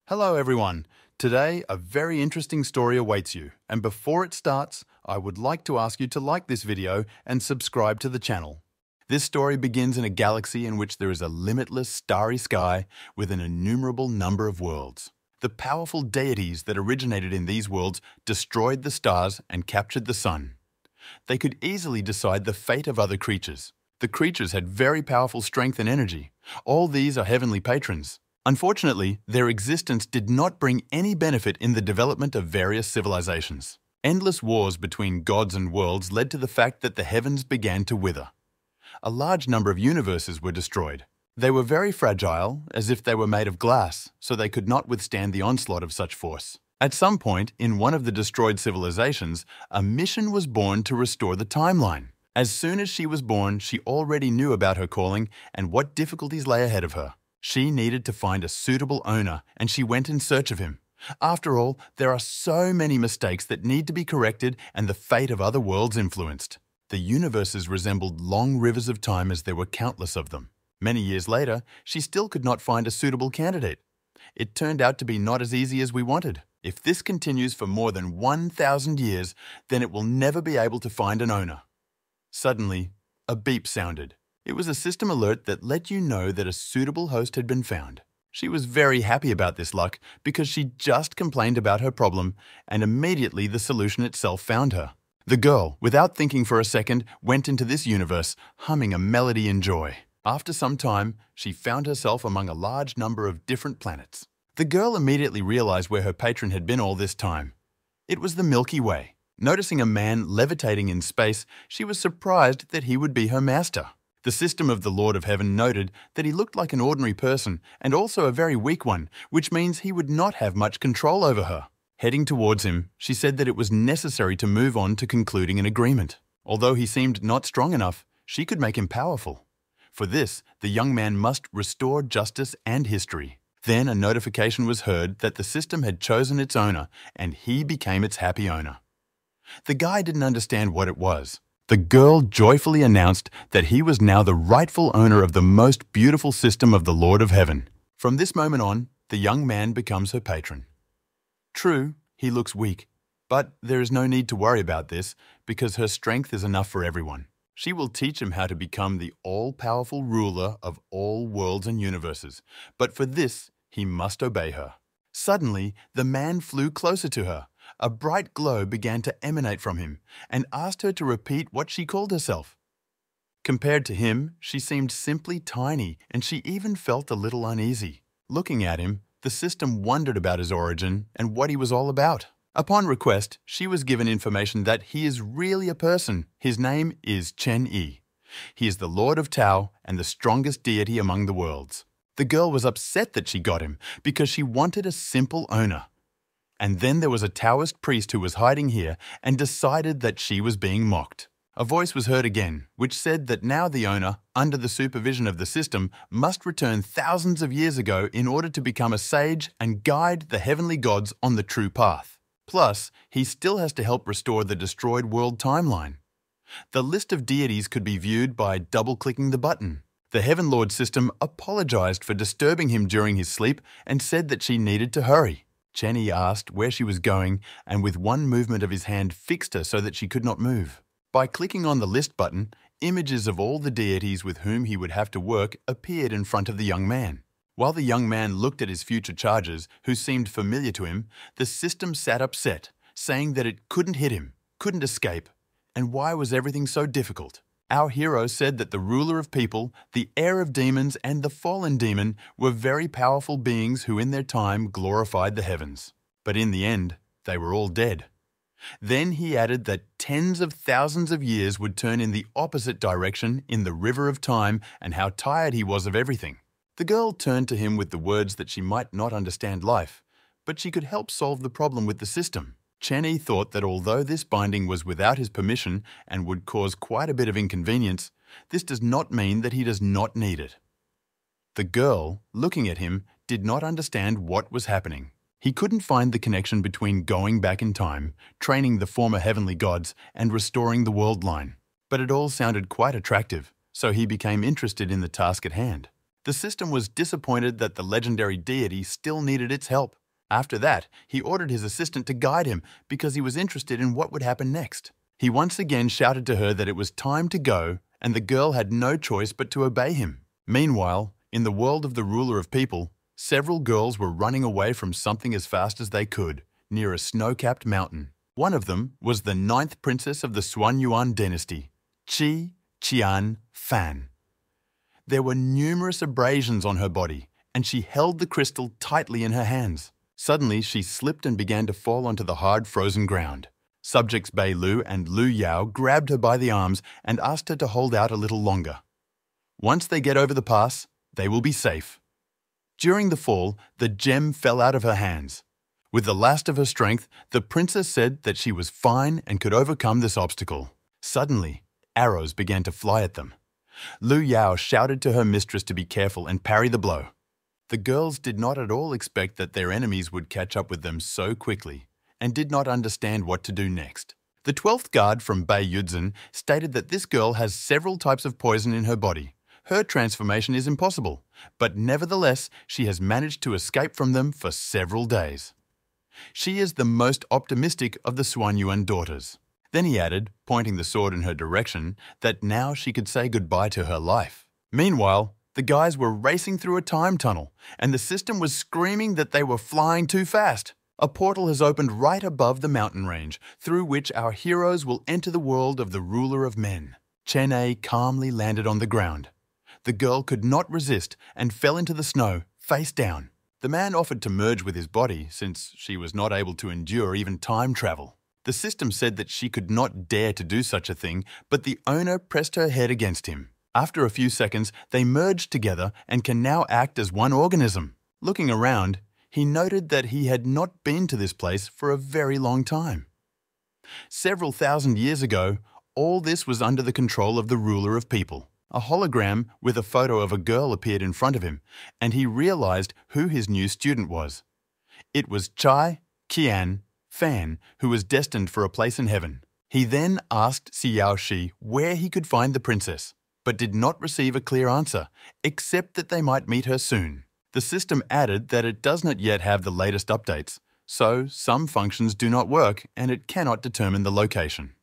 Hello everyone. Today, a very interesting story awaits you. And before it starts, I would like to ask you to like this video and subscribe to the channel. This story begins in a galaxy in which there is a limitless starry sky with an innumerable number of worlds. The powerful deities that originated in these worlds destroyed the stars and captured the sun. They could easily decide the fate of other creatures. The creatures had very powerful strength and energy. All these are heavenly patrons. Unfortunately, their existence did not bring any benefit in the development of various civilizations. Endless wars between gods and worlds led to the fact that the heavens began to wither. A large number of universes were destroyed. They were very fragile, as if they were made of glass, so they could not withstand the onslaught of such force. At some point, in one of the destroyed civilizations, a mission was born to restore the timeline. As soon as she was born, she already knew about her calling and what difficulties lay ahead of her. She needed to find a suitable owner, and she went in search of him. After all, there are so many mistakes that need to be corrected and the fate of other worlds influenced. The universes resembled long rivers of time as there were countless of them. Many years later, she still could not find a suitable candidate. It turned out to be not as easy as we wanted. If this continues for more than 1,000 years, then it will never be able to find an owner. Suddenly, a beep sounded. It was a system alert that let you know that a suitable host had been found. She was very happy about this luck because she just complained about her problem and immediately the solution itself found her. The girl, without thinking for a second, went into this universe, humming a melody in joy. After some time, she found herself among a large number of different planets. The girl immediately realized where her patron had been all this time. It was the Milky Way. Noticing a man levitating in space, she was surprised that he would be her master. The system of the Lord of Heaven noted that he looked like an ordinary person and also a very weak one, which means he would not have much control over her. Heading towards him, she said that it was necessary to move on to concluding an agreement. Although he seemed not strong enough, she could make him powerful. For this, the young man must restore justice and history. Then a notification was heard that the system had chosen its owner and he became its happy owner. The guy didn't understand what it was. The girl joyfully announced that he was now the rightful owner of the most beautiful system of the Lord of Heaven. From this moment on, the young man becomes her patron. True, he looks weak, but there is no need to worry about this because her strength is enough for everyone. She will teach him how to become the all-powerful ruler of all worlds and universes, but for this, he must obey her. Suddenly, the man flew closer to her. A bright glow began to emanate from him and asked her to repeat what she called herself. Compared to him, she seemed simply tiny and she even felt a little uneasy. Looking at him, the system wondered about his origin and what he was all about. Upon request, she was given information that he is really a person. His name is Chen-Yi. He is the Lord of Tao and the strongest deity among the worlds. The girl was upset that she got him because she wanted a simple owner. And then there was a Taoist priest who was hiding here and decided that she was being mocked. A voice was heard again, which said that now the owner, under the supervision of the system, must return thousands of years ago in order to become a sage and guide the heavenly gods on the true path. Plus, he still has to help restore the destroyed world timeline. The list of deities could be viewed by double-clicking the button. The Heaven Lord system apologized for disturbing him during his sleep and said that she needed to hurry. Chen-Yi asked where she was going and with one movement of his hand fixed her so that she could not move. By clicking on the list button, images of all the deities with whom he would have to work appeared in front of the young man. While the young man looked at his future charges, who seemed familiar to him, the system sat upset, saying that it couldn't hit him, couldn't escape, and why was everything so difficult? Our hero said that the ruler of people, the heir of demons, and the fallen demon were very powerful beings who in their time glorified the heavens. But in the end, they were all dead. Then he added that tens of thousands of years would turn in the opposite direction in the river of time and how tired he was of everything. The girl turned to him with the words that she might not understand life, but she could help solve the problem with the system. Chen-Yi thought that although this binding was without his permission and would cause quite a bit of inconvenience, this does not mean that he does not need it. The girl, looking at him, did not understand what was happening. He couldn't find the connection between going back in time, training the former heavenly gods, and restoring the world line. But it all sounded quite attractive, so he became interested in the task at hand. The system was disappointed that the legendary deity still needed its help. After that, he ordered his assistant to guide him because he was interested in what would happen next. He once again shouted to her that it was time to go, and the girl had no choice but to obey him. Meanwhile, in the world of the ruler of people, several girls were running away from something as fast as they could, near a snow-capped mountain. One of them was the 9th princess of the Xuanyuan dynasty, Qi Qian Fan. There were numerous abrasions on her body, and she held the crystal tightly in her hands. Suddenly, she slipped and began to fall onto the hard, frozen ground. Subjects Bei Lu and Lu Yao grabbed her by the arms and asked her to hold out a little longer. Once they get over the pass, they will be safe. During the fall, the gem fell out of her hands. With the last of her strength, the princess said that she was fine and could overcome this obstacle. Suddenly, arrows began to fly at them. Lu Yao shouted to her mistress to be careful and parry the blow. The girls did not at all expect that their enemies would catch up with them so quickly, and did not understand what to do next. The 12th guard from Bei Yudzin stated that this girl has several types of poison in her body. Her transformation is impossible, but nevertheless, she has managed to escape from them for several days. She is the most optimistic of the Xuanyuan daughters. Then he added, pointing the sword in her direction, that now she could say goodbye to her life. Meanwhile, the guys were racing through a time tunnel, and the system was screaming that they were flying too fast. A portal has opened right above the mountain range, through which our heroes will enter the world of the ruler of men. Chen calmly landed on the ground. The girl could not resist and fell into the snow, face down. The man offered to merge with his body since she was not able to endure even time travel. The system said that she could not dare to do such a thing, but the owner pressed her head against him. After a few seconds, they merged together and can now act as one organism. Looking around, he noted that he had not been to this place for a very long time. Several thousand years ago, all this was under the control of the ruler of people. A hologram with a photo of a girl appeared in front of him, and he realized who his new student was. It was Chai Qian Fan, who was destined for a place in heaven. He then asked Xiao Shi where he could find the princess, but did not receive a clear answer, except that they might meet her soon. The system added that it does not yet have the latest updates, so some functions do not work and it cannot determine the location.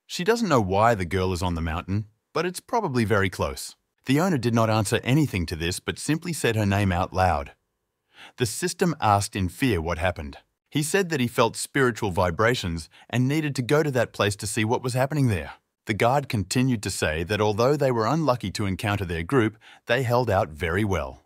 She doesn't know why the girl is on the mountain, but it's probably very close. The owner did not answer anything to this but simply said her name out loud. The system asked in fear what happened. He said that he felt spiritual vibrations and needed to go to that place to see what was happening there. The guard continued to say that although they were unlucky to encounter their group, they held out very well.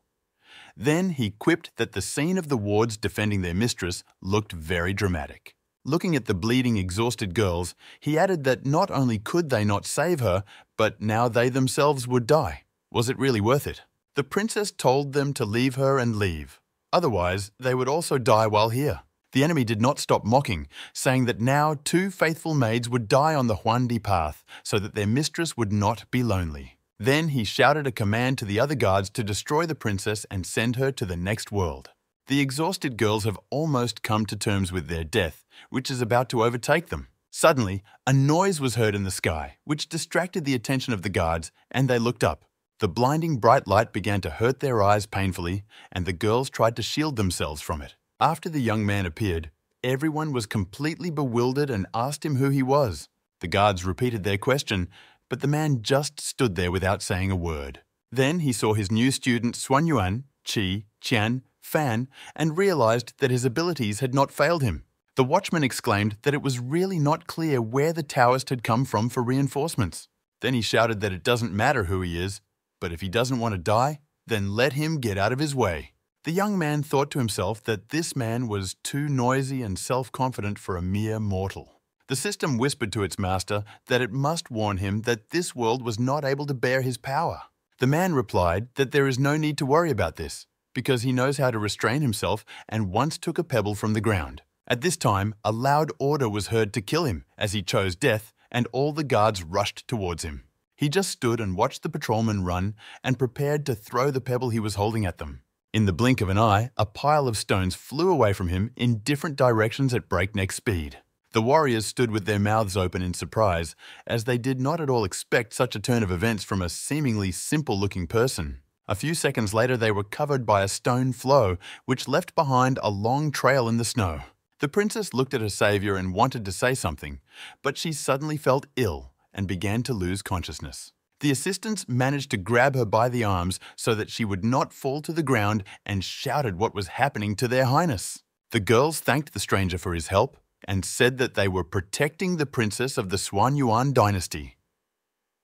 Then he quipped that the scene of the wards defending their mistress looked very dramatic. Looking at the bleeding, exhausted girls, he added that not only could they not save her, but now they themselves would die. Was it really worth it? The princess told them to leave her and leave. Otherwise, they would also die while here. The enemy did not stop mocking, saying that now 2 faithful maids would die on the Huandi path so that their mistress would not be lonely. Then he shouted a command to the other guards to destroy the princess and send her to the next world. The exhausted girls have almost come to terms with their death, which is about to overtake them. Suddenly, a noise was heard in the sky, which distracted the attention of the guards, and they looked up. The blinding bright light began to hurt their eyes painfully, and the girls tried to shield themselves from it. After the young man appeared, everyone was completely bewildered and asked him who he was. The guards repeated their question, but the man just stood there without saying a word. Then he saw his new student Xuanyuan, Qi Qian Fan, and realized that his abilities had not failed him. The watchman exclaimed that it was really not clear where the Taoist had come from for reinforcements. Then he shouted that it doesn't matter who he is, but if he doesn't want to die, then let him get out of his way. The young man thought to himself that this man was too noisy and self-confident for a mere mortal. The system whispered to its master that it must warn him that this world was not able to bear his power. The man replied that there is no need to worry about this, because he knows how to restrain himself and once took a pebble from the ground. At this time, a loud order was heard to kill him as he chose death, and all the guards rushed towards him. He just stood and watched the patrolmen run and prepared to throw the pebble he was holding at them. In the blink of an eye, a pile of stones flew away from him in different directions at breakneck speed. The warriors stood with their mouths open in surprise, as they did not at all expect such a turn of events from a seemingly simple-looking person. A few seconds later, they were covered by a stone floe, which left behind a long trail in the snow. The princess looked at her savior and wanted to say something, but she suddenly felt ill and began to lose consciousness. The assistants managed to grab her by the arms so that she would not fall to the ground and shouted what was happening to their highness. The girls thanked the stranger for his help and said that they were protecting the princess of the Swan Yuan dynasty.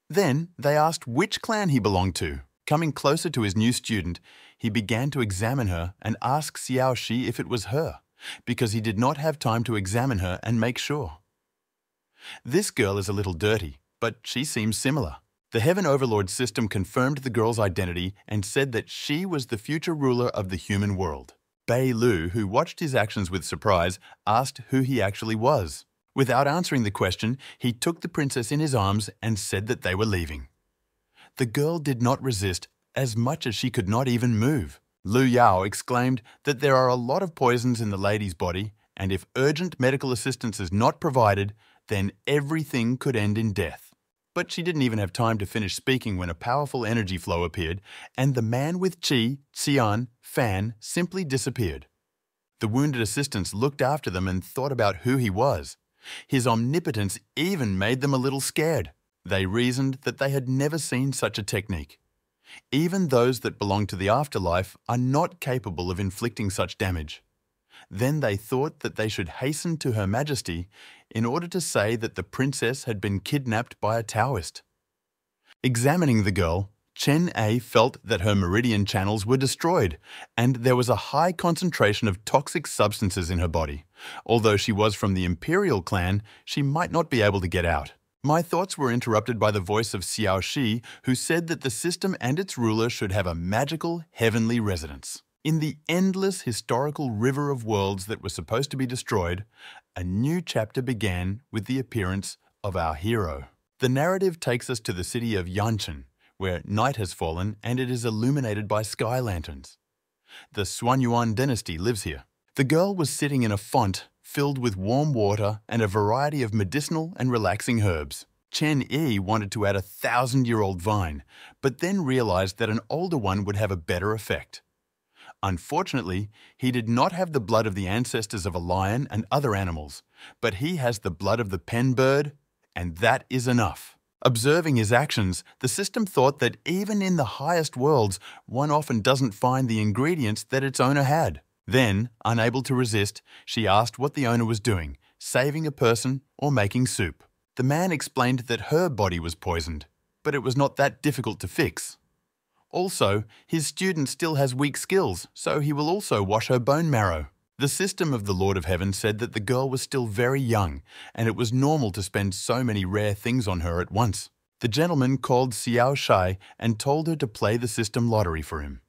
Then they asked which clan he belonged to. Coming closer to his new student, he began to examine her and ask Xiao Shi if it was her, because he did not have time to examine her and make sure. This girl is a little dirty, but she seems similar. The Heaven Overlord system confirmed the girl's identity and said that she was the future ruler of the human world. Bei Lu, who watched his actions with surprise, asked who he actually was. Without answering the question, he took the princess in his arms and said that they were leaving. The girl did not resist as much as she could not even move. Lu Yao exclaimed that there are a lot of poisons in the lady's body, and if urgent medical assistance is not provided, then everything could end in death. But she didn't even have time to finish speaking when a powerful energy flow appeared, and the man with Qi, Xian, Fan simply disappeared. The wounded assistants looked after them and thought about who he was. His omnipotence even made them a little scared. They reasoned that they had never seen such a technique. Even those that belong to the afterlife are not capable of inflicting such damage. Then they thought that they should hasten to Her Majesty in order to say that the princess had been kidnapped by a Taoist. Examining the girl, Chen A felt that her meridian channels were destroyed and there was a high concentration of toxic substances in her body. Although she was from the imperial clan, she might not be able to get out. My thoughts were interrupted by the voice of Xiao Shi, who said that the system and its ruler should have a magical, heavenly residence. In the endless historical river of worlds that were supposed to be destroyed, a new chapter began with the appearance of our hero. The narrative takes us to the city of Yanchen, where night has fallen and it is illuminated by sky lanterns. The Swan Yuan dynasty lives here. The girl was sitting in a font filled with warm water and a variety of medicinal and relaxing herbs. Chen Yi wanted to add a 1,000-year-old vine, but then realized that an older one would have a better effect. Unfortunately, he did not have the blood of the ancestors of a lion and other animals, but he has the blood of the pen bird, and that is enough. Observing his actions, the system thought that even in the highest worlds, one often doesn't find the ingredients that its owner had. Then, unable to resist, she asked what the owner was doing, saving a person or making soup. The man explained that her body was poisoned, but it was not that difficult to fix. Also, his student still has weak skills, so he will also wash her bone marrow. The system of the Lord of Heaven said that the girl was still very young, and it was normal to spend so many rare things on her at once. The gentleman called Xiao Shai and told her to play the system lottery for him.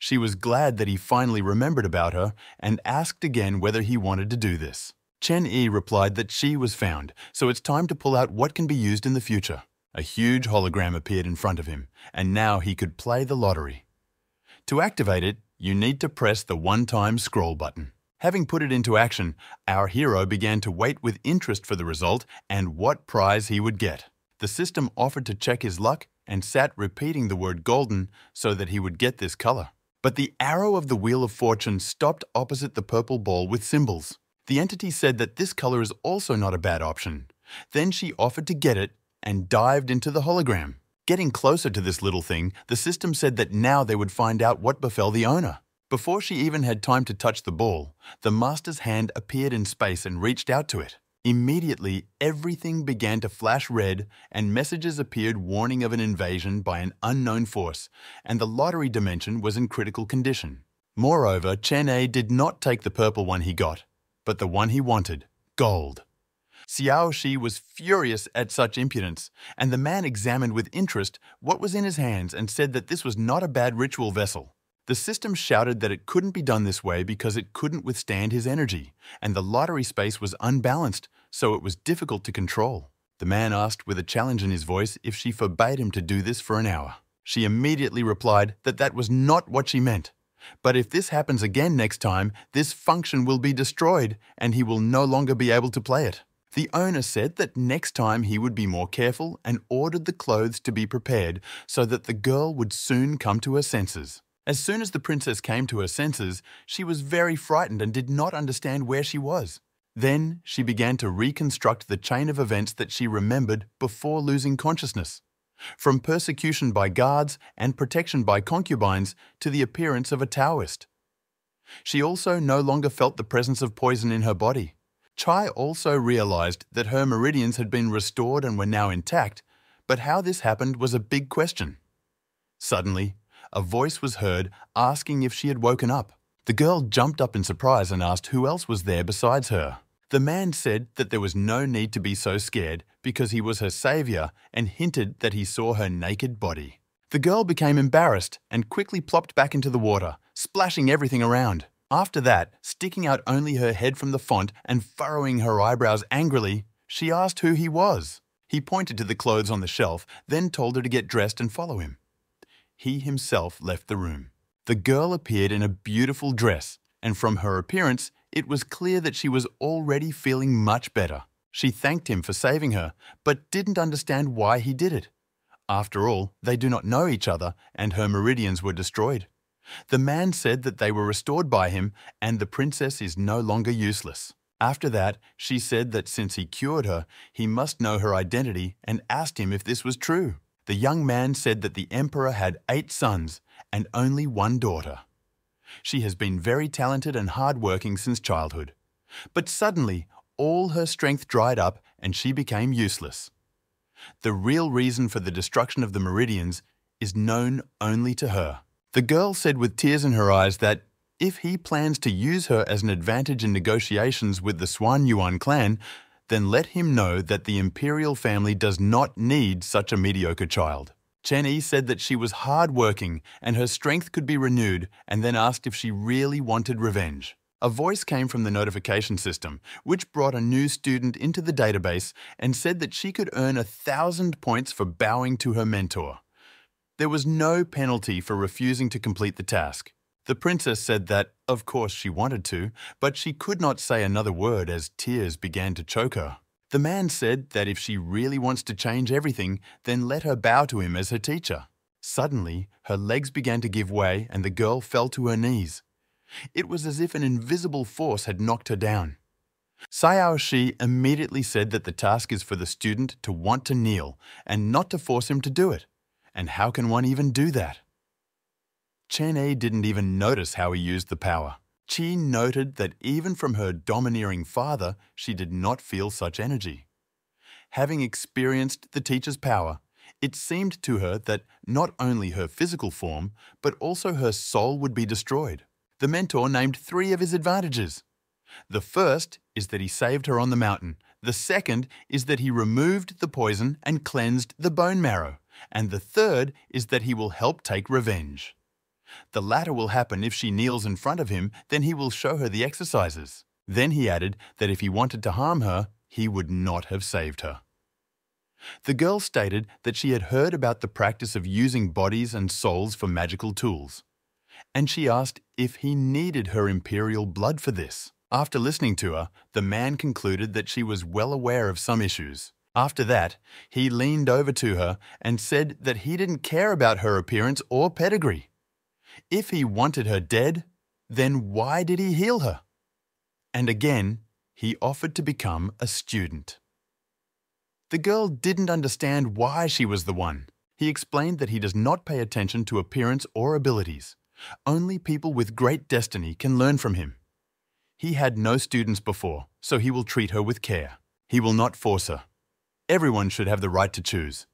She was glad that he finally remembered about her and asked again whether he wanted to do this. Chen Yi replied that she was found, so it's time to pull out what can be used in the future. A huge hologram appeared in front of him, and now he could play the lottery. To activate it, you need to press the one-time scroll button. Having put it into action, our hero began to wait with interest for the result and what prize he would get. The system offered to check his luck and sat repeating the word golden so that he would get this color. But the arrow of the Wheel of Fortune stopped opposite the purple ball with symbols. The entity said that this color is also not a bad option. Then she offered to get it and dived into the hologram. Getting closer to this little thing, the system said that now they would find out what befell the owner. Before she even had time to touch the ball, the master's hand appeared in space and reached out to it. Immediately, everything began to flash red and messages appeared warning of an invasion by an unknown force, and the lottery dimension was in critical condition. Moreover, Chen A did not take the purple one he got, but the one he wanted, gold. Xiao Shi was furious at such impudence, and the man examined with interest what was in his hands and said that this was not a bad ritual vessel. The system shouted that it couldn't be done this way because it couldn't withstand his energy, and the lottery space was unbalanced, so it was difficult to control. The man asked with a challenge in his voice if she forbade him to do this for an hour. She immediately replied that that was not what she meant. But if this happens again next time, this function will be destroyed and he will no longer be able to play it. The owner said that next time he would be more careful and ordered the clothes to be prepared so that the girl would soon come to her senses. As soon as the princess came to her senses, she was very frightened and did not understand where she was. Then she began to reconstruct the chain of events that she remembered before losing consciousness, from persecution by guards and protection by concubines to the appearance of a Taoist. She also no longer felt the presence of poison in her body. Chai also realized that her meridians had been restored and were now intact, but how this happened was a big question. Suddenly, a voice was heard asking if she had woken up. The girl jumped up in surprise and asked who else was there besides her. The man said that there was no need to be so scared because he was her savior and hinted that he saw her naked body. The girl became embarrassed and quickly plopped back into the water, splashing everything around. After that, sticking out only her head from the font and furrowing her eyebrows angrily, she asked who he was. He pointed to the clothes on the shelf, then told her to get dressed and follow him. He himself left the room. The girl appeared in a beautiful dress, and from her appearance, it was clear that she was already feeling much better. She thanked him for saving her, but didn't understand why he did it. After all, they do not know each other, and her meridians were destroyed. The man said that they were restored by him, and the princess is no longer useless. After that, she said that since he cured her, he must know her identity and asked him if this was true. The young man said that the emperor had 8 sons and only 1 daughter. She has been very talented and hardworking since childhood. But suddenly, all her strength dried up and she became useless. The real reason for the destruction of the meridians is known only to her. The girl said with tears in her eyes that if he plans to use her as an advantage in negotiations with the Swan Yuan clan, then let him know that the imperial family does not need such a mediocre child. Chen Yi said that she was hard-working and her strength could be renewed, and then asked if she really wanted revenge. A voice came from the notification system, which brought a new student into the database and said that she could earn 1,000 points for bowing to her mentor. There was no penalty for refusing to complete the task. The princess said that, of course, she wanted to, but she could not say another word as tears began to choke her. The man said that if she really wants to change everything, then let her bow to him as her teacher. Suddenly, her legs began to give way and the girl fell to her knees. It was as if an invisible force had knocked her down. Xiao Shi immediately said that the task is for the student to want to kneel and not to force him to do it. And how can one even do that? Chen Yi didn't even notice how he used the power. Qi noted that even from her domineering father, she did not feel such energy. Having experienced the teacher's power, it seemed to her that not only her physical form, but also her soul would be destroyed. The mentor named 3 of his advantages. The first is that he saved her on the mountain. The second is that he removed the poison and cleansed the bone marrow. And the third is that he will help take revenge. The latter will happen if she kneels in front of him, then he will show her the exercises. Then he added that if he wanted to harm her, he would not have saved her. The girl stated that she had heard about the practice of using bodies and souls for magical tools, and she asked if he needed her imperial blood for this. After listening to her, the man concluded that she was well aware of some issues. After that, he leaned over to her and said that he didn't care about her appearance or pedigree. If he wanted her dead, then why did he heal her? And again, he offered to become a student. The girl didn't understand why she was the one. He explained that he does not pay attention to appearance or abilities. Only people with great destiny can learn from him. He had no students before, so he will treat her with care. He will not force her. Everyone should have the right to choose.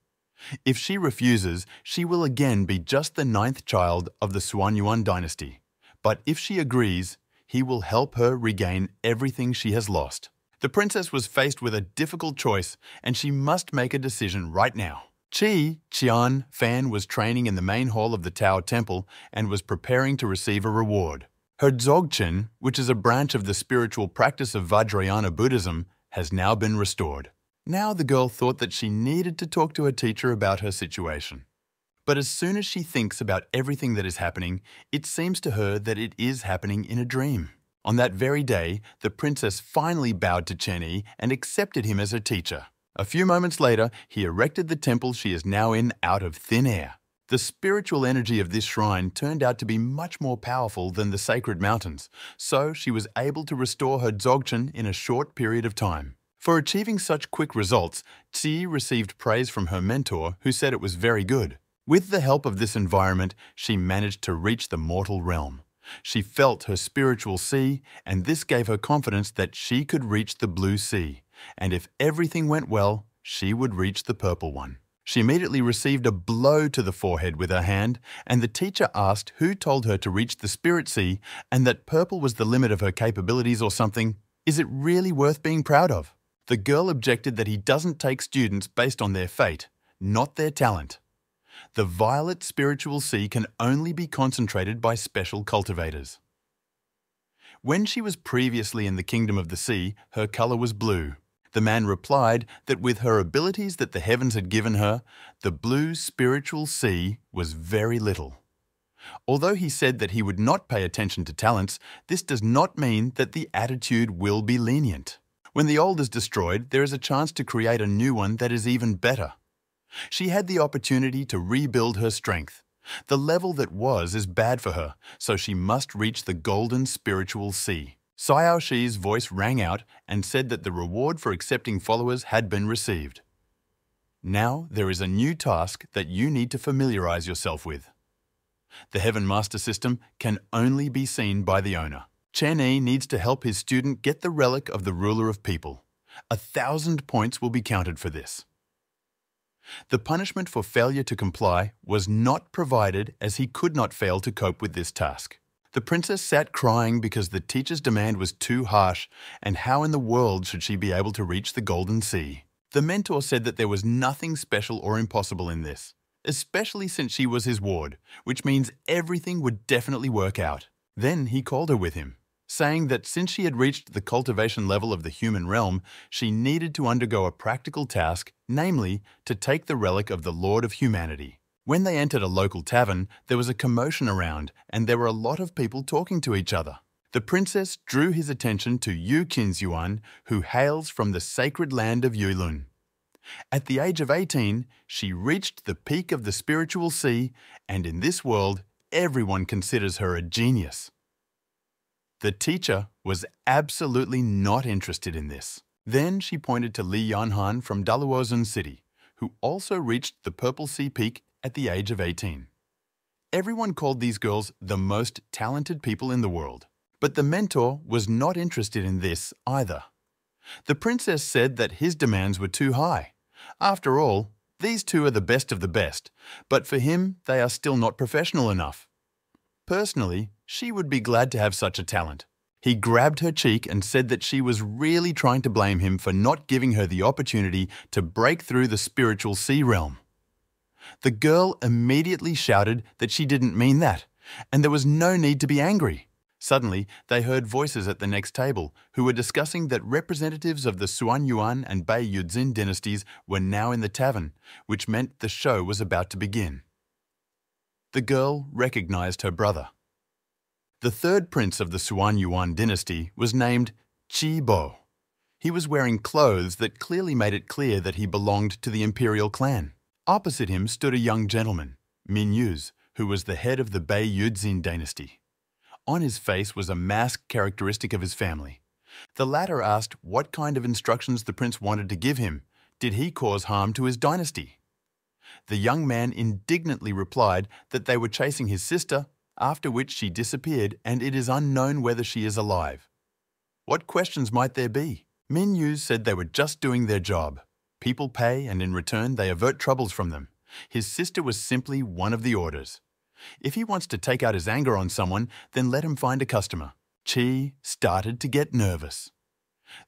If she refuses, she will again be just the 9th child of the Swan Yuan dynasty. But if she agrees, he will help her regain everything she has lost. The princess was faced with a difficult choice, and she must make a decision right now. Qi Qian Fan was training in the main hall of the Tao Temple and was preparing to receive a reward. Her Dzogchen, which is a branch of the spiritual practice of Vajrayana Buddhism, has now been restored. Now the girl thought that she needed to talk to her teacher about her situation. But as soon as she thinks about everything that is happening, it seems to her that it is happening in a dream. On that very day, the princess finally bowed to Chen Yi and accepted him as her teacher. A few moments later, he erected the temple she is now in out of thin air. The spiritual energy of this shrine turned out to be much more powerful than the sacred mountains, so she was able to restore her Dzogchen in a short period of time. For achieving such quick results, Qi received praise from her mentor, who said it was very good. With the help of this environment, she managed to reach the mortal realm. She felt her spiritual sea, and this gave her confidence that she could reach the blue sea, and if everything went well, she would reach the purple one. She immediately received a blow to the forehead with her hand, and the teacher asked who told her to reach the spirit sea and that purple was the limit of her capabilities or something. Is it really worth being proud of? The girl objected that he doesn't take students based on their fate, not their talent. The violet spiritual sea can only be concentrated by special cultivators. When she was previously in the kingdom of the sea, her color was blue. The man replied that with her abilities that the heavens had given her, the blue spiritual sea was very little. Although he said that he would not pay attention to talents, this does not mean that the attitude will be lenient. When the old is destroyed, there is a chance to create a new one that is even better. She had the opportunity to rebuild her strength. The level that was is bad for her, so she must reach the golden spiritual sea. Xiao Shi's voice rang out and said that the reward for accepting followers had been received. Now there is a new task that you need to familiarize yourself with. The Heaven Master system can only be seen by the owner. Chen Yi needs to help his student get the relic of the ruler of people. 1,000 points will be counted for this. The punishment for failure to comply was not provided as he could not fail to cope with this task. The princess sat crying because the teacher's demand was too harsh, and how in the world should she be able to reach the Golden Sea? The mentor said that there was nothing special or impossible in this, especially since she was his ward, which means everything would definitely work out. Then he called her with him, saying that since she had reached the cultivation level of the human realm, she needed to undergo a practical task, namely, to take the relic of the Lord of Humanity. When they entered a local tavern, there was a commotion around, and there were a lot of people talking to each other. The princess drew his attention to Yu Qinzyuan, who hails from the sacred land of Yulun. At the age of 18, she reached the peak of the spiritual sea, and in this world, everyone considers her a genius. The teacher was absolutely not interested in this. Then she pointed to Li Yanhan from Daluozun City, who also reached the Purple Sea Peak at the age of 18. Everyone called these girls the most talented people in the world, but the mentor was not interested in this either. The princess said that his demands were too high. After all, these two are the best of the best, but for him, they are still not professional enough. Personally, she would be glad to have such a talent. He grabbed her cheek and said that she was really trying to blame him for not giving her the opportunity to break through the spiritual sea realm. The girl immediately shouted that she didn't mean that, and there was no need to be angry. Suddenly, they heard voices at the next table who were discussing that representatives of the Suan Yuan and Bei Yudzin dynasties were now in the tavern, which meant the show was about to begin. The girl recognized her brother. The third prince of the Suan Yuan dynasty was named Qi Bo. He was wearing clothes that clearly made it clear that he belonged to the imperial clan. Opposite him stood a young gentleman, Min Yuz, who was the head of the Bei Yudzin dynasty. On his face was a mask characteristic of his family. The latter asked what kind of instructions the prince wanted to give him. Did he cause harm to his dynasty? The young man indignantly replied that they were chasing his sister, after which she disappeared and it is unknown whether she is alive. What questions might there be? Min Yuz said they were just doing their job. People pay and in return they avert troubles from them. His sister was simply one of the orders. If he wants to take out his anger on someone, then let him find a customer. Qi started to get nervous.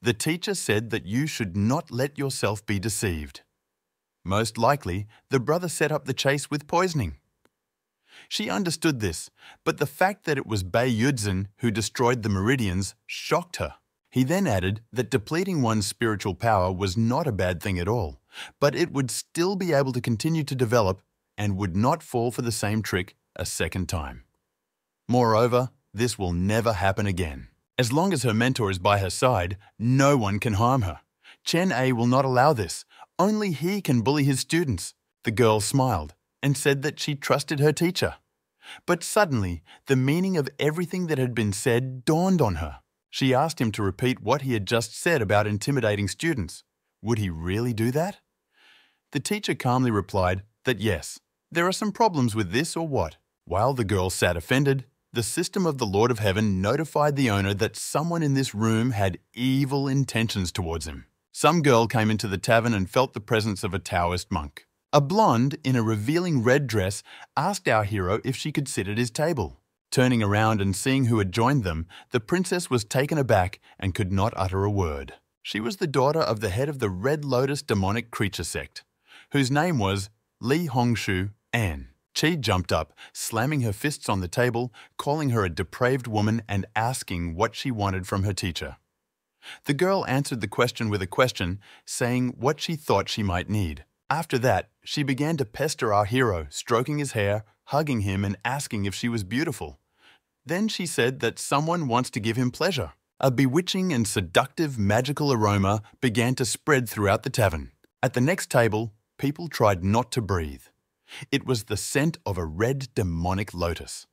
The teacher said that you should not let yourself be deceived. Most likely, the brother set up the chase with poisoning. She understood this, but the fact that it was Bei Yudzin who destroyed the meridians shocked her. He then added that depleting one's spiritual power was not a bad thing at all, but it would still be able to continue to develop and would not fall for the same trick a second time. Moreover, this will never happen again. As long as her mentor is by her side, no one can harm her. Chen A will not allow this. Only he can bully his students. The girl smiled and said that she trusted her teacher. But suddenly, the meaning of everything that had been said dawned on her. She asked him to repeat what he had just said about intimidating students. Would he really do that? The teacher calmly replied that yes, there are some problems with this or what. While the girl sat offended, the system of the Lord of Heaven notified the owner that someone in this room had evil intentions towards him. Some girl came into the tavern and felt the presence of a Taoist monk. A blonde in a revealing red dress asked our hero if she could sit at his table. Turning around and seeing who had joined them, the princess was taken aback and could not utter a word. She was the daughter of the head of the Red Lotus demonic creature sect, whose name was Li Hongshu An. Chi jumped up, slamming her fists on the table, calling her a depraved woman and asking what she wanted from her teacher. The girl answered the question with a question, saying what she thought she might need. After that, she began to pester our hero, stroking his hair, hugging him and asking if she was beautiful. Then she said that someone wants to give him pleasure. A bewitching and seductive magical aroma began to spread throughout the tavern. At the next table, people tried not to breathe. It was the scent of a red demonic lotus.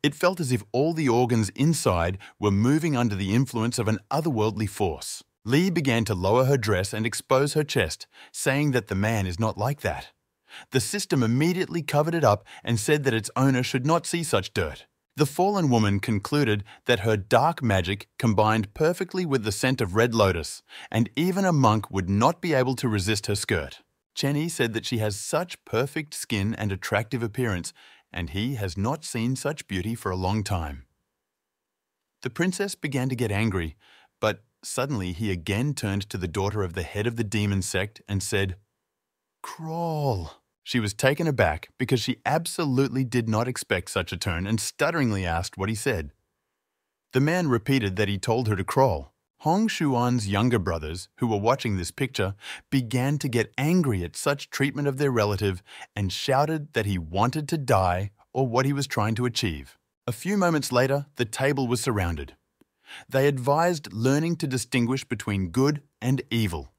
It felt as if all the organs inside were moving under the influence of an otherworldly force. Lee began to lower her dress and expose her chest, saying that the man is not like that. The system immediately covered it up and said that its owner should not see such dirt. The fallen woman concluded that her dark magic combined perfectly with the scent of red lotus, and even a monk would not be able to resist her skirt. Chenny said that she has such perfect skin and attractive appearance, and he has not seen such beauty for a long time. The princess began to get angry, but suddenly he again turned to the daughter of the head of the demon sect and said, "Crawl." She was taken aback because she absolutely did not expect such a turn and stutteringly asked what he said. The man repeated that he told her to crawl. Hong Shuan's younger brothers, who were watching this picture, began to get angry at such treatment of their relative and shouted that he wanted to die or what he was trying to achieve. A few moments later, the table was surrounded. They advised learning to distinguish between good and evil.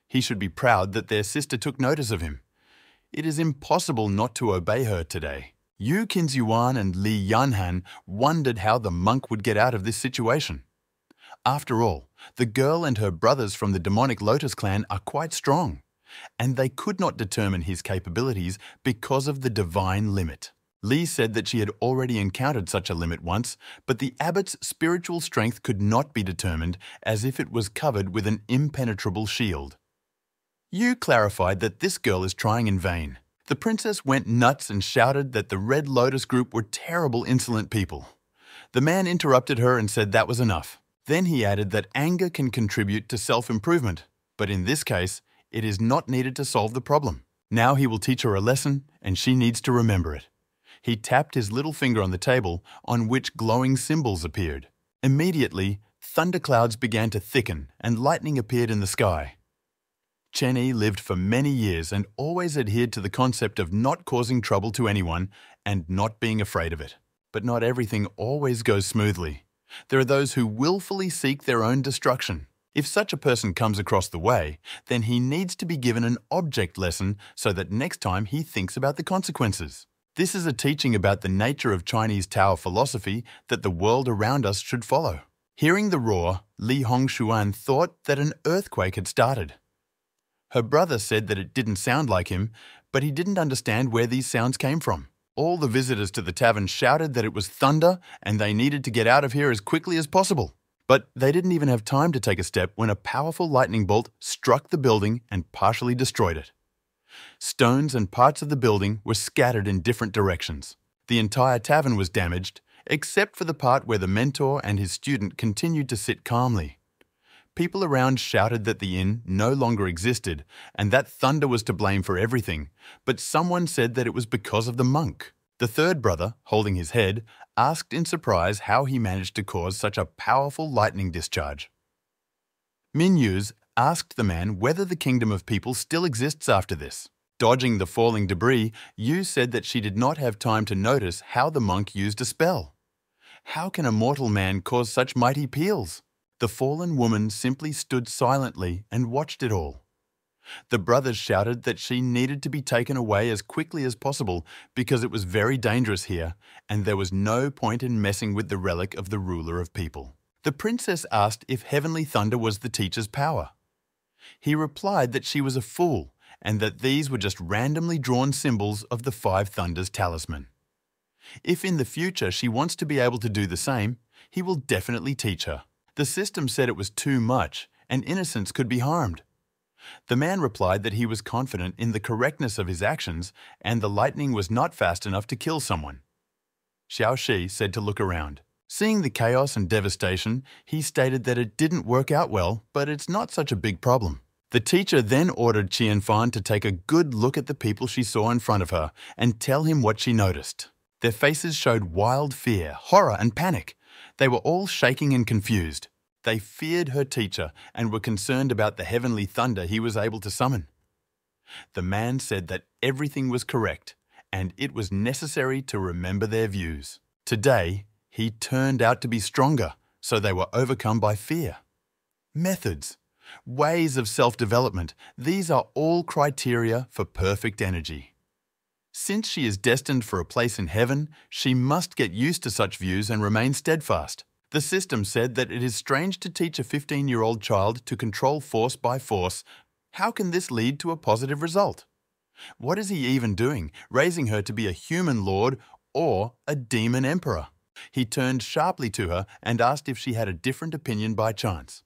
He should be proud that their sister took notice of him. It is impossible not to obey her today. Yu Qinzyuan and Li Yanhan wondered how the monk would get out of this situation. After all, the girl and her brothers from the demonic Lotus clan are quite strong, and they could not determine his capabilities because of the divine limit. Li said that she had already encountered such a limit once, but the abbot's spiritual strength could not be determined as if it was covered with an impenetrable shield. Yu clarified that this girl is trying in vain. The princess went nuts and shouted that the Red Lotus group were terrible, insolent people. The man interrupted her and said that was enough. Then he added that anger can contribute to self-improvement, but in this case, it is not needed to solve the problem. Now he will teach her a lesson, and she needs to remember it. He tapped his little finger on the table, on which glowing symbols appeared. Immediately, thunderclouds began to thicken and lightning appeared in the sky. Chen Yi lived for many years and always adhered to the concept of not causing trouble to anyone and not being afraid of it. But not everything always goes smoothly. There are those who willfully seek their own destruction. If such a person comes across the way, then he needs to be given an object lesson so that next time he thinks about the consequences. This is a teaching about the nature of Chinese Tao philosophy that the world around us should follow. Hearing the roar, Li Hongshuan thought that an earthquake had started. Her brother said that it didn't sound like him, but he didn't understand where these sounds came from. All the visitors to the tavern shouted that it was thunder and they needed to get out of here as quickly as possible. But they didn't even have time to take a step when a powerful lightning bolt struck the building and partially destroyed it. Stones and parts of the building were scattered in different directions. The entire tavern was damaged, except for the part where the mentor and his student continued to sit calmly. People around shouted that the inn no longer existed and that thunder was to blame for everything, but someone said that it was because of the monk. The third brother, holding his head, asked in surprise how he managed to cause such a powerful lightning discharge. Min Yuz asked the man whether the kingdom of people still exists after this. Dodging the falling debris, Yu said that she did not have time to notice how the monk used a spell. How can a mortal man cause such mighty peals? The fallen woman simply stood silently and watched it all. The brothers shouted that she needed to be taken away as quickly as possible because it was very dangerous here and there was no point in messing with the relic of the ruler of people. The princess asked if heavenly thunder was the teacher's power. He replied that she was a fool and that these were just randomly drawn symbols of the five thunders talisman. If in the future she wants to be able to do the same, he will definitely teach her. The system said it was too much and innocents could be harmed. The man replied that he was confident in the correctness of his actions and the lightning was not fast enough to kill someone. Xiao Shi said to look around. Seeing the chaos and devastation, he stated that it didn't work out well, but it's not such a big problem. The teacher then ordered Qianfan to take a good look at the people she saw in front of her and tell him what she noticed. Their faces showed wild fear, horror and panic. They were all shaking and confused. They feared her teacher and were concerned about the heavenly thunder he was able to summon. The man said that everything was correct and it was necessary to remember their views. Today, he turned out to be stronger, so they were overcome by fear. Methods, ways of self-development, these are all criteria for perfect energy. Since she is destined for a place in heaven, she must get used to such views and remain steadfast. The system said that it is strange to teach a 15-year-old child to control force by force. How can this lead to a positive result? What is he even doing, raising her to be a human lord or a demon emperor? He turned sharply to her and asked if she had a different opinion by chance.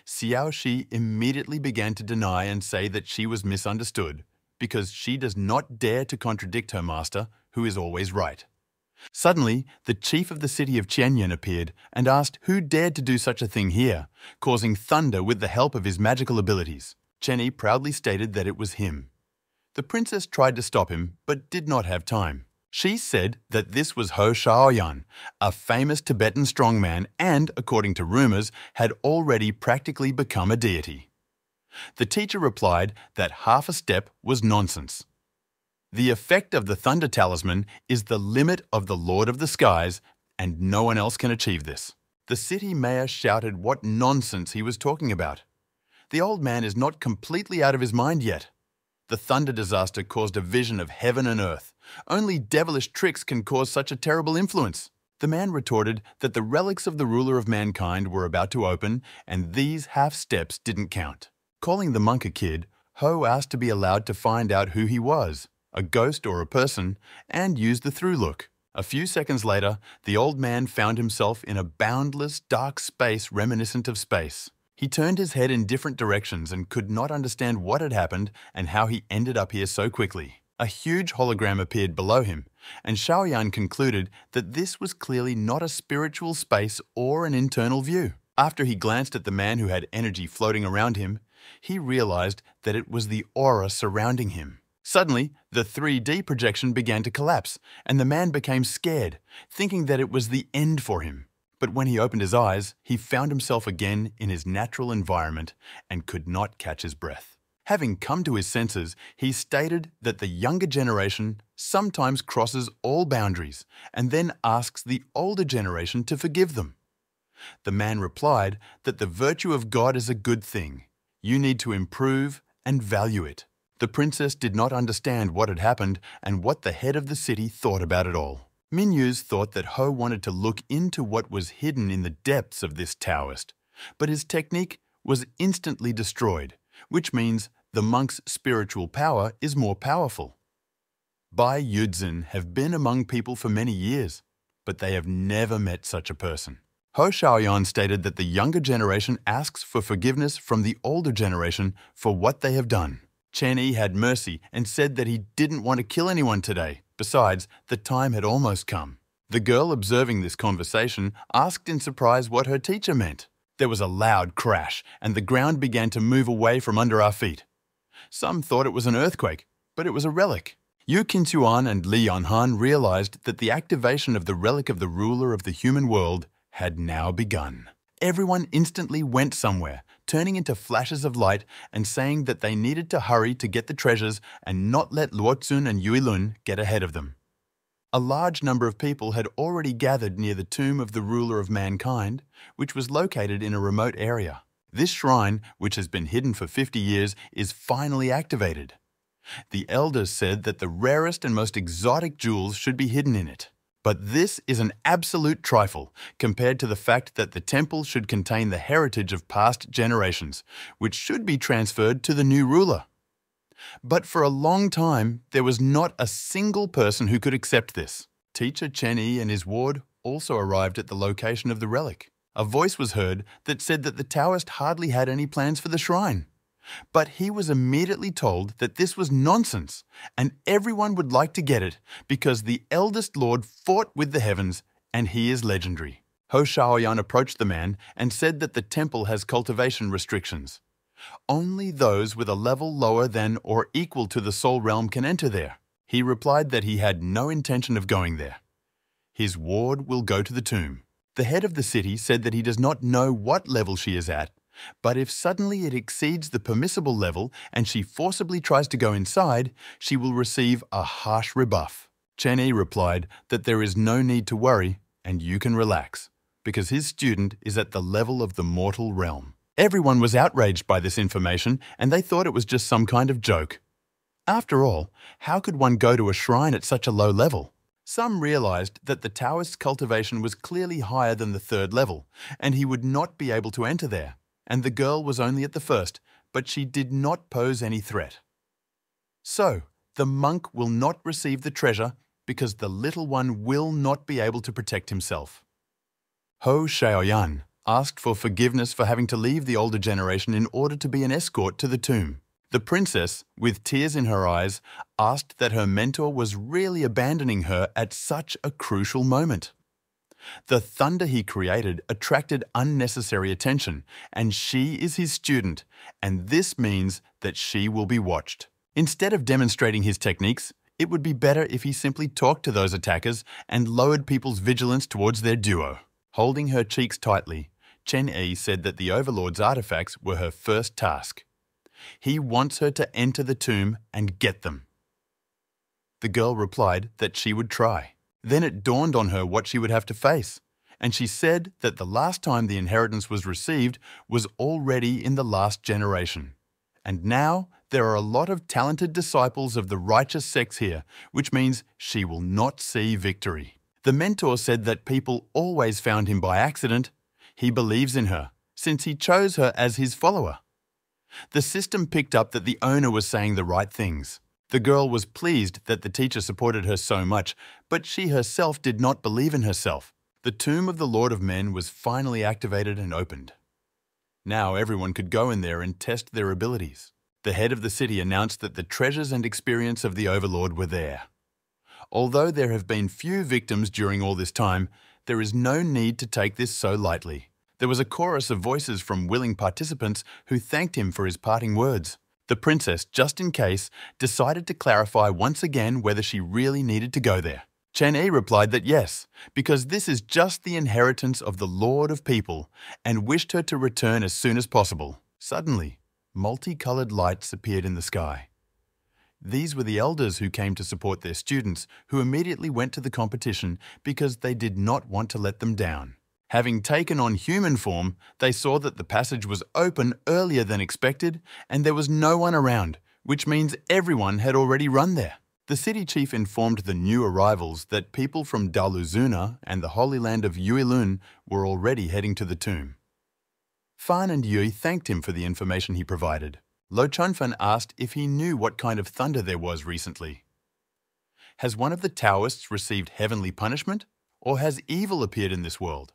Xiao Shi immediately began to deny and say that she was misunderstood because she does not dare to contradict her master, who is always right. Suddenly, the chief of the city of Qianyan appeared and asked who dared to do such a thing here, causing thunder with the help of his magical abilities. Chenny proudly stated that it was him. The princess tried to stop him, but did not have time. She said that this was Ho Shaoyan, a famous Tibetan strongman and, according to rumors, had already practically become a deity. The teacher replied that half a step was nonsense. The effect of the thunder talisman is the limit of the Lord of the Skies, and no one else can achieve this. The city mayor shouted what nonsense he was talking about. The old man is not completely out of his mind yet. The thunder disaster caused a vision of heaven and earth. Only devilish tricks can cause such a terrible influence. The man retorted that the relics of the ruler of mankind were about to open, and these half steps didn't count. Calling the monk a kid, Ho asked to be allowed to find out who he was, a ghost or a person, and use the through look. A few seconds later, the old man found himself in a boundless, dark space reminiscent of space. He turned his head in different directions and could not understand what had happened and how he ended up here so quickly. A huge hologram appeared below him, and Shaoyan concluded that this was clearly not a spiritual space or an internal view. After he glanced at the man who had energy floating around him, he realized that it was the aura surrounding him. Suddenly, the 3D projection began to collapse, and the man became scared, thinking that it was the end for him. But when he opened his eyes, he found himself again in his natural environment and could not catch his breath. Having come to his senses, he stated that the younger generation sometimes crosses all boundaries and then asks the older generation to forgive them. The man replied that the virtue of God is a good thing. You need to improve and value it. The princess did not understand what had happened and what the head of the city thought about it all. Minyus thought that Ho wanted to look into what was hidden in the depths of this Taoist, but his technique was instantly destroyed, which means the monk's spiritual power is more powerful. Bai Yudzin have been among people for many years, but they have never met such a person. Ho Shaoyan stated that the younger generation asks for forgiveness from the older generation for what they have done. Chen Yi had mercy and said that he didn't want to kill anyone today. Besides, the time had almost come. The girl observing this conversation asked in surprise what her teacher meant. There was a loud crash, and the ground began to move away from under our feet. Some thought it was an earthquake, but it was a relic. Yu Qinxuan and Li Yanhan realized that the activation of the relic of the ruler of the human world had now begun. Everyone instantly went somewhere, turning into flashes of light and saying that they needed to hurry to get the treasures and not let Luozun and Yuilun get ahead of them. A large number of people had already gathered near the tomb of the ruler of mankind, which was located in a remote area. This shrine, which has been hidden for 50 years, is finally activated. The elders said that the rarest and most exotic jewels should be hidden in it. But this is an absolute trifle compared to the fact that the temple should contain the heritage of past generations, which should be transferred to the new ruler. But for a long time, there was not a single person who could accept this. Teacher Chen Yi and his ward also arrived at the location of the relic. A voice was heard that said that the Taoist hardly had any plans for the shrine. But he was immediately told that this was nonsense, and everyone would like to get it because the eldest lord fought with the heavens, and he is legendary. Ho Shaoyan approached the man and said that the temple has cultivation restrictions. Only those with a level lower than or equal to the soul realm can enter there. He replied that he had no intention of going there. His ward will go to the tomb. The head of the city said that he does not know what level she is at, but if suddenly it exceeds the permissible level and she forcibly tries to go inside, she will receive a harsh rebuff. Chen Yi replied that there is no need to worry and you can relax, because his student is at the level of the mortal realm. Everyone was outraged by this information and they thought it was just some kind of joke. After all, how could one go to a shrine at such a low level? Some realized that the Taoist's cultivation was clearly higher than the third level, and he would not be able to enter there. And the girl was only at the first, but she did not pose any threat. So, the monk will not receive the treasure because the little one will not be able to protect himself. Ho Shaoyan asked for forgiveness for having to leave the older generation in order to be an escort to the tomb. The princess, with tears in her eyes, asked that her mentor was really abandoning her at such a crucial moment. The thunder he created attracted unnecessary attention, and she is his student, and this means that she will be watched. Instead of demonstrating his techniques, it would be better if he simply talked to those attackers and lowered people's vigilance towards their duo. Holding her cheeks tightly, Chen Yi said that the Overlord's artifacts were her first task. He wants her to enter the tomb and get them. The girl replied that she would try. Then it dawned on her what she would have to face, and she said that the last time the inheritance was received was already in the last generation. And now there are a lot of talented disciples of the righteous sects here, which means she will not see victory. The mentor said that people always found him by accident. He believes in her, since he chose her as his follower. The system picked up that the owner was saying the right things. The girl was pleased that the teacher supported her so much, but she herself did not believe in herself. The tomb of the Lord of Men was finally activated and opened. Now everyone could go in there and test their abilities. The head of the city announced that the treasures and experience of the Overlord were there. Although there have been few victims during all this time, there is no need to take this so lightly. There was a chorus of voices from willing participants who thanked him for his parting words. The princess, just in case, decided to clarify once again whether she really needed to go there. Chen Yi replied that yes, because this is just the inheritance of the Lord of People, and wished her to return as soon as possible. Suddenly, multicolored lights appeared in the sky. These were the elders who came to support their students, who immediately went to the competition because they did not want to let them down. Having taken on human form, they saw that the passage was open earlier than expected and there was no one around, which means everyone had already run there. The city chief informed the new arrivals that people from Daluzuna and the Holy Land of Yuilun were already heading to the tomb. Fan and Yui thanked him for the information he provided. Lo Chunfan asked if he knew what kind of thunder there was recently. Has one of the Taoists received heavenly punishment, or has evil appeared in this world?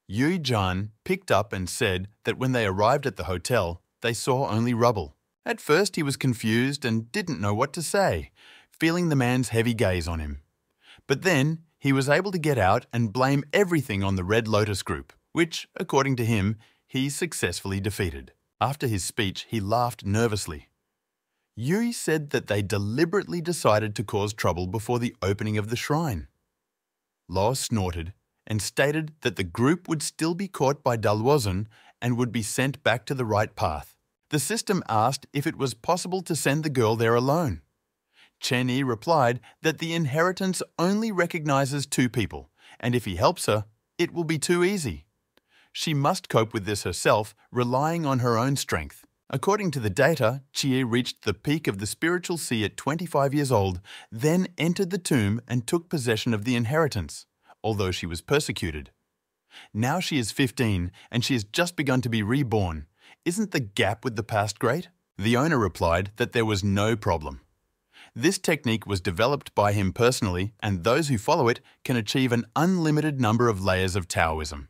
Yui Zhan picked up and said that when they arrived at the hotel, they saw only rubble. At first he was confused and didn't know what to say, feeling the man's heavy gaze on him. But then he was able to get out and blame everything on the Red Lotus group, which, according to him, he successfully defeated. After his speech, he laughed nervously. Yui said that they deliberately decided to cause trouble before the opening of the shrine. Lo snorted and stated that the group would still be caught by Dalwozan and would be sent back to the right path. The system asked if it was possible to send the girl there alone. Chen Yi replied that the inheritance only recognizes two people, and if he helps her, it will be too easy. She must cope with this herself, relying on her own strength. According to the data, Chie reached the peak of the spiritual sea at 25 years old, then entered the tomb and took possession of the inheritance, although she was persecuted. Now she is 15 and she has just begun to be reborn. Isn't the gap with the past great? The owner replied that there was no problem. This technique was developed by him personally, and those who follow it can achieve an unlimited number of layers of Taoism.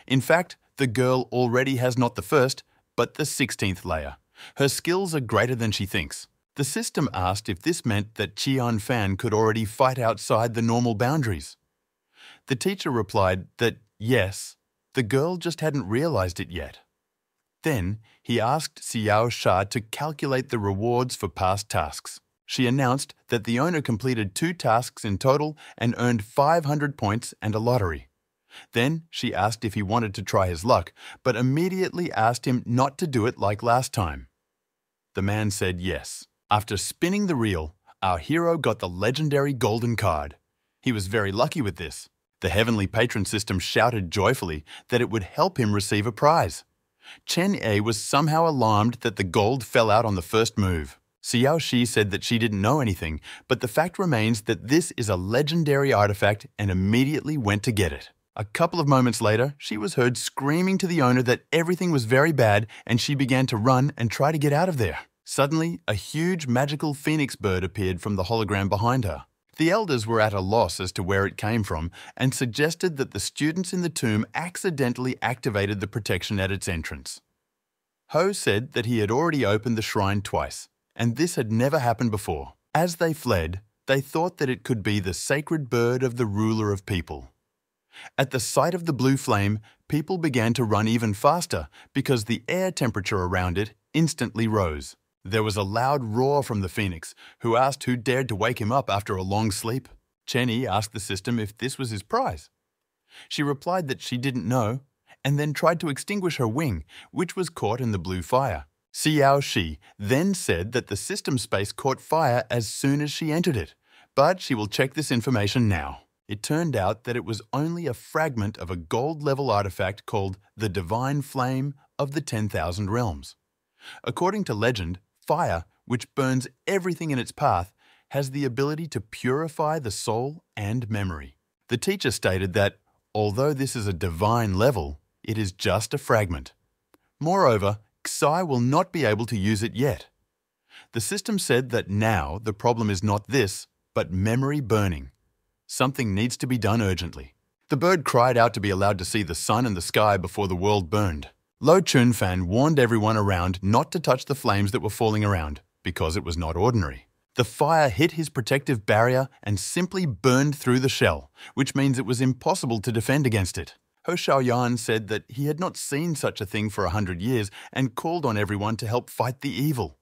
In fact, the girl already has not the first, but the 16th layer. Her skills are greater than she thinks. The system asked if this meant that Qian Fan could already fight outside the normal boundaries. The teacher replied that yes, the girl just hadn't realized it yet. Then he asked Xiao Sha to calculate the rewards for past tasks. She announced that the owner completed 2 tasks in total and earned 500 points and a lottery. Then she asked if he wanted to try his luck, but immediately asked him not to do it like last time. The man said yes. After spinning the reel, our hero got the legendary golden card. He was very lucky with this. The heavenly patron system shouted joyfully that it would help him receive a prize. Chen A was somehow alarmed that the gold fell out on the first move. Xiao Shi said that she didn't know anything, but the fact remains that this is a legendary artifact and immediately went to get it. A couple of moments later, she was heard screaming to the owner that everything was very bad and she began to run and try to get out of there. Suddenly, a huge magical phoenix bird appeared from the hologram behind her. The elders were at a loss as to where it came from and suggested that the students in the tomb accidentally activated the protection at its entrance. Ho said that he had already opened the shrine twice, and this had never happened before. As they fled, they thought that it could be the sacred bird of the ruler of people. At the sight of the blue flame, people began to run even faster because the air temperature around it instantly rose. There was a loud roar from the phoenix, who asked who dared to wake him up after a long sleep. Chen Yi asked the system if this was his prize. She replied that she didn't know, and then tried to extinguish her wing, which was caught in the blue fire. Xiao Shi then said that the system space caught fire as soon as she entered it, but she will check this information now. It turned out that it was only a fragment of a gold-level artifact called the Divine Flame of the 10,000 Realms. According to legend, fire, which burns everything in its path, has the ability to purify the soul and memory. The teacher stated that, although this is a divine level, it is just a fragment. Moreover, Xi will not be able to use it yet. The system said that now the problem is not this, but memory burning. Something needs to be done urgently. The bird cried out to be allowed to see the sun and the sky before the world burned. Lo Chunfan warned everyone around not to touch the flames that were falling around, because it was not ordinary. The fire hit his protective barrier and simply burned through the shell, which means it was impossible to defend against it. Ho Xiaoyan said that he had not seen such a thing for 100 years and called on everyone to help fight the evil.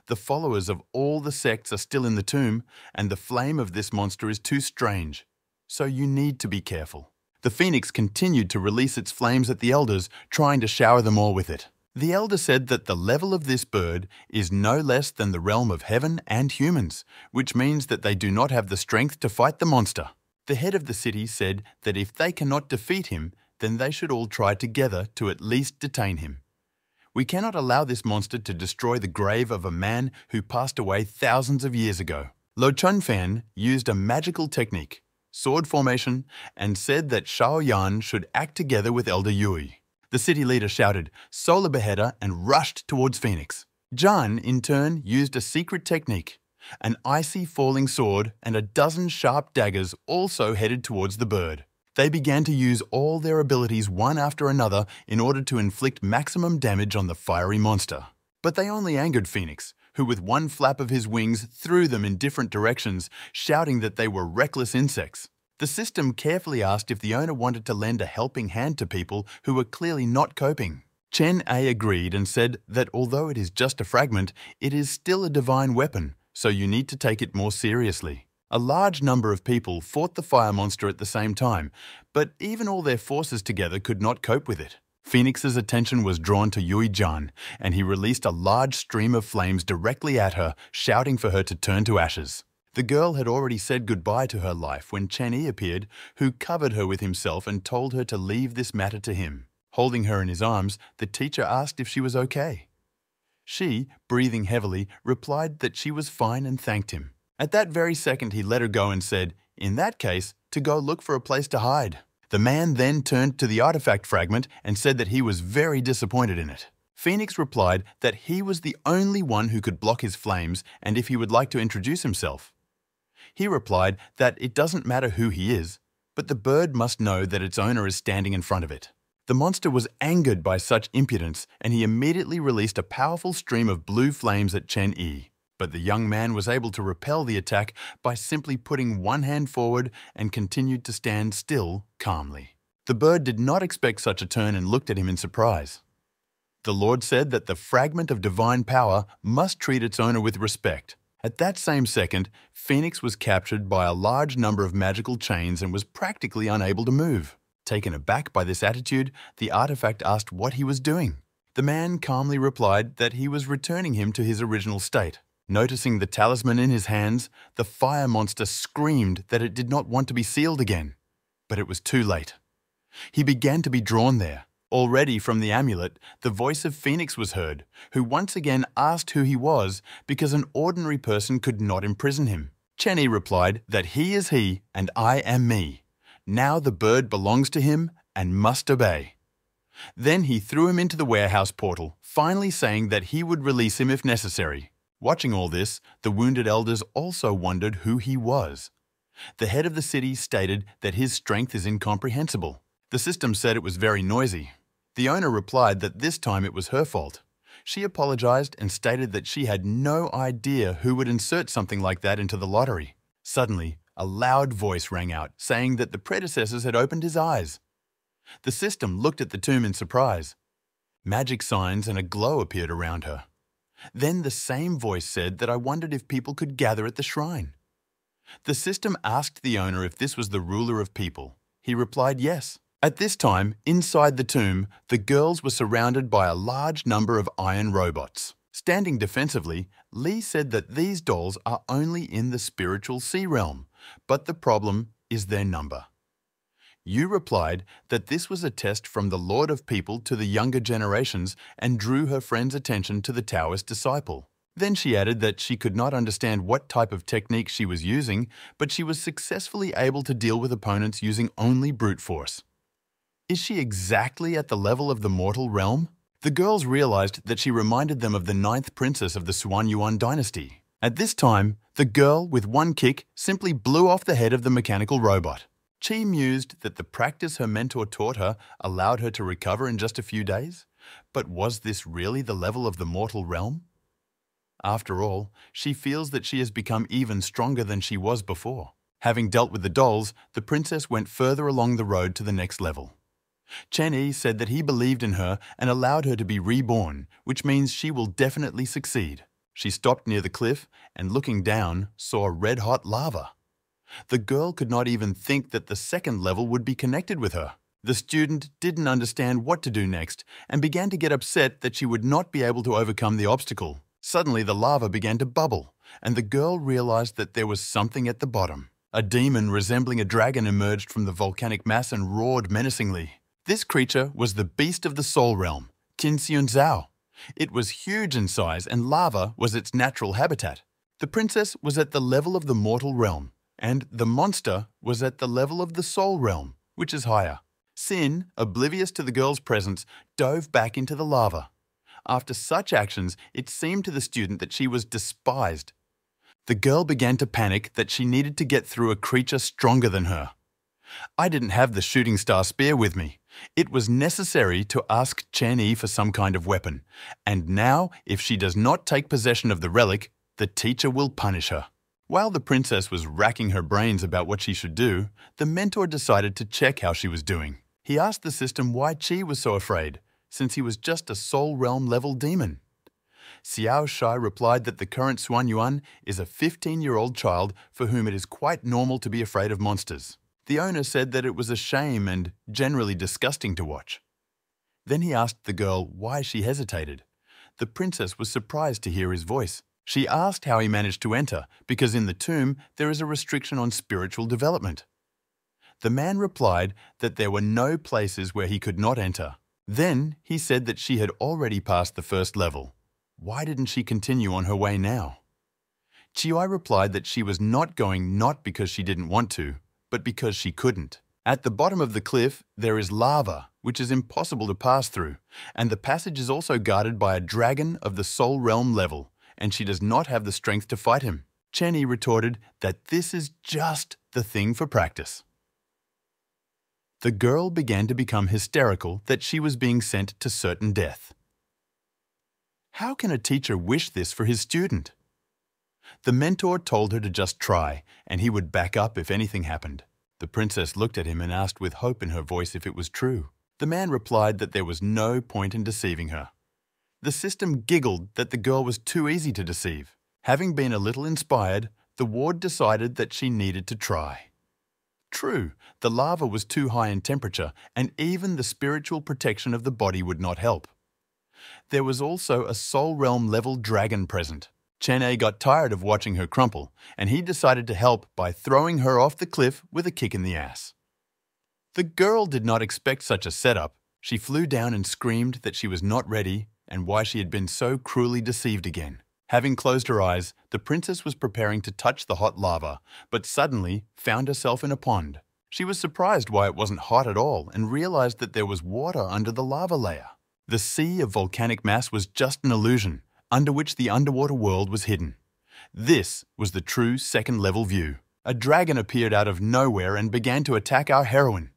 The followers of all the sects are still in the tomb, and the flame of this monster is too strange, so you need to be careful. The phoenix continued to release its flames at the elders, trying to shower them all with it. The elder said that the level of this bird is no less than the realm of heaven and humans, which means that they do not have the strength to fight the monster. The head of the city said that if they cannot defeat him, then they should all try together to at least detain him. We cannot allow this monster to destroy the grave of a man who passed away thousands of years ago. Lo Chunfan used a magical technique, sword formation, and said that Xiaoyan should act together with Elder Yui. The city leader shouted, "Solar Beheader," and rushed towards Phoenix. Zhan, in turn, used a secret technique. An icy falling sword and a dozen sharp daggers also headed towards the bird. They began to use all their abilities one after another in order to inflict maximum damage on the fiery monster. But they only angered Phoenix, who with one flap of his wings threw them in different directions, shouting that they were reckless insects. The system carefully asked if the owner wanted to lend a helping hand to people who were clearly not coping. Chen A agreed and said that although it is just a fragment, it is still a divine weapon, so you need to take it more seriously. A large number of people fought the fire monster at the same time, but even all their forces together could not cope with it. Phoenix's attention was drawn to Yui Jan, and he released a large stream of flames directly at her, shouting for her to turn to ashes. The girl had already said goodbye to her life when Chen Yi appeared, who covered her with himself and told her to leave this matter to him. Holding her in his arms, the teacher asked if she was okay. She, breathing heavily, replied that she was fine and thanked him. At that very second, he let her go and said, in that case, to go look for a place to hide. The man then turned to the artifact fragment and said that he was very disappointed in it. Phoenix replied that he was the only one who could block his flames and if he would like to introduce himself. He replied that it doesn't matter who he is, but the bird must know that its owner is standing in front of it. The monster was angered by such impudence and he immediately released a powerful stream of blue flames at Chen Yi. But the young man was able to repel the attack by simply putting one hand forward and continued to stand still calmly. The bird did not expect such a turn and looked at him in surprise. The Lord said that the fragment of divine power must treat its owner with respect. At that same second, Phoenix was captured by a large number of magical chains and was practically unable to move. Taken aback by this attitude, the artifact asked what he was doing. The man calmly replied that he was returning him to his original state. Noticing the talisman in his hands, the fire monster screamed that it did not want to be sealed again. But it was too late. He began to be drawn there. Already from the amulet, the voice of Phoenix was heard, who once again asked who he was because an ordinary person could not imprison him. Chen Yi replied that he is he and I am me. Now the bird belongs to him and must obey. Then he threw him into the warehouse portal, finally saying that he would release him if necessary. Watching all this, the wounded elders also wondered who he was. The head of the city stated that his strength is incomprehensible. The system said it was very noisy. The owner replied that this time it was her fault. She apologized and stated that she had no idea who would insert something like that into the lottery. Suddenly, a loud voice rang out, saying that the predecessors had opened his eyes. The system looked at the tomb in surprise. Magic signs and a glow appeared around her. Then the same voice said that I wondered if people could gather at the shrine. The system asked the owner if this was the ruler of people. He replied yes. At this time, inside the tomb, the girls were surrounded by a large number of iron robots. Standing defensively, Lee said that these dolls are only in the spiritual sea realm, but the problem is their number. Yu replied that this was a test from the Lord of People to the younger generations and drew her friend's attention to the Taoist disciple. Then she added that she could not understand what type of technique she was using, but she was successfully able to deal with opponents using only brute force. Is she exactly at the level of the mortal realm? The girls realized that she reminded them of the 9th princess of the Suan Yuan dynasty. At this time, the girl, with one kick, simply blew off the head of the mechanical robot. Chi mused that the practice her mentor taught her allowed her to recover in just a few days. But was this really the level of the mortal realm? After all, she feels that she has become even stronger than she was before. Having dealt with the dolls, the princess went further along the road to the next level. Chen Yi said that he believed in her and allowed her to be reborn, which means she will definitely succeed. She stopped near the cliff and, looking down, saw red-hot lava. The girl could not even think that the second level would be connected with her. The student didn't understand what to do next and began to get upset that she would not be able to overcome the obstacle. Suddenly, the lava began to bubble, and the girl realized that there was something at the bottom. A demon resembling a dragon emerged from the volcanic mass and roared menacingly. This creature was the beast of the soul realm, Qin Xiun Zhao. It was huge in size and lava was its natural habitat. The princess was at the level of the mortal realm, and the monster was at the level of the soul realm, which is higher. Sin, oblivious to the girl's presence, dove back into the lava. After such actions, it seemed to the student that she was despised. The girl began to panic that she needed to get through a creature stronger than her. I didn't have the shooting star spear with me. It was necessary to ask Chen Yi for some kind of weapon, and now, if she does not take possession of the relic, the teacher will punish her. While the princess was racking her brains about what she should do, the mentor decided to check how she was doing. He asked the system why Qi was so afraid, since he was just a soul realm level demon. Xiao Shai replied that the current Suan Yuan is a 15-year-old child for whom it is quite normal to be afraid of monsters. The owner said that it was a shame and generally disgusting to watch. Then he asked the girl why she hesitated. The princess was surprised to hear his voice. She asked how he managed to enter, because in the tomb there is a restriction on spiritual development. The man replied that there were no places where he could not enter. Then he said that she had already passed the first level. Why didn't she continue on her way now? Chioi replied that she was not going not because she didn't want to, but because she couldn't. At the bottom of the cliff, there is lava, which is impossible to pass through, and the passage is also guarded by a dragon of the Soul Realm level, and she does not have the strength to fight him. Chen-yi retorted that this is just the thing for practice. The girl began to become hysterical that she was being sent to certain death. How can a teacher wish this for his student? The mentor told her to just try, and he would back up if anything happened. The princess looked at him and asked with hope in her voice if it was true. The man replied that there was no point in deceiving her. The system giggled that the girl was too easy to deceive. Having been a little inspired, the ward decided that she needed to try. True, the lava was too high in temperature, and even the spiritual protection of the body would not help. There was also a Soul Realm level dragon present. Chen-yi got tired of watching her crumple, and he decided to help by throwing her off the cliff with a kick in the ass. The girl did not expect such a setup. She flew down and screamed that she was not ready and why she had been so cruelly deceived again. Having closed her eyes, the princess was preparing to touch the hot lava, but suddenly found herself in a pond. She was surprised why it wasn't hot at all and realized that there was water under the lava layer. The sea of volcanic mass was just an illusion, under which the underwater world was hidden. This was the true second-level view. A dragon appeared out of nowhere and began to attack our heroine.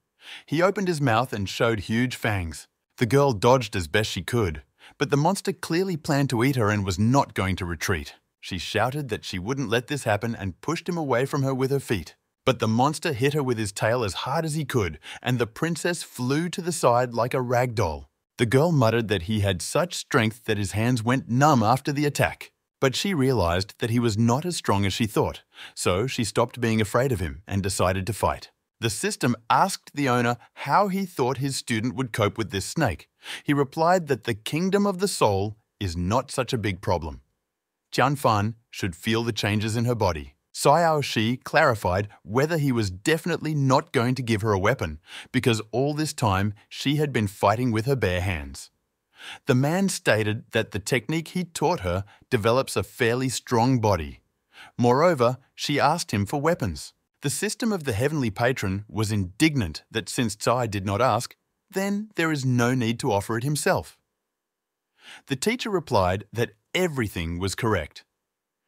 He opened his mouth and showed huge fangs. The girl dodged as best she could, but the monster clearly planned to eat her and was not going to retreat. She shouted that she wouldn't let this happen and pushed him away from her with her feet. But the monster hit her with his tail as hard as he could, and the princess flew to the side like a rag doll. The girl muttered that he had such strength that his hands went numb after the attack. But she realized that he was not as strong as she thought, so she stopped being afraid of him and decided to fight. The system asked the owner how he thought his student would cope with this snake. He replied that the kingdom of the soul is not such a big problem. Tianfan should feel the changes in her body. Xiao Shi clarified whether he was definitely not going to give her a weapon, because all this time she had been fighting with her bare hands. The man stated that the technique he taught her develops a fairly strong body. Moreover, she asked him for weapons. The system of the heavenly patron was indignant that since Tsai did not ask, then there is no need to offer it himself. The teacher replied that everything was correct.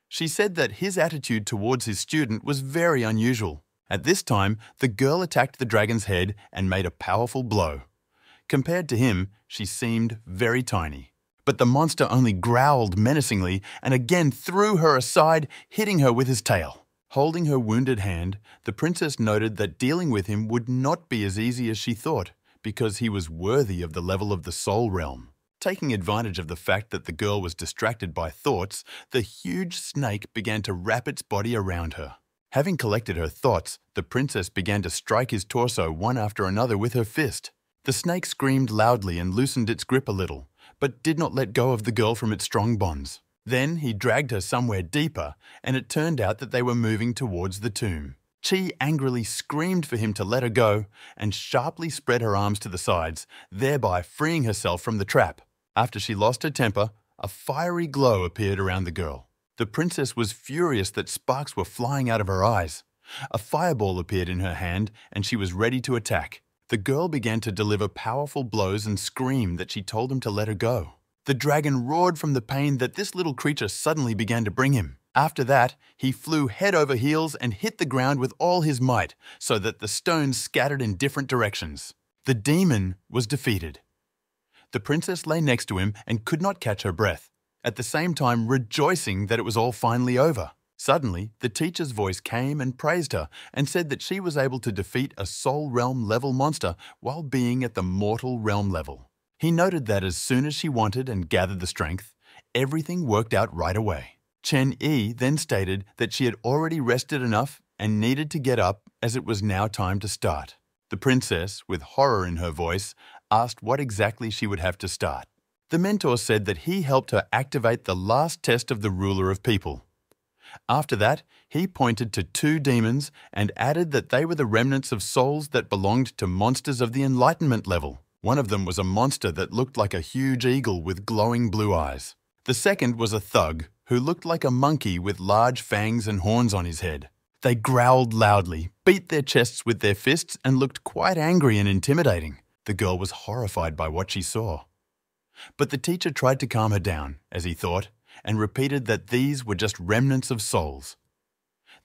She said that his attitude towards his student was very unusual. At this time, the girl attacked the dragon's head and made a powerful blow. Compared to him, she seemed very tiny. But the monster only growled menacingly and again threw her aside, hitting her with his tail. Holding her wounded hand, the princess noted that dealing with him would not be as easy as she thought, because he was worthy of the level of the soul realm. Taking advantage of the fact that the girl was distracted by thoughts, the huge snake began to wrap its body around her. Having collected her thoughts, the princess began to strike his torso one after another with her fist. The snake screamed loudly and loosened its grip a little, but did not let go of the girl from its strong bonds. Then he dragged her somewhere deeper, and it turned out that they were moving towards the tomb. Chi angrily screamed for him to let her go and sharply spread her arms to the sides, thereby freeing herself from the trap. After she lost her temper, a fiery glow appeared around the girl. The princess was furious that sparks were flying out of her eyes. A fireball appeared in her hand and she was ready to attack. The girl began to deliver powerful blows and screamed that she told him to let her go. The dragon roared from the pain that this little creature suddenly began to bring him. After that, he flew head over heels and hit the ground with all his might, so that the stones scattered in different directions. The demon was defeated. The princess lay next to him and could not catch her breath, at the same time rejoicing that it was all finally over. Suddenly, the teacher's voice came and praised her and said that she was able to defeat a soul realm level monster while being at the mortal realm level. He noted that as soon as she wanted and gathered the strength, everything worked out right away. Chen-yi then stated that she had already rested enough and needed to get up as it was now time to start. The princess, with horror in her voice, asked what exactly she would have to start. The mentor said that he helped her activate the last test of the ruler of people. After that, he pointed to 2 demons and added that they were the remnants of souls that belonged to monsters of the enlightenment level. One of them was a monster that looked like a huge eagle with glowing blue eyes. The second was a thug who looked like a monkey with large fangs and horns on his head. They growled loudly, beat their chests with their fists, and looked quite angry and intimidating. The girl was horrified by what she saw. But the teacher tried to calm her down, as he thought, and repeated that these were just remnants of souls.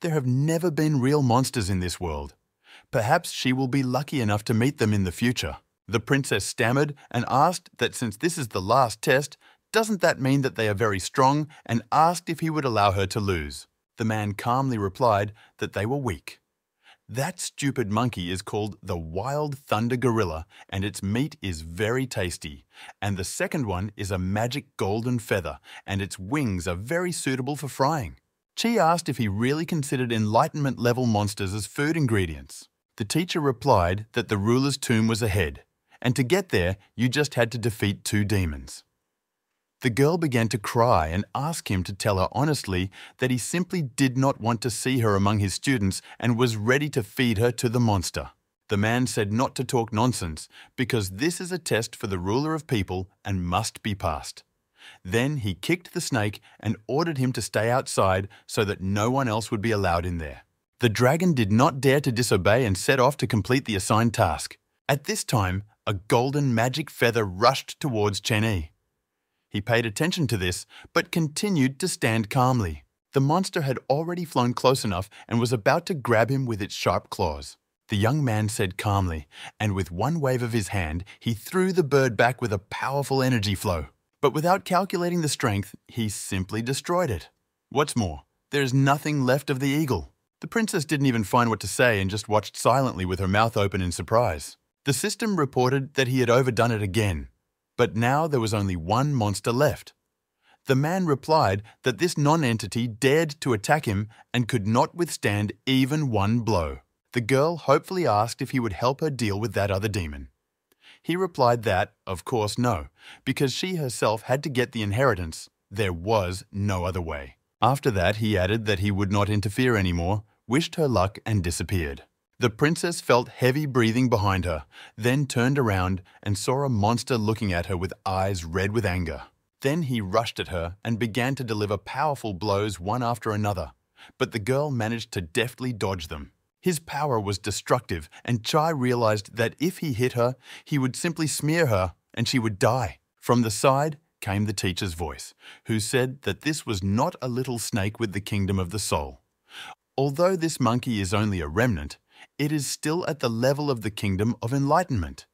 There have never been real monsters in this world. Perhaps she will be lucky enough to meet them in the future. The princess stammered and asked that since this is the last test, doesn't that mean that they are very strong, and asked if he would allow her to lose. The man calmly replied that they were weak. That stupid monkey is called the Wild Thunder Gorilla, and its meat is very tasty. And the second one is a magic golden feather, and its wings are very suitable for frying. Chi asked if he really considered enlightenment-level monsters as food ingredients. The teacher replied that the ruler's tomb was ahead, and to get there, you just had to defeat 2 demons. The girl began to cry and ask him to tell her honestly that he simply did not want to see her among his students and was ready to feed her to the monster. The man said not to talk nonsense because this is a test for the ruler of people and must be passed. Then he kicked the snake and ordered him to stay outside so that no one else would be allowed in there. The dragon did not dare to disobey and set off to complete the assigned task. At this time, a golden magic feather rushed towards Chen-Yi. He paid attention to this, but continued to stand calmly. The monster had already flown close enough and was about to grab him with its sharp claws. The young man said calmly, and with one wave of his hand, he threw the bird back with a powerful energy flow. But without calculating the strength, he simply destroyed it. What's more, there is nothing left of the eagle. The princess didn't even find what to say and just watched silently with her mouth open in surprise. The system reported that he had overdone it again. But now there was only one monster left. The man replied that this non-entity dared to attack him and could not withstand even one blow. The girl hopefully asked if he would help her deal with that other demon. He replied that, of course, no, because she herself had to get the inheritance. There was no other way. After that, he added that he would not interfere anymore, wished her luck, and disappeared. The princess felt heavy breathing behind her, then turned around and saw a monster looking at her with eyes red with anger. Then he rushed at her and began to deliver powerful blows one after another, but the girl managed to deftly dodge them. His power was destructive, and Chai realized that if he hit her, he would simply smear her and she would die. From the side came the teacher's voice, who said that this was not a little snake with the kingdom of the soul. Although this monkey is only a remnant, it is still at the level of the kingdom of enlightenment.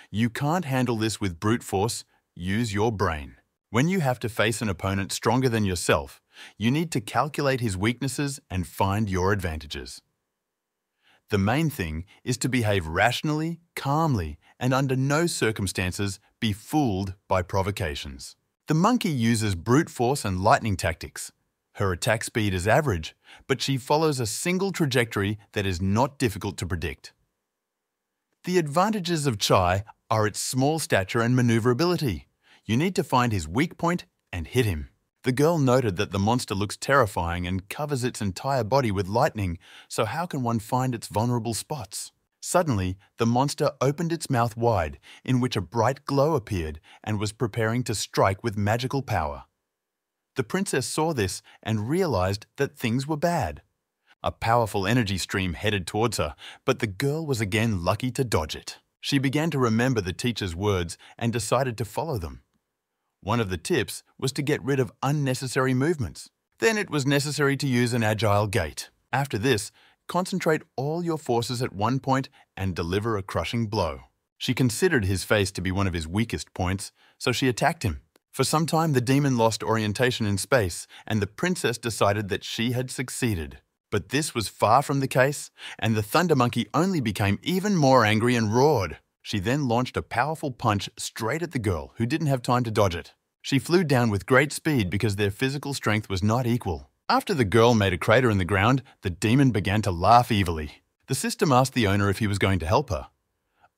You can't handle this with brute force, use your brain. When you have to face an opponent stronger than yourself, you need to calculate his weaknesses and find your advantages. The main thing is to behave rationally, calmly, and under no circumstances be fooled by provocations. The monkey uses brute force and lightning tactics. Her attack speed is average, but she follows a single trajectory that is not difficult to predict. The advantages of Chai are its small stature and maneuverability. You need to find his weak point and hit him. The girl noted that the monster looks terrifying and covers its entire body with lightning, so how can one find its vulnerable spots? Suddenly, the monster opened its mouth wide, in which a bright glow appeared and was preparing to strike with magical power. The princess saw this and realized that things were bad. A powerful energy stream headed towards her, but the girl was again lucky to dodge it. She began to remember the teacher's words and decided to follow them. One of the tips was to get rid of unnecessary movements. Then it was necessary to use an agile gait. After this, concentrate all your forces at one point and deliver a crushing blow. She considered his face to be one of his weakest points, so she attacked him. For some time, the demon lost orientation in space, and the princess decided that she had succeeded. But this was far from the case, and the thunder monkey only became even more angry and roared. She then launched a powerful punch straight at the girl, who didn't have time to dodge it. She flew down with great speed because their physical strength was not equal. After the girl made a crater in the ground, the demon began to laugh evilly. The system asked the owner if he was going to help her.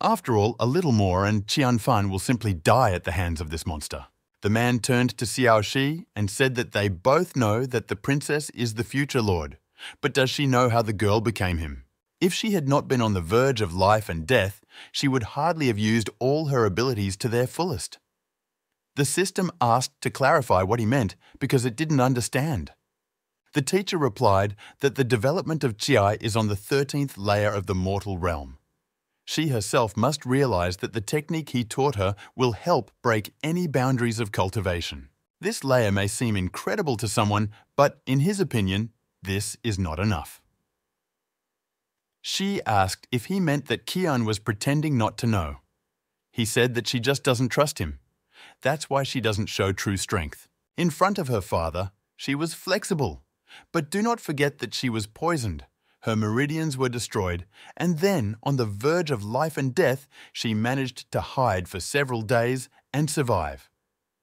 After all, a little more and Qianfan will simply die at the hands of this monster. The man turned to Xiao Shi and said that they both know that the princess is the future lord, but does she know how the girl became him? If she had not been on the verge of life and death, she would hardly have used all her abilities to their fullest. The system asked to clarify what he meant because it didn't understand. The teacher replied that the development of Qi is on the 13th layer of the mortal realm. She herself must realize that the technique he taught her will help break any boundaries of cultivation. This layer may seem incredible to someone, but in his opinion, this is not enough. She asked if he meant that Qian was pretending not to know. He said that she just doesn't trust him. That's why she doesn't show true strength. In front of her father, she was flexible. But do not forget that she was poisoned. Her meridians were destroyed, and then, on the verge of life and death, she managed to hide for several days and survive.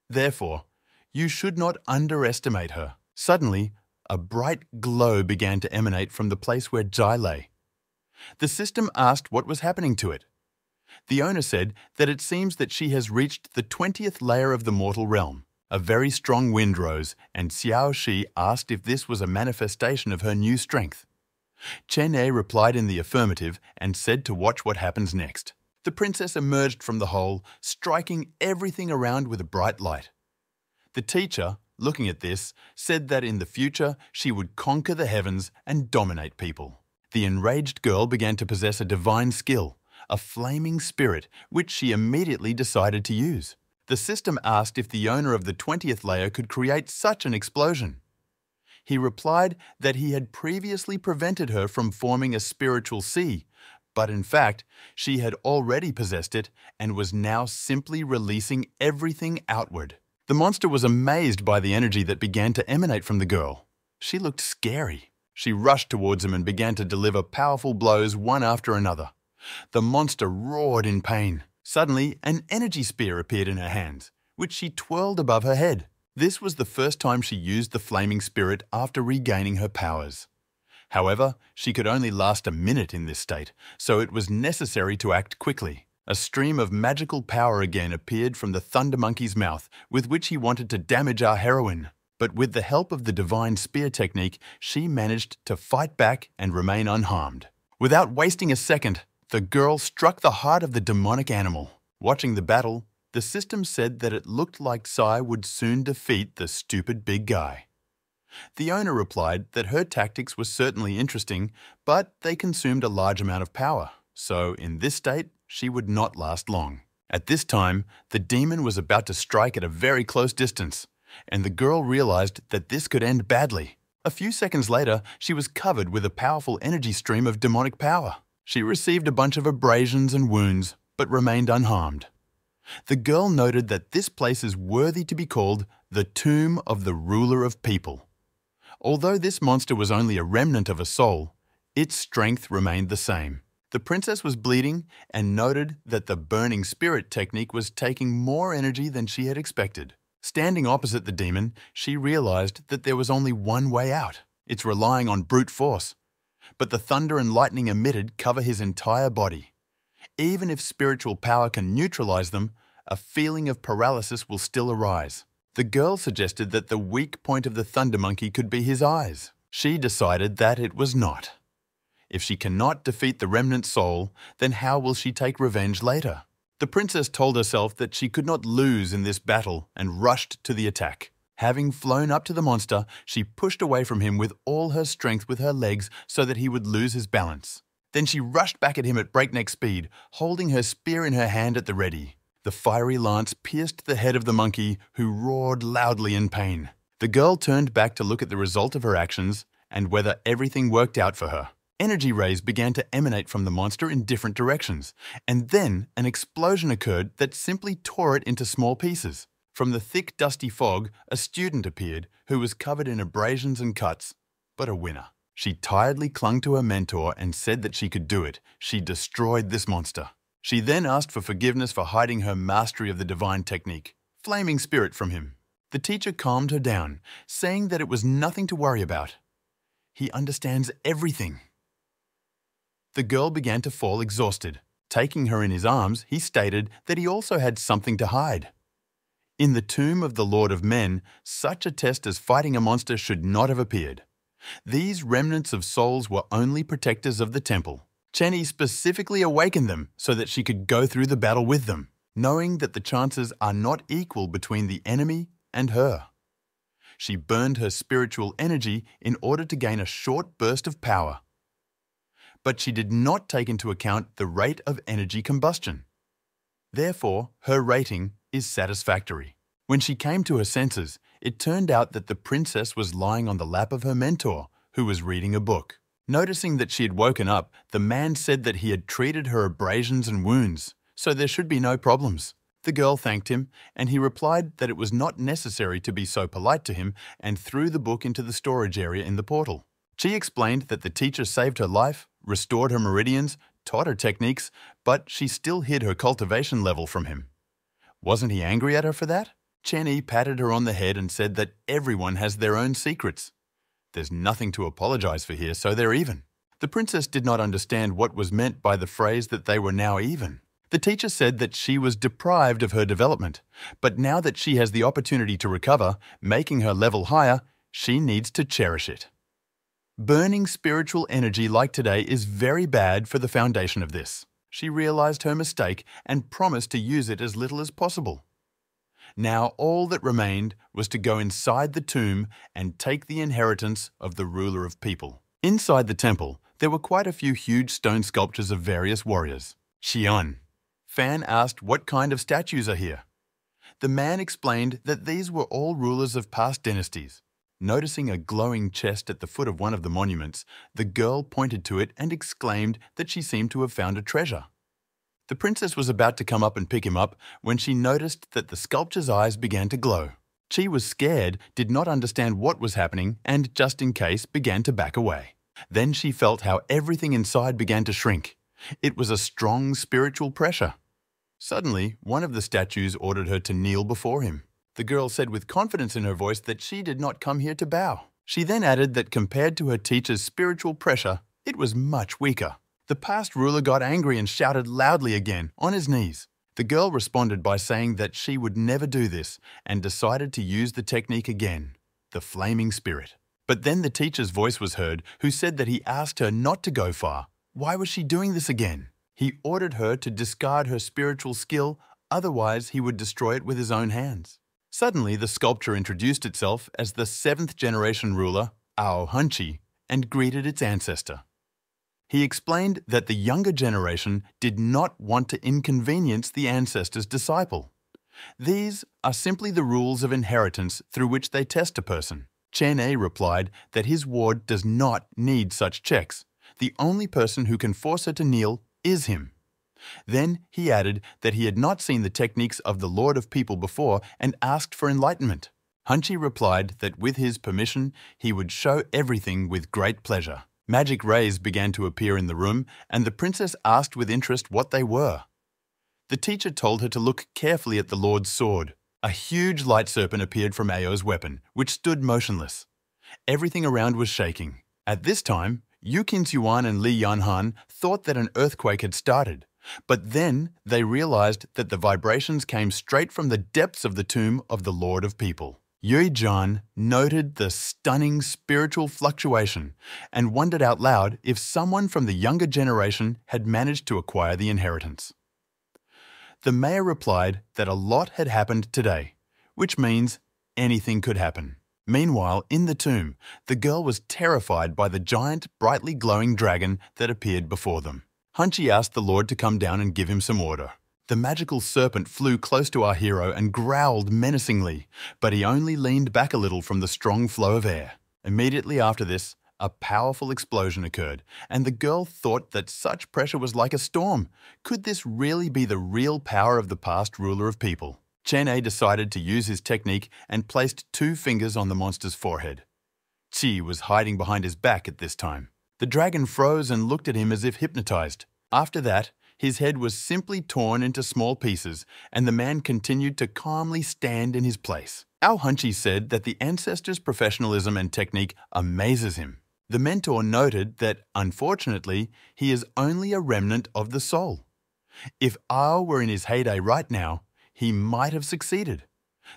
Therefore, you should not underestimate her. Suddenly, a bright glow began to emanate from the place where Jai lay. The system asked what was happening to it. The owner said that it seems that she has reached the 20th layer of the mortal realm. A very strong wind rose, and Xiao Shi asked if this was a manifestation of her new strength. Chen E replied in the affirmative and said to watch what happens next. The princess emerged from the hole, striking everything around with a bright light. The teacher, looking at this, said that in the future she would conquer the heavens and dominate people. The enraged girl began to possess a divine skill, a flaming spirit, which she immediately decided to use. The system asked if the owner of the 20th layer could create such an explosion. He replied that he had previously prevented her from forming a spiritual sea, but in fact, she had already possessed it and was now simply releasing everything outward. The monster was amazed by the energy that began to emanate from the girl. She looked scary. She rushed towards him and began to deliver powerful blows one after another. The monster roared in pain. Suddenly, an energy spear appeared in her hands, which she twirled above her head. This was the first time she used the flaming spirit after regaining her powers. However, she could only last a minute in this state, so it was necessary to act quickly. A stream of magical power again appeared from the Thunder Monkey's mouth, with which he wanted to damage our heroine. But with the help of the divine spear technique, she managed to fight back and remain unharmed. Without wasting a second, the girl struck the heart of the demonic animal. Watching the battle, the system said that it looked like Sai would soon defeat the stupid big guy. The owner replied that her tactics were certainly interesting, but they consumed a large amount of power, so in this state, she would not last long. At this time, the demon was about to strike at a very close distance, and the girl realized that this could end badly. A few seconds later, she was covered with a powerful energy stream of demonic power. She received a bunch of abrasions and wounds, but remained unharmed. The girl noted that this place is worthy to be called the tomb of the ruler of people. Although this monster was only a remnant of a soul, its strength remained the same. The princess was bleeding and noted that the burning spirit technique was taking more energy than she had expected. Standing opposite the demon, she realized that there was only one way out. It's relying on brute force. But the thunder and lightning emitted cover his entire body. Even if spiritual power can neutralize them, a feeling of paralysis will still arise. The girl suggested that the weak point of the Thunder Monkey could be his eyes. She decided that it was not. If she cannot defeat the remnant soul, then how will she take revenge later? The princess told herself that she could not lose in this battle and rushed to the attack. Having flown up to the monster, she pushed away from him with all her strength with her legs so that he would lose his balance. Then she rushed back at him at breakneck speed, holding her spear in her hand at the ready. The fiery lance pierced the head of the monkey, who roared loudly in pain. The girl turned back to look at the result of her actions and whether everything worked out for her. Energy rays began to emanate from the monster in different directions, and then an explosion occurred that simply tore it into small pieces. From the thick, dusty fog, a student appeared who was covered in abrasions and cuts, but a winner. She tiredly clung to her mentor and said that she could do it. She destroyed this monster. She then asked for forgiveness for hiding her mastery of the divine technique, flaming spirit, from him. The teacher calmed her down, saying that it was nothing to worry about. He understands everything. The girl began to fall exhausted. Taking her in his arms, he stated that he also had something to hide. In the tomb of the Lord of Men, such a test as fighting a monster should not have appeared. These remnants of souls were only protectors of the temple. Chenny specifically awakened them so that she could go through the battle with them, knowing that the chances are not equal between the enemy and her. She burned her spiritual energy in order to gain a short burst of power. But she did not take into account the rate of energy combustion. Therefore, her rating is satisfactory. When she came to her senses, it turned out that the princess was lying on the lap of her mentor, who was reading a book. Noticing that she had woken up, the man said that he had treated her abrasions and wounds, so there should be no problems. The girl thanked him, and he replied that it was not necessary to be so polite to him and threw the book into the storage area in the portal. She explained that the teacher saved her life, restored her meridians, taught her techniques, but she still hid her cultivation level from him. Wasn't he angry at her for that? Chenny patted her on the head and said that everyone has their own secrets. There's nothing to apologize for here, so they're even. The princess did not understand what was meant by the phrase that they were now even. The teacher said that she was deprived of her development, but now that she has the opportunity to recover, making her level higher, she needs to cherish it. Burning spiritual energy like today is very bad for the foundation of this. She realized her mistake and promised to use it as little as possible. Now all that remained was to go inside the tomb and take the inheritance of the ruler of people. Inside the temple, there were quite a few huge stone sculptures of various warriors. Xian. Fan asked what kind of statues are here. The man explained that these were all rulers of past dynasties. Noticing a glowing chest at the foot of one of the monuments, the girl pointed to it and exclaimed that she seemed to have found a treasure. The princess was about to come up and pick him up when she noticed that the sculpture's eyes began to glow. She was scared, did not understand what was happening, and just in case began to back away. Then she felt how everything inside began to shrink. It was a strong spiritual pressure. Suddenly, one of the statues ordered her to kneel before him. The girl said with confidence in her voice that she did not come here to bow. She then added that compared to her teacher's spiritual pressure, it was much weaker. The past ruler got angry and shouted loudly again, on his knees. The girl responded by saying that she would never do this and decided to use the technique again, the flaming spirit. But then the teacher's voice was heard, who said that he asked her not to go far. Why was she doing this again? He ordered her to discard her spiritual skill, otherwise he would destroy it with his own hands. Suddenly, the sculpture introduced itself as the 7th generation ruler, Ao Hunchi, and greeted its ancestor. He explained that the younger generation did not want to inconvenience the ancestor's disciple. These are simply the rules of inheritance through which they test a person. Chen A replied that his ward does not need such checks. The only person who can force her to kneel is him. Then he added that he had not seen the techniques of the Lord of People before and asked for enlightenment. Hunchi replied that with his permission, he would show everything with great pleasure. Magic rays began to appear in the room, and the princess asked with interest what they were. The teacher told her to look carefully at the Lord's sword. A huge light serpent appeared from Ao's weapon, which stood motionless. Everything around was shaking. At this time, Yu Qinxuan and Li Yanhan thought that an earthquake had started. But then they realized that the vibrations came straight from the depths of the tomb of the Lord of People. Yui Zhan noted the stunning spiritual fluctuation and wondered out loud if someone from the younger generation had managed to acquire the inheritance. The mayor replied that a lot had happened today, which means anything could happen. Meanwhile, in the tomb, the girl was terrified by the giant, brightly glowing dragon that appeared before them. Hunchi asked the Lord to come down and give him some order. The magical serpent flew close to our hero and growled menacingly, but he only leaned back a little from the strong flow of air. Immediately after this, a powerful explosion occurred, and the girl thought that such pressure was like a storm. Could this really be the real power of the past ruler of people? Chen A decided to use his technique and placed 2 fingers on the monster's forehead. Qi was hiding behind his back at this time. The dragon froze and looked at him as if hypnotized. After that, his head was simply torn into small pieces, and the man continued to calmly stand in his place. Ao Hunchi said that the ancestor's professionalism and technique amazes him. The mentor noted that, unfortunately, he is only a remnant of the soul. If Ao were in his heyday right now, he might have succeeded.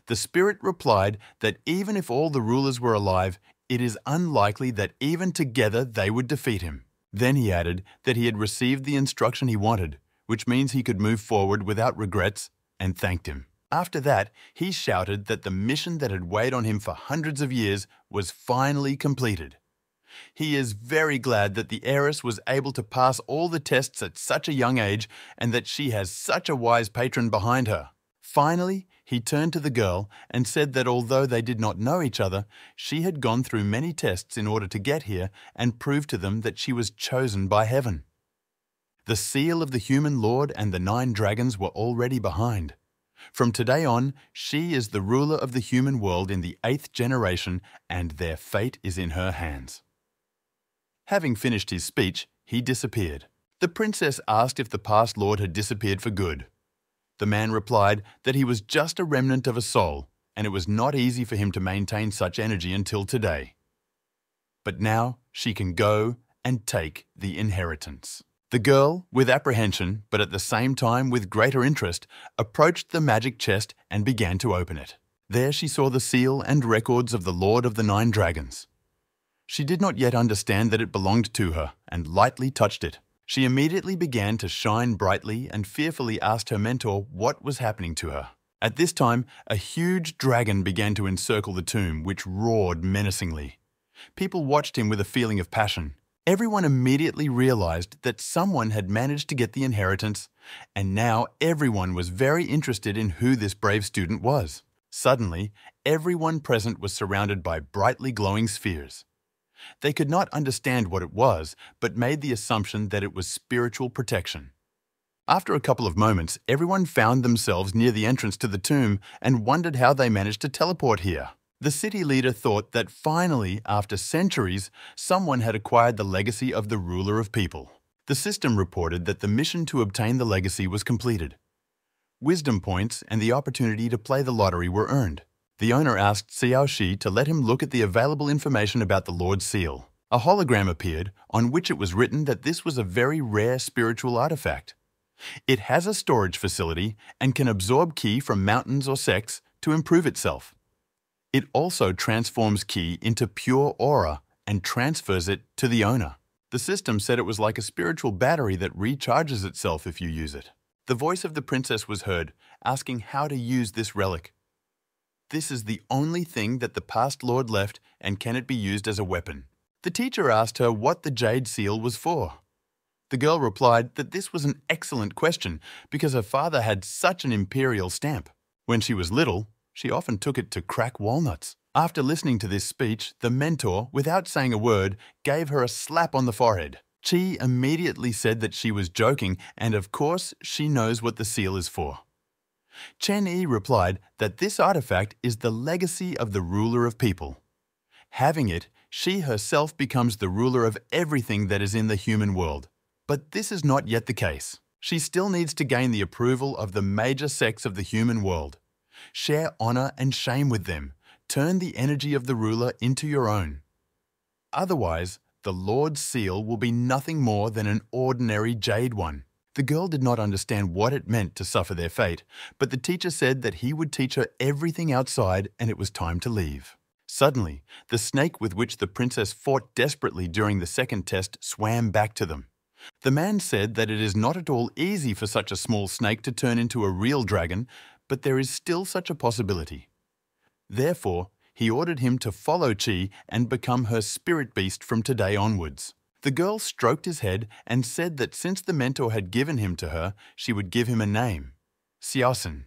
The spirit replied that even if all the rulers were alive, it is unlikely that even together they would defeat him. Then he added that he had received the instruction he wanted, which means he could move forward without regrets, and thanked him. After that, he shouted that the mission that had weighed on him for hundreds of years was finally completed. He is very glad that the heiress was able to pass all the tests at such a young age and that she has such a wise patron behind her. Finally, he turned to the girl and said that although they did not know each other, she had gone through many tests in order to get here and prove to them that she was chosen by heaven. The seal of the human lord and the 9 dragons were already behind. From today on, she is the ruler of the human world in the 8th generation, and their fate is in her hands. Having finished his speech, he disappeared. The princess asked if the past lord had disappeared for good. The man replied that he was just a remnant of a soul, and it was not easy for him to maintain such energy until today. But now she can go and take the inheritance. The girl, with apprehension, but at the same time with greater interest, approached the magic chest and began to open it. There she saw the seal and records of the Lord of the 9 Dragons. She did not yet understand that it belonged to her, and lightly touched it. She immediately began to shine brightly and fearfully asked her mentor what was happening to her. At this time, a huge dragon began to encircle the tomb, which roared menacingly. People watched him with a feeling of passion. Everyone immediately realized that someone had managed to get the inheritance, and now everyone was very interested in who this brave student was. Suddenly, everyone present was surrounded by brightly glowing spheres. They could not understand what it was, but made the assumption that it was spiritual protection. After a couple of moments, everyone found themselves near the entrance to the tomb and wondered how they managed to teleport here. The city leader thought that finally, after centuries, someone had acquired the legacy of the ruler of people. The system reported that the mission to obtain the legacy was completed. Wisdom points and the opportunity to play the lottery were earned. The owner asked Xiao Shi to let him look at the available information about the Lord's Seal. A hologram appeared on which it was written that this was a very rare spiritual artifact. It has a storage facility and can absorb ki from mountains or sects to improve itself. It also transforms ki into pure aura and transfers it to the owner. The system said it was like a spiritual battery that recharges itself if you use it. The voice of the princess was heard, asking how to use this relic. This is the only thing that the past lord left, and can it be used as a weapon? The teacher asked her what the jade seal was for. The girl replied that this was an excellent question because her father had such an imperial stamp. When she was little, she often took it to crack walnuts. After listening to this speech, the mentor, without saying a word, gave her a slap on the forehead. Chi immediately said that she was joking, and of course, she knows what the seal is for. Chen Yi replied that this artifact is the legacy of the ruler of people. Having it, she herself becomes the ruler of everything that is in the human world. But this is not yet the case. She still needs to gain the approval of the major sects of the human world. Share honor and shame with them. Turn the energy of the ruler into your own. Otherwise, the Lord's seal will be nothing more than an ordinary jade one. The girl did not understand what it meant to suffer their fate, but the teacher said that he would teach her everything outside and it was time to leave. Suddenly, the snake with which the princess fought desperately during the second test swam back to them. The man said that it is not at all easy for such a small snake to turn into a real dragon, but there is still such a possibility. Therefore, he ordered him to follow Chi and become her spirit beast from today onwards. The girl stroked his head and said that since the mentor had given him to her, she would give him a name, Xiaosen.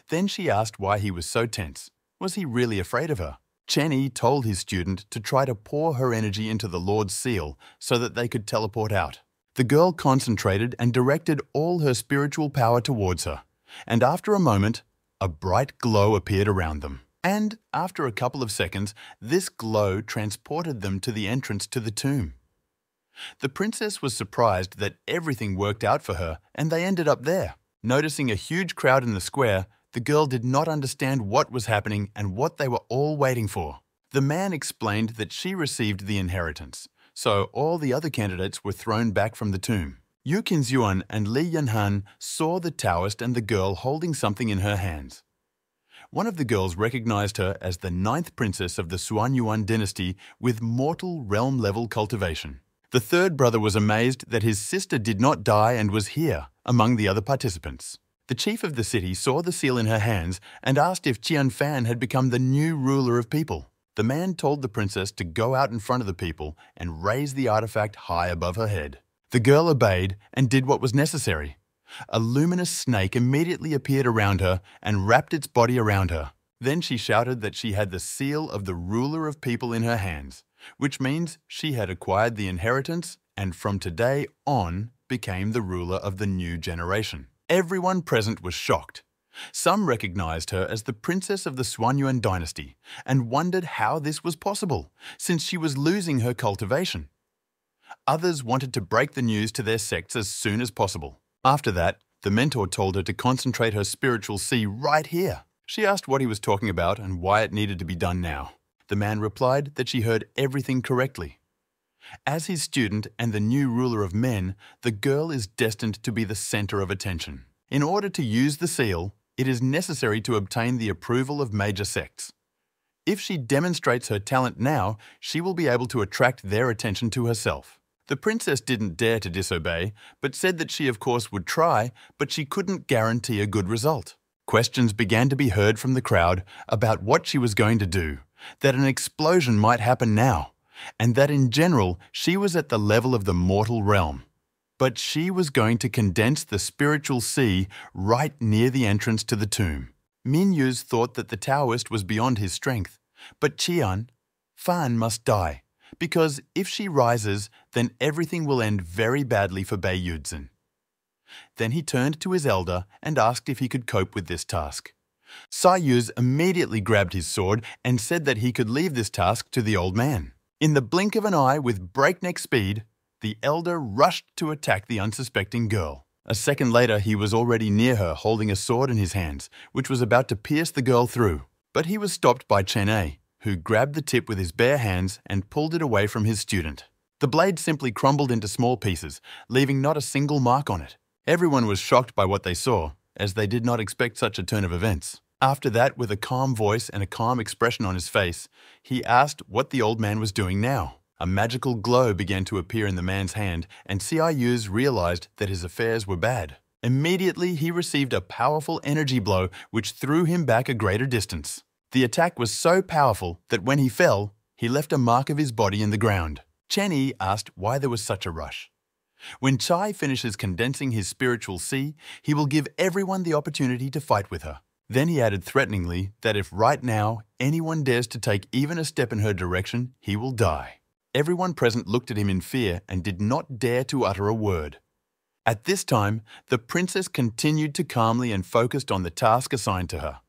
Then she asked why he was so tense. Was he really afraid of her? Chen Yi told his student to try to pour her energy into the Lord's seal so that they could teleport out. The girl concentrated and directed all her spiritual power towards her, and after a moment, a bright glow appeared around them. And after a couple of seconds, this glow transported them to the entrance to the tomb. The princess was surprised that everything worked out for her and they ended up there. Noticing a huge crowd in the square, the girl did not understand what was happening and what they were all waiting for. The man explained that she received the inheritance, so all the other candidates were thrown back from the tomb. Yu Qinzuan and Li Yanhan saw the Taoist and the girl holding something in her hands. One of the girls recognized her as the 9th princess of the Suanyuan dynasty with mortal realm-level cultivation. The third brother was amazed that his sister did not die and was here, among the other participants. The chief of the city saw the seal in her hands and asked if Qianfan had become the new ruler of people. The man told the princess to go out in front of the people and raise the artifact high above her head. The girl obeyed and did what was necessary. A luminous snake immediately appeared around her and wrapped its body around her. Then she shouted that she had the seal of the ruler of people in her hands, which means she had acquired the inheritance and from today on became the ruler of the new generation. Everyone present was shocked. Some recognized her as the princess of the Suanyuan dynasty and wondered how this was possible, since she was losing her cultivation. Others wanted to break the news to their sects as soon as possible. After that, the mentor told her to concentrate her spiritual see right here. She asked what he was talking about and why it needed to be done now. The man replied that she heard everything correctly. As his student and the new ruler of men, the girl is destined to be the center of attention. In order to use the seal, it is necessary to obtain the approval of major sects. If she demonstrates her talent now, she will be able to attract their attention to herself. The princess didn't dare to disobey, but said that she of course would try, but she couldn't guarantee a good result. Questions began to be heard from the crowd about what she was going to do, that an explosion might happen now, and that in general she was at the level of the mortal realm. But she was going to condense the spiritual sea right near the entrance to the tomb. Min Yuz thought that the Taoist was beyond his strength, but Fan must die, because if she rises, then everything will end very badly for Bei Yuzhen. Then he turned to his elder and asked if he could cope with this task. Sai Yuz immediately grabbed his sword and said that he could leave this task to the old man. In the blink of an eye, with breakneck speed, the elder rushed to attack the unsuspecting girl. A second later, he was already near her holding a sword in his hands, which was about to pierce the girl through. But he was stopped by Chen A, who grabbed the tip with his bare hands and pulled it away from his student. The blade simply crumbled into small pieces, leaving not a single mark on it. Everyone was shocked by what they saw, as they did not expect such a turn of events. After that, with a calm voice and a calm expression on his face, he asked what the old man was doing now. A magical glow began to appear in the man's hand, and Sai Yuz realized that his affairs were bad. Immediately, he received a powerful energy blow which threw him back a greater distance. The attack was so powerful that when he fell, he left a mark of his body in the ground. Chen Yi asked why there was such a rush. When Chai finishes condensing his spiritual sea, he will give everyone the opportunity to fight with her. Then he added threateningly that if right now anyone dares to take even a step in her direction, he will die. Everyone present looked at him in fear and did not dare to utter a word. At this time, the princess continued to calmly and focused on the task assigned to her.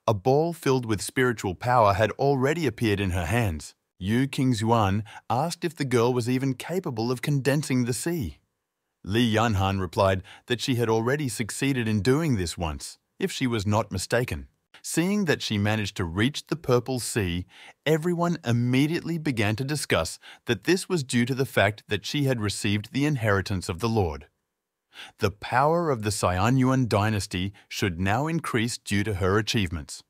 A ball filled with spiritual power had already appeared in her hands. Yu Qingzuan asked if the girl was even capable of condensing the sea. Li Yanhan replied that she had already succeeded in doing this once, if she was not mistaken. Seeing that she managed to reach the purple sea, everyone immediately began to discuss that this was due to the fact that she had received the inheritance of the Lord. The power of the Suanyuan dynasty should now increase due to her achievements.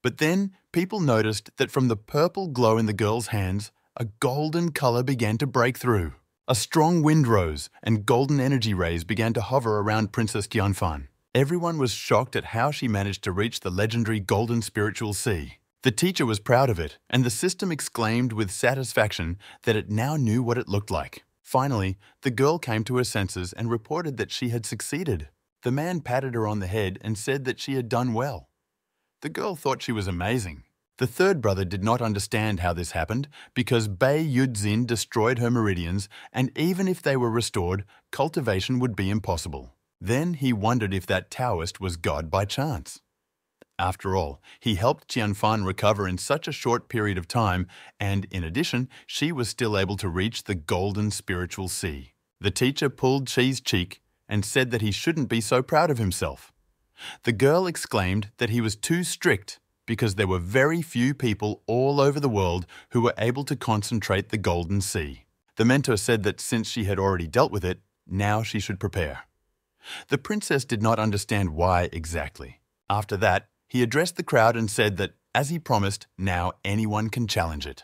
But then, people noticed that from the purple glow in the girl's hands, a golden color began to break through. A strong wind rose, and golden energy rays began to hover around Princess Qianfan. Everyone was shocked at how she managed to reach the legendary golden spiritual sea. The teacher was proud of it, and the system exclaimed with satisfaction that it now knew what it looked like. Finally, the girl came to her senses and reported that she had succeeded. The man patted her on the head and said that she had done well. The girl thought she was amazing. The third brother did not understand how this happened because Bei Yuzhen destroyed her meridians, and even if they were restored, cultivation would be impossible. Then he wondered if that Taoist was God by chance. After all, he helped Qianfan recover in such a short period of time, and in addition, she was still able to reach the golden spiritual sea. The teacher pulled Qi's cheek and said that he shouldn't be so proud of himself. The girl exclaimed that he was too strict because there were very few people all over the world who were able to concentrate the golden sea. The mentor said that since she had already dealt with it, Now she should prepare. The princess did not understand why exactly. After that, he addressed the crowd and said that, as he promised, now anyone can challenge it.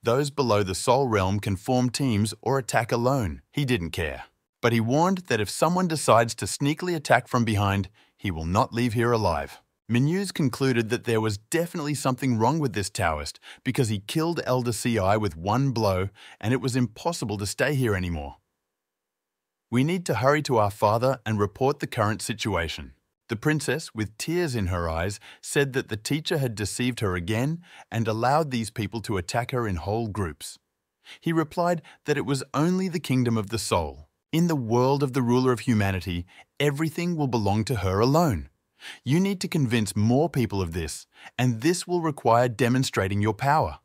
Those below the Soul Realm can form teams or attack alone. He didn't care. But he warned that if someone decides to sneakily attack from behind, he will not leave here alive. Minus concluded that there was definitely something wrong with this Taoist because he killed Elder CI with one blow and it was impossible to stay here anymore. We need to hurry to our father and report the current situation. The princess, with tears in her eyes, said that the teacher had deceived her again and allowed these people to attack her in whole groups. He replied that it was only the kingdom of the soul. In the world of the ruler of humanity, everything will belong to her alone. You need to convince more people of this, and this will require demonstrating your power.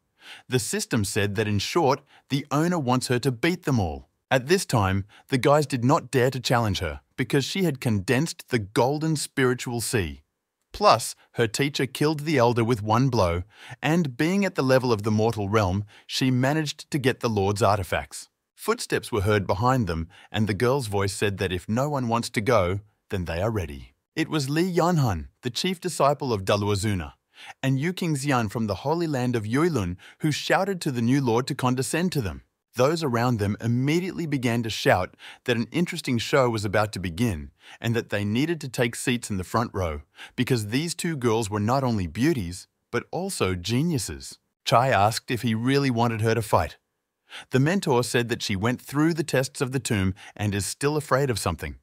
The system said that in short, the owner wants her to beat them all. At this time, the guys did not dare to challenge her because she had condensed the golden spiritual sea. Plus, her teacher killed the elder with one blow, and being at the level of the mortal realm, she managed to get the Lord's artifacts. Footsteps were heard behind them, and the girl's voice said that if no one wants to go, then they are ready. It was Li Yanhan, the chief disciple of Daluazuna, and Yu Qingxian from the Holy Land of Yuilun, who shouted to the new Lord to condescend to them. Those around them immediately began to shout that an interesting show was about to begin and that they needed to take seats in the front row because these two girls were not only beauties, but also geniuses. Chai asked if he really wanted her to fight. The mentor said that she went through the tests of the tomb and is still afraid of something.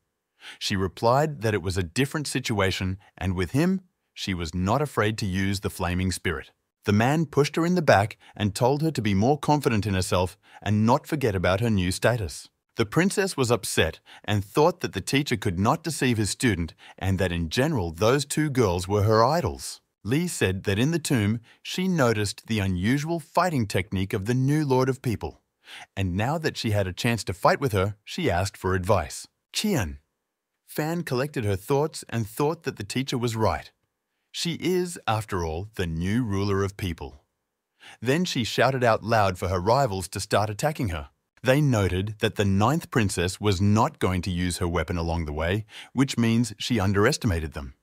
She replied that it was a different situation and with him, she was not afraid to use the flaming spirit. The man pushed her in the back and told her to be more confident in herself and not forget about her new status. The princess was upset and thought that the teacher could not deceive his student and that in general those two girls were her idols. Li said that in the tomb she noticed the unusual fighting technique of the new Lord of People. And now that she had a chance to fight with her, she asked for advice. Qian. Fan collected her thoughts and thought that the teacher was right. She is, after all, the new ruler of people. Then she shouted out loud for her rivals to start attacking her. They noted that the 9th princess was not going to use her weapon along the way, which means she underestimated them.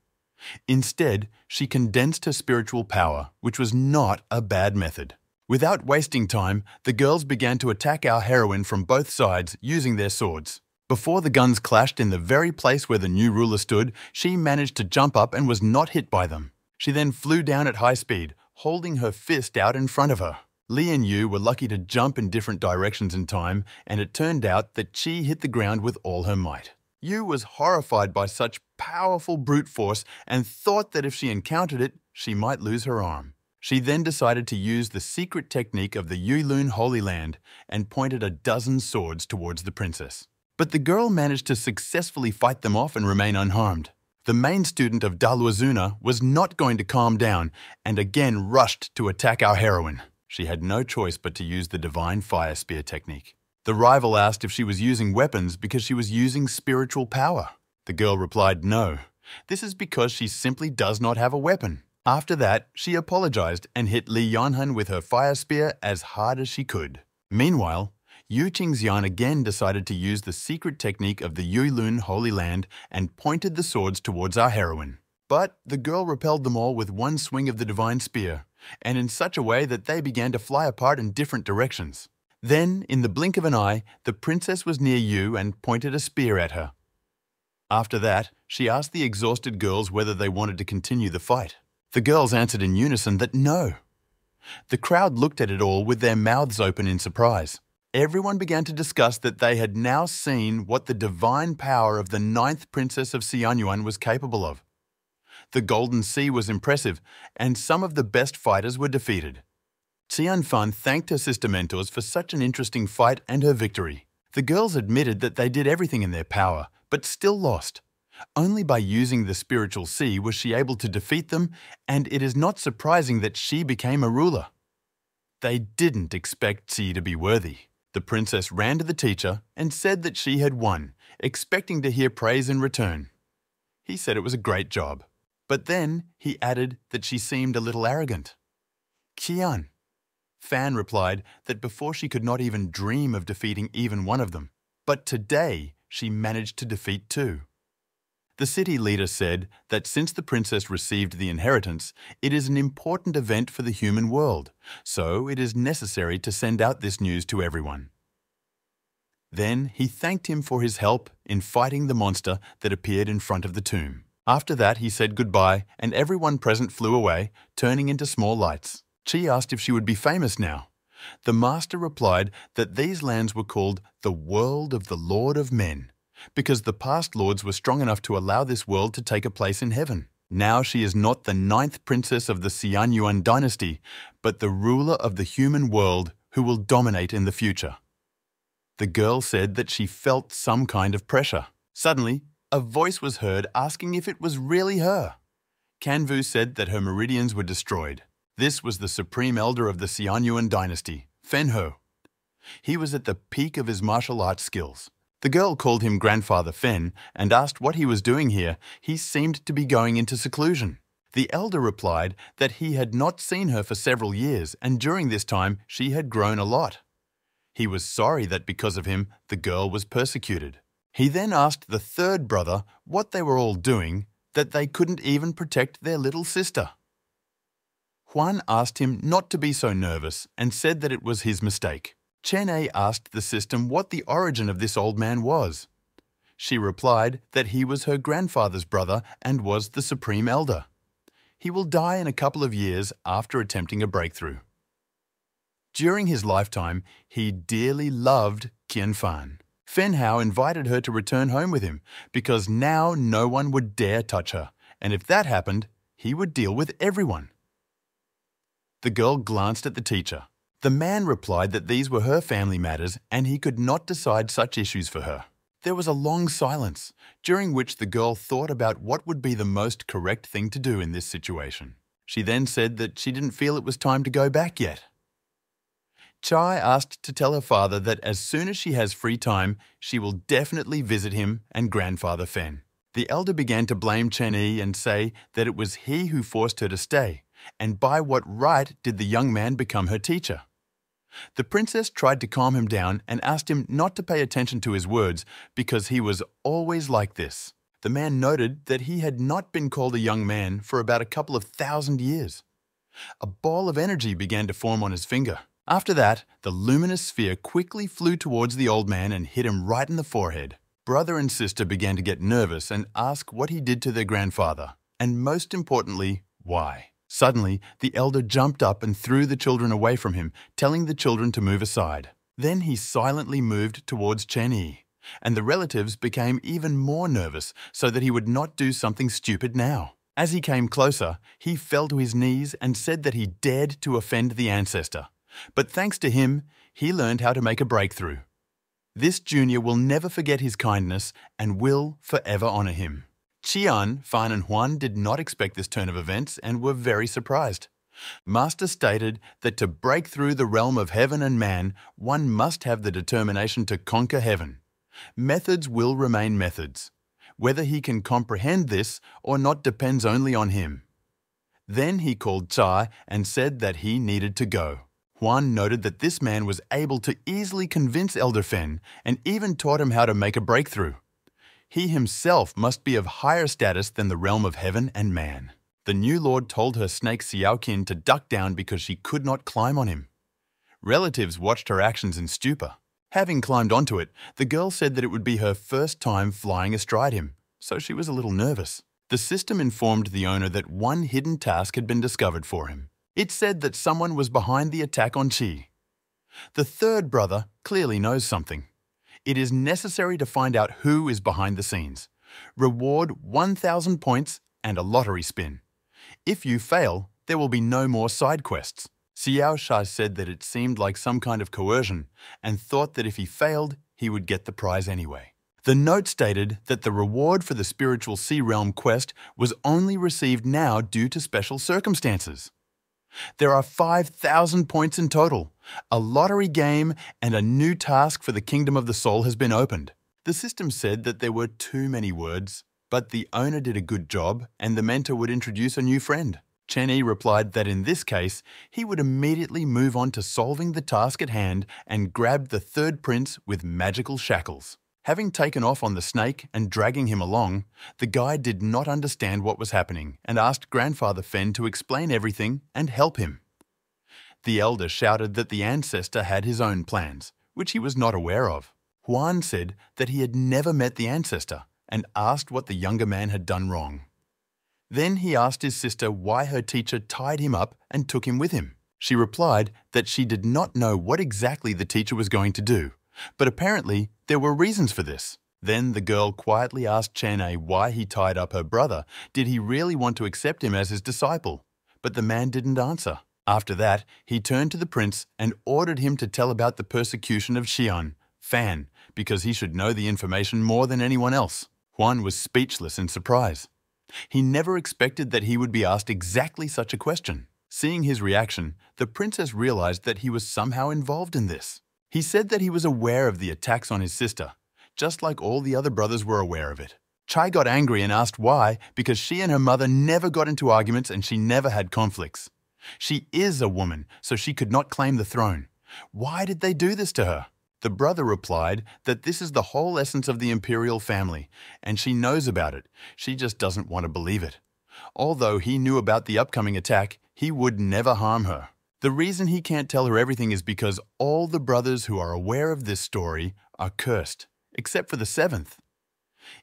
Instead, she condensed her spiritual power, which was not a bad method. Without wasting time, the girls began to attack our heroine from both sides using their swords. Before the guns clashed in the very place where the new ruler stood, she managed to jump up and was not hit by them. She then flew down at high speed, holding her fist out in front of her. Li and Yu were lucky to jump in different directions in time, and it turned out that Qi hit the ground with all her might. Yu was horrified by such powerful brute force and thought that if she encountered it, she might lose her arm. She then decided to use the secret technique of the Yuilun Holy Land and pointed a dozen swords towards the princess. But the girl managed to successfully fight them off and remain unharmed. The main student of Daluazuna was not going to calm down and again rushed to attack our heroine. She had no choice but to use the divine fire spear technique. The rival asked if she was using weapons because she was using spiritual power. The girl replied no. This is because she simply does not have a weapon. After that, she apologized and hit Li Yanhan with her fire spear as hard as she could. Meanwhile, Yu Qingxian again decided to use the secret technique of the Yuilun Holy Land and pointed the swords towards our heroine. But the girl repelled them all with one swing of the divine spear, and in such a way that they began to fly apart in different directions. Then, in the blink of an eye, the princess was near Yu and pointed a spear at her. After that, she asked the exhausted girls whether they wanted to continue the fight. The girls answered in unison that no. The crowd looked at it all with their mouths open in surprise. Everyone began to discuss that they had now seen what the divine power of the 9th princess of Xianyuan was capable of. The Golden Sea was impressive, and some of the best fighters were defeated. Qianfan thanked her sister mentors for such an interesting fight and her victory. The girls admitted that they did everything in their power, but still lost. Only by using the spiritual sea was she able to defeat them, and it is not surprising that she became a ruler. They didn't expect Qi to be worthy. The princess ran to the teacher and said that she had won, expecting to hear praise in return. He said it was a great job. But then he added that she seemed a little arrogant. Qian. Fan replied that before she could not even dream of defeating even one of them. But today, she managed to defeat too. The city leader said that since the princess received the inheritance, it is an important event for the human world, so it is necessary to send out this news to everyone. Then he thanked him for his help in fighting the monster that appeared in front of the tomb. After that, he said goodbye, and everyone present flew away, turning into small lights. She asked if she would be famous now. The master replied that these lands were called the world of the Lord of Men, because the past lords were strong enough to allow this world to take a place in heaven. Now she is not the 9th princess of the Xianyuan dynasty, but the ruler of the human world who will dominate in the future. The girl said that she felt some kind of pressure. Suddenly, a voice was heard asking if it was really her. Kanvu said that her meridians were destroyed. This was the supreme elder of the Xianyuan dynasty, Fenho. He was at the peak of his martial arts skills. The girl called him Grandfather Fen and asked what he was doing here. He seemed to be going into seclusion. The elder replied that he had not seen her for several years, and during this time she had grown a lot. He was sorry that because of him, the girl was persecuted. He then asked the third brother what they were all doing, that they couldn't even protect their little sister. Juan asked him not to be so nervous and said that it was his mistake. Chene asked the system what the origin of this old man was. She replied that he was her grandfather's brother and was the supreme elder. He will die in a couple of years after attempting a breakthrough. During his lifetime, he dearly loved Qianfan. Fenhao invited her to return home with him because now no one would dare touch her, and if that happened, he would deal with everyone. The girl glanced at the teacher. The man replied that these were her family matters and he could not decide such issues for her. There was a long silence, during which the girl thought about what would be the most correct thing to do in this situation. She then said that she didn't feel it was time to go back yet. Chai asked to tell her father that as soon as she has free time, she will definitely visit him and Grandfather Fen. The elder began to blame Chen Yi and say that it was he who forced her to stay, and by what right did the young man become her teacher? The princess tried to calm him down and asked him not to pay attention to his words because he was always like this. The man noted that he had not been called a young man for about a couple of 1,000 years. A ball of energy began to form on his finger. After that, the luminous sphere quickly flew towards the old man and hit him right in the forehead. Brother and sister began to get nervous and ask what he did to their grandfather, and most importantly, why. Suddenly, the elder jumped up and threw the children away from him, telling the children to move aside. Then he silently moved towards Chen Yi, and the relatives became even more nervous so that he would not do something stupid now. As he came closer, he fell to his knees and said that he dared to offend the ancestor. But thanks to him, he learned how to make a breakthrough. This junior will never forget his kindness and will forever honor him. Qian, Fan and Huan did not expect this turn of events and were very surprised. Master stated that to break through the realm of heaven and man, one must have the determination to conquer heaven. Methods will remain methods. Whether he can comprehend this or not depends only on him. Then he called Chai and said that he needed to go. Huan noted that this man was able to easily convince Elder Fen and even taught him how to make a breakthrough. He himself must be of higher status than the realm of heaven and man. The new lord told her snake Xiaoqin to duck down because she could not climb on him. Relatives watched her actions in stupor. Having climbed onto it, the girl said that it would be her first time flying astride him, so she was a little nervous. The system informed the owner that one hidden task had been discovered for him. It said that someone was behind the attack on Qi. The third brother clearly knows something. It is necessary to find out who is behind the scenes. Reward 1,000 points and a lottery spin. If you fail, there will be no more side quests. Xiao Shai said that it seemed like some kind of coercion and thought that if he failed, he would get the prize anyway. The note stated that the reward for the Spiritual Sea Realm quest was only received now due to special circumstances. There are 5,000 points in total. A lottery game and a new task for the Kingdom of the Soul has been opened. The system said that there were too many words, but the owner did a good job and the mentor would introduce a new friend. Chen Yi replied that in this case, he would immediately move on to solving the task at hand and grabbed the third prince with magical shackles. Having taken off on the snake and dragging him along, the guy did not understand what was happening and asked Grandfather Fen to explain everything and help him. The elder shouted that the ancestor had his own plans, which he was not aware of. Juan said that he had never met the ancestor and asked what the younger man had done wrong. Then he asked his sister why her teacher tied him up and took him with him. She replied that she did not know what exactly the teacher was going to do, but apparently there were reasons for this. Then the girl quietly asked Chene why he tied up her brother. Did he really want to accept him as his disciple? But the man didn't answer. After that, he turned to the prince and ordered him to tell about the persecution of Xian, Fan, because he should know the information more than anyone else. Juan was speechless in surprise. He never expected that he would be asked exactly such a question. Seeing his reaction, the princess realized that he was somehow involved in this. He said that he was aware of the attacks on his sister, just like all the other brothers were aware of it. Chai got angry and asked why, because she and her mother never got into arguments and she never had conflicts. She is a woman, so she could not claim the throne. Why did they do this to her? The brother replied that this is the whole essence of the imperial family, and she knows about it. She just doesn't want to believe it. Although he knew about the upcoming attack, he would never harm her. The reason he can't tell her everything is because all the brothers who are aware of this story are cursed, except for the seventh.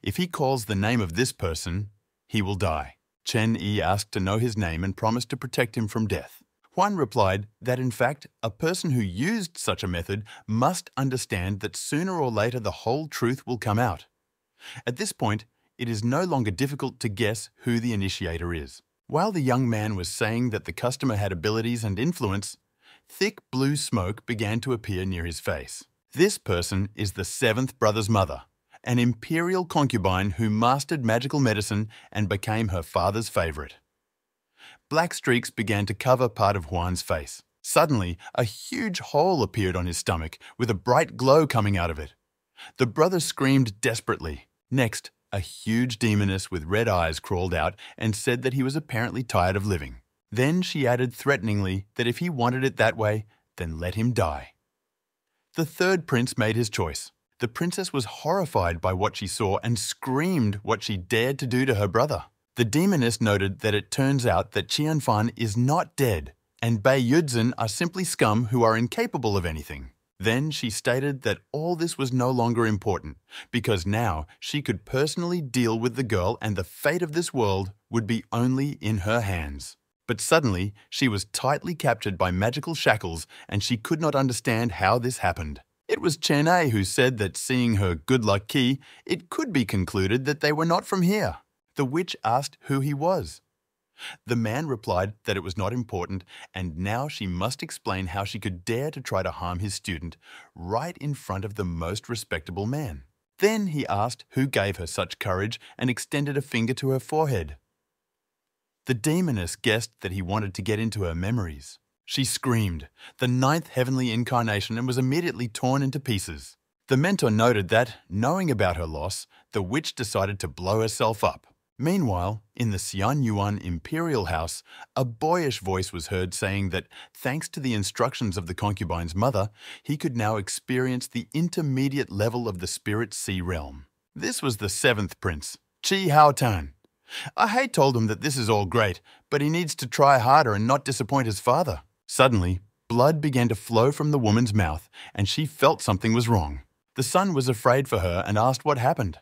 If he calls the name of this person, he will die. Chen Yi asked to know his name and promised to protect him from death. Juan replied that in fact, a person who used such a method must understand that sooner or later the whole truth will come out. At this point, it is no longer difficult to guess who the initiator is. While the young man was saying that the customer had abilities and influence, thick blue smoke began to appear near his face. This person is the seventh brother's mother, an imperial concubine who mastered magical medicine and became her father's favorite. Black streaks began to cover part of Juan's face. Suddenly, a huge hole appeared on his stomach with a bright glow coming out of it. The brother screamed desperately. Next, a huge demoness with red eyes crawled out and said that he was apparently tired of living. Then she added threateningly that if he wanted it that way, then let him die. The third prince made his choice. The princess was horrified by what she saw and screamed what she dared to do to her brother. The demoness noted that it turns out that Qianfan is not dead, and Bei Yudzin are simply scum who are incapable of anything. Then she stated that all this was no longer important, because now she could personally deal with the girl and the fate of this world would be only in her hands. But suddenly, she was tightly captured by magical shackles and she could not understand how this happened. It was Chene who said that seeing her good luck key, it could be concluded that they were not from here. The witch asked who he was. The man replied that it was not important and now she must explain how she could dare to try to harm his student right in front of the most respectable man. Then he asked who gave her such courage and extended a finger to her forehead. The demoness guessed that he wanted to get into her memories. She screamed, the ninth heavenly incarnation, and was immediately torn into pieces. The mentor noted that, knowing about her loss, the witch decided to blow herself up. Meanwhile, in the Xian Yuan Imperial House, a boyish voice was heard saying that, thanks to the instructions of the concubine's mother, he could now experience the intermediate level of the spirit sea realm. This was the seventh prince, Chi Haotan. Ahei told him that this is all great, but he needs to try harder and not disappoint his father. Suddenly, blood began to flow from the woman's mouth, and she felt something was wrong. The son was afraid for her and asked what happened.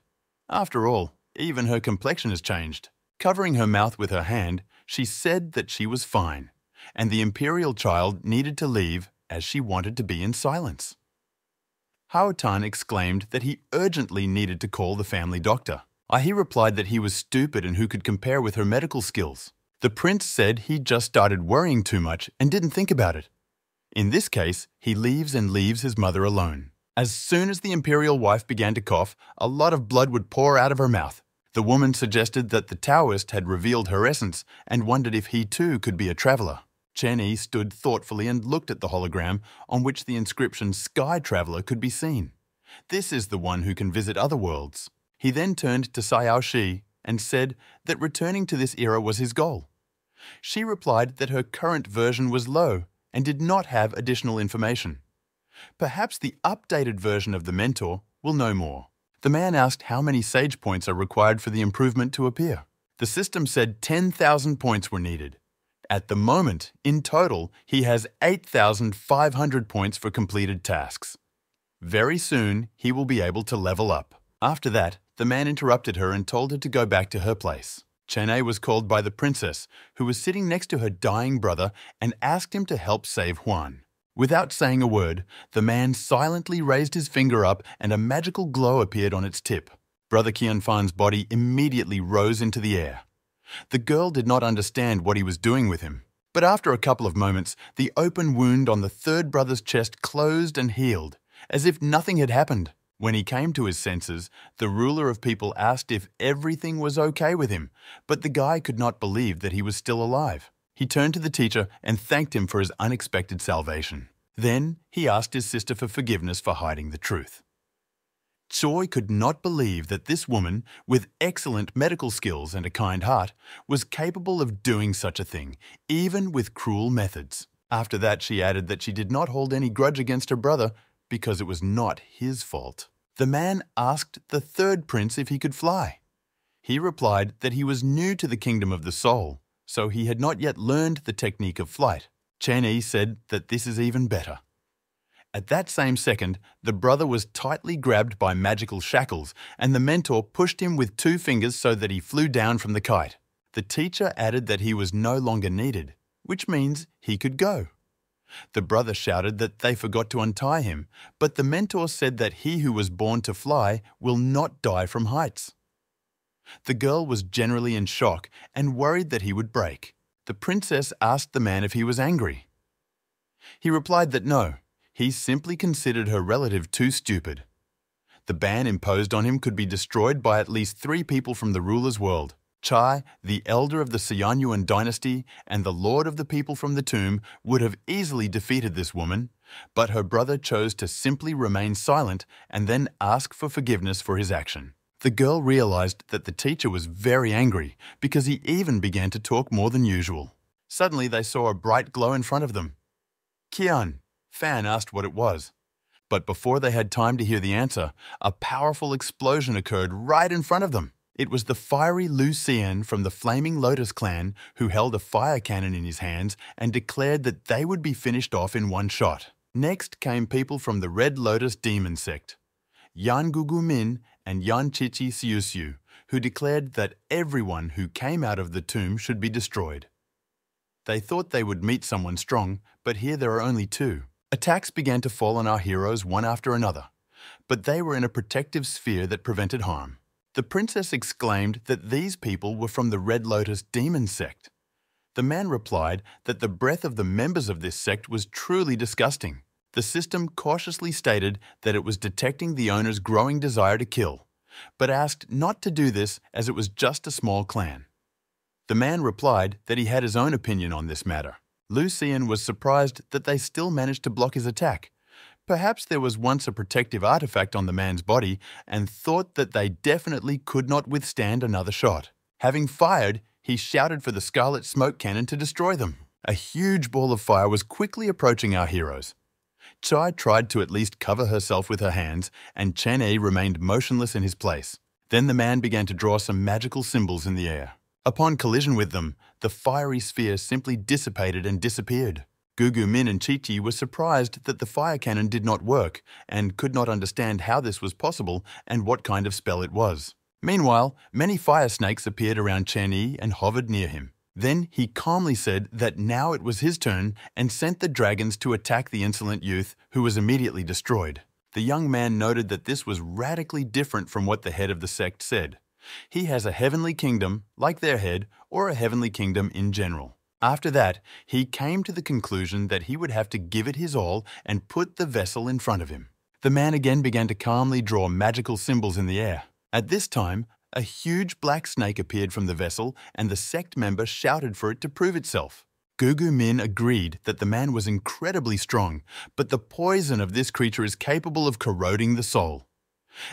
After all, even her complexion has changed. Covering her mouth with her hand, she said that she was fine, and the imperial child needed to leave as she wanted to be in silence. Hao Tan exclaimed that he urgently needed to call the family doctor. He replied that he was stupid and who could compare with her medical skills. The prince said he just started worrying too much and didn't think about it. In this case, he leaves his mother alone. As soon as the imperial wife began to cough, a lot of blood would pour out of her mouth. The woman suggested that the Taoist had revealed her essence and wondered if he too could be a traveler. Chen Yi stood thoughtfully and looked at the hologram on which the inscription Sky Traveler could be seen. This is the one who can visit other worlds. He then turned to Xiao Shi and said that returning to this era was his goal. She replied that her current version was low and did not have additional information. Perhaps the updated version of the mentor will know more. The man asked how many sage points are required for the improvement to appear. The system said 10,000 points were needed. At the moment, in total, he has 8,500 points for completed tasks. Very soon, he will be able to level up. After that, the man interrupted her and told her to go back to her place. Chene was called by the princess, who was sitting next to her dying brother, and asked him to help save Huan. Without saying a word, the man silently raised his finger up and a magical glow appeared on its tip. Brother Qianfan's body immediately rose into the air. The girl did not understand what he was doing with him, but after a couple of moments, the open wound on the third brother's chest closed and healed, as if nothing had happened. When he came to his senses, the ruler of people asked if everything was okay with him, but the guy could not believe that he was still alive. He turned to the teacher and thanked him for his unexpected salvation. Then he asked his sister for forgiveness for hiding the truth. Choi could not believe that this woman, with excellent medical skills and a kind heart, was capable of doing such a thing, even with cruel methods. After that, she added that she did not hold any grudge against her brother because it was not his fault. The man asked the third prince if he could fly. He replied that he was new to the kingdom of the soul, so he had not yet learned the technique of flight. Chen said that this is even better. At that same second, the brother was tightly grabbed by magical shackles, and the mentor pushed him with 2 fingers so that he flew down from the kite. The teacher added that he was no longer needed, which means he could go. The brother shouted that they forgot to untie him, but the mentor said that he who was born to fly will not die from heights. The girl was generally in shock and worried that he would break. The princess asked the man if he was angry. He replied that no, he simply considered her relative too stupid. The ban imposed on him could be destroyed by at least 3 people from the ruler's world. Chai, the elder of the Seanyuan dynasty and the lord of the people from the tomb, would have easily defeated this woman, but her brother chose to simply remain silent and then ask for forgiveness for his action. The girl realized that the teacher was very angry because he even began to talk more than usual. Suddenly they saw a bright glow in front of them. "Qian," Fan asked what it was. But before they had time to hear the answer, a powerful explosion occurred right in front of them. It was the fiery Lu Xian from the Flaming Lotus clan who held a fire cannon in his hands and declared that they would be finished off in one shot. Next came people from the Red Lotus demon sect, Yan Gugu Min and Yan Chichi Siusiu, who declared that everyone who came out of the tomb should be destroyed. They thought they would meet someone strong, but here there are only 2. Attacks began to fall on our heroes one after another, but they were in a protective sphere that prevented harm. The princess exclaimed that these people were from the Red Lotus demon sect. The man replied that the breath of the members of this sect was truly disgusting. The system cautiously stated that it was detecting the owner's growing desire to kill, but asked not to do this as it was just a small clan. The man replied that he had his own opinion on this matter. Lu Xian was surprised that they still managed to block his attack. Perhaps there was once a protective artifact on the man's body and thought that they definitely could not withstand another shot. Having fired, he shouted for the scarlet smoke cannon to destroy them. A huge ball of fire was quickly approaching our heroes. Chai tried to at least cover herself with her hands, and Chen remained motionless in his place. Then the man began to draw some magical symbols in the air. Upon collision with them, the fiery sphere simply dissipated and disappeared. Gugu Min and Chi-Chi were surprised that the fire cannon did not work and could not understand how this was possible and what kind of spell it was. Meanwhile, many fire snakes appeared around Chen Yi and hovered near him. Then he calmly said that now it was his turn and sent the dragons to attack the insolent youth, who was immediately destroyed. The young man noted that this was radically different from what the head of the sect said. He has a heavenly kingdom, like their head, or a heavenly kingdom in general. After that, he came to the conclusion that he would have to give it his all and put the vessel in front of him. The man again began to calmly draw magical symbols in the air. At this time, a huge black snake appeared from the vessel and the sect member shouted for it to prove itself. Gugu Min agreed that the man was incredibly strong, but the poison of this creature is capable of corroding the soul.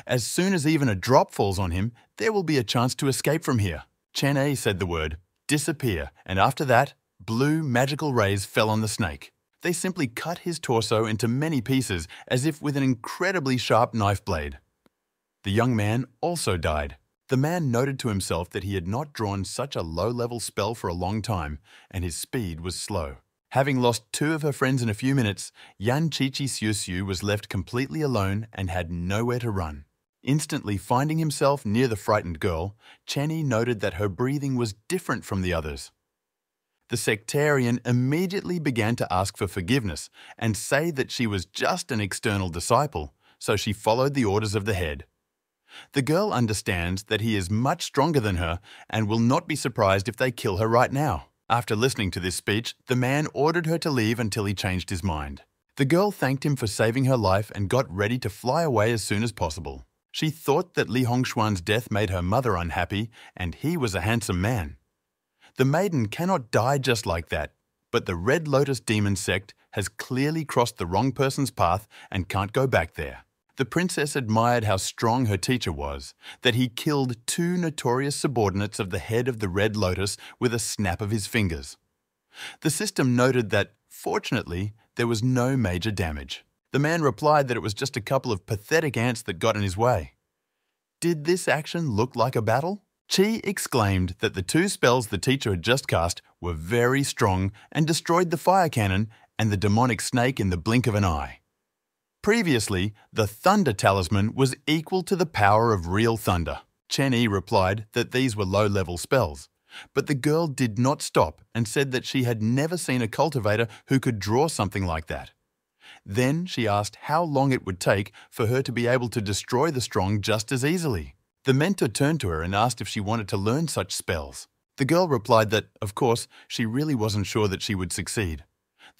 As soon as even a drop falls on him, there will be a chance to escape from here. Chen said the word, "Disappear," and after that, blue magical rays fell on the snake. They simply cut his torso into many pieces as if with an incredibly sharp knife blade. The young man also died. The man noted to himself that he had not drawn such a low-level spell for a long time, and his speed was slow. Having lost 2 of her friends in a few minutes, Yan Chichi Siu was left completely alone and had nowhere to run. Instantly finding himself near the frightened girl, Chenny noted that her breathing was different from the others. The sectarian immediately began to ask for forgiveness and say that she was just an external disciple, so she followed the orders of the head. The girl understands that he is much stronger than her and will not be surprised if they kill her right now. After listening to this speech, the man ordered her to leave until he changed his mind. The girl thanked him for saving her life and got ready to fly away as soon as possible. She thought that Li Hongshuan's death made her mother unhappy, and he was a handsome man. The maiden cannot die just like that, but the Red Lotus demon sect has clearly crossed the wrong person's path and can't go back there. The princess admired how strong her teacher was, that he killed 2 notorious subordinates of the head of the Red Lotus with a snap of his fingers. The system noted that, fortunately, there was no major damage. The man replied that it was just a couple of pathetic ants that got in his way. Did this action look like a battle? Chi exclaimed that the 2 spells the teacher had just cast were very strong and destroyed the fire cannon and the demonic snake in the blink of an eye. Previously, the thunder talisman was equal to the power of real thunder. Chenny replied that these were low-level spells, but the girl did not stop and said that she had never seen a cultivator who could draw something like that. Then she asked how long it would take for her to be able to destroy the strong just as easily. The mentor turned to her and asked if she wanted to learn such spells. The girl replied that, of course, she really wasn't sure that she would succeed.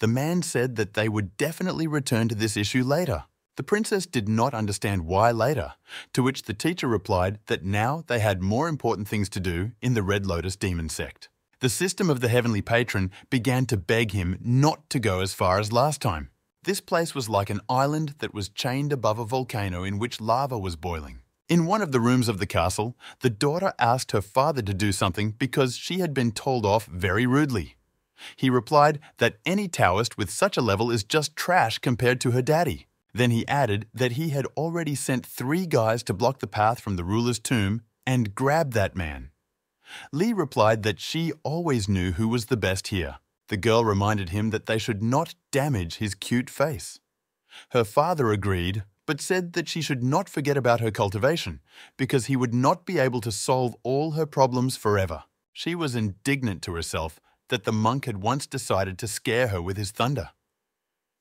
The man said that they would definitely return to this issue later. The princess did not understand why later, to which the teacher replied that now they had more important things to do in the Red Lotus demon sect. The system of the heavenly patron began to beg him not to go as far as last time. This place was like an island that was chained above a volcano in which lava was boiling. In one of the rooms of the castle, the daughter asked her father to do something because she had been told off very rudely. He replied that any Taoist with such a level is just trash compared to her daddy. Then he added that he had already sent 3 guys to block the path from the ruler's tomb and grab that man. Li replied that she always knew who was the best here. The girl reminded him that they should not damage his cute face. Her father agreed, but said that she should not forget about her cultivation, because he would not be able to solve all her problems forever. She was indignant to herself that the monk had once decided to scare her with his thunder.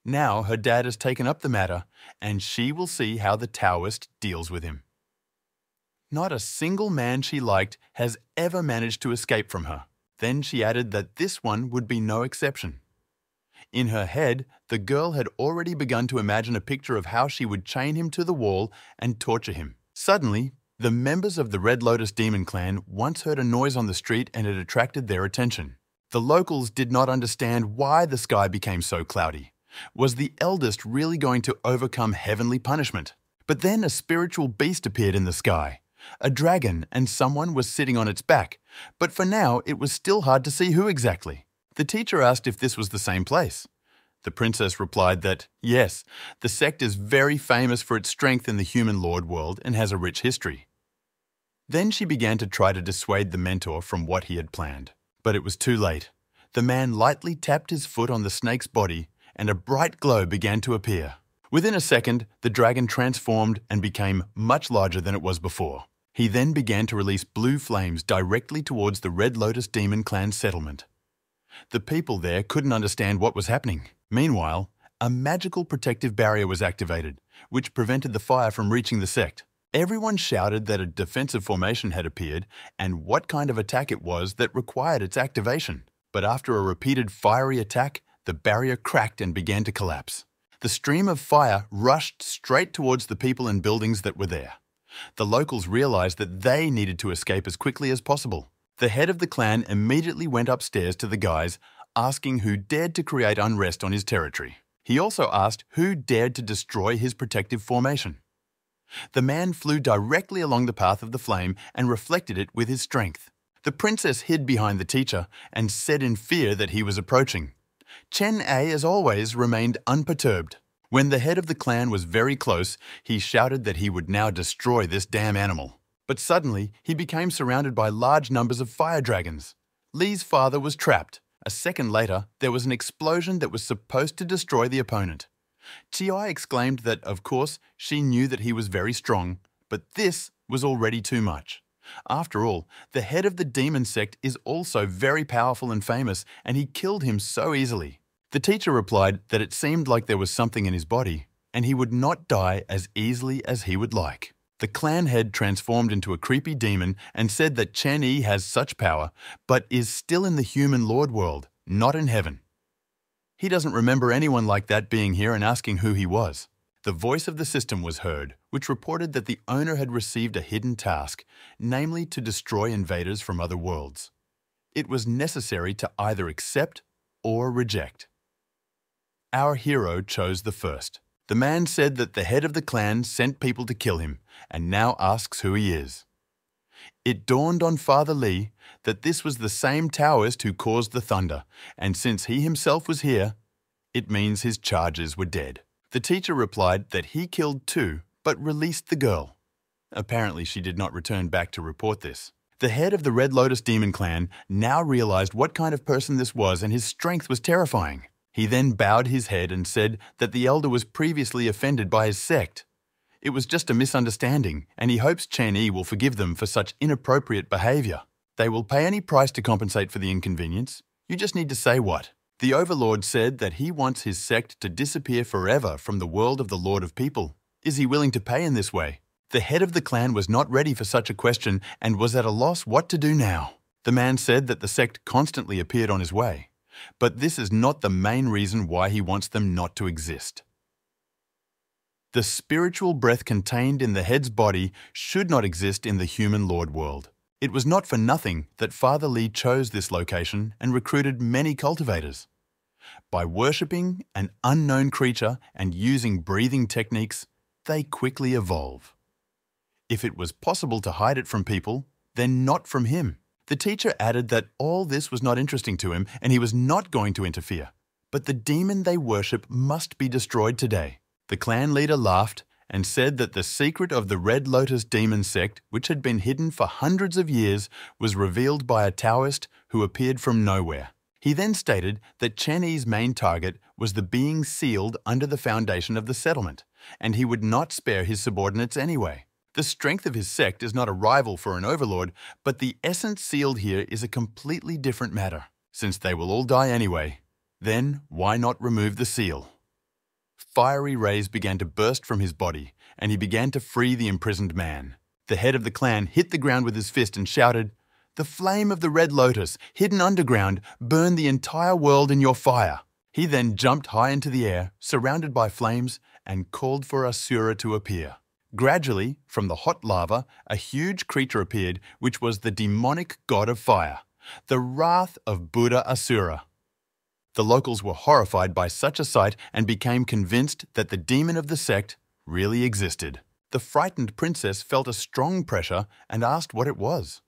Now her dad has taken up the matter, and she will see how the Taoist deals with him. Not a single man she liked has ever managed to escape from her. Then she added that this one would be no exception. In her head, the girl had already begun to imagine a picture of how she would chain him to the wall and torture him. Suddenly, the members of the Red Lotus Demon Clan once heard a noise on the street and it attracted their attention. The locals did not understand why the sky became so cloudy. Was the eldest really going to overcome heavenly punishment? But then a spiritual beast appeared in the sky. A dragon, and someone was sitting on its back, but for now it was still hard to see who exactly. The teacher asked if this was the same place. The princess replied that, yes, the sect is very famous for its strength in the human lord world and has a rich history. Then she began to try to dissuade the mentor from what he had planned. But it was too late. The man lightly tapped his foot on the snake's body and a bright glow began to appear. Within a second, the dragon transformed and became much larger than it was before. He then began to release blue flames directly towards the Red Lotus Demon Clan settlement. The people there couldn't understand what was happening. Meanwhile, a magical protective barrier was activated, which prevented the fire from reaching the sect. Everyone shouted that a defensive formation had appeared and what kind of attack it was that required its activation. But after a repeated fiery attack, the barrier cracked and began to collapse. The stream of fire rushed straight towards the people and buildings that were there. The locals realized that they needed to escape as quickly as possible. The head of the clan immediately went upstairs to the guys, asking who dared to create unrest on his territory. He also asked who dared to destroy his protective formation. The man flew directly along the path of the flame and reflected it with his strength. The princess hid behind the teacher and said in fear that he was approaching. Chen A, as always, remained unperturbed. When the head of the clan was very close, he shouted that he would now destroy this damn animal. But suddenly, he became surrounded by large numbers of fire dragons. Lee's father was trapped. A second later, there was an explosion that was supposed to destroy the opponent. Chiai exclaimed that, of course, she knew that he was very strong, but this was already too much. After all, the head of the demon sect is also very powerful and famous, and he killed him so easily. The teacher replied that it seemed like there was something in his body, and he would not die as easily as he would like. The clan head transformed into a creepy demon and said that Chen Yi has such power, but is still in the human lord world, not in heaven. He doesn't remember anyone like that being here and asking who he was. The voice of the system was heard, which reported that the owner had received a hidden task, namely to destroy invaders from other worlds. It was necessary to either accept or reject. Our hero chose the first. The man said that the head of the clan sent people to kill him, and now asks who he is. It dawned on Father Lee that this was the same Taoist who caused the thunder, and since he himself was here, it means his charges were dead. The teacher replied that he killed two, but released the girl. Apparently she did not return back to report this. The head of the Red Lotus Demon Clan now realized what kind of person this was, and his strength was terrifying. He then bowed his head and said that the elder was previously offended by his sect. It was just a misunderstanding, and he hopes Chen Yi will forgive them for such inappropriate behavior. They will pay any price to compensate for the inconvenience. You just need to say what. The Overlord said that he wants his sect to disappear forever from the world of the Lord of People. Is he willing to pay in this way? The head of the clan was not ready for such a question and was at a loss what to do now. The man said that the sect constantly appeared on his way, but this is not the main reason why he wants them not to exist. The spiritual breath contained in the head's body should not exist in the human Lord world. It was not for nothing that Father Lee chose this location and recruited many cultivators. By worshipping an unknown creature and using breathing techniques, they quickly evolve. If it was possible to hide it from people, then not from him. The teacher added that all this was not interesting to him and he was not going to interfere. But the demon they worship must be destroyed today. The clan leader laughed and said that the secret of the Red Lotus demon sect, which had been hidden for hundreds of years, was revealed by a Taoist who appeared from nowhere. He then stated that Chen Yi's main target was the being sealed under the foundation of the settlement, and he would not spare his subordinates anyway. The strength of his sect is not a rival for an overlord, but the essence sealed here is a completely different matter. Since they will all die anyway, then why not remove the seal? Fiery rays began to burst from his body, and he began to free the imprisoned man. The head of the clan hit the ground with his fist and shouted, "The flame of the Red Lotus, hidden underground, burn the entire world in your fire." He then jumped high into the air, surrounded by flames, and called for Asura to appear. Gradually, from the hot lava, a huge creature appeared, which was the demonic god of fire, the wrath of Buddha Asura. The locals were horrified by such a sight and became convinced that the demon of the sect really existed. The frightened princess felt a strong pressure and asked what it was.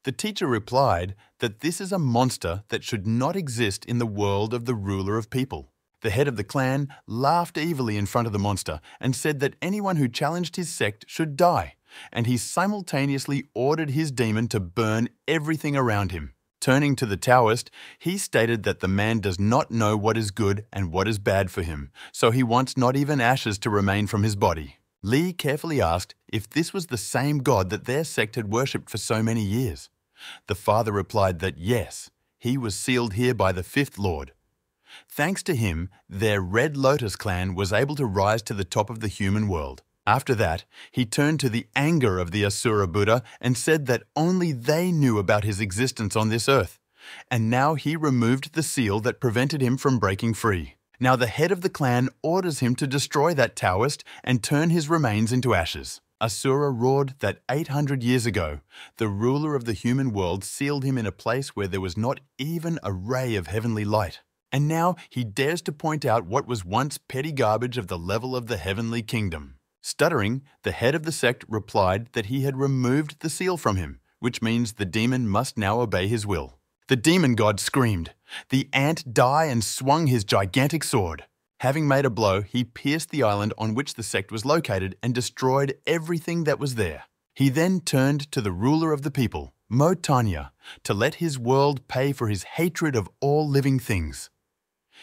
The teacher replied that this is a monster that should not exist in the world of the ruler of people. The head of the clan laughed evilly in front of the monster and said that anyone who challenged his sect should die, and he simultaneously ordered his demon to burn everything around him. Turning to the Taoist, he stated that the man does not know what is good and what is bad for him, so he wants not even ashes to remain from his body. Li carefully asked if this was the same god that their sect had worshipped for so many years. The father replied that yes, he was sealed here by the fifth lord. Thanks to him, their Red Lotus clan was able to rise to the top of the human world. After that, he turned to the anger of the Asura Buddha and said that only they knew about his existence on this earth. And now he removed the seal that prevented him from breaking free. Now the head of the clan orders him to destroy that Taoist and turn his remains into ashes. Asura roared that 800 years ago, the ruler of the human world sealed him in a place where there was not even a ray of heavenly light. And now he dares to point out what was once petty garbage of the level of the heavenly kingdom. Stuttering, the head of the sect replied that he had removed the seal from him, which means the demon must now obey his will. The demon god screamed. The ant died and swung his gigantic sword. Having made a blow, he pierced the island on which the sect was located and destroyed everything that was there. He then turned to the ruler of the people, Mo Tanya, to let his world pay for his hatred of all living things.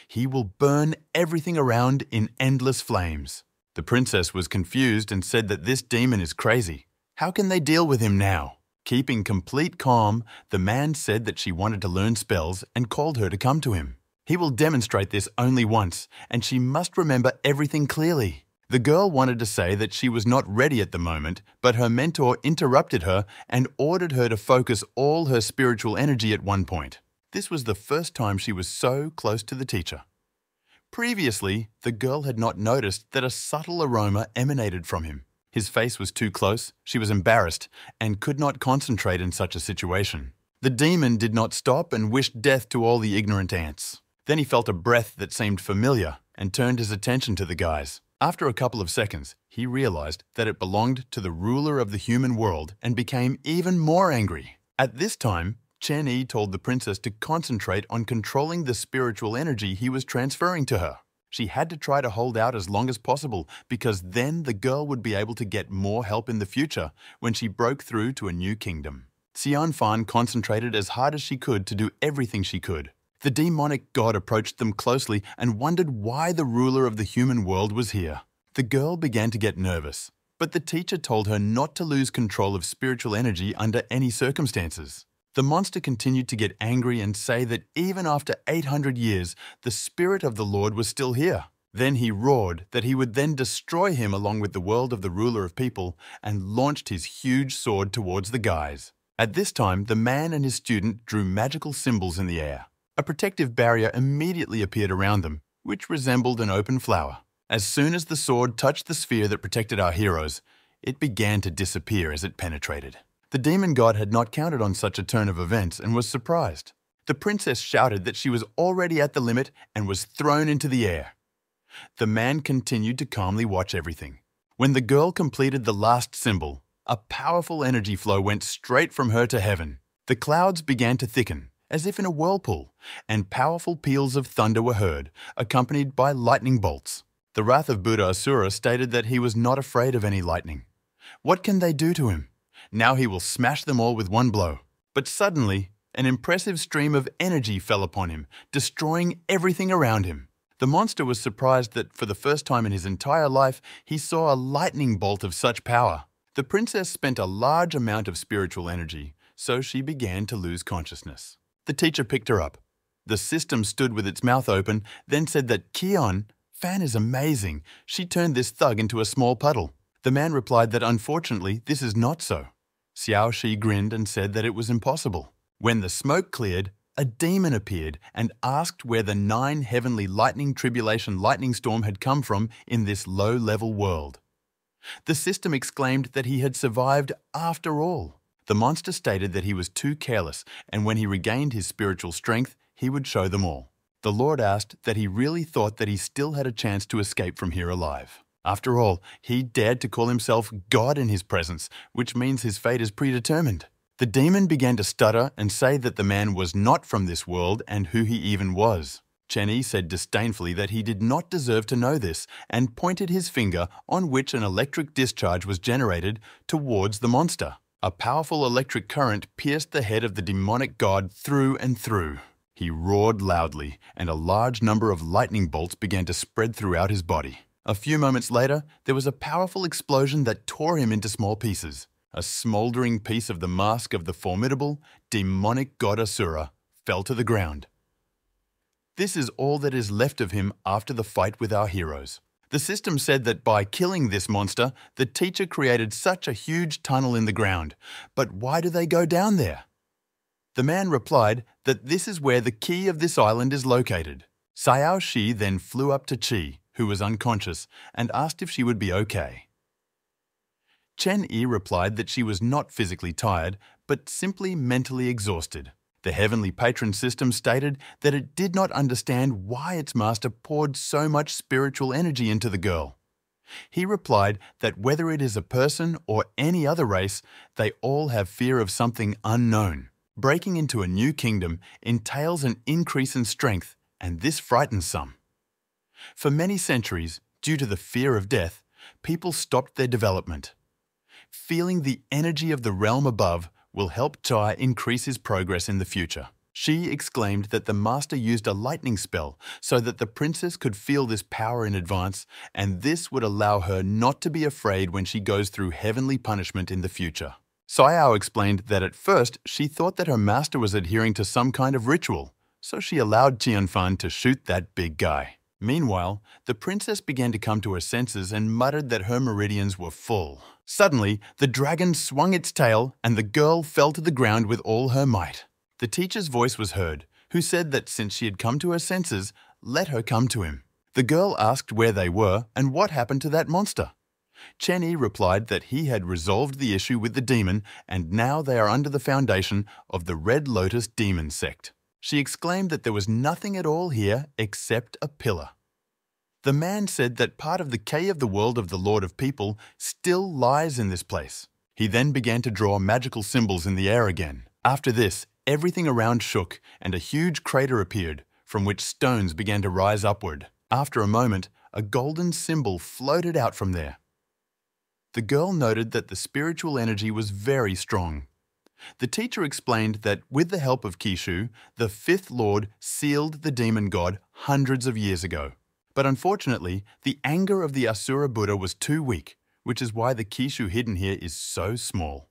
He will burn everything around in endless flames. The princess was confused and said that this demon is crazy. How can they deal with him now? Keeping complete calm, the man said that she wanted to learn spells and called her to come to him. He will demonstrate this only once, and she must remember everything clearly. The girl wanted to say that she was not ready at the moment, but her mentor interrupted her and ordered her to focus all her spiritual energy at one point. This was the first time she was so close to the teacher. Previously, the girl had not noticed that a subtle aroma emanated from him. His face was too close, she was embarrassed, and could not concentrate in such a situation. The demon did not stop and wished death to all the ignorant ants. Then he felt a breath that seemed familiar and turned his attention to the guys. After a couple of seconds, he realized that it belonged to the ruler of the human world and became even more angry. At this time, Chen Yi told the princess to concentrate on controlling the spiritual energy he was transferring to her. She had to try to hold out as long as possible because then the girl would be able to get more help in the future when she broke through to a new kingdom. Xian Fan concentrated as hard as she could to do everything she could. The demonic god approached them closely and wondered why the ruler of the human world was here. The girl began to get nervous, but the teacher told her not to lose control of spiritual energy under any circumstances. The monster continued to get angry and say that even after 800 years, the spirit of the Lord was still here. Then he roared that he would then destroy him along with the world of the ruler of people and launched his huge sword towards the guys. At this time, the man and his student drew magical symbols in the air. A protective barrier immediately appeared around them, which resembled an open flower. As soon as the sword touched the sphere that protected our heroes, it began to disappear as it penetrated. The demon god had not counted on such a turn of events and was surprised. The princess shouted that she was already at the limit and was thrown into the air. The man continued to calmly watch everything. When the girl completed the last symbol, a powerful energy flow went straight from her to heaven. The clouds began to thicken, as if in a whirlpool, and powerful peals of thunder were heard, accompanied by lightning bolts. The wrath of Buddha Asura stated that he was not afraid of any lightning. What can they do to him? Now he will smash them all with one blow. But suddenly, an impressive stream of energy fell upon him, destroying everything around him. The monster was surprised that for the first time in his entire life, he saw a lightning bolt of such power. The princess spent a large amount of spiritual energy, so she began to lose consciousness. The teacher picked her up. The system stood with its mouth open, then said that Kion, Fan is amazing. She turned this thug into a small puddle. The man replied that unfortunately this is not so. Xiao Shi grinned and said that it was impossible. When the smoke cleared, a demon appeared and asked where the 9 heavenly lightning tribulation lightning storm had come from in this low-level world. The system exclaimed that he had survived after all. The monster stated that he was too careless, and when he regained his spiritual strength, he would show them all. The Lord asked that he really thought that he still had a chance to escape from here alive. After all, he dared to call himself God in his presence, which means his fate is predetermined. The demon began to stutter and say that the man was not from this world and who he even was. Chen Yi said disdainfully that he did not deserve to know this and pointed his finger, on which an electric discharge was generated, towards the monster. A powerful electric current pierced the head of the demonic god through and through. He roared loudly, and a large number of lightning bolts began to spread throughout his body. A few moments later, there was a powerful explosion that tore him into small pieces. A smoldering piece of the mask of the formidable, demonic god Asura fell to the ground. This is all that is left of him after the fight with our heroes. The system said that by killing this monster, the teacher created such a huge tunnel in the ground. But why do they go down there? The man replied that this is where the key of this island is located. Xiao Shi then flew up to Qi, who was unconscious, and asked if she would be okay. Chen Yi replied that she was not physically tired, but simply mentally exhausted. The heavenly patron system stated that it did not understand why its master poured so much spiritual energy into the girl. He replied that whether it is a person or any other race, they all have fear of something unknown. Breaking into a new kingdom entails an increase in strength, and this frightens some. For many centuries, due to the fear of death, people stopped their development. Feeling the energy of the realm above will help Chai increase his progress in the future. She exclaimed that the master used a lightning spell so that the princess could feel this power in advance, and this would allow her not to be afraid when she goes through heavenly punishment in the future. Sayao explained that at first she thought that her master was adhering to some kind of ritual, so she allowed Qianfan to shoot that big guy. Meanwhile, the princess began to come to her senses and muttered that her meridians were full. Suddenly, the dragon swung its tail and the girl fell to the ground with all her might. The teacher's voice was heard, who said that since she had come to her senses, let her come to him. The girl asked where they were and what happened to that monster. Chenny replied that he had resolved the issue with the demon and now they are under the foundation of the Red Lotus demon sect. She exclaimed that there was nothing at all here except a pillar. The man said that part of the key of the world of the Lord of People still lies in this place. He then began to draw magical symbols in the air again. After this, everything around shook and a huge crater appeared, from which stones began to rise upward. After a moment, a golden symbol floated out from there. The girl noted that the spiritual energy was very strong. The teacher explained that with the help of Kishu, the fifth lord sealed the demon god hundreds of years ago. But unfortunately, the anger of the Asura Buddha was too weak, which is why the Kishu hidden here is so small.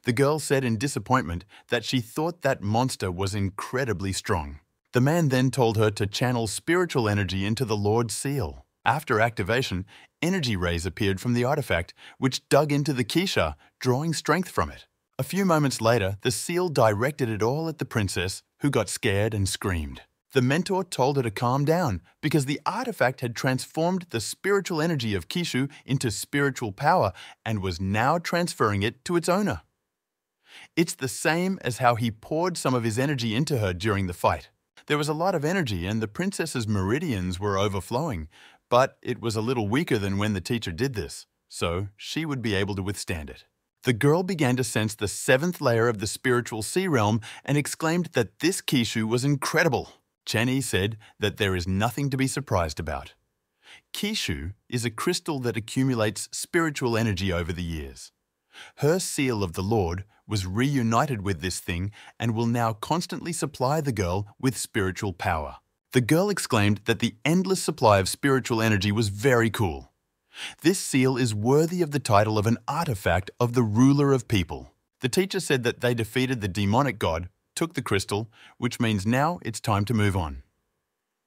The girl said in disappointment that she thought that monster was incredibly strong. The man then told her to channel spiritual energy into the Lord's seal. After activation, energy rays appeared from the artifact, which dug into the Kisha, drawing strength from it. A few moments later, the seal directed it all at the princess, who got scared and screamed. The mentor told her to calm down because the artifact had transformed the spiritual energy of Kishu into spiritual power and was now transferring it to its owner. It's the same as how he poured some of his energy into her during the fight. There was a lot of energy and the princess's meridians were overflowing, but it was a little weaker than when the teacher did this, so she would be able to withstand it. The girl began to sense the seventh layer of the spiritual sea realm and exclaimed that this Kishu was incredible. Chenny said that there is nothing to be surprised about. Kishu is a crystal that accumulates spiritual energy over the years. Her seal of the Lord was reunited with this thing and will now constantly supply the girl with spiritual power. The girl exclaimed that the endless supply of spiritual energy was very cool. This seal is worthy of the title of an artifact of the ruler of people. The teacher said that they defeated the demonic god, took the crystal, which means now it's time to move on.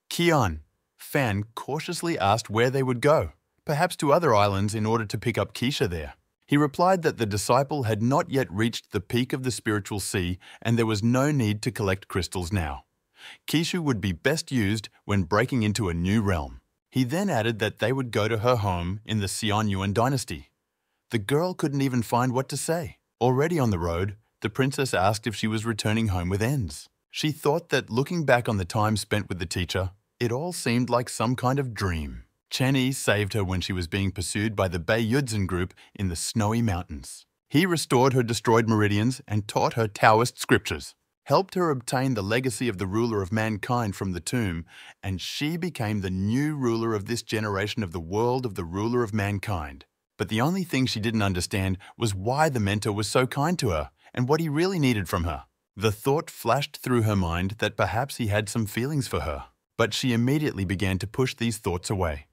Qian, Fan cautiously asked where they would go, perhaps to other islands in order to pick up Kisha there. He replied that the disciple had not yet reached the peak of the spiritual sea and there was no need to collect crystals now. Kishu would be best used when breaking into a new realm. He then added that they would go to her home in the Xianyuan dynasty. The girl couldn't even find what to say. Already on the road, the princess asked if she was returning home with ends. She thought that looking back on the time spent with the teacher, it all seemed like some kind of dream. Chenny saved her when she was being pursued by the Bei Yudzin group in the snowy mountains. He restored her destroyed meridians and taught her Taoist scriptures, helped her obtain the legacy of the ruler of mankind from the tomb, and she became the new ruler of this generation of the world of the ruler of mankind. But the only thing she didn't understand was why the mentor was so kind to her and what he really needed from her. The thought flashed through her mind that perhaps he had some feelings for her, but she immediately began to push these thoughts away.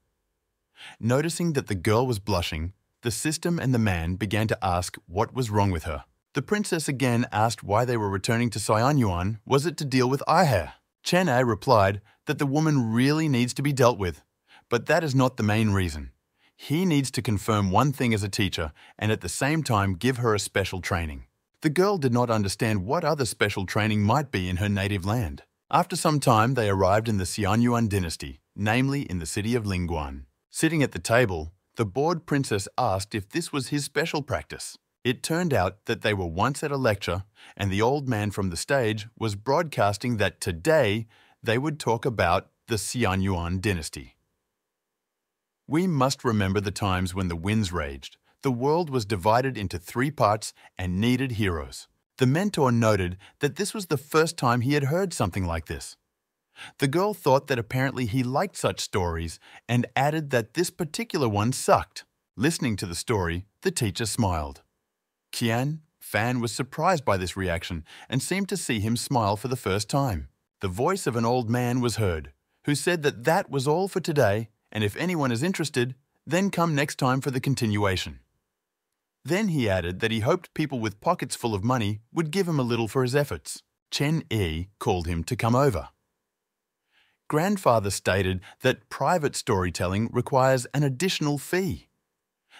Noticing that the girl was blushing, the system and the man began to ask what was wrong with her. The princess again asked why they were returning to Xianyuan. Was it to deal with Aihe? Chenai replied that the woman really needs to be dealt with, but that is not the main reason. He needs to confirm one thing as a teacher and at the same time give her a special training. The girl did not understand what other special training might be in her native land. After some time, they arrived in the Xianyuan dynasty, namely in the city of Lingguan. Sitting at the table, the bored princess asked if this was his special practice. It turned out that they were once at a lecture, and the old man from the stage was broadcasting that today they would talk about the Xianyuan dynasty. We must remember the times when the winds raged. The world was divided into 3 parts and needed heroes. The mentor noted that this was the first time he had heard something like this. The girl thought that apparently he liked such stories and added that this particular one sucked. Listening to the story, the teacher smiled. Fan was surprised by this reaction and seemed to see him smile for the first time. The voice of an old man was heard, who said that that was all for today, and if anyone is interested, then come next time for the continuation. Then he added that he hoped people with pockets full of money would give him a little for his efforts. Chen-yi called him to come over. Grandfather stated that private storytelling requires an additional fee.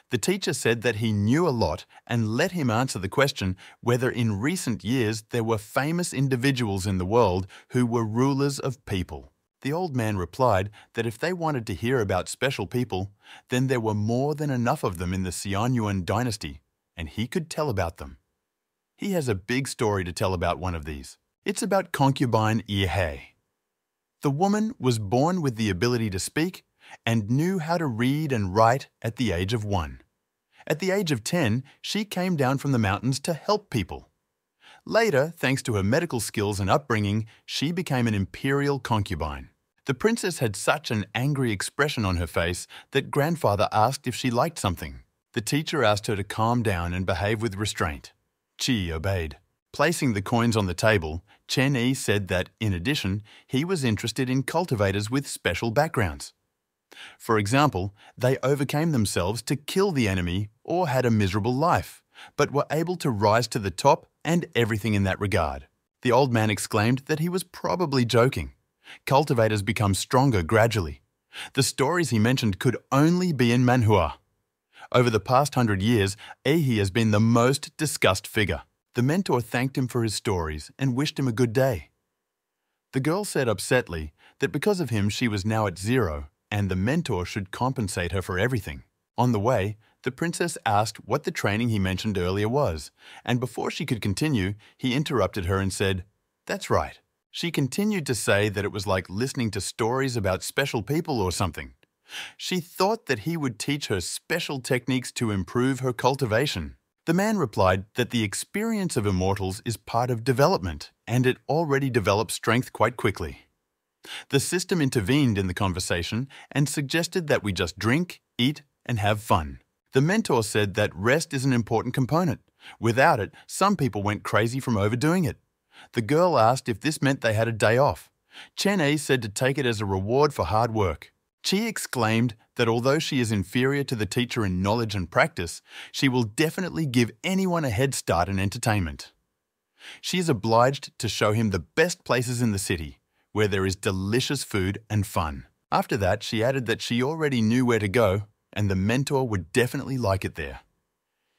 The teacher said that he knew a lot and let him answer the question whether in recent years there were famous individuals in the world who were rulers of people. The old man replied that if they wanted to hear about special people, then there were more than enough of them in the Xianyuan dynasty, and he could tell about them. He has a big story to tell about one of these. It's about concubine Ye. The woman was born with the ability to speak and knew how to read and write at the age of 1. At the age of 10, she came down from the mountains to help people. Later, thanks to her medical skills and upbringing, she became an imperial concubine. The princess had such an angry expression on her face that grandfather asked if she liked something. The teacher asked her to calm down and behave with restraint. Chi obeyed. Placing the coins on the table, Chen-yi said that, in addition, he was interested in cultivators with special backgrounds. For example, they overcame themselves to kill the enemy or had a miserable life, but were able to rise to the top and everything in that regard. The old man exclaimed that he was probably joking. Cultivators become stronger gradually. The stories he mentioned could only be in manhua. Over the past 100 years, Ehi has been the most discussed figure. The mentor thanked him for his stories and wished him a good day. The girl said upsetly that because of him she was now at 0 and the mentor should compensate her for everything. On the way, the princess asked what the training he mentioned earlier was, and before she could continue, he interrupted her and said, "That's right." She continued to say that it was like listening to stories about special people or something. She thought that he would teach her special techniques to improve her cultivation. The man replied that the experience of immortals is part of development, and it already develops strength quite quickly. The system intervened in the conversation and suggested that we just drink, eat, and have fun. The mentor said that rest is an important component. Without it, some people went crazy from overdoing it. The girl asked if this meant they had a day off. Chen-yi said to take it as a reward for hard work. Chi exclaimed that although she is inferior to the teacher in knowledge and practice, she will definitely give anyone a head start in entertainment. She is obliged to show him the best places in the city, where there is delicious food and fun. After that, she added that she already knew where to go, and the mentor would definitely like it there.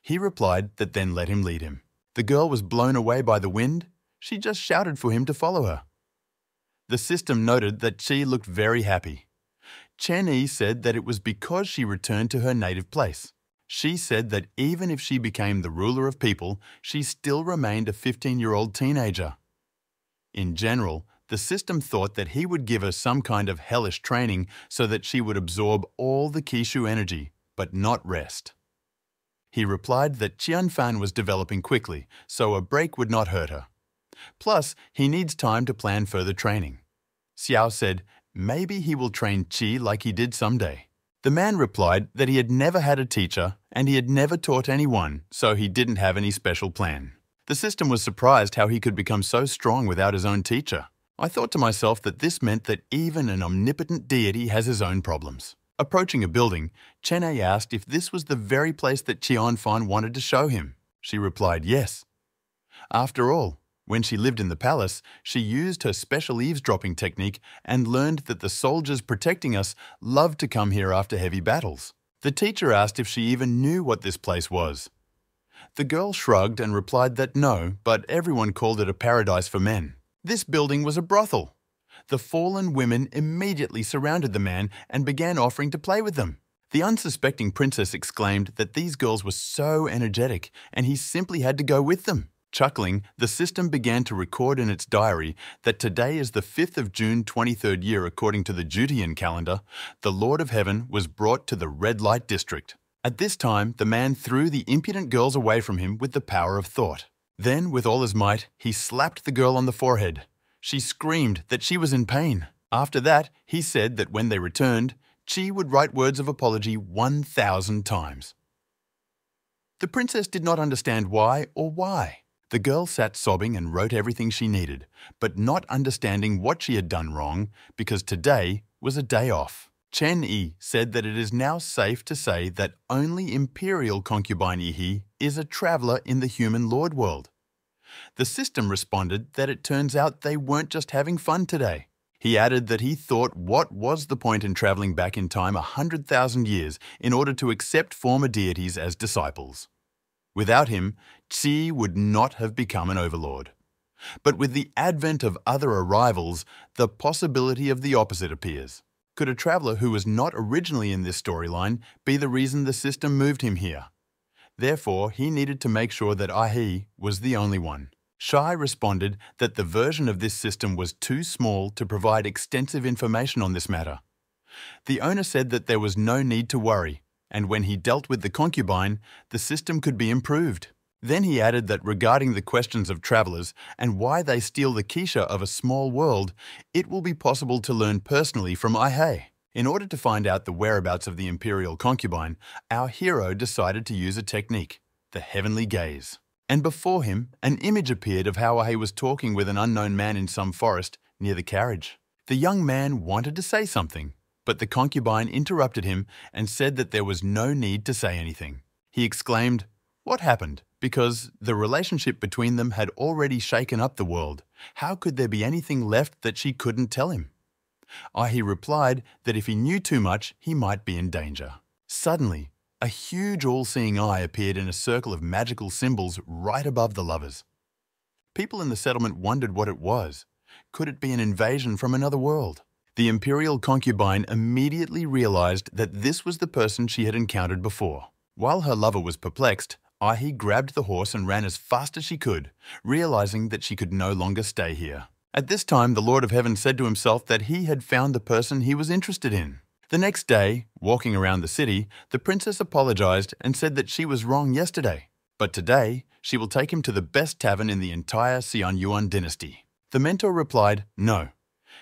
He replied that then let him lead him. The girl was blown away by the wind. She just shouted for him to follow her. The system noted that she looked very happy. Chen-yi said that it was because she returned to her native place. She said that even if she became the ruler of people, she still remained a 15-year-old teenager. In general, the system thought that he would give her some kind of hellish training so that she would absorb all the Kishu energy, but not rest. He replied that Qianfan was developing quickly, so a break would not hurt her. Plus, he needs time to plan further training. Xiao said, maybe he will train Qi like he did someday. The man replied that he had never had a teacher and he had never taught anyone, so he didn't have any special plan. The system was surprised how he could become so strong without his own teacher. I thought to myself that this meant that even an omnipotent deity has his own problems. Approaching a building, Chen-yi asked if this was the very place that Qianfan wanted to show him. She replied yes. After all, when she lived in the palace, she used her special eavesdropping technique and learned that the soldiers protecting us loved to come here after heavy battles. The teacher asked if she even knew what this place was. The girl shrugged and replied that no, but everyone called it a paradise for men. This building was a brothel. The fallen women immediately surrounded the man and began offering to play with them. The unsuspecting princess exclaimed that these girls were so energetic and he simply had to go with them. Chuckling, the system began to record in its diary that today is the 5th of June 23rd year according to the Judean calendar, the Lord of Heaven was brought to the red light district. At this time, the man threw the impudent girls away from him with the power of thought. Then, with all his might, he slapped the girl on the forehead. She screamed that she was in pain. After that, he said that when they returned, Chi would write words of apology 1,000 times. The princess did not understand why or why. The girl sat sobbing and wrote everything she needed, but not understanding what she had done wrong because today was a day off. Chen Yi said that it is now safe to say that only imperial concubine Yi is a traveler in the human lord world. The system responded that it turns out they weren't just having fun today. He added that he thought what was the point in traveling back in time 100,000 years in order to accept former deities as disciples. Without him, Qi would not have become an overlord. But with the advent of other arrivals, the possibility of the opposite appears. Could a traveler who was not originally in this storyline be the reason the system moved him here? Therefore, he needed to make sure that Ahi was the only one. Shai responded that the version of this system was too small to provide extensive information on this matter. The owner said that there was no need to worry, and when he dealt with the concubine, the system could be improved. Then he added that regarding the questions of travelers and why they steal the Keisha of a small world, it will be possible to learn personally from Ai. In order to find out the whereabouts of the imperial concubine, our hero decided to use a technique, the heavenly gaze. And before him, an image appeared of how Ai was talking with an unknown man in some forest near the carriage. The young man wanted to say something, but the concubine interrupted him and said that there was no need to say anything. He exclaimed, "What happened?" Because the relationship between them had already shaken up the world. How could there be anything left that she couldn't tell him? Ahi replied that if he knew too much, he might be in danger. Suddenly, a huge all-seeing eye appeared in a circle of magical symbols right above the lovers. People in the settlement wondered what it was. Could it be an invasion from another world? The imperial concubine immediately realized that this was the person she had encountered before. While her lover was perplexed, Ahi grabbed the horse and ran as fast as she could, realizing that she could no longer stay here. At this time, the Lord of Heaven said to himself that he had found the person he was interested in. The next day, walking around the city, the princess apologized and said that she was wrong yesterday. But today, she will take him to the best tavern in the entire Xianyuan dynasty. The mentor replied, "No.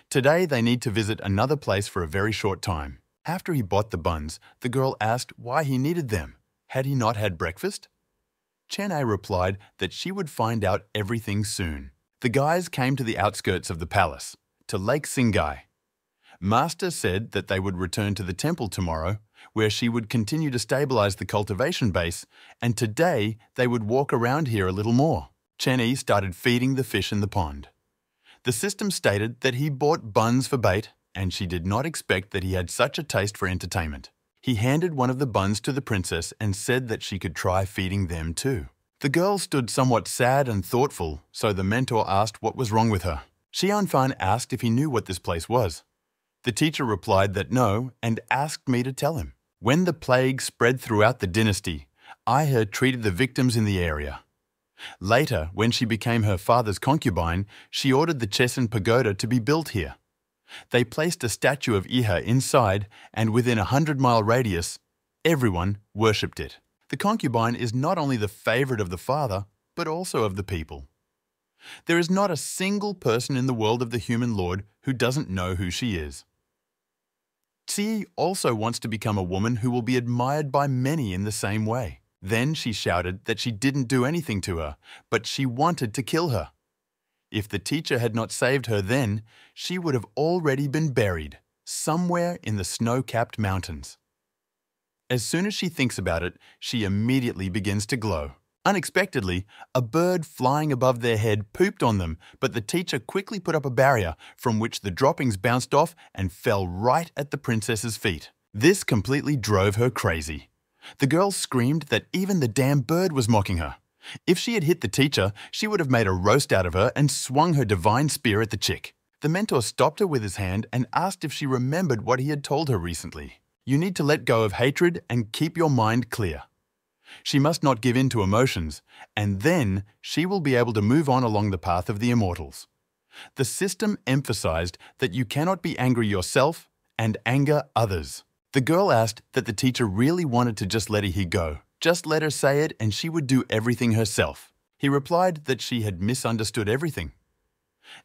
Today they need to visit another place for a very short time." After he bought the buns, the girl asked why he needed them. Had he not had breakfast? Chen-ei replied that she would find out everything soon. The guys came to the outskirts of the palace, to Lake Singai. Master said that they would return to the temple tomorrow, where she would continue to stabilize the cultivation base, and today they would walk around here a little more. Chen-ei started feeding the fish in the pond. The system stated that he bought buns for bait, and she did not expect that he had such a taste for entertainment. He handed one of the buns to the princess and said that she could try feeding them too. The girl stood somewhat sad and thoughtful, so the mentor asked what was wrong with her. Xianfan asked if he knew what this place was. The teacher replied that no and asked me to tell him. When the plague spread throughout the dynasty, I had treated the victims in the area. Later, when she became her father's concubine, she ordered the Chesan Pagoda to be built here. They placed a statue of Iha inside, and within a 100-mile radius, everyone worshipped it. The concubine is not only the favorite of the father, but also of the people. There is not a single person in the world of the human lord who doesn't know who she is. Qi also wants to become a woman who will be admired by many in the same way. Then she shouted that she didn't do anything to her, but she wanted to kill her. If the teacher had not saved her then, she would have already been buried, somewhere in the snow-capped mountains. As soon as she thinks about it, she immediately begins to glow. Unexpectedly, a bird flying above their head pooped on them, but the teacher quickly put up a barrier from which the droppings bounced off and fell right at the princess's feet. This completely drove her crazy. The girl screamed that even the damn bird was mocking her. If she had hit the teacher, she would have made a roast out of her and swung her divine spear at the chick. The mentor stopped her with his hand and asked if she remembered what he had told her recently. You need to let go of hatred and keep your mind clear. She must not give in to emotions, and then she will be able to move on along the path of the immortals. The system emphasized that you cannot be angry yourself and anger others. The girl asked that the teacher really wanted to just let Ihi go. Just let her say it and she would do everything herself. He replied that she had misunderstood everything.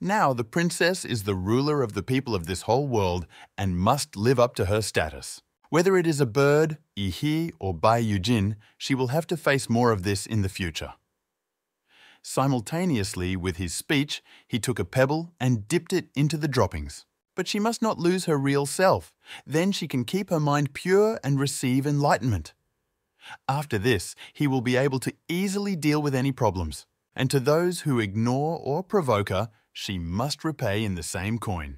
Now the princess is the ruler of the people of this whole world and must live up to her status. Whether it is a bird, Ihi, or Bai Yujin, she will have to face more of this in the future. Simultaneously with his speech, he took a pebble and dipped it into the droppings. But she must not lose her real self. Then she can keep her mind pure and receive enlightenment. After this, he will be able to easily deal with any problems. And to those who ignore or provoke her, she must repay in the same coin.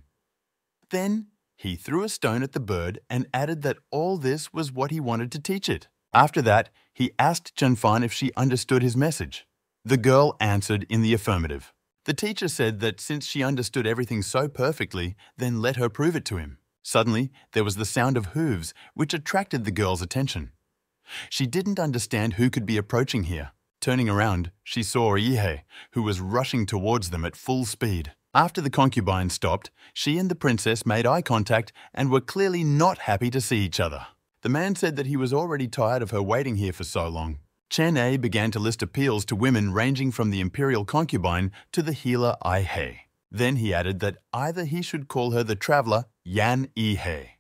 Then he threw a stone at the bird and added that all this was what he wanted to teach it. After that, he asked Chenfan if she understood his message. The girl answered in the affirmative. The teacher said that since she understood everything so perfectly, then let her prove it to him. Suddenly, there was the sound of hooves, which attracted the girl's attention. She didn't understand who could be approaching here. Turning around, she saw Ihe, who was rushing towards them at full speed. After the concubine stopped, she and the princess made eye contact and were clearly not happy to see each other. The man said that he was already tired of her waiting here for so long. Chen A began to list appeals to women ranging from the imperial concubine to the healer Ai He. Then he added that either he should call her the traveler Yan Ihe.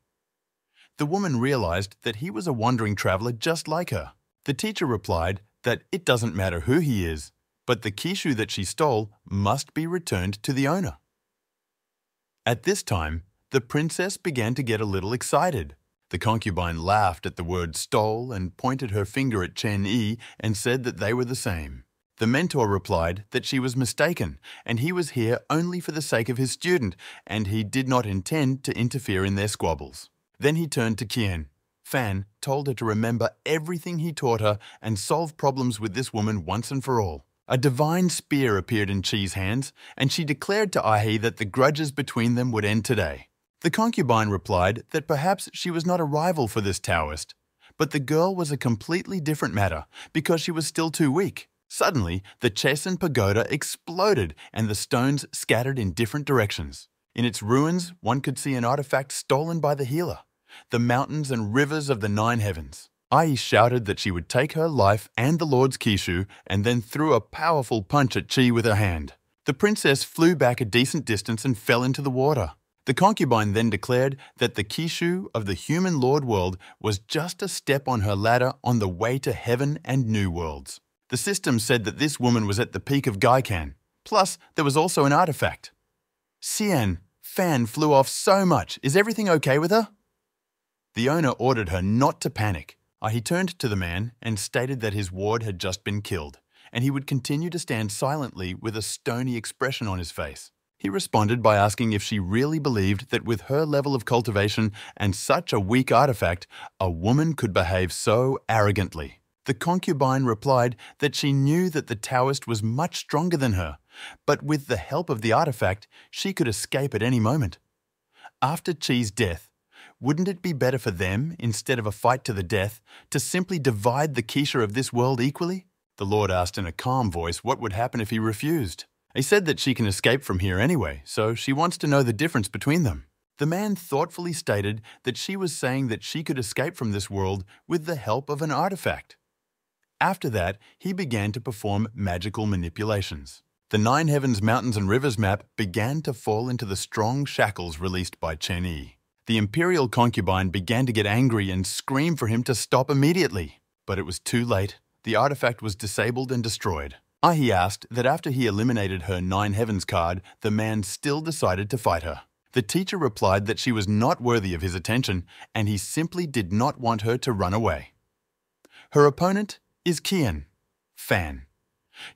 The woman realized that he was a wandering traveler just like her. The teacher replied that it doesn't matter who he is, but the kishu that she stole must be returned to the owner. At this time, the princess began to get a little excited. The concubine laughed at the word stole and pointed her finger at Chen Yi and said that they were the same. The mentor replied that she was mistaken and he was here only for the sake of his student and he did not intend to interfere in their squabbles. Then he turned to Qian. Fan told her to remember everything he taught her and solve problems with this woman once and for all. A divine spear appeared in Qi's hands and she declared to Ahi that the grudges between them would end today. The concubine replied that perhaps she was not a rival for this Taoist, but the girl was a completely different matter because she was still too weak. Suddenly, the Chesan pagoda exploded and the stones scattered in different directions. In its ruins, one could see an artifact stolen by the healer, the mountains and rivers of the 9 heavens. Ai shouted that she would take her life and the Lord's Kishu and then threw a powerful punch at Qi with her hand. The princess flew back a decent distance and fell into the water. The concubine then declared that the Kishu of the human Lord world was just a step on her ladder on the way to heaven and new worlds. The system said that this woman was at the peak of Gaikan. Plus, there was also an artifact. Xian, Fan flew off so much. Is everything okay with her? The owner ordered her not to panic. He turned to the man and stated that his ward had just been killed, and he would continue to stand silently with a stony expression on his face. He responded by asking if she really believed that with her level of cultivation and such a weak artifact, a woman could behave so arrogantly. The concubine replied that she knew that the Taoist was much stronger than her, but with the help of the artifact, she could escape at any moment. After Qi's death, wouldn't it be better for them, instead of a fight to the death, to simply divide the Kisha of this world equally? The Lord asked in a calm voice what would happen if he refused. He said that she can escape from here anyway, so she wants to know the difference between them. The man thoughtfully stated that she was saying that she could escape from this world with the help of an artifact. After that, he began to perform magical manipulations. The 9 heavens, mountains and rivers map began to fall into the strong shackles released by Chen Yi. The imperial concubine began to get angry and scream for him to stop immediately. But it was too late. The artifact was disabled and destroyed. Ahi asked that after he eliminated her 9 heavens card, the man still decided to fight her. The teacher replied that she was not worthy of his attention and he simply did not want her to run away. Her opponent is Qian, Fan.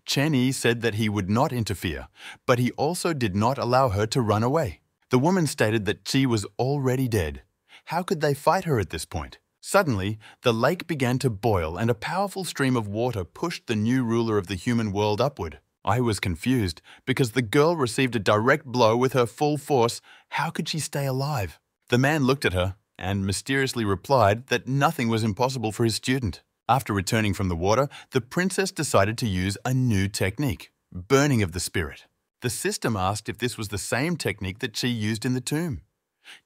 Chen Yi said that he would not interfere, but he also did not allow her to run away. The woman stated that Qi was already dead. How could they fight her at this point? Suddenly, the lake began to boil and a powerful stream of water pushed the new ruler of the human world upward. I was confused because the girl received a direct blow with her full force. How could she stay alive? The man looked at her and mysteriously replied that nothing was impossible for his student. After returning from the water, the princess decided to use a new technique, burning of the spirit. The system asked if this was the same technique that Qi used in the tomb.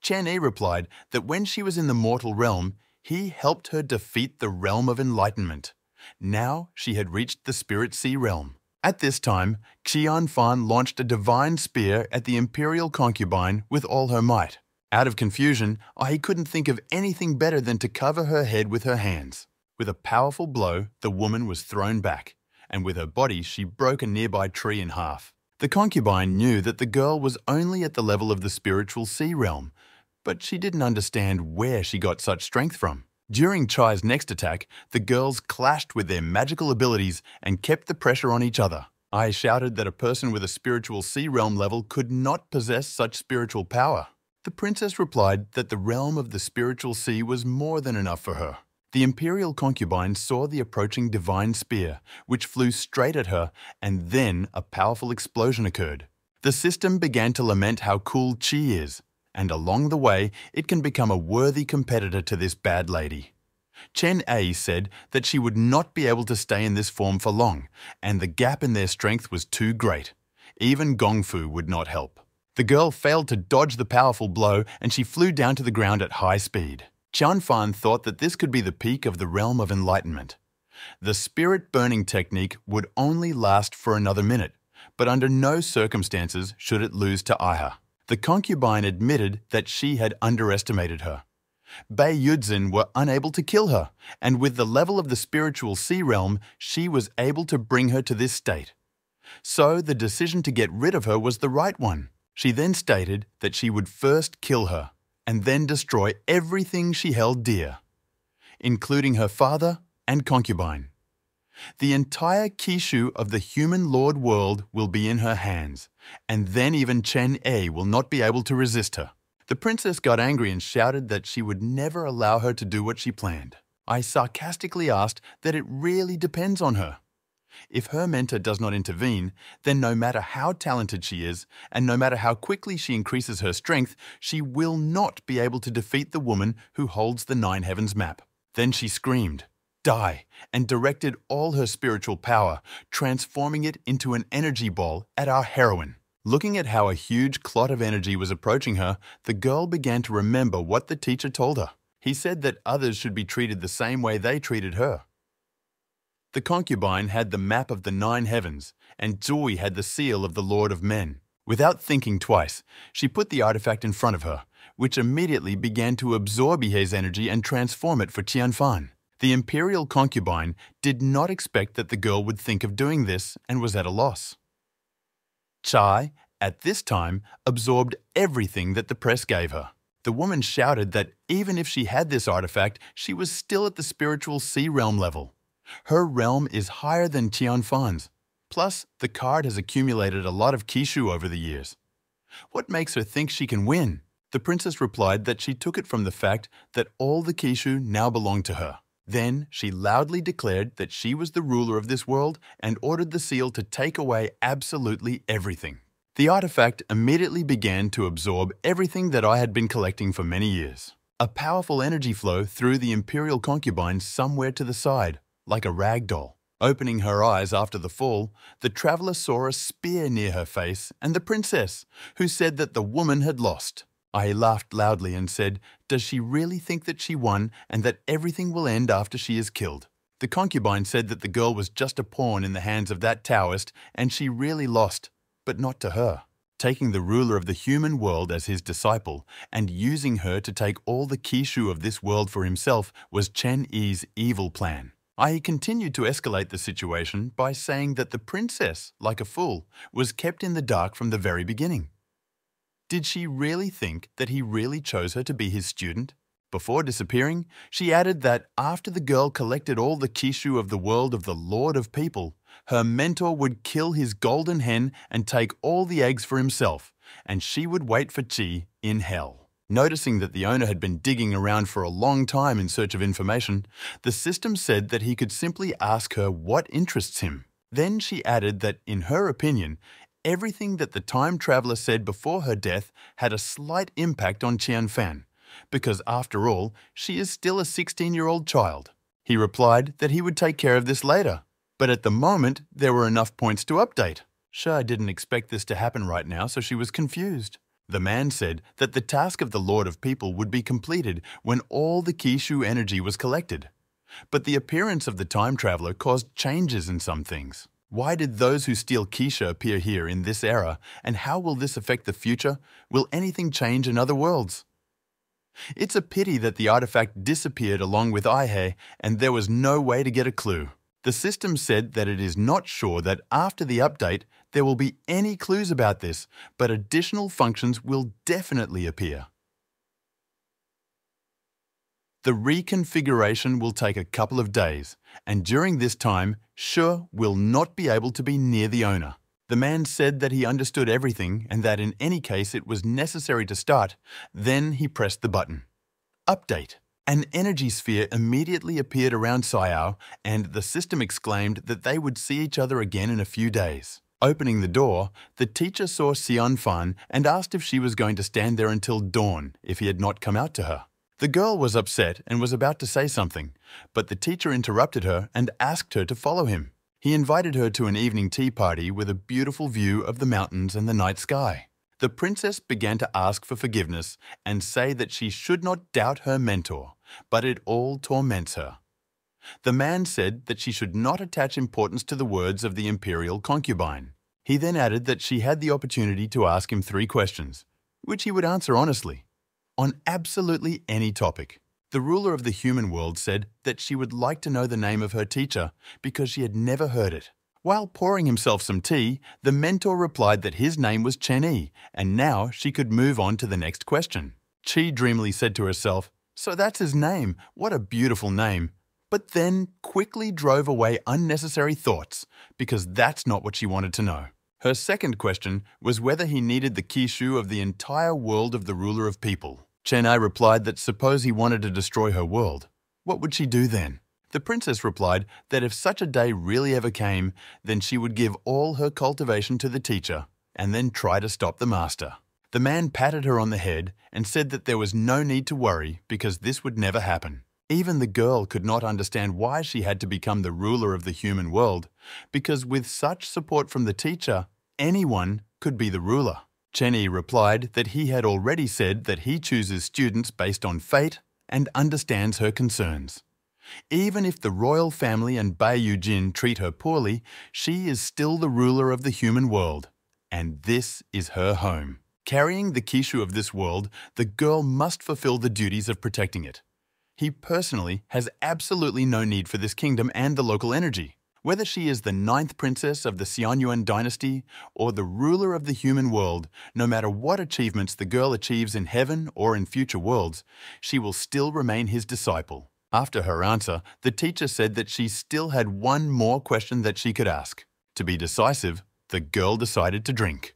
Chen Yi replied that when she was in the mortal realm, he helped her defeat the realm of enlightenment. Now she had reached the Spirit Sea realm. At this time, Qian Fan launched a divine spear at the imperial concubine with all her might. Out of confusion, Ai couldn't think of anything better than to cover her head with her hands. With a powerful blow, the woman was thrown back, and with her body she broke a nearby tree in half. The concubine knew that the girl was only at the level of the spiritual sea realm, but she didn't understand where she got such strength from. During Chai's next attack, the girls clashed with their magical abilities and kept the pressure on each other. Ai shouted that a person with a spiritual sea realm level could not possess such spiritual power. The princess replied that the realm of the spiritual sea was more than enough for her. The imperial concubine saw the approaching divine spear, which flew straight at her, and then a powerful explosion occurred. The system began to lament how cool Qi is, and along the way, it can become a worthy competitor to this bad lady. Chen A said that she would not be able to stay in this form for long, and the gap in their strength was too great. Even Gongfu would not help. The girl failed to dodge the powerful blow, and she flew down to the ground at high speed. Qianfan thought that this could be the peak of the realm of enlightenment. The spirit burning technique would only last for another minute, but under no circumstances should it lose to Aiha. The concubine admitted that she had underestimated her. Bei Yudzin were unable to kill her, and with the level of the spiritual sea realm, she was able to bring her to this state. So the decision to get rid of her was the right one. She then stated that she would first kill her, and then destroy everything she held dear, including her father and concubine. The entire Kishu of the human lord world will be in her hands, and then even Chen A will not be able to resist her. The princess got angry and shouted that she would never allow her to do what she planned. I sarcastically asked that it really depends on her. If her mentor does not intervene, then no matter how talented she is, and no matter how quickly she increases her strength, she will not be able to defeat the woman who holds the Nine Heavens map. Then she screamed, "Die," and directed all her spiritual power, transforming it into an energy ball at our heroine. Looking at how a huge clot of energy was approaching her, the girl began to remember what the teacher told her. He said that others should be treated the same way they treated her. The concubine had the map of the Nine Heavens, and Zui had the seal of the Lord of Men. Without thinking twice, she put the artifact in front of her, which immediately began to absorb Ihei's energy and transform it for Qianfan. The imperial concubine did not expect that the girl would think of doing this and was at a loss. Chai, at this time, absorbed everything that the press gave her. The woman shouted that even if she had this artifact, she was still at the spiritual sea realm level. Her realm is higher than Qianfan's. Plus, the card has accumulated a lot of Kishu over the years. What makes her think she can win? The princess replied that she took it from the fact that all the Kishu now belonged to her. Then she loudly declared that she was the ruler of this world and ordered the seal to take away absolutely everything. The artifact immediately began to absorb everything that I had been collecting for many years. A powerful energy flow threw the imperial concubine somewhere to the side, like a rag doll. Opening her eyes after the fall, the traveler saw a spear near her face and the princess, who said that the woman had lost. I laughed loudly and said, "Does she really think that she won and that everything will end after she is killed?" The concubine said that the girl was just a pawn in the hands of that Taoist and she really lost, but not to her. Taking the ruler of the human world as his disciple and using her to take all the Kishu of this world for himself was Chen Yi's evil plan. I continued to escalate the situation by saying that the princess, like a fool, was kept in the dark from the very beginning. Did she really think that he really chose her to be his student? Before disappearing, she added that after the girl collected all the Kishu of the world of the Lord of People, her mentor would kill his golden hen and take all the eggs for himself, and she would wait for Qi in hell. Noticing that the owner had been digging around for a long time in search of information, the system said that he could simply ask her what interests him. Then she added that, in her opinion, everything that the time traveler said before her death had a slight impact on Qianfan, because after all, she is still a 16-year-old child. He replied that he would take care of this later, but at the moment there were enough points to update. Shah didn't expect this to happen right now, so she was confused. The man said that the task of the Lord of People would be completed when all the Kishu energy was collected. But the appearance of the time traveler caused changes in some things. Why did those who steal Keisha appear here in this era, and how will this affect the future? Will anything change in other worlds? It's a pity that the artifact disappeared along with Aihe, and there was no way to get a clue. The system said that it is not sure that after the update there will be any clues about this, but additional functions will definitely appear. The reconfiguration will take a couple of days, and during this time, Shu will not be able to be near the owner. The man said that he understood everything and that in any case it was necessary to start. Then he pressed the button. Update. An energy sphere immediately appeared around Sayao, and the system exclaimed that they would see each other again in a few days. Opening the door, the teacher saw Xian Fan and asked if she was going to stand there until dawn if he had not come out to her. The girl was upset and was about to say something, but the teacher interrupted her and asked her to follow him. He invited her to an evening tea party with a beautiful view of the mountains and the night sky. The princess began to ask for forgiveness and say that she should not doubt her mentor, but it all torments her. The man said that she should not attach importance to the words of the imperial concubine. He then added that she had the opportunity to ask him 3 questions, which he would answer honestly, on absolutely any topic. The ruler of the human world said that she would like to know the name of her teacher because she had never heard it. While pouring himself some tea, the mentor replied that his name was Chen Yi, and now she could move on to the next question. Chi dreamily said to herself, "So that's his name, what a beautiful name," but then quickly drove away unnecessary thoughts because that's not what she wanted to know. Her second question was whether he needed the Kishu of the entire world of the ruler of people. Chen Yi replied that suppose he wanted to destroy her world, what would she do then? The princess replied that if such a day really ever came, then she would give all her cultivation to the teacher and then try to stop the master. The man patted her on the head and said that there was no need to worry because this would never happen. Even the girl could not understand why she had to become the ruler of the human world, because with such support from the teacher, anyone could be the ruler. Chen Yi replied that he had already said that he chooses students based on fate and understands her concerns. Even if the royal family and Baiyu Jin treat her poorly, she is still the ruler of the human world, and this is her home. Carrying the Kishu of this world, the girl must fulfill the duties of protecting it. He personally has absolutely no need for this kingdom and the local energy. Whether she is the 9th princess of the Xianyuan dynasty or the ruler of the human world, no matter what achievements the girl achieves in heaven or in future worlds, she will still remain his disciple. After her answer, the teacher said that she still had one more question that she could ask. To be decisive, the girl decided to drink.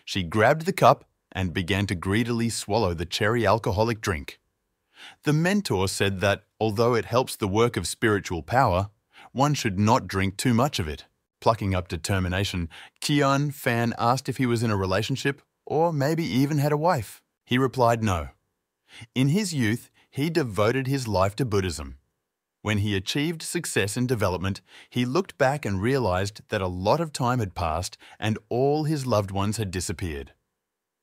She grabbed the cup and began to greedily swallow the cherry alcoholic drink. The mentor said that, although it helps the work of spiritual power, one should not drink too much of it. Plucking up determination, Xian Fan asked if he was in a relationship or maybe even had a wife. He replied no. In his youth, he devoted his life to Buddhism. When he achieved success in development, he looked back and realized that a lot of time had passed and all his loved ones had disappeared.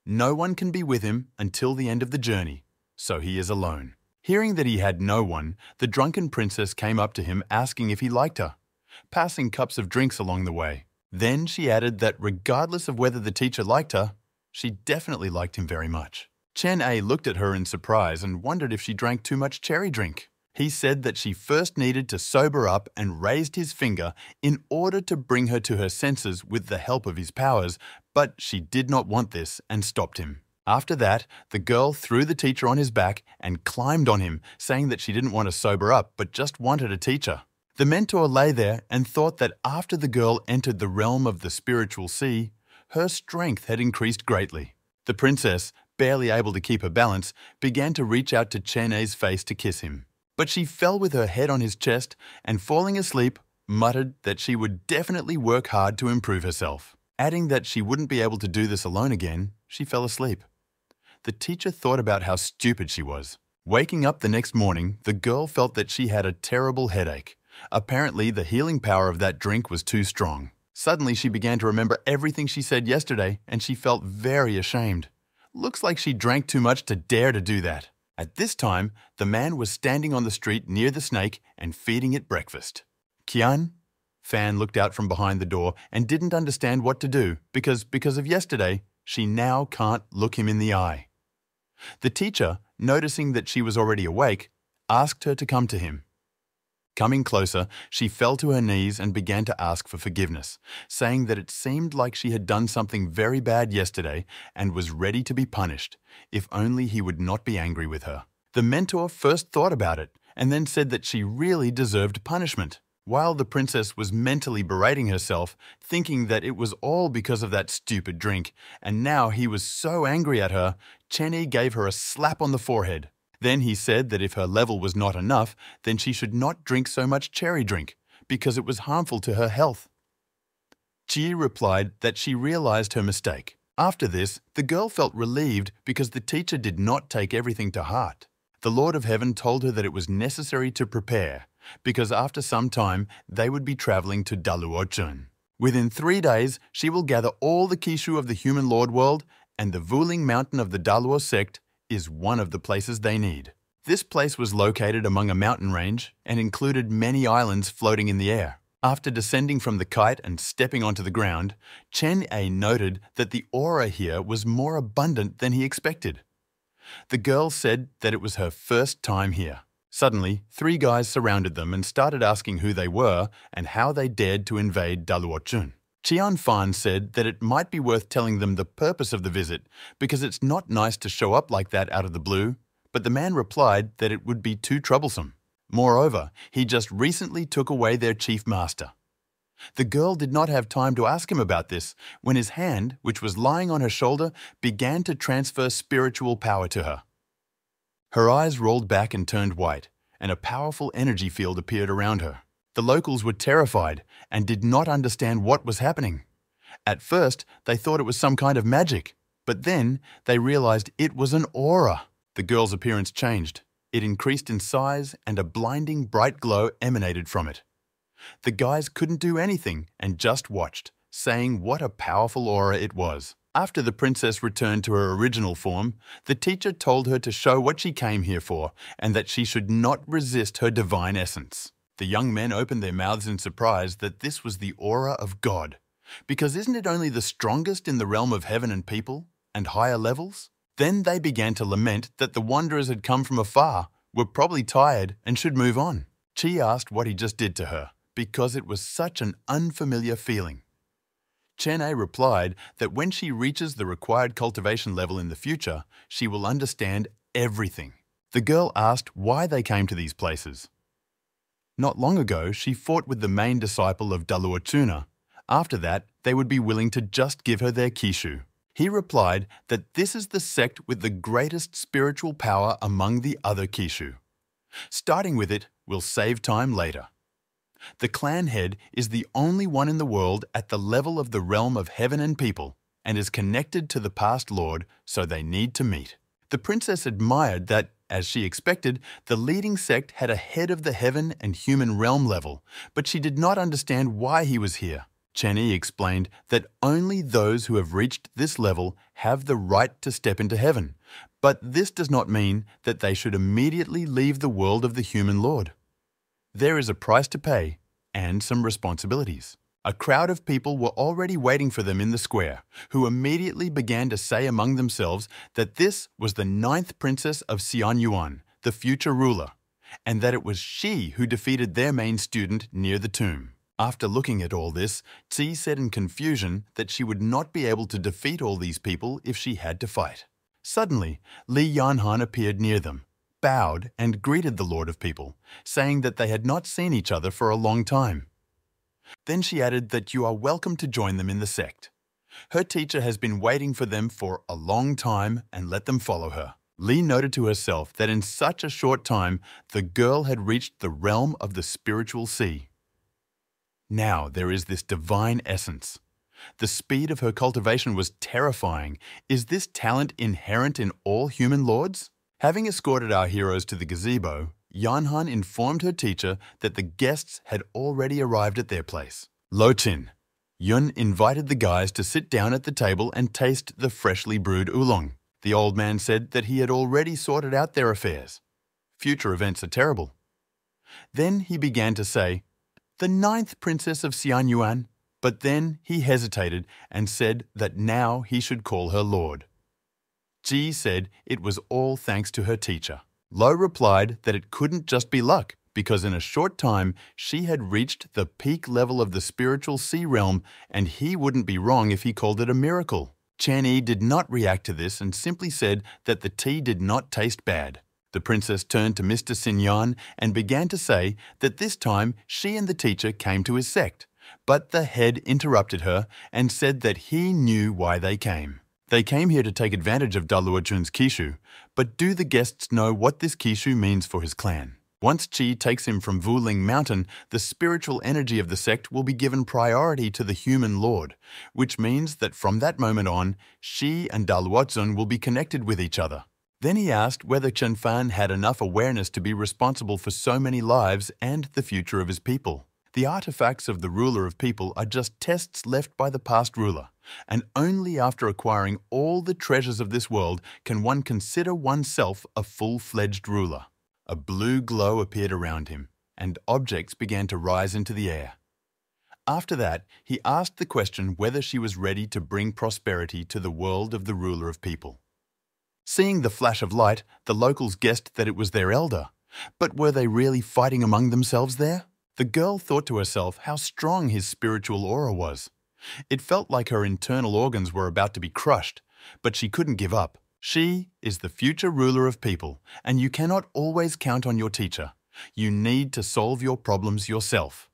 No one can be with him until the end of the journey, so he is alone. Hearing that he had no one, the drunken princess came up to him asking if he liked her, passing cups of drinks along the way. Then she added that regardless of whether the teacher liked her, she definitely liked him very much. Chen Yi looked at her in surprise and wondered if she drank too much cherry drink. He said that she first needed to sober up and raised his finger in order to bring her to her senses with the help of his powers, but she did not want this and stopped him. After that, the girl threw the teacher on his back and climbed on him, saying that she didn't want to sober up but just wanted a teacher. The mentor lay there and thought that after the girl entered the realm of the spiritual sea, her strength had increased greatly. The princess, barely able to keep her balance, began to reach out to Chen Yi's face to kiss him. But she fell with her head on his chest and, falling asleep, muttered that she would definitely work hard to improve herself. Adding that she wouldn't be able to do this alone again, she fell asleep. The teacher thought about how stupid she was. Waking up the next morning, the girl felt that she had a terrible headache. Apparently, the healing power of that drink was too strong. Suddenly, she began to remember everything she said yesterday, and she felt very ashamed. Looks like she drank too much to dare to do that. At this time, the man was standing on the street near the snake and feeding it breakfast. Qian, Fan looked out from behind the door and didn't understand what to do because of yesterday, she now can't look him in the eye. The teacher, noticing that she was already awake, asked her to come to him. Coming closer, she fell to her knees and began to ask for forgiveness, saying that it seemed like she had done something very bad yesterday and was ready to be punished, if only he would not be angry with her. The mentor first thought about it and then said that she really deserved punishment. While the princess was mentally berating herself, thinking that it was all because of that stupid drink, and now he was so angry at her, Cheney gave her a slap on the forehead. Then he said that if her level was not enough, then she should not drink so much cherry drink, because it was harmful to her health. Chi replied that she realized her mistake. After this, the girl felt relieved because the teacher did not take everything to heart. The Lord of Heaven told her that it was necessary to prepare, because after some time they would be traveling to Daluochun. Within 3 days, she will gather all the Kishu of the human Lord world, and the Vuling Mountain of the Daluo sect is one of the places they need. This place was located among a mountain range and included many islands floating in the air. After descending from the kite and stepping onto the ground, Chen A noted that the aura here was more abundant than he expected. The girl said that it was her first time here. Suddenly, 3 guys surrounded them and started asking who they were and how they dared to invade Daluochun. Qian Fan said that it might be worth telling them the purpose of the visit because it's not nice to show up like that out of the blue, but the man replied that it would be too troublesome. Moreover, he just recently took away their chief master. The girl did not have time to ask him about this when his hand, which was lying on her shoulder, began to transfer spiritual power to her. Her eyes rolled back and turned white, and a powerful energy field appeared around her. The locals were terrified and did not understand what was happening. At first, they thought it was some kind of magic, but then they realized it was an aura. The girl's appearance changed. It increased in size and a blinding bright glow emanated from it. The guys couldn't do anything and just watched, saying what a powerful aura it was. After the princess returned to her original form, the teacher told her to show what she came here for and that she should not resist her divine essence. The young men opened their mouths in surprise that this was the aura of God. Because isn't it only the strongest in the realm of heaven and people, and higher levels? Then they began to lament that the wanderers had come from afar, were probably tired, and should move on. Chi asked what he just did to her, because it was such an unfamiliar feeling. Chen A replied that when she reaches the required cultivation level in the future, she will understand everything. The girl asked why they came to these places. Not long ago, she fought with the main disciple of Daluochuna. After that, they would be willing to just give her their Kishu. He replied that this is the sect with the greatest spiritual power among the other Kishu. Starting with it will save time later. The clan head is the only one in the world at the level of the realm of heaven and people and is connected to the past lord, so they need to meet. The princess admired that, as she expected, the leading sect had a head of the heaven and human realm level, but she did not understand why he was here. Chen Yi explained that only those who have reached this level have the right to step into heaven, but this does not mean that they should immediately leave the world of the human lord. There is a price to pay and some responsibilities. A crowd of people were already waiting for them in the square, who immediately began to say among themselves that this was the 9th princess of Xianyuan, the future ruler, and that it was she who defeated their main student near the tomb. After looking at all this, Tzi said in confusion that she would not be able to defeat all these people if she had to fight. Suddenly, Li Yanhan appeared near them, bowed and greeted the Lord of People, saying that they had not seen each other for a long time. Then she added that you are welcome to join them in the sect. Her teacher has been waiting for them for a long time and let them follow her. Li noted to herself that in such a short time, the girl had reached the realm of the spiritual sea. Now there is this divine essence. The speed of her cultivation was terrifying. Is this talent inherent in all human lords? Having escorted our heroes to the gazebo, Yanhan informed her teacher that the guests had already arrived at their place. Lochin. Yun invited the guys to sit down at the table and taste the freshly brewed oolong. The old man said that he had already sorted out their affairs. Future events are terrible. Then he began to say, the ninth princess of Xianyuan, but then he hesitated and said that now he should call her Lord. Ji said it was all thanks to her teacher. Lo replied that it couldn't just be luck, because in a short time she had reached the peak level of the spiritual sea realm, and he wouldn't be wrong if he called it a miracle. Chen Yi did not react to this and simply said that the tea did not taste bad. The princess turned to Mr. Xinyan and began to say that this time she and the teacher came to his sect, but the head interrupted her and said that he knew why they came. They came here to take advantage of Daluochun's Kishu, but do the guests know what this Kishu means for his clan? Once Qi takes him from Wuling Mountain, the spiritual energy of the sect will be given priority to the human lord, which means that from that moment on, Xi and Daluochun will be connected with each other. Then he asked whether Chen Fan had enough awareness to be responsible for so many lives and the future of his people. The artifacts of the ruler of people are just tests left by the past ruler, and only after acquiring all the treasures of this world can one consider oneself a full-fledged ruler. A blue glow appeared around him, and objects began to rise into the air. After that, he asked the question whether she was ready to bring prosperity to the world of the ruler of people. Seeing the flash of light, the locals guessed that it was their elder. But were they really fighting among themselves there? The girl thought to herself how strong his spiritual aura was. It felt like her internal organs were about to be crushed, but she couldn't give up. She is the future ruler of people, and you cannot always count on your teacher. You need to solve your problems yourself.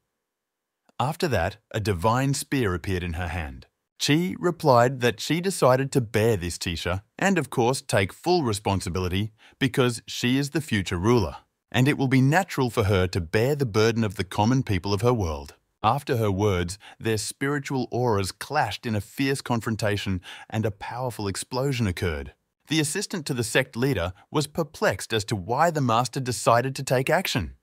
After that, a divine spear appeared in her hand. Qi replied that she decided to bear this teacher and, of course, take full responsibility because she is the future ruler, and it will be natural for her to bear the burden of the common people of her world. After her words, their spiritual auras clashed in a fierce confrontation and a powerful explosion occurred. The assistant to the sect leader was perplexed as to why the master decided to take action.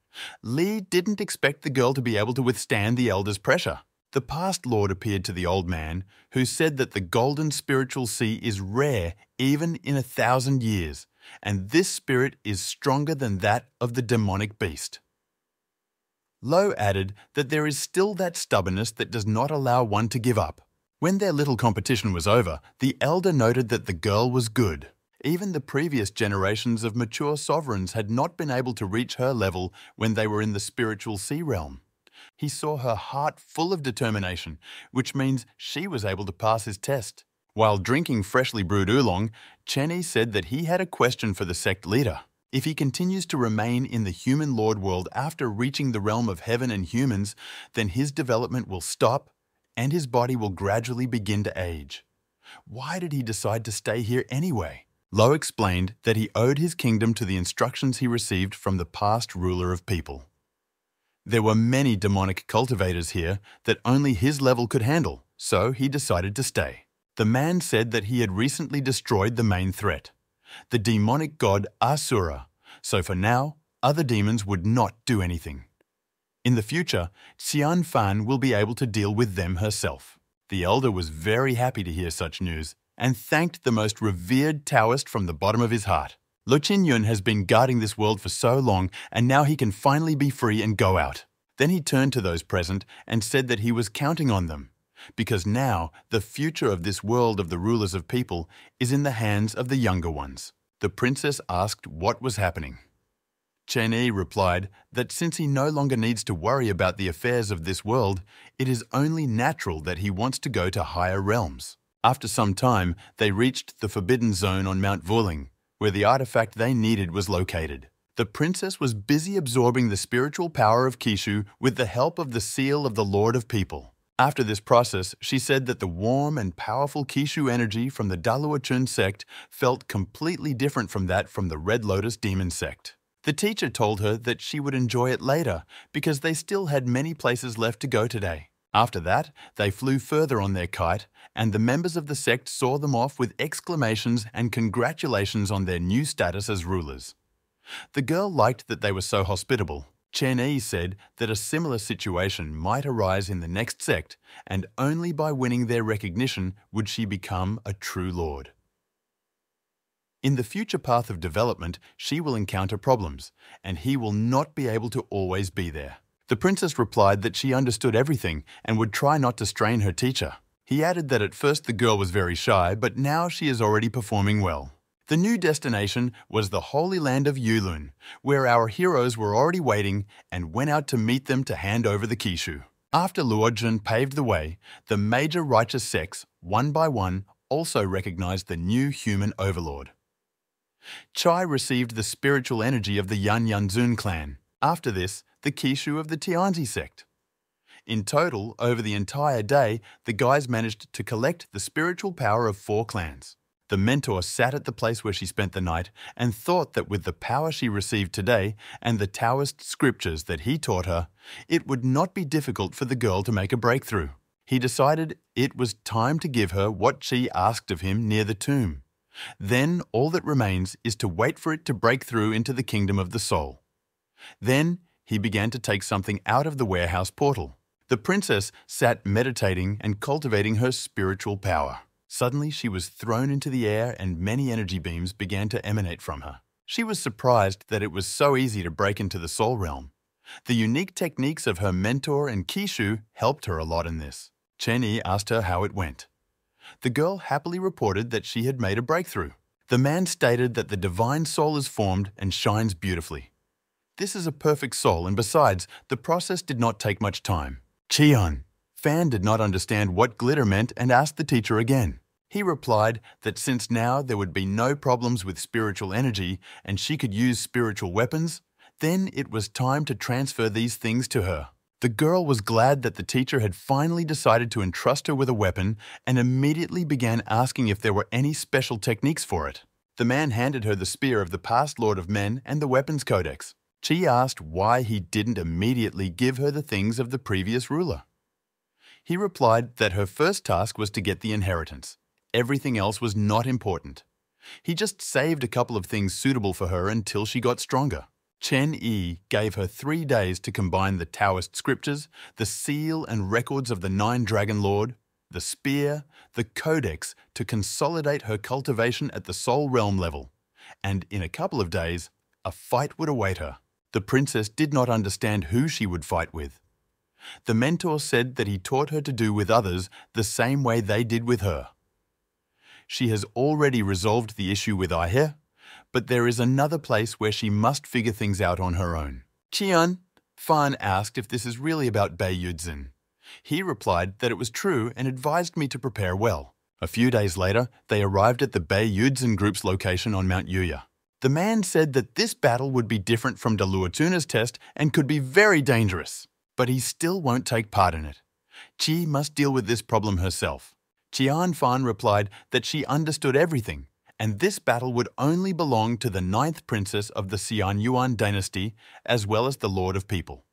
Li didn't expect the girl to be able to withstand the elder's pressure. The past lord appeared to the old man, who said that the golden spiritual sea is rare even in 1,000 years, and this spirit is stronger than that of the demonic beast. Lo added that there is still that stubbornness that does not allow one to give up. When their little competition was over, the elder noted that the girl was good. Even the previous generations of mature sovereigns had not been able to reach her level when they were in the spiritual sea realm. He saw her heart full of determination, which means she was able to pass his test. While drinking freshly brewed oolong, Chenny said that he had a question for the sect leader. If he continues to remain in the human lord world after reaching the realm of heaven and humans, then his development will stop and his body will gradually begin to age. Why did he decide to stay here anyway? Lo explained that he owed his kingdom to the instructions he received from the past ruler of people. There were many demonic cultivators here that only his level could handle, so he decided to stay. The man said that he had recently destroyed the main threat, the demonic god Asura, so for now, other demons would not do anything. In the future, Xian Fan will be able to deal with them herself. The elder was very happy to hear such news and thanked the most revered Taoist from the bottom of his heart. Lo Qinyun has been guarding this world for so long, and now he can finally be free and go out. Then he turned to those present and said that he was counting on them, because now the future of this world of the rulers of people is in the hands of the younger ones. The princess asked what was happening. Chen Yi replied that since he no longer needs to worry about the affairs of this world, it is only natural that he wants to go to higher realms. After some time, they reached the Forbidden Zone on Mount Wuling, where the artifact they needed was located. The princess was busy absorbing the spiritual power of Kishu with the help of the seal of the Lord of People. After this process, she said that the warm and powerful Kishu energy from the Daluochun sect felt completely different from that from the Red Lotus demon sect. The teacher told her that she would enjoy it later because they still had many places left to go today. After that, they flew further on their kite, and the members of the sect saw them off with exclamations and congratulations on their new status as rulers. The girl liked that they were so hospitable. Chen Yi said that a similar situation might arise in the next sect, and only by winning their recognition would she become a true lord. In the future path of development, she will encounter problems, and he will not be able to always be there. The princess replied that she understood everything and would try not to strain her teacher. He added that at first the girl was very shy, but now she is already performing well. The new destination was the Holy Land of Yulun, where our heroes were already waiting and went out to meet them to hand over the Kishu. After Luojin paved the way, the major righteous sects, one by one, also recognized the new human overlord. Chai received the spiritual energy of the Yan Yanzun clan. After this, the Kishu of the Tianzi sect. In total, over the entire day, the guys managed to collect the spiritual power of 4 clans. The mentor sat at the place where she spent the night and thought that with the power she received today and the Taoist scriptures that he taught her, it would not be difficult for the girl to make a breakthrough. He decided it was time to give her what she asked of him near the tomb. Then all that remains is to wait for it to break through into the kingdom of the soul. Then he began to take something out of the warehouse portal. The princess sat meditating and cultivating her spiritual power. Suddenly she was thrown into the air and many energy beams began to emanate from her. She was surprised that it was so easy to break into the soul realm. The unique techniques of her mentor and Kishu helped her a lot in this. Chen Yi asked her how it went. The girl happily reported that she had made a breakthrough. The man stated that the divine soul is formed and shines beautifully. This is a perfect soul, and besides, the process did not take much time. Qian. Fan did not understand what glitter meant and asked the teacher again. He replied that since now there would be no problems with spiritual energy and she could use spiritual weapons, then it was time to transfer these things to her. The girl was glad that the teacher had finally decided to entrust her with a weapon and immediately began asking if there were any special techniques for it. The man handed her the spear of the past Lord of Men and the weapons codex. She asked why he didn't immediately give her the things of the previous ruler. He replied that her first task was to get the inheritance. Everything else was not important. He just saved a couple of things suitable for her until she got stronger. Chen Yi gave her 3 days to combine the Taoist scriptures, the seal and records of the 9 Dragon Lord, the spear, the codex to consolidate her cultivation at the soul realm level. And in a couple of days, a fight would await her. The princess did not understand who she would fight with. The mentor said that he taught her to do with others the same way they did with her. She has already resolved the issue with Aihe, but there is another place where she must figure things out on her own. Qian, Fan asked if this is really about Bei Yudzin. He replied that it was true and advised me to prepare well. A few days later, they arrived at the Bei Yudzin group's location on Mount Yuya. The man said that this battle would be different from Daluotuna's test and could be very dangerous, but he still won't take part in it. Qi must deal with this problem herself. Qian Fan replied that she understood everything, and this battle would only belong to the 9th princess of the Xian Yuan dynasty as well as the Lord of People.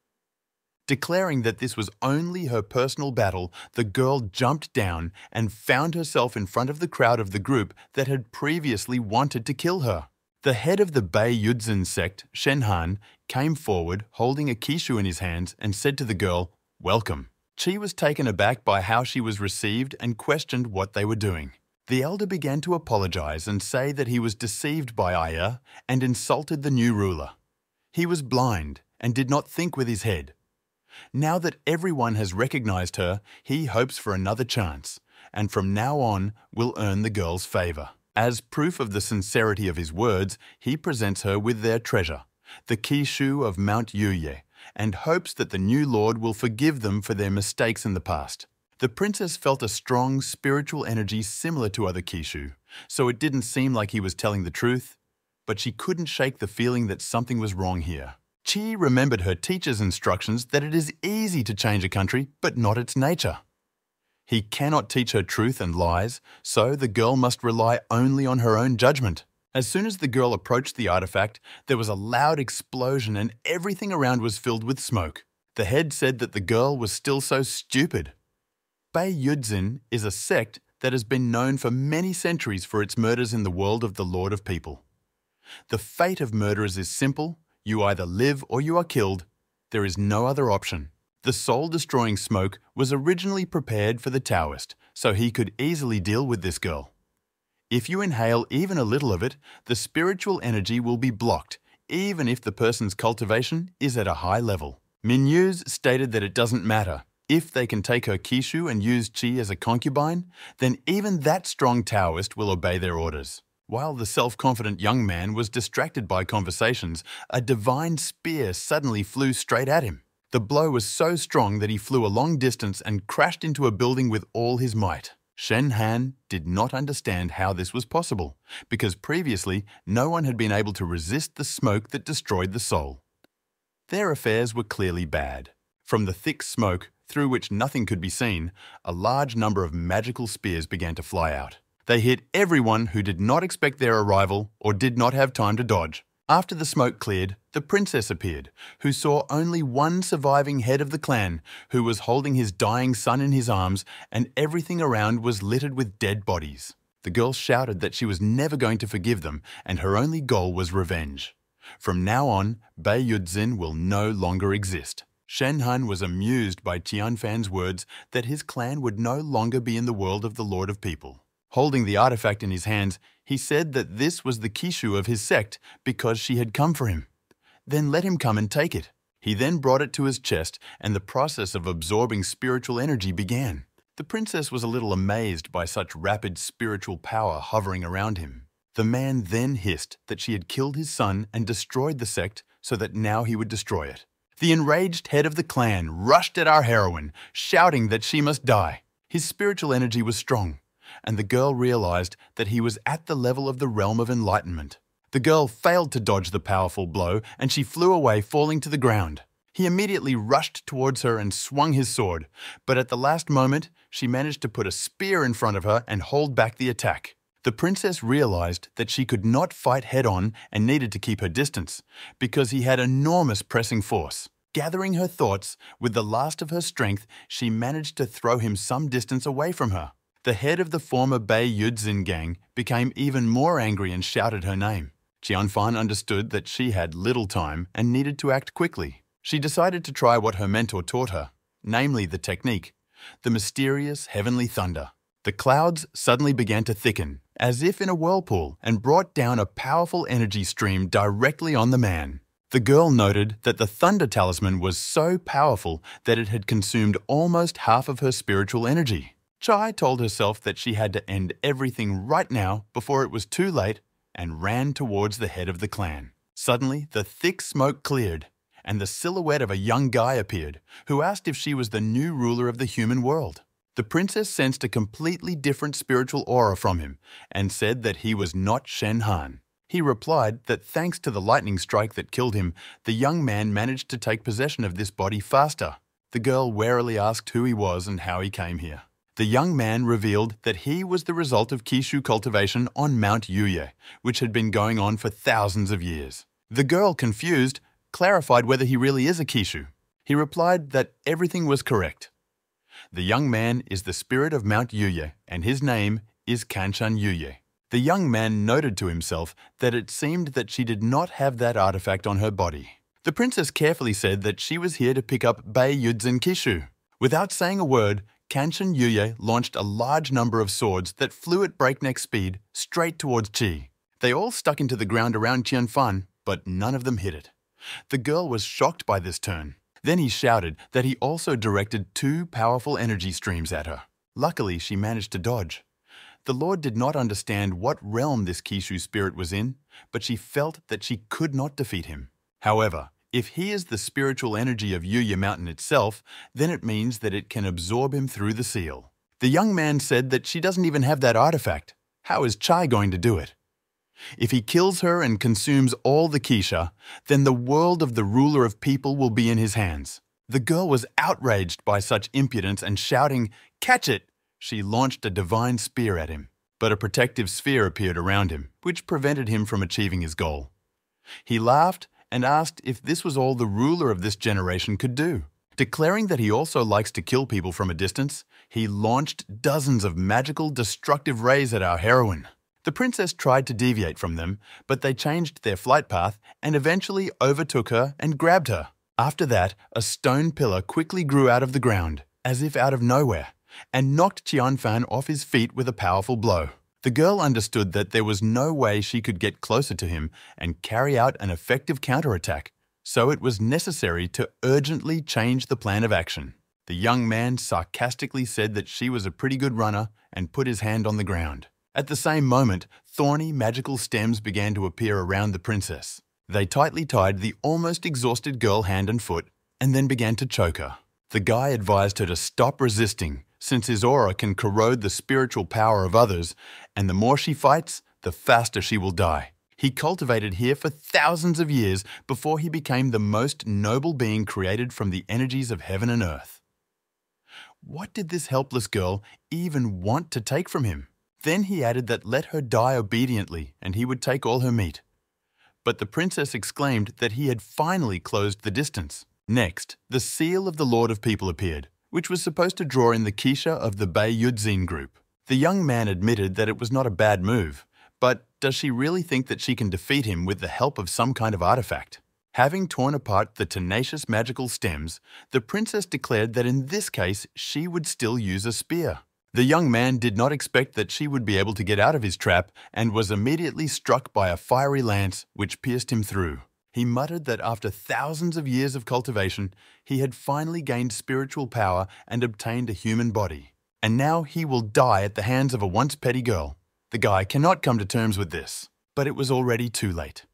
Declaring that this was only her personal battle, the girl jumped down and found herself in front of the crowd of the group that had previously wanted to kill her. The head of the Bei Yudzin sect, Shenhan, came forward holding a Kishu in his hands and said to the girl, "Welcome." Qi was taken aback by how she was received and questioned what they were doing. The elder began to apologize and say that he was deceived by Aya and insulted the new ruler. He was blind and did not think with his head. Now that everyone has recognized her, he hopes for another chance, and from now on will earn the girl's favor. As proof of the sincerity of his words, he presents her with their treasure, the Kishu of Mount Yuye, and hopes that the new lord will forgive them for their mistakes in the past. The princess felt a strong spiritual energy similar to other Kishu, so it didn't seem like he was telling the truth, but she couldn't shake the feeling that something was wrong here. Qi remembered her teacher's instructions that it is easy to change a country, but not its nature. He cannot teach her truth and lies, so the girl must rely only on her own judgment. As soon as the girl approached the artifact, there was a loud explosion and everything around was filled with smoke. The head said that the girl was still so stupid. Bei Yudzin is a sect that has been known for many centuries for its murders in the world of the Lord of People. The fate of murderers is simple: you either live or you are killed. There is no other option. The soul-destroying smoke was originally prepared for the Taoist, so he could easily deal with this girl. If you inhale even a little of it, the spiritual energy will be blocked, even if the person's cultivation is at a high level. Minyu's stated that it doesn't matter. If they can take her Kishu and use Qi as a concubine, then even that strong Taoist will obey their orders. While the self-confident young man was distracted by conversations, a divine spear suddenly flew straight at him. The blow was so strong that he flew a long distance and crashed into a building with all his might. Shen Han did not understand how this was possible, because previously no one had been able to resist the smoke that destroyed the soul. Their affairs were clearly bad. From the thick smoke, through which nothing could be seen, a large number of magical spears began to fly out. They hit everyone who did not expect their arrival or did not have time to dodge. After the smoke cleared, the princess appeared, who saw only one surviving head of the clan, who was holding his dying son in his arms, and everything around was littered with dead bodies. The girl shouted that she was never going to forgive them, and her only goal was revenge. From now on, Bei Yudzin will no longer exist. Shen Han was amused by Tianfan's words that his clan would no longer be in the world of the Lord of People. Holding the artifact in his hands, he said that this was the Kishu of his sect because she had come for him. Then let him come and take it. He then brought it to his chest, and the process of absorbing spiritual energy began. The princess was a little amazed by such rapid spiritual power hovering around him. The man then hissed that she had killed his son and destroyed the sect so that now he would destroy it. The enraged head of the clan rushed at our heroine, shouting that she must die. His spiritual energy was strong, and the girl realized that he was at the level of the realm of enlightenment. The girl failed to dodge the powerful blow, and she flew away, falling to the ground. He immediately rushed towards her and swung his sword, but at the last moment, she managed to put a spear in front of her and hold back the attack. The princess realized that she could not fight head-on and needed to keep her distance, because he had enormous pressing force. Gathering her thoughts, with the last of her strength, she managed to throw him some distance away from her. The head of the former Bei Yudzin gang became even more angry and shouted her name. Qianfan understood that she had little time and needed to act quickly. She decided to try what her mentor taught her, namely the technique, the mysterious heavenly thunder. The clouds suddenly began to thicken, as if in a whirlpool, and brought down a powerful energy stream directly on the man. The girl noted that the thunder talisman was so powerful that it had consumed almost half of her spiritual energy. Chai told herself that she had to end everything right now before it was too late and ran towards the head of the clan. Suddenly, the thick smoke cleared, and the silhouette of a young guy appeared, who asked if she was the new ruler of the human world. The princess sensed a completely different spiritual aura from him and said that he was not Shen Han. He replied that thanks to the lightning strike that killed him, the young man managed to take possession of this body faster. The girl warily asked who he was and how he came here. The young man revealed that he was the result of Kishu cultivation on Mount Yuye, which had been going on for thousands of years. The girl, confused, clarified whether he really is a Kishu. He replied that everything was correct. The young man is the spirit of Mount Yuye, and his name is Kanchan Yuye. The young man noted to himself that it seemed that she did not have that artifact on her body. The princess carefully said that she was here to pick up Bei Yudzin Kishu. Without saying a word, Kanchan Yuye launched a large number of swords that flew at breakneck speed straight towards Qi. They all stuck into the ground around Qianfan, but none of them hit it. The girl was shocked by this turn. Then he shouted that he also directed 2 powerful energy streams at her. Luckily, she managed to dodge. The Lord did not understand what realm this Kishu spirit was in, but she felt that she could not defeat him. However, if he is the spiritual energy of Yuya Mountain itself, then it means that it can absorb him through the seal. The young man said that she doesn't even have that artifact. How is Chai going to do it? If he kills her and consumes all the Kisha, then the world of the ruler of people will be in his hands. The girl was outraged by such impudence and shouting, "Catch it!" She launched a divine spear at him, but a protective sphere appeared around him, which prevented him from achieving his goal. He laughed and asked if this was all the ruler of this generation could do. Declaring that he also likes to kill people from a distance, he launched dozens of magical, destructive rays at our heroine. The princess tried to deviate from them, but they changed their flight path and eventually overtook her and grabbed her. After that, a stone pillar quickly grew out of the ground, as if out of nowhere, and knocked Qianfan off his feet with a powerful blow. The girl understood that there was no way she could get closer to him and carry out an effective counterattack, so it was necessary to urgently change the plan of action. The young man sarcastically said that she was a pretty good runner and put his hand on the ground. At the same moment, thorny magical stems began to appear around the princess. They tightly tied the almost exhausted girl hand and foot and then began to choke her. The guy advised her to stop resisting, since his aura can corrode the spiritual power of others, and the more she fights, the faster she will die. He cultivated here for thousands of years before he became the most noble being created from the energies of heaven and earth. What did this helpless girl even want to take from him? Then he added that let her die obediently and he would take all her meat. But the princess exclaimed that he had finally closed the distance. Next, the seal of the Lord of People appeared, which was supposed to draw in the Keisha of the Bei Yudzin group. The young man admitted that it was not a bad move, but does she really think that she can defeat him with the help of some kind of artifact? Having torn apart the tenacious magical stems, the princess declared that in this case she would still use a spear. The young man did not expect that she would be able to get out of his trap and was immediately struck by a fiery lance which pierced him through. He muttered that after thousands of years of cultivation, he had finally gained spiritual power and obtained a human body. And now he will die at the hands of a once petty girl. The guy cannot come to terms with this, but it was already too late.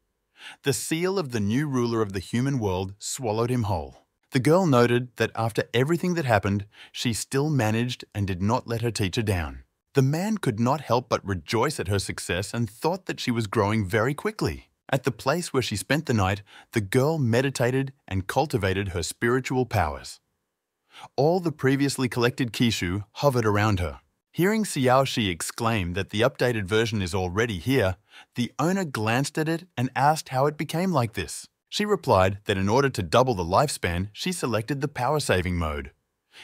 The seal of the new ruler of the human world swallowed him whole. The girl noted that after everything that happened, she still managed and did not let her teacher down. The man could not help but rejoice at her success and thought that she was growing very quickly. At the place where she spent the night, the girl meditated and cultivated her spiritual powers. All the previously collected Kishu hovered around her. Hearing Xiaoxi exclaim that the updated version is already here, the owner glanced at it and asked how it became like this. She replied that in order to double the lifespan, she selected the power-saving mode.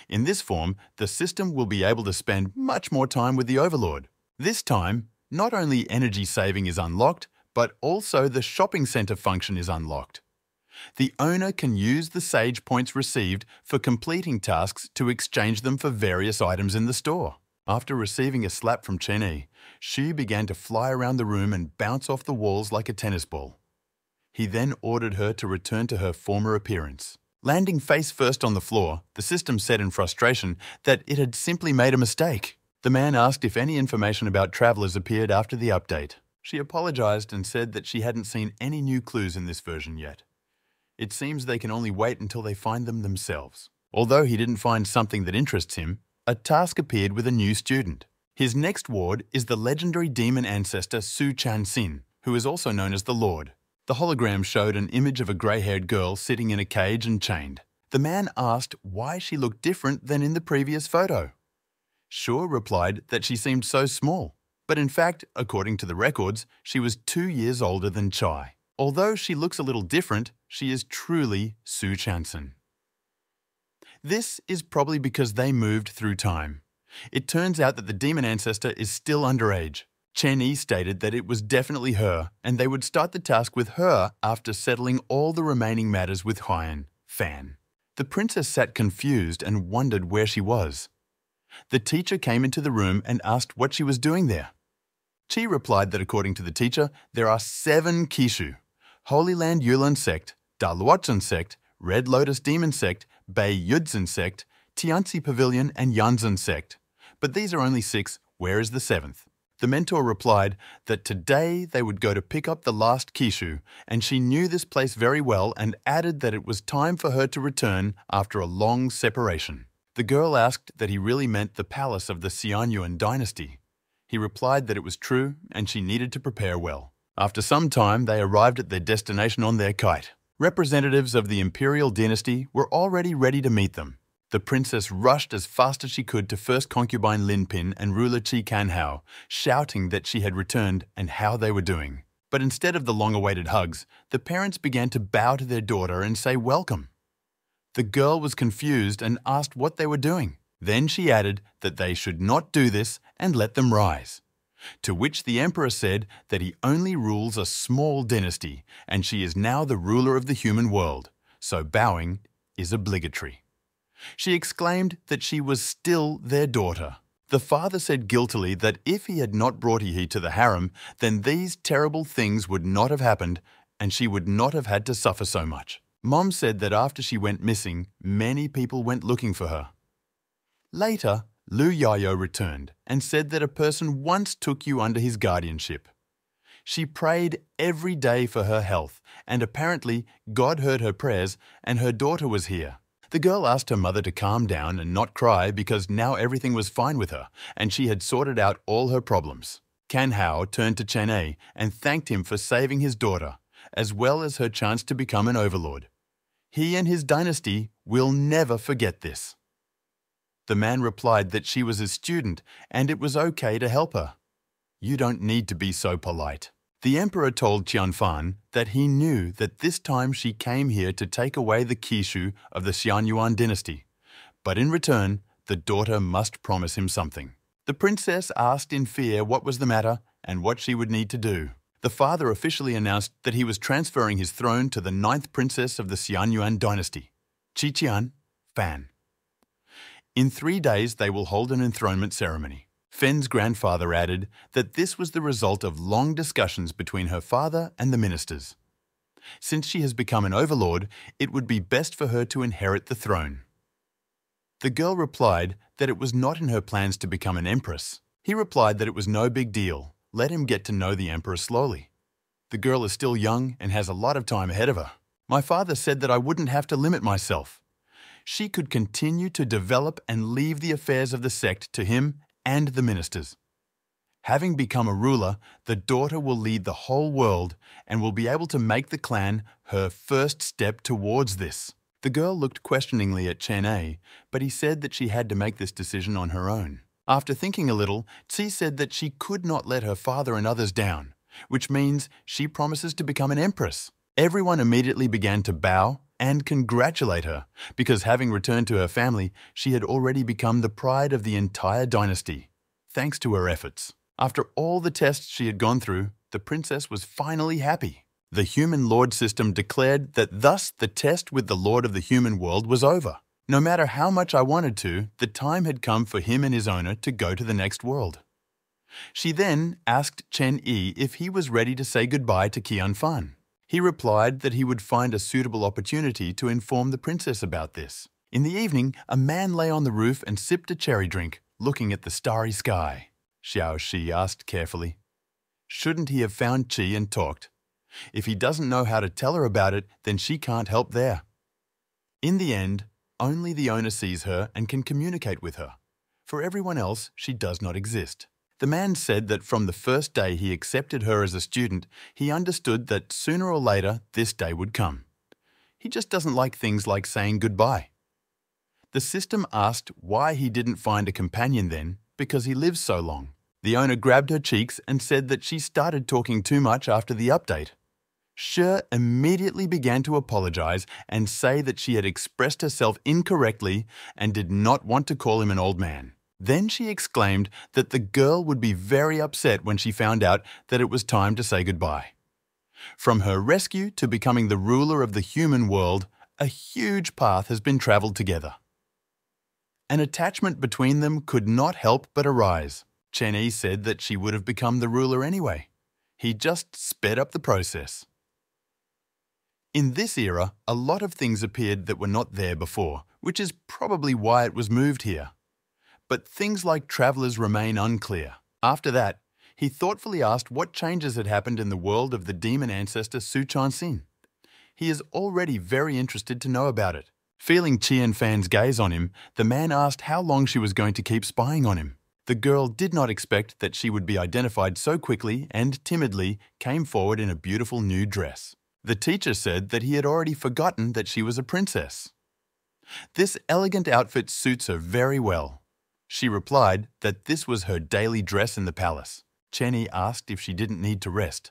In this form, the system will be able to spend much more time with the Overlord. This time, not only energy saving is unlocked, but also the shopping center function is unlocked. The owner can use the Sage points received for completing tasks to exchange them for various items in the store. After receiving a slap from Chenyi, Xu began to fly around the room and bounce off the walls like a tennis ball. He then ordered her to return to her former appearance. Landing face first on the floor, the system said in frustration that it had simply made a mistake. The man asked if any information about travelers appeared after the update. She apologized and said that she hadn't seen any new clues in this version yet. It seems they can only wait until they find them themselves. Although he didn't find something that interests him, a task appeared with a new student. His next ward is the legendary demon ancestor Su Chan-sin, who is also known as the Lord. The hologram showed an image of a grey-haired girl sitting in a cage and chained. The man asked why she looked different than in the previous photo. Shu replied that she seemed so small, but in fact, according to the records, she was 2 years older than Chai. Although she looks a little different, she is truly Su Chanson. This is probably because they moved through time. It turns out that the demon ancestor is still underage. Chenyi stated that it was definitely her, and they would start the task with her after settling all the remaining matters with Huan Fan. The princess sat confused and wondered where she was. The teacher came into the room and asked what she was doing there. Chi replied that according to the teacher, there are 7 Kishu: Holy Land Yulin sect, Daluochun sect, Red Lotus Demon sect, Bei Yudzin sect, Tianzi Pavilion and Yanzan sect. But these are only 6, where is the 7th? The mentor replied that today they would go to pick up the last Kishu, and she knew this place very well and added that it was time for her to return after a long separation. The girl asked that he really meant the palace of the Xianyuan dynasty. He replied that it was true and she needed to prepare well. After some time, they arrived at their destination on their kite. Representatives of the imperial dynasty were already ready to meet them. The princess rushed as fast as she could to first concubine Lin Pin and ruler Qi Canhao, shouting that she had returned and how they were doing. But instead of the long-awaited hugs, the parents began to bow to their daughter and say welcome. The girl was confused and asked what they were doing. Then she added that they should not do this and let them rise. To which the emperor said that he only rules a small dynasty and she is now the ruler of the human world, so bowing is obligatory. She exclaimed that she was still their daughter. The father said guiltily that if he had not brought Hihi to the harem, then these terrible things would not have happened and she would not have had to suffer so much. Mom said that after she went missing, many people went looking for her. Later, Lu Yayo returned and said that a person once took you under his guardianship. She prayed every day for her health, and apparently God heard her prayers and her daughter was here. The girl asked her mother to calm down and not cry because now everything was fine with her and she had sorted out all her problems. Can Hao turned to Chen A and thanked him for saving his daughter, as well as her chance to become an overlord. He and his dynasty will never forget this. The man replied that she was his student and it was okay to help her. You don't need to be so polite. The emperor told Qianfan that he knew that this time she came here to take away the Qishu of the Xianyuan dynasty, but in return, the daughter must promise him something. The princess asked in fear what was the matter and what she would need to do. The father officially announced that he was transferring his throne to the 9th princess of the Xianyuan dynasty, Qiqian Fan. In 3 days, they will hold an enthronement ceremony. Fen's grandfather added that this was the result of long discussions between her father and the ministers. Since she has become an overlord, it would be best for her to inherit the throne. The girl replied that it was not in her plans to become an empress. He replied that it was no big deal. Let him get to know the emperor slowly. The girl is still young and has a lot of time ahead of her. My father said that I wouldn't have to limit myself. She could continue to develop and leave the affairs of the sect to him and the ministers. Having become a ruler, the daughter will lead the whole world and will be able to make the clan her first step towards this. The girl looked questioningly at Chen A, but he said that she had to make this decision on her own. After thinking a little, Qi said that she could not let her father and others down, which means she promises to become an empress. Everyone immediately began to bow and congratulate her, because having returned to her family, she had already become the pride of the entire dynasty, thanks to her efforts. After all the tests she had gone through, the princess was finally happy. The human lord system declared that thus the test with the lord of the human world was over. No matter how much I wanted to, the time had come for him and his owner to go to the next world. She then asked Chen Yi if he was ready to say goodbye to Qianfan. He replied that he would find a suitable opportunity to inform the princess about this. In the evening, a man lay on the roof and sipped a cherry drink, looking at the starry sky. Xiao Shi asked carefully. Shouldn't he have found Qi and talked? If he doesn't know how to tell her about it, then she can't help there. In the end, only the owner sees her and can communicate with her. For everyone else, she does not exist. The man said that from the first day he accepted her as a student, he understood that sooner or later this day would come. He just doesn't like things like saying goodbye. The system asked why he didn't find a companion then, because he lives so long. The owner grabbed her cheeks and said that she started talking too much after the update. Shi immediately began to apologize and say that she had expressed herself incorrectly and did not want to call him an old man. Then she exclaimed that the girl would be very upset when she found out that it was time to say goodbye. From her rescue to becoming the ruler of the human world, a huge path has been traveled together. An attachment between them could not help but arise. Chen Yi said that she would have become the ruler anyway. He just sped up the process. In this era, a lot of things appeared that were not there before, which is probably why it was moved here. But things like travelers remain unclear. After that, he thoughtfully asked what changes had happened in the world of the demon ancestor Su Chanxin. He is already very interested to know about it. Feeling Qianfan's gaze on him, the man asked how long she was going to keep spying on him. The girl did not expect that she would be identified so quickly and timidly came forward in a beautiful new dress. The teacher said that he had already forgotten that she was a princess. This elegant outfit suits her very well. She replied that this was her daily dress in the palace. Chen Yi asked if she didn't need to rest.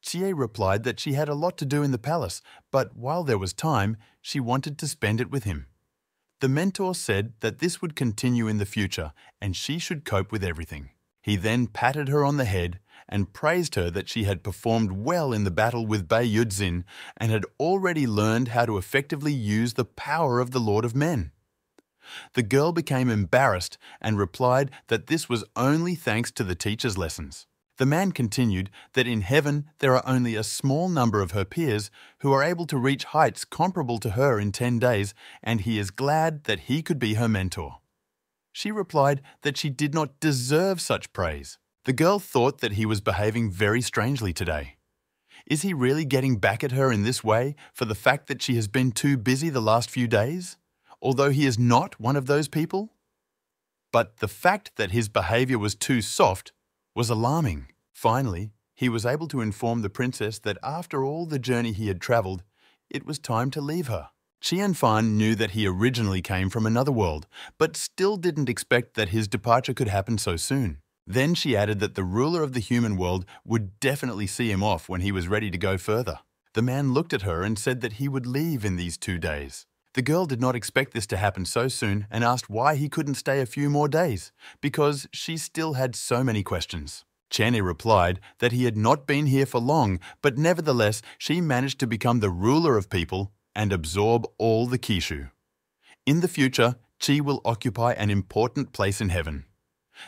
Jie replied that she had a lot to do in the palace, but while there was time, she wanted to spend it with him. The mentor said that this would continue in the future and she should cope with everything. He then patted her on the head and praised her that she had performed well in the battle with Bei Yudzin and had already learned how to effectively use the power of the Lord of Men. The girl became embarrassed and replied that this was only thanks to the teacher's lessons. The man continued that in heaven there are only a small number of her peers who are able to reach heights comparable to her in 10 days, and he is glad that he could be her mentor. She replied that she did not deserve such praise. The girl thought that he was behaving very strangely today. Is he really getting back at her in this way for the fact that she has been too busy the last few days, although he is not one of those people? But the fact that his behavior was too soft was alarming. Finally, he was able to inform the princess that after all the journey he had traveled, it was time to leave her. Qian Fan knew that he originally came from another world, but still didn't expect that his departure could happen so soon. Then she added that the ruler of the human world would definitely see him off when he was ready to go further. The man looked at her and said that he would leave in these 2 days. The girl did not expect this to happen so soon and asked why he couldn't stay a few more days, because she still had so many questions. Chenny replied that he had not been here for long, but nevertheless she managed to become the ruler of people and absorb all the Kishu. In the future, Chi will occupy an important place in heaven.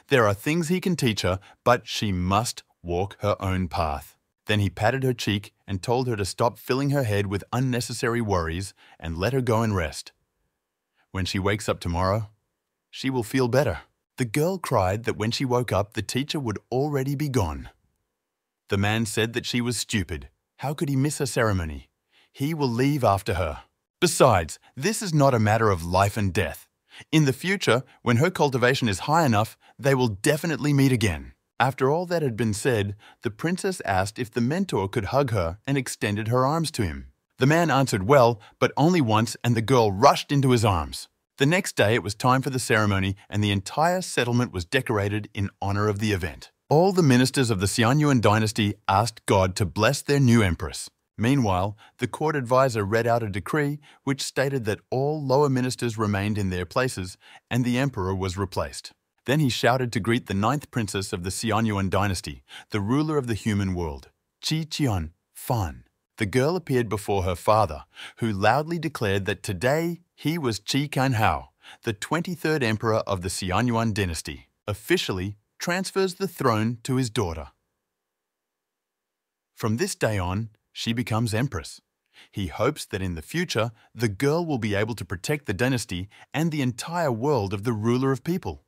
There are things he can teach her, but she must walk her own path. Then he patted her cheek and told her to stop filling her head with unnecessary worries and let her go and rest. When she wakes up tomorrow, she will feel better. The girl cried that when she woke up, the teacher would already be gone. The man said that she was stupid. How could he miss her ceremony? He will leave after her. Besides, this is not a matter of life and death. In the future, when her cultivation is high enough, they will definitely meet again. After all that had been said, the princess asked if the mentor could hug her and extended her arms to him. The man answered well, but only once, and the girl rushed into his arms. The next day it was time for the ceremony, and the entire settlement was decorated in honor of the event. All the ministers of the Xianyuan dynasty asked God to bless their new empress. Meanwhile, the court advisor read out a decree which stated that all lower ministers remained in their places and the emperor was replaced. Then he shouted to greet the 9th princess of the Xianyuan dynasty, the ruler of the human world, Qian Fan. The girl appeared before her father, who loudly declared that today he was Qi Kanhao, the 23rd emperor of the Xianyuan dynasty, officially transfers the throne to his daughter. From this day on, she becomes empress. He hopes that in the future, the girl will be able to protect the dynasty and the entire world of the ruler of people.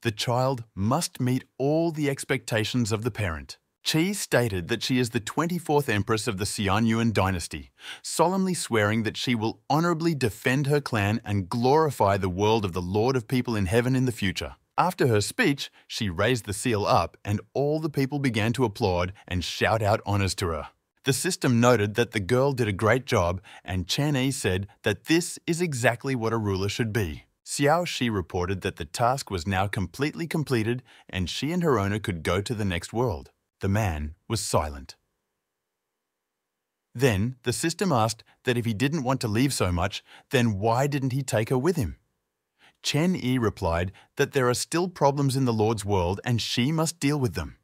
The child must meet all the expectations of the parent. Qi stated that she is the 24th empress of the Xianyuan dynasty, solemnly swearing that she will honorably defend her clan and glorify the world of the Lord of People in heaven in the future. After her speech, she raised the seal up and all the people began to applaud and shout out honors to her. The system noted that the girl did a great job, and Chen Yi said that this is exactly what a ruler should be. Xiao Shi reported that the task was now completely completed and she and her owner could go to the next world. The man was silent. Then the system asked that if he didn't want to leave so much, then why didn't he take her with him? Chen Yi replied that there are still problems in the Lord's world and she must deal with them.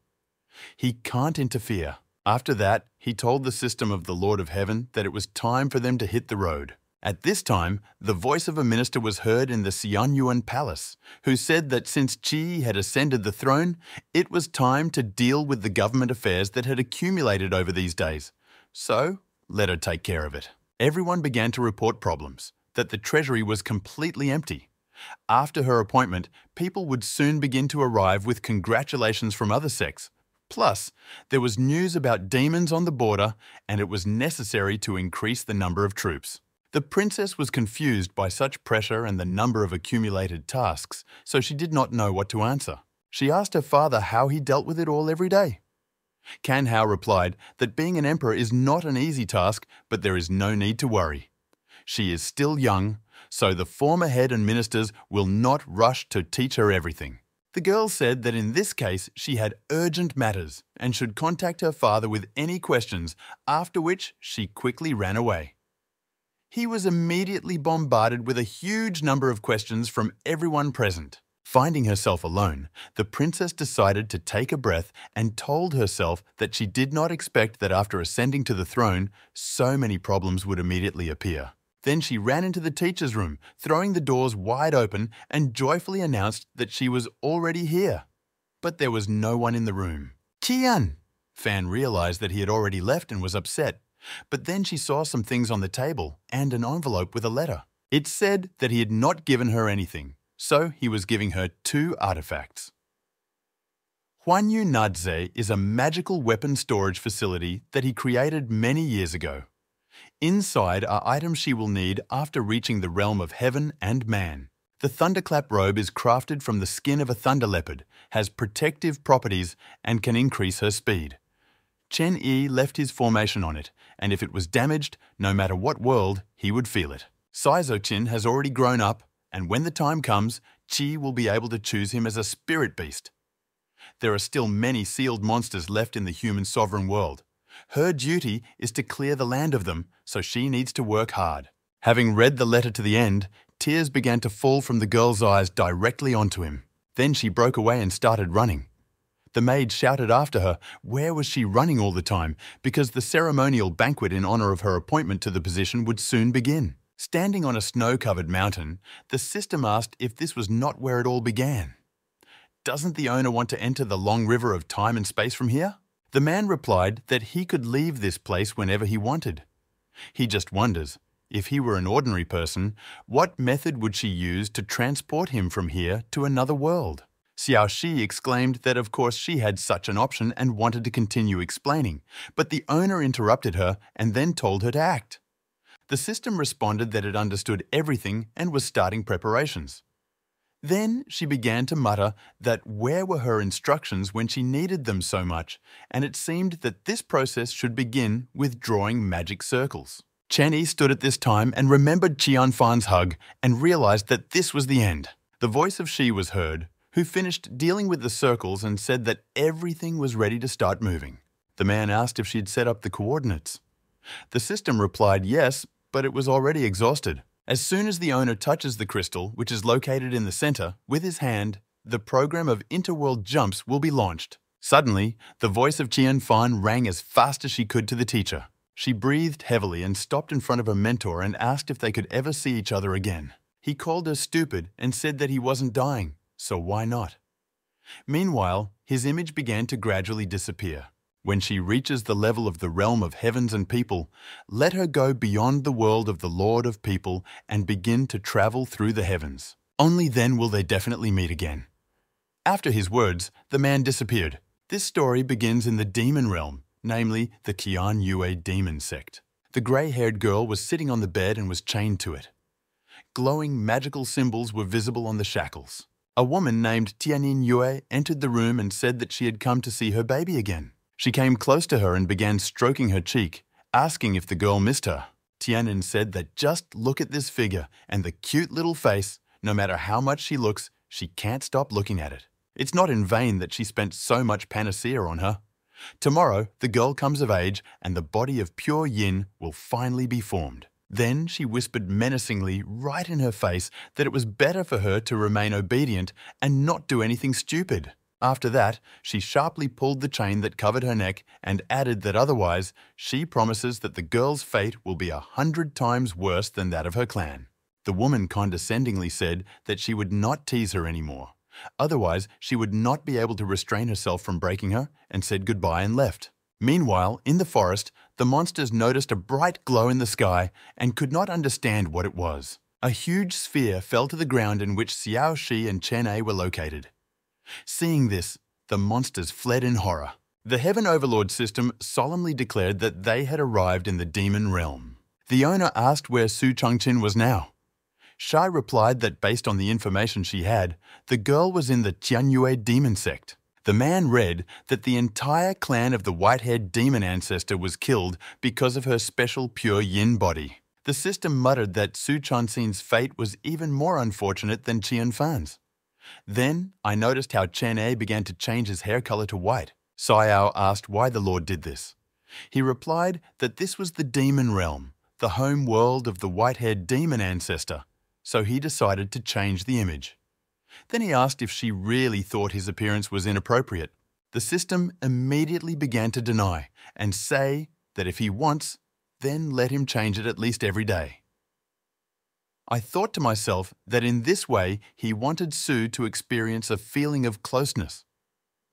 He can't interfere. After that, he told the system of the Lord of Heaven that it was time for them to hit the road. At this time, the voice of a minister was heard in the Xianyuan palace, who said that since Qi had ascended the throne, it was time to deal with the government affairs that had accumulated over these days. So, let her take care of it. Everyone began to report problems, that the treasury was completely empty. After her appointment, people would soon begin to arrive with congratulations from other sects. Plus, there was news about demons on the border, and it was necessary to increase the number of troops. The princess was confused by such pressure and the number of accumulated tasks, so she did not know what to answer. She asked her father how he dealt with it all every day. Kanhao replied that being an emperor is not an easy task, but there is no need to worry. She is still young, so the former head and ministers will not rush to teach her everything. The girl said that in this case she had urgent matters and should contact her father with any questions, after which she quickly ran away. He was immediately bombarded with a huge number of questions from everyone present. Finding herself alone, the princess decided to take a breath and told herself that she did not expect that after ascending to the throne, so many problems would immediately appear. Then she ran into the teacher's room, throwing the doors wide open, and joyfully announced that she was already here. But there was no one in the room. Tian! Fan realized that he had already left and was upset. But then she saw some things on the table and an envelope with a letter. It said that he had not given her anything, so he was giving her 2 artifacts. Huanyu Nadze is a magical weapon storage facility that he created many years ago. Inside are items she will need after reaching the realm of heaven and man. The thunderclap robe is crafted from the skin of a thunder leopard, has protective properties, and can increase her speed. Chen Yi left his formation on it, and if it was damaged, no matter what world, he would feel it. Saizochin has already grown up, and when the time comes, Qi will be able to choose him as a spirit beast. There are still many sealed monsters left in the human sovereign world. Her duty is to clear the land of them, so she needs to work hard. Having read the letter to the end, tears began to fall from the girl's eyes directly onto him. Then she broke away and started running. The maid shouted after her, where was she running all the time, because the ceremonial banquet in honor of her appointment to the position would soon begin. Standing on a snow-covered mountain, the system asked if this was not where it all began. Doesn't the owner want to enter the long river of time and space from here? The man replied that he could leave this place whenever he wanted. He just wonders, if he were an ordinary person, what method would she use to transport him from here to another world? Xiao Shi exclaimed that of course she had such an option and wanted to continue explaining, but the owner interrupted her and then told her to act. The system responded that it understood everything and was starting preparations. Then she began to mutter that where were her instructions when she needed them so much, and it seemed that this process should begin with drawing magic circles. Chen Yi stood at this time and remembered Qian Fan's hug and realized that this was the end. The voice of Shi was heard, who finished dealing with the circles and said that everything was ready to start moving. The man asked if she'd set up the coordinates. The system replied yes, but it was already exhausted. As soon as the owner touches the crystal, which is located in the center, with his hand, the program of interworld jumps will be launched. Suddenly, the voice of Qian Fan rang as fast as she could to the teacher. She breathed heavily and stopped in front of her mentor and asked if they could ever see each other again. He called her stupid and said that he wasn't dying, so why not? Meanwhile, his image began to gradually disappear. When she reaches the level of the realm of heavens and people, let her go beyond the world of the Lord of people and begin to travel through the heavens. Only then will they definitely meet again. After his words, the man disappeared. This story begins in the demon realm, namely the Qian Yue demon sect. The grey-haired girl was sitting on the bed and was chained to it. Glowing magical symbols were visible on the shackles. A woman named Tianin Yue entered the room and said that she had come to see her baby again. She came close to her and began stroking her cheek, asking if the girl missed her. Tianin said that just look at this figure and the cute little face, no matter how much she looks, she can't stop looking at it. It's not in vain that she spent so much panacea on her. Tomorrow, the girl comes of age and the body of pure yin will finally be formed. Then she whispered menacingly right in her face that it was better for her to remain obedient and not do anything stupid. After that, she sharply pulled the chain that covered her neck and added that otherwise, she promises that the girl's fate will be 100 times worse than that of her clan. The woman condescendingly said that she would not tease her anymore. Otherwise, she would not be able to restrain herself from breaking her, and said goodbye and left. Meanwhile, in the forest, the monsters noticed a bright glow in the sky and could not understand what it was. A huge sphere fell to the ground in which Xiao Shi and Chen A were located. Seeing this, the monsters fled in horror. The Heaven Overlord system solemnly declared that they had arrived in the demon realm. The owner asked where Su Changqin was now. Shai replied that based on the information she had, the girl was in the Tianyue demon sect. The man read that the entire clan of the white-haired demon ancestor was killed because of her special pure yin body. The system muttered that Su Changqin's fate was even more unfortunate than Qian Fan's. Then I noticed how Chen A began to change his hair color to white. Xiao asked why the Lord did this. He replied that this was the demon realm, the home world of the white-haired demon ancestor, so he decided to change the image. Then he asked if she really thought his appearance was inappropriate. The system immediately began to deny and say that if he wants, then let him change it at least every day. I thought to myself that in this way he wanted Su to experience a feeling of closeness.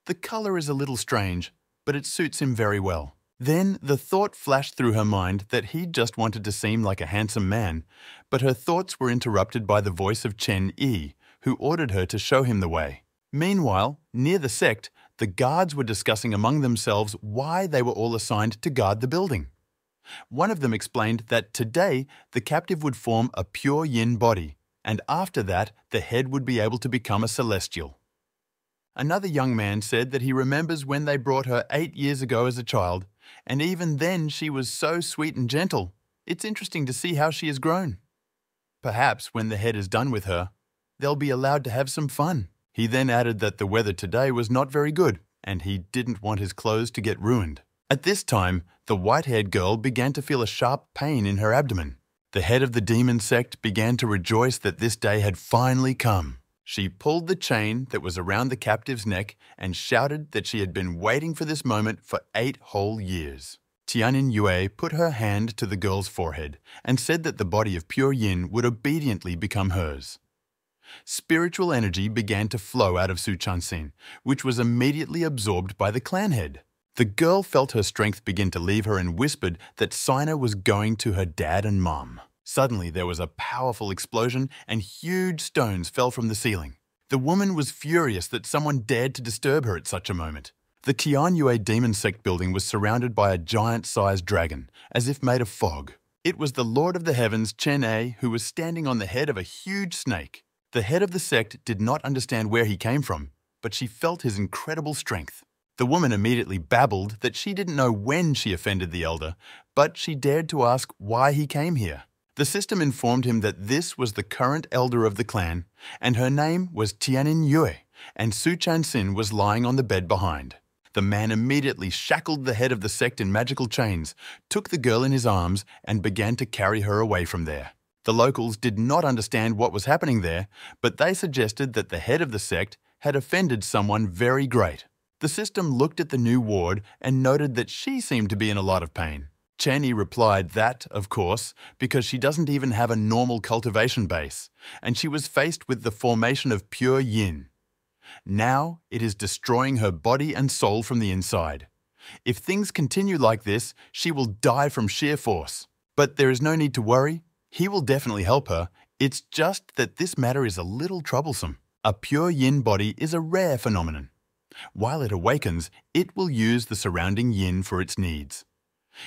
The color is a little strange, but it suits him very well. Then the thought flashed through her mind that he just wanted to seem like a handsome man, but her thoughts were interrupted by the voice of Chen Yi, who ordered her to show him the way. Meanwhile, near the sect, the guards were discussing among themselves why they were all assigned to guard the building. One of them explained that today the captive would form a pure yin body, and after that the head would be able to become a celestial. Another young man said that he remembers when they brought her 8 years ago as a child, and even then she was so sweet and gentle. It's interesting to see how she has grown. Perhaps when the head is done with her, they'll be allowed to have some fun. He then added that the weather today was not very good, and he didn't want his clothes to get ruined. At this time, the white-haired girl began to feel a sharp pain in her abdomen. The head of the demon sect began to rejoice that this day had finally come. She pulled the chain that was around the captive's neck and shouted that she had been waiting for this moment for 8 whole years. Tianyin Yue put her hand to the girl's forehead and said that the body of pure yin would obediently become hers. Spiritual energy began to flow out of Su Chanxin, which was immediately absorbed by the clan head. The girl felt her strength begin to leave her and whispered that Sina was going to her dad and mom. Suddenly, there was a powerful explosion and huge stones fell from the ceiling. The woman was furious that someone dared to disturb her at such a moment. The Tianyue demon sect building was surrounded by a giant-sized dragon, as if made of fog. It was the Lord of the Heavens, Chen A, who was standing on the head of a huge snake. The head of the sect did not understand where he came from, but she felt his incredible strength. The woman immediately babbled that she didn't know when she offended the elder, but she dared to ask why he came here. The system informed him that this was the current elder of the clan, and her name was Tianyin Yue, and Su Chanxin was lying on the bed behind. The man immediately shackled the head of the sect in magical chains, took the girl in his arms, and began to carry her away from there. The locals did not understand what was happening there, but they suggested that the head of the sect had offended someone very great. The system looked at the new ward and noted that she seemed to be in a lot of pain. Chen Yi replied that, of course, because she doesn't even have a normal cultivation base, and she was faced with the formation of pure yin. Now it is destroying her body and soul from the inside. If things continue like this, she will die from sheer force. But there is no need to worry. He will definitely help her. It's just that this matter is a little troublesome. A pure yin body is a rare phenomenon. While it awakens, it will use the surrounding yin for its needs.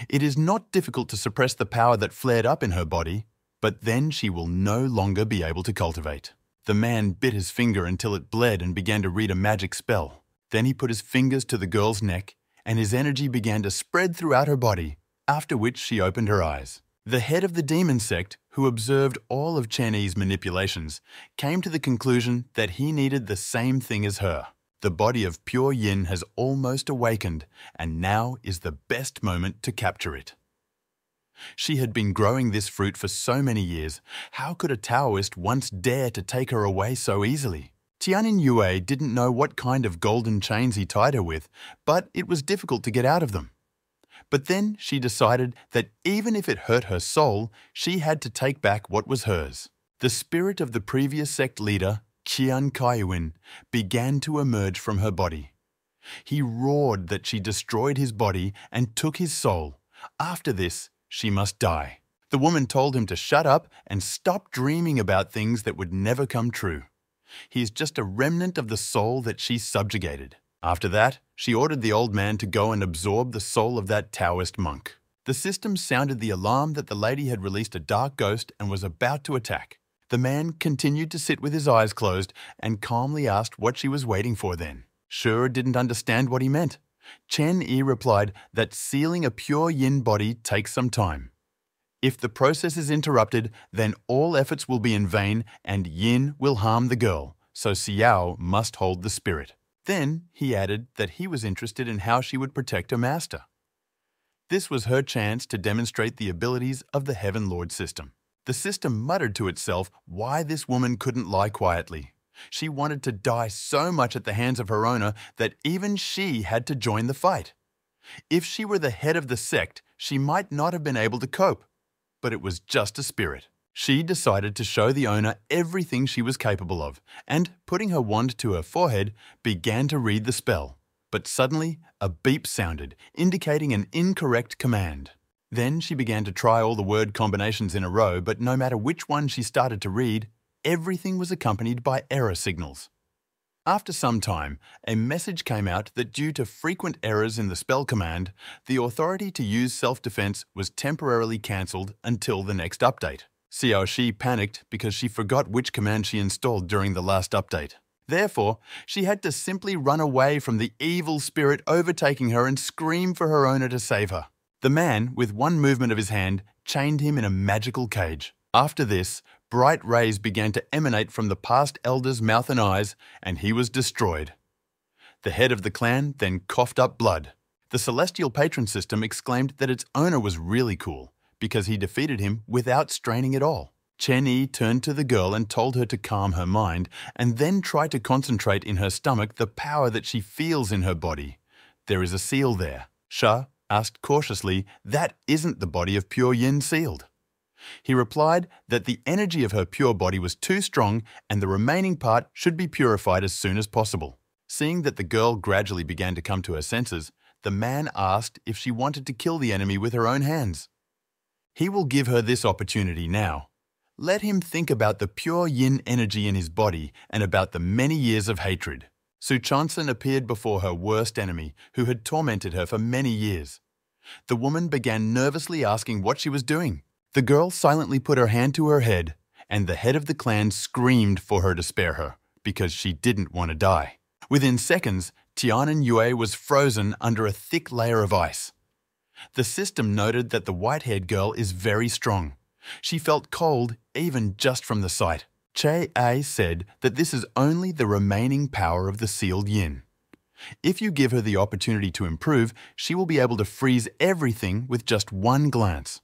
It is not difficult to suppress the power that flared up in her body, but then she will no longer be able to cultivate. The man bit his finger until it bled and began to read a magic spell. Then he put his fingers to the girl's neck, and his energy began to spread throughout her body, after which she opened her eyes. The head of the demon sect, who observed all of Chen Yi's manipulations, came to the conclusion that he needed the same thing as her. The body of pure yin has almost awakened, and now is the best moment to capture it. She had been growing this fruit for so many years. How could a Taoist once dare to take her away so easily? Tianyin Yue didn't know what kind of golden chains he tied her with, but it was difficult to get out of them. But then she decided that even if it hurt her soul, she had to take back what was hers. The spirit of the previous sect leader, Qian Kaiwin, began to emerge from her body. He roared that she destroyed his body and took his soul. After this, she must die. The woman told him to shut up and stop dreaming about things that would never come true. He is just a remnant of the soul that she subjugated. After that, she ordered the old man to go and absorb the soul of that Taoist monk. The system sounded the alarm that the lady had released a dark ghost and was about to attack. The man continued to sit with his eyes closed and calmly asked what she was waiting for then. Sure didn't understand what he meant. Chen Yi replied that sealing a pure yin body takes some time. If the process is interrupted, then all efforts will be in vain and yin will harm the girl, so Xiao must hold the spirit. Then he added that he was interested in how she would protect her master. This was her chance to demonstrate the abilities of the Heaven Lord system. The system muttered to itself why this woman couldn't lie quietly. She wanted to die so much at the hands of her owner that even she had to join the fight. If she were the head of the sect, she might not have been able to cope. But it was just a spirit. She decided to show the owner everything she was capable of, and, putting her wand to her forehead, began to read the spell. But suddenly, a beep sounded, indicating an incorrect command. Then she began to try all the word combinations in a row, but no matter which one she started to read, everything was accompanied by error signals. After some time, a message came out that due to frequent errors in the spell command, the authority to use self-defense was temporarily cancelled until the next update. Xiaoxi panicked because she forgot which command she installed during the last update. Therefore, she had to simply run away from the evil spirit overtaking her and scream for her owner to save her. The man, with one movement of his hand, chained him in a magical cage. After this, bright rays began to emanate from the past elder's mouth and eyes, and he was destroyed. The head of the clan then coughed up blood. The celestial patron system exclaimed that its owner was really cool, because he defeated him without straining at all. Chen Yi turned to the girl and told her to calm her mind, and then try to concentrate in her stomach the power that she feels in her body. There is a seal there. Sha asked cautiously, "That isn't the body of pure yin sealed?" He replied that the energy of her pure body was too strong and the remaining part should be purified as soon as possible. Seeing that the girl gradually began to come to her senses, the man asked if she wanted to kill the enemy with her own hands. He will give her this opportunity now. Let him think about the pure yin energy in his body and about the many years of hatred. Su Chanson appeared before her worst enemy, who had tormented her for many years. The woman began nervously asking what she was doing. The girl silently put her hand to her head, and the head of the clan screamed for her to spare her, because she didn't want to die. Within seconds, Tianan Yue was frozen under a thick layer of ice. The system noted that the white-haired girl is very strong. She felt cold even just from the sight. Che Ai said that this is only the remaining power of the sealed yin. If you give her the opportunity to improve, she will be able to freeze everything with just one glance.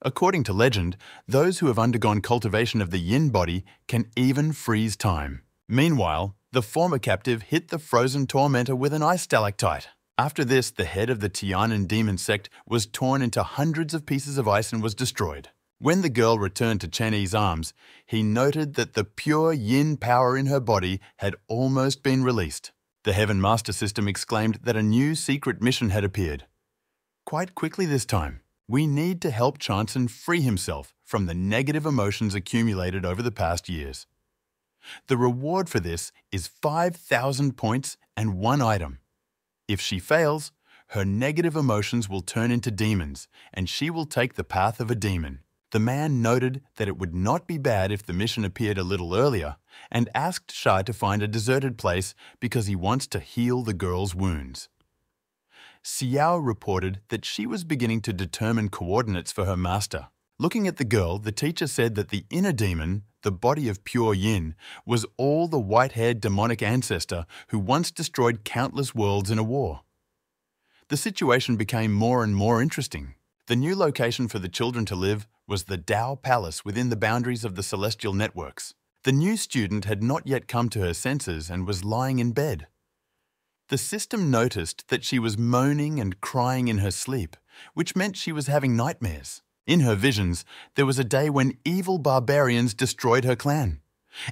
According to legend, those who have undergone cultivation of the yin body can even freeze time. Meanwhile, the former captive hit the frozen tormentor with an ice stalactite. After this, the head of the Tianan demon sect was torn into hundreds of pieces of ice and was destroyed. When the girl returned to Chen Yi's arms, he noted that the pure yin power in her body had almost been released. The Heaven Master System exclaimed that a new secret mission had appeared. Quite quickly this time, we need to help Chanson free himself from the negative emotions accumulated over the past years. The reward for this is 5,000 points and one item. If she fails, her negative emotions will turn into demons, and she will take the path of a demon. The man noted that it would not be bad if the mission appeared a little earlier, and asked Shai to find a deserted place because he wants to heal the girl's wounds. Xiao reported that she was beginning to determine coordinates for her master. Looking at the girl, the teacher said that the inner demon, the body of pure yin, was all the white-haired demonic ancestor who once destroyed countless worlds in a war. The situation became more and more interesting. The new location for the children to live was the Dao Palace within the boundaries of the celestial networks. The new student had not yet come to her senses and was lying in bed. The system noticed that she was moaning and crying in her sleep, which meant she was having nightmares. In her visions, there was a day when evil barbarians destroyed her clan.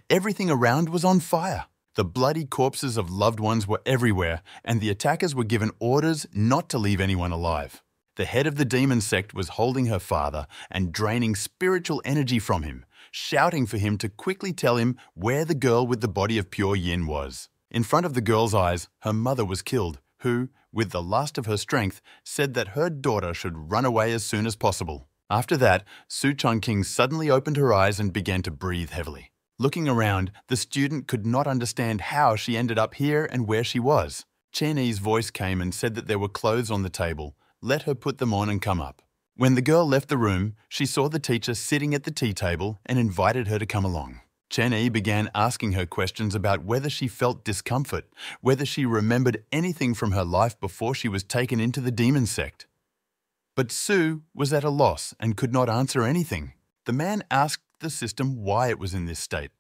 Everything around was on fire. The bloody corpses of loved ones were everywhere, and the attackers were given orders not to leave anyone alive. The head of the demon sect was holding her father and draining spiritual energy from him, shouting for him to quickly tell him where the girl with the body of pure yin was. In front of the girl's eyes, her mother was killed, who, with the last of her strength, said that her daughter should run away as soon as possible. After that, Su Chongqing suddenly opened her eyes and began to breathe heavily. Looking around, the student could not understand how she ended up here and where she was. Chen Yi's voice came and said that there were clothes on the table. Let her put them on and come up. When the girl left the room, she saw the teacher sitting at the tea table and invited her to come along. Chen Yi began asking her questions about whether she felt discomfort, whether she remembered anything from her life before she was taken into the demon sect. But Su was at a loss and could not answer anything. The man asked the system why it was in this state.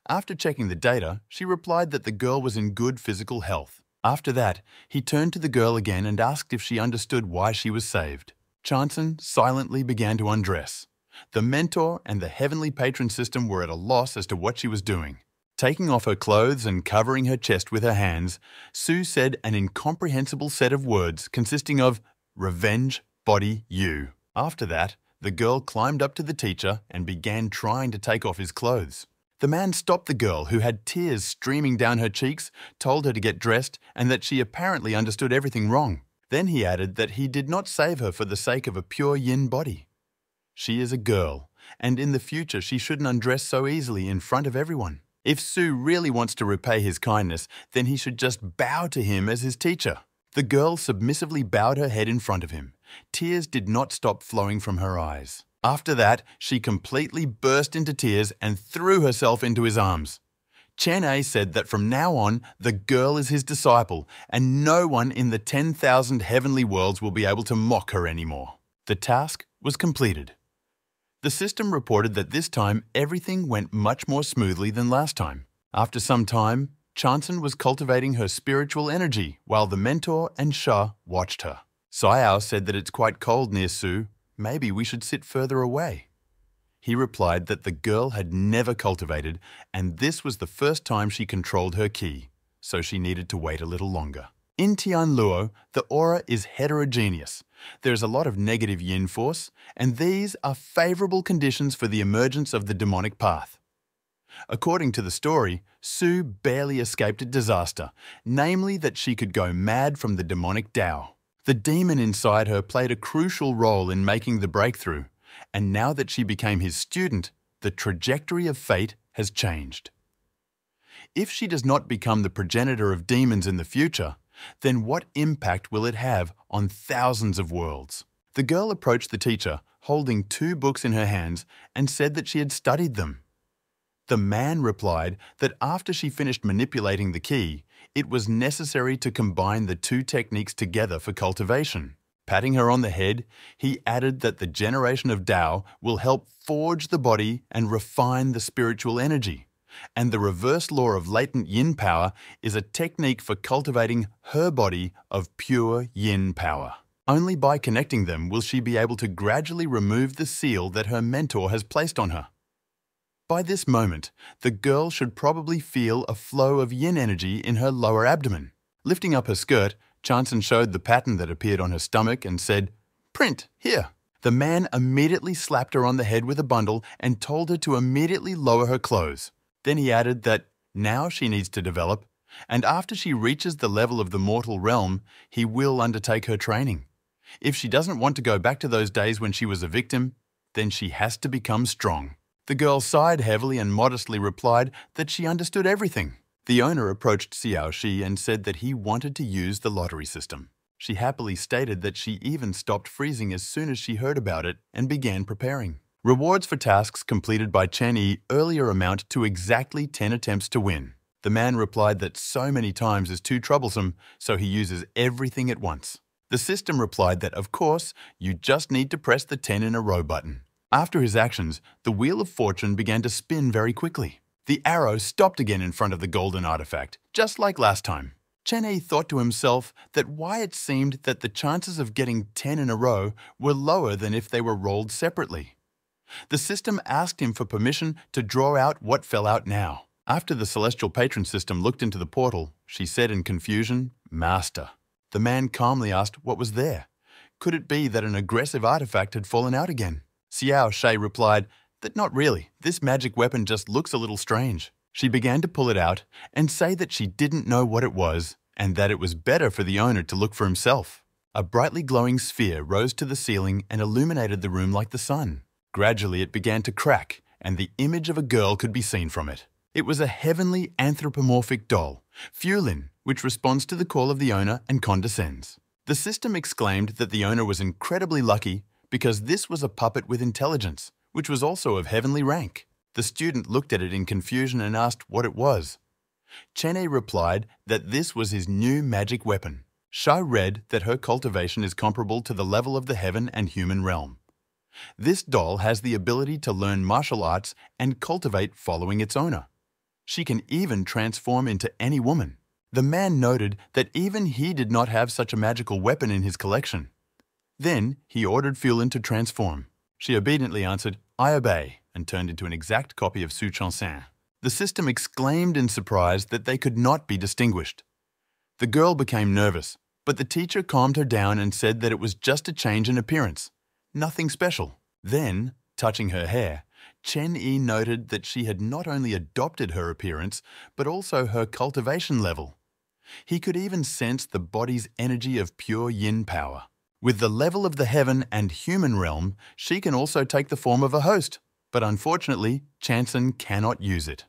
After checking the data, she replied that the girl was in good physical health. After that, he turned to the girl again and asked if she understood why she was saved. Chanson silently began to undress. The mentor and the heavenly patron system were at a loss as to what she was doing. Taking off her clothes and covering her chest with her hands, Sue said an incomprehensible set of words consisting of revenge, body, you. After that, the girl climbed up to the teacher and began trying to take off his clothes. The man stopped the girl, who had tears streaming down her cheeks, told her to get dressed, and that she apparently understood everything wrong. Then he added that he did not save her for the sake of a pure yin body. She is a girl, and in the future she shouldn't undress so easily in front of everyone. If Sue really wants to repay his kindness, then he should just bow to him as his teacher. The girl submissively bowed her head in front of him. Tears did not stop flowing from her eyes. After that, she completely burst into tears and threw herself into his arms. Chen-ei said that from now on, the girl is his disciple, and no one in the 10,000 heavenly worlds will be able to mock her anymore. The task was completed. The system reported that this time everything went much more smoothly than last time. After some time, Chanson was cultivating her spiritual energy while the mentor and Sha watched her. Xiao said that it's quite cold near Sue. Maybe we should sit further away. He replied that the girl had never cultivated, and this was the first time she controlled her ki, so she needed to wait a little longer. In Tianluo, the aura is heterogeneous. There is a lot of negative yin force, and these are favorable conditions for the emergence of the demonic path. According to the story, Sue barely escaped a disaster, namely that she could go mad from the demonic Tao. The demon inside her played a crucial role in making the breakthrough, and now that she became his student, the trajectory of fate has changed. If she does not become the progenitor of demons in the future, then what impact will it have on thousands of worlds? The girl approached the teacher, holding 2 books in her hands, and said that she had studied them. The man replied that after she finished manipulating the ki, it was necessary to combine the 2 techniques together for cultivation. Patting her on the head, he added that the generation of Tao will help forge the body and refine the spiritual energy. And the reverse law of latent yin power is a technique for cultivating her body of pure yin power. Only by connecting them will she be able to gradually remove the seal that her mentor has placed on her. By this moment, the girl should probably feel a flow of yin energy in her lower abdomen. Lifting up her skirt, Chanson showed the pattern that appeared on her stomach and said, "Print, here." The man immediately slapped her on the head with a bundle and told her to immediately lower her clothes. Then he added that now she needs to develop, and after she reaches the level of the mortal realm, he will undertake her training. If she doesn't want to go back to those days when she was a victim, then she has to become strong. The girl sighed heavily and modestly replied that she understood everything. The owner approached Xiao Shi and said that he wanted to use the lottery system. She happily stated that she even stopped freezing as soon as she heard about it and began preparing. Rewards for tasks completed by Chen-ei earlier amount to exactly 10 attempts to win. The man replied that so many times is too troublesome, so he uses everything at once. The system replied that, of course, you just need to press the 10 in a row button. After his actions, the Wheel of Fortune began to spin very quickly. The arrow stopped again in front of the golden artifact, just like last time. Chen-ei thought to himself that why it seemed that the chances of getting 10 in a row were lower than if they were rolled separately. The system asked him for permission to draw out what fell out now. After the celestial patron system looked into the portal, she said in confusion, "Master." The man calmly asked what was there. Could it be that an aggressive artifact had fallen out again? Xiao Shi replied that not really, this magic weapon just looks a little strange. She began to pull it out and say that she didn't know what it was and that it was better for the owner to look for himself. A brightly glowing sphere rose to the ceiling and illuminated the room like the sun. Gradually it began to crack and the image of a girl could be seen from it. It was a heavenly anthropomorphic doll, Fulin, which responds to the call of the owner and condescends. The system exclaimed that the owner was incredibly lucky because this was a puppet with intelligence, which was also of heavenly rank. The student looked at it in confusion and asked what it was. Chen-ei replied that this was his new magic weapon. Sha read that her cultivation is comparable to the level of the heaven and human realm. This doll has the ability to learn martial arts and cultivate following its owner. She can even transform into any woman. The man noted that even he did not have such a magical weapon in his collection. Then he ordered Fulin to transform. She obediently answered, "I obey," and turned into an exact copy of Su Chansan. The The system exclaimed in surprise that they could not be distinguished. The girl became nervous, but the teacher calmed her down and said that it was just a change in appearance, nothing special. Then, touching her hair, Chen Yi noted that she had not only adopted her appearance, but also her cultivation level. He could even sense the body's energy of pure yin power. With the level of the heaven and human realm, she can also take the form of a host, but unfortunately, Chanson cannot use it.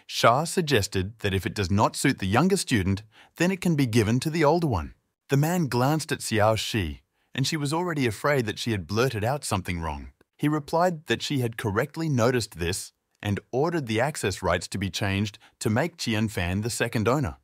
Shah suggested that if it does not suit the younger student, then it can be given to the older one. The man glanced at Xiao Shi, and she was already afraid that she had blurted out something wrong. He replied that she had correctly noticed this and ordered the access rights to be changed to make Qianfan the second owner.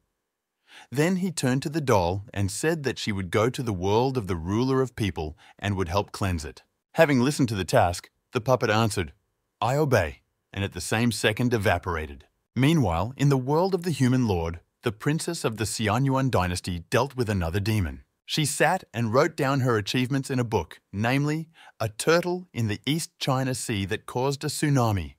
Then he turned to the doll and said that she would go to the world of the ruler of people and would help cleanse it. Having listened to the task, the puppet answered, "I obey," and at the same second evaporated. Meanwhile, in the world of the human lord, the princess of the Xianyuan dynasty dealt with another demon. She sat and wrote down her achievements in a book, namely, a turtle in the East China Sea that caused a tsunami,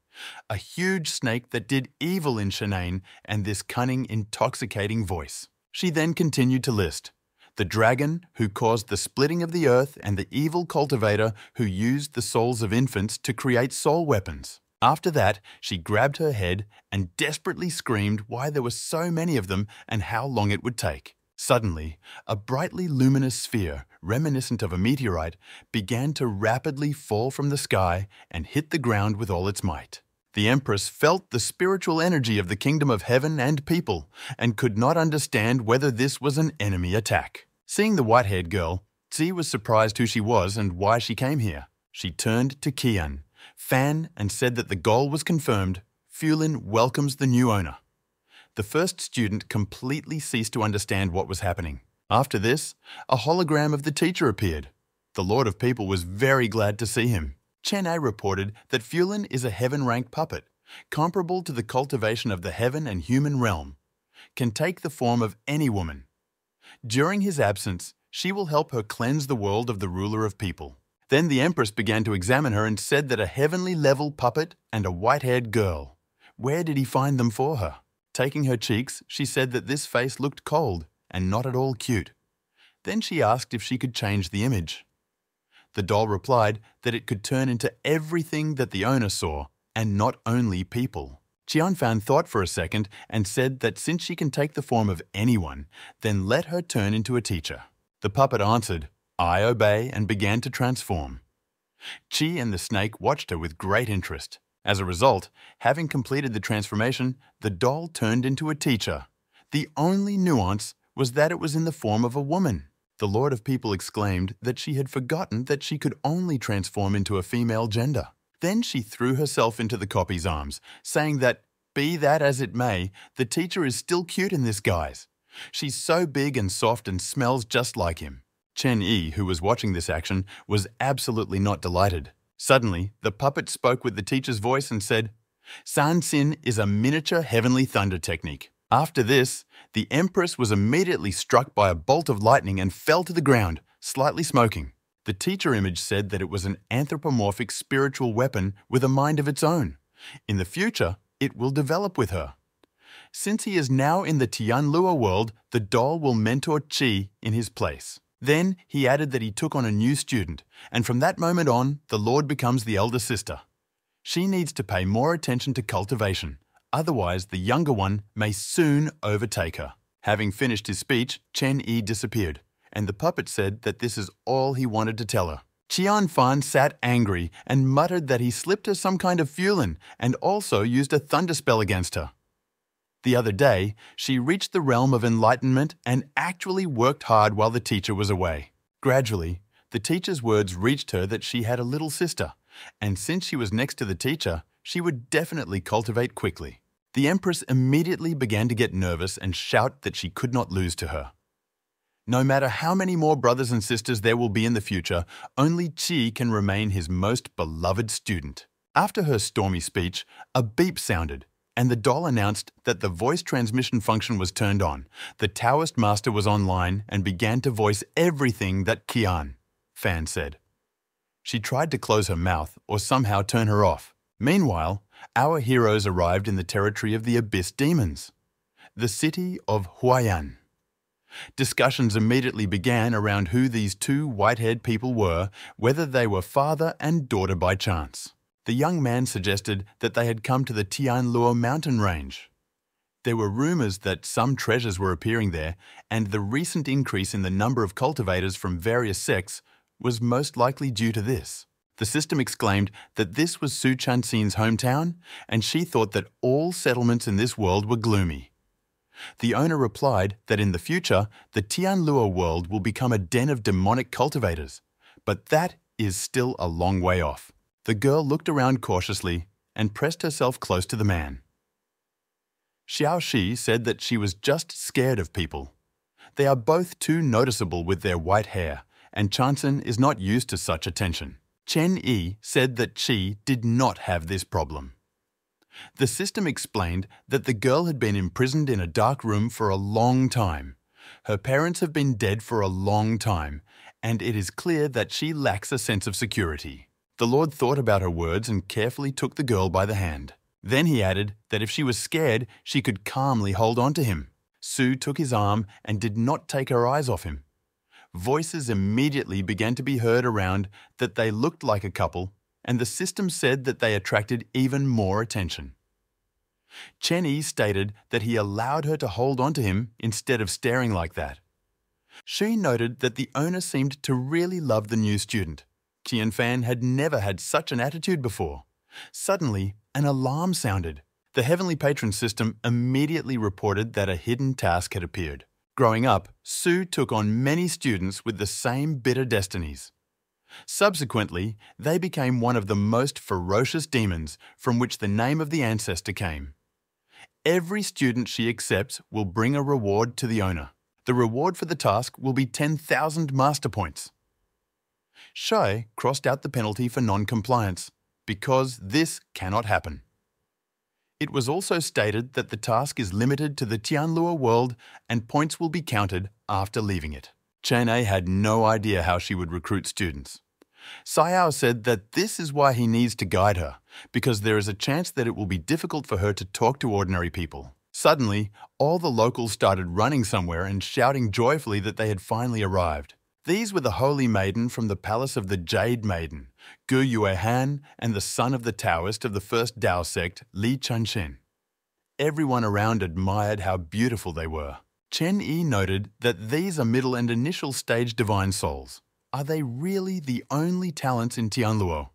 a huge snake that did evil in Shanane, and this cunning, intoxicating voice. She then continued to list the dragon who caused the splitting of the earth and the evil cultivator who used the souls of infants to create soul weapons. After that, she grabbed her head and desperately screamed why there were so many of them and how long it would take. Suddenly, a brightly luminous sphere, reminiscent of a meteorite, began to rapidly fall from the sky and hit the ground with all its might. The Empress felt the spiritual energy of the kingdom of heaven and people and could not understand whether this was an enemy attack. Seeing the white-haired girl, Zi was surprised who she was and why she came here. She turned to Qian, Fan, and said that the goal was confirmed. Fulin welcomes the new owner. The first student completely ceased to understand what was happening. After this, a hologram of the teacher appeared. The Lord of People was very glad to see him. Chen A reported that Fulin is a heaven-ranked puppet, comparable to the cultivation of the heaven and human realm, can take the form of any woman. During his absence, she will help her cleanse the world of the ruler of people. Then the Empress began to examine her and said that a heavenly-level puppet and a white-haired girl. Where did he find them for her? Taking her cheeks, she said that this face looked cold and not at all cute. Then she asked if she could change the image. The doll replied that it could turn into everything that the owner saw, and not only people. Qianfan thought for a second and said that since she can take the form of anyone, then let her turn into a teacher. The puppet answered, "I obey," and began to transform. Qi and the snake watched her with great interest. As a result, having completed the transformation, the doll turned into a teacher. The only nuance was that it was in the form of a woman. The Lord of People exclaimed that she had forgotten that she could only transform into a female gender. Then she threw herself into the copy's arms, saying that, be that as it may, the teacher is still cute in this guise. She's so big and soft and smells just like him. Chen Yi, who was watching this action, was absolutely not delighted. Suddenly, the puppet spoke with the teacher's voice and said, "San Xin is a miniature heavenly thunder technique." After this, the Empress was immediately struck by a bolt of lightning and fell to the ground, slightly smoking. The teacher image said that it was an anthropomorphic spiritual weapon with a mind of its own. In the future, it will develop with her. Since he is now in the Tianlua world, the doll will mentor Qi in his place. Then he added that he took on a new student, and from that moment on, the Lord becomes the elder sister. She needs to pay more attention to cultivation, otherwise the younger one may soon overtake her. Having finished his speech, Chen Yi disappeared, and the puppet said that this is all he wanted to tell her. Qianfan sat angry and muttered that he slipped her some kind of fulin and also used a thunder spell against her. The other day, she reached the realm of enlightenment and actually worked hard while the teacher was away. Gradually, the teacher's words reached her that she had a little sister, and since she was next to the teacher, she would definitely cultivate quickly. The Empress immediately began to get nervous and shout that she could not lose to her. No matter how many more brothers and sisters there will be in the future, only Qi can remain his most beloved student. After her stormy speech, a beep sounded, and the doll announced that the voice transmission function was turned on. The Taoist master was online and began to voice everything that Qian, Fan said. She tried to close her mouth or somehow turn her off, Meanwhile, our heroes arrived in the territory of the Abyss Demons, the city of Huayan. Discussions immediately began around who these two white-haired people were, whether they were father and daughter by chance. The young man suggested that they had come to the Tianluo mountain range. There were rumors that some treasures were appearing there, and the recent increase in the number of cultivators from various sects was most likely due to this. The system exclaimed that this was Su Chanxin's hometown, and she thought that all settlements in this world were gloomy. The owner replied that in the future, the Tianluo world will become a den of demonic cultivators, but that is still a long way off. The girl looked around cautiously and pressed herself close to the man. Xiao Shi said that she was just scared of people. They are both too noticeable with their white hair, and Chanson is not used to such attention. Chen Yi said that she did not have this problem. The system explained that the girl had been imprisoned in a dark room for a long time. Her parents have been dead for a long time, and it is clear that she lacks a sense of security. The Lord thought about her words and carefully took the girl by the hand. Then he added that if she was scared, she could calmly hold on to him. Su took his arm and did not take her eyes off him. Voices immediately began to be heard around that they looked like a couple, and the system said that they attracted even more attention. Chen Yi stated that he allowed her to hold on to him instead of staring like that. She noted that the owner seemed to really love the new student. Qian Fan had never had such an attitude before. Suddenly, an alarm sounded. The Heavenly Patron system immediately reported that a hidden task had appeared. Growing up, Su took on many students with the same bitter destinies. Subsequently, they became one of the most ferocious demons from which the name of the ancestor came. Every student she accepts will bring a reward to the owner. The reward for the task will be 10,000 master points. Shai crossed out the penalty for non-compliance, because this cannot happen. It was also stated that the task is limited to the Tianluo world and points will be counted after leaving it. Chen A had no idea how she would recruit students. Xiao said that this is why he needs to guide her, because there is a chance that it will be difficult for her to talk to ordinary people. Suddenly, all the locals started running somewhere and shouting joyfully that they had finally arrived. These were the holy maiden from the palace of the Jade Maiden, Gu Yuehan, and the son of the Taoist of the first Tao sect, Li Chanshen. Everyone around admired how beautiful they were. Chen Yi noted that these are middle and initial stage divine souls. Are they really the only talents in Tianluo?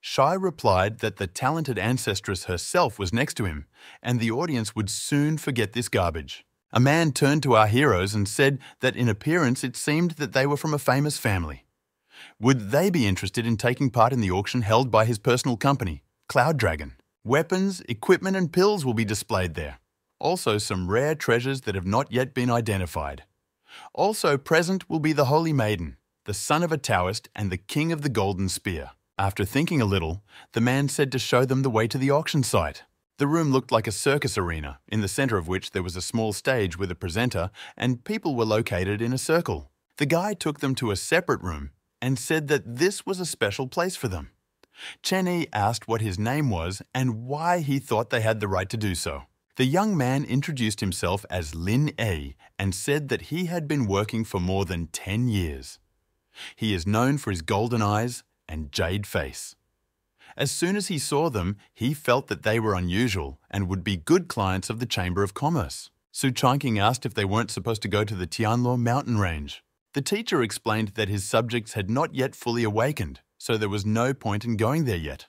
Shai replied that the talented ancestress herself was next to him, and the audience would soon forget this garbage. A man turned to our heroes and said that in appearance it seemed that they were from a famous family. Would they be interested in taking part in the auction held by his personal company, Cloud Dragon? Weapons, equipment and pills will be displayed there. Also some rare treasures that have not yet been identified. Also present will be the Holy Maiden, the son of a Taoist and the king of the Golden Spear. After thinking a little, the man said to show them the way to the auction site. The room looked like a circus arena, in the center of which there was a small stage with a presenter and people were located in a circle. The guy took them to a separate room and said that this was a special place for them. Chen Yi asked what his name was and why he thought they had the right to do so. The young man introduced himself as Lin A and said that he had been working for more than 10 years. He is known for his golden eyes and jade face. As soon as he saw them, he felt that they were unusual and would be good clients of the Chamber of Commerce. Su Changqing asked if they weren't supposed to go to the Tianluo mountain range. The teacher explained that his subjects had not yet fully awakened, so there was no point in going there yet.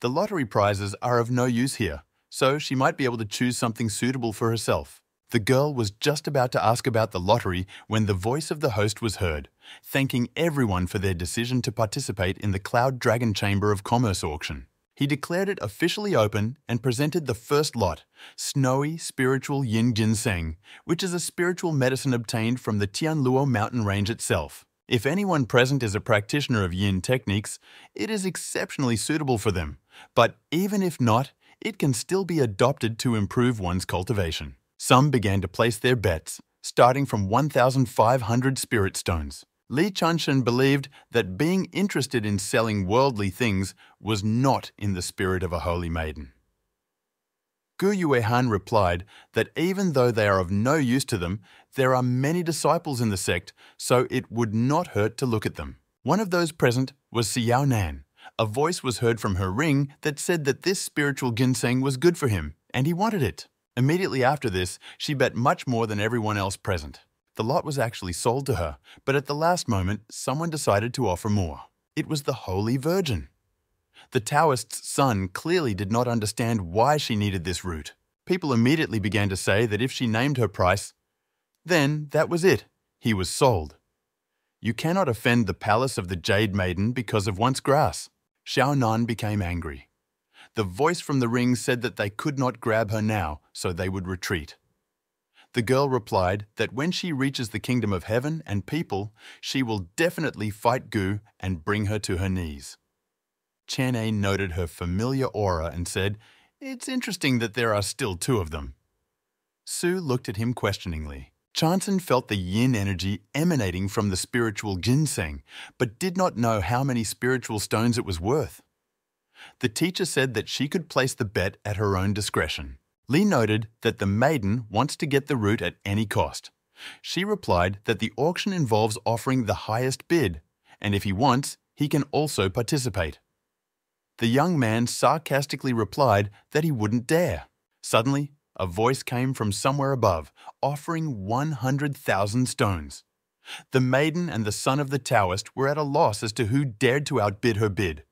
The lottery prizes are of no use here, so she might be able to choose something suitable for herself. The girl was just about to ask about the lottery when the voice of the host was heard, thanking everyone for their decision to participate in the Cloud Dragon Chamber of Commerce auction. He declared it officially open and presented the first lot, Snowy Spiritual Yin Ginseng, which is a spiritual medicine obtained from the Tianluo mountain range itself. If anyone present is a practitioner of yin techniques, it is exceptionally suitable for them. But even if not, it can still be adopted to improve one's cultivation. Some began to place their bets, starting from 1,500 spirit stones. Li Chunshen believed that being interested in selling worldly things was not in the spirit of a holy maiden. Gu Yuehan replied that even though they are of no use to them, there are many disciples in the sect, so it would not hurt to look at them. One of those present was Xiao Nan. A voice was heard from her ring that said that this spiritual ginseng was good for him, and he wanted it. Immediately after this, she bet much more than everyone else present. The lot was actually sold to her, but at the last moment, someone decided to offer more. It was the Holy Virgin. The Taoist's son clearly did not understand why she needed this root. People immediately began to say that if she named her price, then that was it. He was sold. You cannot offend the palace of the Jade Maiden because of once grass. Xiao Nan became angry. The voice from the ring said that they could not grab her now, so they would retreat. The girl replied that when she reaches the kingdom of heaven and people, she will definitely fight Gu and bring her to her knees. Chen A noted her familiar aura and said, "It's interesting that there are still two of them." Su looked at him questioningly. Chanson felt the yin energy emanating from the spiritual ginseng, but did not know how many spiritual stones it was worth. The teacher said that she could place the bet at her own discretion. Li noted that the maiden wants to get the root at any cost. She replied that the auction involves offering the highest bid, and if he wants, he can also participate. The young man sarcastically replied that he wouldn't dare. Suddenly, a voice came from somewhere above, offering 100,000 stones. The maiden and the son of the Taoist were at a loss as to who dared to outbid her bid.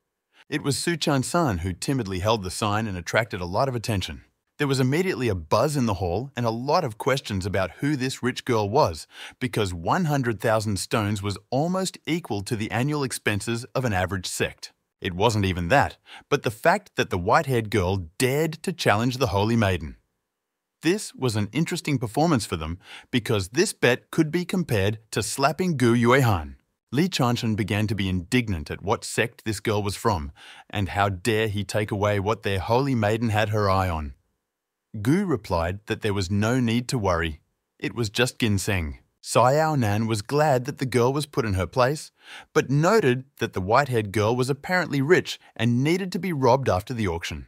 It was Su Chan-san who timidly held the sign and attracted a lot of attention. There was immediately a buzz in the hall and a lot of questions about who this rich girl was, because 100,000 stones was almost equal to the annual expenses of an average sect. It wasn't even that, but the fact that the white-haired girl dared to challenge the Holy Maiden. This was an interesting performance for them because this bet could be compared to slapping Gu Yuehan. Li Chanshan began to be indignant at what sect this girl was from, and how dare he take away what their Holy Maiden had her eye on. Gu replied that there was no need to worry. It was just ginseng. Xiao Nan was glad that the girl was put in her place, but noted that the white-haired girl was apparently rich and needed to be robbed after the auction.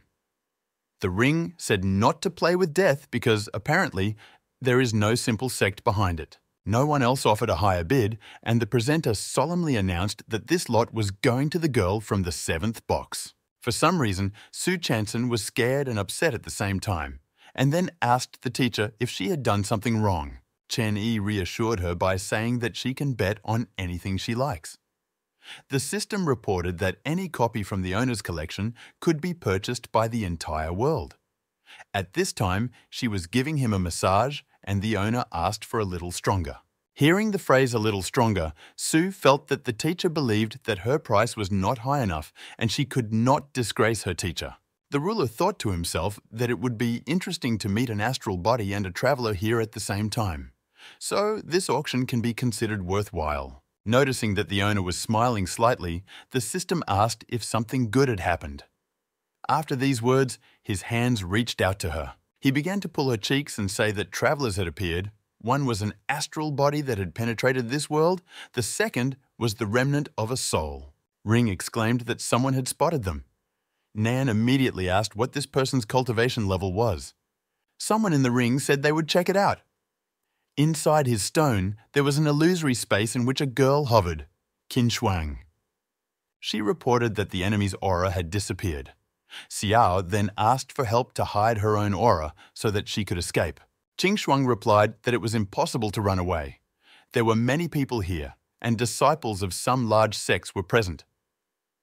The ring said not to play with death because, apparently, there is no simple sect behind it. No one else offered a higher bid, and the presenter solemnly announced that this lot was going to the girl from the 7th box. For some reason, Su Chanson was scared and upset at the same time, and then asked the teacher if she had done something wrong. Chen Yi reassured her by saying that she can bet on anything she likes. The system reported that any copy from the owner's collection could be purchased by the entire world. At this time, she was giving him a massage, and the owner asked for a little stronger. Hearing the phrase "a little stronger," Su felt that the teacher believed that her price was not high enough and she could not disgrace her teacher. The ruler thought to himself that it would be interesting to meet an astral body and a traveler here at the same time. So this auction can be considered worthwhile. Noticing that the owner was smiling slightly, the system asked if something good had happened. After these words, his hands reached out to her. He began to pull her cheeks and say that travelers had appeared. One was an astral body that had penetrated this world. The second was the remnant of a soul. Ring exclaimed that someone had spotted them. Nan immediately asked what this person's cultivation level was. Someone in the ring said they would check it out. Inside his stone, there was an illusory space in which a girl hovered, Qin Shuang. She reported that the enemy's aura had disappeared. Xiao then asked for help to hide her own aura so that she could escape. Qin Shuang replied that it was impossible to run away. There were many people here, and disciples of some large sects were present.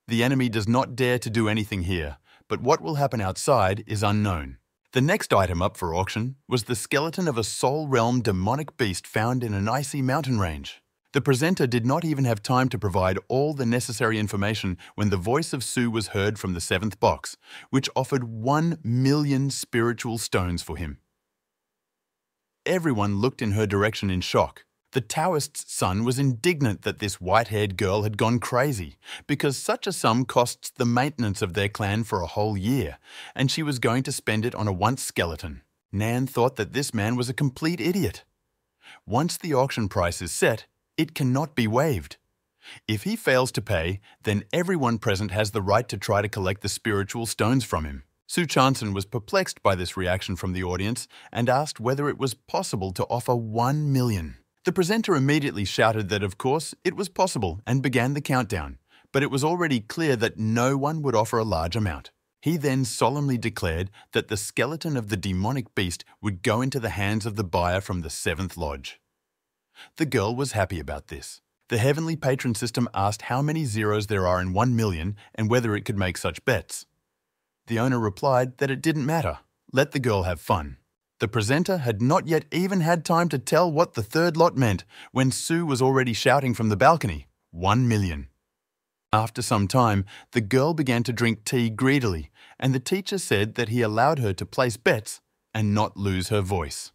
The enemy does not dare to do anything here, but what will happen outside is unknown. The next item up for auction was the skeleton of a soul realm demonic beast found in an icy mountain range. The presenter did not even have time to provide all the necessary information when the voice of Su was heard from the 7th box, which offered 1 million spiritual stones for him. Everyone looked in her direction in shock. The Taoist's son was indignant that this white-haired girl had gone crazy, because such a sum costs the maintenance of their clan for a whole year, and she was going to spend it on a once skeleton. Nan thought that this man was a complete idiot. Once the auction price is set, It cannot be waived. If he fails to pay, then everyone present has the right to try to collect the spiritual stones from him. Su Chanson was perplexed by this reaction from the audience and asked whether it was possible to offer 1 million. The presenter immediately shouted that, of course, it was possible and began the countdown, but it was already clear that no one would offer a large amount. He then solemnly declared that the skeleton of the demonic beast would go into the hands of the buyer from the 7th lodge. The girl was happy about this. The heavenly patron system asked how many zeros there are in 1 million and whether it could make such bets. The owner replied that it didn't matter. Let the girl have fun. The presenter had not yet even had time to tell what the third lot meant when Sue was already shouting from the balcony, 1 million. After some time, the girl began to drink tea greedily, and the teacher said that he allowed her to place bets and not lose her voice.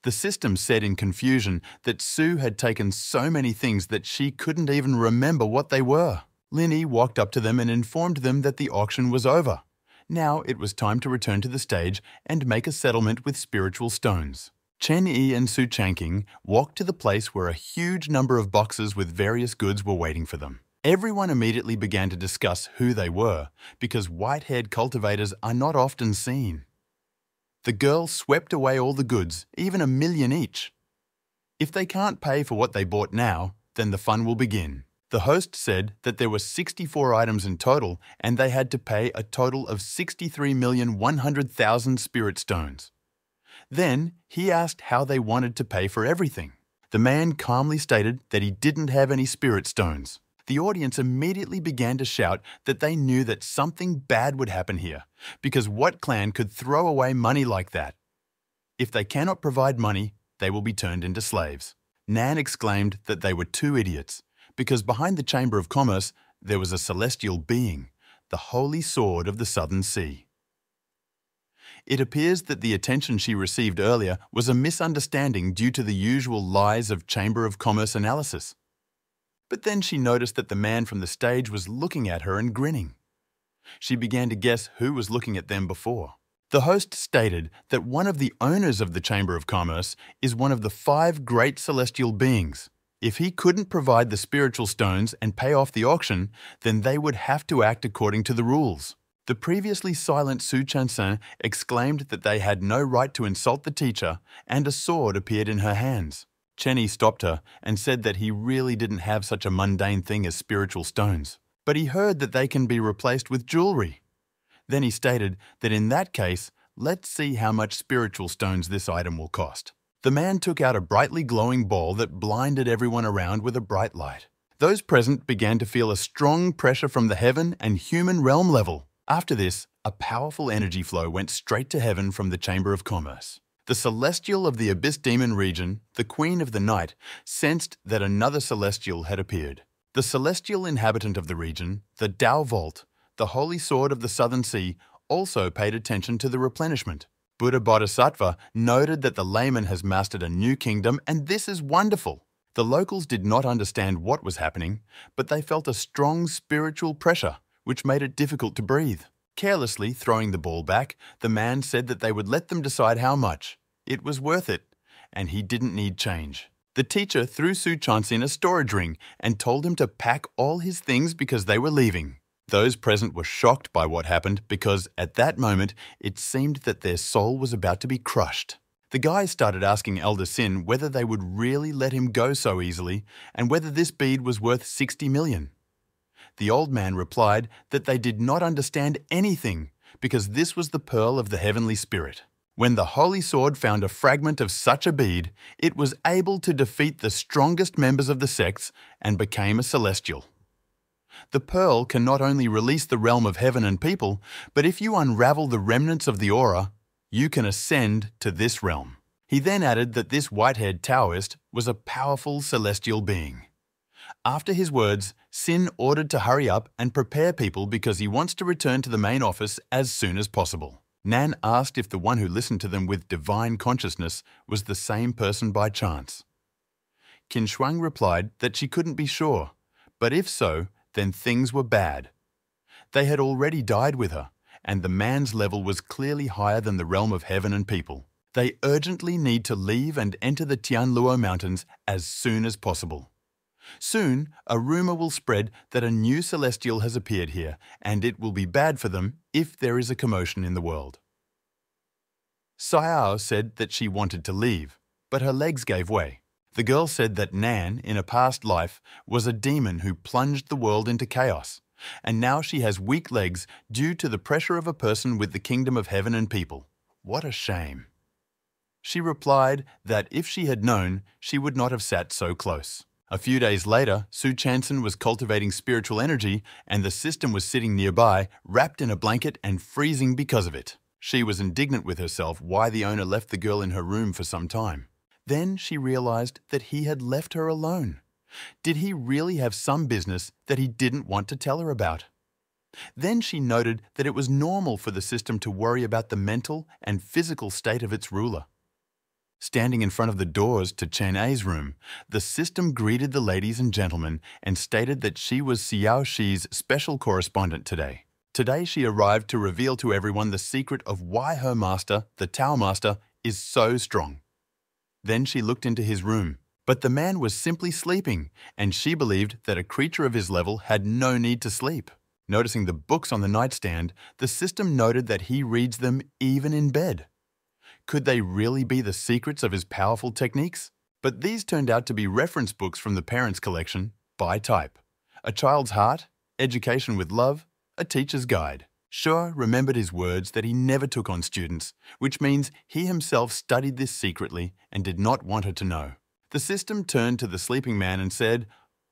The system said in confusion that Sue had taken so many things that she couldn't even remember what they were. Linny walked up to them and informed them that the auction was over. Now it was time to return to the stage and make a settlement with spiritual stones. Chen Yi and Su Changqing walked to the place where a huge number of boxes with various goods were waiting for them. Everyone immediately began to discuss who they were, because white-haired cultivators are not often seen. The girl swept away all the goods, even 1 million each. If they can't pay for what they bought now, then the fun will begin. The host said that there were 64 items in total and they had to pay a total of 63,100,000 spirit stones. Then he asked how they wanted to pay for everything. The man calmly stated that he didn't have any spirit stones. The audience immediately began to shout that they knew that something bad would happen here, because what clan could throw away money like that? If they cannot provide money, they will be turned into slaves. Nan exclaimed that they were two idiots, because behind the Chamber of Commerce there was a celestial being, the Holy Sword of the Southern Sea. It appears that the attention she received earlier was a misunderstanding due to the usual lies of Chamber of Commerce analysis. But then she noticed that the man from the stage was looking at her and grinning. She began to guess who was looking at them before. The host stated that one of the owners of the Chamber of Commerce is one of the 5 great celestial beings. If he couldn't provide the spiritual stones and pay off the auction, then they would have to act according to the rules. The previously silent Su Chanson exclaimed that they had no right to insult the teacher, and a sword appeared in her hands. Chenny stopped her and said that he really didn't have such a mundane thing as spiritual stones, but he heard that they can be replaced with jewelry. Then he stated that in that case, let's see how much spiritual stones this item will cost. The man took out a brightly glowing ball that blinded everyone around with a bright light. Those present began to feel a strong pressure from the heaven and human realm level. After this, a powerful energy flow went straight to heaven from the Chamber of Commerce. The celestial of the Abyss Demon region, the Queen of the Night, sensed that another celestial had appeared. The celestial inhabitant of the region, the Tao Vault, the Holy Sword of the Southern Sea, also paid attention to the replenishment. Buddha Bodhisattva noted that the layman has mastered a new kingdom, and this is wonderful. The locals did not understand what was happening, but they felt a strong spiritual pressure, which made it difficult to breathe. Carelessly throwing the ball back, the man said that they would let them decide how much. It was worth it, and he didn't need change. The teacher threw Su Chanson a storage ring and told him to pack all his things because they were leaving. Those present were shocked by what happened because, at that moment, it seemed that their soul was about to be crushed. The guys started asking Elder Sin whether they would really let him go so easily and whether this bead was worth 60 million. The old man replied that they did not understand anything because this was the pearl of the heavenly spirit. When the Holy Sword found a fragment of such a bead, it was able to defeat the strongest members of the sects and became a celestial. The pearl can not only release the realm of heaven and people, but if you unravel the remnants of the aura, you can ascend to this realm. He then added that this white-haired Taoist was a powerful celestial being. After his words, Sin ordered to hurry up and prepare people because he wants to return to the main office as soon as possible. Nan asked if the one who listened to them with divine consciousness was the same person by chance. Qin Shuang replied that she couldn't be sure, but if so, then things were bad. They had already died with her, and the man's level was clearly higher than the realm of heaven and people. They urgently need to leave and enter the Tianluo Mountains as soon as possible. Soon, a rumor will spread that a new celestial has appeared here, and it will be bad for them if there is a commotion in the world. Xiao said that she wanted to leave, but her legs gave way. The girl said that Nan, in a past life, was a demon who plunged the world into chaos, and now she has weak legs due to the pressure of a person with the kingdom of heaven and people. What a shame. She replied that if she had known, she would not have sat so close. A few days later, Su Chanson was cultivating spiritual energy, and the system was sitting nearby, wrapped in a blanket and freezing because of it. She was indignant with herself why the owner left the girl in her room for some time. Then she realized that he had left her alone. Did he really have some business that he didn't want to tell her about? Then she noted that it was normal for the system to worry about the mental and physical state of its ruler. Standing in front of the doors to Chen A's room, the system greeted the ladies and gentlemen and stated that she was Xiao Shi's special correspondent today. Today she arrived to reveal to everyone the secret of why her master, the Tao Master, is so strong. Then she looked into his room, but the man was simply sleeping, and she believed that a creature of his level had no need to sleep. Noticing the books on the nightstand, the system noted that he reads them even in bed. Could they really be the secrets of his powerful techniques? But these turned out to be reference books from the parents' collection, by type. A Child's Heart, Education with Love, A Teacher's Guide. Shaw remembered his words that he never took on students, which means he himself studied this secretly and did not want her to know. The system turned to the sleeping man and said,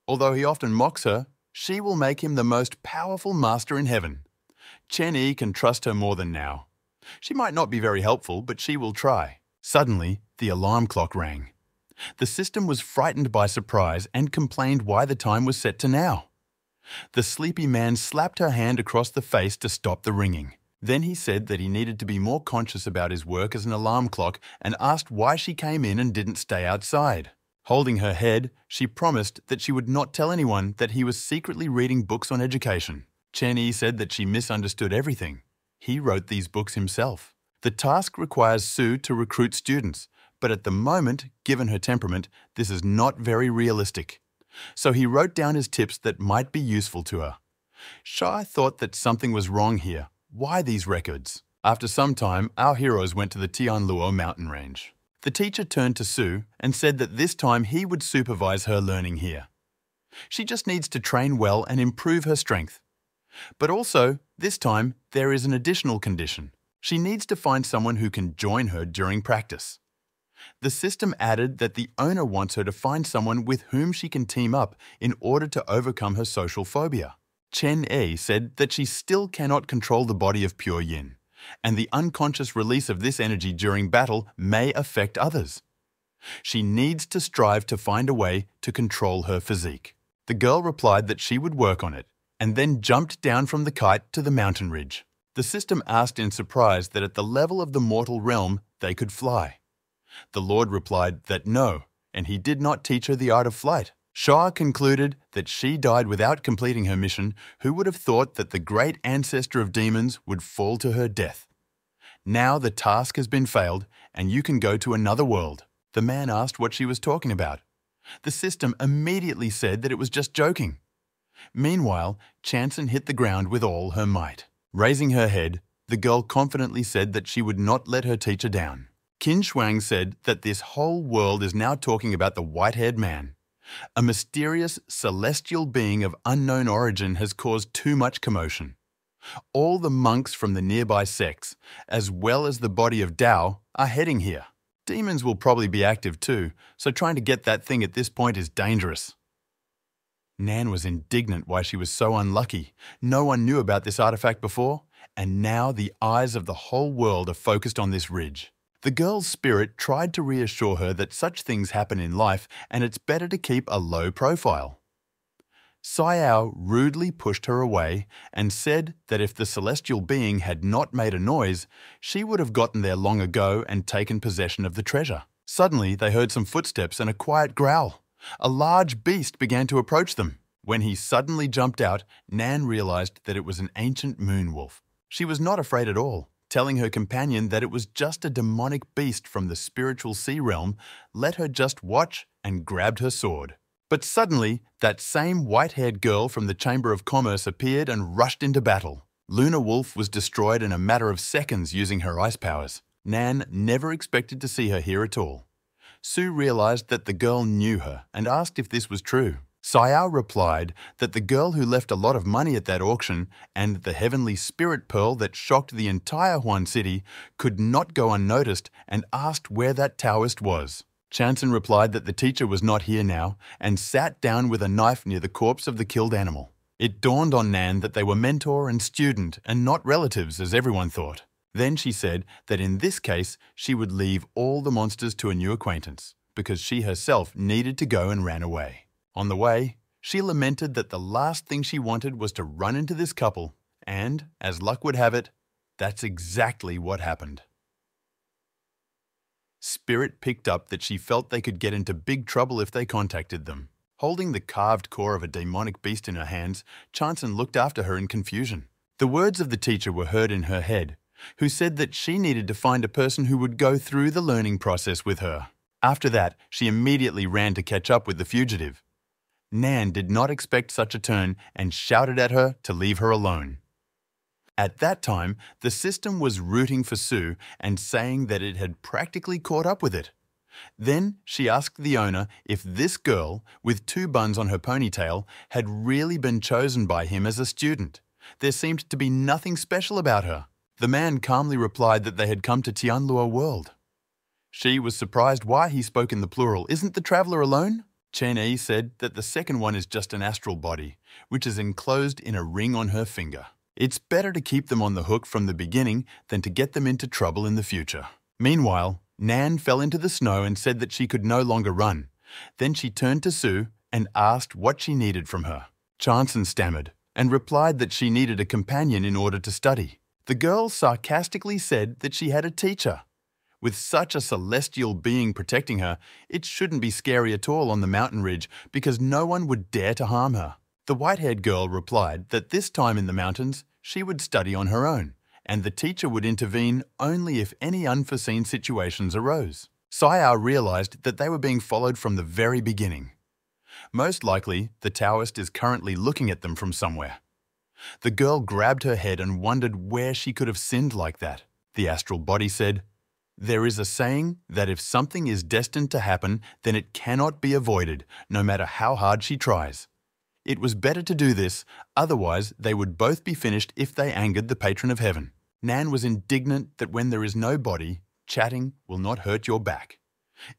although he often mocks her, she will make him the most powerful master in heaven. Chen Yi can trust her more than now. She might not be very helpful, but she will try. Suddenly, the alarm clock rang. The system was frightened by surprise and complained why the time was set to now. The sleepy man slapped her hand across the face to stop the ringing. Then he said that he needed to be more conscious about his work as an alarm clock and asked why she came in and didn't stay outside. Holding her head, she promised that she would not tell anyone that he was secretly reading books on education. Chen Yi said that she misunderstood everything. He wrote these books himself. The task requires Su to recruit students, but at the moment, given her temperament, this is not very realistic. So he wrote down his tips that might be useful to her. Shai thought that something was wrong here. Why these records? After some time, our heroes went to the Tianluo mountain range. The teacher turned to Su and said that this time he would supervise her learning here. She just needs to train well and improve her strength. But also, this time, there is an additional condition. She needs to find someone who can join her during practice. The system added that the owner wants her to find someone with whom she can team up in order to overcome her social phobia. Chen Yi said that she still cannot control the body of pure yin, and the unconscious release of this energy during battle may affect others. She needs to strive to find a way to control her physique. The girl replied that she would work on it, and then jumped down from the kite to the mountain ridge. The system asked in surprise that at the level of the mortal realm they could fly. The Lord replied that no, and he did not teach her the art of flight. Shah concluded that she died without completing her mission. Who would have thought that the great ancestor of demons would fall to her death? Now the task has been failed, and you can go to another world. The man asked what she was talking about. The system immediately said that it was just joking. Meanwhile, Chanson hit the ground with all her might. Raising her head, the girl confidently said that she would not let her teacher down. Qin Shuang said that this whole world is now talking about the white-haired man. A mysterious, celestial being of unknown origin has caused too much commotion. All the monks from the nearby sects, as well as the body of Tao, are heading here. Demons will probably be active too, so trying to get that thing at this point is dangerous. Nan was indignant why she was so unlucky. No one knew about this artifact before, and now the eyes of the whole world are focused on this ridge. The girl's spirit tried to reassure her that such things happen in life and it's better to keep a low profile. Xiao rudely pushed her away and said that if the celestial being had not made a noise, she would have gotten there long ago and taken possession of the treasure. Suddenly, they heard some footsteps and a quiet growl. A large beast began to approach them. When he suddenly jumped out, Nan realized that it was an ancient moon wolf. She was not afraid at all. telling her companion that it was just a demonic beast from the spiritual sea realm, let her just watch and grabbed her sword. But suddenly, that same white-haired girl from the Chamber of Commerce appeared and rushed into battle. Luna Wolf was destroyed in a matter of seconds using her ice powers. Nan never expected to see her here at all. Sue realized that the girl knew her and asked if this was true. Sayao replied that the girl who left a lot of money at that auction and the heavenly spirit pearl that shocked the entire Huan city could not go unnoticed and asked where that Taoist was. Chanson replied that the teacher was not here now and sat down with a knife near the corpse of the killed animal. It dawned on Nan that they were mentor and student and not relatives as everyone thought. Then she said that in this case she would leave all the monsters to a new acquaintance because she herself needed to go and ran away. On the way, she lamented that the last thing she wanted was to run into this couple, and, as luck would have it, that's exactly what happened. Spirit picked up that she felt they could get into big trouble if they contacted them. Holding the carved core of a demonic beast in her hands, Chanson looked after her in confusion. The words of the teacher were heard in her head, who said that she needed to find a person who would go through the learning process with her. After that, she immediately ran to catch up with the fugitive. Nan did not expect such a turn and shouted at her to leave her alone. At that time, the system was rooting for Sue and saying that it had practically caught up with it. Then she asked the owner if this girl, with 2 buns on her ponytail, had really been chosen by him as a student. There seemed to be nothing special about her. The man calmly replied that they had come to Tianlua World. She was surprised why he spoke in the plural. Isn't the traveller alone? Chen Yi said that the second one is just an astral body, which is enclosed in a ring on her finger. It's better to keep them on the hook from the beginning than to get them into trouble in the future. Meanwhile, Nan fell into the snow and said that she could no longer run. Then she turned to Sue and asked what she needed from her. Chanson stammered and replied that she needed a companion in order to study. The girl sarcastically said that she had a teacher. With such a celestial being protecting her, it shouldn't be scary at all on the mountain ridge because no one would dare to harm her. The white-haired girl replied that this time in the mountains, she would study on her own, and the teacher would intervene only if any unforeseen situations arose. Sayao realized that they were being followed from the very beginning. Most likely, the Taoist is currently looking at them from somewhere. The girl grabbed her head and wondered where she could have sinned like that. The astral body said, "There is a saying that if something is destined to happen, then it cannot be avoided, no matter how hard she tries. It was better to do this, otherwise they would both be finished if they angered the patron of heaven." Nan was indignant that when there is no body, chatting will not hurt your back.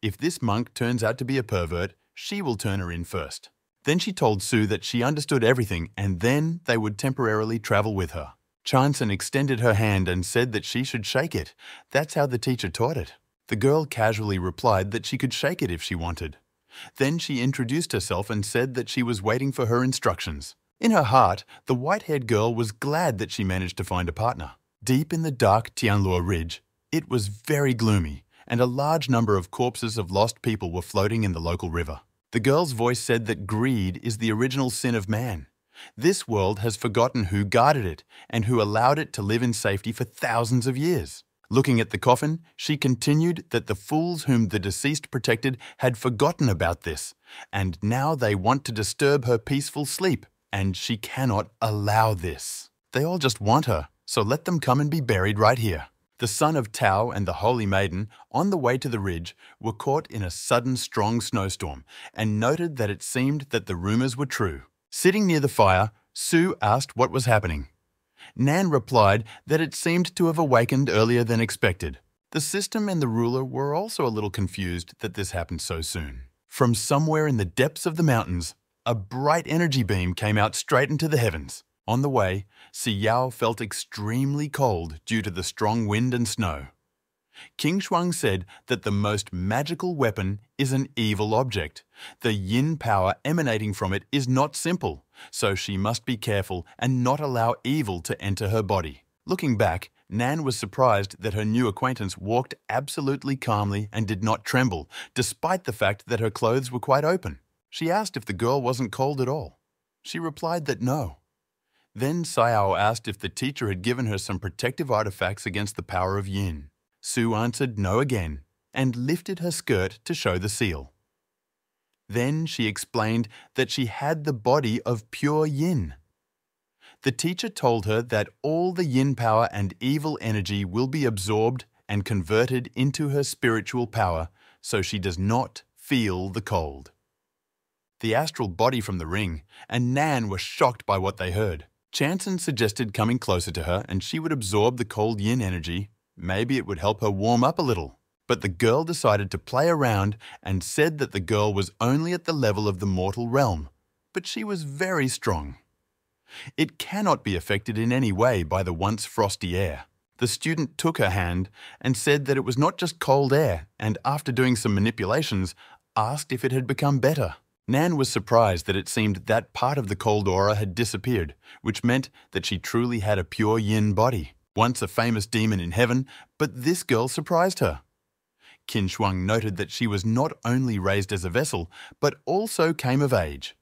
If this monk turns out to be a pervert, she will turn her in first. Then she told Sue that she understood everything and then they would temporarily travel with her. Chanson extended her hand and said that she should shake it. That's how the teacher taught it. The girl casually replied that she could shake it if she wanted. Then she introduced herself and said that she was waiting for her instructions. In her heart, the white-haired girl was glad that she managed to find a partner. Deep in the dark Tianlua Ridge, it was very gloomy, and a large number of corpses of lost people were floating in the local river. The girl's voice said that greed is the original sin of man. This world has forgotten who guarded it and who allowed it to live in safety for thousands of years. Looking at the coffin, she continued that the fools whom the deceased protected had forgotten about this, and now they want to disturb her peaceful sleep, and she cannot allow this. They all just want her, so let them come and be buried right here. The son of Tao and the Holy Maiden, on the way to the ridge, were caught in a sudden strong snowstorm and noted that it seemed that the rumors were true. Sitting near the fire, Sue asked what was happening. Nan replied that it seemed to have awakened earlier than expected. The system and the ruler were also a little confused that this happened so soon. From somewhere in the depths of the mountains, a bright energy beam came out straight into the heavens. On the way, Siyao felt extremely cold due to the strong wind and snow. King Shuang said that the most magical weapon is an evil object. The yin power emanating from it is not simple, so she must be careful and not allow evil to enter her body. Looking back, Nan was surprised that her new acquaintance walked absolutely calmly and did not tremble, despite the fact that her clothes were quite open. She asked if the girl wasn't cold at all. She replied that no. Then Sayao asked if the teacher had given her some protective artifacts against the power of yin. Sue answered no again and lifted her skirt to show the seal. Then she explained that she had the body of pure yin. The teacher told her that all the yin power and evil energy will be absorbed and converted into her spiritual power, so she does not feel the cold. The astral body from the ring, and Nan were shocked by what they heard. Chanson suggested coming closer to her and she would absorb the cold yin energy. Maybe it would help her warm up a little. But the girl decided to play around and said that the girl was only at the level of the mortal realm, but she was very strong. It cannot be affected in any way by the once frosty air. The student took her hand and said that it was not just cold air, and after doing some manipulations, asked if it had become better. Nan was surprised that it seemed that part of the cold aura had disappeared, which meant that she truly had a pure yin body, once a famous demon in heaven, but this girl surprised her. Qin Shuang noted that she was not only raised as a vessel, but also came of age.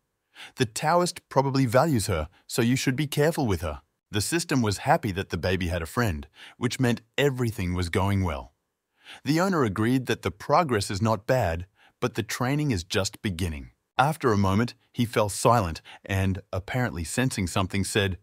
The Taoist probably values her, so you should be careful with her. The system was happy that the baby had a friend, which meant everything was going well. The owner agreed that the progress is not bad, but the training is just beginning. After a moment, he fell silent and, apparently sensing something, said,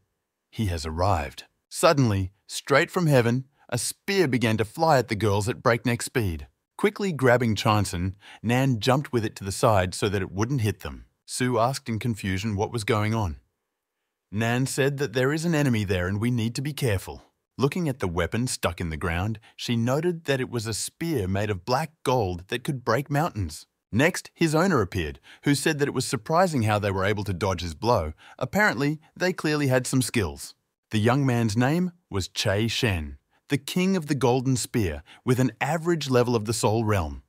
"He has arrived." Suddenly, straight from heaven, a spear began to fly at the girls at breakneck speed. Quickly grabbing Chanson, Nan jumped with it to the side so that it wouldn't hit them. Sue asked in confusion what was going on. Nan said that there is an enemy there and we need to be careful. Looking at the weapon stuck in the ground, she noted that it was a spear made of black gold that could break mountains. Next, his owner appeared, who said that it was surprising how they were able to dodge his blow. Apparently, they clearly had some skills. The young man's name was Cai Shen, the king of the Golden Spear, with an average level of the Soul Realm.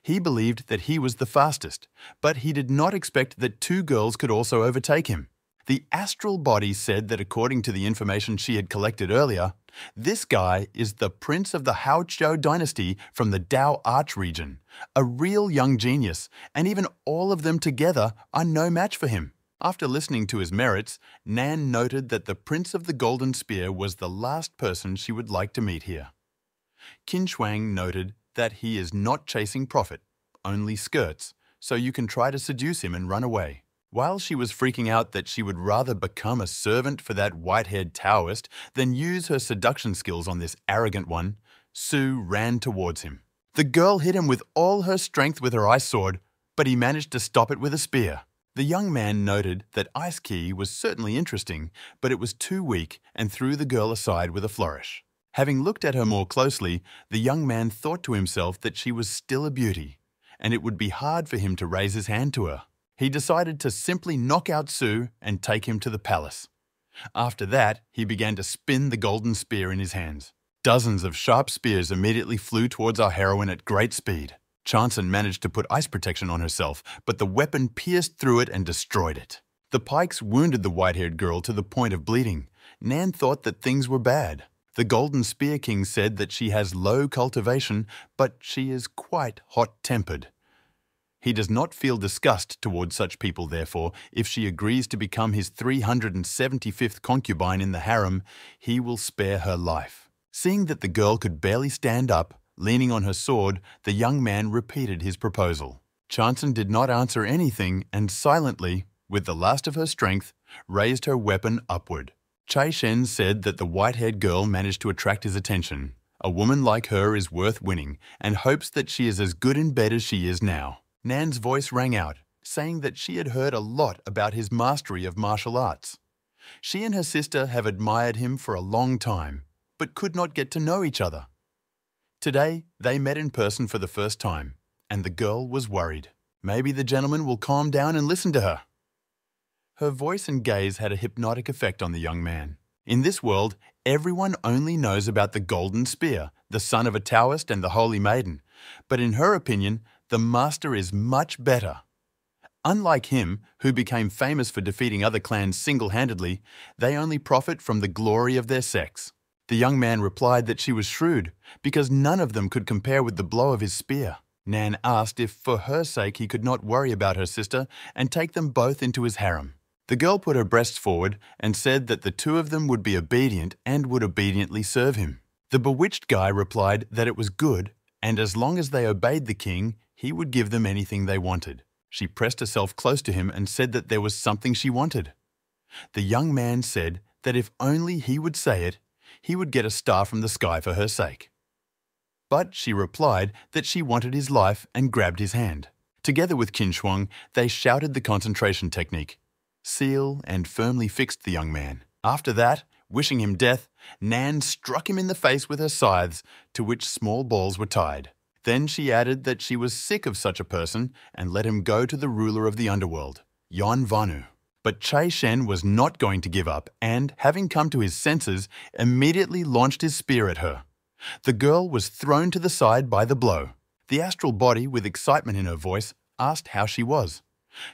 He believed that he was the fastest, but he did not expect that two girls could also overtake him. The astral body said that according to the information she had collected earlier, this guy is the prince of the Haoqiu dynasty from the Dao Arch region, a real young genius, and even all of them together are no match for him. After listening to his merits, Nan noted that the prince of the Golden Spear was the last person she would like to meet here. Qin Shuang noted that he is not chasing profit, only skirts, so you can try to seduce him and run away. While she was freaking out that she would rather become a servant for that white-haired Taoist than use her seduction skills on this arrogant one, Sue ran towards him. The girl hit him with all her strength with her ice sword, but he managed to stop it with a spear. The young man noted that Ice Key was certainly interesting, but it was too weak and threw the girl aside with a flourish. Having looked at her more closely, the young man thought to himself that she was still a beauty, and it would be hard for him to raise his hand to her. He decided to simply knock out Sue and take him to the palace. After that, he began to spin the golden spear in his hands. Dozens of sharp spears immediately flew towards our heroine at great speed. Chanson managed to put ice protection on herself, but the weapon pierced through it and destroyed it. The pikes wounded the white-haired girl to the point of bleeding. Nan thought that things were bad. The Golden Spear King said that she has low cultivation, but she is quite hot-tempered. He does not feel disgust towards such people, therefore, if she agrees to become his 375th concubine in the harem, he will spare her life. Seeing that the girl could barely stand up, leaning on her sword, the young man repeated his proposal. Chanson did not answer anything and silently, with the last of her strength, raised her weapon upward. Cai Shen said that the white-haired girl managed to attract his attention. A woman like her is worth winning and hopes that she is as good in bed as she is now. Nan's voice rang out, saying that she had heard a lot about his mastery of martial arts. She and her sister have admired him for a long time, but could not get to know each other. Today, they met in person for the first time, and the girl was worried. Maybe the gentleman will calm down and listen to her. Her voice and gaze had a hypnotic effect on the young man. In this world, everyone only knows about the Golden Spear, the son of a Taoist and the Holy Maiden, but in her opinion, the master is much better. Unlike him, who became famous for defeating other clans single-handedly, they only profit from the glory of their sex. The young man replied that she was shrewd, because none of them could compare with the blow of his spear. Nan asked if for her sake he could not worry about her sister and take them both into his harem. The girl put her breasts forward and said that the two of them would be obedient and would obediently serve him. The bewitched guy replied that it was good, and as long as they obeyed the king, he would give them anything they wanted. She pressed herself close to him and said that there was something she wanted. The young man said that if only he would say it, he would get a star from the sky for her sake. But she replied that she wanted his life and grabbed his hand. Together with Qin Shuang, they shouted the concentration technique, seal, and firmly fixed the young man. After that, wishing him death, Nan struck him in the face with her scythes, to which small balls were tied. Then she added that she was sick of such a person and let him go to the ruler of the underworld, Yon Vanu. But Chai Shen was not going to give up and, having come to his senses, immediately launched his spear at her. The girl was thrown to the side by the blow. The astral body, with excitement in her voice, asked how she was.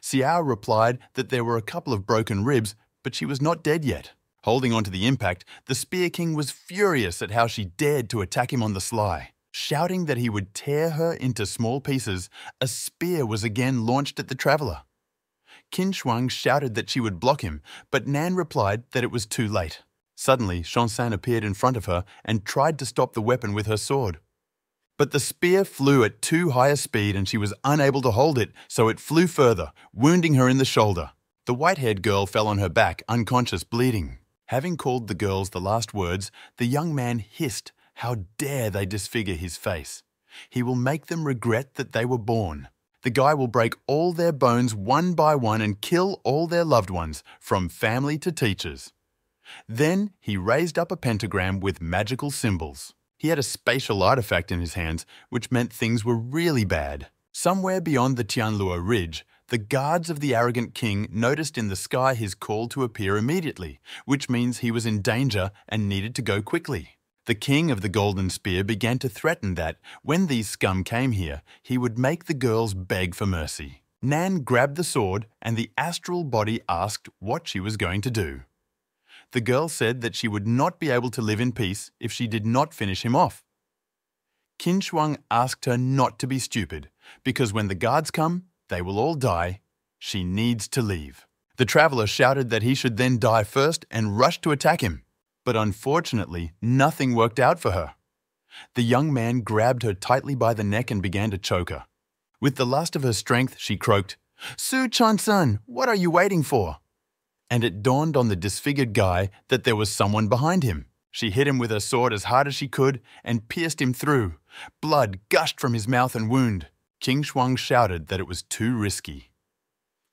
Xiao replied that there were a couple of broken ribs, but she was not dead yet. Holding on to the impact, the Spear King was furious at how she dared to attack him on the sly. Shouting that he would tear her into small pieces, a spear was again launched at the traveller. Qin Shuang shouted that she would block him, but Nan replied that it was too late. Suddenly, Shonsan appeared in front of her and tried to stop the weapon with her sword. But the spear flew at too high a speed and she was unable to hold it, so it flew further, wounding her in the shoulder. The white-haired girl fell on her back, unconscious, bleeding. Having called the girls the last words, the young man hissed, "How dare they disfigure his face? He will make them regret that they were born. The guy will break all their bones one by one and kill all their loved ones, from family to teachers." Then he raised up a pentagram with magical symbols. He had a spatial artifact in his hands, which meant things were really bad. Somewhere beyond the Tianlua Ridge, the guards of the arrogant king noticed in the sky his call to appear immediately, which means he was in danger and needed to go quickly. The king of the Golden Spear began to threaten that, when these scum came here, he would make the girls beg for mercy. Nan grabbed the sword and the astral body asked what she was going to do. The girl said that she would not be able to live in peace if she did not finish him off. Qin Shuang asked her not to be stupid, because when the guards come, they will all die. She needs to leave. The traveller shouted that he should then die first and rushed to attack him. But unfortunately, nothing worked out for her. The young man grabbed her tightly by the neck and began to choke her. With the last of her strength, she croaked, "Su Chan-sun, what are you waiting for?" And it dawned on the disfigured guy that there was someone behind him. She hit him with her sword as hard as she could and pierced him through. Blood gushed from his mouth and wound. Qin Shuang shouted that it was too risky.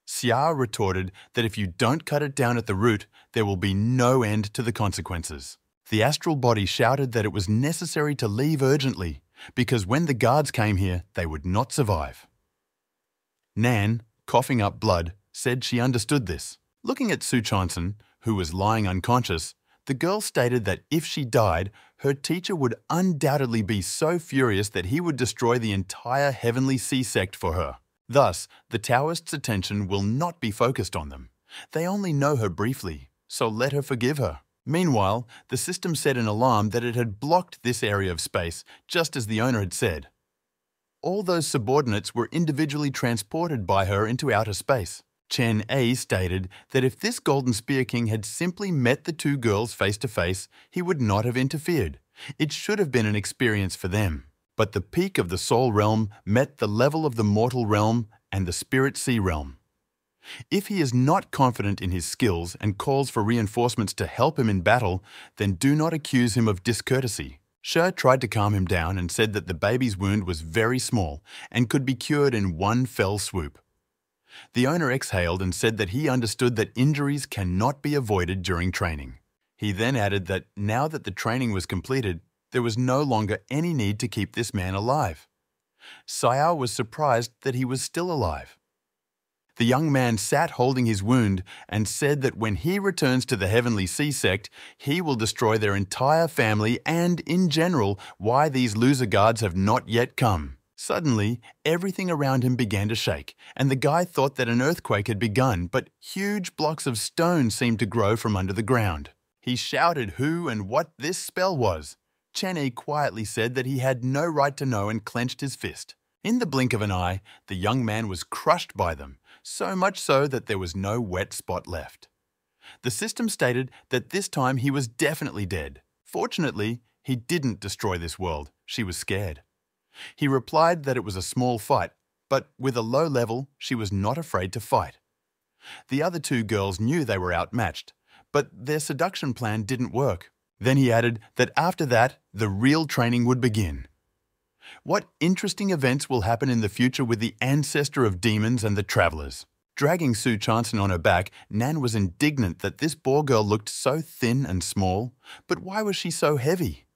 Xia retorted that if you don't cut it down at the root, there will be no end to the consequences. The astral body shouted that it was necessary to leave urgently, because when the guards came here, they would not survive. Nan, coughing up blood, said she understood this. Looking at Su Chanson, who was lying unconscious, the girl stated that if she died, her teacher would undoubtedly be so furious that he would destroy the entire heavenly sea sect for her. Thus, the Taoists' attention will not be focused on them. They only know her briefly, so let her forgive her. Meanwhile, the system set an alarm that it had blocked this area of space, just as the owner had said. All those subordinates were individually transported by her into outer space. Chen A stated that if this Golden Spear King had simply met the two girls face to face, he would not have interfered. It should have been an experience for them. But the peak of the Soul Realm met the level of the Mortal Realm and the Spirit Sea Realm. If he is not confident in his skills and calls for reinforcements to help him in battle, then do not accuse him of discourtesy. She tried to calm him down and said that the baby's wound was very small and could be cured in one fell swoop. The owner exhaled and said that he understood that injuries cannot be avoided during training. He then added that now that the training was completed, there was no longer any need to keep this man alive. Xiao was surprised that he was still alive. The young man sat holding his wound and said that when he returns to the Heavenly Sea sect, he will destroy their entire family and, in general, why these loser guards have not yet come. Suddenly, everything around him began to shake, and the guy thought that an earthquake had begun, but huge blocks of stone seemed to grow from under the ground. He shouted who and what this spell was. Chen E quietly said that he had no right to know and clenched his fist. In the blink of an eye, the young man was crushed by them, so much so that there was no wet spot left. The system stated that this time he was definitely dead. Fortunately, he didn't destroy this world. She was scared. He replied that it was a small fight, but with a low level, she was not afraid to fight. The other two girls knew they were outmatched, but their seduction plan didn't work. Then he added that after that, the real training would begin. What interesting events will happen in the future with the ancestor of demons and the travelers? Dragging Sue Chanson on her back, Nan was indignant that this Boar girl looked so thin and small. But why was she so heavy?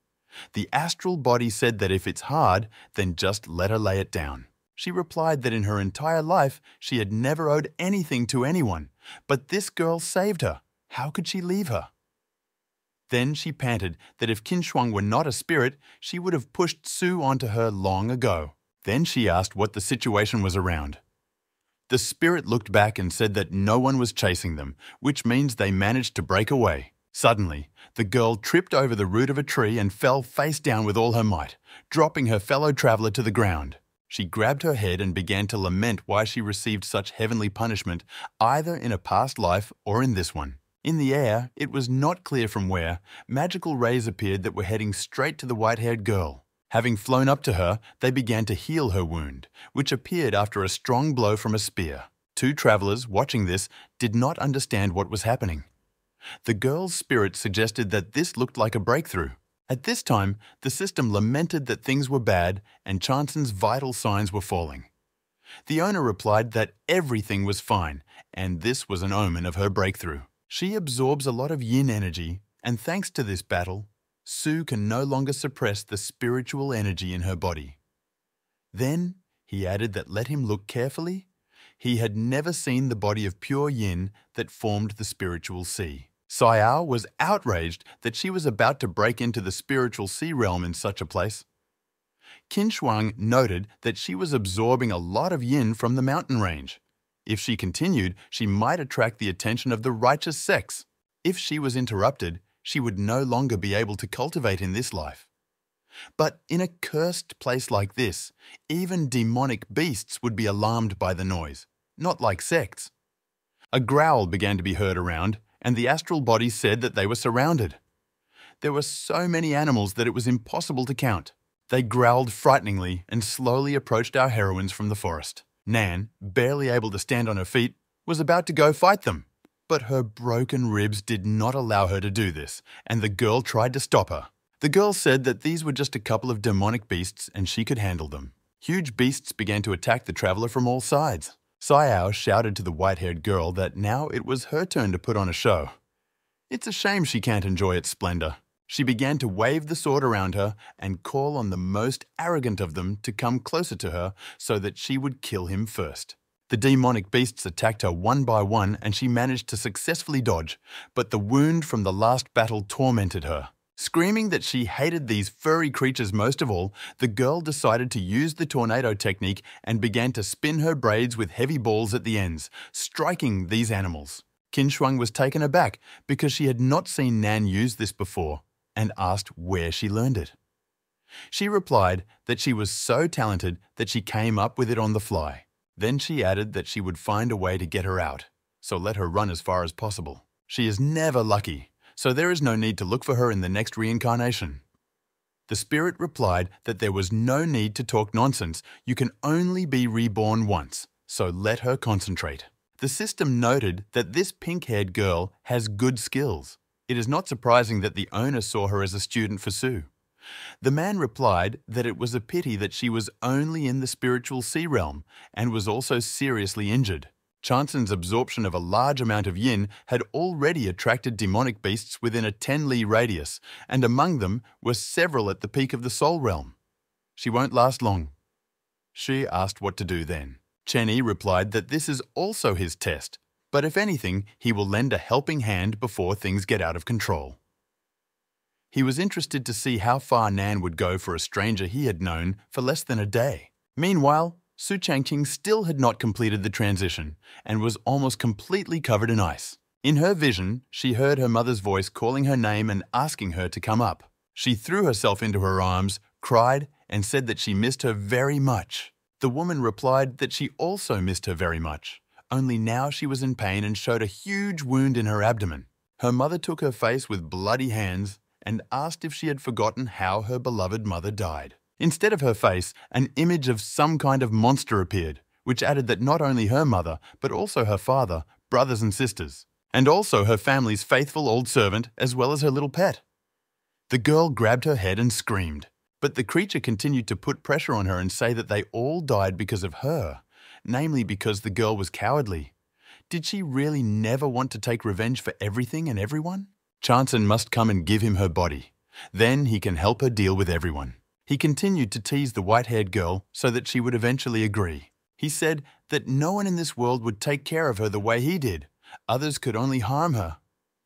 The astral body said that if it's hard, then just let her lay it down. She replied that in her entire life, she had never owed anything to anyone. But this girl saved her. How could she leave her? Then she panted that if Qin Shuang were not a spirit, she would have pushed Sue onto her long ago. Then she asked what the situation was around. The spirit looked back and said that no one was chasing them, which means they managed to break away. Suddenly, the girl tripped over the root of a tree and fell face down with all her might, dropping her fellow traveler to the ground. She grabbed her head and began to lament why she received such heavenly punishment, either in a past life or in this one. In the air, it was not clear from where, magical rays appeared that were heading straight to the white-haired girl. Having flown up to her, they began to heal her wound, which appeared after a strong blow from a spear. Two travelers, watching this, did not understand what was happening. The girl's spirit suggested that this looked like a breakthrough. At this time, the system lamented that things were bad and Chanson's vital signs were falling. The owner replied that everything was fine, and this was an omen of her breakthrough. She absorbs a lot of yin energy, and thanks to this battle, Sue can no longer suppress the spiritual energy in her body. Then, he added that let him look carefully. He had never seen the body of pure yin that formed the spiritual sea. Sayao was outraged that she was about to break into the spiritual sea realm in such a place. Qin Shuang noted that she was absorbing a lot of yin from the mountain range. If she continued, she might attract the attention of the righteous sex. If she was interrupted, she would no longer be able to cultivate in this life. But in a cursed place like this, even demonic beasts would be alarmed by the noise, not like sects. A growl began to be heard around, and the astral body said that they were surrounded. There were so many animals that it was impossible to count. They growled frighteningly and slowly approached our heroines from the forest. Nan, barely able to stand on her feet, was about to go fight them. But her broken ribs did not allow her to do this, and the girl tried to stop her. The girl said that these were just a couple of demonic beasts and she could handle them. Huge beasts began to attack the traveler from all sides. Sayao shouted to the white-haired girl that now it was her turn to put on a show. It's a shame she can't enjoy its splendor. She began to wave the sword around her and call on the most arrogant of them to come closer to her so that she would kill him first. The demonic beasts attacked her one by one and she managed to successfully dodge, but the wound from the last battle tormented her. Screaming that she hated these furry creatures most of all, the girl decided to use the tornado technique and began to spin her braids with heavy balls at the ends, striking these animals. Qin Shuang was taken aback because she had not seen Nan use this before and asked where she learned it. She replied that she was so talented that she came up with it on the fly. Then she added that she would find a way to get her out, so let her run as far as possible. She is never lucky, so there is no need to look for her in the next reincarnation. The spirit replied that there was no need to talk nonsense. You can only be reborn once, so let her concentrate. The system noted that this pink-haired girl has good skills. It is not surprising that the owner saw her as a student for Sue. The man replied that it was a pity that she was only in the spiritual sea realm and was also seriously injured. Chanson's absorption of a large amount of yin had already attracted demonic beasts within a 10-li radius, and among them were several at the peak of the soul realm. She won't last long. She asked what to do then. Chenny replied that this is also his test, but if anything, he will lend a helping hand before things get out of control. He was interested to see how far Nan would go for a stranger he had known for less than a day. Meanwhile, Su Changqing still had not completed the transition and was almost completely covered in ice. In her vision, she heard her mother's voice calling her name and asking her to come up. She threw herself into her arms, cried, and said that she missed her very much. The woman replied that she also missed her very much, only now she was in pain and showed a huge wound in her abdomen. Her mother took her face with bloody hands and asked if she had forgotten how her beloved mother died. Instead of her face, an image of some kind of monster appeared, which added that not only her mother, but also her father, brothers and sisters, and also her family's faithful old servant, as well as her little pet. The girl grabbed her head and screamed, but the creature continued to put pressure on her and say that they all died because of her, namely because the girl was cowardly. Did she really never want to take revenge for everything and everyone? Chanson must come and give him her body. Then he can help her deal with everyone. He continued to tease the white-haired girl so that she would eventually agree. He said that no one in this world would take care of her the way he did. Others could only harm her,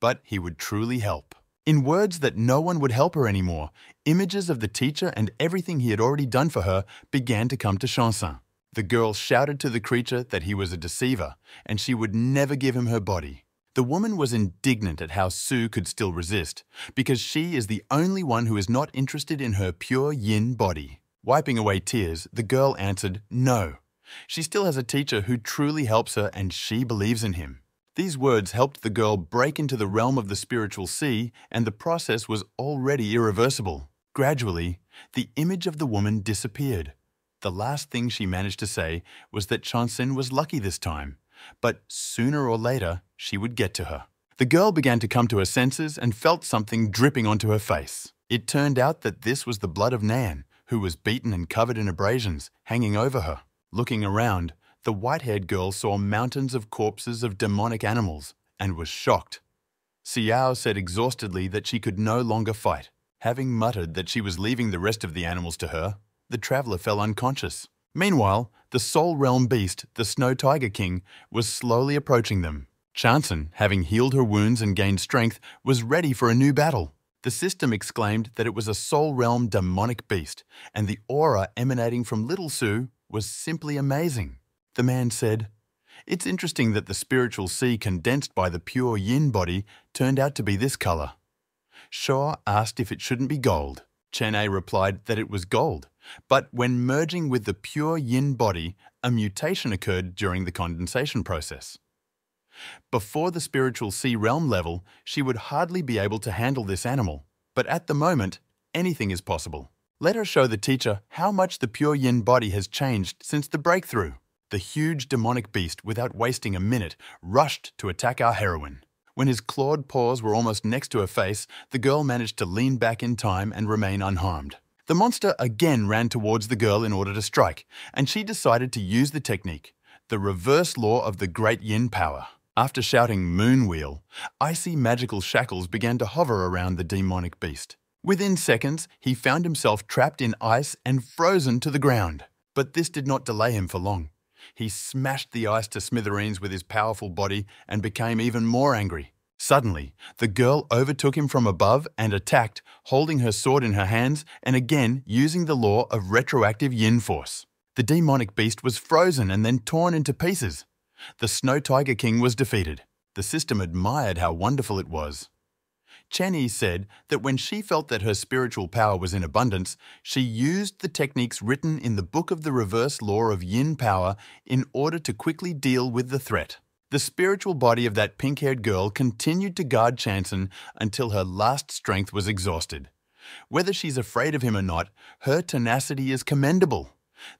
but he would truly help. In words that no one would help her anymore, images of the teacher and everything he had already done for her began to come to Chanson. The girl shouted to the creature that he was a deceiver and she would never give him her body. The woman was indignant at how Sue could still resist, because she is the only one who is not interested in her pure yin body. Wiping away tears, the girl answered no. She still has a teacher who truly helps her and she believes in him. These words helped the girl break into the realm of the spiritual sea, and the process was already irreversible. Gradually, the image of the woman disappeared. The last thing she managed to say was that Chanson was lucky this time, but sooner or later she would get to her. The girl began to come to her senses and felt something dripping onto her face. It turned out that this was the blood of Nan, who was beaten and covered in abrasions, hanging over her. Looking around, the white-haired girl saw mountains of corpses of demonic animals and was shocked. Xiao said exhaustedly that she could no longer fight. Having muttered that she was leaving the rest of the animals to her, the traveler fell unconscious. Meanwhile, the Soul Realm beast, the Snow Tiger King, was slowly approaching them. Chanson, having healed her wounds and gained strength, was ready for a new battle. The system exclaimed that it was a Soul Realm demonic beast, and the aura emanating from Little Sue was simply amazing. The man said, "It's interesting that the spiritual sea condensed by the pure yin body turned out to be this color." Shaw asked if it shouldn't be gold. Chen-ei replied that it was gold, but when merging with the pure yin body, a mutation occurred during the condensation process. Before the spiritual sea realm level, she would hardly be able to handle this animal, but at the moment, anything is possible. Let her show the teacher how much the pure yin body has changed since the breakthrough. The huge demonic beast, without wasting a minute, rushed to attack our heroine. When his clawed paws were almost next to her face, the girl managed to lean back in time and remain unharmed. The monster again ran towards the girl in order to strike, and she decided to use the technique, the reverse law of the great yin power. After shouting "moon wheel," icy magical shackles began to hover around the demonic beast. Within seconds, he found himself trapped in ice and frozen to the ground. But this did not delay him for long. He smashed the ice to smithereens with his powerful body and became even more angry. Suddenly, the girl overtook him from above and attacked, holding her sword in her hands and again using the law of retroactive yin force. The demonic beast was frozen and then torn into pieces. The Snow Tiger King was defeated. The system admired how wonderful it was. Chen-ei said that when she felt that her spiritual power was in abundance, she used the techniques written in the Book of the Reverse Law of Yin Power in order to quickly deal with the threat. The spiritual body of that pink-haired girl continued to guard Chanson until her last strength was exhausted. Whether she's afraid of him or not, her tenacity is commendable.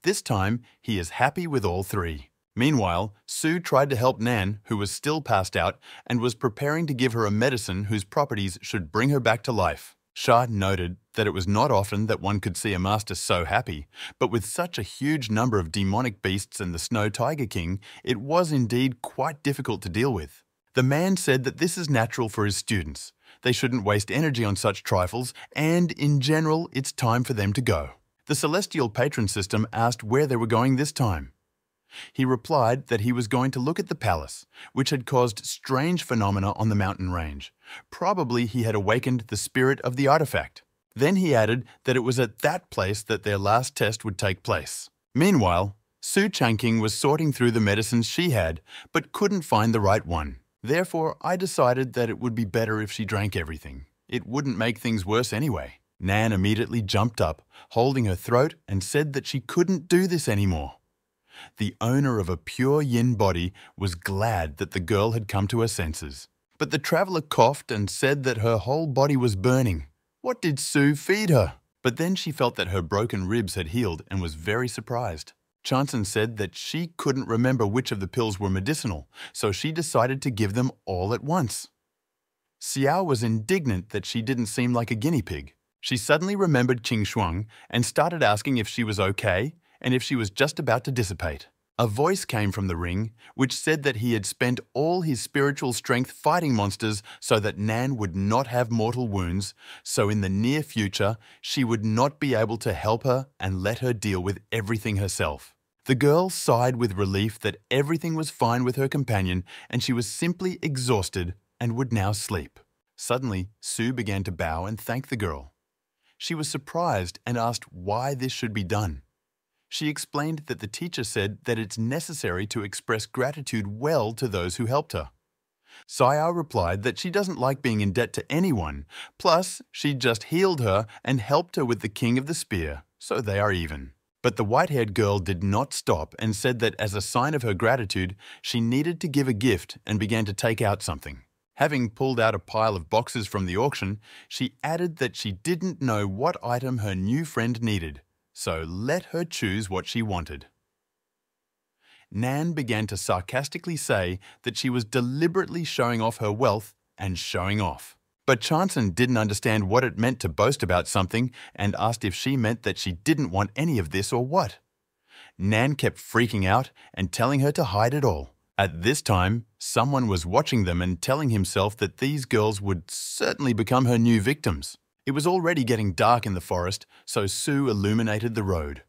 This time, he is happy with all three. Meanwhile, Sue tried to help Nan, who was still passed out, and was preparing to give her a medicine whose properties should bring her back to life. Shah noted that it was not often that one could see a master so happy, but with such a huge number of demonic beasts and the Snow Tiger King, it was indeed quite difficult to deal with. The man said that this is natural for his students. They shouldn't waste energy on such trifles, and in general, it's time for them to go. The celestial patron system asked where they were going this time. He replied that he was going to look at the palace, which had caused strange phenomena on the mountain range. Probably he had awakened the spirit of the artifact. Then he added that it was at that place that their last test would take place. Meanwhile, Su Changqing was sorting through the medicines she had, but couldn't find the right one. Therefore, I decided that it would be better if she drank everything. It wouldn't make things worse anyway. Nan immediately jumped up, holding her throat, and said that she couldn't do this anymore. the owner of a pure yin body, was glad that the girl had come to her senses. But the traveler coughed and said that her whole body was burning. What did Su feed her? But then she felt that her broken ribs had healed and was very surprised. Chanson said that she couldn't remember which of the pills were medicinal, so she decided to give them all at once. Xiao was indignant that she didn't seem like a guinea pig. She suddenly remembered Qing Shuang and started asking if she was okay and if she was just about to dissipate. A voice came from the ring which said that he had spent all his spiritual strength fighting monsters so that Nan would not have mortal wounds, so in the near future she would not be able to help her and let her deal with everything herself. The girl sighed with relief that everything was fine with her companion and she was simply exhausted and would now sleep. Suddenly, Su began to bow and thank the girl. She was surprised and asked why this should be done. She explained that the teacher said that it's necessary to express gratitude well to those who helped her. Xiao replied that she doesn't like being in debt to anyone, plus she just healed her and helped her with the king of the spear, so they are even. But the white-haired girl did not stop and said that as a sign of her gratitude, she needed to give a gift and began to take out something. Having pulled out a pile of boxes from the auction, she added that she didn't know what item her new friend needed, so let her choose what she wanted. Nan began to sarcastically say that she was deliberately showing off her wealth and showing off. But Chanson didn't understand what it meant to boast about something and asked if she meant that she didn't want any of this or what. Nan kept freaking out and telling her to hide it all. At this time, someone was watching them and telling himself that these girls would certainly become her new victims. It was already getting dark in the forest, so Su illuminated the road.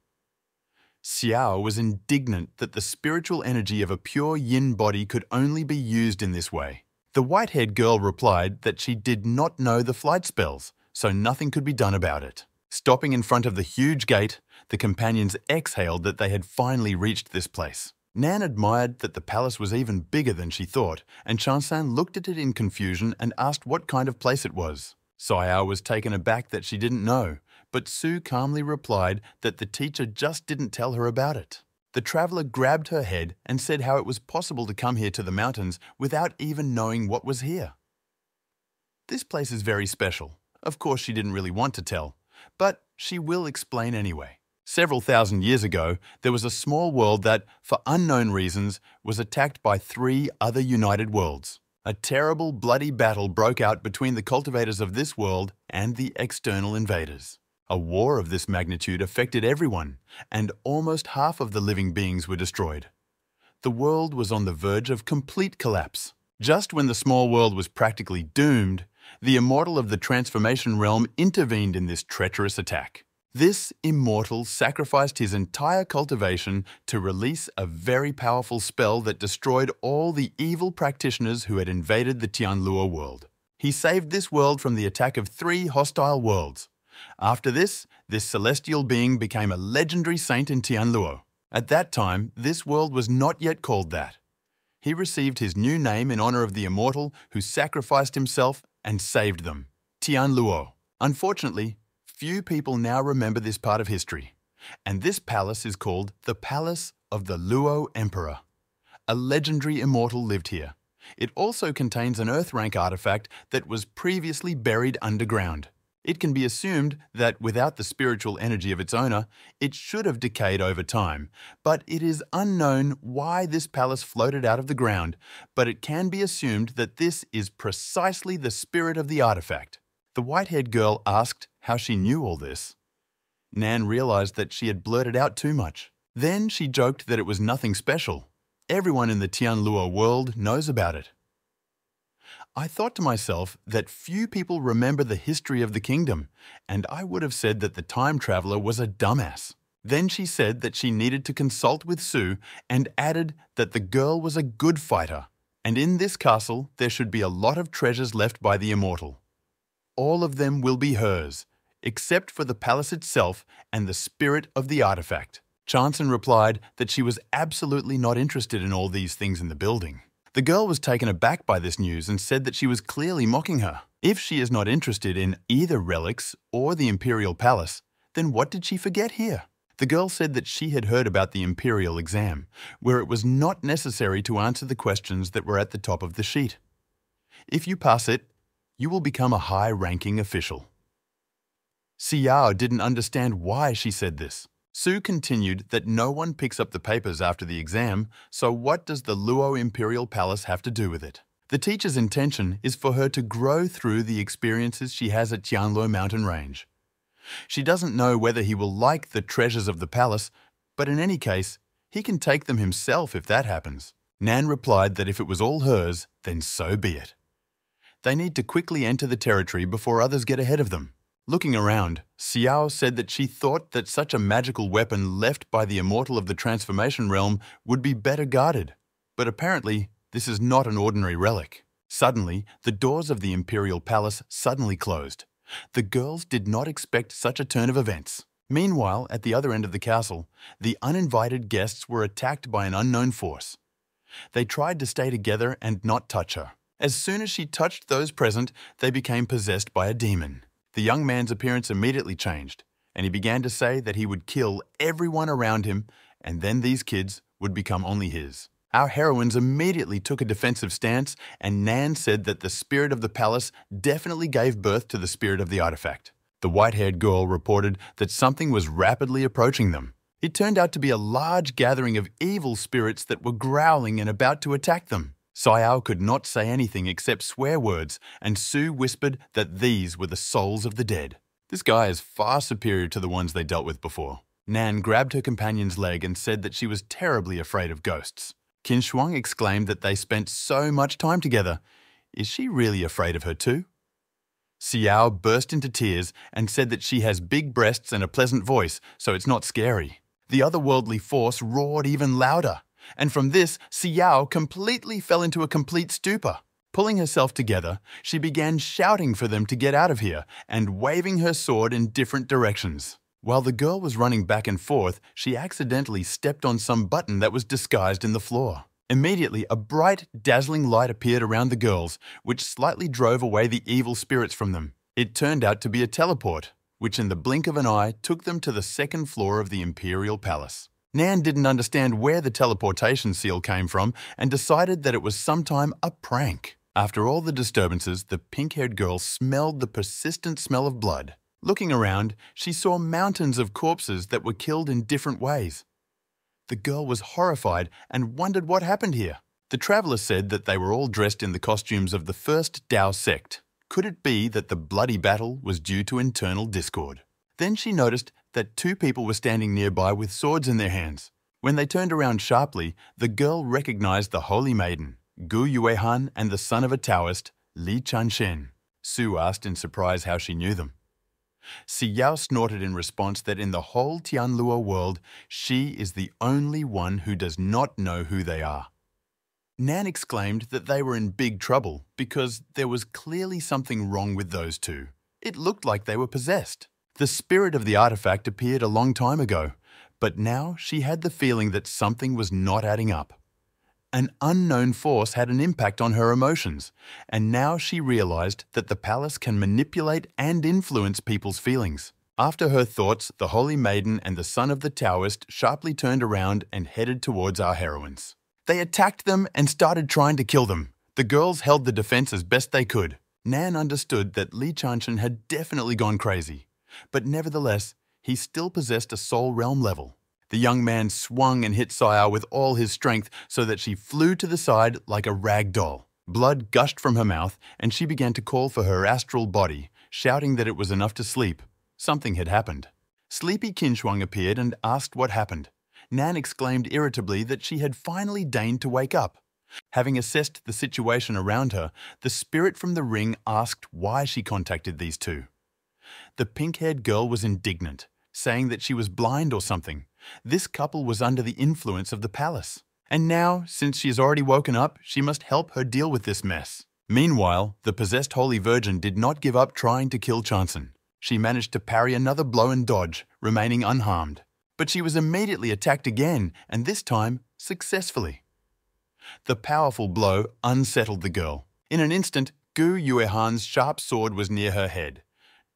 Xiao was indignant that the spiritual energy of a pure yin body could only be used in this way. The white-haired girl replied that she did not know the flight spells, so nothing could be done about it. Stopping in front of the huge gate, the companions exhaled that they had finally reached this place. Nan admired that the palace was even bigger than she thought, and Chanson looked at it in confusion and asked what kind of place it was. Xiao was taken aback that she didn't know, but Su calmly replied that the teacher just didn't tell her about it. The traveler grabbed her head and said how it was possible to come here to the mountains without even knowing what was here. This place is very special. Of course, she didn't really want to tell, but she will explain anyway. Several thousand years ago, there was a small world that, for unknown reasons, was attacked by 3 other united worlds. A terrible, bloody battle broke out between the cultivators of this world and the external invaders. A war of this magnitude affected everyone, and almost half of the living beings were destroyed. The world was on the verge of complete collapse. Just when the small world was practically doomed, the immortal of the transformation realm intervened in this treacherous attack. This immortal sacrificed his entire cultivation to release a very powerful spell that destroyed all the evil practitioners who had invaded the Tianluo world. He saved this world from the attack of 3 hostile worlds. After this celestial being became a legendary saint in Tianluo. At that time, this world was not yet called that. He received his new name in honor of the immortal who sacrificed himself and saved them, Tianluo. Unfortunately, few people now remember this part of history, and this palace is called the Palace of the Luo Emperor. A legendary immortal lived here. It also contains an Earth-rank artifact that was previously buried underground. It can be assumed that without the spiritual energy of its owner, it should have decayed over time, but it is unknown why this palace floated out of the ground, but it can be assumed that this is precisely the spirit of the artifact. The white-haired girl asked how she knew all this. Nan realized that she had blurted out too much. Then she joked that it was nothing special. Everyone in the Tianluo world knows about it. I thought to myself that few people remember the history of the kingdom, and I would have said that the time traveler was a dumbass. Then she said that she needed to consult with Su and added that the girl was a good fighter, and in this castle there should be a lot of treasures left by the immortal. All of them will be hers, except for the palace itself and the spirit of the artifact. Chanson replied that she was absolutely not interested in all these things in the building. The girl was taken aback by this news and said that she was clearly mocking her. If she is not interested in either relics or the imperial palace, then what did she forget here? The girl said that she had heard about the imperial exam, where it was not necessary to answer the questions that were at the top of the sheet. If you pass it, you will become a high-ranking official. Xiao didn't understand why she said this. Su continued that no one picks up the papers after the exam, so what does the Luo Imperial Palace have to do with it? The teacher's intention is for her to grow through the experiences she has at Tianluo Mountain Range. She doesn't know whether he will like the treasures of the palace, but in any case, he can take them himself if that happens. Nan replied that if it was all hers, then so be it. They need to quickly enter the territory before others get ahead of them. Looking around, Xiao said that she thought that such a magical weapon left by the immortal of the transformation realm would be better guarded. But apparently, this is not an ordinary relic. Suddenly, the doors of the Imperial Palace suddenly closed. The girls did not expect such a turn of events. Meanwhile, at the other end of the castle, the uninvited guests were attacked by an unknown force. They tried to stay together and not touch her. As soon as she touched those present, they became possessed by a demon. The young man's appearance immediately changed, and he began to say that he would kill everyone around him, and then these kids would become only his. Our heroines immediately took a defensive stance, and Nan said that the spirit of the palace definitely gave birth to the spirit of the artifact. The white-haired girl reported that something was rapidly approaching them. It turned out to be a large gathering of evil spirits that were growling and about to attack them. Xiao could not say anything except swear words, and Su whispered that these were the souls of the dead. This guy is far superior to the ones they dealt with before. Nan grabbed her companion's leg and said that she was terribly afraid of ghosts. Qin Shuang exclaimed that they spent so much time together. Is she really afraid of her too? Xiao burst into tears and said that she has big breasts and a pleasant voice, so it's not scary. The otherworldly force roared even louder. And from this, Xiao completely fell into a complete stupor. Pulling herself together, she began shouting for them to get out of here and waving her sword in different directions. While the girl was running back and forth, she accidentally stepped on some button that was disguised in the floor. Immediately, a bright, dazzling light appeared around the girls, which slightly drove away the evil spirits from them. It turned out to be a teleport, which in the blink of an eye took them to the second floor of the Imperial Palace. Nan didn't understand where the teleportation seal came from and decided that it was sometime a prank. After all the disturbances, the pink-haired girl smelled the persistent smell of blood. Looking around, she saw mountains of corpses that were killed in different ways. The girl was horrified and wondered what happened here. The traveler said that they were all dressed in the costumes of the first Dao sect. Could it be that the bloody battle was due to internal discord? Then she noticed that two people were standing nearby with swords in their hands. When they turned around sharply, the girl recognized the holy maiden, Gu Yuehan, and the son of a Taoist, Li Chanshen. Su asked in surprise how she knew them. Xiao snorted in response that in the whole Tianluo world, she is the only one who does not know who they are. Nan exclaimed that they were in big trouble because there was clearly something wrong with those two. It looked like they were possessed. The spirit of the artifact appeared a long time ago, but now she had the feeling that something was not adding up. An unknown force had an impact on her emotions, and now she realized that the palace can manipulate and influence people's feelings. After her thoughts, the Holy Maiden and the son of the Taoist sharply turned around and headed towards our heroines. They attacked them and started trying to kill them. The girls held the defense as best they could. Nan understood that Li Chanshen had definitely gone crazy, but nevertheless, he still possessed a soul realm level. The young man swung and hit Xiao with all his strength so that she flew to the side like a rag doll. Blood gushed from her mouth, and she began to call for her astral body, shouting that it was enough to sleep. Something had happened. Sleepy Qin Shuang appeared and asked what happened. Nan exclaimed irritably that she had finally deigned to wake up. Having assessed the situation around her, the spirit from the ring asked why she contacted these two. The pink-haired girl was indignant, saying that she was blind or something. This couple was under the influence of the palace. And now, since she has already woken up, she must help her deal with this mess. Meanwhile, the possessed Holy Virgin did not give up trying to kill Chanson. She managed to parry another blow and dodge, remaining unharmed. But she was immediately attacked again, and this time, successfully. The powerful blow unsettled the girl. In an instant, Gu Yuehan's sharp sword was near her head.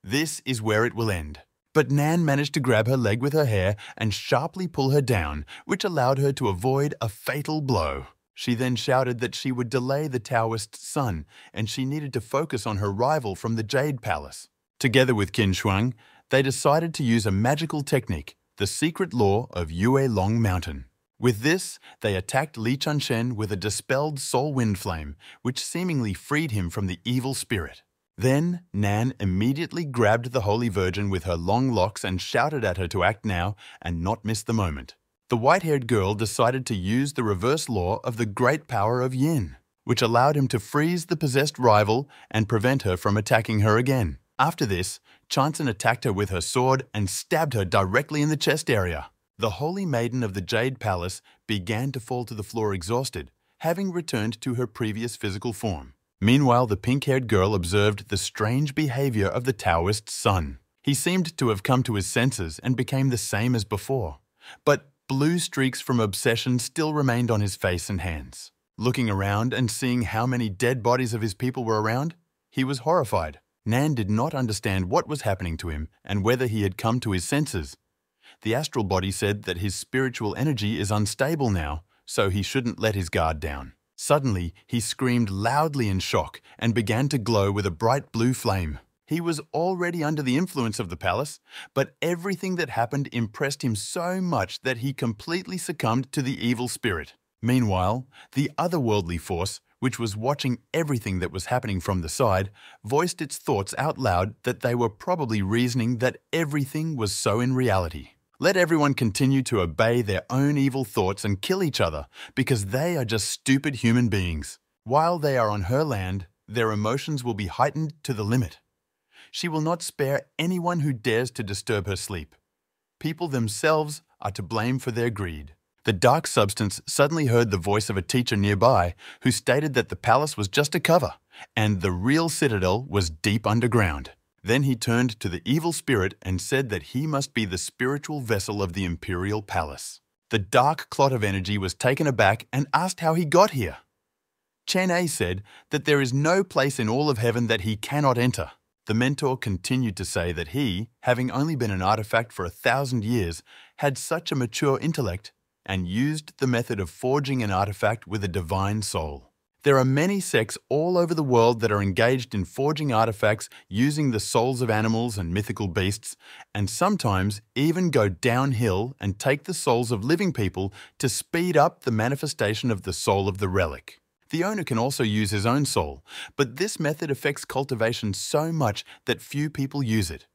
This is where it will end. But Nan managed to grab her leg with her hair and sharply pull her down, which allowed her to avoid a fatal blow. She then shouted that she would delay the Taoist sun, and she needed to focus on her rival from the Jade Palace. Together with Qin Shuang, they decided to use a magical technique, the secret law of Yue Long Mountain. With this, they attacked Li Chunshen with a dispelled soul wind flame, which seemingly freed him from the evil spirit. Then, Nan immediately grabbed the Holy Virgin with her long locks and shouted at her to act now and not miss the moment. The white-haired girl decided to use the reverse law of the great power of Yin, which allowed him to freeze the possessed rival and prevent her from attacking her again. After this, Chanson attacked her with her sword and stabbed her directly in the chest area. The Holy Maiden of the Jade Palace began to fall to the floor exhausted, having returned to her previous physical form. Meanwhile, the pink-haired girl observed the strange behavior of the Taoist son. He seemed to have come to his senses and became the same as before. But blue streaks from obsession still remained on his face and hands. Looking around and seeing how many dead bodies of his people were around, he was horrified. Nan did not understand what was happening to him and whether he had come to his senses. The astral body said that his spiritual energy is unstable now, so he shouldn't let his guard down. Suddenly, he screamed loudly in shock and began to glow with a bright blue flame. He was already under the influence of the palace, but everything that happened impressed him so much that he completely succumbed to the evil spirit. Meanwhile, the otherworldly force, which was watching everything that was happening from the side, voiced its thoughts out loud that they were probably reasoning that everything was so in reality. Let everyone continue to obey their own evil thoughts and kill each other because they are just stupid human beings. While they are on her land, their emotions will be heightened to the limit. She will not spare anyone who dares to disturb her sleep. People themselves are to blame for their greed. The dark substance suddenly heard the voice of a teacher nearby who stated that the palace was just a cover and the real citadel was deep underground. Then he turned to the evil spirit and said that he must be the spiritual vessel of the imperial palace. The dark clot of energy was taken aback and asked how he got here. Chen A said that there is no place in all of heaven that he cannot enter. The mentor continued to say that he, having only been an artifact for 1,000 years, had such a mature intellect and used the method of forging an artifact with a divine soul. There are many sects all over the world that are engaged in forging artifacts using the souls of animals and mythical beasts, and sometimes even go downhill and take the souls of living people to speed up the manifestation of the soul of the relic. The owner can also use his own soul, but this method affects cultivation so much that few people use it.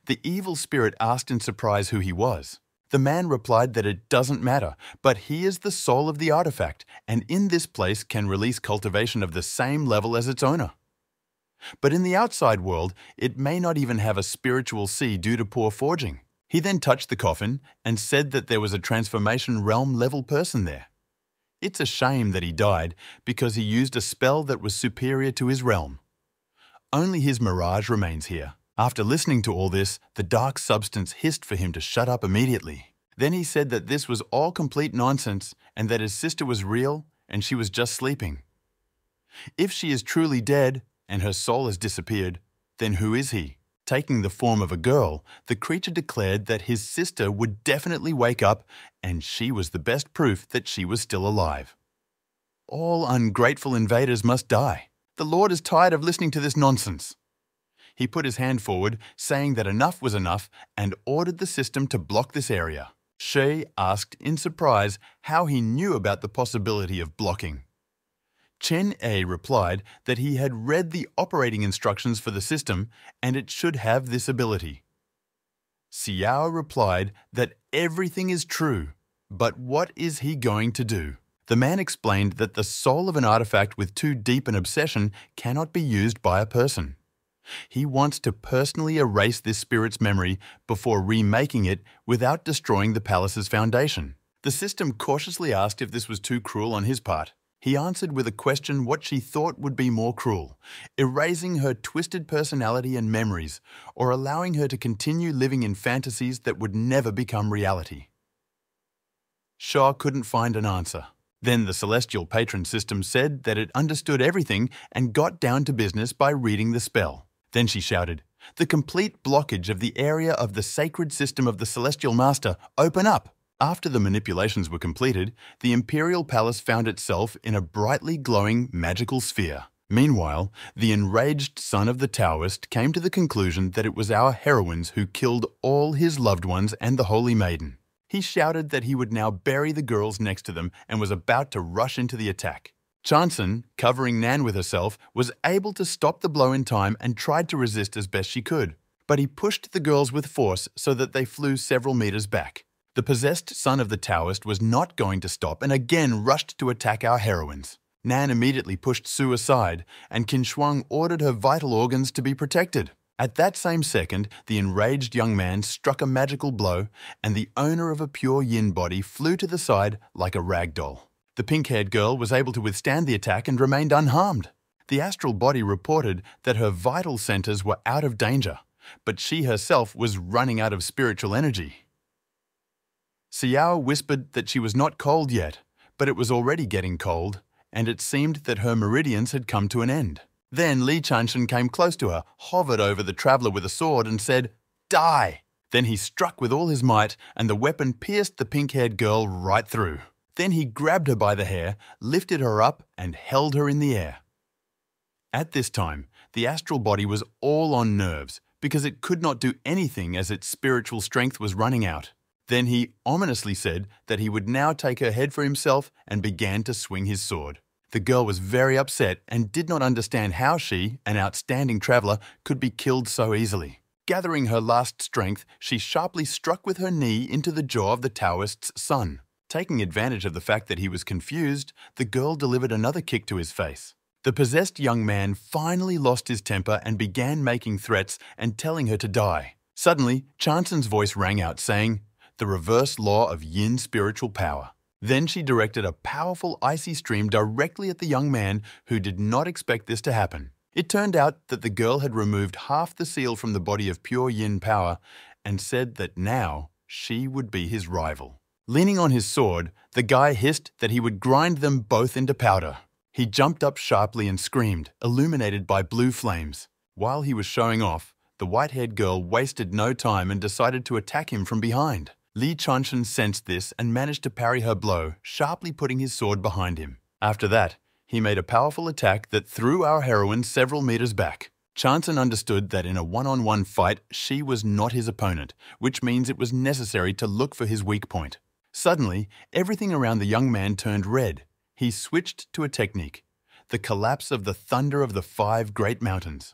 The evil spirit asked in surprise who he was. The man replied that it doesn't matter, but he is the soul of the artifact, and in this place can release cultivation of the same level as its owner. But in the outside world, it may not even have a spiritual sea due to poor forging. He then touched the coffin and said that there was a transformation realm-level person there. It's a shame that he died because he used a spell that was superior to his realm. Only his mirage remains here. After listening to all this, the dark substance hissed for him to shut up immediately. Then he said that this was all complete nonsense and that his sister was real and she was just sleeping. If she is truly dead and her soul has disappeared, then who is he? Taking the form of a girl, the creature declared that his sister would definitely wake up and she was the best proof that she was still alive. All ungrateful invaders must die. The Lord is tired of listening to this nonsense. He put his hand forward, saying that enough was enough, and ordered the system to block this area. Shi asked in surprise how he knew about the possibility of blocking. Chen A replied that he had read the operating instructions for the system and it should have this ability. Xiao replied that everything is true, but what is he going to do? The man explained that the soul of an artifact with too deep an obsession cannot be used by a person. He wants to personally erase this spirit's memory before remaking it without destroying the palace's foundation. The system cautiously asked if this was too cruel on his part. He answered with a question what she thought would be more cruel, erasing her twisted personality and memories, or allowing her to continue living in fantasies that would never become reality. Shaw couldn't find an answer. Then the celestial patron system said that it understood everything and got down to business by reading the spell. Then she shouted, the complete blockage of the area of the sacred system of the Celestial Master open up. After the manipulations were completed, the Imperial Palace found itself in a brightly glowing magical sphere. Meanwhile, the enraged son of the Taoist came to the conclusion that it was our heroines who killed all his loved ones and the Holy Maiden. He shouted that he would now bury the girls next to them and was about to rush into the attack. Chanson, covering Nan with herself, was able to stop the blow in time and tried to resist as best she could. But he pushed the girls with force so that they flew several meters back. The possessed son of the Taoist was not going to stop and again rushed to attack our heroines. Nan immediately pushed Sue aside, and Qin Shuang ordered her vital organs to be protected. At that same second, the enraged young man struck a magical blow, and the owner of a pure yin body flew to the side like a rag doll. The pink-haired girl was able to withstand the attack and remained unharmed. The astral body reported that her vital centers were out of danger, but she herself was running out of spiritual energy. Xiao whispered that she was not cold yet, but it was already getting cold, and it seemed that her meridians had come to an end. Then Li Chanshan came close to her, hovered over the traveler with a sword and said, "Die!" Then he struck with all his might, and the weapon pierced the pink-haired girl right through. Then he grabbed her by the hair, lifted her up, and held her in the air. At this time, the astral body was all on nerves because it could not do anything as its spiritual strength was running out. Then he ominously said that he would now take her head for himself and began to swing his sword. The girl was very upset and did not understand how she, an outstanding traveler, could be killed so easily. Gathering her last strength, she sharply struck with her knee into the jaw of the Taoist's son. Taking advantage of the fact that he was confused, the girl delivered another kick to his face. The possessed young man finally lost his temper and began making threats and telling her to die. Suddenly, Chanson's voice rang out saying, "The reverse law of yin spiritual power." Then she directed a powerful icy stream directly at the young man, who did not expect this to happen. It turned out that the girl had removed half the seal from the body of pure yin power and said that now she would be his rival. Leaning on his sword, the guy hissed that he would grind them both into powder. He jumped up sharply and screamed, illuminated by blue flames. While he was showing off, the white-haired girl wasted no time and decided to attack him from behind. Li Chanshan sensed this and managed to parry her blow, sharply putting his sword behind him. After that, he made a powerful attack that threw our heroine several meters back. Chanson understood that in a one-on-one fight, she was not his opponent, which means it was necessary to look for his weak point. Suddenly, everything around the young man turned red. He switched to a technique, the collapse of the thunder of the 5 great mountains.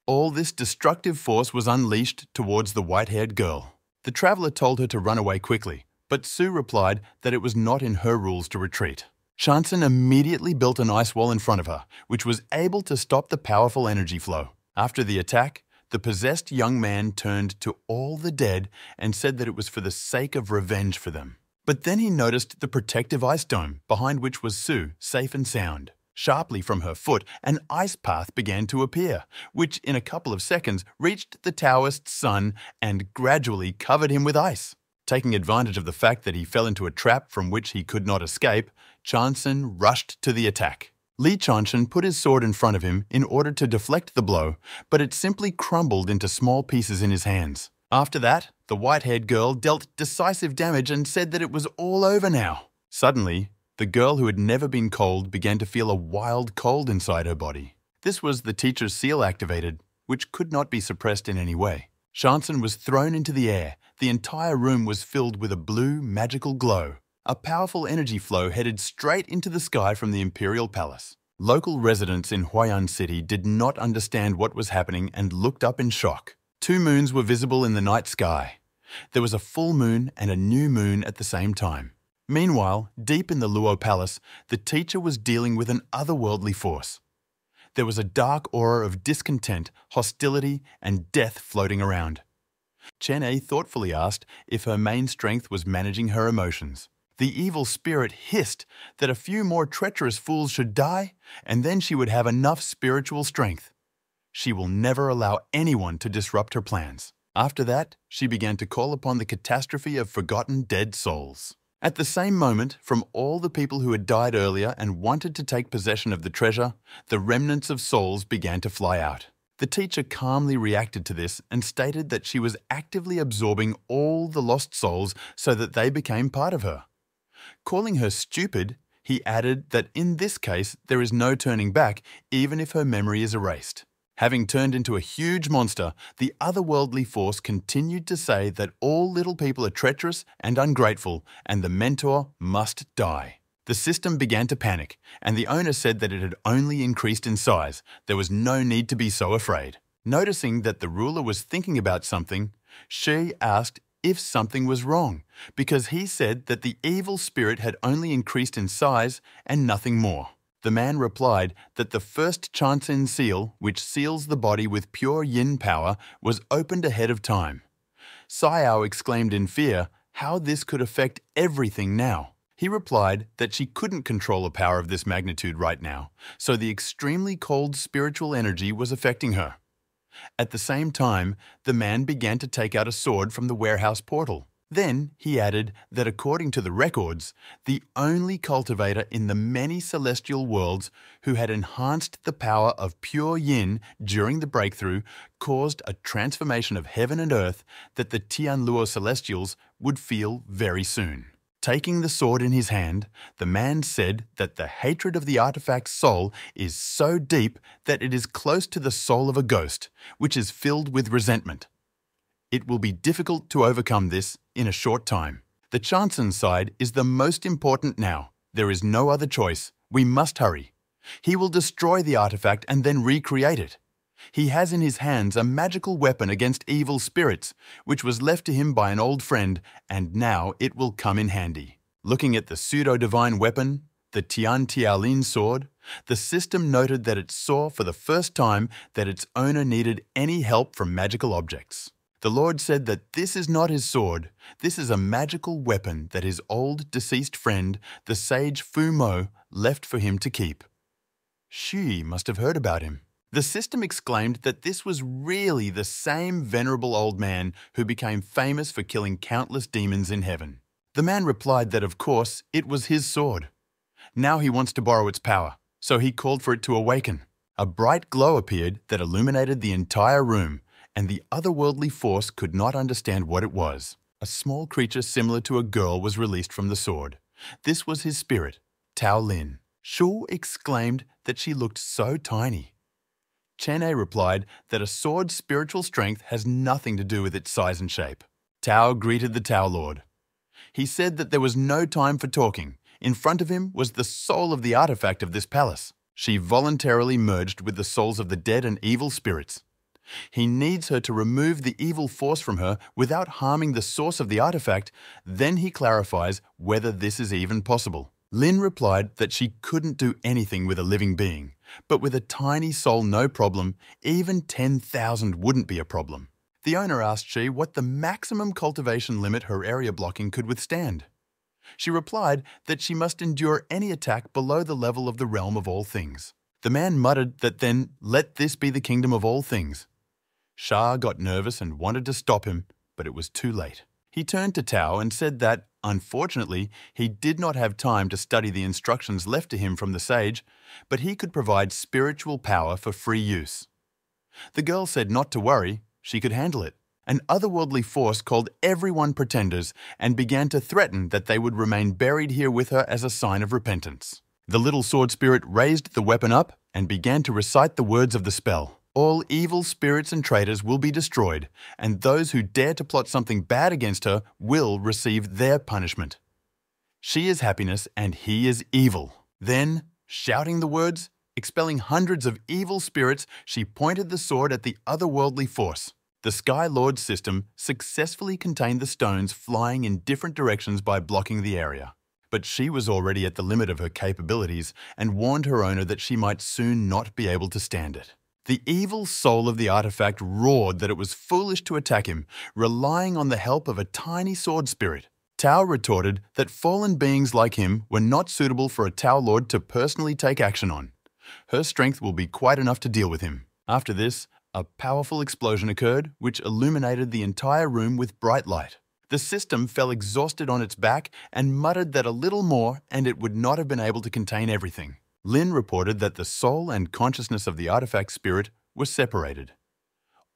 All this destructive force was unleashed towards the white-haired girl. The traveler told her to run away quickly, but Sue replied that it was not in her rules to retreat. Chanson immediately built an ice wall in front of her, which was able to stop the powerful energy flow. After the attack, the possessed young man turned to all the dead and said that it was for the sake of revenge for them. But then he noticed the protective ice dome, behind which was Sue, safe and sound. Sharply from her foot, an ice path began to appear, which in a couple of seconds reached the Taoist's son and gradually covered him with ice. Taking advantage of the fact that he fell into a trap from which he could not escape, Chanson rushed to the attack. Li Chanshan put his sword in front of him in order to deflect the blow, but it simply crumbled into small pieces in his hands. After that, the white-haired girl dealt decisive damage and said that it was all over now. Suddenly, the girl who had never been cold began to feel a wild cold inside her body. This was the teacher's seal activated, which could not be suppressed in any way. Chanson was thrown into the air. The entire room was filled with a blue, magical glow. A powerful energy flow headed straight into the sky from the Imperial Palace. Local residents in Huayan City did not understand what was happening and looked up in shock. 2 moons were visible in the night sky. There was a full moon and a new moon at the same time. Meanwhile, deep in the Luo Palace, the teacher was dealing with an otherworldly force. There was a dark aura of discontent, hostility, and death floating around. Chen Ei thoughtfully asked if her main strength was managing her emotions. The evil spirit hissed that a few more treacherous fools should die, and then she would have enough spiritual strength. She will never allow anyone to disrupt her plans. After that, she began to call upon the catastrophe of forgotten dead souls. At the same moment, from all the people who had died earlier and wanted to take possession of the treasure, the remnants of souls began to fly out. The teacher calmly reacted to this and stated that she was actively absorbing all the lost souls so that they became part of her. Calling her stupid, he added that in this case there is no turning back even if her memory is erased. Having turned into a huge monster, the otherworldly force continued to say that all little people are treacherous and ungrateful and the mentor must die. The system began to panic, and the owner said that it had only increased in size. There was no need to be so afraid. Noticing that the ruler was thinking about something, she asked if something was wrong, because he said that the evil spirit had only increased in size and nothing more. The man replied that the first Chansen seal, which seals the body with pure yin power, was opened ahead of time. Sayao exclaimed in fear how this could affect everything now. He replied that she couldn't control a power of this magnitude right now, so the extremely cold spiritual energy was affecting her. At the same time, the man began to take out a sword from the warehouse portal. Then he added that according to the records, the only cultivator in the many celestial worlds who had enhanced the power of pure yin during the breakthrough caused a transformation of heaven and earth that the Tianluo Celestials would feel very soon. Taking the sword in his hand, the man said that the hatred of the artifact's soul is so deep that it is close to the soul of a ghost, which is filled with resentment. It will be difficult to overcome this in a short time. The Chansen side is the most important now. There is no other choice. We must hurry. He will destroy the artifact and then recreate it. He has in his hands a magical weapon against evil spirits, which was left to him by an old friend, and now it will come in handy. Looking at the pseudo-divine weapon, the Tian Tialin sword, the system noted that it saw for the first time that its owner needed any help from magical objects. The Lord said that this is not his sword, this is a magical weapon that his old deceased friend, the sage Fu Mo, left for him to keep. She must have heard about him. The system exclaimed that this was really the same venerable old man who became famous for killing countless demons in heaven. The man replied that of course it was his sword. Now he wants to borrow its power, so he called for it to awaken. A bright glow appeared that illuminated the entire room, and the otherworldly force could not understand what it was. A small creature similar to a girl was released from the sword. This was his spirit, Tao Lin. Shu exclaimed that she looked so tiny. Chene replied that a sword's spiritual strength has nothing to do with its size and shape. Tao greeted the Tao Lord. He said that there was no time for talking. In front of him was the soul of the artifact of this palace. She voluntarily merged with the souls of the dead and evil spirits. He needs her to remove the evil force from her without harming the source of the artifact. Then he clarifies whether this is even possible. Lin replied that she couldn't do anything with a living being, but with a tiny soul no problem, even 10,000 wouldn't be a problem. The owner asked she what the maximum cultivation limit her area blocking could withstand. She replied that she must endure any attack below the level of the realm of all things. The man muttered that then, let this be the kingdom of all things. Shah got nervous and wanted to stop him, but it was too late. He turned to Tao and said that, unfortunately, he did not have time to study the instructions left to him from the sage, but he could provide spiritual power for free use. The girl said not to worry, she could handle it. An otherworldly force called everyone pretenders and began to threaten that they would remain buried here with her as a sign of repentance. The little sword spirit raised the weapon up and began to recite the words of the spell. All evil spirits and traitors will be destroyed, and those who dare to plot something bad against her will receive their punishment. She is happiness and he is evil. Then, shouting the words, expelling hundreds of evil spirits, she pointed the sword at the otherworldly force. The Sky Lord system successfully contained the stones flying in different directions by blocking the area. But she was already at the limit of her capabilities and warned her owner that she might soon not be able to stand it. The evil soul of the artifact roared that it was foolish to attack him, relying on the help of a tiny sword spirit. Tao retorted that fallen beings like him were not suitable for a Tao Lord to personally take action on. Her strength will be quite enough to deal with him. After this, a powerful explosion occurred, which illuminated the entire room with bright light. The system fell exhausted on its back and muttered that a little more and it would not have been able to contain everything. Lin reported that the soul and consciousness of the artifact spirit were separated.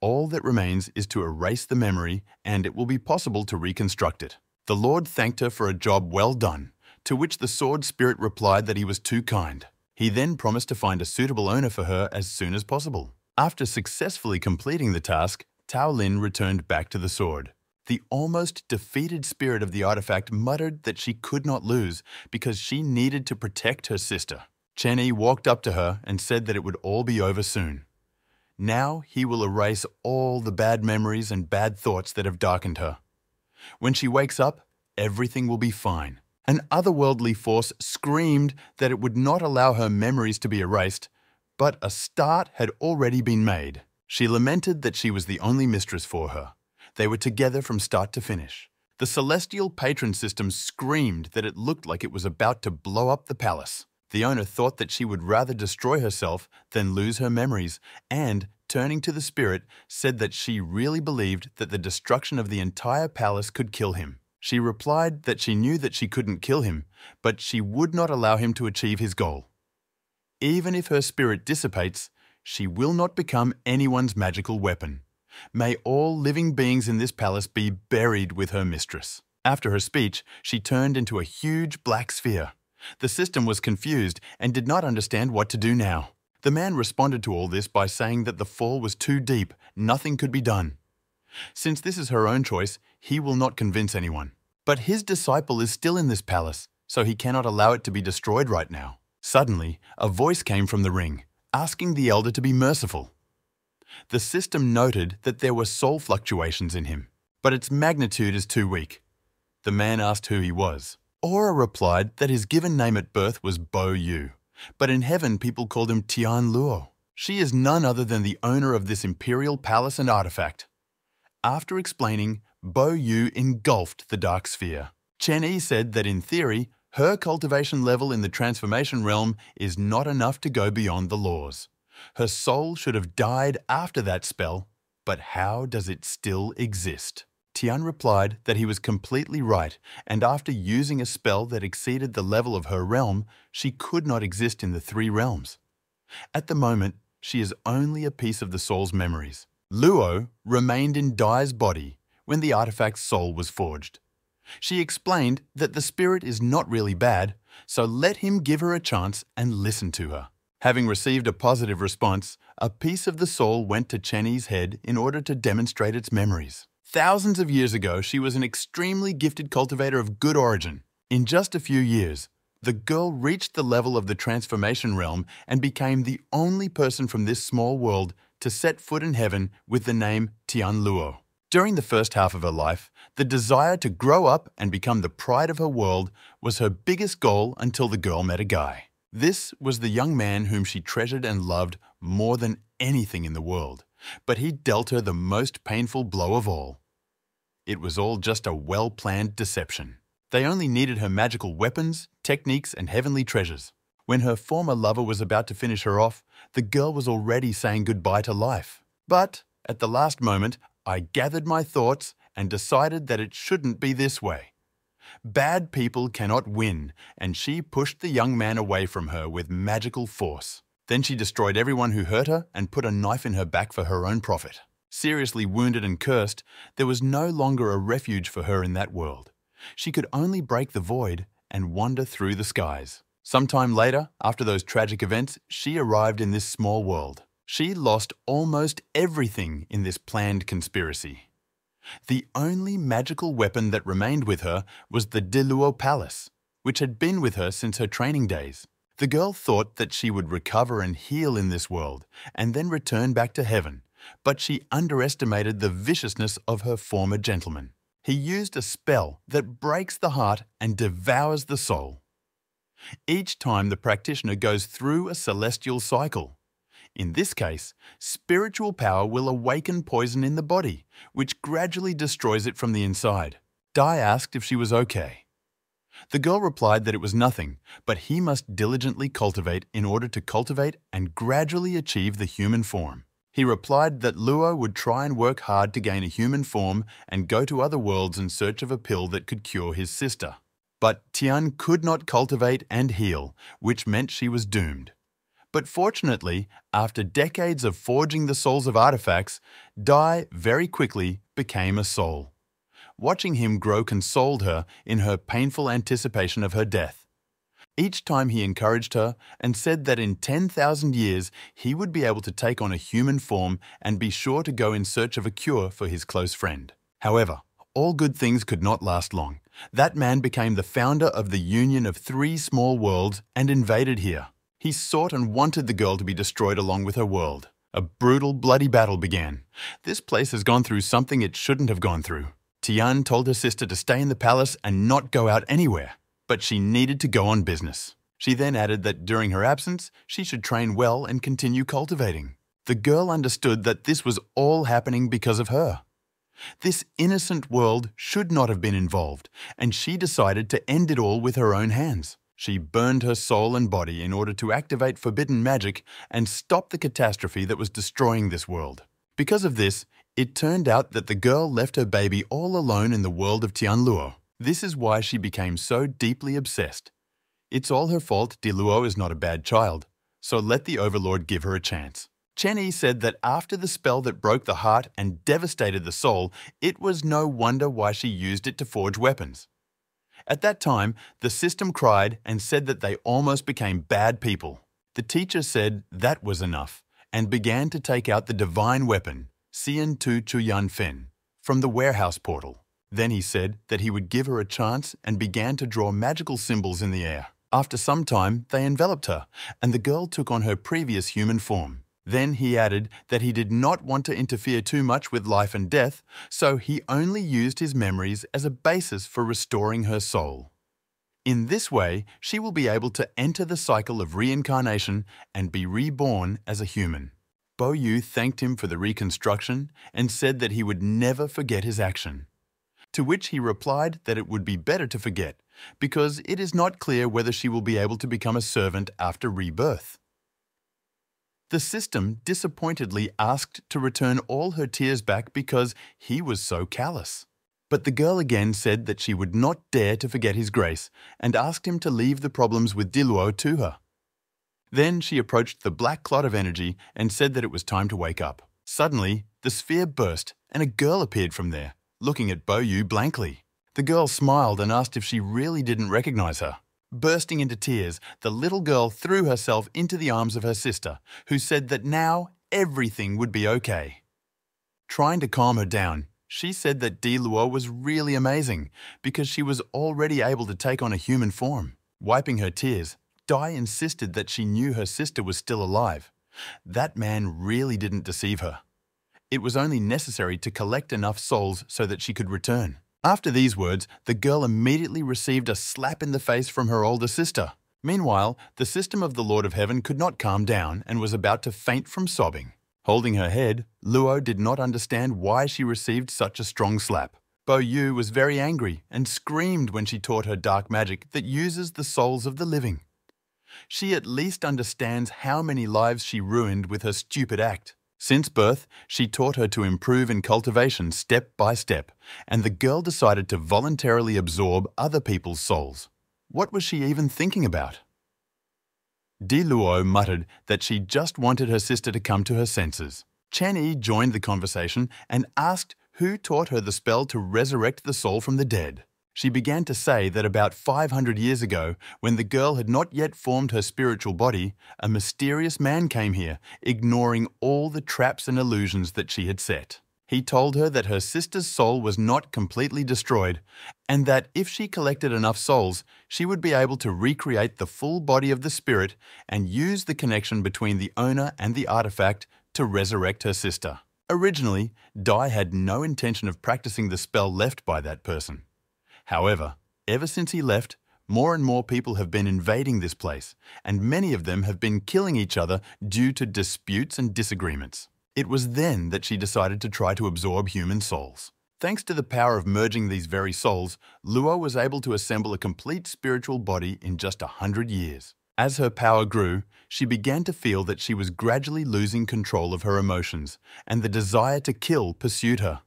All that remains is to erase the memory, and it will be possible to reconstruct it. The Lord thanked her for a job well done, to which the sword spirit replied that he was too kind. He then promised to find a suitable owner for her as soon as possible. After successfully completing the task, Tao Lin returned back to the sword. The almost defeated spirit of the artifact muttered that she could not lose because she needed to protect her sister. Chen Yi walked up to her and said that it would all be over soon. Now he will erase all the bad memories and bad thoughts that have darkened her. When she wakes up, everything will be fine. An otherworldly force screamed that it would not allow her memories to be erased, but a start had already been made. She lamented that she was the only mistress for her. They were together from start to finish. The celestial patron system screamed that it looked like it was about to blow up the palace. The owner thought that she would rather destroy herself than lose her memories, and, turning to the spirit, said that she really believed that the destruction of the entire palace could kill him. She replied that she knew that she couldn't kill him, but she would not allow him to achieve his goal. Even if her spirit dissipates, she will not become anyone's magical weapon. May all living beings in this palace be buried with her mistress. After her speech, she turned into a huge black sphere. The system was confused and did not understand what to do now. The man responded to all this by saying that the fall was too deep, nothing could be done. Since this is her own choice, he will not convince anyone. But his disciple is still in this palace, so he cannot allow it to be destroyed right now. Suddenly, a voice came from the ring, asking the elder to be merciful. The system noted that there were soul fluctuations in him, but its magnitude is too weak. The man asked who he was. Aura replied that his given name at birth was Bo Yu, but in heaven people called him Tian Luo. She is none other than the owner of this imperial palace and artifact. After explaining, Bo Yu engulfed the dark sphere. Chen Yi said that in theory, her cultivation level in the transformation realm is not enough to go beyond the laws. Her soul should have died after that spell, but how does it still exist? Tian replied that he was completely right, and after using a spell that exceeded the level of her realm, she could not exist in the three realms. At the moment, she is only a piece of the soul's memories. Luo remained in Dai's body when the artifact's soul was forged. She explained that the spirit is not really bad, so let him give her a chance and listen to her. Having received a positive response, a piece of the soul went to Chen Yi's head in order to demonstrate its memories. Thousands of years ago, she was an extremely gifted cultivator of good origin. In just a few years, the girl reached the level of the transformation realm and became the only person from this small world to set foot in heaven with the name Tian Luo. During the first half of her life, the desire to grow up and become the pride of her world was her biggest goal until the girl met a guy. This was the young man whom she treasured and loved more than anything in the world, but he dealt her the most painful blow of all. It was all just a well-planned deception. They only needed her magical weapons, techniques, and heavenly treasures. When her former lover was about to finish her off, the girl was already saying goodbye to life. But, at the last moment, I gathered my thoughts and decided that it shouldn't be this way. Bad people cannot win, and she pushed the young man away from her with magical force. Then she destroyed everyone who hurt her and put a knife in her back for her own profit. Seriously wounded and cursed, there was no longer a refuge for her in that world. She could only break the void and wander through the skies. Sometime later, after those tragic events, she arrived in this small world. She lost almost everything in this planned conspiracy. The only magical weapon that remained with her was the Diluo Palace, which had been with her since her training days. The girl thought that she would recover and heal in this world and then return back to heaven, but she underestimated the viciousness of her former gentleman. He used a spell that breaks the heart and devours the soul. Each time the practitioner goes through a celestial cycle. In this case, spiritual power will awaken poison in the body, which gradually destroys it from the inside. Dai asked if she was okay. The girl replied that it was nothing, but he must diligently cultivate in order to cultivate and gradually achieve the human form. He replied that Luo would try and work hard to gain a human form and go to other worlds in search of a pill that could cure his sister. But Tian could not cultivate and heal, which meant she was doomed. But fortunately, after decades of forging the souls of artifacts, Dai very quickly became a soul. Watching him grow consoled her in her painful anticipation of her death. Each time he encouraged her and said that in 10,000 years he would be able to take on a human form and be sure to go in search of a cure for his close friend. However, all good things could not last long. That man became the founder of the union of 3 small worlds and invaded here. He sought and wanted the girl to be destroyed along with her world. A brutal, bloody battle began. This place has gone through something it shouldn't have gone through. Tian told her sister to stay in the palace and not go out anywhere, but she needed to go on business. She then added that during her absence, she should train well and continue cultivating. The girl understood that this was all happening because of her. This innocent world should not have been involved, and she decided to end it all with her own hands. She burned her soul and body in order to activate forbidden magic and stop the catastrophe that was destroying this world. Because of this, it turned out that the girl left her baby all alone in the world of Tianluo. This is why she became so deeply obsessed. It's all her fault Diluo is not a bad child, so let the Overlord give her a chance. Chen Yi said that after the spell that broke the heart and devastated the soul, it was no wonder why she used it to forge weapons. At that time, the system cried and said that they almost became bad people. The teacher said that was enough and began to take out the divine weapon, Xian Tu Chuyan Fen, from the warehouse portal. Then he said that he would give her a chance and began to draw magical symbols in the air. After some time, they enveloped her, and the girl took on her previous human form. Then he added that he did not want to interfere too much with life and death, so he only used his memories as a basis for restoring her soul. In this way, she will be able to enter the cycle of reincarnation and be reborn as a human. Bo Yu thanked him for the reconstruction and said that he would never forget his action. To which he replied that it would be better to forget, because it is not clear whether she will be able to become a servant after rebirth. The system disappointedly asked to return all her tears back because he was so callous. But the girl again said that she would not dare to forget his grace and asked him to leave the problems with Diluo to her. Then she approached the black clot of energy and said that it was time to wake up. Suddenly, the sphere burst and a girl appeared from there, looking at Bo Yu blankly. The girl smiled and asked if she really didn't recognize her. Bursting into tears, the little girl threw herself into the arms of her sister, who said that now everything would be okay. Trying to calm her down, she said that Diluo was really amazing because she was already able to take on a human form. Wiping her tears, Dai insisted that she knew her sister was still alive. That man really didn't deceive her. It was only necessary to collect enough souls so that she could return. After these words, the girl immediately received a slap in the face from her older sister. Meanwhile, the system of the Lord of Heaven could not calm down and was about to faint from sobbing. Holding her head, Luo did not understand why she received such a strong slap. Bo Yu was very angry and screamed when she taught her dark magic that uses the souls of the living. She at least understands how many lives she ruined with her stupid act. Since birth, she taught her to improve in cultivation step by step, and the girl decided to voluntarily absorb other people's souls. What was she even thinking about? Diluo muttered that she just wanted her sister to come to her senses. Chen Yi joined the conversation and asked who taught her the spell to resurrect the soul from the dead. She began to say that about 500 years ago, when the girl had not yet formed her spiritual body, a mysterious man came here, ignoring all the traps and illusions that she had set. He told her that her sister's soul was not completely destroyed, and that if she collected enough souls, she would be able to recreate the full body of the spirit and use the connection between the owner and the artifact to resurrect her sister. Originally, Dai had no intention of practicing the spell left by that person. However, ever since he left, more and more people have been invading this place, and many of them have been killing each other due to disputes and disagreements. It was then that she decided to try to absorb human souls. Thanks to the power of merging these very souls, Luo was able to assemble a complete spiritual body in just 100 years. As her power grew, she began to feel that she was gradually losing control of her emotions, and the desire to kill pursued her.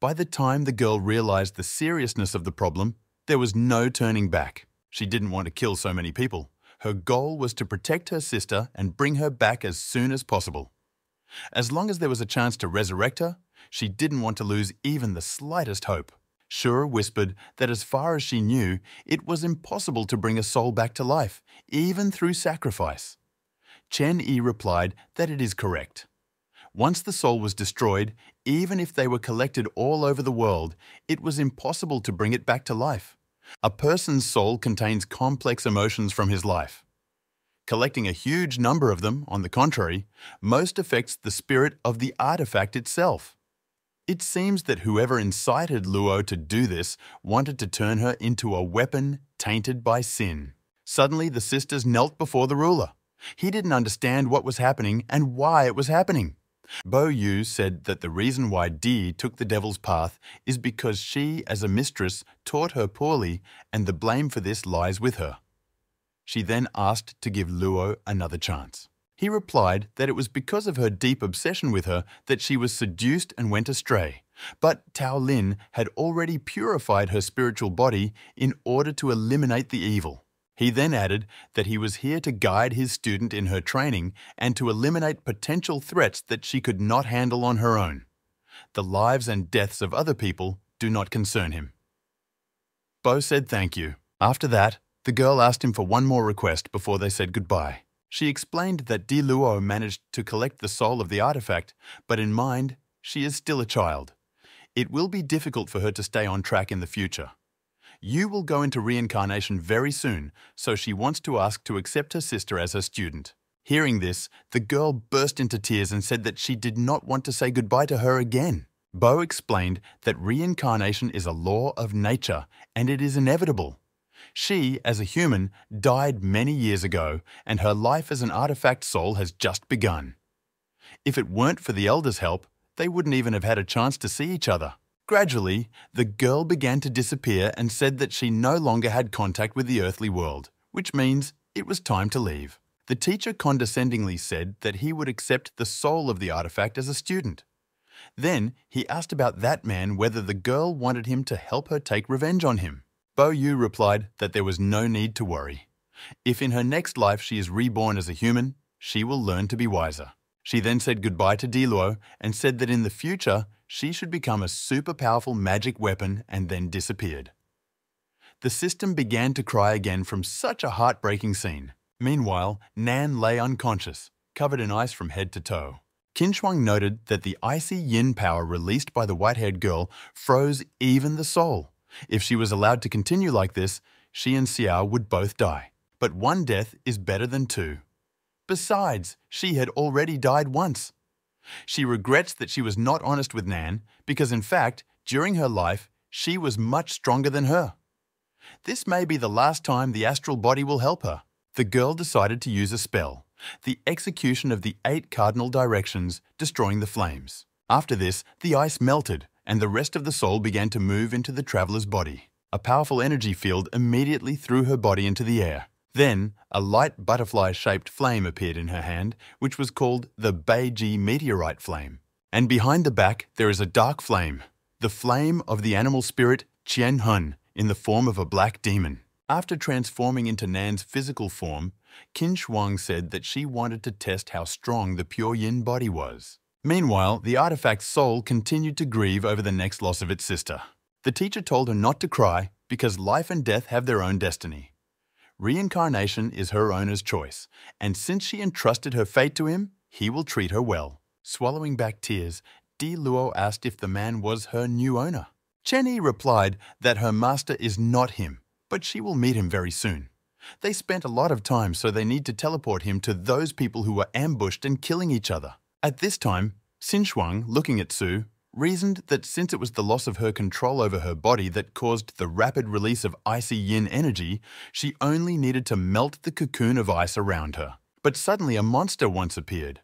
By the time the girl realized the seriousness of the problem, there was no turning back. She didn't want to kill so many people. Her goal was to protect her sister and bring her back as soon as possible. As long as there was a chance to resurrect her, she didn't want to lose even the slightest hope. Shura whispered that as far as she knew, it was impossible to bring a soul back to life, even through sacrifice. Chen Yi replied that it is correct. Once the soul was destroyed, even if they were collected all over the world, it was impossible to bring it back to life. A person's soul contains complex emotions from his life. Collecting a huge number of them, on the contrary, most affects the spirit of the artifact itself. It seems that whoever incited Luo to do this wanted to turn her into a weapon tainted by sin. Suddenly, the sisters knelt before the ruler. He didn't understand what was happening and why it was happening. Bo Yu said that the reason why Di took the devil's path is because she, as a mistress, taught her poorly, and the blame for this lies with her. She then asked to give Luo another chance. He replied that it was because of her deep obsession with her that she was seduced and went astray. But Tao Lin had already purified her spiritual body in order to eliminate the evil. He then added that he was here to guide his student in her training and to eliminate potential threats that she could not handle on her own. The lives and deaths of other people do not concern him. Bo said thank you. After that, the girl asked him for one more request before they said goodbye. She explained that Di Luo managed to collect the soul of the artifact, but in mind, she is still a child. It will be difficult for her to stay on track in the future. You will go into reincarnation very soon, so she wants to ask to accept her sister as her student. Hearing this, the girl burst into tears and said that she did not want to say goodbye to her again. Bo explained that reincarnation is a law of nature and it is inevitable. She, as a human, died many years ago, and her life as an artifact soul has just begun. If it weren't for the elders' help, they wouldn't even have had a chance to see each other. Gradually, the girl began to disappear and said that she no longer had contact with the earthly world, which means it was time to leave. The teacher condescendingly said that he would accept the soul of the artifact as a student. Then he asked about that man whether the girl wanted him to help her take revenge on him. Bo Yu replied that there was no need to worry. If in her next life she is reborn as a human, she will learn to be wiser. She then said goodbye to Di Luo and said that in the future she should become a super powerful magic weapon and then disappeared. The system began to cry again from such a heartbreaking scene. Meanwhile, Nan lay unconscious, covered in ice from head to toe. Qin Shuang noted that the icy yin power released by the white-haired girl froze even the soul. If she was allowed to continue like this, she and Xiao would both die. But one death is better than two. Besides, she had already died once. She regrets that she was not honest with Nan because, in fact, during her life, she was much stronger than her. This may be the last time the astral body will help her. The girl decided to use a spell, the execution of the 8 cardinal directions, destroying the flames. After this, the ice melted, and the rest of the soul began to move into the traveler's body. A powerful energy field immediately threw her body into the air. Then, a light butterfly-shaped flame appeared in her hand, which was called the Beiji meteorite flame. And behind the back, there is a dark flame, the flame of the animal spirit Qian Hun, in the form of a black demon. After transforming into Nan's physical form, Qin Shuang said that she wanted to test how strong the pure yin body was. Meanwhile, the artifact's soul continued to grieve over the next loss of its sister. The teacher told her not to cry because life and death have their own destiny. Reincarnation is her owner's choice, and since she entrusted her fate to him, he will treat her well. Swallowing back tears, Di Luo asked if the man was her new owner. Chen Yi replied that her master is not him, but she will meet him very soon. They spent a lot of time, so they need to teleport him to those people who were ambushed and killing each other. At this time, Xin Shuang, looking at Su, reasoned that since it was the loss of her control over her body that caused the rapid release of icy yin energy, she only needed to melt the cocoon of ice around her. But suddenly a monster once appeared.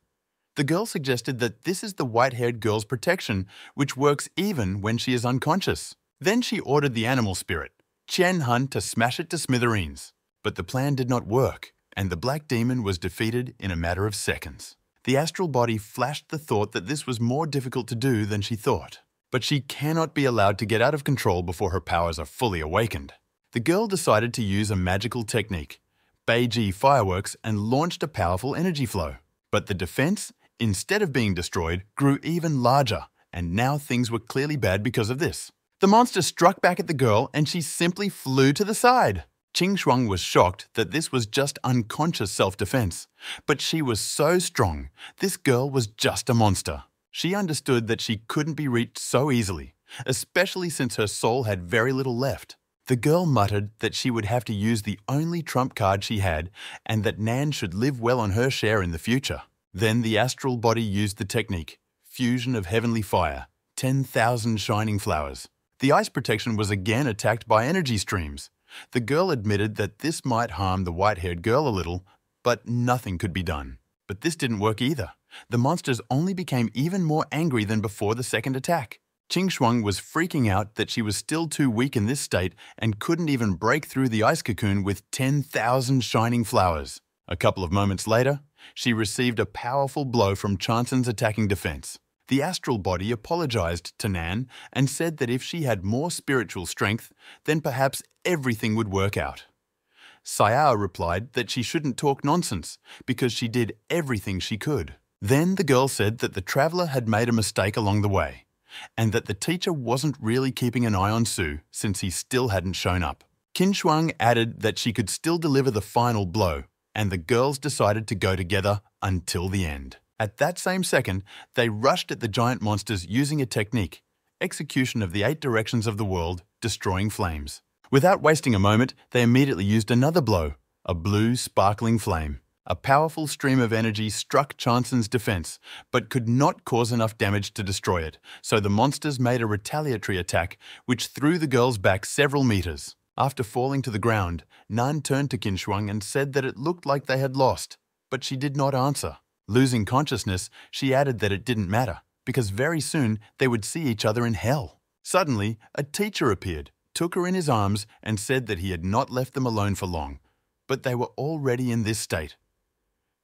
The girl suggested that this is the white-haired girl's protection, which works even when she is unconscious. Then she ordered the animal spirit, Qian Hun, to smash it to smithereens. But the plan did not work, and the black demon was defeated in a matter of seconds. The astral body flashed the thought that this was more difficult to do than she thought. But she cannot be allowed to get out of control before her powers are fully awakened. The girl decided to use a magical technique, Beiji fireworks and launched a powerful energy flow. But the defense, instead of being destroyed, grew even larger, and now things were clearly bad because of this. The monster struck back at the girl and she simply flew to the side. Qing Shuang was shocked that this was just unconscious self-defense. But she was so strong, this girl was just a monster. She understood that she couldn't be reached so easily, especially since her soul had very little left. The girl muttered that she would have to use the only trump card she had and that Nan should live well on her share in the future. Then the astral body used the technique, fusion of heavenly fire, 10,000 shining flowers. The ice protection was again attacked by energy streams. The girl admitted that this might harm the white-haired girl a little, but nothing could be done. But this didn't work either. The monsters only became even more angry than before the second attack. Qing Shuang was freaking out that she was still too weak in this state and couldn't even break through the ice cocoon with 10,000 shining flowers. A couple of moments later, she received a powerful blow from Chanson's attacking defense. The astral body apologized to Nan and said that if she had more spiritual strength, then perhaps everything would work out. Xiao replied that she shouldn't talk nonsense because she did everything she could. Then the girl said that the traveler had made a mistake along the way, and that the teacher wasn't really keeping an eye on Su since he still hadn't shown up. Qin Shuang added that she could still deliver the final blow, and the girls decided to go together until the end. At that same second, they rushed at the giant monsters using a technique, execution of the 8 directions of the world, destroying flames. Without wasting a moment, they immediately used another blow, a blue, sparkling flame. A powerful stream of energy struck Chanson's defense, but could not cause enough damage to destroy it, so the monsters made a retaliatory attack, which threw the girls back several meters. After falling to the ground, Nan turned to Qin Shuang and said that it looked like they had lost, but she did not answer. Losing consciousness, she added that it didn't matter, because very soon they would see each other in hell. Suddenly, a teacher appeared, took her in his arms, and said that he had not left them alone for long, but they were already in this state.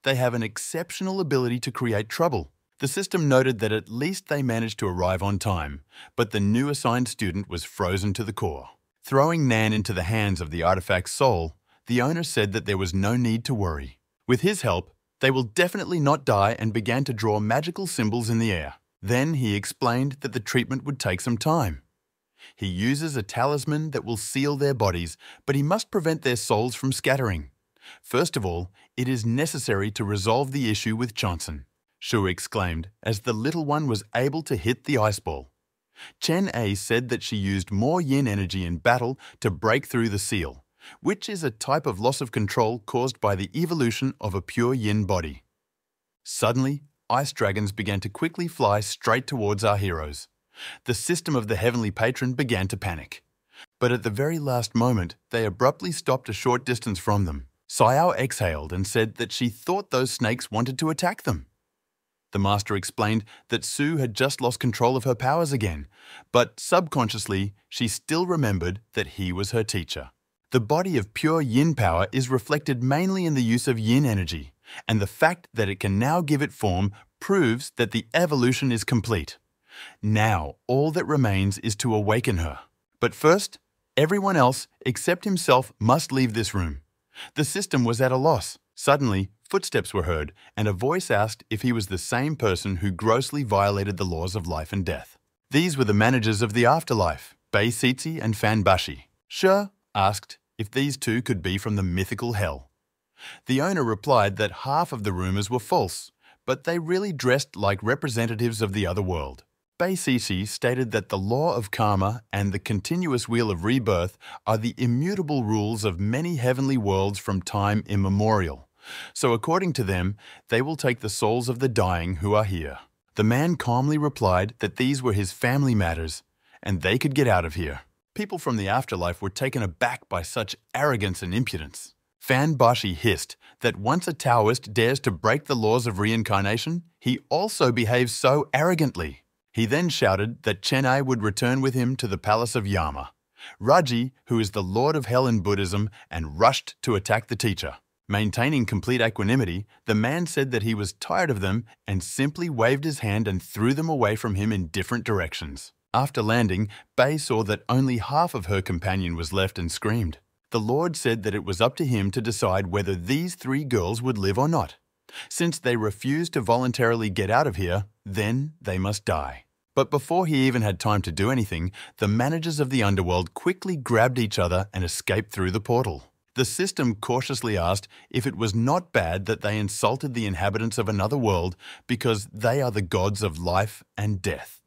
They have an exceptional ability to create trouble. The system noted that at least they managed to arrive on time, but the new assigned student was frozen to the core. Throwing Nan into the hands of the artifact's soul, the owner said that there was no need to worry. With his help, they will definitely not die and began to draw magical symbols in the air. Then he explained that the treatment would take some time. He uses a talisman that will seal their bodies, but he must prevent their souls from scattering. First of all, it is necessary to resolve the issue with Chanson, Shu exclaimed as the little one was able to hit the ice ball. Chen A said that she used more yin energy in battle to break through the seal, which is a type of loss of control caused by the evolution of a pure yin body. Suddenly, ice dragons began to quickly fly straight towards our heroes. The system of the heavenly patron began to panic. But at the very last moment, they abruptly stopped a short distance from them. Xiao exhaled and said that she thought those snakes wanted to attack them. The master explained that Su had just lost control of her powers again, but subconsciously, she still remembered that he was her teacher. The body of pure yin power is reflected mainly in the use of yin energy, and the fact that it can now give it form proves that the evolution is complete. Now, all that remains is to awaken her. But first, everyone else except himself must leave this room. The system was at a loss. Suddenly, footsteps were heard, and a voice asked if he was the same person who grossly violated the laws of life and death. These were the managers of the afterlife, Bei Sitzi and Fan Bashi. She asked if these two could be from the mythical hell. The owner replied that half of the rumors were false, but they really dressed like representatives of the other world. Bei Sitzi stated that the law of karma and the continuous wheel of rebirth are the immutable rules of many heavenly worlds from time immemorial. So according to them, they will take the souls of the dying who are here. The man calmly replied that these were his family matters, and they could get out of here. People from the afterlife were taken aback by such arrogance and impudence. Fan Bashi hissed that once a Taoist dares to break the laws of reincarnation, he also behaves so arrogantly. He then shouted that Chennai would return with him to the palace of Yama. Raji, who is the lord of hell in Buddhism, and rushed to attack the teacher. Maintaining complete equanimity, the man said that he was tired of them and simply waved his hand and threw them away from him in different directions. After landing, Bei saw that only half of her companion was left and screamed. The Lord said that it was up to him to decide whether these 3 girls would live or not. Since they refused to voluntarily get out of here, then they must die. But before he even had time to do anything, the managers of the underworld quickly grabbed each other and escaped through the portal. The system cautiously asked if it was not bad that they insulted the inhabitants of another world because they are the gods of life and death.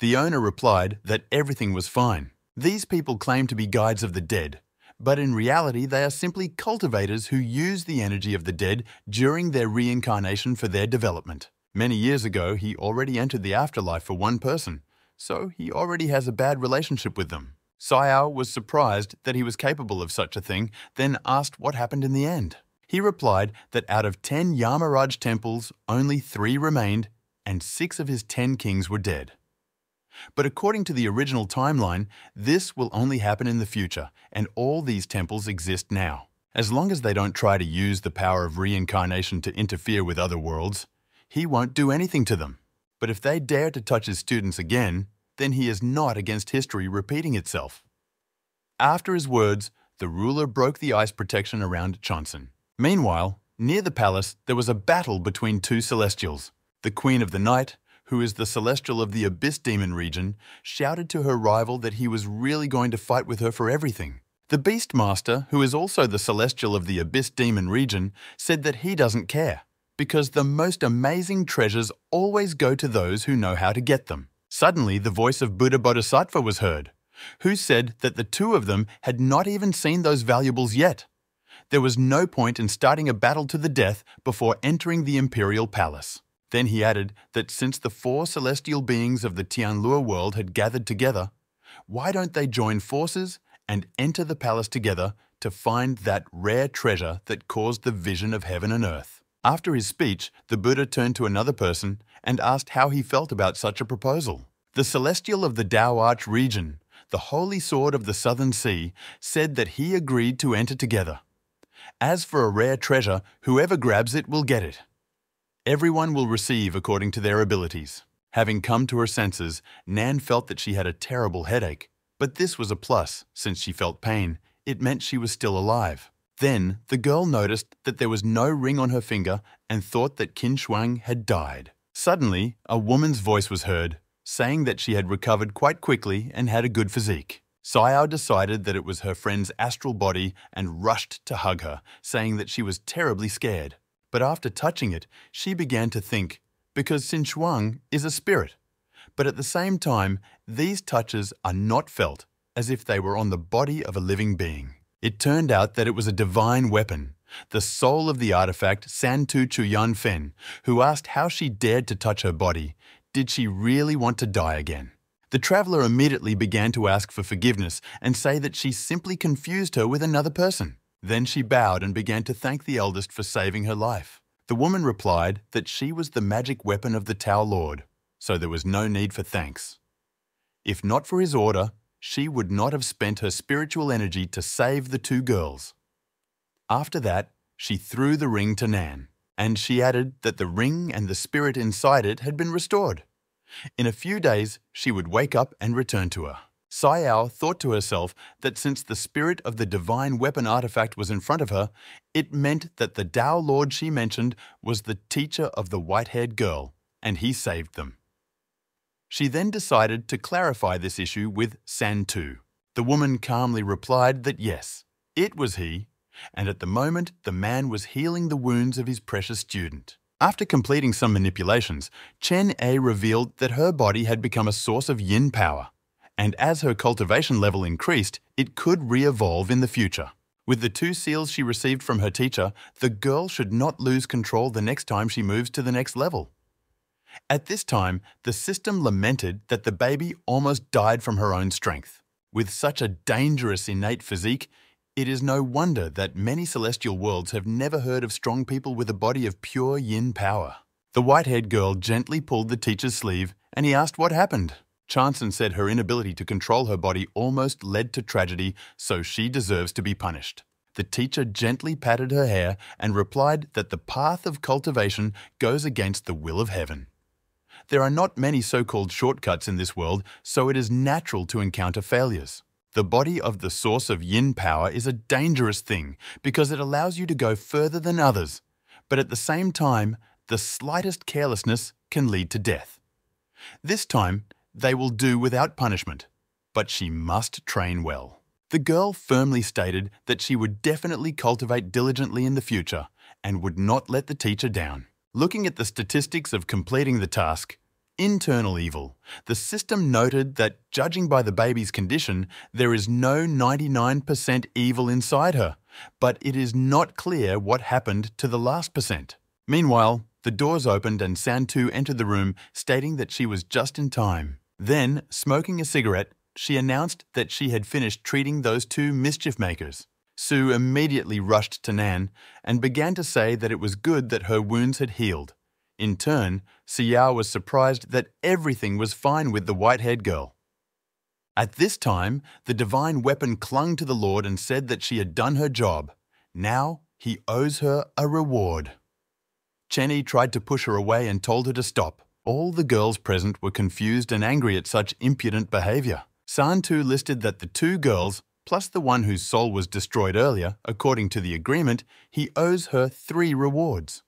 The owner replied that everything was fine. These people claim to be guides of the dead, but in reality they are simply cultivators who use the energy of the dead during their reincarnation for their development. Many years ago, he already entered the afterlife for one person, so he already has a bad relationship with them. Sayao was surprised that he was capable of such a thing, then asked what happened in the end. He replied that out of 10 Yamaraj temples, only 3 remained, and 6 of his 10 kings were dead. But according to the original timeline, this will only happen in the future, and all these temples exist now. As long as they don't try to use the power of reincarnation to interfere with other worlds, he won't do anything to them. But if they dare to touch his students again, then he is not against history repeating itself. After his words, the ruler broke the ice protection around Chonson. Meanwhile, near the palace, there was a battle between 2 celestials. The Queen of the Night, who is the celestial of the Abyss Demon region, shouted to her rival that he was really going to fight with her for everything. The Beastmaster, who is also the celestial of the Abyss Demon region, said that he doesn't care, because the most amazing treasures always go to those who know how to get them. Suddenly, the voice of Buddha Bodhisattva was heard, who said that the 2 of them had not even seen those valuables yet. There was no point in starting a battle to the death before entering the imperial palace. Then he added that since the 4 celestial beings of the Tianlua world had gathered together, why don't they join forces and enter the palace together to find that rare treasure that caused the vision of heaven and earth? After his speech, the Buddha turned to another person and asked how he felt about such a proposal. The celestial of the Tao Arch region, the holy sword of the southern sea, said that he agreed to enter together. As for a rare treasure, whoever grabs it will get it. Everyone will receive according to their abilities. Having come to her senses, Nan felt that she had a terrible headache. But this was a plus, since she felt pain. It meant she was still alive. Then, the girl noticed that there was no ring on her finger and thought that Qin Shuang had died. Suddenly, a woman's voice was heard, saying that she had recovered quite quickly and had a good physique. Sayao decided that it was her friend's astral body and rushed to hug her, saying that she was terribly scared. But after touching it, she began to think, because Qin Shuang is a spirit. But at the same time, these touches are not felt, as if they were on the body of a living being. It turned out that it was a divine weapon, the soul of the artifact Santu Chuyan Fen, who asked how she dared to touch her body. Did she really want to die again? The traveler immediately began to ask for forgiveness and say that she simply confused her with another person. Then she bowed and began to thank the eldest for saving her life. The woman replied that she was the magic weapon of the Tao Lord, so there was no need for thanks. If not for his order, she would not have spent her spiritual energy to save the 2 girls. After that, she threw the ring to Nan, and she added that the ring and the spirit inside it had been restored. In a few days, she would wake up and return to her. Sayao thought to herself that since the spirit of the divine weapon artifact was in front of her, it meant that the Tao Lord she mentioned was the teacher of the white-haired girl, and he saved them. She then decided to clarify this issue with Santu. The woman calmly replied that yes, it was he, and at the moment the man was healing the wounds of his precious student. After completing some manipulations, Chen A revealed that her body had become a source of yin power, and as her cultivation level increased, it could re-evolve in the future. With the 2 seals she received from her teacher, the girl should not lose control the next time she moves to the next level. At this time, the system lamented that the baby almost died from her own strength. With such a dangerous innate physique, it is no wonder that many celestial worlds have never heard of strong people with a body of pure yin power. The white-haired girl gently pulled the teacher's sleeve, and he asked what happened. Chanson said her inability to control her body almost led to tragedy, so she deserves to be punished. The teacher gently patted her hair and replied that the path of cultivation goes against the will of heaven. There are not many so-called shortcuts in this world, so it is natural to encounter failures. The body of the source of yin power is a dangerous thing because it allows you to go further than others, but at the same time, the slightest carelessness can lead to death. This time, they will do without punishment, but she must train well. The girl firmly stated that she would definitely cultivate diligently in the future and would not let the teacher down. Looking at the statistics of completing the task, internal evil, the system noted that, judging by the baby's condition, there is no 99% evil inside her, but it is not clear what happened to the last percent. Meanwhile, the doors opened and Santu entered the room, stating that she was just in time. Then, smoking a cigarette, she announced that she had finished treating those two mischief makers. Sue immediately rushed to Nan and began to say that it was good that her wounds had healed. In turn, Xiao was surprised that everything was fine with the white-haired girl. At this time, the divine weapon clung to the Lord and said that she had done her job. Now, he owes her a reward. Chenny tried to push her away and told her to stop. All the girls present were confused and angry at such impudent behavior. Santu listed that the two girls, plus the one whose soul was destroyed earlier, according to the agreement, he owes her 3 rewards.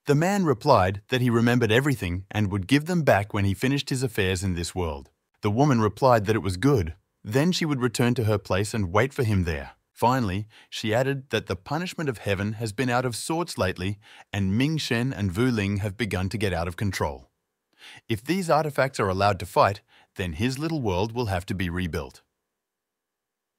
The man replied that he remembered everything and would give them back when he finished his affairs in this world. The woman replied that it was good. Then she would return to her place and wait for him there. Finally, she added that the punishment of heaven has been out of sorts lately and Ming Shen and Wu Ling have begun to get out of control. If these artifacts are allowed to fight, then his little world will have to be rebuilt.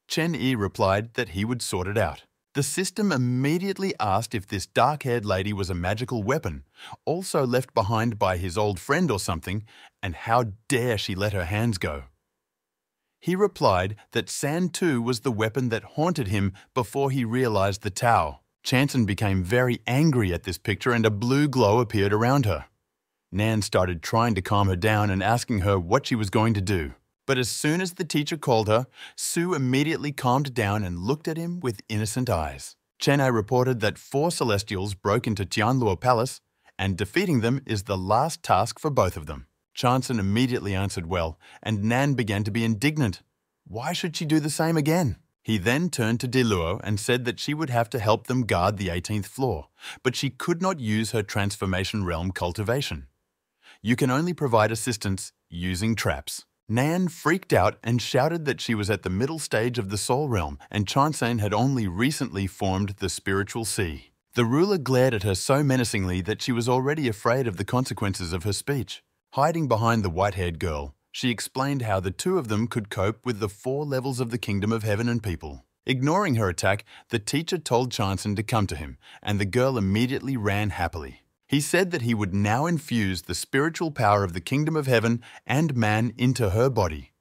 Chen Yi replied that he would sort it out. The system immediately asked if this dark-haired lady was a magical weapon, also left behind by his old friend or something, and how dare she let her hands go. He replied that Santu was the weapon that haunted him before he realized the Tao. Chanson became very angry at this picture and a blue glow appeared around her. Nan started trying to calm her down and asking her what she was going to do. But as soon as the teacher called her, Sue immediately calmed down and looked at him with innocent eyes. Chennai reported that 4 Celestials broke into Tianluo Palace, and defeating them is the last task for both of them. Chanson immediately answered well, and Nan began to be indignant. Why should she do the same again? He then turned to Diluo and said that she would have to help them guard the 18th floor, but she could not use her transformation realm cultivation. You can only provide assistance using traps. Nan freaked out and shouted that she was at the middle stage of the Soul Realm and Chansen had only recently formed the Spiritual Sea. The ruler glared at her so menacingly that she was already afraid of the consequences of her speech. Hiding behind the white-haired girl, she explained how the two of them could cope with the 4 levels of the Kingdom of Heaven and People. Ignoring her attack, the teacher told Chansen to come to him, and the girl immediately ran happily. He said that he would now infuse the spiritual power of the Kingdom of Heaven and man into her body.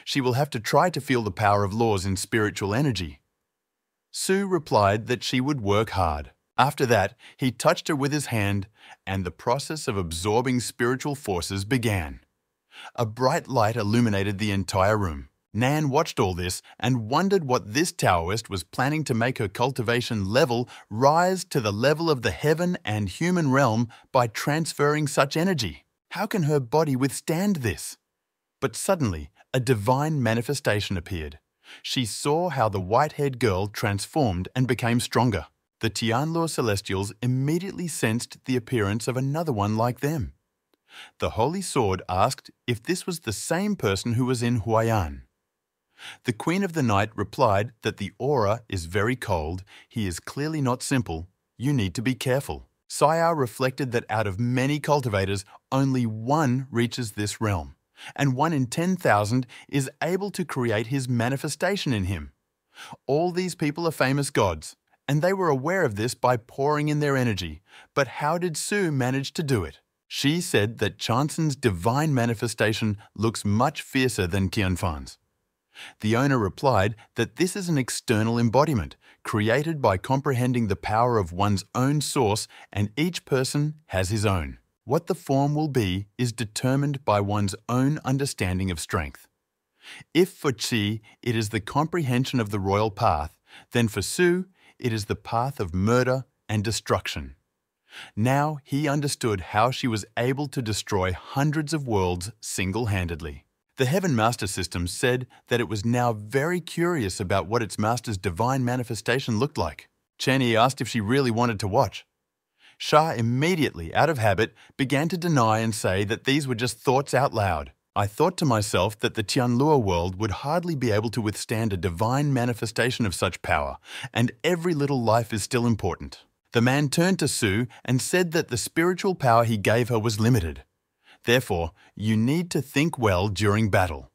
She will have to try to feel the power of laws in spiritual energy. Sue replied that she would work hard. After that, he touched her with his hand, and the process of absorbing spiritual forces began. A bright light illuminated the entire room. Nan watched all this and wondered what this Taoist was planning to make her cultivation level rise to the level of the heaven and human realm by transferring such energy. How can her body withstand this? But suddenly, a divine manifestation appeared. She saw how the white-haired girl transformed and became stronger. The Tianluo Celestials immediately sensed the appearance of another one like them. The Holy Sword asked if this was the same person who was in Huayan. The Queen of the Night replied that the aura is very cold, he is clearly not simple, you need to be careful. Sayao reflected that out of many cultivators, only one reaches this realm, and 1 in 10,000 is able to create his manifestation in him. All these people are famous gods, and they were aware of this by pouring in their energy. But how did Sue manage to do it? She said that Chansen's divine manifestation looks much fiercer than Tianfan's. The owner replied that this is an external embodiment, created by comprehending the power of one's own source, and each person has his own. What the form will be is determined by one's own understanding of strength. If for Qi it is the comprehension of the royal path, then for Su it is the path of murder and destruction. Now he understood how she was able to destroy hundreds of worlds single-handedly. The Heaven Master System said that it was now very curious about what its master's divine manifestation looked like. Chen Yi asked if she really wanted to watch. Sha immediately, out of habit, began to deny and say that these were just thoughts out loud. I thought to myself that the Tianluo world would hardly be able to withstand a divine manifestation of such power, and every little life is still important. The man turned to Su and said that the spiritual power he gave her was limited. Therefore, you need to think well during battle.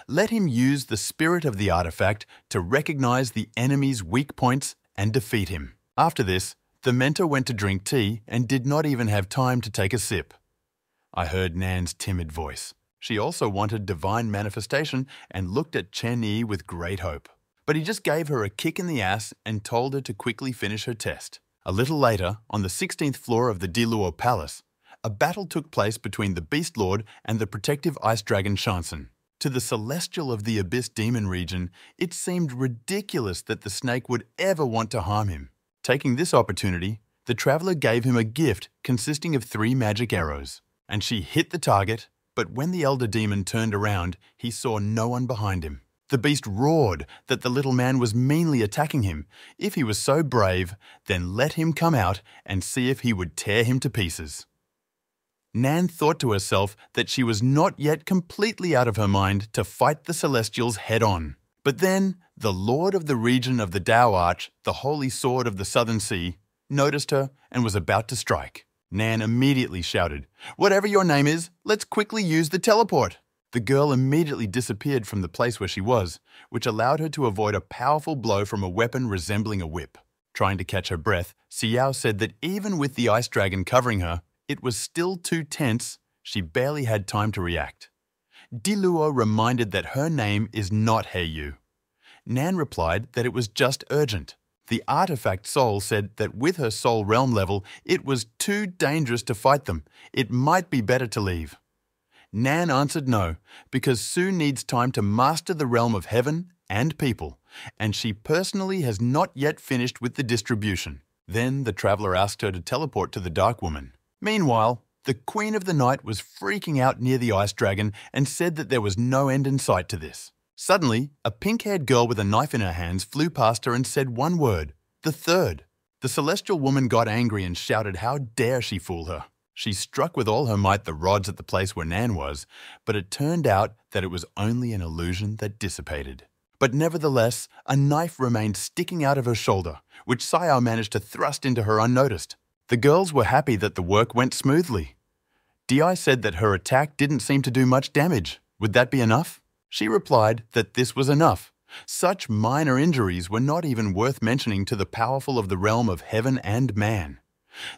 Let him use the spirit of the artifact to recognize the enemy's weak points and defeat him. After this, the mentor went to drink tea and did not even have time to take a sip. I heard Nan's timid voice. She also wanted divine manifestation and looked at Chen Yi with great hope. But he just gave her a kick in the ass and told her to quickly finish her test. A little later, on the 16th floor of the Diluo Palace, a battle took place between the Beast Lord and the protective ice dragon Shansen. To the Celestial of the Abyss Demon region, it seemed ridiculous that the snake would ever want to harm him. Taking this opportunity, the traveler gave him a gift consisting of 3 magic arrows, and she hit the target, but when the elder demon turned around, he saw no one behind him. The beast roared that the little man was meanly attacking him. If he was so brave, then let him come out and see if he would tear him to pieces. Nan thought to herself that she was not yet completely out of her mind to fight the Celestials head-on. But then, the Lord of the region of the Tao Arch, the Holy Sword of the Southern Sea, noticed her and was about to strike. Nan immediately shouted, "Whatever your name is, let's quickly use the teleport." The girl immediately disappeared from the place where she was, which allowed her to avoid a powerful blow from a weapon resembling a whip. Trying to catch her breath, Xiao said that even with the ice dragon covering her, it was still too tense. She barely had time to react. Diluo reminded that her name is not Heiyu. Nan replied that it was just urgent. The artifact soul said that with her soul realm level, it was too dangerous to fight them. It might be better to leave. Nan answered no, because Su needs time to master the realm of heaven and people, and she personally has not yet finished with the distribution. Then the traveler asked her to teleport to the Dark Woman. Meanwhile, the Queen of the Night was freaking out near the ice dragon and said that there was no end in sight to this. Suddenly, a pink-haired girl with a knife in her hands flew past her and said one word, "The third." The celestial woman got angry and shouted how dare she fool her. She struck with all her might the rods at the place where Nan was, but it turned out that it was only an illusion that dissipated. But nevertheless, a knife remained sticking out of her shoulder, which Sayao managed to thrust into her unnoticed. The girls were happy that the work went smoothly. Di said that her attack didn't seem to do much damage. Would that be enough? She replied that this was enough. Such minor injuries were not even worth mentioning to the powerful of the realm of heaven and man.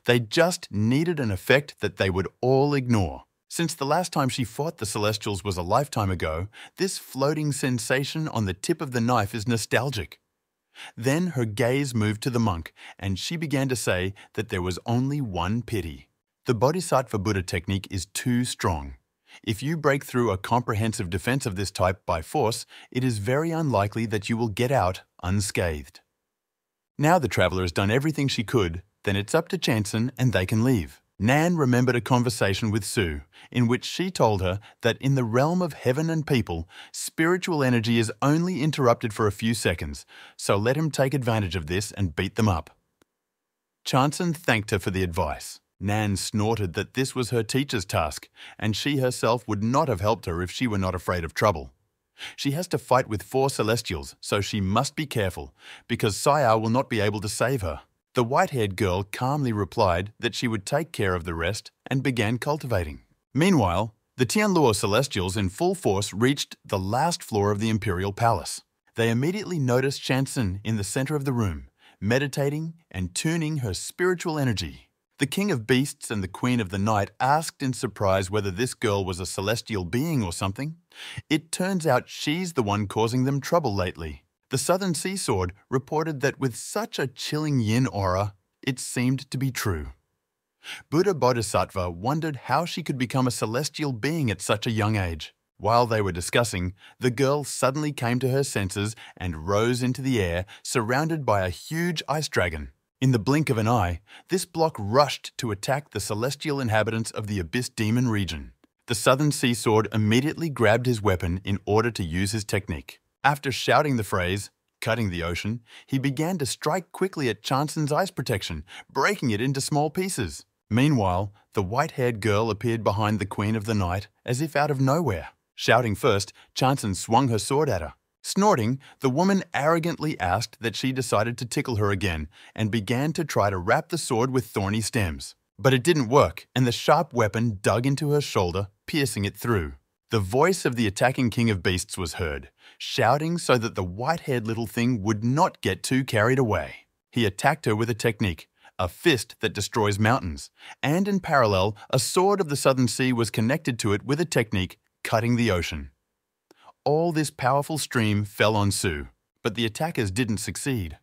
They just needed an effect that they would all ignore. Since the last time she fought the Celestials was a lifetime ago, this floating sensation on the tip of the knife is nostalgic. Then her gaze moved to the monk, and she began to say that there was only one pity. The Bodhisattva Buddha technique is too strong. If you break through a comprehensive defense of this type by force, it is very unlikely that you will get out unscathed. Now the traveler has done everything she could, then it's up to Chanson and they can leave. Nan remembered a conversation with Su, in which she told her that in the realm of heaven and people, spiritual energy is only interrupted for a few seconds, so let him take advantage of this and beat them up. Chanson thanked her for the advice. Nan snorted that this was her teacher's task, and she herself would not have helped her if she were not afraid of trouble. She has to fight with 4 Celestials, so she must be careful, because Sayao will not be able to save her. The white-haired girl calmly replied that she would take care of the rest and began cultivating. Meanwhile, the Tianluo Celestials in full force reached the last floor of the Imperial Palace. They immediately noticed Chanson in the center of the room, meditating and tuning her spiritual energy. The King of Beasts and the Queen of the Night asked in surprise whether this girl was a celestial being or something. It turns out she's the one causing them trouble lately. The Southern Sea Sword reported that with such a chilling yin aura, it seemed to be true. Buddha Bodhisattva wondered how she could become a celestial being at such a young age. While they were discussing, the girl suddenly came to her senses and rose into the air, surrounded by a huge ice dragon. In the blink of an eye, this block rushed to attack the celestial inhabitants of the Abyss Demon region. The Southern Sea Sword immediately grabbed his weapon in order to use his technique. After shouting the phrase, "cutting the ocean," he began to strike quickly at Chanson's ice protection, breaking it into small pieces. Meanwhile, the white-haired girl appeared behind the Queen of the Night as if out of nowhere. Shouting first, Chanson swung her sword at her. Snorting, the woman arrogantly asked that she decided to tickle her again and began to try to wrap the sword with thorny stems. But it didn't work, and the sharp weapon dug into her shoulder, piercing it through. The voice of the attacking King of Beasts was heard, shouting so that the white-haired little thing would not get too carried away. He attacked her with a technique, a fist that destroys mountains, and in parallel, a sword of the Southern Sea was connected to it with a technique, cutting the ocean. All this powerful stream fell on Sue, but the attackers didn't succeed.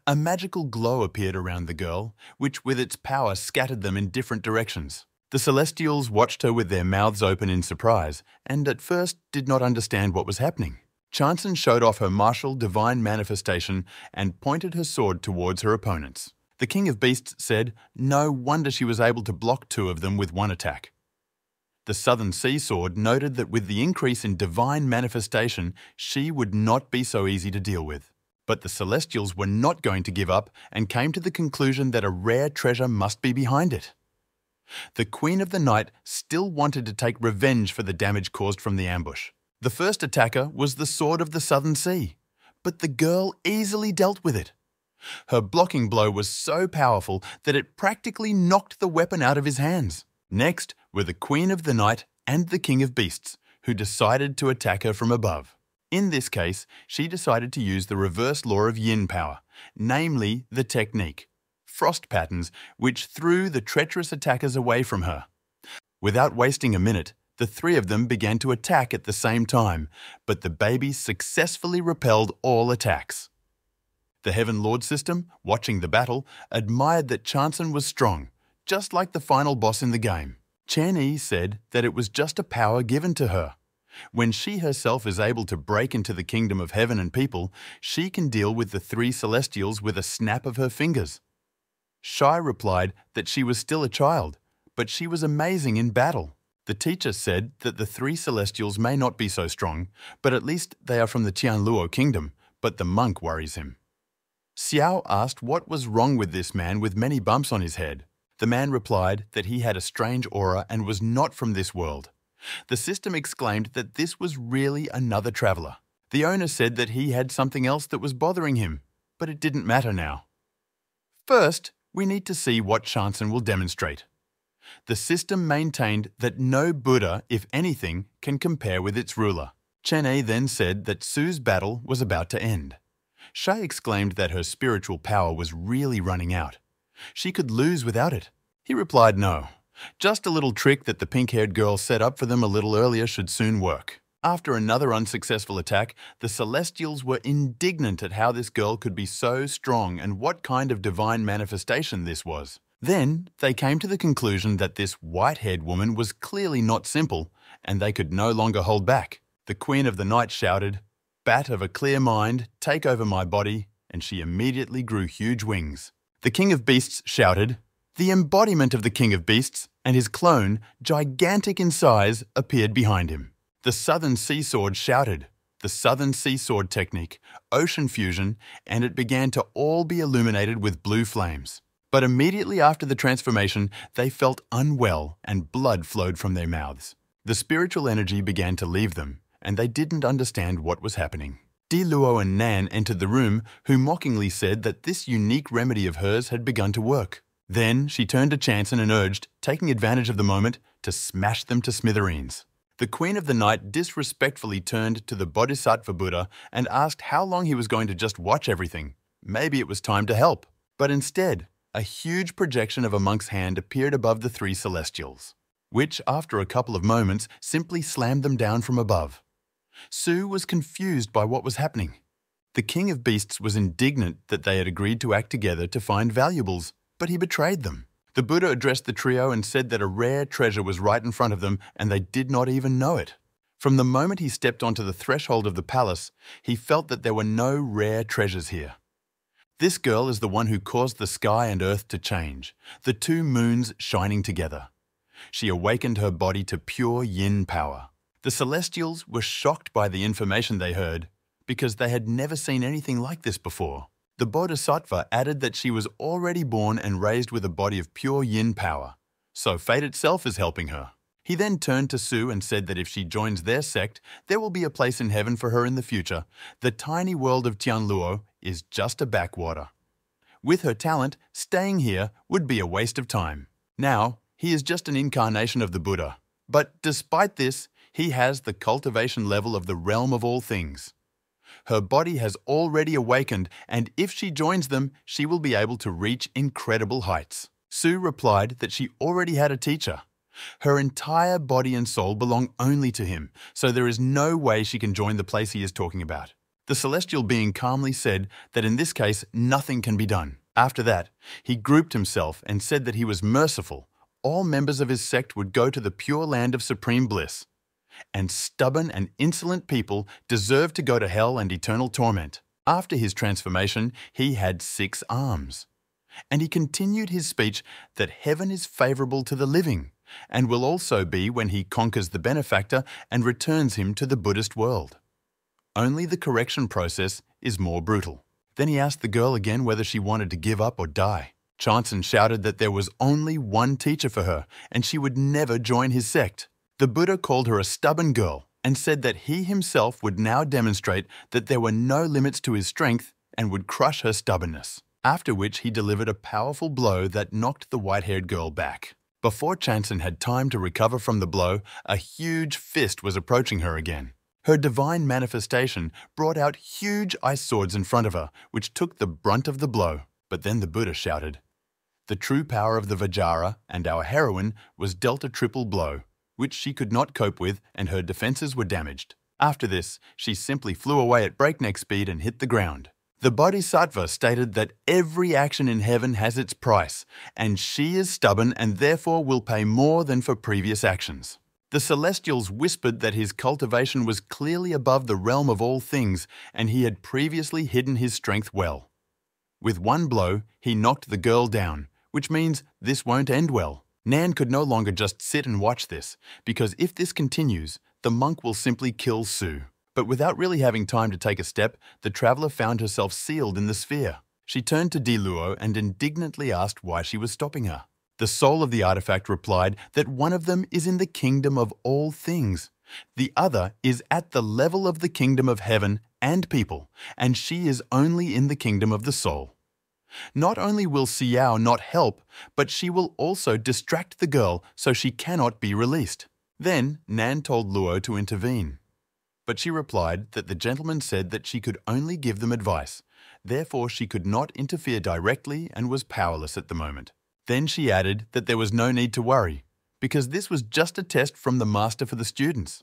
A magical glow appeared around the girl, which with its power scattered them in different directions. The Celestials watched her with their mouths open in surprise, and at first did not understand what was happening. Chanson showed off her martial divine manifestation and pointed her sword towards her opponents. The King of Beasts said, no wonder she was able to block 2 of them with one attack. The Southern Sea Sword noted that with the increase in divine manifestation, she would not be so easy to deal with. But the Celestials were not going to give up and came to the conclusion that a rare treasure must be behind it. The Queen of the Night still wanted to take revenge for the damage caused from the ambush. The first attacker was the Sword of the Southern Sea, but the girl easily dealt with it. Her blocking blow was so powerful that it practically knocked the weapon out of his hands. Next were the Queen of the Night and the King of Beasts, who decided to attack her from above. In this case, she decided to use the reverse law of yin power, namely the technique, frost patterns, which threw the treacherous attackers away from her. Without wasting a minute, the 3 of them began to attack at the same time, but the babies successfully repelled all attacks. The Heaven Lord system, watching the battle, admired that Chanson was strong, just like the final boss in the game. Chen Yi said that it was just a power given to her. When she herself is able to break into the kingdom of heaven and people, she can deal with the 3 Celestials with a snap of her fingers. Shai replied that she was still a child, but she was amazing in battle. The teacher said that the 3 Celestials may not be so strong, but at least they are from the Tianluo kingdom, but the monk worries him. Xiao asked what was wrong with this man with many bumps on his head. The man replied that he had a strange aura and was not from this world. The system exclaimed that this was really another traveler. The owner said that he had something else that was bothering him, but it didn't matter now. First, we need to see what Chanson will demonstrate. The system maintained that no Buddha, if anything, can compare with its ruler. Chen Yi then said that Sue's battle was about to end. Shai exclaimed that her spiritual power was really running out. She could lose without it. He replied no. Just a little trick that the pink-haired girl set up for them a little earlier should soon work. After another unsuccessful attack, the Celestials were indignant at how this girl could be so strong and what kind of divine manifestation this was. Then they came to the conclusion that this white-haired woman was clearly not simple, and they could no longer hold back. The Queen of the Night shouted, "Bat of a clear mind, take over my body," and she immediately grew huge wings. The King of Beasts shouted, the embodiment of the King of Beasts and his clone, gigantic in size, appeared behind him. The Southern Sea Sword shouted, the Southern Sea Sword technique, ocean fusion, and it began to all be illuminated with blue flames. But immediately after the transformation, they felt unwell and blood flowed from their mouths. The spiritual energy began to leave them, and they didn't understand what was happening. Di Luo and Nan entered the room, who mockingly said that this unique remedy of hers had begun to work. Then she turned to Chanson and urged, taking advantage of the moment, to smash them to smithereens. The Queen of the Night disrespectfully turned to the Bodhisattva Buddha and asked how long he was going to just watch everything. Maybe it was time to help. But instead, a huge projection of a monk's hand appeared above the 3 Celestials, which, after a couple of moments, simply slammed them down from above. Sue was confused by what was happening. The King of Beasts was indignant that they had agreed to act together to find valuables, but he betrayed them. The Buddha addressed the trio and said that a rare treasure was right in front of them and they did not even know it. From the moment he stepped onto the threshold of the palace, he felt that there were no rare treasures here. This girl is the one who caused the sky and earth to change, the 2 moons shining together. She awakened her body to pure yin power. The Celestials were shocked by the information they heard because they had never seen anything like this before. The Bodhisattva added that she was already born and raised with a body of pure yin power, so fate itself is helping her. He then turned to Su and said that if she joins their sect, there will be a place in heaven for her in the future. The tiny world of Tianluo is just a backwater. With her talent, staying here would be a waste of time. Now, he is just an incarnation of the Buddha. But despite this, he has the cultivation level of the realm of all things. Her body has already awakened, and if she joins them, she will be able to reach incredible heights. Su replied that she already had a teacher. Her entire body and soul belong only to him, so there is no way she can join the place he is talking about. The celestial being calmly said that in this case nothing can be done. After that, he grouped himself and said that he was merciful. All members of his sect would go to the pure land of supreme bliss. And stubborn and insolent people deserve to go to hell and eternal torment. After his transformation, he had 6 arms. And he continued his speech that heaven is favorable to the living, and will also be when he conquers the benefactor and returns him to the Buddhist world. Only the correction process is more brutal. Then he asked the girl again whether she wanted to give up or die. Chanson shouted that there was only one teacher for her, and she would never join his sect. The Buddha called her a stubborn girl and said that he himself would now demonstrate that there were no limits to his strength and would crush her stubbornness. After which he delivered a powerful blow that knocked the white-haired girl back. Before Chanson had time to recover from the blow, a huge fist was approaching her again. Her divine manifestation brought out huge ice swords in front of her, which took the brunt of the blow. But then the Buddha shouted, "The true power of the Vajra and our heroine was dealt a triple blow, which she could not cope with, and her defenses were damaged. After this, she simply flew away at breakneck speed and hit the ground." The Bodhisattva stated that every action in heaven has its price, and she is stubborn and therefore will pay more than for previous actions. The Celestials whispered that his cultivation was clearly above the realm of all things, and he had previously hidden his strength well. With one blow, he knocked the girl down, which means this won't end well. Nan could no longer just sit and watch this, because if this continues, the monk will simply kill Su. But without really having time to take a step, the traveller found herself sealed in the sphere. She turned to Diluo and indignantly asked why she was stopping her. The soul of the artifact replied that one of them is in the kingdom of all things. The other is at the level of the kingdom of heaven and people, and she is only in the kingdom of the soul. Not only will Xiao not help, but she will also distract the girl so she cannot be released. Then Nan told Luo to intervene. But she replied that the gentleman said that she could only give them advice, therefore she could not interfere directly and was powerless at the moment. Then she added that there was no need to worry, because this was just a test from the master for the students.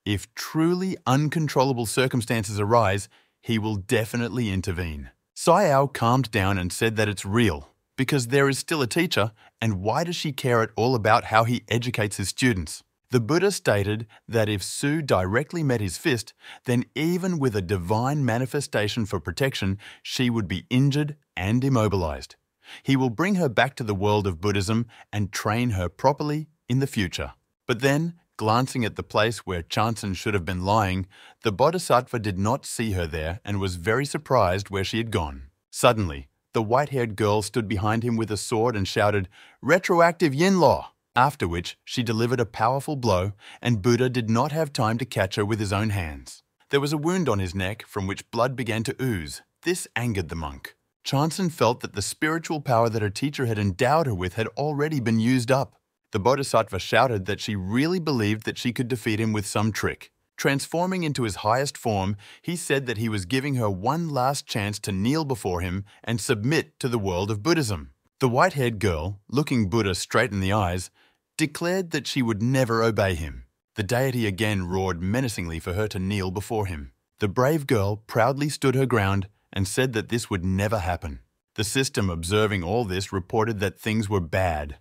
If truly uncontrollable circumstances arise, he will definitely intervene. Xiao calmed down and said that it's real, because there is still a teacher, and why does she care at all about how he educates his students? The Buddha stated that if Su directly met his fist, then even with a divine manifestation for protection, she would be injured and immobilized. He will bring her back to the world of Buddhism and train her properly in the future. But then, glancing at the place where Chanson should have been lying, the Bodhisattva did not see her there and was very surprised where she had gone. Suddenly, the white-haired girl stood behind him with a sword and shouted, "Retroactive yin law!" After which she delivered a powerful blow, and Buddha did not have time to catch her with his own hands. There was a wound on his neck from which blood began to ooze. This angered the monk. Chanson felt that the spiritual power that her teacher had endowed her with had already been used up. The Bodhisattva shouted that she really believed that she could defeat him with some trick. Transforming into his highest form, he said that he was giving her one last chance to kneel before him and submit to the world of Buddhism. The white-haired girl, looking Buddha straight in the eyes, declared that she would never obey him. The deity again roared menacingly for her to kneel before him. The brave girl proudly stood her ground and said that this would never happen. The system observing all this reported that things were bad.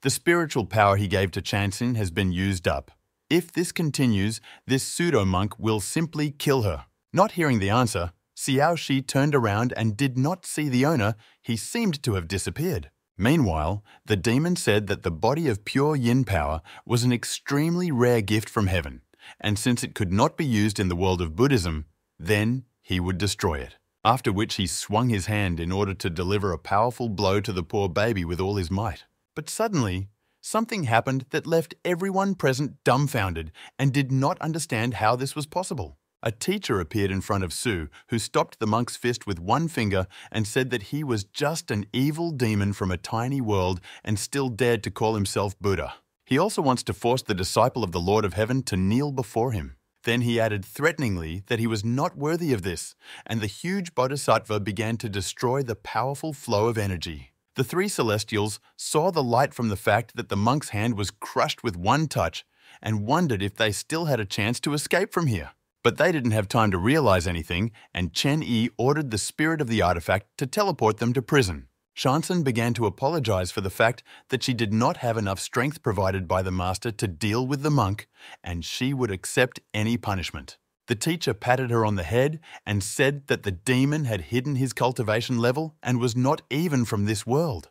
The spiritual power he gave to Chanson has been used up. If this continues, this pseudo-monk will simply kill her. Not hearing the answer, Xiao Shi turned around and did not see the owner. He seemed to have disappeared. Meanwhile, the demon said that the body of pure yin power was an extremely rare gift from heaven, and since it could not be used in the world of Buddhism, then he would destroy it. After which he swung his hand in order to deliver a powerful blow to the poor baby with all his might. But suddenly, something happened that left everyone present dumbfounded and did not understand how this was possible. A teacher appeared in front of Su, who stopped the monk's fist with one finger and said that he was just an evil demon from a tiny world and still dared to call himself Buddha. He also wants to force the disciple of the Lord of Heaven to kneel before him. Then he added threateningly that he was not worthy of this, and the huge bodhisattva began to destroy the powerful flow of energy. The three celestials saw the light from the fact that the monk's hand was crushed with one touch and wondered if they still had a chance to escape from here. But they didn't have time to realize anything, and Chen Yi ordered the spirit of the artifact to teleport them to prison. Shansen began to apologize for the fact that she did not have enough strength provided by the master to deal with the monk, and she would accept any punishment. The teacher patted her on the head and said that the demon had hidden his cultivation level and was not even from this world.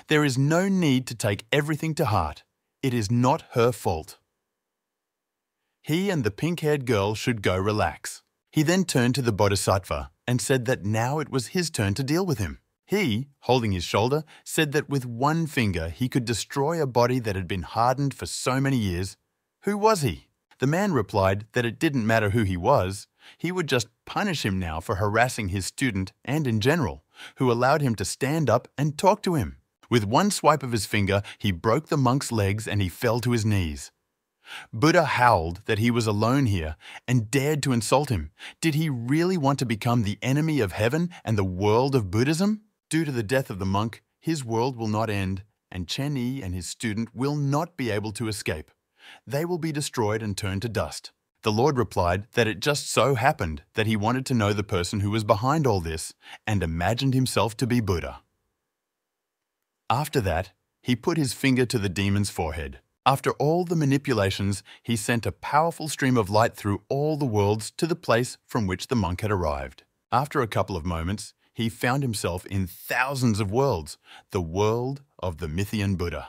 There is no need to take everything to heart. It is not her fault. He and the pink-haired girl should go relax. He then turned to the bodhisattva and said that now it was his turn to deal with him. He, holding his shoulder, said that with one finger he could destroy a body that had been hardened for so many years. Who was he? The man replied that it didn't matter who he was. He would just punish him now for harassing his student and in general, who allowed him to stand up and talk to him. With one swipe of his finger, he broke the monk's legs and he fell to his knees. Buddha howled that he was alone here and dared to insult him. Did he really want to become the enemy of heaven and the world of Buddhism? Due to the death of the monk, his world will not end, and Chen Yi and his student will not be able to escape. They will be destroyed and turned to dust. The Lord replied that it just so happened that he wanted to know the person who was behind all this and imagined himself to be Buddha. After that, he put his finger to the demon's forehead. After all the manipulations, he sent a powerful stream of light through all the worlds to the place from which the monk had arrived. After a couple of moments, he found himself in thousands of worlds, the world of the Mythian Buddha.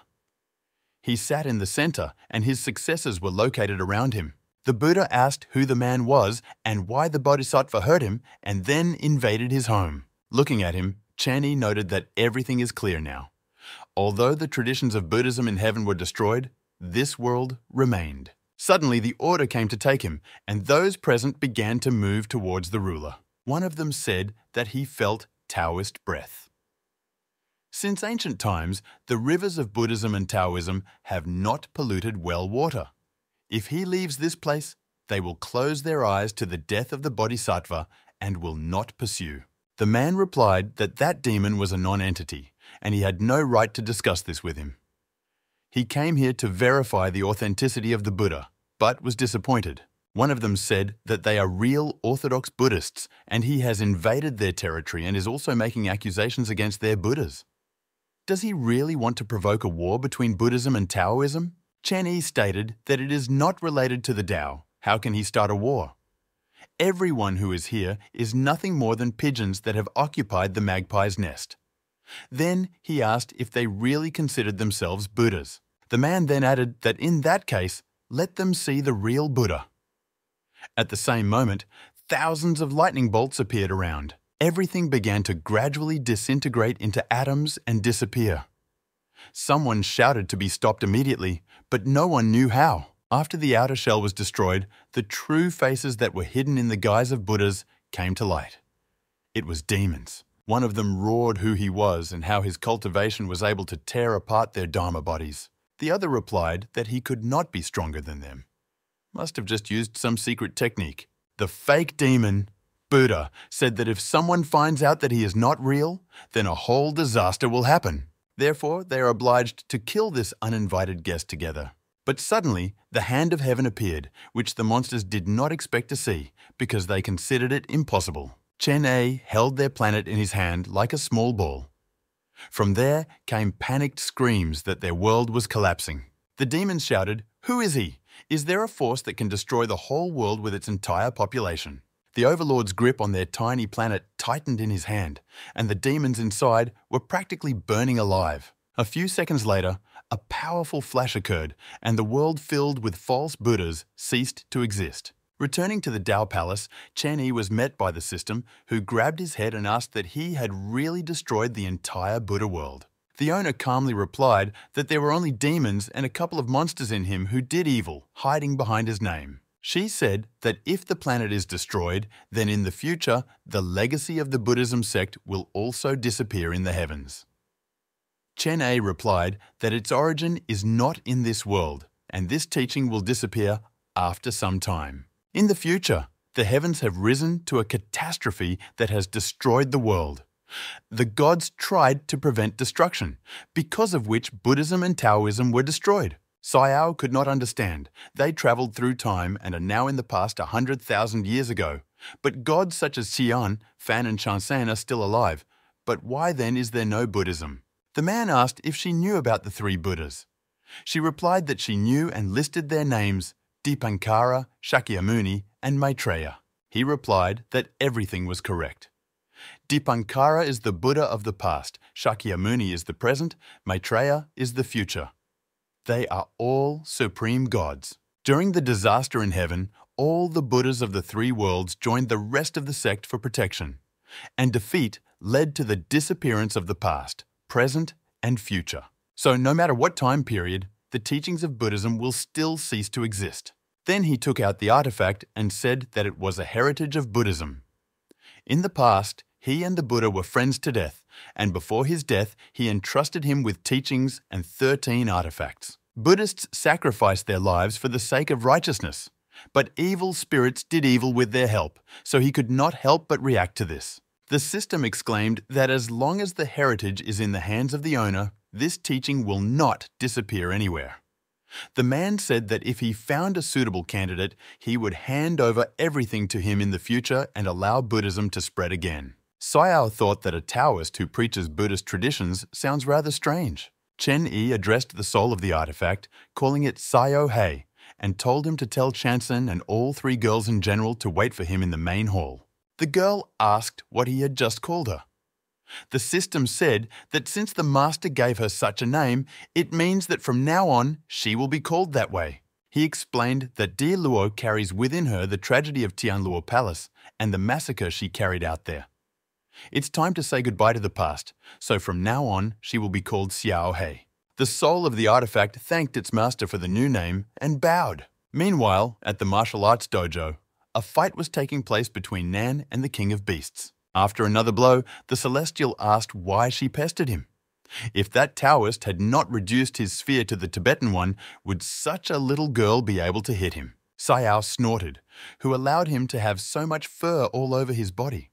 He sat in the center, and his successors were located around him. The Buddha asked who the man was and why the bodhisattva hurt him, and then invaded his home. Looking at him, Chen Yi noted that everything is clear now. Although the traditions of Buddhism in heaven were destroyed, this world remained. Suddenly, the order came to take him, and those present began to move towards the ruler. One of them said that he felt Taoist breath. Since ancient times, the rivers of Buddhism and Taoism have not polluted well water. If he leaves this place, they will close their eyes to the death of the bodhisattva and will not pursue. The man replied that that demon was a non-entity, and he had no right to discuss this with him. He came here to verify the authenticity of the Buddha, but was disappointed. One of them said that they are real Orthodox Buddhists and he has invaded their territory and is also making accusations against their Buddhas. Does he really want to provoke a war between Buddhism and Taoism? Chen Yi stated that it is not related to the Tao. How can he start a war? Everyone who is here is nothing more than pigeons that have occupied the magpie's nest. Then he asked if they really considered themselves Buddhas. The man then added that in that case, let them see the real Buddha. At the same moment, thousands of lightning bolts appeared around. Everything began to gradually disintegrate into atoms and disappear. Someone shouted to be stopped immediately, but no one knew how. After the outer shell was destroyed, the true faces that were hidden in the guise of Buddhas came to light. It was demons. One of them roared who he was and how his cultivation was able to tear apart their Dharma bodies. The other replied that he could not be stronger than them. Must have just used some secret technique. The fake demon, Buddha, said that if someone finds out that he is not real, then a whole disaster will happen. Therefore, they are obliged to kill this uninvited guest together. But suddenly, the hand of heaven appeared, which the monsters did not expect to see because they considered it impossible. Chen Yi held their planet in his hand like a small ball. From there came panicked screams that their world was collapsing. The demons shouted, "Who is he? Is there a force that can destroy the whole world with its entire population?" The overlord's grip on their tiny planet tightened in his hand, and the demons inside were practically burning alive. A few seconds later, a powerful flash occurred, and the world filled with false Buddhas ceased to exist. Returning to the Tao Palace, Chen Yi was met by the system, who grabbed his head and asked that he had really destroyed the entire Buddha world. The owner calmly replied that there were only demons and a couple of monsters in him who did evil, hiding behind his name. She said that if the planet is destroyed, then in the future, the legacy of the Buddhism sect will also disappear in the heavens. Chen A replied that its origin is not in this world, and this teaching will disappear after some time. In the future, the heavens have risen to a catastrophe that has destroyed the world. The gods tried to prevent destruction, because of which Buddhism and Taoism were destroyed. Sayao could not understand. They travelled through time and are now in the past 100,000 years ago. But gods such as Xian, Fan and Shansan are still alive. But why then is there no Buddhism? The man asked if she knew about the three Buddhas. She replied that she knew and listed their names, Dipankara, Shakyamuni, and Maitreya. He replied that everything was correct. Dipankara is the Buddha of the past, Shakyamuni is the present, Maitreya is the future. They are all supreme gods. During the disaster in heaven, all the Buddhas of the three worlds joined the rest of the sect for protection, and defeat led to the disappearance of the past, present, and future. So no matter what time period, the teachings of Buddhism will still cease to exist. Then he took out the artifact and said that it was a heritage of Buddhism. In the past, he and the Buddha were friends to death, and before his death, he entrusted him with teachings and 13 artifacts. Buddhists sacrificed their lives for the sake of righteousness, but evil spirits did evil with their help, so he could not help but react to this. The system exclaimed that as long as the heritage is in the hands of the owner, this teaching will not disappear anywhere. The man said that if he found a suitable candidate, he would hand over everything to him in the future and allow Buddhism to spread again. Sayao thought that a Taoist who preaches Buddhist traditions sounds rather strange. Chen Yi addressed the soul of the artifact, calling it Sayo Hei, and told him to tell Chanson and all three girls in general to wait for him in the main hall. The girl asked what he had just called her. The system said that since the master gave her such a name, it means that from now on she will be called that way. He explained that dear Luo carries within her the tragedy of Tianluo Palace and the massacre she carried out there. It's time to say goodbye to the past, so from now on she will be called Xiao Hei. The soul of the artifact thanked its master for the new name and bowed. Meanwhile, at the martial arts dojo, a fight was taking place between Nan and the King of Beasts. After another blow, the Celestial asked why she pestered him. If that Taoist had not reduced his sphere to the Tibetan one, would such a little girl be able to hit him? Sayao snorted, who allowed him to have so much fur all over his body.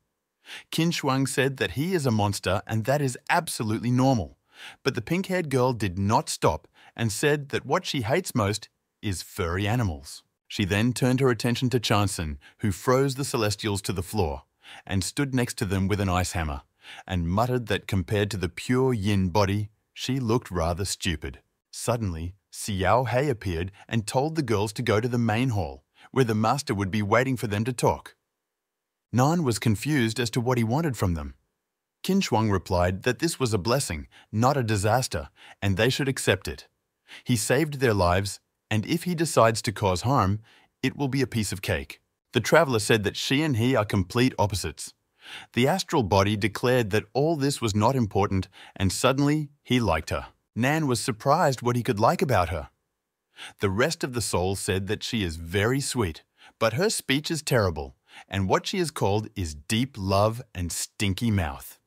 Qin Shuang said that he is a monster and that is absolutely normal. But the pink-haired girl did not stop and said that what she hates most is furry animals. She then turned her attention to Chanson, who froze the Celestials to the floor, and stood next to them with an ice hammer, and muttered that compared to the pure yin body, she looked rather stupid. Suddenly, Xiao Hei appeared and told the girls to go to the main hall, where the master would be waiting for them to talk. Nan was confused as to what he wanted from them. Qin Shuang replied that this was a blessing, not a disaster, and they should accept it. He saved their lives, and if he decides to cause harm, it will be a piece of cake. The traveller said that she and he are complete opposites. The astral body declared that all this was not important, and suddenly he liked her. Nan was surprised what he could like about her. The rest of the soul said that she is very sweet, but her speech is terrible, and what she is called is deep love and stinky mouth.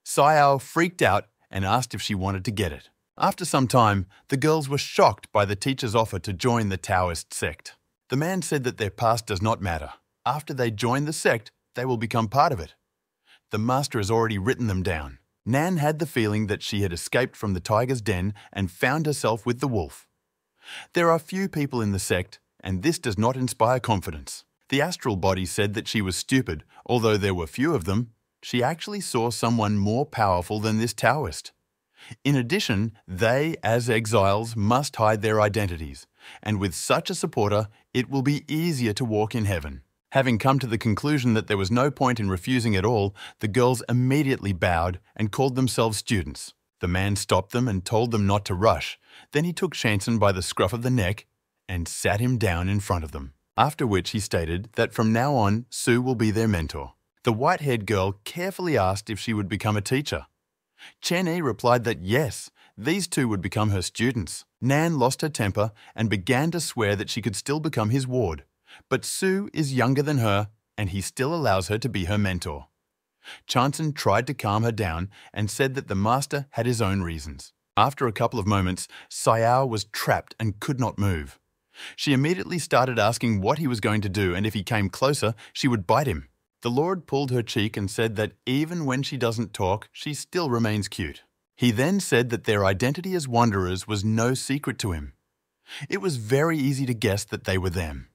Sayao freaked out and asked if she wanted to get it. After some time, the girls were shocked by the teacher's offer to join the Taoist sect. The man said that their past does not matter. After they join the sect, they will become part of it. The master has already written them down. Nan had the feeling that she had escaped from the tiger's den and found herself with the wolf. There are few people in the sect, and this does not inspire confidence. The astral body said that she was stupid, although there were few of them. She actually saw someone more powerful than this Taoist. In addition, they, as exiles, must hide their identities, and with such a supporter, it will be easier to walk in heaven. Having come to the conclusion that there was no point in refusing at all, the girls immediately bowed and called themselves students. The man stopped them and told them not to rush. Then he took Shansen by the scruff of the neck and sat him down in front of them. After which he stated that from now on, Sue will be their mentor. The white-haired girl carefully asked if she would become a teacher. Chen-yi replied that yes, these two would become her students. Nan lost her temper and began to swear that she could still become his ward. But Sue is younger than her, and he still allows her to be her mentor. Chanson tried to calm her down and said that the master had his own reasons. After a couple of moments, Sayao was trapped and could not move. She immediately started asking what he was going to do, and if he came closer, she would bite him. The Lord pulled her cheek and said that even when she doesn't talk, she still remains cute. He then said that their identity as wanderers was no secret to him. It was very easy to guess that they were them.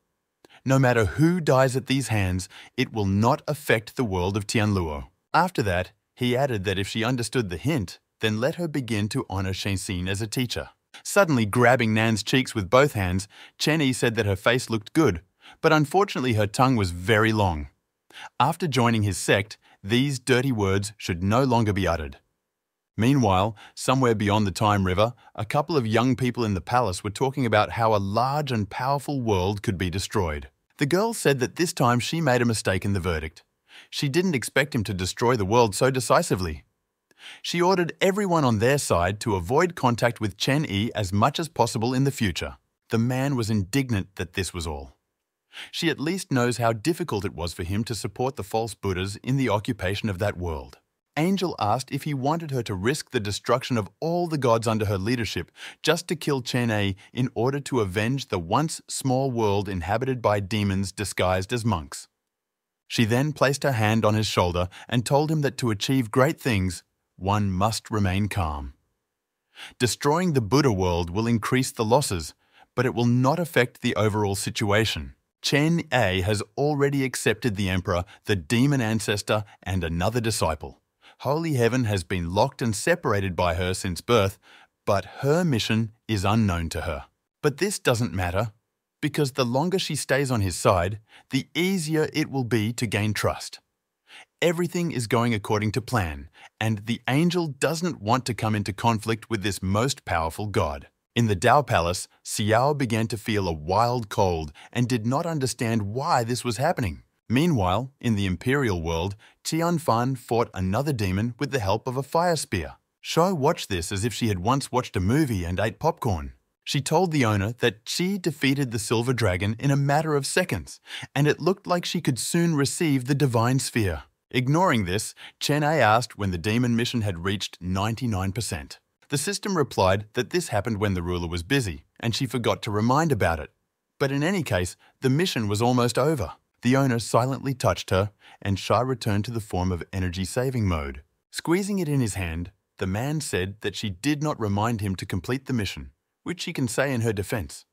No matter who dies at these hands, it will not affect the world of Tianluo. After that, he added that if she understood the hint, then let her begin to honor Shanxin as a teacher. Suddenly grabbing Nan's cheeks with both hands, Chen-yi said that her face looked good, but unfortunately her tongue was very long. After joining his sect, these dirty words should no longer be uttered. Meanwhile, somewhere beyond the Time River, a couple of young people in the palace were talking about how a large and powerful world could be destroyed. The girl said that this time she made a mistake in the verdict. She didn't expect him to destroy the world so decisively. She ordered everyone on their side to avoid contact with Chen-yi as much as possible in the future. The man was indignant that this was all. She at least knows how difficult it was for him to support the false Buddhas in the occupation of that world. Angel asked if he wanted her to risk the destruction of all the gods under her leadership just to kill Chen-yi in order to avenge the once small world inhabited by demons disguised as monks. She then placed her hand on his shoulder and told him that to achieve great things, one must remain calm. Destroying the Buddha world will increase the losses, but it will not affect the overall situation. Chen-yi has already accepted the emperor, the demon ancestor, and another disciple. Holy Heaven has been locked and separated by her since birth, but her mission is unknown to her. But this doesn't matter, because the longer she stays on his side, the easier it will be to gain trust. Everything is going according to plan, and the angel doesn't want to come into conflict with this most powerful god. In the Tao Palace, Xiao began to feel a wild cold and did not understand why this was happening. Meanwhile, in the imperial world, Tianfan fought another demon with the help of a fire spear. Shou watched this as if she had once watched a movie and ate popcorn. She told the owner that she defeated the silver dragon in a matter of seconds, and it looked like she could soon receive the divine sphere. Ignoring this, Chen-yi asked when the demon mission had reached 99%. The system replied that this happened when the ruler was busy, and she forgot to remind about it. But in any case, the mission was almost over. The owner silently touched her, and Shai returned to the form of energy-saving mode. Squeezing it in his hand, the man said that she did not remind him to complete the mission, which she can say in her defense.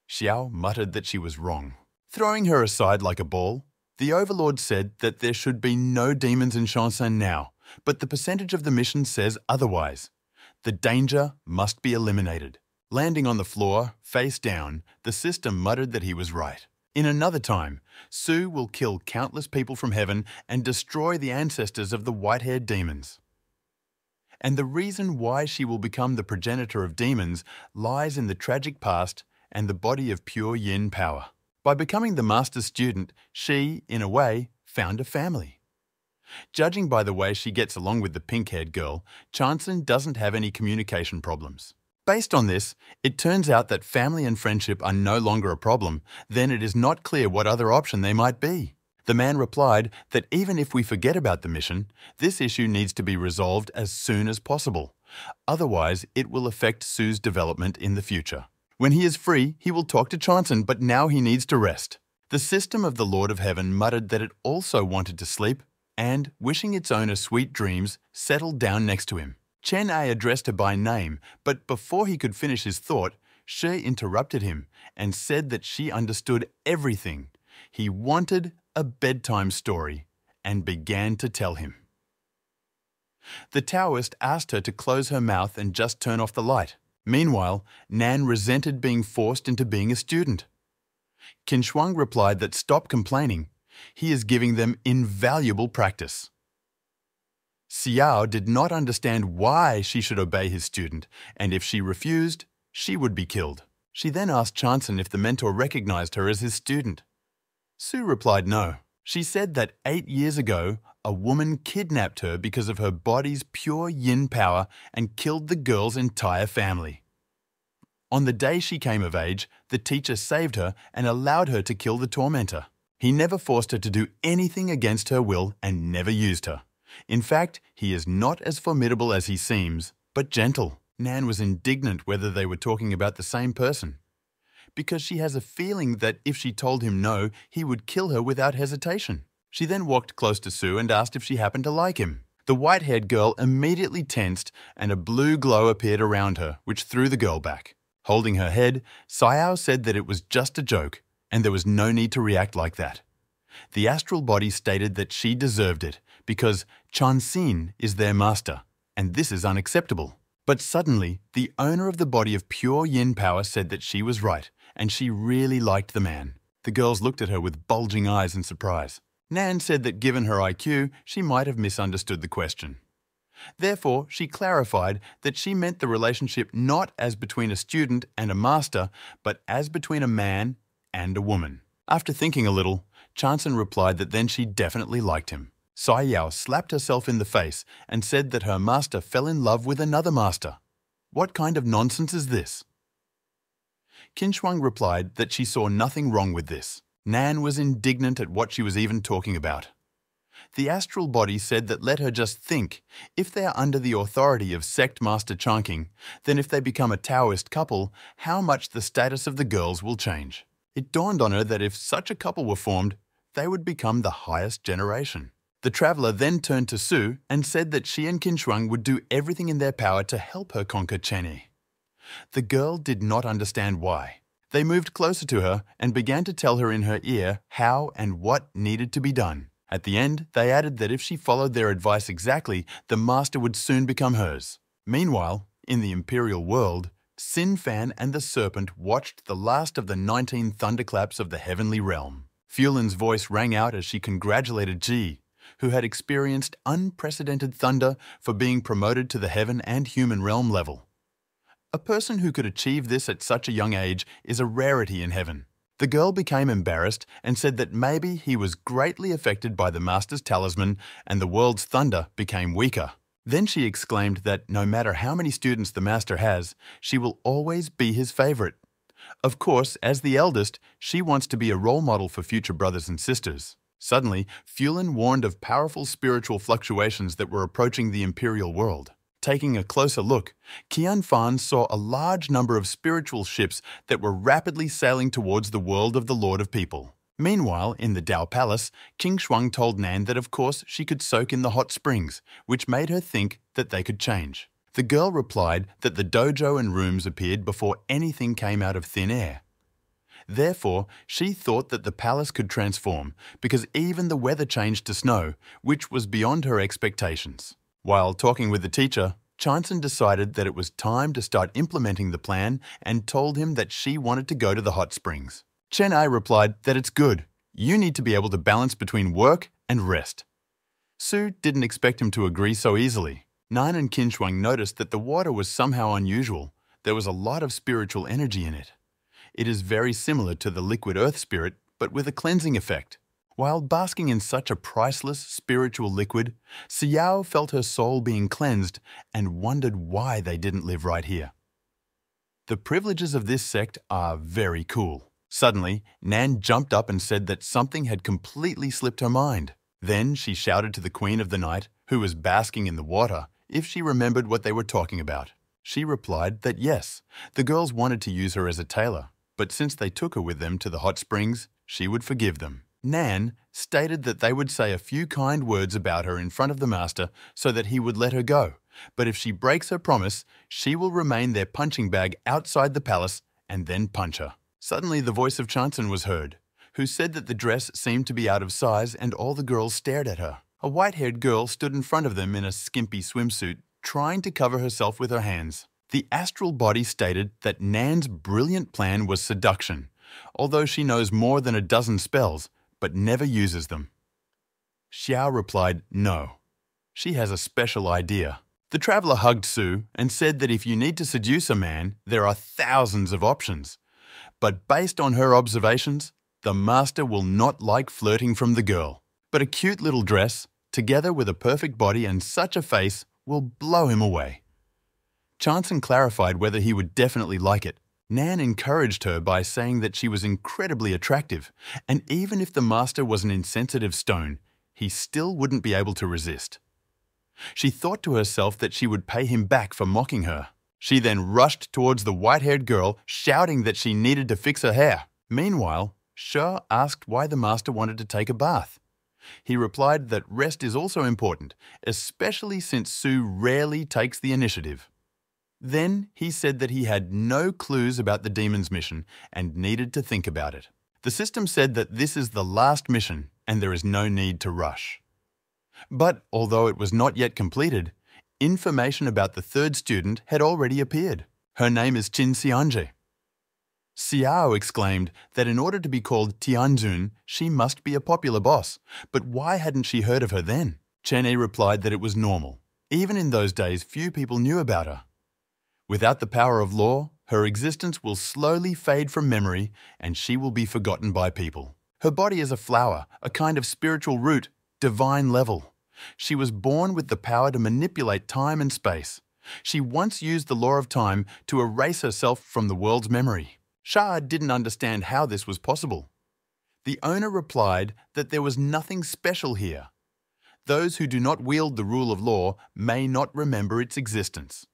Xiao muttered that she was wrong. Throwing her aside like a ball, the overlord said that there should be no demons in Shansan now, but the percentage of the mission says otherwise. The danger must be eliminated. Landing on the floor, face down, the system muttered that he was right. In another time, Sue will kill countless people from heaven and destroy the ancestors of the white-haired demons. And the reason why she will become the progenitor of demons lies in the tragic past and the body of pure yin power. By becoming the master's student, she, in a way, found a family. Judging by the way she gets along with the pink-haired girl, Chanson doesn't have any communication problems. Based on this, it turns out that family and friendship are no longer a problem, then it is not clear what other option they might be. The man replied that even if we forget about the mission, this issue needs to be resolved as soon as possible. Otherwise, it will affect Sue's development in the future. When he is free, he will talk to Chanson, but now he needs to rest. The system of the Lord of Heaven muttered that it also wanted to sleep, and, wishing its owner sweet dreams, settled down next to him. Chen-yi addressed her by name, but before he could finish his thought, Shi interrupted him and said that she understood everything. He wanted a bedtime story and began to tell him. The Taoist asked her to close her mouth and just turn off the light. Meanwhile, Nan resented being forced into being a student. Qin Shuang replied that stop complaining. He is giving them invaluable practice. Xiao did not understand why she should obey his student, and if she refused, she would be killed. She then asked Chanson if the mentor recognized her as his student. Su replied no. She said that 8 years ago, a woman kidnapped her because of her body's pure yin power and killed the girl's entire family. On the day she came of age, the teacher saved her and allowed her to kill the tormentor. He never forced her to do anything against her will and never used her. In fact, he is not as formidable as he seems, but gentle. Nan was indignant whether they were talking about the same person, because she has a feeling that if she told him no, he would kill her without hesitation. She then walked close to Su and asked if she happened to like him. The white-haired girl immediately tensed and a blue glow appeared around her, which threw the girl back. Holding her head, Xiao said that it was just a joke and there was no need to react like that. The astral body stated that she deserved it because Chanxin is their master, and this is unacceptable. But suddenly, the owner of the body of pure yin power said that she was right, and she really liked the man. The girls looked at her with bulging eyes in surprise. Nan said that given her IQ, she might have misunderstood the question. Therefore, she clarified that she meant the relationship not as between a student and a master, but as between a man and a woman. After thinking a little, Chanson replied that then she definitely liked him. Sai Yao slapped herself in the face and said that her master fell in love with another master. What kind of nonsense is this? Qin Shuang replied that she saw nothing wrong with this. Nan was indignant at what she was even talking about. The astral body said that let her just think, if they are under the authority of sect master Changqing, then if they become a Taoist couple, how much the status of the girls will change. It dawned on her that if such a couple were formed, they would become the highest generation. The traveller then turned to Su and said that she and Qin Shuang would do everything in their power to help her conquer Chenyi. The girl did not understand why. They moved closer to her and began to tell her in her ear how and what needed to be done. At the end, they added that if she followed their advice exactly, the master would soon become hers. Meanwhile, in the imperial world, Sin Fan and the serpent watched the last of the 19 thunderclaps of the heavenly realm. Fulin's voice rang out as she congratulated Ji, who had experienced unprecedented thunder for being promoted to the heaven and human realm level. A person who could achieve this at such a young age is a rarity in heaven. The girl became embarrassed and said that maybe he was greatly affected by the master's talisman and the world's thunder became weaker. Then she exclaimed that no matter how many students the master has, she will always be his favorite. Of course, as the eldest, she wants to be a role model for future brothers and sisters. Suddenly, Fulin warned of powerful spiritual fluctuations that were approaching the imperial world. Taking a closer look, Qian Fan saw a large number of spiritual ships that were rapidly sailing towards the world of the Lord of People. Meanwhile, in the Dao Palace, Qin Shuang told Nan that of course she could soak in the hot springs, which made her think that they could change. The girl replied that the dojo and rooms appeared before anything came out of thin air. Therefore, she thought that the palace could transform because even the weather changed to snow, which was beyond her expectations. While talking with the teacher, Chanson decided that it was time to start implementing the plan and told him that she wanted to go to the hot springs. Chen Ai replied that it's good. You need to be able to balance between work and rest. Su didn't expect him to agree so easily. Nan and Qin Shuang noticed that the water was somehow unusual. There was a lot of spiritual energy in it. It is very similar to the liquid earth spirit, but with a cleansing effect. While basking in such a priceless spiritual liquid, Xiao felt her soul being cleansed and wondered why they didn't live right here. The privileges of this sect are very cool. Suddenly, Nan jumped up and said that something had completely slipped her mind. Then she shouted to the Queen of the Night, who was basking in the water, if she remembered what they were talking about. She replied that yes, the girls wanted to use her as a tailor, but since they took her with them to the hot springs, she would forgive them. Nan stated that they would say a few kind words about her in front of the master so that he would let her go, but if she breaks her promise, she will remain their punching bag outside the palace and then punch her. Suddenly the voice of Chanson was heard, who said that the dress seemed to be out of size and all the girls stared at her. A white-haired girl stood in front of them in a skimpy swimsuit, trying to cover herself with her hands. The astral body stated that Nan's brilliant plan was seduction, although she knows more than a dozen spells, but never uses them. Xiao replied no. She has a special idea. The traveler hugged Su and said that if you need to seduce a man, there are thousands of options. But based on her observations, the master will not like flirting from the girl. But a cute little dress, together with a perfect body and such a face, will blow him away. Chanson clarified whether he would definitely like it. Nan encouraged her by saying that she was incredibly attractive, and even if the master was an insensitive stone, he still wouldn't be able to resist. She thought to herself that she would pay him back for mocking her. She then rushed towards the white-haired girl, shouting that she needed to fix her hair. Meanwhile, She asked why the master wanted to take a bath. He replied that rest is also important, especially since Su rarely takes the initiative. Then he said that he had no clues about the demon's mission and needed to think about it. The system said that this is the last mission and there is no need to rush. But although it was not yet completed, information about the third student had already appeared. Her name is Qin Xianje. Xiao exclaimed that in order to be called Tianjun, she must be a popular boss, but why hadn't she heard of her then? Chen Yi replied that it was normal. Even in those days, few people knew about her. Without the power of law, her existence will slowly fade from memory and she will be forgotten by people. Her body is a flower, a kind of spiritual root, divine level. She was born with the power to manipulate time and space. She once used the law of time to erase herself from the world's memory. Shah didn't understand how this was possible. The owner replied that there was nothing special here. Those who do not wield the rule of law may not remember its existence.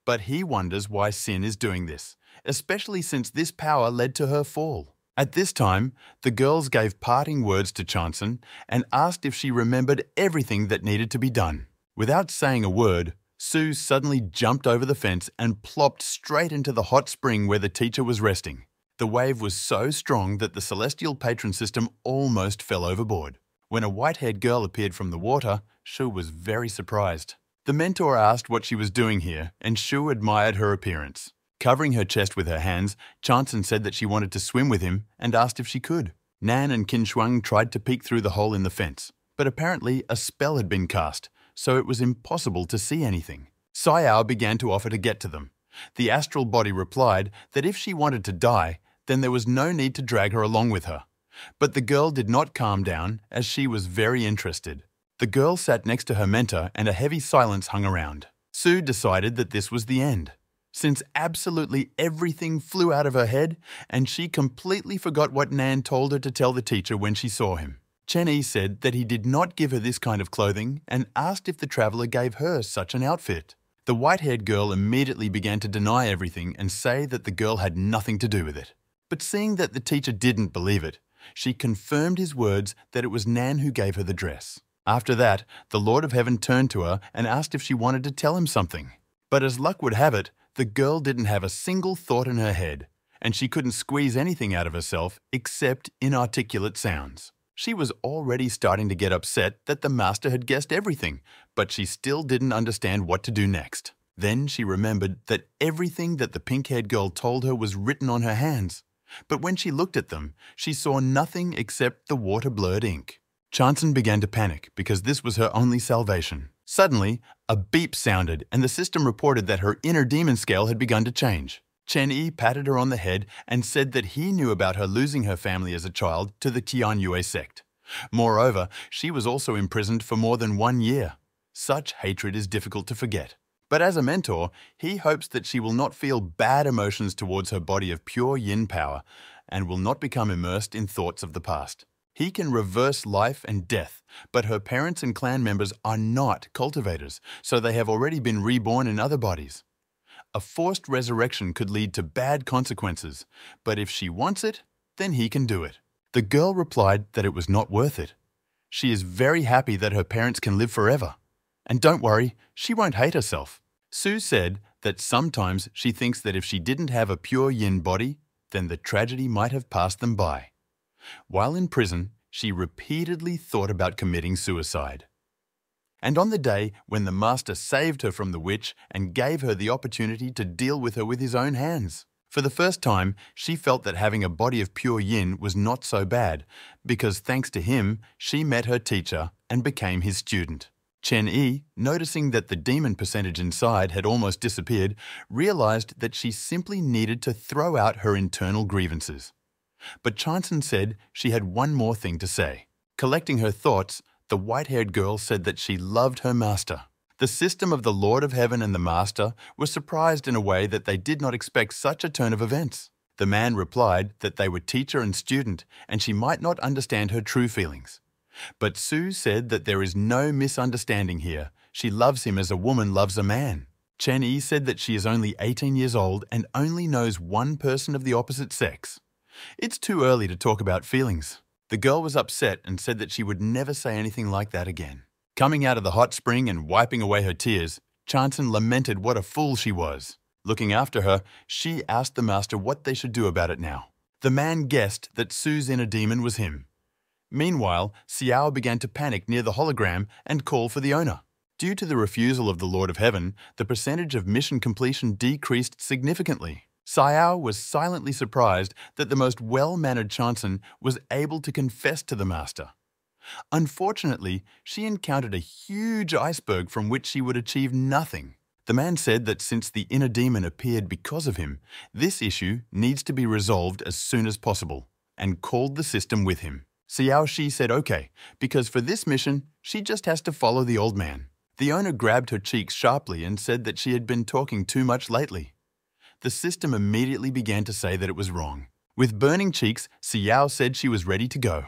But he wonders why Sin is doing this, especially since this power led to her fall. At this time, the girls gave parting words to Chanson and asked if she remembered everything that needed to be done. Without saying a word, Su suddenly jumped over the fence and plopped straight into the hot spring where the teacher was resting. The wave was so strong that the celestial patron system almost fell overboard. When a white-haired girl appeared from the water, Shu was very surprised. The mentor asked what she was doing here, and Shu admired her appearance. Covering her chest with her hands, Chanson said that she wanted to swim with him and asked if she could. Nan and Qin Shuang tried to peek through the hole in the fence, but apparently a spell had been cast, so it was impossible to see anything. Sayao began to offer to get to them. The astral body replied that if she wanted to die, then there was no need to drag her along with her. But the girl did not calm down, as she was very interested. The girl sat next to her mentor and a heavy silence hung around. Su decided that this was the end, since absolutely everything flew out of her head and she completely forgot what Nan told her to tell the teacher when she saw him. Chen Yi said that he did not give her this kind of clothing and asked if the traveler gave her such an outfit. The white-haired girl immediately began to deny everything and say that the girl had nothing to do with it. But seeing that the teacher didn't believe it, she confirmed his words that it was Nan who gave her the dress. After that, the Lord of Heaven turned to her and asked if she wanted to tell him something. But as luck would have it, the girl didn't have a single thought in her head, and she couldn't squeeze anything out of herself except inarticulate sounds. She was already starting to get upset that the master had guessed everything, but she still didn't understand what to do next. Then she remembered that everything that the pink-haired girl told her was written on her hands. But when she looked at them, she saw nothing except the water-blurred ink. Chanson began to panic because this was her only salvation. Suddenly, a beep sounded and the system reported that her inner demon scale had begun to change. Chen Yi patted her on the head and said that he knew about her losing her family as a child to the Tianyue sect. Moreover, she was also imprisoned for more than 1 year. Such hatred is difficult to forget. But as a mentor, he hopes that she will not feel bad emotions towards her body of pure yin power and will not become immersed in thoughts of the past. He can reverse life and death, but her parents and clan members are not cultivators, so they have already been reborn in other bodies. A forced resurrection could lead to bad consequences, but if she wants it, then he can do it. The girl replied that it was not worth it. She is very happy that her parents can live forever. And don't worry, she won't hate herself. Su said that sometimes she thinks that if she didn't have a pure yin body, then the tragedy might have passed them by. While in prison, she repeatedly thought about committing suicide. And on the day when the master saved her from the witch and gave her the opportunity to deal with her with his own hands, For the first time, she felt that having a body of pure yin was not so bad, because thanks to him, she met her teacher and became his student. Chen Yi, noticing that the demon percentage inside had almost disappeared, realized that she simply needed to throw out her internal grievances. But Chanson said she had one more thing to say. Collecting her thoughts, the white-haired girl said that she loved her master. The system of the Lord of Heaven and the Master were surprised in a way that they did not expect such a turn of events. The man replied that they were teacher and student, and she might not understand her true feelings. But Sue said that there is no misunderstanding here. She loves him as a woman loves a man. Chen Yi said that she is only 18 years old and only knows one person of the opposite sex. It's too early to talk about feelings. The girl was upset and said that she would never say anything like that again. Coming out of the hot spring and wiping away her tears, Chanson lamented what a fool she was. Looking after her, she asked the master what they should do about it now. The man guessed that Sue's inner demon was him. Meanwhile, Xiao began to panic near the hologram and call for the owner. Due to the refusal of the Lord of Heaven, the percentage of mission completion decreased significantly. Xiao was silently surprised that the most well-mannered Chanson was able to confess to the master. Unfortunately, she encountered a huge iceberg from which she would achieve nothing. The man said that since the inner demon appeared because of him, this issue needs to be resolved as soon as possible, and called the system with him. Xiao Shi said okay, because for this mission, she just has to follow the old man. The owner grabbed her cheeks sharply and said that she had been talking too much lately. The system immediately began to say that it was wrong. With burning cheeks, Xiao said she was ready to go.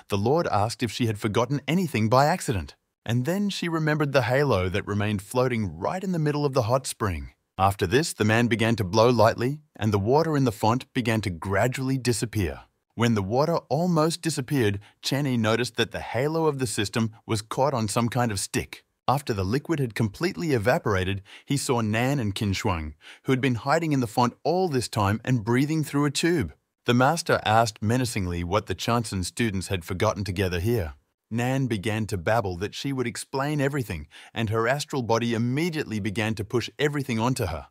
The Lord asked if she had forgotten anything by accident, and then she remembered the halo that remained floating right in the middle of the hot spring. After this, the man began to blow lightly, and the water in the font began to gradually disappear. When the water almost disappeared, Chen Yi noticed that the halo of the system was caught on some kind of stick. After the liquid had completely evaporated, he saw Nan and Qin Shuang, who had been hiding in the font all this time and breathing through a tube. The master asked menacingly what the Chanson students had forgotten together here. Nan began to babble that she would explain everything, and her astral body immediately began to push everything onto her.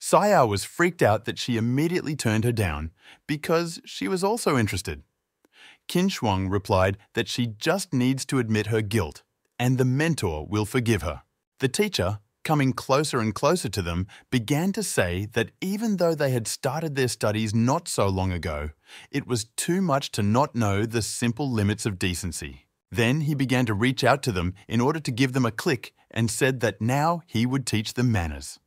Xiao was freaked out that she immediately turned her down, because she was also interested. Qin Shuang replied that she just needs to admit her guilt, and the mentor will forgive her. The teacher, coming closer and closer to them, began to say that even though they had started their studies not so long ago, it was too much to not know the simple limits of decency. Then he began to reach out to them in order to give them a click and said that now he would teach them manners.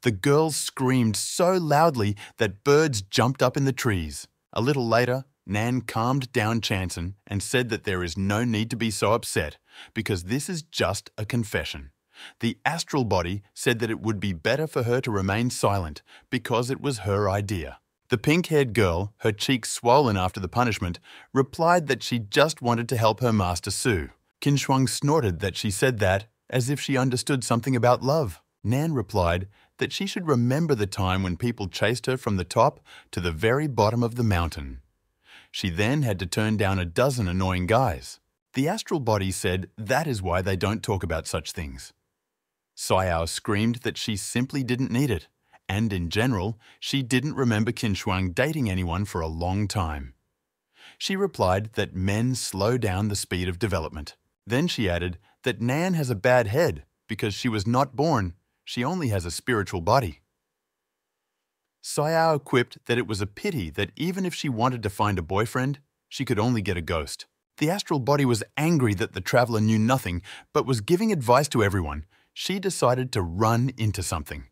The girls screamed so loudly that birds jumped up in the trees. A little later, Nan calmed down Chanson and said that there is no need to be so upset because this is just a confession. The astral body said that it would be better for her to remain silent because it was her idea. The pink-haired girl, her cheeks swollen after the punishment, replied that she just wanted to help her master Su. Qin Shuang snorted that she said that as if she understood something about love. Nan replied that she should remember the time when people chased her from the top to the very bottom of the mountain. She then had to turn down a dozen annoying guys. The astral body said that is why they don't talk about such things. Xiao screamed that she simply didn't need it, and in general, she didn't remember Qin Shuang dating anyone for a long time. She replied that men slow down the speed of development. Then she added that Nan has a bad head because she was not born, she only has a spiritual body. Xiao quipped that it was a pity that even if she wanted to find a boyfriend, she could only get a ghost. The astral body was angry that the traveler knew nothing but was giving advice to everyone. She decided to run into something.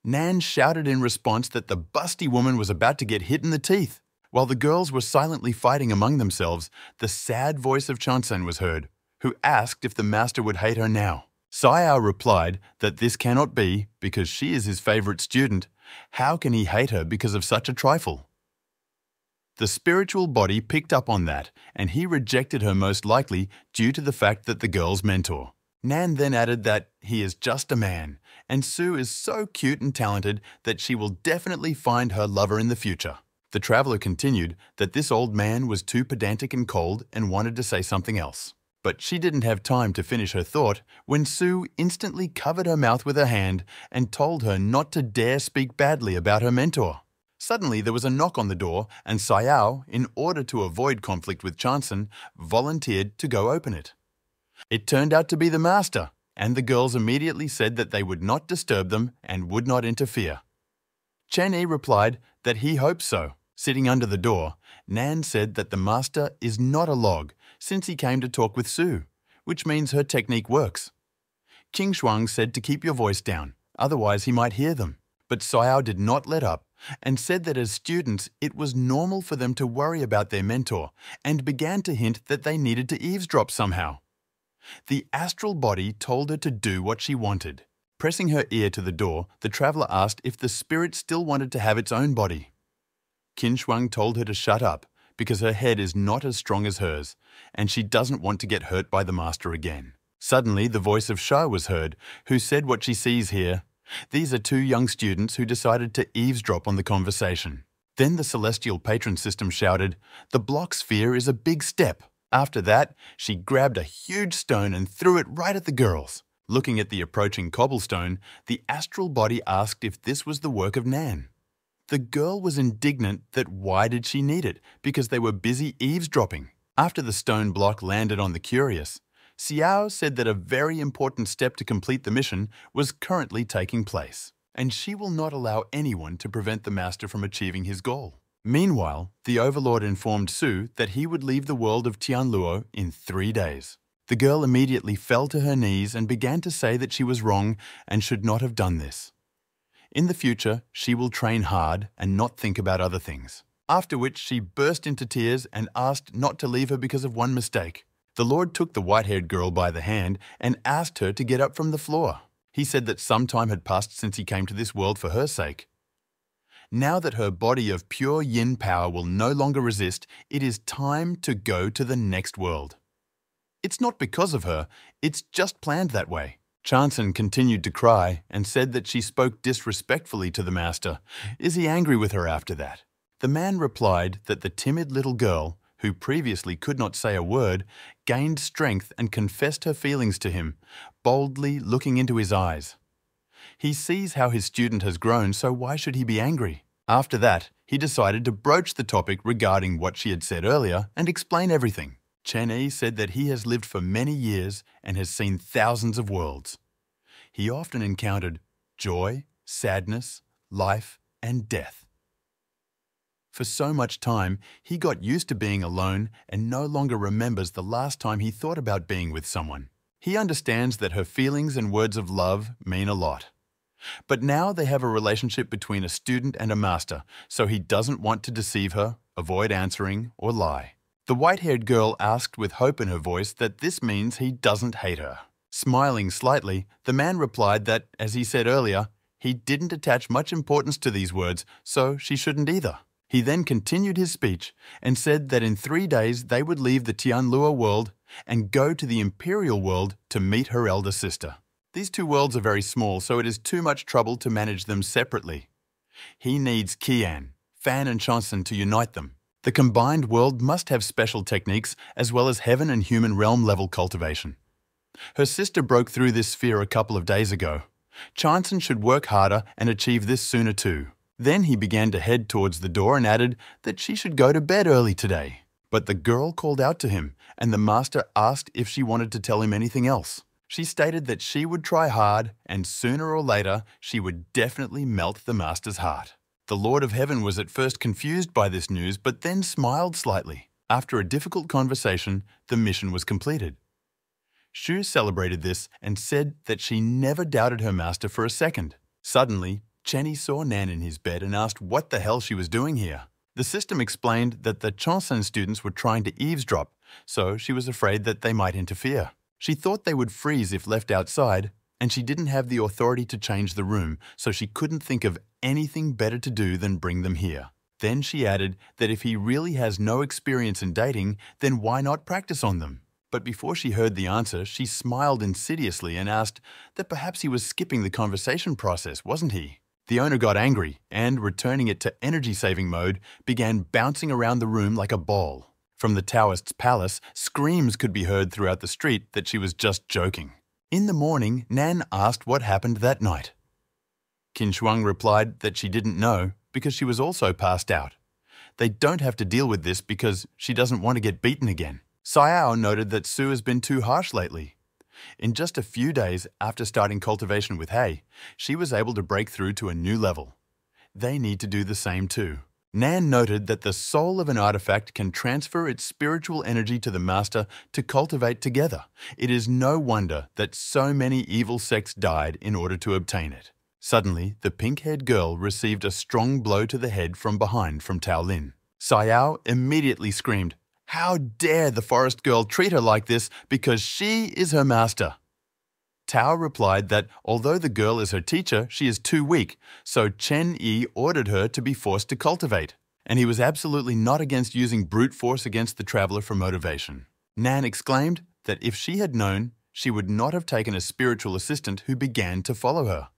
Nan shouted in response that the busty woman was about to get hit in the teeth. While the girls were silently fighting among themselves, the sad voice of Chanson was heard, who asked if the master would hate her now. Xiao replied that this cannot be because she is his favorite student. How can he hate her because of such a trifle? The spiritual body picked up on that, and he rejected her most likely due to the fact that the girl's mentor. Nan then added that he is just a man, and Sue is so cute and talented that she will definitely find her lover in the future. The traveler continued that this old man was too pedantic and cold and wanted to say something else. But she didn't have time to finish her thought when Sue instantly covered her mouth with her hand and told her not to dare speak badly about her mentor. Suddenly, there was a knock on the door, and Sayao, in order to avoid conflict with Chanson, volunteered to go open it. It turned out to be the master, and the girls immediately said that they would not disturb them and would not interfere. Chen Yi replied that he hoped so. Sitting under the door, Nan said that the master is not a log since he came to talk with Sue, which means her technique works. King Shuang said to keep your voice down, otherwise he might hear them. But Sayao did not let up and said that as students it was normal for them to worry about their mentor and began to hint that they needed to eavesdrop somehow. The astral body told her to do what she wanted. Pressing her ear to the door, the traveller asked if the spirit still wanted to have its own body. Qin Shuang told her to shut up because her head is not as strong as hers and she doesn't want to get hurt by the master again. Suddenly, the voice of Shah was heard, who said what she sees here. These are two young students who decided to eavesdrop on the conversation. Then the celestial patron system shouted, "The block sphere is a big step." After that, she grabbed a huge stone and threw it right at the girls. Looking at the approaching cobblestone, the astral body asked if this was the work of Nan. The girl was indignant that why did she need it, because they were busy eavesdropping. After the stone block landed on the curious, Xiao said that a very important step to complete the mission was currently taking place, and she will not allow anyone to prevent the master from achieving his goal. Meanwhile, the overlord informed Su that he would leave the world of Tianluo in 3 days. The girl immediately fell to her knees and began to say that she was wrong and should not have done this. In the future, she will train hard and not think about other things. After which she burst into tears and asked not to leave her because of one mistake. The Lord took the white-haired girl by the hand and asked her to get up from the floor. He said that some time had passed since he came to this world for her sake. Now that her body of pure yin power will no longer resist, it is time to go to the next world. It's not because of her, it's just planned that way. Chanson continued to cry and said that she spoke disrespectfully to the master. Is he angry with her after that? The man replied that the timid little girl, who previously could not say a word, gained strength and confessed her feelings to him, boldly looking into his eyes. He sees how his student has grown, so why should he be angry? After that, he decided to broach the topic regarding what she had said earlier and explain everything. Chen Yi said that he has lived for many years and has seen thousands of worlds. He often encountered joy, sadness, life, and death. For so much time, he got used to being alone and no longer remembers the last time he thought about being with someone. He understands that her feelings and words of love mean a lot. But now they have a relationship between a student and a master, so he doesn't want to deceive her, avoid answering, or lie. The white-haired girl asked with hope in her voice that this means he doesn't hate her. Smiling slightly, the man replied that, as he said earlier, he didn't attach much importance to these words, so she shouldn't either. He then continued his speech and said that in 3 days they would leave the Tianluo world and go to the Imperial world to meet her elder sister. These two worlds are very small, so it is too much trouble to manage them separately. He needs Qian, Fan and Chanson to unite them. The combined world must have special techniques as well as heaven and human realm level cultivation. Her sister broke through this sphere a couple of days ago. Chanson should work harder and achieve this sooner too. Then he began to head towards the door and added that she should go to bed early today. But the girl called out to him, and the master asked if she wanted to tell him anything else. She stated that she would try hard, and sooner or later she would definitely melt the master's heart. The Lord of Heaven was at first confused by this news, but then smiled slightly. After a difficult conversation, the mission was completed. Shu celebrated this and said that she never doubted her master for a second. Suddenly, Chenny saw Nan in his bed and asked what the hell she was doing here. The system explained that the Chanson students were trying to eavesdrop, so she was afraid that they might interfere. She thought they would freeze if left outside, and she didn't have the authority to change the room, so she couldn't think of anything better to do than bring them here. Then she added that if he really has no experience in dating, then why not practice on them? But before she heard the answer, she smiled insidiously and asked that perhaps he was skipping the conversation process, wasn't he? The owner got angry and, returning it to energy-saving mode, began bouncing around the room like a ball. From the Taoist's palace, screams could be heard throughout the street that she was just joking. In the morning, Nan asked what happened that night. Qin Shuang replied that she didn't know because she was also passed out. They don't have to deal with this because she doesn't want to get beaten again. Xiao noted that Su has been too harsh lately. In just a few days after starting cultivation with Hei, she was able to break through to a new level. They need to do the same too. Nan noted that the soul of an artifact can transfer its spiritual energy to the master to cultivate together. It is no wonder that so many evil sects died in order to obtain it. Suddenly, the pink-haired girl received a strong blow to the head from behind from Tao Lin. Xiao immediately screamed, "How dare the forest girl treat her like this because she is her master?" Tao replied that although the girl is her teacher, she is too weak, so Chen Yi ordered her to be forced to cultivate, and he was absolutely not against using brute force against the traveler for motivation. Nan exclaimed that if she had known, she would not have taken a spiritual assistant who began to follow her.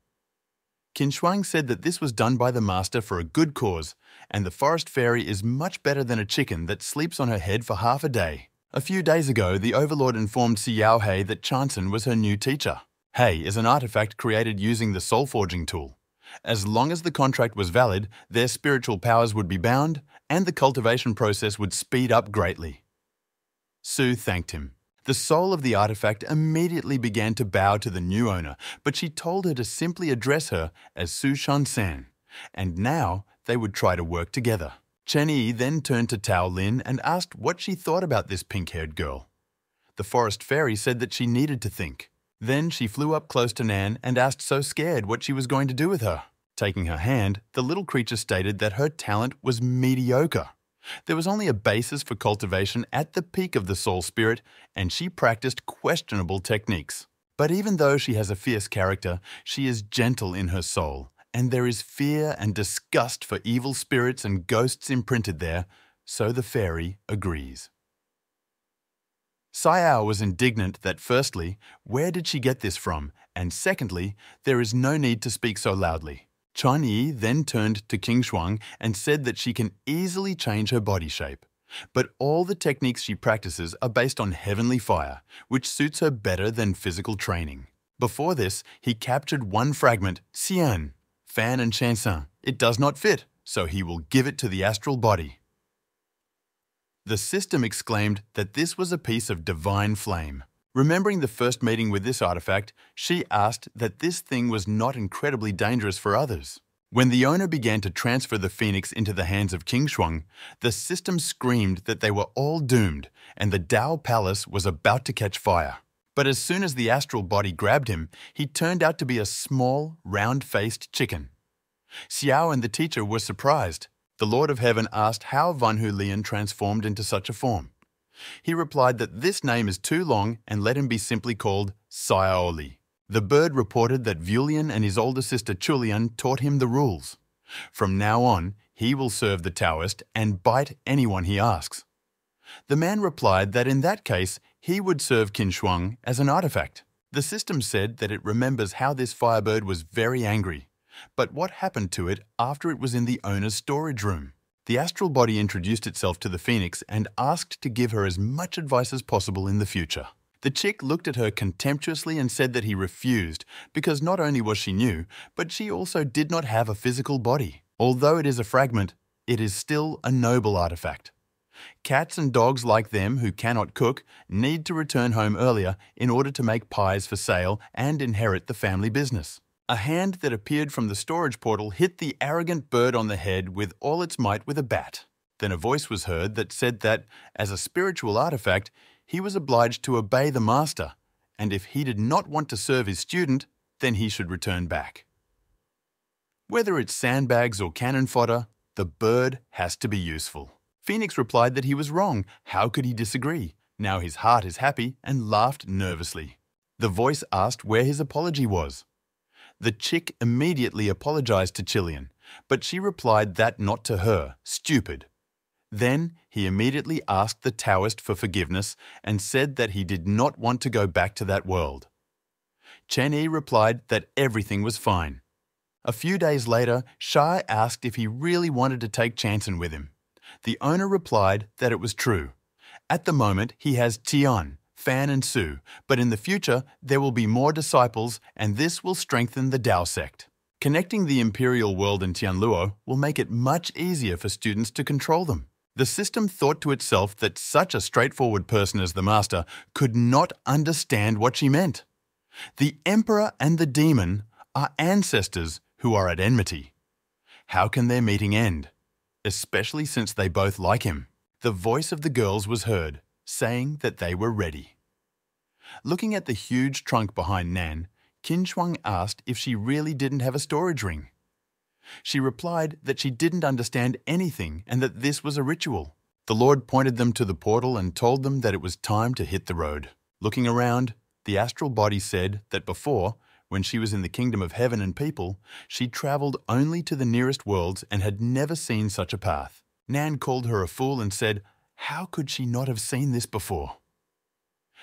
Qin Shuang said that this was done by the master for a good cause, and the forest fairy is much better than a chicken that sleeps on her head for half a day. A few days ago, the overlord informed Xiao Hei that Chanson was her new teacher. Hei is an artifact created using the soul forging tool. As long as the contract was valid, their spiritual powers would be bound, and the cultivation process would speed up greatly. Su thanked him. The soul of the artifact immediately began to bow to the new owner, but she told her to simply address her as Su Shansan, and now they would try to work together. Chen Yi then turned to Tao Lin and asked what she thought about this pink-haired girl. The forest fairy said that she needed to think. Then she flew up close to Nan and asked so scared what she was going to do with her. Taking her hand, the little creature stated that her talent was mediocre. There was only a basis for cultivation at the peak of the soul spirit, and she practiced questionable techniques. But even though she has a fierce character, she is gentle in her soul, and there is fear and disgust for evil spirits and ghosts imprinted there, so the fairy agrees. Xiao was indignant that firstly, where did she get this from, and secondly, there is no need to speak so loudly. Chen Yi then turned to Qin Shuang and said that she can easily change her body shape. But all the techniques she practices are based on heavenly fire, which suits her better than physical training. Before this, he captured one fragment, Xian, fan and chanson. It does not fit, so he will give it to the astral body. The system exclaimed that this was a piece of divine flame. Remembering the first meeting with this artifact, she asked that this thing was not incredibly dangerous for others. When the owner began to transfer the phoenix into the hands of Qin Shuang, the system screamed that they were all doomed and the Dao Palace was about to catch fire. But as soon as the astral body grabbed him, he turned out to be a small, round-faced chicken. Xiao and the teacher were surprised. The Lord of Heaven asked how Vanhu Lian transformed into such a form. He replied that this name is too long and let him be simply called Xiaoli. The bird reported that Vulian and his older sister Chulian taught him the rules. From now on, he will serve the Taoist and bite anyone he asks. The man replied that in that case, he would serve Qin Shuang as an artifact. The system said that it remembers how this firebird was very angry, but what happened to it after it was in the owner's storage room. The astral body introduced itself to the phoenix and asked to give her as much advice as possible in the future. The chick looked at her contemptuously and said that he refused because not only was she new, but she also did not have a physical body. Although it is a fragment, it is still a noble artifact. Cats and dogs like them who cannot cook need to return home earlier in order to make pies for sale and inherit the family business. A hand that appeared from the storage portal hit the arrogant bird on the head with all its might with a bat. Then a voice was heard that said that, as a spiritual artifact, he was obliged to obey the master, and if he did not want to serve his student, then he should return back. Whether it's sandbags or cannon fodder, the bird has to be useful. Phoenix replied that he was wrong. How could he disagree? Now his heart is happy and laughed nervously. The voice asked where his apology was. The chick immediately apologized to Chilean, but she replied that not to her, stupid. Then he immediately asked the Taoist for forgiveness and said that he did not want to go back to that world. Chen Yi replied that everything was fine. A few days later, Shai asked if he really wanted to take Chanson with him. The owner replied that it was true. At the moment, he has Tian, Fan and Su, but in the future, there will be more disciples and this will strengthen the Tao sect. Connecting the imperial world and Tianluo will make it much easier for students to control them. The system thought to itself that such a straightforward person as the master could not understand what she meant. The emperor and the demon are ancestors who are at enmity. How can their meeting end? Especially since they both like him. The voice of the girls was heard, saying that they were ready. Looking at the huge trunk behind Nan, Qin Shuang asked if she really didn't have a storage ring. She replied that she didn't understand anything and that this was a ritual. The Lord pointed them to the portal and told them that it was time to hit the road. Looking around, the astral body said that before, when she was in the kingdom of heaven and people, she travelled only to the nearest worlds and had never seen such a path. Nan called her a fool and said, how could she not have seen this before?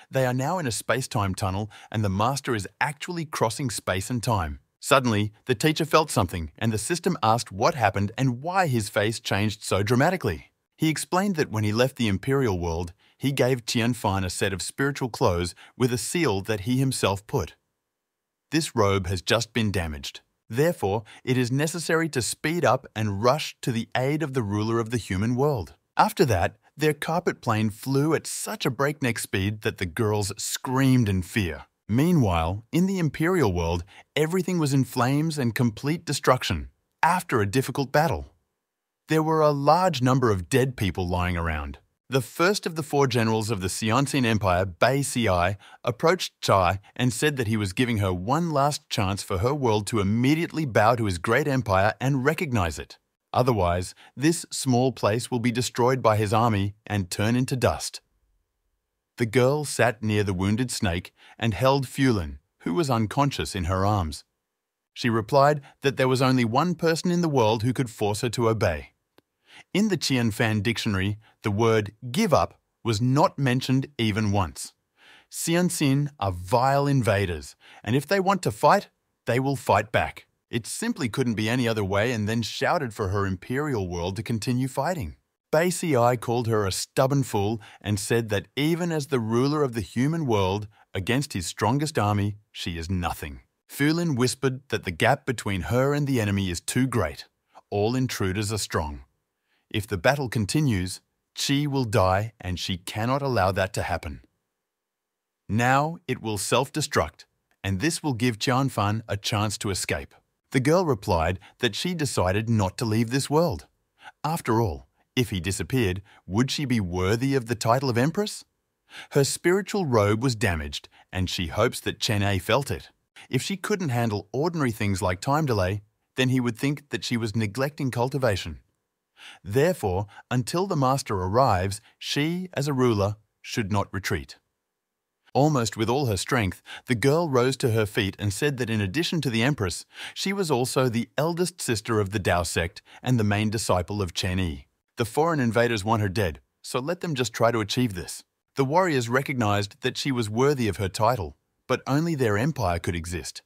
They are now in a space-time tunnel and the master is actually crossing space and time. Suddenly, the teacher felt something and the system asked what happened and why his face changed so dramatically. He explained that when he left the imperial world, he gave Tianfan a set of spiritual clothes with a seal that he himself put. This robe has just been damaged. Therefore, it is necessary to speed up and rush to the aid of the ruler of the human world. After that, their carpet plane flew at such a breakneck speed that the girls screamed in fear. Meanwhile, in the imperial world, everything was in flames and complete destruction, after a difficult battle. There were a large number of dead people lying around. The first of the 4 generals of the Xianxin Empire, Bei Xi, approached Chai and said that he was giving her one last chance for her world to immediately bow to his great empire and recognize it. Otherwise, this small place will be destroyed by his army and turn into dust. The girl sat near the wounded snake and held Fulin, who was unconscious, in her arms. She replied that there was only one person in the world who could force her to obey. In the Qianfan dictionary, the word give up was not mentioned even once. Xianxin are vile invaders, and if they want to fight, they will fight back. It simply couldn't be any other way and then shouted for her imperial world to continue fighting. Bei Xi called her a stubborn fool and said that even as the ruler of the human world, against his strongest army, she is nothing. Fulin whispered that the gap between her and the enemy is too great. All intruders are strong. If the battle continues, Qi will die and she cannot allow that to happen. Now it will self-destruct, and this will give Qianfan a chance to escape. The girl replied that she decided not to leave this world. After all, if he disappeared, would she be worthy of the title of Empress? Her spiritual robe was damaged, and she hopes that Chen felt it. If she couldn't handle ordinary things like time delay, then he would think that she was neglecting cultivation. Therefore, until the master arrives, she, as a ruler, should not retreat. Almost with all her strength, the girl rose to her feet and said that in addition to the Empress, she was also the eldest sister of the Tao sect and the main disciple of Chen Yi. The foreign invaders want her dead, so let them just try to achieve this. The warriors recognized that she was worthy of her title, but only their empire could exist.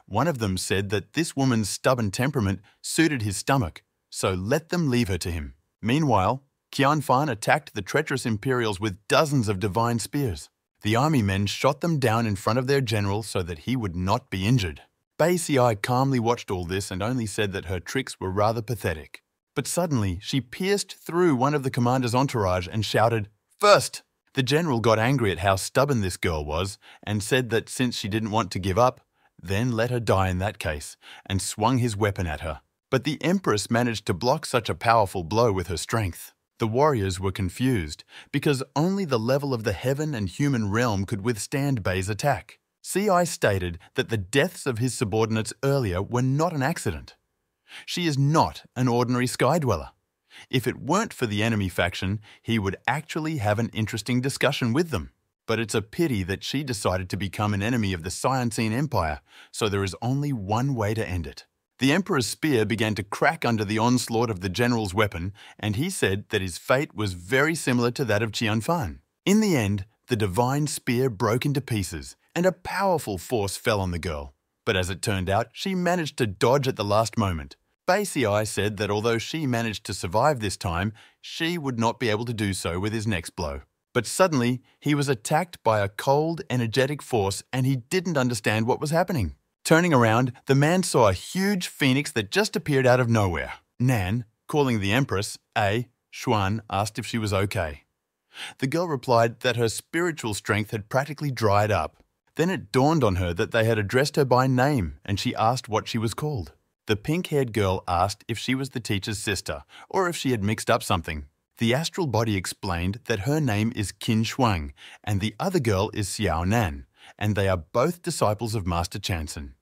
One of them said that this woman's stubborn temperament suited his stomach, so let them leave her to him. Meanwhile, Qianfan attacked the treacherous Imperials with dozens of divine spears. The army men shot them down in front of their general so that he would not be injured. Bei Xi calmly watched all this and only said that her tricks were rather pathetic. But suddenly, she pierced through one of the commander's entourage and shouted, "First!" The general got angry at how stubborn this girl was and said that since she didn't want to give up, then let her die in that case, and swung his weapon at her. But the Empress managed to block such a powerful blow with her strength. The warriors were confused, because only the level of the heaven and human realm could withstand Bei's attack. Ci stated that the deaths of his subordinates earlier were not an accident. She is not an ordinary sky dweller. If it weren't for the enemy faction, he would actually have an interesting discussion with them. But it's a pity that she decided to become an enemy of the Xianxin Empire, so there is only one way to end it. The Emperor's spear began to crack under the onslaught of the general's weapon, and he said that his fate was very similar to that of Qianfan. In the end, the divine spear broke into pieces, and a powerful force fell on the girl. But as it turned out, she managed to dodge at the last moment. Bei Xi said that although she managed to survive this time, she would not be able to do so with his next blow. But suddenly, he was attacked by a cold, energetic force and he didn't understand what was happening. Turning around, the man saw a huge phoenix that just appeared out of nowhere. Nan, calling the Empress, Xuan, asked if she was okay. The girl replied that her spiritual strength had practically dried up. Then it dawned on her that they had addressed her by name and she asked what she was called. The pink-haired girl asked if she was the teacher's sister or if she had mixed up something. The astral body explained that her name is Qin Shuang and the other girl is Xiao Nan, and they are both disciples of Master Chanson.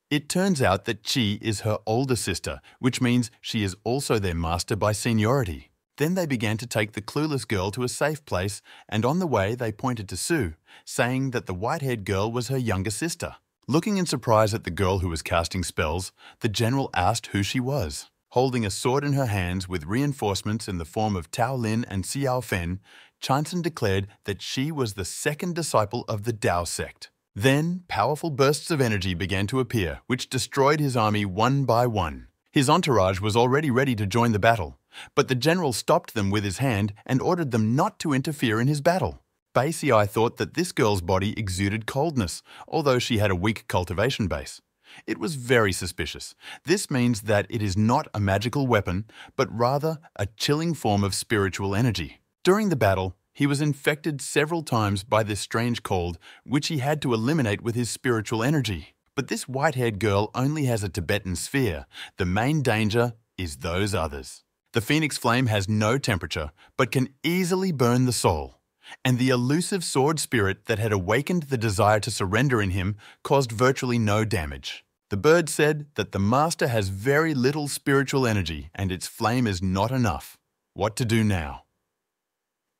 It turns out that Qi is her older sister, which means she is also their master by seniority. Then they began to take the clueless girl to a safe place, and on the way they pointed to Sue, saying that the white-haired girl was her younger sister. Looking in surprise at the girl who was casting spells, the general asked who she was. Holding a sword in her hands with reinforcements in the form of Tao Lin and Xiao Fen, Chanson declared that she was the second disciple of the Tao sect. Then, powerful bursts of energy began to appear, which destroyed his army one by one. His entourage was already ready to join the battle, but the general stopped them with his hand and ordered them not to interfere in his battle. Bai Xiai thought that this girl's body exuded coldness, although she had a weak cultivation base. It was very suspicious. This means that it is not a magical weapon, but rather a chilling form of spiritual energy. During the battle, he was infected several times by this strange cold, which he had to eliminate with his spiritual energy. But this white-haired girl only has a Tibetan sphere. The main danger is those others. The phoenix flame has no temperature, but can easily burn the soul. And the elusive sword spirit that had awakened the desire to surrender in him caused virtually no damage. The bird said that the master has very little spiritual energy and its flame is not enough. What to do now?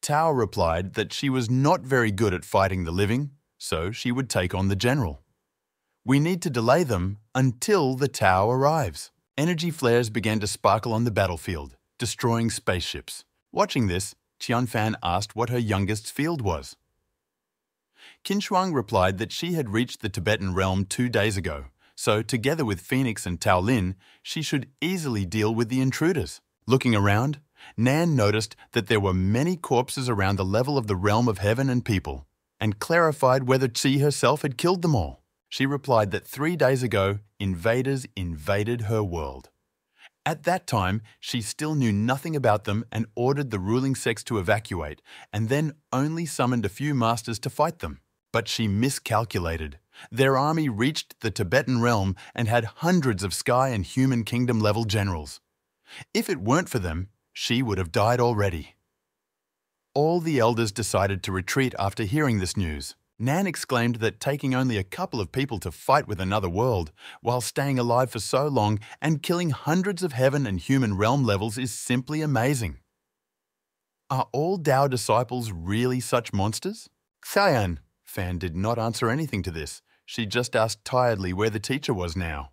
Tao replied that she was not very good at fighting the living, so she would take on the general. We need to delay them until the Tao arrives. Energy flares began to sparkle on the battlefield, destroying spaceships. Watching this, Qianfan asked what her youngest field was. Qin Shuang replied that she had reached the Tibetan realm 2 days ago, so together with Phoenix and Tao Lin, she should easily deal with the intruders. Looking around, Nan noticed that there were many corpses around the level of the realm of heaven and people, and clarified whether she herself had killed them all. She replied that 3 days ago, invaders invaded her world. At that time, she still knew nothing about them and ordered the ruling sects to evacuate, and then only summoned a few masters to fight them. But she miscalculated. Their army reached the Tibetan realm and had hundreds of sky and human kingdom level generals. If it weren't for them, she would have died already. All the elders decided to retreat after hearing this news. Nan exclaimed that taking only a couple of people to fight with another world, while staying alive for so long and killing hundreds of heaven and human realm levels is simply amazing. Are all Tao disciples really such monsters? Xian Fan did not answer anything to this. She just asked tiredly where the teacher was now.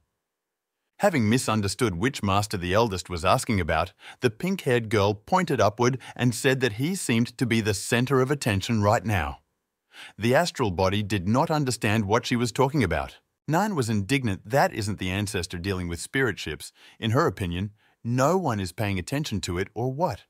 Having misunderstood which master the eldest was asking about, the pink-haired girl pointed upward and said that he seemed to be the center of attention right now. The astral body did not understand what she was talking about. Nan was indignant that isn't the ancestor dealing with spirit ships. In her opinion, no one is paying attention to it or what.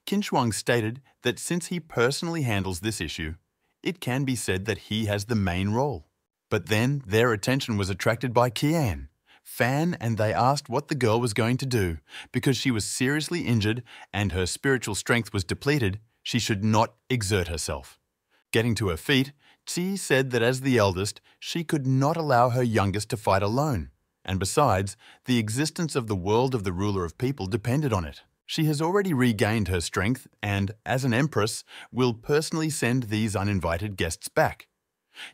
Qin Shuang stated that since he personally handles this issue, it can be said that he has the main role. But then their attention was attracted by Qian, Fan, and they asked what the girl was going to do. Because she was seriously injured and her spiritual strength was depleted, she should not exert herself. Getting to her feet, Qi said that as the eldest, she could not allow her youngest to fight alone. And besides, the existence of the world of the ruler of people depended on it. She has already regained her strength and, as an empress, will personally send these uninvited guests back.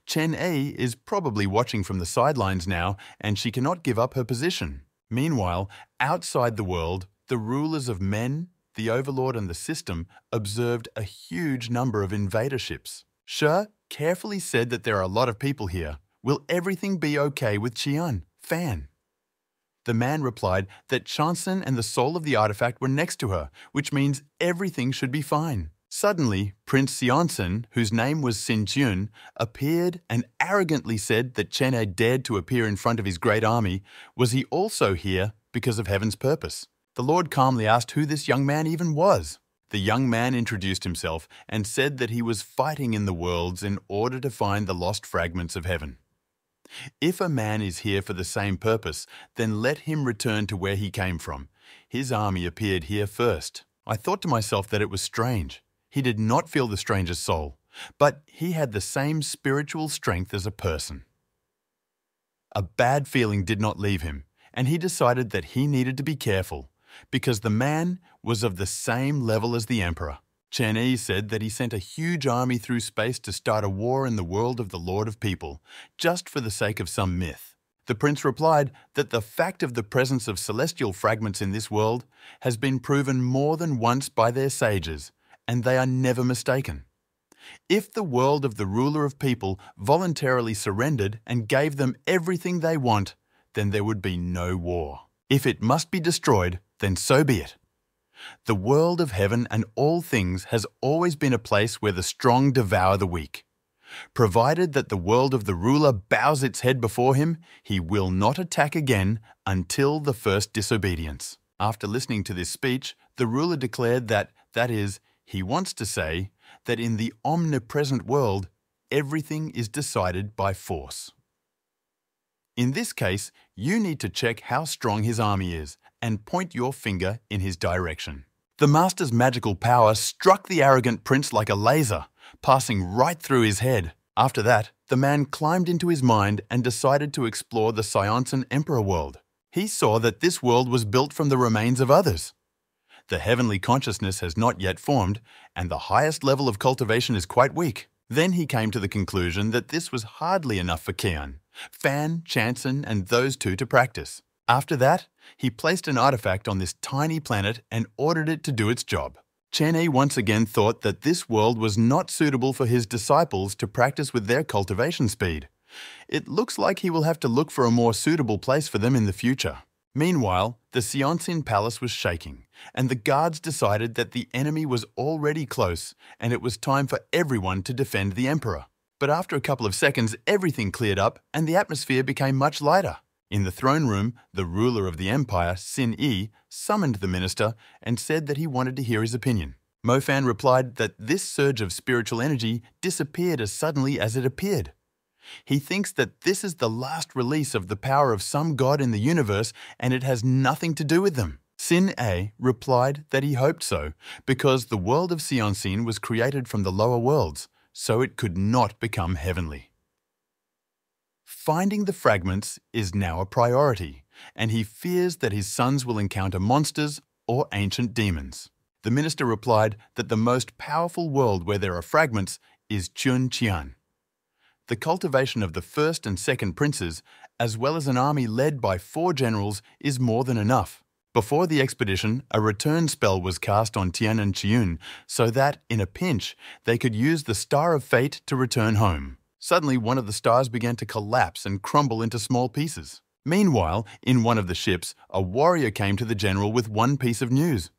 Chen Yi is probably watching from the sidelines now, and she cannot give up her position. Meanwhile, outside the world, the rulers of men, the overlord and the system observed a huge number of invader ships. She carefully said that there are a lot of people here. Will everything be okay with Qian Fan? The man replied that Chanson and the soul of the artifact were next to her, which means everything should be fine. Suddenly, Prince Sionson, whose name was Xin Jun, appeared and arrogantly said that Chen had dared to appear in front of his great army. Was he also here because of heaven's purpose? The Lord calmly asked who this young man even was. The young man introduced himself and said that he was fighting in the worlds in order to find the lost fragments of heaven. If a man is here for the same purpose, then let him return to where he came from. His army appeared here first. I thought to myself that it was strange. He did not feel the stranger's soul, but he had the same spiritual strength as a person. A bad feeling did not leave him, and he decided that he needed to be careful, because the man was of the same level as the emperor. Chen Yi said that he sent a huge army through space to start a war in the world of the Lord of People, just for the sake of some myth. The prince replied that the fact of the presence of celestial fragments in this world has been proven more than once by their sages, and they are never mistaken. If the world of the ruler of people voluntarily surrendered and gave them everything they want, then there would be no war. If it must be destroyed, then so be it. The world of heaven and all things has always been a place where the strong devour the weak. Provided that the world of the ruler bows its head before him, he will not attack again until the first disobedience. After listening to this speech, the ruler declared that is, he wants to say that in the omnipresent world, everything is decided by force. In this case, you need to check how strong his army is and point your finger in his direction. The master's magical power struck the arrogant prince like a laser, passing right through his head. After that, the man climbed into his mind and decided to explore the Seancen Emperor world. He saw that this world was built from the remains of others. The heavenly consciousness has not yet formed, and the highest level of cultivation is quite weak. Then he came to the conclusion that this was hardly enough for Qian, Fan, Chanson, and those two to practice. After that, he placed an artifact on this tiny planet and ordered it to do its job. Chen Yi once again thought that this world was not suitable for his disciples to practice with their cultivation speed. It looks like he will have to look for a more suitable place for them in the future. Meanwhile, the Seancen Palace was shaking, and the guards decided that the enemy was already close and it was time for everyone to defend the emperor. But after a couple of seconds, everything cleared up and the atmosphere became much lighter. In the throne room, the ruler of the empire, Xin Yi, summoned the minister and said that he wanted to hear his opinion. Mo Fan replied that this surge of spiritual energy disappeared as suddenly as it appeared. He thinks that this is the last release of the power of some god in the universe and it has nothing to do with them. Xin A replied that he hoped so, because the world of Seancen was created from the lower worlds, so it could not become heavenly. Finding the fragments is now a priority, and he fears that his sons will encounter monsters or ancient demons. The minister replied that the most powerful world where there are fragments is Chunqian. The cultivation of the first and second princes, as well as an army led by 4 generals, is more than enough. Before the expedition, a return spell was cast on Tian and Qiun so that, in a pinch, they could use the Star of Fate to return home. Suddenly, one of the stars began to collapse and crumble into small pieces. Meanwhile, in one of the ships, a warrior came to the general with one piece of news.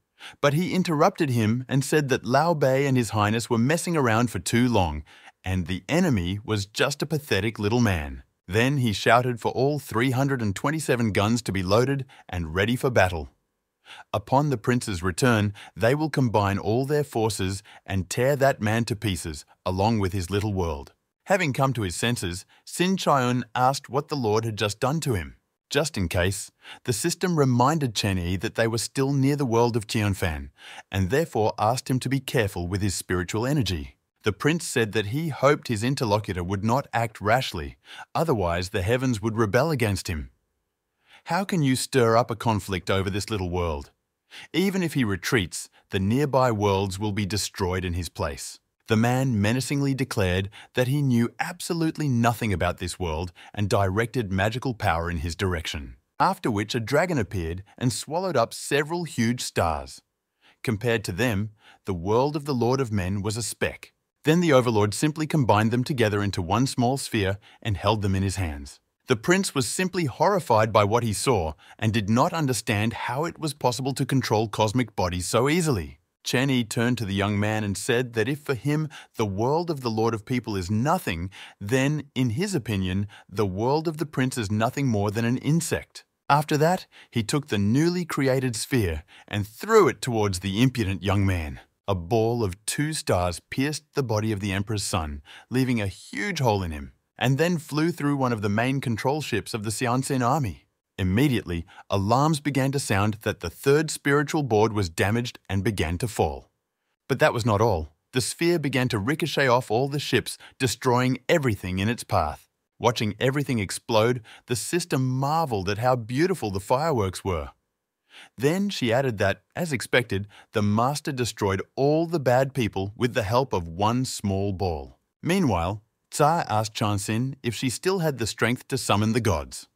But he interrupted him and said that Lao Bei and His Highness were messing around for too long, and the enemy was just a pathetic little man. Then he shouted for all 327 guns to be loaded and ready for battle. Upon the prince's return, they will combine all their forces and tear that man to pieces, along with his little world. Having come to his senses, Xin Chaiun asked what the Lord had just done to him. Just in case, the system reminded Chen Yi that they were still near the world of Qianfan, and therefore asked him to be careful with his spiritual energy. The prince said that he hoped his interlocutor would not act rashly, otherwise the heavens would rebel against him. How can you stir up a conflict over this little world? Even if he retreats, the nearby worlds will be destroyed in his place. The man menacingly declared that he knew absolutely nothing about this world and directed magical power in his direction. After which a dragon appeared and swallowed up several huge stars. Compared to them, the world of the Lord of Men was a speck. Then the overlord simply combined them together into one small sphere and held them in his hands. The prince was simply horrified by what he saw and did not understand how it was possible to control cosmic bodies so easily. Chen Yi turned to the young man and said that if for him the world of the Lord of People is nothing, then, in his opinion, the world of the prince is nothing more than an insect. After that, he took the newly created sphere and threw it towards the impudent young man. a ball of 2 stars pierced the body of the Emperor's son, leaving a huge hole in him, and then flew through one of the main control ships of the Xianxin army. Immediately, alarms began to sound that the 3rd spiritual board was damaged and began to fall. But that was not all. The sphere began to ricochet off all the ships, destroying everything in its path. Watching everything explode, the sister marveled at how beautiful the fireworks were. Then she added that, as expected, the master destroyed all the bad people with the help of one small ball. Meanwhile, Tsar asked Chanxin if she still had the strength to summon the gods.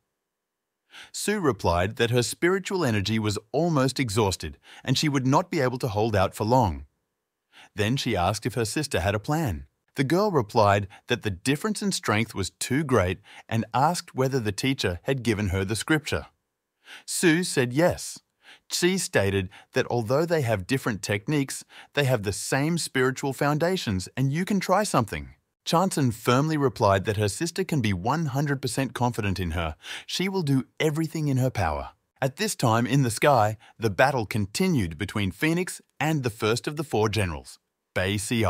Su replied that her spiritual energy was almost exhausted and she would not be able to hold out for long. Then she asked if her sister had a plan. The girl replied that the difference in strength was too great and asked whether the teacher had given her the scripture. Su said yes. She stated that although they have different techniques, they have the same spiritual foundations and you can try something. Chanxin firmly replied that her sister can be 100% confident in her. She will do everything in her power. At this time in the sky, the battle continued between Phoenix and the first of the 4 generals, Bei Ci.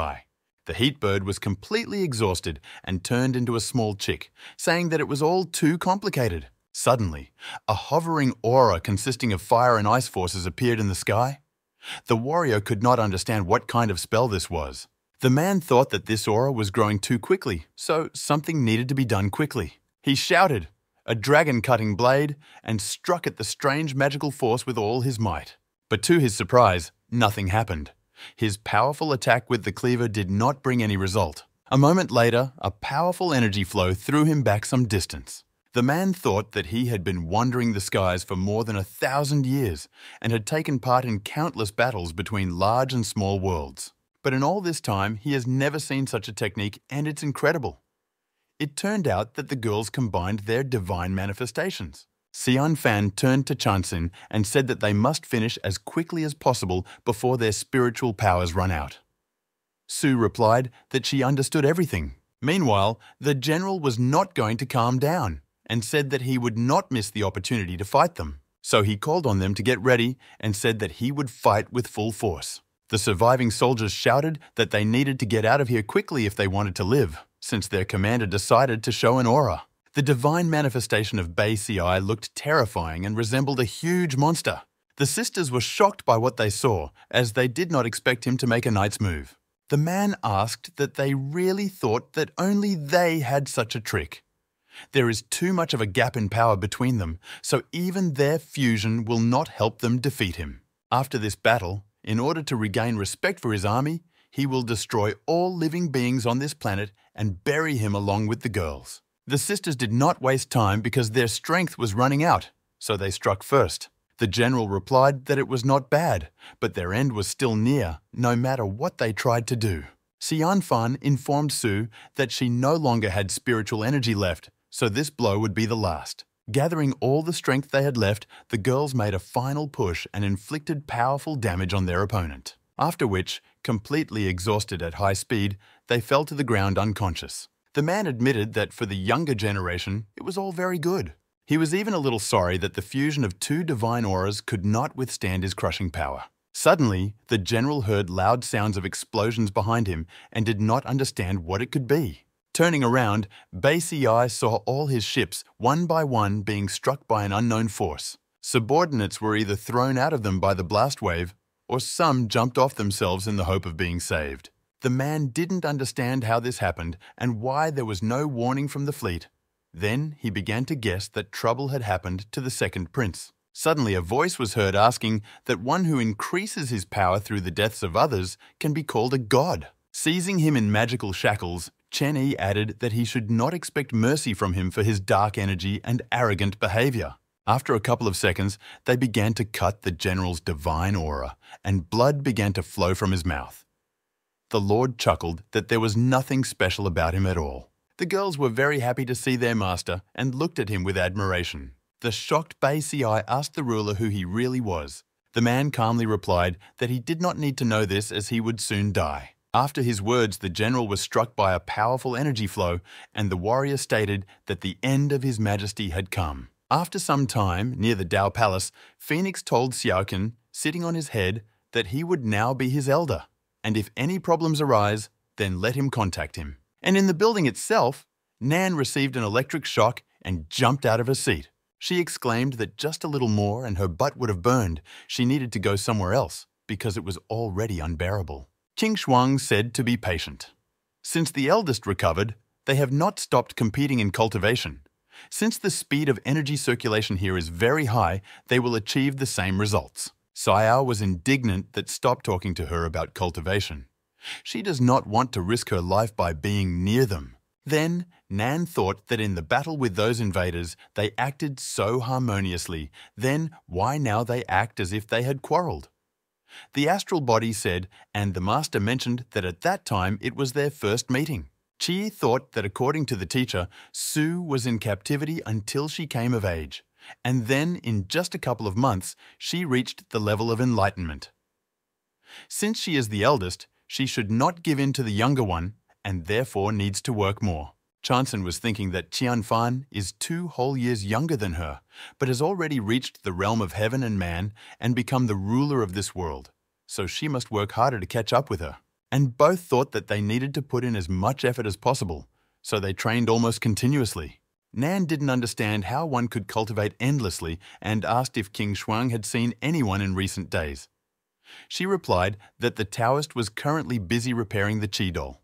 The heat bird was completely exhausted and turned into a small chick, saying that it was all too complicated. Suddenly, a hovering aura consisting of fire and ice forces appeared in the sky. The warrior could not understand what kind of spell this was. The man thought that this aura was growing too quickly, so something needed to be done quickly. He shouted, a dragon-cutting blade, and struck at the strange magical force with all his might. But to his surprise, nothing happened. His powerful attack with the cleaver did not bring any result. A moment later, a powerful energy flow threw him back some distance. The man thought that he had been wandering the skies for more than 1,000 years and had taken part in countless battles between large and small worlds. But in all this time, he has never seen such a technique, and it's incredible. It turned out that the girls combined their divine manifestations. Xian Fan turned to Chanxin and said that they must finish as quickly as possible before their spiritual powers run out. Su replied that she understood everything. Meanwhile, the general was not going to calm down and said that he would not miss the opportunity to fight them. So he called on them to get ready and said that he would fight with full force. The surviving soldiers shouted that they needed to get out of here quickly if they wanted to live, since their commander decided to show an aura. The divine manifestation of Bei Ci looked terrifying and resembled a huge monster. The sisters were shocked by what they saw, as they did not expect him to make a knight's move. The man asked that they really thought that only they had such a trick. There is too much of a gap in power between them, so even their fusion will not help them defeat him. After this battle, in order to regain respect for his army, he will destroy all living beings on this planet and bury him along with the girls. The sisters did not waste time because their strength was running out, so they struck first. The general replied that it was not bad, but their end was still near, no matter what they tried to do. Xian Fan informed Su that she no longer had spiritual energy left, so this blow would be the last. Gathering all the strength they had left, the girls made a final push and inflicted powerful damage on their opponent. After which, completely exhausted at high speed, they fell to the ground unconscious. The man admitted that for the younger generation, it was all very good. He was even a little sorry that the fusion of 2 divine auras could not withstand his crushing power. Suddenly, the general heard loud sounds of explosions behind him and did not understand what it could be. Turning around, Bei Ci saw all his ships, one by one, being struck by an unknown force. Subordinates were either thrown out of them by the blast wave, or some jumped off themselves in the hope of being saved. The man didn't understand how this happened and why there was no warning from the fleet. Then he began to guess that trouble had happened to the second prince. Suddenly a voice was heard asking that one who increases his power through the deaths of others can be called a god. Seizing him in magical shackles, Chen Yi added that he should not expect mercy from him for his dark energy and arrogant behavior. After a couple of seconds, they began to cut the general's divine aura, and blood began to flow from his mouth. The Lord chuckled that there was nothing special about him at all. The girls were very happy to see their master and looked at him with admiration. The shocked Bei Ci asked the ruler who he really was. The man calmly replied that he did not need to know this as he would soon die. After his words, the general was struck by a powerful energy flow, and the warrior stated that the end of his majesty had come. After some time, near the Dao Palace, Phoenix told Xiaoqin, sitting on his head, that he would now be his elder, and if any problems arise, then let him contact him. And in the building itself, Nan received an electric shock and jumped out of her seat. She exclaimed that just a little more and her butt would have burned. She needed to go somewhere else because it was already unbearable. King Shuang said to be patient. Since the eldest recovered, they have not stopped competing in cultivation. Since the speed of energy circulation here is very high, they will achieve the same results. Xiao was indignant that stopped talking to her about cultivation. She does not want to risk her life by being near them. Then, Nan thought that in the battle with those invaders, they acted so harmoniously. Then, why now they act as if they had quarreled? The astral body said, and the master mentioned that at that time it was their first meeting. Qi thought that according to the teacher, Su was in captivity until she came of age, and then in just a couple of months, she reached the level of enlightenment. Since she is the eldest, she should not give in to the younger one and therefore needs to work more. Chanson was thinking that Qianfan is 2 whole years younger than her, but has already reached the realm of heaven and man and become the ruler of this world, so she must work harder to catch up with her. And both thought that they needed to put in as much effort as possible, so they trained almost continuously. Nan didn't understand how one could cultivate endlessly and asked if King Shuang had seen anyone in recent days. She replied that the Taoist was currently busy repairing the Qi doll.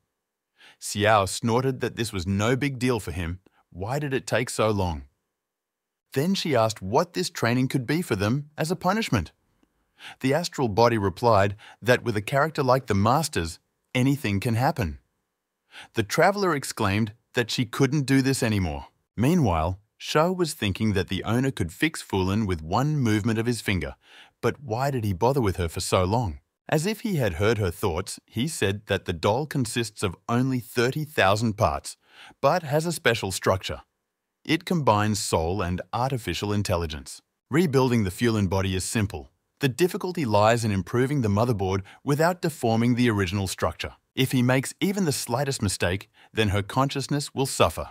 Xiao snorted that this was no big deal for him. Why did it take so long? Then she asked what this training could be for them as a punishment. The astral body replied that with a character like the master's, anything can happen. The traveler exclaimed that she couldn't do this anymore. Meanwhile, Shou was thinking that the owner could fix Fulin with one movement of his finger, but why did he bother with her for so long? As if he had heard her thoughts, he said that the doll consists of only 30,000 parts, but has a special structure. It combines soul and artificial intelligence. Rebuilding the Fulin body is simple. The difficulty lies in improving the motherboard without deforming the original structure. If he makes even the slightest mistake, then her consciousness will suffer.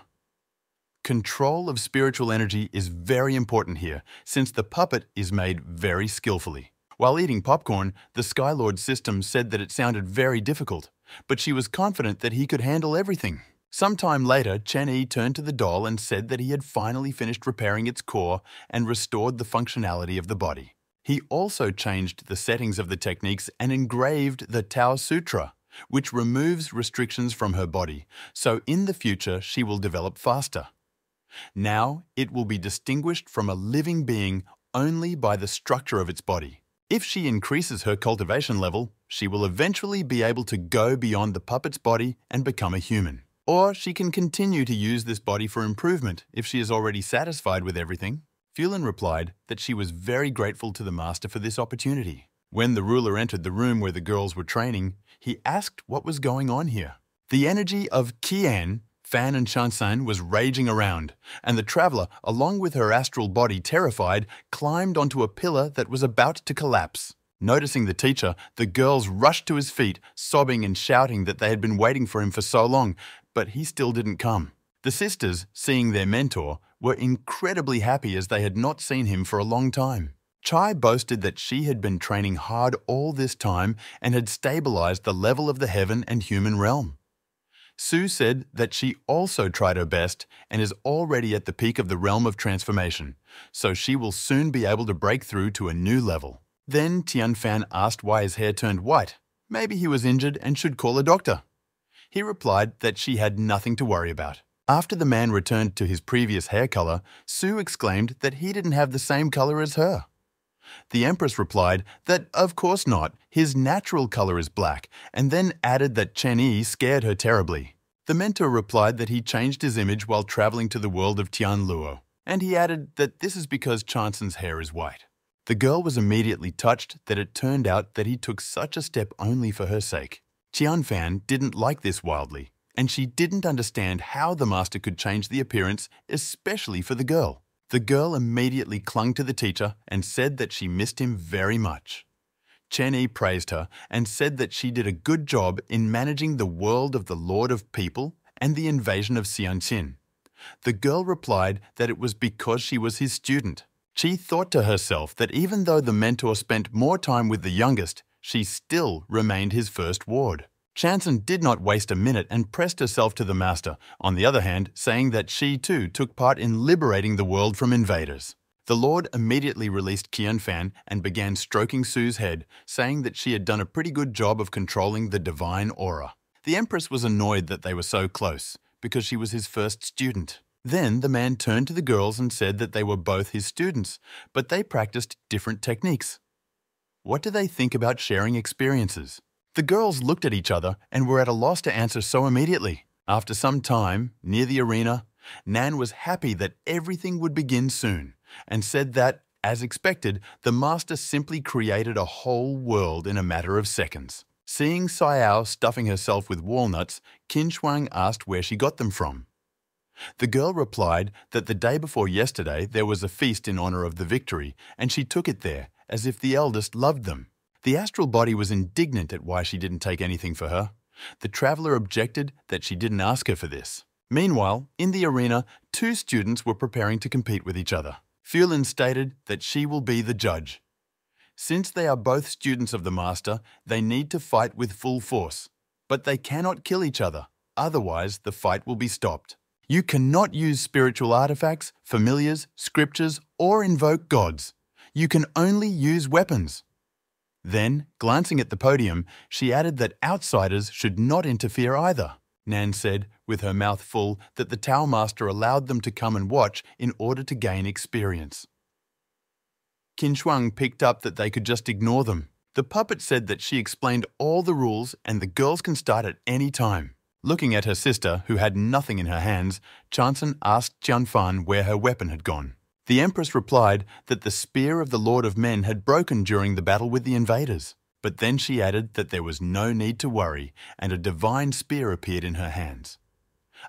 Control of spiritual energy is very important here, since the puppet is made very skillfully. While eating popcorn, the Skylord's system said that it sounded very difficult, but she was confident that he could handle everything. Sometime later, Chen Yi turned to the doll and said that he had finally finished repairing its core and restored the functionality of the body. He also changed the settings of the techniques and engraved the Tao Sutra, which removes restrictions from her body, so in the future she will develop faster. Now, it will be distinguished from a living being only by the structure of its body. If she increases her cultivation level, she will eventually be able to go beyond the puppet's body and become a human. Or she can continue to use this body for improvement if she is already satisfied with everything. Fulin replied that she was very grateful to the master for this opportunity. When the ruler entered the room where the girls were training, he asked what was going on here. The energy of Qian, Fan and Shansan was raging around, and the traveler, along with her astral body terrified, climbed onto a pillar that was about to collapse. Noticing the teacher, the girls rushed to his feet, sobbing and shouting that they had been waiting for him for so long, but he still didn't come. The sisters, seeing their mentor, were incredibly happy as they had not seen him for a long time. Chai boasted that she had been training hard all this time and had stabilized the level of the heaven and human realm. Su said that she also tried her best and is already at the peak of the realm of transformation, so she will soon be able to break through to a new level. Then Tianfan asked why his hair turned white. Maybe he was injured and should call a doctor. He replied that she had nothing to worry about. After the man returned to his previous hair color, Su exclaimed that he didn't have the same color as her. The Empress replied that of course not, his natural color is black, and then added that Chen Yi scared her terribly. The mentor replied that he changed his image while traveling to the world of Tianluo, and he added that this is because Chanson's hair is white. The girl was immediately touched that it turned out that he took such a step only for her sake. Tianfan didn't like this wildly, and she didn't understand how the master could change the appearance, especially for the girl. The girl immediately clung to the teacher and said that she missed him very much. Chen Yi praised her and said that she did a good job in managing the world of the Lord of People and the invasion of Xianqin. The girl replied that it was because she was his student. She thought to herself that even though the mentor spent more time with the youngest, she still remained his first ward. Chanson did not waste a minute and pressed herself to the master, on the other hand, saying that she too took part in liberating the world from invaders. The Lord immediately released Qianfan and began stroking Su's head, saying that she had done a pretty good job of controlling the divine aura. The Empress was annoyed that they were so close, because she was his first student. Then the man turned to the girls and said that they were both his students, but they practiced different techniques. What do they think about sharing experiences? The girls looked at each other and were at a loss to answer so immediately. After some time, near the arena, Nan was happy that everything would begin soon, and said that, as expected, the master simply created a whole world in a matter of seconds. Seeing Xiao stuffing herself with walnuts, Qin Shuang asked where she got them from. The girl replied that the day before yesterday there was a feast in honor of the victory, and she took it there, as if the eldest loved them. The astral body was indignant at why she didn't take anything for her. The traveler objected that she didn't ask her for this. Meanwhile, in the arena, two students were preparing to compete with each other. Fulin stated that she will be the judge. Since they are both students of the master, they need to fight with full force. But they cannot kill each other, otherwise the fight will be stopped. You cannot use spiritual artifacts, familiars, scriptures, or invoke gods. You can only use weapons. Then, glancing at the podium, she added that outsiders should not interfere either. Nan said, with her mouth full, that the Tao Master allowed them to come and watch in order to gain experience. Qin Shuang picked up that they could just ignore them. The puppet said that she explained all the rules and the girls can start at any time. Looking at her sister, who had nothing in her hands, Chanson asked Qianfan where her weapon had gone. The Empress replied that the spear of the Lord of Men had broken during the battle with the invaders. But then she added that there was no need to worry, and a divine spear appeared in her hands.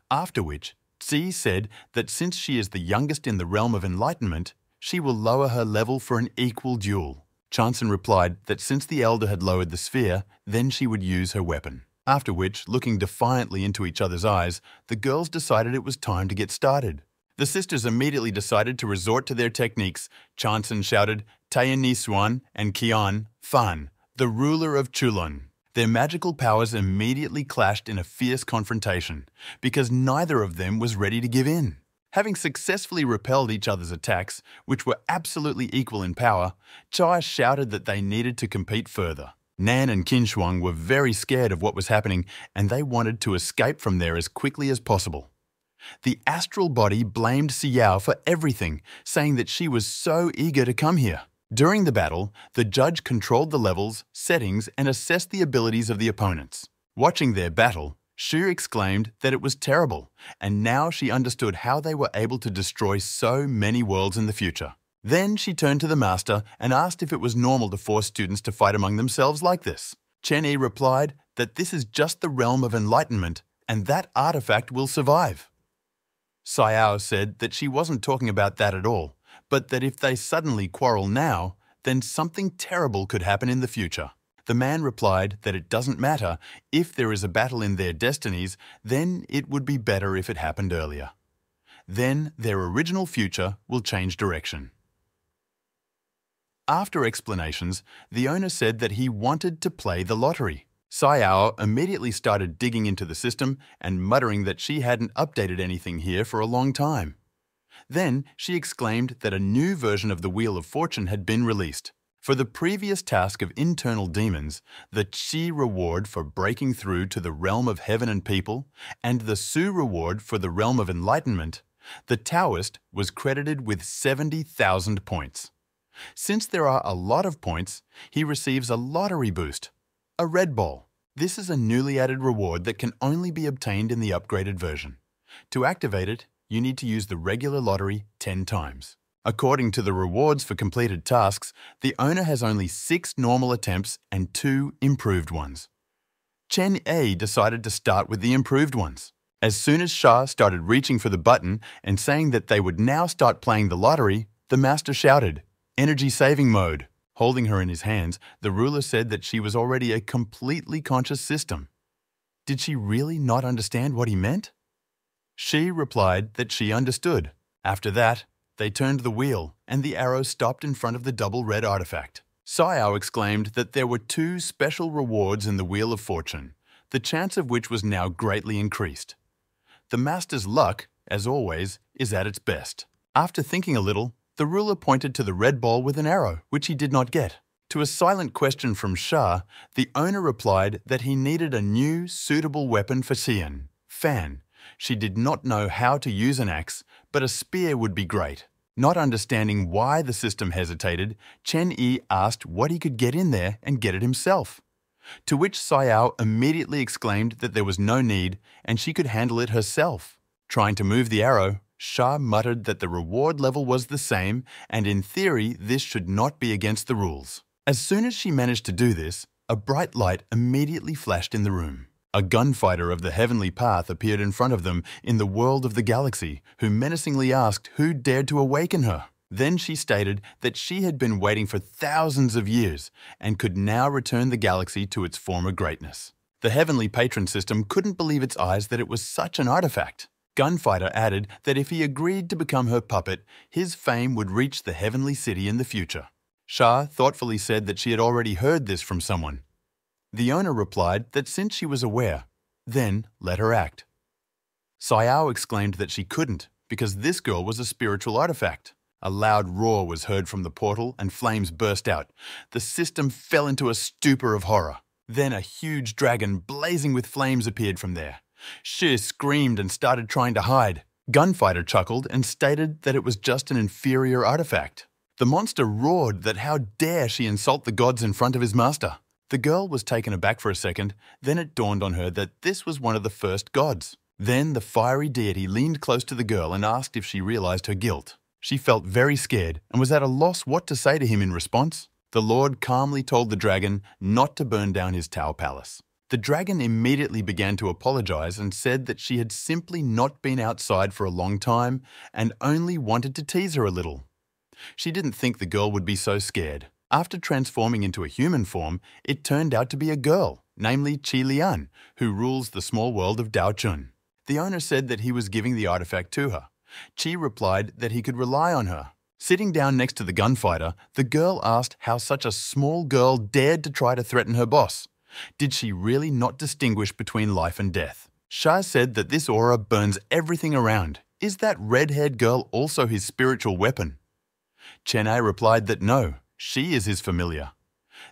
After which, Zi said that since she is the youngest in the realm of enlightenment, she will lower her level for an equal duel. Chanson replied that since the elder had lowered the sphere, then she would use her weapon. After which, looking defiantly into each other's eyes, the girls decided it was time to get started. The sisters immediately decided to resort to their techniques. Chanson shouted, Taiyan Ni Xuan and Qian Fan, the ruler of Chulun. Their magical powers immediately clashed in a fierce confrontation, because neither of them was ready to give in. Having successfully repelled each other's attacks, which were absolutely equal in power, Chai shouted that they needed to compete further. Nan and Qin Shuang were very scared of what was happening, and they wanted to escape from there as quickly as possible. The astral body blamed Xiao for everything, saying that she was so eager to come here. During the battle, the judge controlled the levels, settings, and assessed the abilities of the opponents. Watching their battle, Shu exclaimed that it was terrible, and now she understood how they were able to destroy so many worlds in the future. Then she turned to the master and asked if it was normal to force students to fight among themselves like this. Chen Yi replied that this is just the realm of enlightenment, and that artifact will survive. Xiao said that she wasn't talking about that at all, but that if they suddenly quarrel now, then something terrible could happen in the future. The man replied that it doesn't matter. If there is a battle in their destinies, then it would be better if it happened earlier. Then their original future will change direction. After explanations, the owner said that he wanted to play the lottery. Xiao immediately started digging into the system and muttering that she hadn't updated anything here for a long time. Then she exclaimed that a new version of the Wheel of Fortune had been released. For the previous task of internal demons, the Qi reward for breaking through to the realm of heaven and people, and the Su reward for the realm of enlightenment, the Taoist was credited with 70,000 points. Since there are a lot of points, he receives a lottery boost, a red ball. This is a newly added reward that can only be obtained in the upgraded version. To activate it, you need to use the regular lottery 10 times. According to the rewards for completed tasks, the owner has only 6 normal attempts and 2 improved ones. Chen A decided to start with the improved ones. As soon as Sha started reaching for the button and saying that they would now start playing the lottery, the master shouted, "Energy saving mode." Holding her in his hands, the ruler said that she was already a completely conscious system. Did she really not understand what he meant? She replied that she understood. After that, they turned the wheel, and the arrow stopped in front of the double red artifact. Xiao exclaimed that there were two special rewards in the Wheel of Fortune, the chance of which was now greatly increased. The master's luck, as always, is at its best. After thinking a little, the ruler pointed to the red ball with an arrow, which he did not get. To a silent question from Shah, the owner replied that he needed a new, suitable weapon for Xian, Fan. She did not know how to use an axe, but a spear would be great. Not understanding why the system hesitated, Chen Yi asked what he could get in there and get it himself. To which Xiao immediately exclaimed that there was no need and she could handle it herself. Trying to move the arrow, Shah muttered that the reward level was the same and in theory this should not be against the rules. As soon as she managed to do this, a bright light immediately flashed in the room. A gunfighter of the heavenly path appeared in front of them in the world of the galaxy, who menacingly asked who dared to awaken her. Then she stated that she had been waiting for thousands of years and could now return the galaxy to its former greatness. The heavenly patron system couldn't believe its eyes that it was such an artifact. Gunfighter added that if he agreed to become her puppet, his fame would reach the heavenly city in the future. Shah thoughtfully said that she had already heard this from someone. The owner replied that since she was aware, then let her act. Xiao exclaimed that she couldn't because this girl was a spiritual artifact. A loud roar was heard from the portal and flames burst out. The system fell into a stupor of horror. Then a huge dragon blazing with flames appeared from there. Shi screamed and started trying to hide. Gunfighter chuckled and stated that it was just an inferior artifact. The monster roared that how dare she insult the gods in front of his master. The girl was taken aback for a second, then it dawned on her that this was one of the first gods. Then the fiery deity leaned close to the girl and asked if she realized her guilt. She felt very scared and was at a loss what to say to him in response. The Lord calmly told the dragon not to burn down his Tao palace. The dragon immediately began to apologize and said that she had simply not been outside for a long time and only wanted to tease her a little. She didn't think the girl would be so scared. After transforming into a human form, it turned out to be a girl, namely Qi Lian, who rules the small world of Daochun. The owner said that he was giving the artifact to her. Qi replied that he could rely on her. Sitting down next to the gunfighter, the girl asked how such a small girl dared to try to threaten her boss. Did she really not distinguish between life and death? Shah said that this aura burns everything around. Is that red-haired girl also his spiritual weapon? Chennai replied that no, she is his familiar.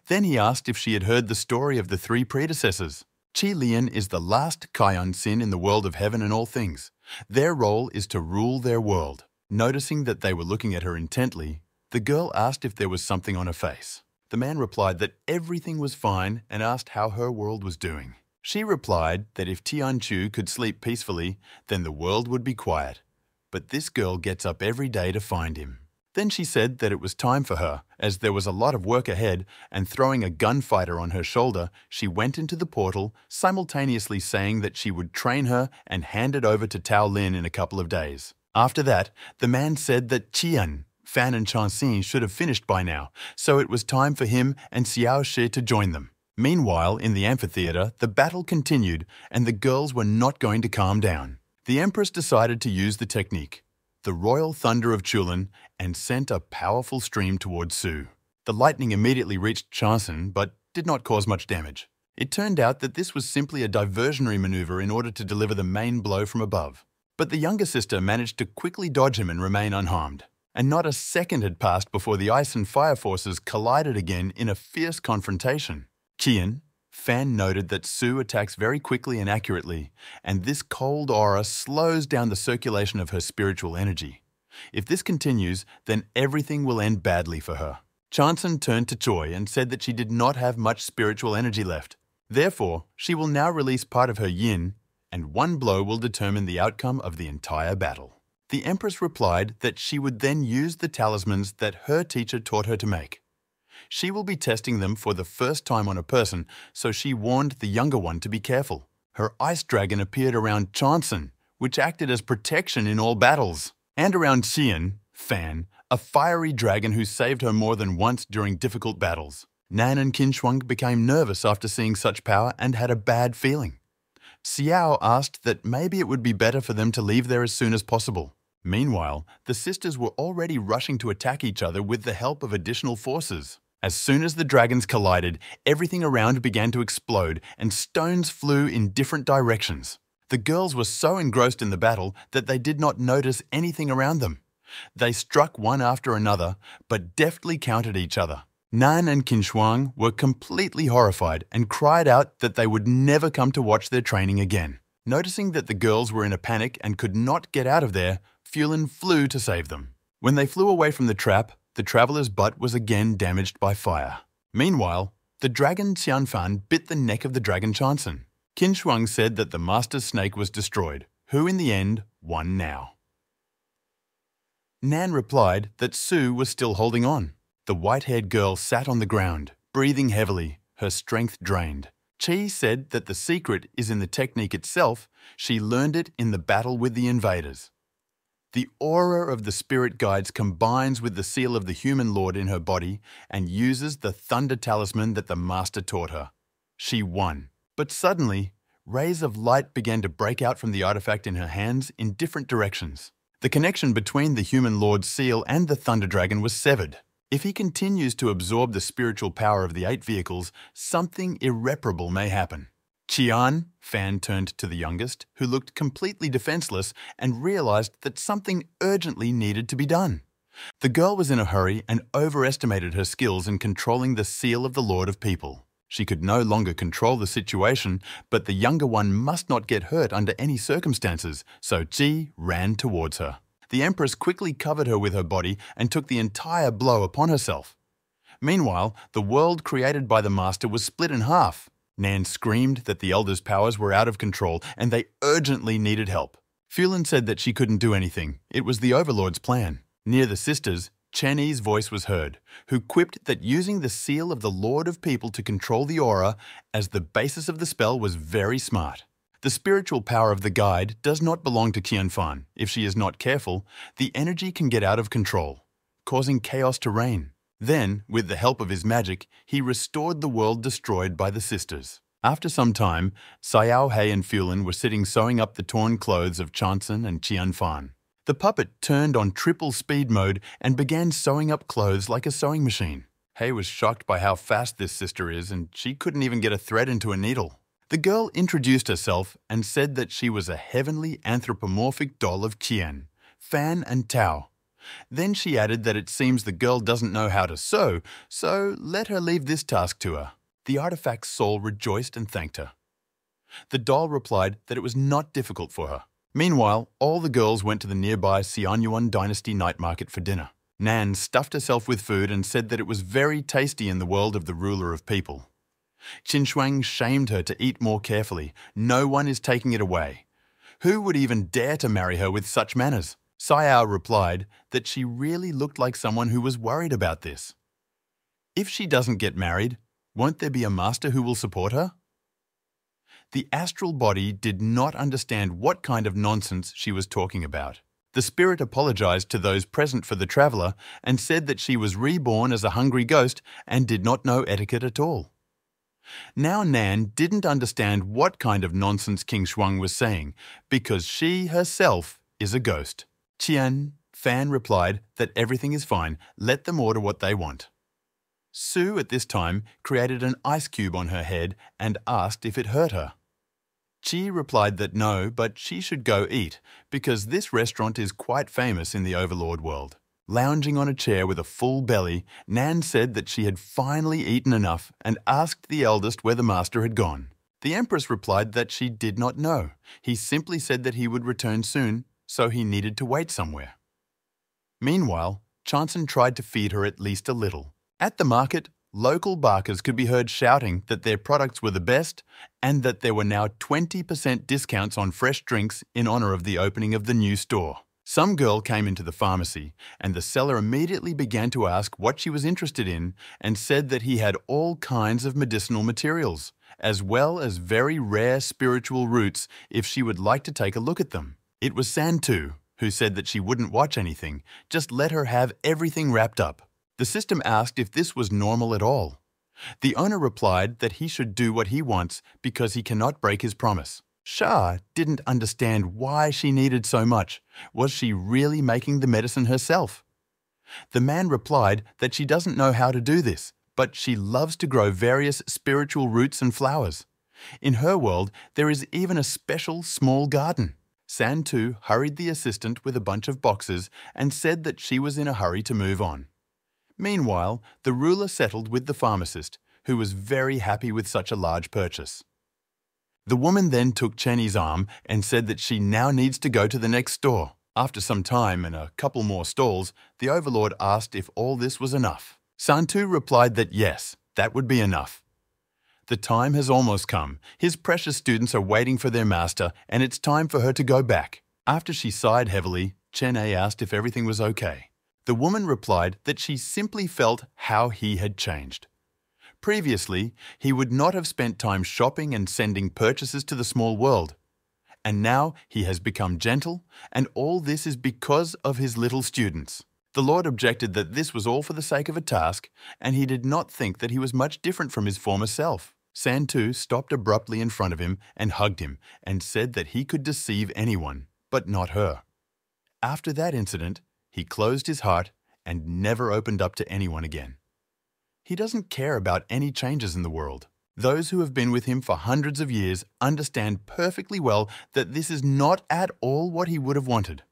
Then he asked if she had heard the story of the three predecessors. Qi Lian is the last Kion Sin in the world of heaven and all things. Their role is to rule their world. Noticing that they were looking at her intently, the girl asked if there was something on her face. The man replied that everything was fine and asked how her world was doing. She replied that if Tianchu could sleep peacefully, then the world would be quiet. But this girl gets up every day to find him. Then she said that it was time for her, as there was a lot of work ahead, and throwing a gunfighter on her shoulder, she went into the portal, simultaneously saying that she would train her and hand it over to Tao Lin in a couple of days. After that, the man said that Qian, Fan and Chanxin should have finished by now, so it was time for him and Xiao Shi to join them. Meanwhile, in the amphitheater, the battle continued and the girls were not going to calm down. The Empress decided to use the technique, the royal thunder of Chulin, and sent a powerful stream towards Su. The lightning immediately reached Chanxin, but did not cause much damage. It turned out that this was simply a diversionary maneuver in order to deliver the main blow from above. But the younger sister managed to quickly dodge him and remain unharmed. And not a second had passed before the ice and fire forces collided again in a fierce confrontation. Qian, Fan noted that Su attacks very quickly and accurately, and this cold aura slows down the circulation of her spiritual energy. If this continues, then everything will end badly for her. Chanxin turned to Choi and said that she did not have much spiritual energy left. Therefore, she will now release part of her yin, and one blow will determine the outcome of the entire battle. The Empress replied that she would then use the talismans that her teacher taught her to make. She will be testing them for the first time on a person, so she warned the younger one to be careful. Her ice dragon appeared around Chanxin, which acted as protection in all battles, and around Xian, Fan, a fiery dragon who saved her more than once during difficult battles. Nan and Qinchuang became nervous after seeing such power and had a bad feeling. Xiao asked that maybe it would be better for them to leave there as soon as possible. Meanwhile, the sisters were already rushing to attack each other with the help of additional forces. As soon as the dragons collided, everything around began to explode and stones flew in different directions. The girls were so engrossed in the battle that they did not notice anything around them. They struck one after another, but deftly countered each other. Nan and Qinshuang were completely horrified and cried out that they would never come to watch their training again. Noticing that the girls were in a panic and could not get out of there, Fulin flew to save them. When they flew away from the trap, the traveller's butt was again damaged by fire. Meanwhile, the dragon Qianfan bit the neck of the dragon Chanson. Qinshuang said that the master's snake was destroyed, who in the end won now. Nan replied that Su was still holding on. The white-haired girl sat on the ground, breathing heavily, her strength drained. Qi said that the secret is in the technique itself. She learned it in the battle with the invaders. The aura of the spirit guides combines with the seal of the human lord in her body and uses the thunder talisman that the master taught her. She won. But suddenly, rays of light began to break out from the artifact in her hands in different directions. The connection between the human lord's seal and the thunder dragon was severed. If he continues to absorb the spiritual power of the 8 vehicles, something irreparable may happen. Qian, Fan turned to the youngest, who looked completely defenseless and realized that something urgently needed to be done. The girl was in a hurry and overestimated her skills in controlling the seal of the Lord of People. She could no longer control the situation, but the younger one must not get hurt under any circumstances, so Qi ran towards her. The Empress quickly covered her with her body and took the entire blow upon herself. Meanwhile, the world created by the Master was split in half. Nan screamed that the Elder's powers were out of control and they urgently needed help. Fulin said that she couldn't do anything. It was the Overlord's plan. Near the sisters, Chen Yi's voice was heard, who quipped that using the seal of the Lord of People to control the aura as the basis of the spell was very smart. The spiritual power of the guide does not belong to Qianfan. If she is not careful, the energy can get out of control, causing chaos to reign. Then, with the help of his magic, he restored the world destroyed by the sisters. After some time, Xiao Hei and Fulin were sitting sewing up the torn clothes of Chanson and Qianfan. The puppet turned on triple speed mode and began sewing up clothes like a sewing machine. Hei was shocked by how fast this sister is, and she couldn't even get a thread into a needle. The girl introduced herself and said that she was a heavenly anthropomorphic doll of Qian, Fan and Tao. Then she added that it seems the girl doesn't know how to sew, so let her leave this task to her. The artifact's soul rejoiced and thanked her. The doll replied that it was not difficult for her. Meanwhile, all the girls went to the nearby Xianyuan Dynasty night market for dinner. Nan stuffed herself with food and said that it was very tasty in the world of the ruler of people. Qinshuang shamed her to eat more carefully. No one is taking it away. Who would even dare to marry her with such manners? Xiao replied that she really looked like someone who was worried about this. If she doesn't get married, won't there be a master who will support her? The astral body did not understand what kind of nonsense she was talking about. The spirit apologized to those present for the traveler and said that she was reborn as a hungry ghost and did not know etiquette at all. Now Nan didn't understand what kind of nonsense King Shuang was saying because she herself is a ghost. Qian, Fan replied that everything is fine, let them order what they want. Su at this time created an ice cube on her head and asked if it hurt her. Qi replied that no, but she should go eat because this restaurant is quite famous in the Overlord world. Lounging on a chair with a full belly, Nan said that she had finally eaten enough and asked the eldest where the master had gone. The Empress replied that she did not know. He simply said that he would return soon, so he needed to wait somewhere. Meanwhile, Chanson tried to feed her at least a little. At the market, local barkers could be heard shouting that their products were the best and that there were now 20% discounts on fresh drinks in honor of the opening of the new store. Some girl came into the pharmacy, and the seller immediately began to ask what she was interested in and said that he had all kinds of medicinal materials, as well as very rare spiritual roots if she would like to take a look at them. It was Santu, who said that she wouldn't watch anything, just let her have everything wrapped up. The system asked if this was normal at all. The owner replied that he should do what he wants because he cannot break his promise. Shah didn't understand why she needed so much. Was she really making the medicine herself? The man replied that she doesn't know how to do this, but she loves to grow various spiritual roots and flowers. In her world, there is even a special small garden. Santu hurried the assistant with a bunch of boxes and said that she was in a hurry to move on. Meanwhile, the ruler settled with the pharmacist, who was very happy with such a large purchase. The woman then took Chenny's arm and said that she now needs to go to the next store. After some time and a couple more stalls, the overlord asked if all this was enough. Santu replied that yes, that would be enough. The time has almost come. His precious students are waiting for their master, and it's time for her to go back. After she sighed heavily, Cheney asked if everything was okay. The woman replied that she simply felt how he had changed. Previously, he would not have spent time shopping and sending purchases to the small world. And now he has become gentle, and all this is because of his little students. The Lord objected that this was all for the sake of a task, and he did not think that he was much different from his former self. Santu stopped abruptly in front of him and hugged him and said that he could deceive anyone, but not her. After that incident, he closed his heart and never opened up to anyone again. He doesn't care about any changes in the world. Those who have been with him for hundreds of years understand perfectly well that this is not at all what he would have wanted.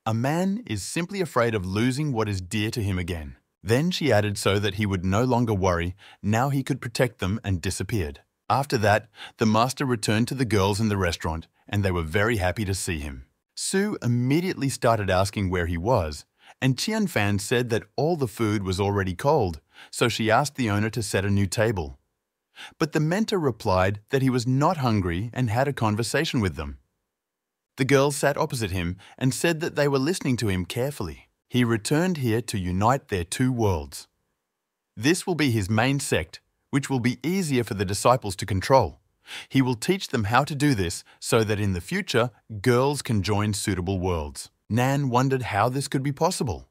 A man is simply afraid of losing what is dear to him again. Then she added so that he would no longer worry, now he could protect them, and disappeared. After that, the master returned to the girls in the restaurant, and they were very happy to see him. Sue immediately started asking where he was, and Qianfan said that all the food was already cold, so she asked the owner to set a new table. But the mentor replied that he was not hungry and had a conversation with them. The girls sat opposite him and said that they were listening to him carefully. He returned here to unite their two worlds. This will be his main sect, which will be easier for the disciples to control. He will teach them how to do this so that in the future, girls can join suitable worlds. Nan wondered how this could be possible.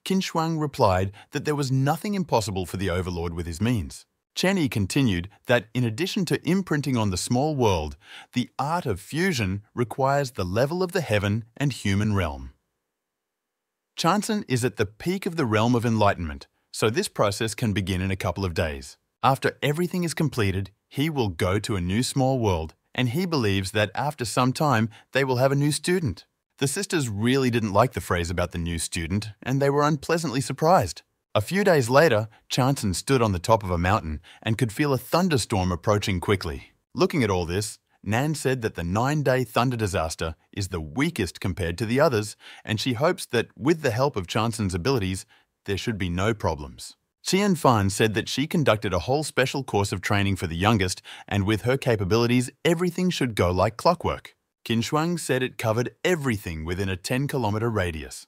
Qin Shuang replied that there was nothing impossible for the overlord with his means. Chenny continued that in addition to imprinting on the small world, the art of fusion requires the level of the heaven and human realm. Chanson is at the peak of the realm of enlightenment, so this process can begin in a couple of days. After everything is completed, he will go to a new small world, and he believes that after some time they will have a new student. The sisters really didn't like the phrase about the new student, and they were unpleasantly surprised. A few days later, Chanson stood on the top of a mountain and could feel a thunderstorm approaching quickly. Looking at all this, Nan said that the 9-day thunder disaster is the weakest compared to the others, and she hopes that with the help of Chanson's abilities, there should be no problems. Qianfan said that she conducted a whole special course of training for the youngest, and with her capabilities, everything should go like clockwork. Qin Shuang said it covered everything within a 10-kilometer radius.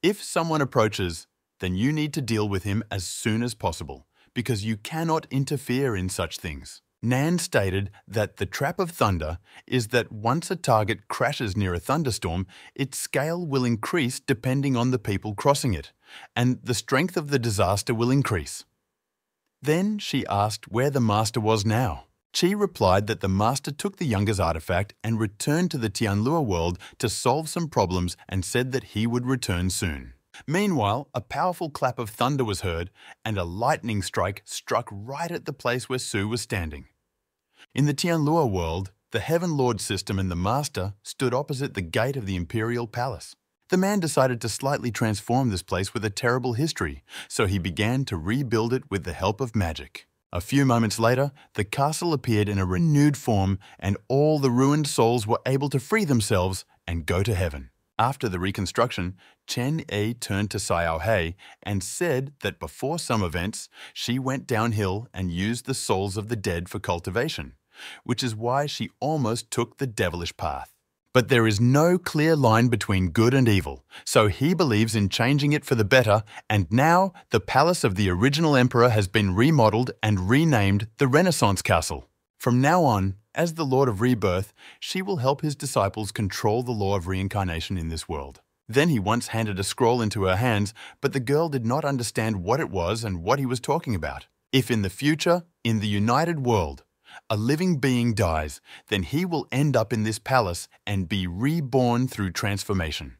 If someone approaches, then you need to deal with him as soon as possible, because you cannot interfere in such things. Nan stated that the trap of thunder is that once a target crashes near a thunderstorm, its scale will increase depending on the people crossing it, and the strength of the disaster will increase. Then she asked where the master was now. Qi replied that the master took the younger's artifact and returned to the Tianlua world to solve some problems and said that he would return soon. Meanwhile, a powerful clap of thunder was heard, and a lightning strike struck right at the place where Sue was standing. In the Tianlua world, the Heaven Lord system and the Master stood opposite the gate of the Imperial Palace. The man decided to slightly transform this place with a terrible history, so he began to rebuild it with the help of magic. A few moments later, the castle appeared in a renewed form, and all the ruined souls were able to free themselves and go to heaven. After the reconstruction, Chen Yi turned to Xiao Hei and said that before some events, she went downhill and used the souls of the dead for cultivation, which is why she almost took the devilish path. But there is no clear line between good and evil, so he believes in changing it for the better, and now the palace of the original emperor has been remodeled and renamed the Renaissance Castle. From now on, as the Lord of Rebirth, she will help his disciples control the law of reincarnation in this world. Then he once handed a scroll into her hands, but the girl did not understand what it was and what he was talking about. If in the future, in the united world, a living being dies, then he will end up in this palace and be reborn through transformation.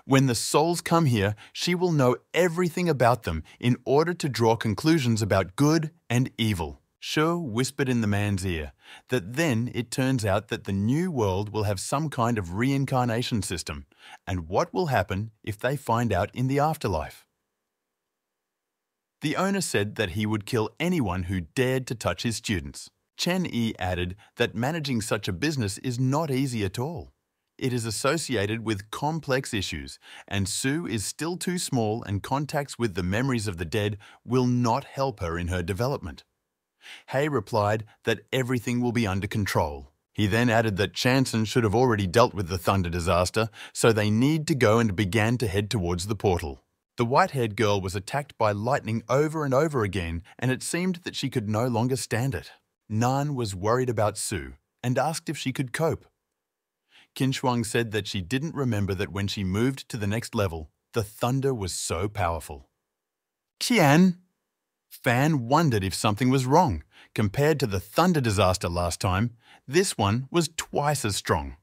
When the souls come here, she will know everything about them in order to draw conclusions about good and evil. Shu whispered in the man's ear that then it turns out that the new world will have some kind of reincarnation system, and what will happen if they find out in the afterlife. The owner said that he would kill anyone who dared to touch his students. Chen Yi added that managing such a business is not easy at all. It is associated with complex issues, and Sue is still too small, and contacts with the memories of the dead will not help her in her development. Hay replied that everything will be under control. He then added that Chanson should have already dealt with the thunder disaster, so they need to go, and began to head towards the portal. The white-haired girl was attacked by lightning over and over again, and it seemed that she could no longer stand it. Nan was worried about Sue and asked if she could cope. Qin Shuang said that she didn't remember that when she moved to the next level, the thunder was so powerful. Qian! Fan wondered if something was wrong. Compared to the thunder disaster last time, this one was twice as strong.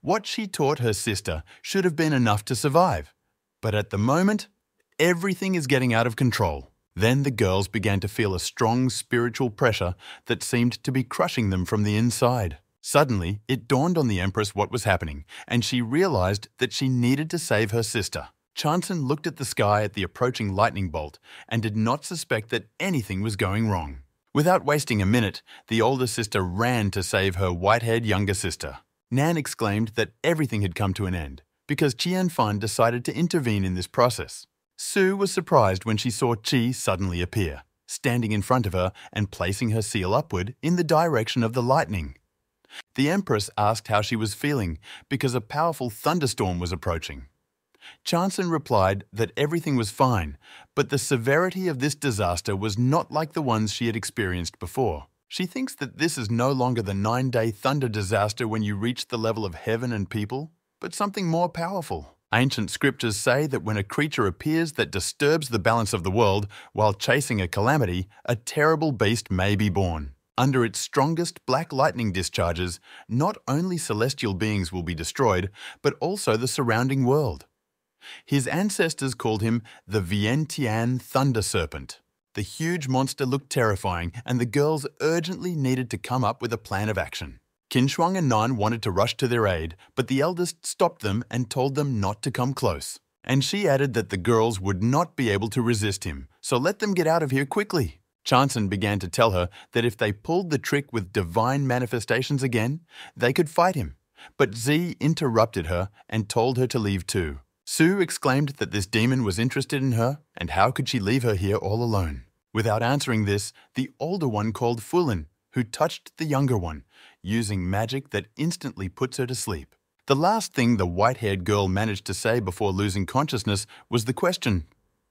What she taught her sister should have been enough to survive, but at the moment, everything is getting out of control. Then the girls began to feel a strong spiritual pressure that seemed to be crushing them from the inside. Suddenly, it dawned on the Empress what was happening, and she realized that she needed to save her sister. Chanson looked at the sky at the approaching lightning bolt and did not suspect that anything was going wrong. Without wasting a minute, the older sister ran to save her white-haired younger sister. Nan exclaimed that everything had come to an end because Qian Fan decided to intervene in this process. Sue was surprised when she saw Qi suddenly appear, standing in front of her and placing her seal upward in the direction of the lightning. The Empress asked how she was feeling because a powerful thunderstorm was approaching. Chanson replied that everything was fine, but the severity of this disaster was not like the ones she had experienced before. She thinks that this is no longer the 9-day thunder disaster when you reach the level of heaven and people, but something more powerful. Ancient scriptures say that when a creature appears that disturbs the balance of the world while chasing a calamity, a terrible beast may be born. Under its strongest black lightning discharges, not only celestial beings will be destroyed, but also the surrounding world. His ancestors called him the Vientiane Thunder Serpent. The huge monster looked terrifying, and the girls urgently needed to come up with a plan of action. Qin Shuang and Nan wanted to rush to their aid, but the eldest stopped them and told them not to come close. And she added that the girls would not be able to resist him, so let them get out of here quickly. Chanson began to tell her that if they pulled the trick with divine manifestations again, they could fight him. But Z interrupted her and told her to leave too. Sue exclaimed that this demon was interested in her, and how could she leave her here all alone? Without answering this, the older one called Fulin, who touched the younger one, using magic that instantly puts her to sleep. The last thing the white-haired girl managed to say before losing consciousness was the question,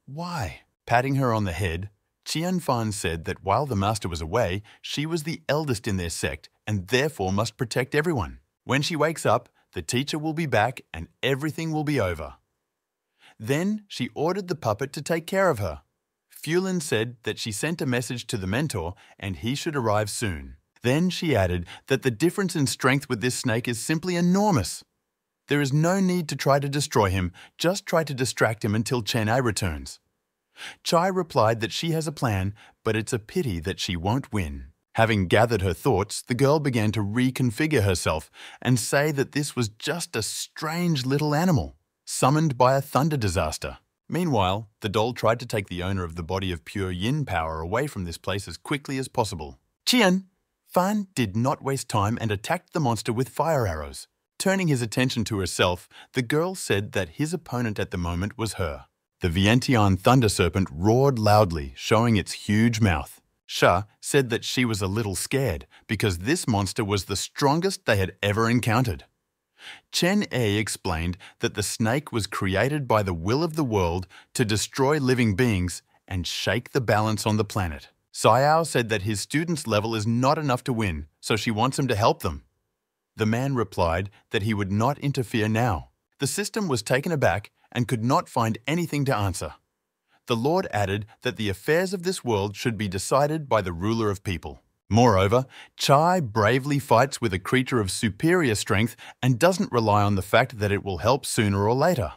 "Why?" Patting her on the head, Qian Fan said that while the master was away, she was the eldest in their sect and therefore must protect everyone. When she wakes up, the teacher will be back and everything will be over. Then she ordered the puppet to take care of her. Fulin said that she sent a message to the mentor and he should arrive soon. Then she added that the difference in strength with this snake is simply enormous. There is no need to try to destroy him, just try to distract him until Chen Ai returns. Chai replied that she has a plan, but it's a pity that she won't win. Having gathered her thoughts, the girl began to reconfigure herself and say that this was just a strange little animal, summoned by a thunder disaster. Meanwhile, the doll tried to take the owner of the body of pure yin power away from this place as quickly as possible. Qian Fan did not waste time and attacked the monster with fire arrows. Turning his attention to herself, the girl said that his opponent at the moment was her. The Vientiane Thunder Serpent roared loudly, showing its huge mouth. Sha said that she was a little scared because this monster was the strongest they had ever encountered. Chen Ei explained that the snake was created by the will of the world to destroy living beings and shake the balance on the planet. Xiao said that his student's level is not enough to win, so she wants him to help them. The man replied that he would not interfere now. The system was taken aback and could not find anything to answer. The Lord added that the affairs of this world should be decided by the ruler of people. Moreover, Chai bravely fights with a creature of superior strength and doesn't rely on the fact that it will help sooner or later.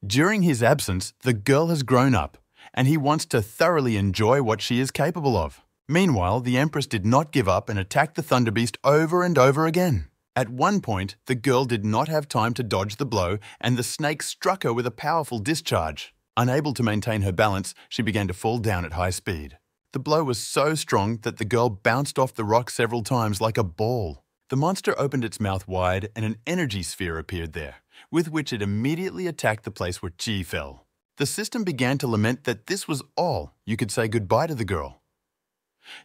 During his absence, the girl has grown up, and he wants to thoroughly enjoy what she is capable of. Meanwhile, the Empress did not give up and attacked the Thunder Beast over and over again. At one point, the girl did not have time to dodge the blow, and the snake struck her with a powerful discharge. Unable to maintain her balance, she began to fall down at high speed. The blow was so strong that the girl bounced off the rock several times like a ball. The monster opened its mouth wide and an energy sphere appeared there, with which it immediately attacked the place where Chi fell. The system began to lament that this was all you could say goodbye to the girl.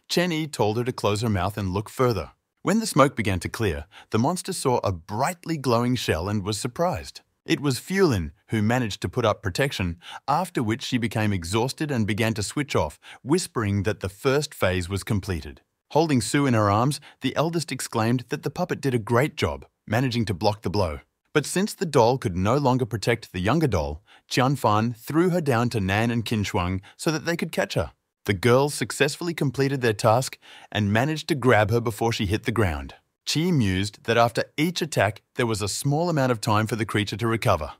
Chen Yi told her to close her mouth and look further. When the smoke began to clear, the monster saw a brightly glowing shell and was surprised. It was Fulin who managed to put up protection, after which she became exhausted and began to switch off, whispering that the first phase was completed. Holding Su in her arms, the eldest exclaimed that the puppet did a great job, managing to block the blow. But since the doll could no longer protect the younger doll, Qianfan threw her down to Nan and Qinshuang so that they could catch her. The girls successfully completed their task and managed to grab her before she hit the ground. Qi mused that after each attack, there was a small amount of time for the creature to recover.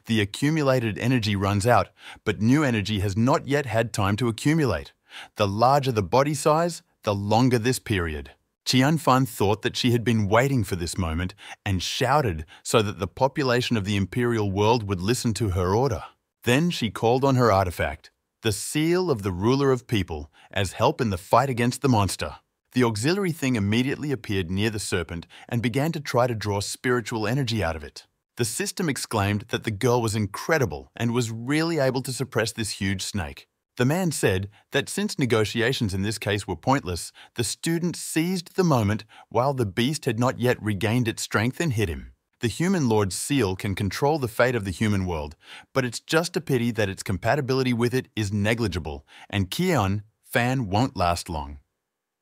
The accumulated energy runs out, but new energy has not yet had time to accumulate. The larger the body size, the longer this period. Qianfan thought that she had been waiting for this moment and shouted so that the population of the imperial world would listen to her order. Then she called on her artifact, the seal of the ruler of people, as help in the fight against the monster. The auxiliary thing immediately appeared near the serpent and began to try to draw spiritual energy out of it. The system exclaimed that the girl was incredible and was really able to suppress this huge snake. The man said that since negotiations in this case were pointless, the student seized the moment while the beast had not yet regained its strength and hit him. The human lord's seal can control the fate of the human world, but it's just a pity that its compatibility with it is negligible, and Qianfan won't last long.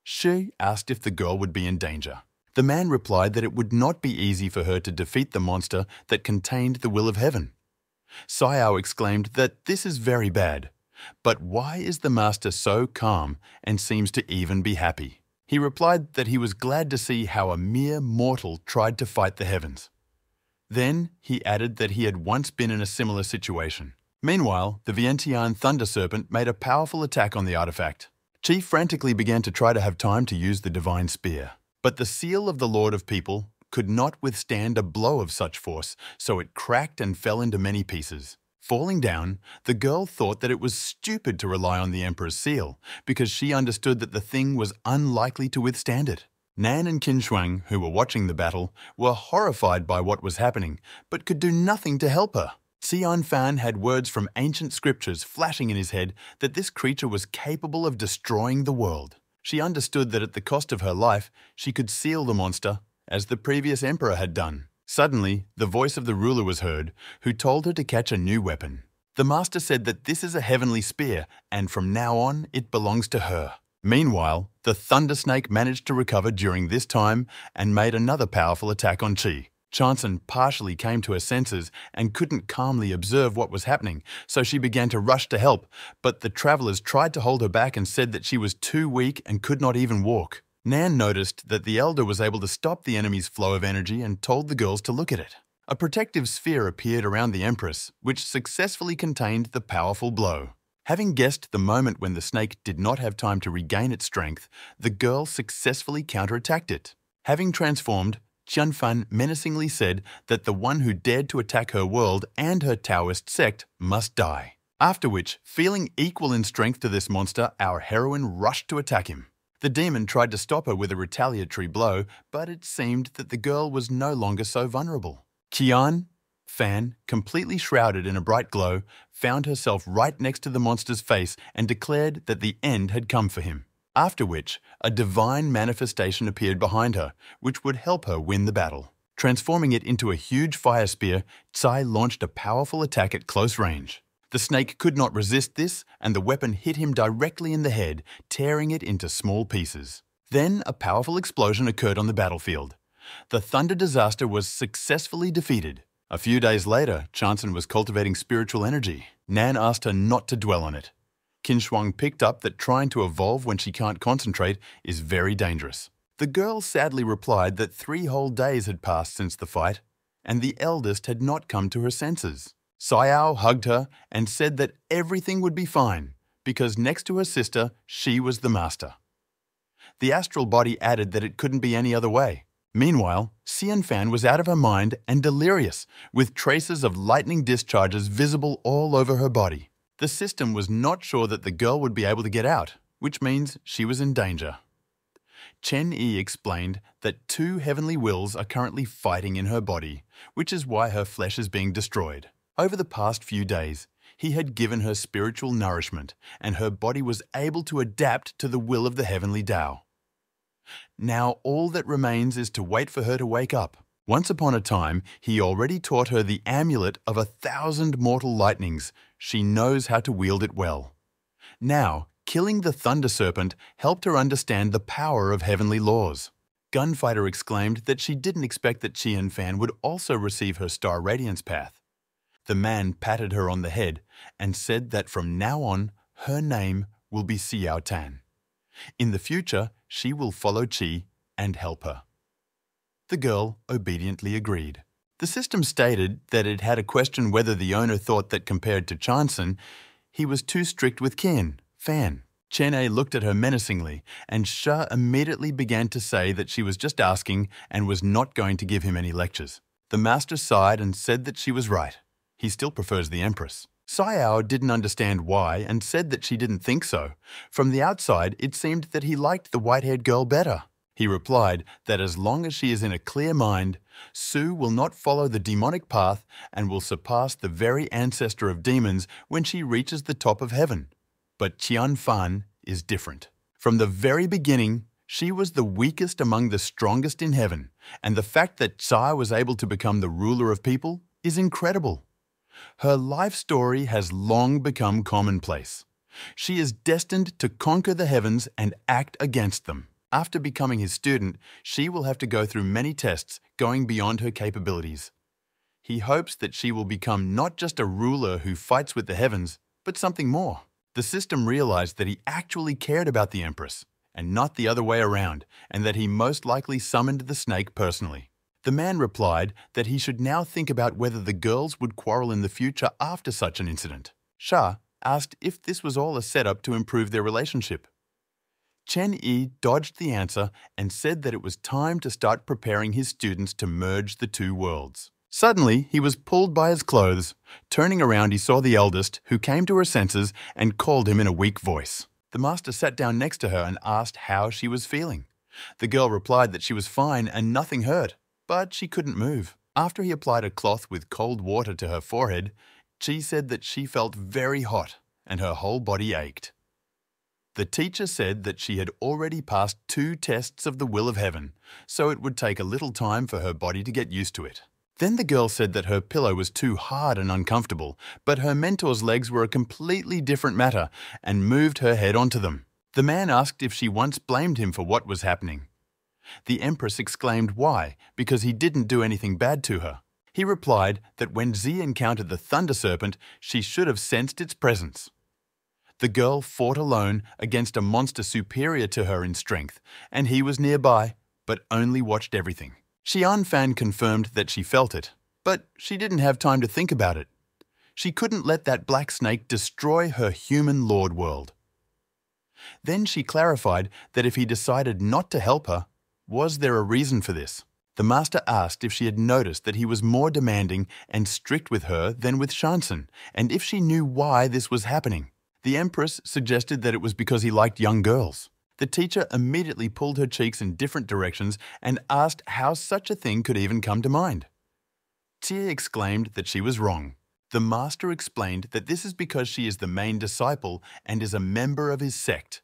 Shi asked if the girl would be in danger. The man replied that it would not be easy for her to defeat the monster that contained the will of heaven. Xiao exclaimed that this is very bad. But why is the master so calm and seems to even be happy? He replied that he was glad to see how a mere mortal tried to fight the heavens. Then he added that he had once been in a similar situation. Meanwhile, the Vientiane Thunder Serpent made a powerful attack on the artifact. Qi frantically began to try to have time to use the divine spear. But the seal of the Lord of People could not withstand a blow of such force, so it cracked and fell into many pieces. Falling down, the girl thought that it was stupid to rely on the Emperor's seal, because she understood that the thing was unlikely to withstand it. Nan and Qinshuang, who were watching the battle, were horrified by what was happening, but could do nothing to help her. Qianfan had words from ancient scriptures flashing in his head that this creature was capable of destroying the world. She understood that at the cost of her life, she could seal the monster, as the previous emperor had done. Suddenly, the voice of the ruler was heard, who told her to catch a new weapon. The master said that this is a heavenly spear, and from now on, it belongs to her. Meanwhile, the thunder snake managed to recover during this time and made another powerful attack on Qi. Chanson partially came to her senses and couldn't calmly observe what was happening, so she began to rush to help, but the travelers tried to hold her back and said that she was too weak and could not even walk. Nan noticed that the elder was able to stop the enemy's flow of energy and told the girls to look at it. A protective sphere appeared around the Empress, which successfully contained the powerful blow. Having guessed the moment when the snake did not have time to regain its strength, the girl successfully counterattacked it. Having transformed, Qianfan menacingly said that the one who dared to attack her world and her Taoist sect must die. After which, feeling equal in strength to this monster, our heroine rushed to attack him. The demon tried to stop her with a retaliatory blow, but it seemed that the girl was no longer so vulnerable. Qianfan, completely shrouded in a bright glow, found herself right next to the monster's face and declared that the end had come for him. After which, a divine manifestation appeared behind her, which would help her win the battle. Transforming it into a huge fire spear, Tsai launched a powerful attack at close range. The snake could not resist this, and the weapon hit him directly in the head, tearing it into small pieces. Then a powerful explosion occurred on the battlefield. The thunder disaster was successfully defeated. A few days later, Chanson was cultivating spiritual energy. Nan asked her not to dwell on it. Shuang picked up that trying to evolve when she can't concentrate is very dangerous. The girl sadly replied that 3 whole days had passed since the fight, and the eldest had not come to her senses. Xiao hugged her and said that everything would be fine, because next to her sister, she was the master. The astral body added that it couldn't be any other way. Meanwhile, Xianfan was out of her mind and delirious, with traces of lightning discharges visible all over her body. The system was not sure that the girl would be able to get out, which means she was in danger. Chen Yi explained that 2 heavenly wills are currently fighting in her body, which is why her flesh is being destroyed. Over the past few days, he had given her spiritual nourishment, and her body was able to adapt to the will of the heavenly Tao. Now all that remains is to wait for her to wake up. Once upon a time, he already taught her the amulet of 1,000 mortal lightnings. She knows how to wield it well. Now, killing the Thunder Serpent helped her understand the power of heavenly laws. Gunfighter exclaimed that she didn't expect that Qianfan would also receive her Star Radiance path. The man patted her on the head and said that from now on, her name will be Xiao Tan. In the future, she will follow Qi and help her. The girl obediently agreed. The system stated that it had a question whether the owner thought that compared to Chanson, he was too strict with Fan. Chen A looked at her menacingly, and Sha immediately began to say that she was just asking and was not going to give him any lectures. The master sighed and said that she was right. He still prefers the Empress. Xiao didn't understand why and said that she didn't think so. From the outside, it seemed that he liked the white-haired girl better. He replied that as long as she is in a clear mind, Su will not follow the demonic path and will surpass the very ancestor of demons when she reaches the top of heaven. But Qianfan is different. From the very beginning, she was the weakest among the strongest in heaven, and the fact that Tsai was able to become the ruler of people is incredible. Her life story has long become commonplace. She is destined to conquer the heavens and act against them. After becoming his student, she will have to go through many tests going beyond her capabilities. He hopes that she will become not just a ruler who fights with the heavens, but something more. The system realized that he actually cared about the Empress, and not the other way around, and that he most likely summoned the snake personally. The man replied that he should now think about whether the girls would quarrel in the future after such an incident. Sha asked if this was all a setup to improve their relationship. Chen Yi dodged the answer and said that it was time to start preparing his students to merge the 2 worlds. Suddenly, he was pulled by his clothes. Turning around, he saw the eldest, who came to her senses and called him in a weak voice. The master sat down next to her and asked how she was feeling. The girl replied that she was fine and nothing hurt, but she couldn't move. After he applied a cloth with cold water to her forehead, she said that she felt very hot and her whole body ached. The teacher said that she had already passed 2 tests of the will of heaven, so it would take a little time for her body to get used to it. Then the girl said that her pillow was too hard and uncomfortable, but her mentor's legs were a completely different matter and moved her head onto them. The man asked if she once blamed him for what was happening. The Empress exclaimed why, because he didn't do anything bad to her. He replied that when Zi encountered the Thunder Serpent, she should have sensed its presence. The girl fought alone against a monster superior to her in strength, and he was nearby, but only watched everything. Qianfan confirmed that she felt it, but she didn't have time to think about it. She couldn't let that black snake destroy her human lord world. Then she clarified that if he decided not to help her, was there a reason for this? The master asked if she had noticed that he was more demanding and strict with her than with Shansen, and if she knew why this was happening. The Empress suggested that it was because he liked young girls. The teacher immediately pulled her cheeks in different directions and asked how such a thing could even come to mind. Tia exclaimed that she was wrong. The master explained that this is because she is the main disciple and is a member of his sect.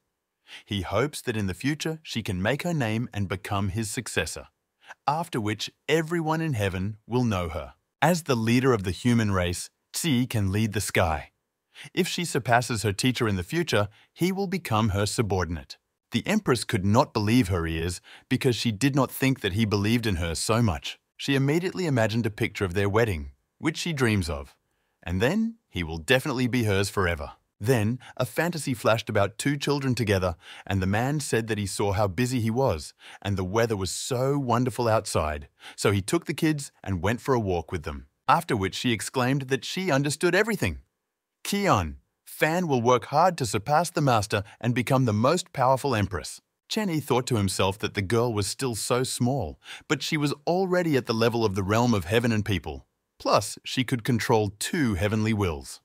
He hopes that in the future she can make her name and become his successor, after which everyone in heaven will know her. As the leader of the human race, Qi can lead the sky. If she surpasses her teacher in the future, he will become her subordinate. The Empress could not believe her ears because she did not think that he believed in her so much. She immediately imagined a picture of their wedding, which she dreams of, and then he will definitely be hers forever. Then a fantasy flashed about two children together, and the man said that he saw how busy he was, and the weather was so wonderful outside. So he took the kids and went for a walk with them, after which she exclaimed that she understood everything. Kion, Fan will work hard to surpass the master and become the most powerful empress. Chen thought to himself that the girl was still so small, but she was already at the level of the realm of heaven and people. Plus, she could control two heavenly wills.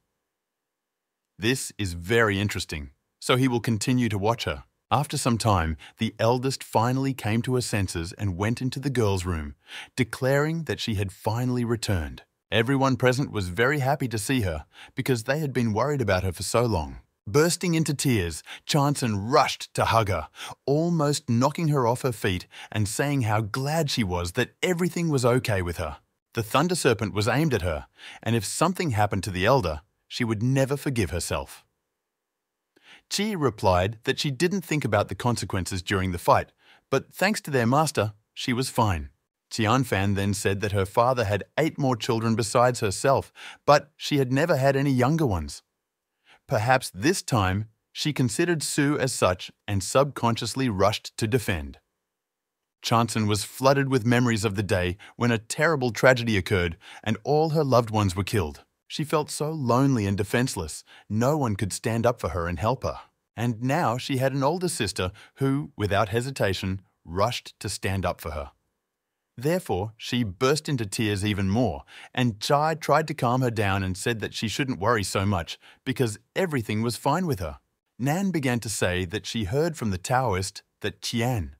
This is very interesting, so he will continue to watch her. After some time, the eldest finally came to her senses and went into the girl's room, declaring that she had finally returned. Everyone present was very happy to see her because they had been worried about her for so long. Bursting into tears, Chanson rushed to hug her, almost knocking her off her feet and saying how glad she was that everything was okay with her. The Thunder Serpent was aimed at her, and if something happened to the elder, she would never forgive herself. Chi replied that she didn't think about the consequences during the fight, but thanks to their master, she was fine. Tianfan then said that her father had 8 more children besides herself, but she had never had any younger ones. Perhaps this time, she considered Su as such and subconsciously rushed to defend. Chanson was flooded with memories of the day when a terrible tragedy occurred and all her loved ones were killed. She felt so lonely and defenseless, no one could stand up for her and help her. And now she had an older sister who, without hesitation, rushed to stand up for her. Therefore, she burst into tears even more, and Chai tried to calm her down and said that she shouldn't worry so much because everything was fine with her. Nan began to say that she heard from the Taoist that Tian,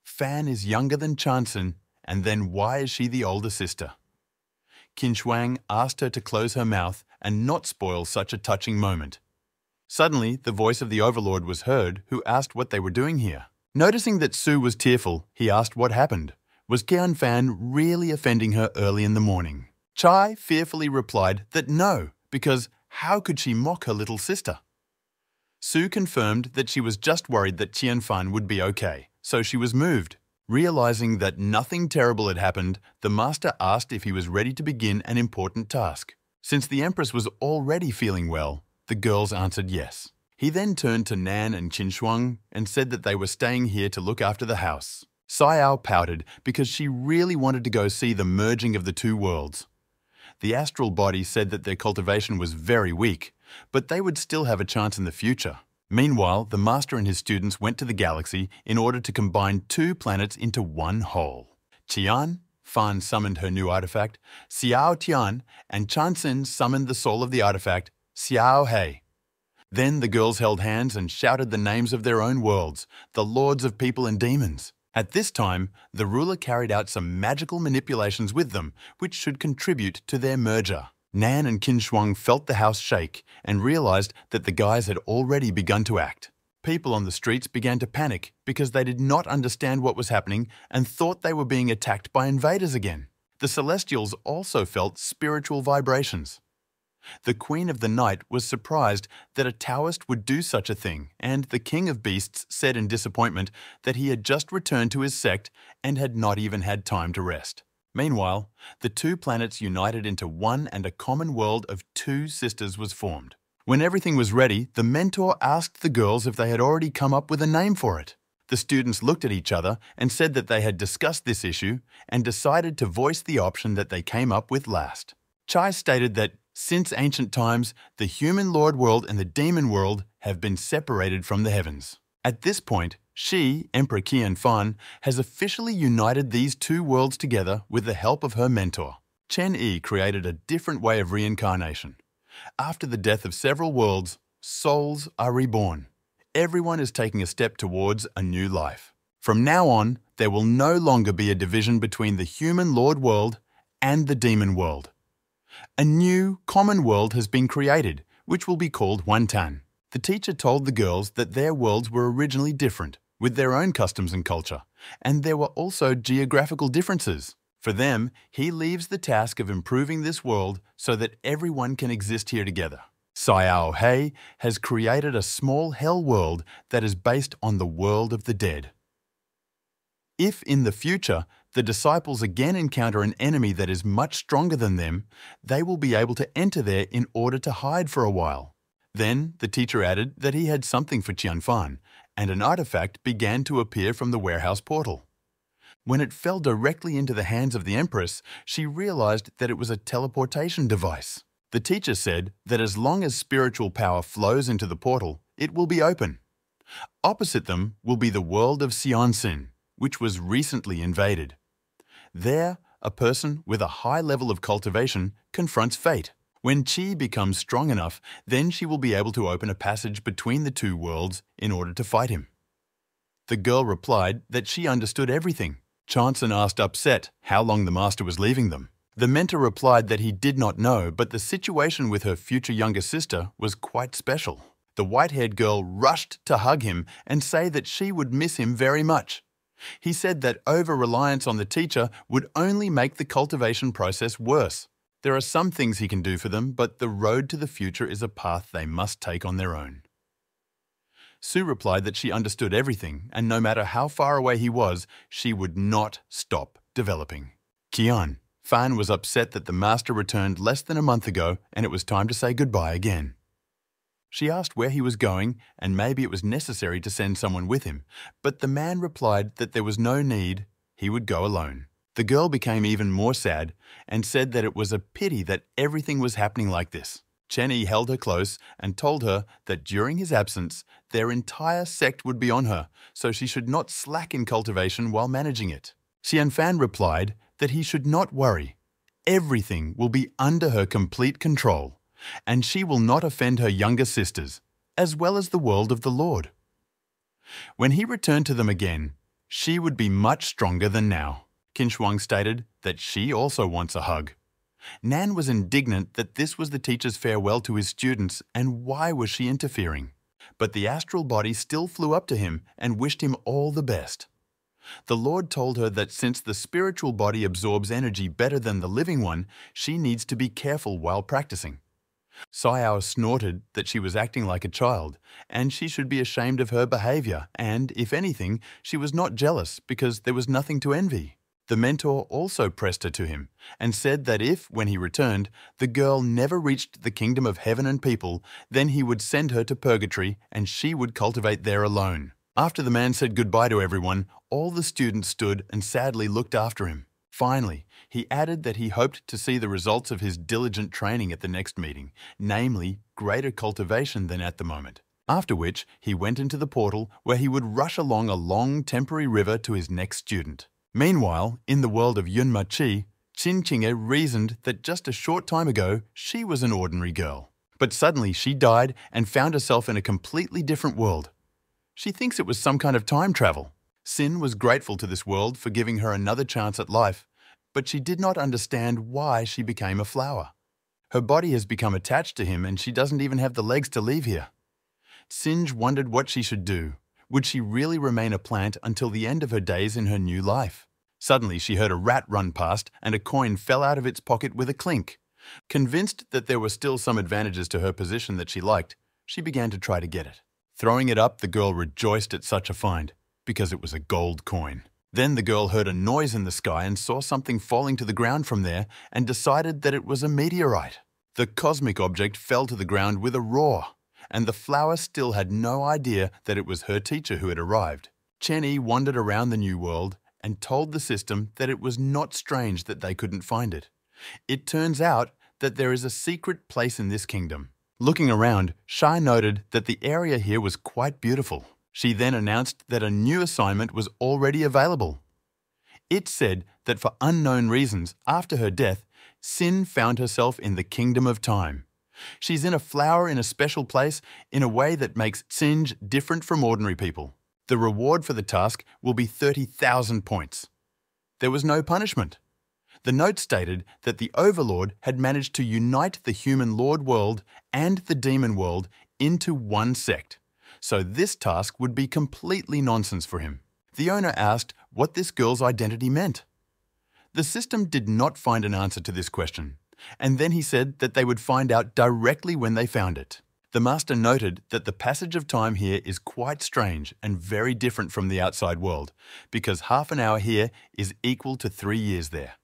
Fan is younger than Chanson, and then why is she the older sister? Qin Shuang asked her to close her mouth and not spoil such a touching moment. Suddenly, the voice of the overlord was heard, who asked what they were doing here. Noticing that Su was tearful, he asked what happened. Was Qian Fan really offending her early in the morning? Chai fearfully replied that no, because how could she mock her little sister? Su confirmed that she was just worried that Qian Fan would be okay, so she was moved. Realizing that nothing terrible had happened, the master asked if he was ready to begin an important task. Since the empress was already feeling well, the girls answered yes. He then turned to Nan and Qin Shuang and said that they were staying here to look after the house. Xiao pouted because she really wanted to go see the merging of the two worlds. The astral body said that their cultivation was very weak, but they would still have a chance in the future. Meanwhile, the master and his students went to the galaxy in order to combine 2 planets into one whole. Qian, Fan summoned her new artifact, Xiao Tian, and Chanson summoned the soul of the artifact, Xiao Hei. Then the girls held hands and shouted the names of their own worlds, the lords of people and demons. At this time, the ruler carried out some magical manipulations with them, which should contribute to their merger. Nan and Qin Shuang felt the house shake and realized that the guys had already begun to act. People on the streets began to panic because they did not understand what was happening and thought they were being attacked by invaders again. The Celestials also felt spiritual vibrations. The Queen of the Night was surprised that a Taoist would do such a thing, and the King of Beasts said in disappointment that he had just returned to his sect and had not even had time to rest. Meanwhile, the 2 planets united into one and a common world of 2 sisters was formed. When everything was ready, the mentor asked the girls if they had already come up with a name for it. The students looked at each other and said that they had discussed this issue and decided to voice the option that they came up with last. Chai stated that since ancient times, the human lord world and the demon world have been separated from the heavens. At this point, she, Emperor Qian Fan, has officially united these 2 worlds together with the help of her mentor. Chen Yi created a different way of reincarnation. After the death of several worlds, souls are reborn. Everyone is taking a step towards a new life. From now on, there will no longer be a division between the human lord world and the demon world. A new, common world has been created, which will be called Wantan. The teacher told the girls that their worlds were originally different, with their own customs and culture, and there were also geographical differences. For them, he leaves the task of improving this world so that everyone can exist here together. Xiao Hei has created a small hell world that is based on the world of the dead. If in the future, the disciples again encounter an enemy that is much stronger than them, they will be able to enter there in order to hide for a while. Then the teacher added that he had something for Qianfan, and an artifact began to appear from the warehouse portal. When it fell directly into the hands of the Empress, she realized that it was a teleportation device. The teacher said that as long as spiritual power flows into the portal, it will be open. Opposite them will be the world of Xianxin, which was recently invaded. There, a person with a high level of cultivation confronts fate. When Qi becomes strong enough, then she will be able to open a passage between the two worlds in order to fight him. The girl replied that she understood everything. Chanson asked upset how long the master was leaving them. The mentor replied that he did not know, but the situation with her future younger sister was quite special. The white-haired girl rushed to hug him and say that she would miss him very much. He said that over-reliance on the teacher would only make the cultivation process worse. There are some things he can do for them, but the road to the future is a path they must take on their own. Sue replied that she understood everything, and no matter how far away he was, she would not stop developing. Fan was upset that the master returned less than a month ago, and it was time to say goodbye again. She asked where he was going, and maybe it was necessary to send someone with him, but the man replied that there was no need, he would go alone. The girl became even more sad and said that it was a pity that everything was happening like this. Chen Yi held her close and told her that during his absence, their entire sect would be on her, so she should not slack in cultivation while managing it. Xianfan replied that he should not worry. Everything will be under her complete control, and she will not offend her younger sisters, as well as the world of the Lord. When he returned to them again, she would be much stronger than now. Qin Shuang stated that she also wants a hug. Nan was indignant that this was the teacher's farewell to his students, and why was she interfering? But the astral body still flew up to him and wished him all the best. The Lord told her that since the spiritual body absorbs energy better than the living one, she needs to be careful while practicing. Sayao snorted that she was acting like a child, and she should be ashamed of her behavior, and, if anything, she was not jealous because there was nothing to envy. The mentor also pressed her to him and said that if, when he returned, the girl never reached the kingdom of heaven and people, then he would send her to purgatory and she would cultivate there alone. After the man said goodbye to everyone, all the students stood and sadly looked after him. Finally, he added that he hoped to see the results of his diligent training at the next meeting, namely greater cultivation than at the moment. After which, he went into the portal where he would rush along a long temporary river to his next student. Meanwhile, in the world of Yunma Qi, Qin Qing'e reasoned that just a short time ago she was an ordinary girl. But suddenly she died and found herself in a completely different world. She thinks it was some kind of time travel. Sin was grateful to this world for giving her another chance at life, but she did not understand why she became a flower. Her body has become attached to him and she doesn't even have the legs to leave here. Singe wondered what she should do. Would she really remain a plant until the end of her days in her new life? Suddenly she heard a rat run past and a coin fell out of its pocket with a clink. Convinced that there were still some advantages to her position that she liked, she began to try to get it. Throwing it up, the girl rejoiced at such a find, because it was a gold coin. Then the girl heard a noise in the sky and saw something falling to the ground from there and decided that it was a meteorite. The cosmic object fell to the ground with a roar, and the flower still had no idea that it was her teacher who had arrived. Chen Yi wandered around the new world and told the system that it was not strange that they couldn't find it. It turns out that there is a secret place in this kingdom. Looking around, Shai noted that the area here was quite beautiful. She then announced that a new assignment was already available. It said that for unknown reasons, after her death, Sin found herself in the kingdom of time. She's in a flower in a special place in a way that makes Singe different from ordinary people. The reward for the task will be 30,000 points. There was no punishment. The note stated that the Overlord had managed to unite the human Lord world and the demon world into one sect, so this task would be completely nonsense for him. The owner asked what this girl's identity meant. The system did not find an answer to this question, and then he said that they would find out directly when they found it. The master noted that the passage of time here is quite strange and very different from the outside world, because half an hour here is equal to 3 years there.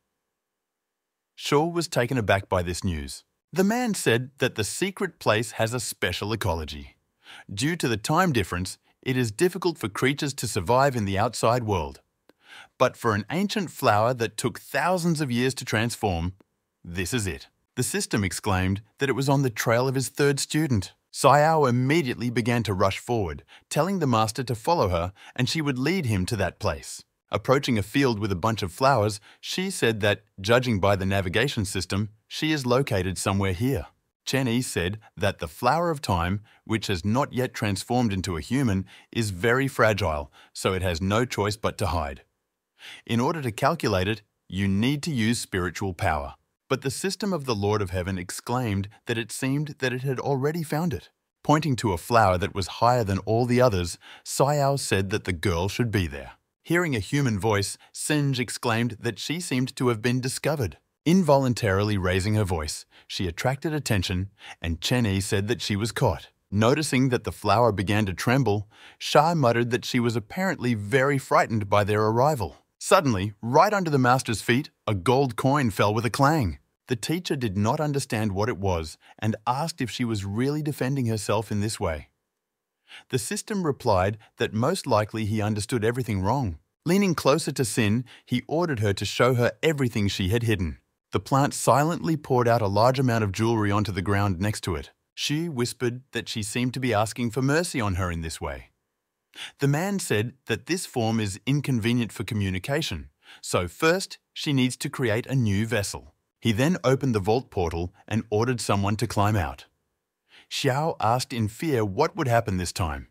Shaw was taken aback by this news. The man said that the secret place has a special ecology. Due to the time difference, it is difficult for creatures to survive in the outside world. But for an ancient flower that took thousands of years to transform, this is it. The system exclaimed that it was on the trail of his third student. Xiao immediately began to rush forward, telling the master to follow her and she would lead him to that place. Approaching a field with a bunch of flowers, she said that, judging by the navigation system, she is located somewhere here. Chenny said that the flower of time, which has not yet transformed into a human, is very fragile, so it has no choice but to hide. In order to calculate it, you need to use spiritual power. But the system of the Lord of Heaven exclaimed that it seemed that it had already found it. Pointing to a flower that was higher than all the others, Xiao said that the girl should be there. Hearing a human voice, Singe exclaimed that she seemed to have been discovered. Involuntarily raising her voice, she attracted attention, and Chenny said that she was caught. Noticing that the flower began to tremble, Sha muttered that she was apparently very frightened by their arrival. Suddenly, right under the master's feet, a gold coin fell with a clang. The teacher did not understand what it was and asked if she was really defending herself in this way. The system replied that most likely he understood everything wrong. Leaning closer to Sin, he ordered her to show her everything she had hidden. The plant silently poured out a large amount of jewelry onto the ground next to it. She whispered that she seemed to be asking for mercy on her in this way. The man said that this form is inconvenient for communication, so first she needs to create a new vessel. He then opened the vault portal and ordered someone to climb out. Xiao asked in fear what would happen this time.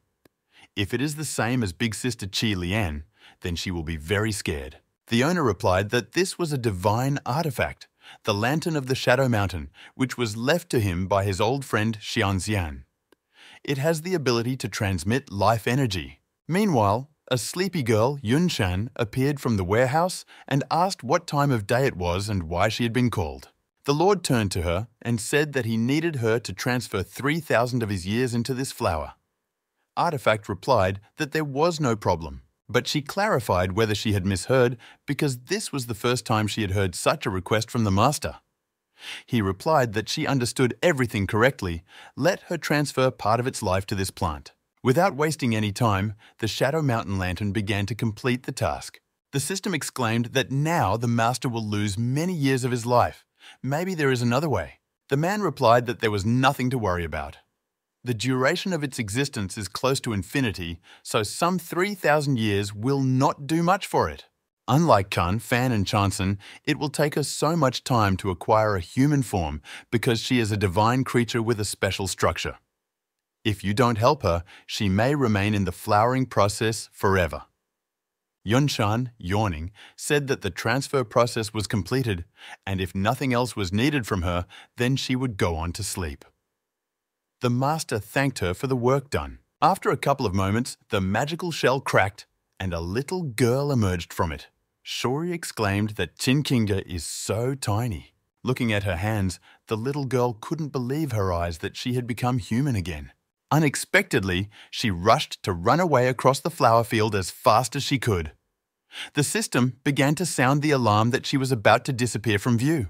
If it is the same as big sister Qi Lian, then she will be very scared. The owner replied that this was a divine artifact, the lantern of the Shadow Mountain, which was left to him by his old friend Xianxian. It has the ability to transmit life energy. Meanwhile, a sleepy girl, Yunshan, appeared from the warehouse and asked what time of day it was and why she had been called. The Lord turned to her and said that he needed her to transfer 3,000 of his years into this flower. Artifact replied that there was no problem, but she clarified whether she had misheard because this was the first time she had heard such a request from the master. He replied that she understood everything correctly. Let her transfer part of its life to this plant. Without wasting any time, the Shadow Mountain Lantern began to complete the task. The system exclaimed that now the master will lose many years of his life. Maybe there is another way. The man replied that there was nothing to worry about. The duration of its existence is close to infinity, so some 3,000 years will not do much for it. Unlike Kun, Fan and Chanson, it will take her so much time to acquire a human form because she is a divine creature with a special structure. If you don't help her, she may remain in the flowering process forever. Yunshan, yawning, said that the transfer process was completed, and if nothing else was needed from her, then she would go on to sleep. The master thanked her for the work done. After a couple of moments, the magical shell cracked, and a little girl emerged from it. Shori exclaimed that Chinkinga is so tiny. Looking at her hands, the little girl couldn't believe her eyes that she had become human again. Unexpectedly, she rushed to run away across the flower field as fast as she could. The system began to sound the alarm that she was about to disappear from view.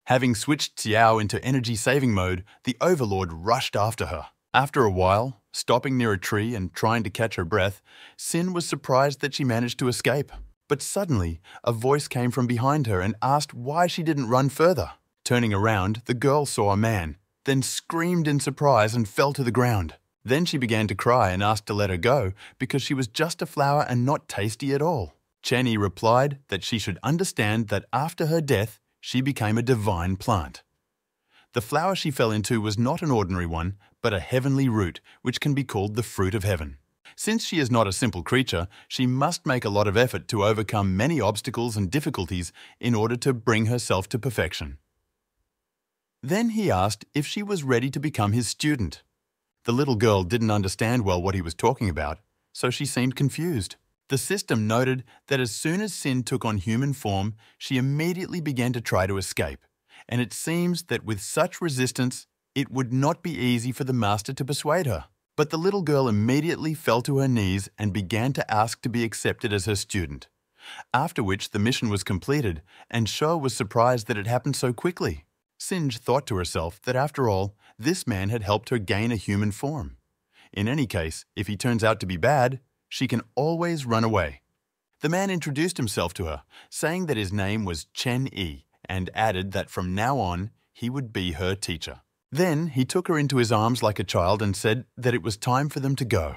Having switched Xiao into energy-saving mode, the Overlord rushed after her. After a while, stopping near a tree and trying to catch her breath, Sin was surprised that she managed to escape. But suddenly, a voice came from behind her and asked why she didn't run further. Turning around, the girl saw a man, then screamed in surprise and fell to the ground. Then she began to cry and asked to let her go because she was just a flower and not tasty at all. Chenny replied that she should understand that after her death, she became a divine plant. The flower she fell into was not an ordinary one, but a heavenly root, which can be called the fruit of heaven. Since she is not a simple creature, she must make a lot of effort to overcome many obstacles and difficulties in order to bring herself to perfection. Then he asked if she was ready to become his student. The little girl didn't understand well what he was talking about, so she seemed confused. The system noted that as soon as Sin took on human form, she immediately began to try to escape, and it seems that with such resistance, it would not be easy for the master to persuade her. But the little girl immediately fell to her knees and began to ask to be accepted as her student, after which the mission was completed, and Sho was surprised that it happened so quickly. Singe thought to herself that after all, this man had helped her gain a human form. In any case, if he turns out to be bad, she can always run away. The man introduced himself to her, saying that his name was Chen Yi, and added that from now on, he would be her teacher. Then he took her into his arms like a child and said that it was time for them to go.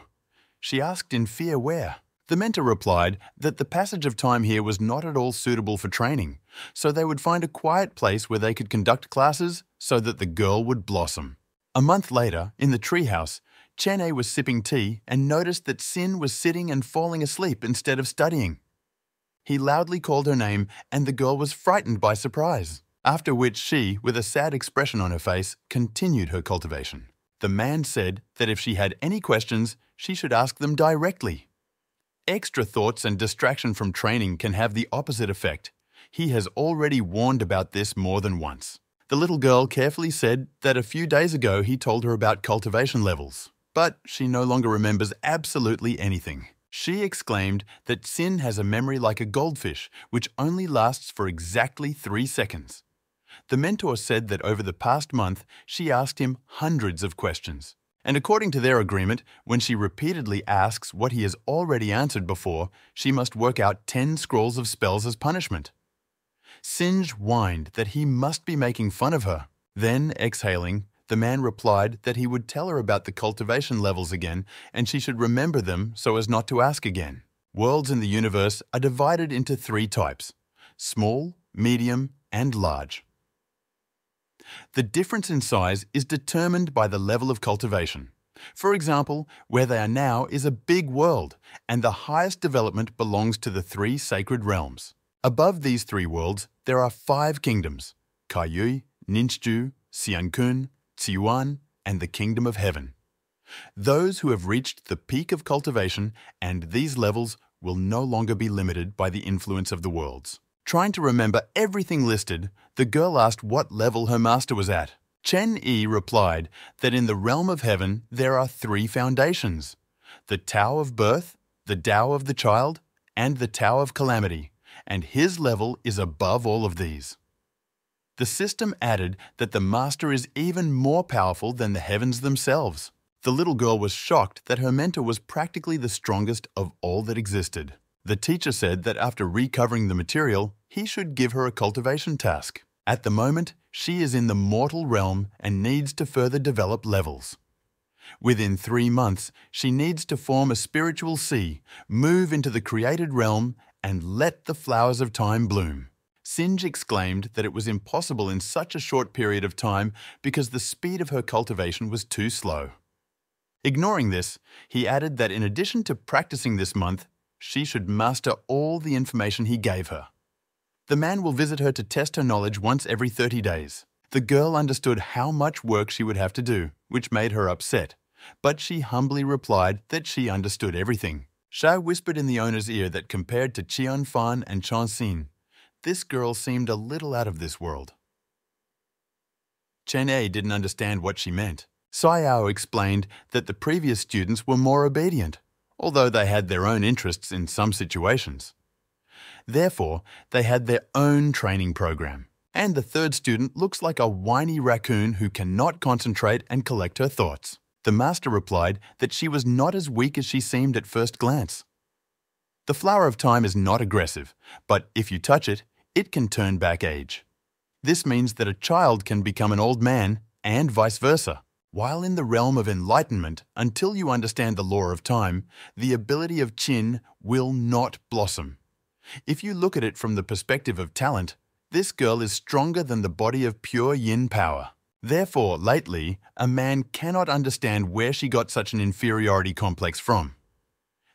She asked in fear where. The mentor replied that the passage of time here was not at all suitable for training, so they would find a quiet place where they could conduct classes so that the girl would blossom. A month later, in the treehouse, Chen A was sipping tea and noticed that Sin was sitting and falling asleep instead of studying. He loudly called her name and the girl was frightened by surprise, after which she, with a sad expression on her face, continued her cultivation. The man said that if she had any questions, she should ask them directly. Extra thoughts and distraction from training can have the opposite effect. He has already warned about this more than once. The little girl carefully said that a few days ago he told her about cultivation levels, but she no longer remembers absolutely anything. She exclaimed that Sin has a memory like a goldfish, which only lasts for exactly 3 seconds. The mentor said that over the past month, she asked him hundreds of questions. And according to their agreement, when she repeatedly asks what he has already answered before, she must work out 10 scrolls of spells as punishment. Singe whined that he must be making fun of her. Then, exhaling, the man replied that he would tell her about the cultivation levels again and she should remember them so as not to ask again. Worlds in the universe are divided into 3 types: small, medium, and large. The difference in size is determined by the level of cultivation. For example, where they are now is a big world, and the highest development belongs to the 3 sacred realms. Above these 3 worlds, there are 5 kingdoms: Kaiyue, Ninchu, Xiankun, Ziyuan, and the Kingdom of Heaven. Those who have reached the peak of cultivation and these levels will no longer be limited by the influence of the worlds. Trying to remember everything listed, the girl asked what level her master was at. Chen Yi replied that in the realm of heaven there are 3 foundations: the Tao of Birth, the Tao of the Child, and the Tao of Calamity, and his level is above all of these. The system added that the master is even more powerful than the heavens themselves. The little girl was shocked that her mentor was practically the strongest of all that existed. The teacher said that after recovering the material, he should give her a cultivation task. At the moment, she is in the mortal realm and needs to further develop levels. Within 3 months, she needs to form a spiritual sea, move into the created realm, and let the flowers of time bloom. Singe exclaimed that it was impossible in such a short period of time because the speed of her cultivation was too slow. Ignoring this, he added that in addition to practicing this month, she should master all the information he gave her. The man will visit her to test her knowledge once every 30 days. The girl understood how much work she would have to do, which made her upset, but she humbly replied that she understood everything. Sha whispered in the owner's ear that compared to Qian Fan and Chanxin, this girl seemed a little out of this world. Chen A didn't understand what she meant. Sayao explained that the previous students were more obedient, although they had their own interests in some situations. Therefore, they had their own training program. And the 3rd student looks like a whiny raccoon who cannot concentrate and collect her thoughts. The master replied that she was not as weak as she seemed at first glance. The flower of time is not aggressive, but if you touch it, it can turn back age. This means that a child can become an old man and vice versa. While in the realm of enlightenment, until you understand the law of time, the ability of Qin will not blossom. If you look at it from the perspective of talent, this girl is stronger than the body of pure yin power. Therefore, lately, a man cannot understand where she got such an inferiority complex from.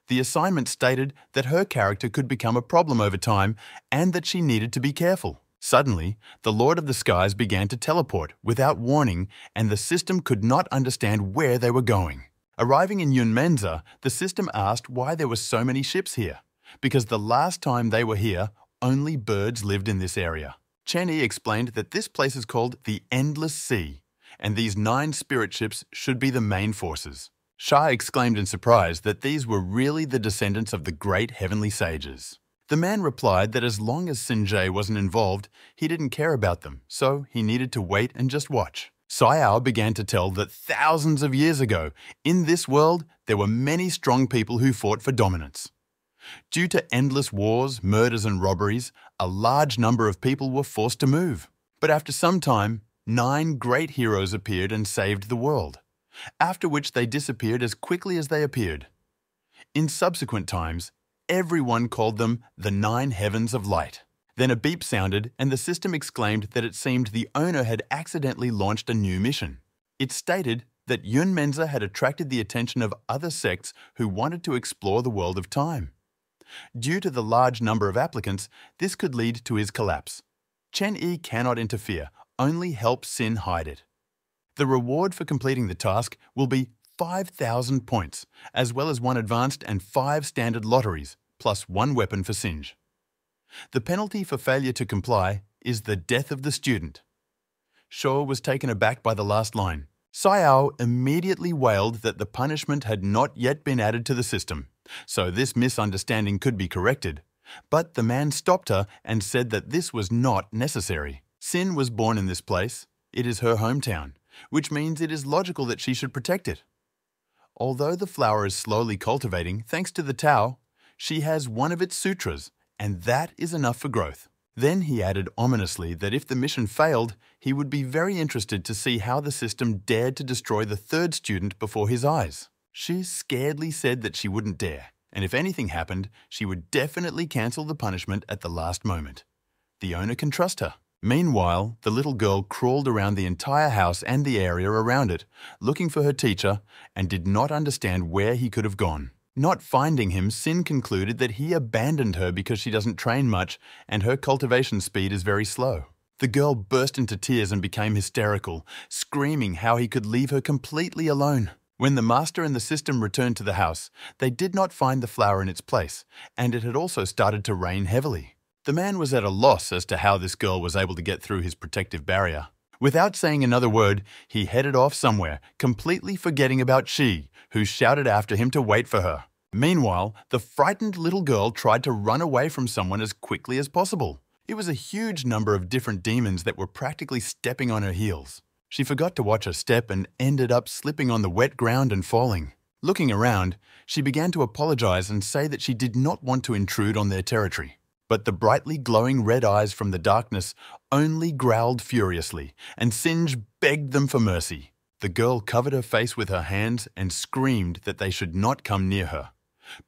The assignment stated that her character could become a problem over time and that she needed to be careful. Suddenly, the Lord of the Skies began to teleport without warning and the system could not understand where they were going. Arriving in Yunmenza, the system asked why there were so many ships here, because the last time they were here, only birds lived in this area. Chen Yi explained that this place is called the Endless Sea, and these 9 spirit ships should be the main forces. Sha exclaimed in surprise that these were really the descendants of the great heavenly sages. The man replied that as long as Sinjay wasn't involved, he didn't care about them, so he needed to wait and just watch. Sayao began to tell that thousands of years ago, in this world, there were many strong people who fought for dominance. Due to endless wars, murders and robberies, a large number of people were forced to move. But after some time, 9 great heroes appeared and saved the world, after which they disappeared as quickly as they appeared. In subsequent times, everyone called them the 9 heavens of light. Then a beep sounded and the system exclaimed that it seemed the owner had accidentally launched a new mission. It stated that Yun Menza had attracted the attention of other sects who wanted to explore the world of time. Due to the large number of applicants, this could lead to his collapse. Chen Yi cannot interfere, only help Sin hide it. The reward for completing the task will be 5,000 points, as well as 1 advanced and 5 standard lotteries, plus 1 weapon for Singe. The penalty for failure to comply is the death of the student. Shaw was taken aback by the last line. Sayao immediately wailed that the punishment had not yet been added to the system, so this misunderstanding could be corrected. But the man stopped her and said that this was not necessary. Sin was born in this place. It is her hometown, which means it is logical that she should protect it. Although the flower is slowly cultivating, thanks to the Tao, she has one of its sutras, and that is enough for growth. Then he added ominously that if the mission failed, he would be very interested to see how the system dared to destroy the 3rd student before his eyes. She scaredly said that she wouldn't dare, and if anything happened, she would definitely cancel the punishment at the last moment. The owner can trust her. Meanwhile, the little girl crawled around the entire house and the area around it, looking for her teacher, and did not understand where he could have gone. Not finding him, Sin concluded that he abandoned her because she doesn't train much and her cultivation speed is very slow. The girl burst into tears and became hysterical, screaming how he could leave her completely alone. When the master and the system returned to the house, they did not find the flower in its place, and it had also started to rain heavily. The man was at a loss as to how this girl was able to get through his protective barrier. Without saying another word, he headed off somewhere, completely forgetting about Shi, who shouted after him to wait for her. Meanwhile, the frightened little girl tried to run away from someone as quickly as possible. It was a huge number of different demons that were practically stepping on her heels. She forgot to watch her step and ended up slipping on the wet ground and falling. Looking around, she began to apologize and say that she did not want to intrude on their territory. But the brightly glowing red eyes from the darkness only growled furiously, and Singe begged them for mercy. The girl covered her face with her hands and screamed that they should not come near her.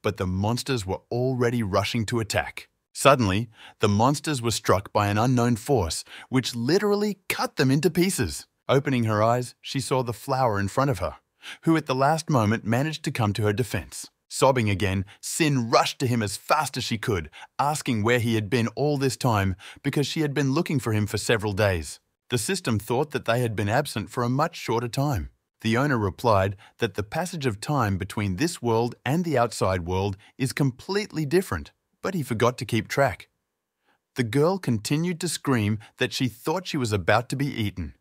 But the monsters were already rushing to attack. Suddenly, the monsters were struck by an unknown force, which literally cut them into pieces. Opening her eyes, she saw the flower in front of her, who at the last moment managed to come to her defense. Sobbing again, Sin rushed to him as fast as she could, asking where he had been all this time because she had been looking for him for several days. The system thought that they had been absent for a much shorter time. The owner replied that the passage of time between this world and the outside world is completely different, but he forgot to keep track. The girl continued to scream that she thought she was about to be eaten.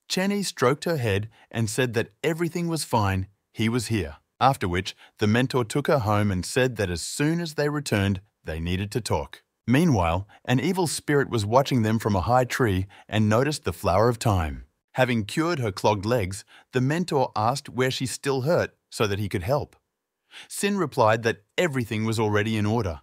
Chenny stroked her head and said that everything was fine, he was here. After which, the mentor took her home and said that as soon as they returned, they needed to talk. Meanwhile, an evil spirit was watching them from a high tree and noticed the flower of time. Having cured her clogged legs, the mentor asked where she still hurt so that he could help. Sin replied that everything was already in order.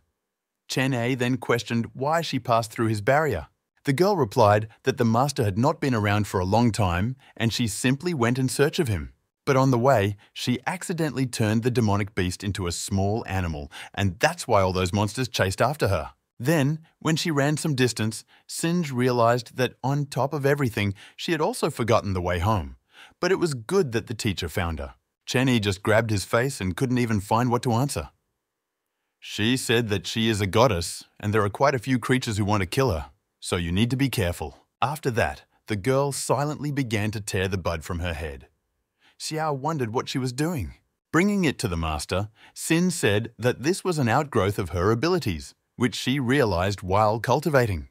Chen A then questioned why she passed through his barrier. The girl replied that the master had not been around for a long time and she simply went in search of him. But on the way, she accidentally turned the demonic beast into a small animal, and that's why all those monsters chased after her. Then, when she ran some distance, Singe realized that on top of everything, she had also forgotten the way home. But it was good that the teacher found her. Chenny just grabbed his face and couldn't even find what to answer. She said that she is a goddess, and there are quite a few creatures who want to kill her, so you need to be careful. After that, the girl silently began to tear the bud from her head. Xiao wondered what she was doing. Bringing it to the master, Sin said that this was an outgrowth of her abilities, which she realized while cultivating.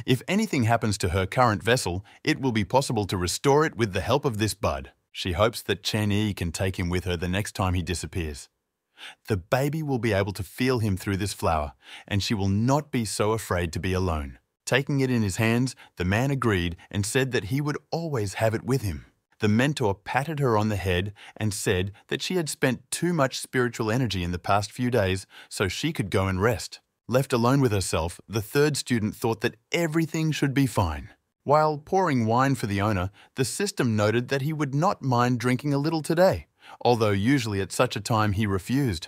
If anything happens to her current vessel, it will be possible to restore it with the help of this bud. She hopes that Chen Yi can take him with her the next time he disappears. The baby will be able to feel him through this flower, and she will not be so afraid to be alone. Taking it in his hands, the man agreed and said that he would always have it with him. The mentor patted her on the head and said that she had spent too much spiritual energy in the past few days, so she could go and rest. Left alone with herself, the third student thought that everything should be fine. While pouring wine for the owner, the system noted that he would not mind drinking a little today, although usually at such a time he refused.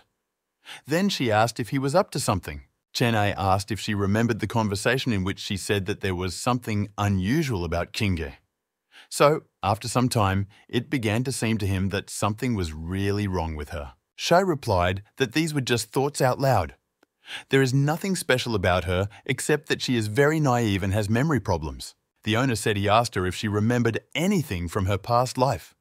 Then she asked if he was up to something. Chene asked if she remembered the conversation in which she said that there was something unusual about Kinge. So, after some time, it began to seem to him that something was really wrong with her. Shai replied that these were just thoughts out loud. There is nothing special about her except that she is very naive and has memory problems. The owner said he asked her if she remembered anything from her past life.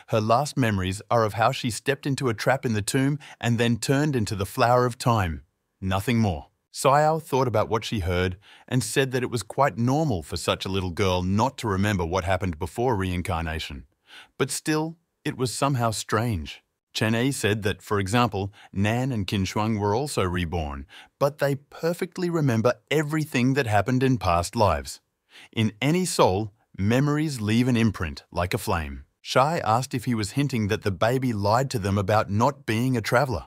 Her last memories are of how she stepped into a trap in the tomb and then turned into the flower of time. Nothing more. Sayao thought about what she heard and said that it was quite normal for such a little girl not to remember what happened before reincarnation. But still, it was somehow strange. Chene said that, for example, Nan and Kinshuang were also reborn, but they perfectly remember everything that happened in past lives. In any soul, memories leave an imprint like a flame. Shai asked if he was hinting that the baby lied to them about not being a traveler.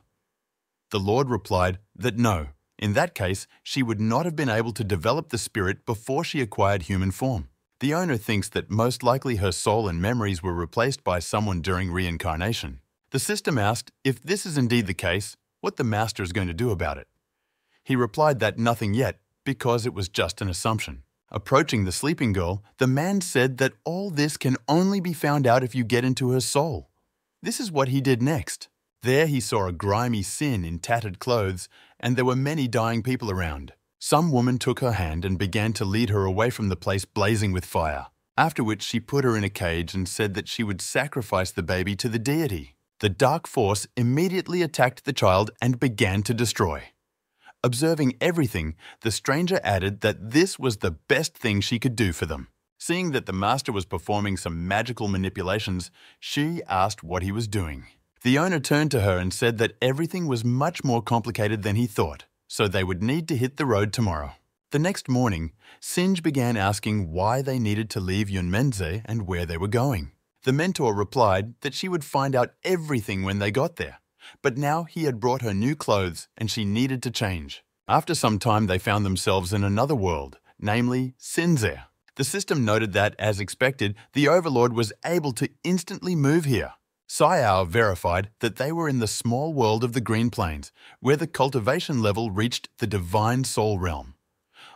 The Lord replied that no. In that case, she would not have been able to develop the spirit before she acquired human form. The owner thinks that most likely her soul and memories were replaced by someone during reincarnation. The system asked if this is indeed the case, what the master is going to do about it. He replied that nothing yet, because it was just an assumption. Approaching the sleeping girl, the man said that all this can only be found out if you get into her soul. This is what he did next. There he saw a grimy Sin in tattered clothes, and there were many dying people around. Some woman took her hand and began to lead her away from the place blazing with fire, after which she put her in a cage and said that she would sacrifice the baby to the deity. The dark force immediately attacked the child and began to destroy. Observing everything, the stranger added that this was the best thing she could do for them. Seeing that the master was performing some magical manipulations, she asked what he was doing. The owner turned to her and said that everything was much more complicated than he thought, so they would need to hit the road tomorrow. The next morning, Sinj began asking why they needed to leave Yunmenze and where they were going. The mentor replied that she would find out everything when they got there, but now he had brought her new clothes and she needed to change. After some time, they found themselves in another world, namely Sinze. The system noted that, as expected, the Overlord was able to instantly move here. Sayao verified that they were in the small world of the Green Plains, where the cultivation level reached the Divine Soul Realm.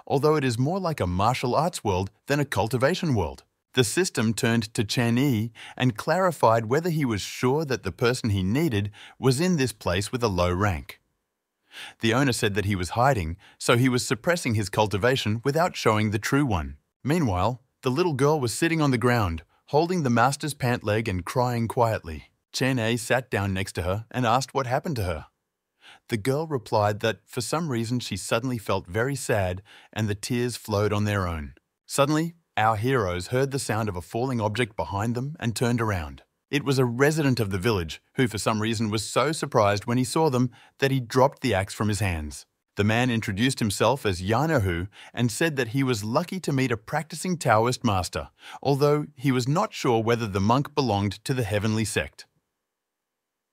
Although it is more like a martial arts world than a cultivation world. The system turned to Chen Yi and clarified whether he was sure that the person he needed was in this place with a low rank. The owner said that he was hiding, so he was suppressing his cultivation without showing the true one. Meanwhile, the little girl was sitting on the ground, holding the master's pant leg and crying quietly. Chen Yi sat down next to her and asked what happened to her. The girl replied that for some reason she suddenly felt very sad and the tears flowed on their own. Suddenly, our heroes heard the sound of a falling object behind them and turned around. It was a resident of the village who for some reason was so surprised when he saw them that he dropped the axe from his hands. The man introduced himself as Yanahu and said that he was lucky to meet a practicing Taoist master, although he was not sure whether the monk belonged to the heavenly sect.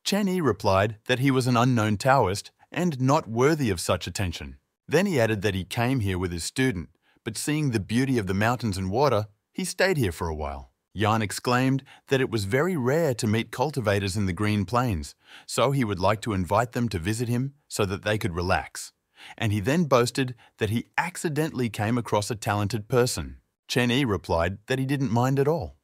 Chen Yi replied that he was an unknown Taoist and not worthy of such attention. Then he added that he came here with his student, but seeing the beauty of the mountains and water, he stayed here for a while. Yan exclaimed that it was very rare to meet cultivators in the Green Plains, so he would like to invite them to visit him so that they could relax. And he then boasted that he accidentally came across a talented person. Chen Yi replied that he didn't mind at all.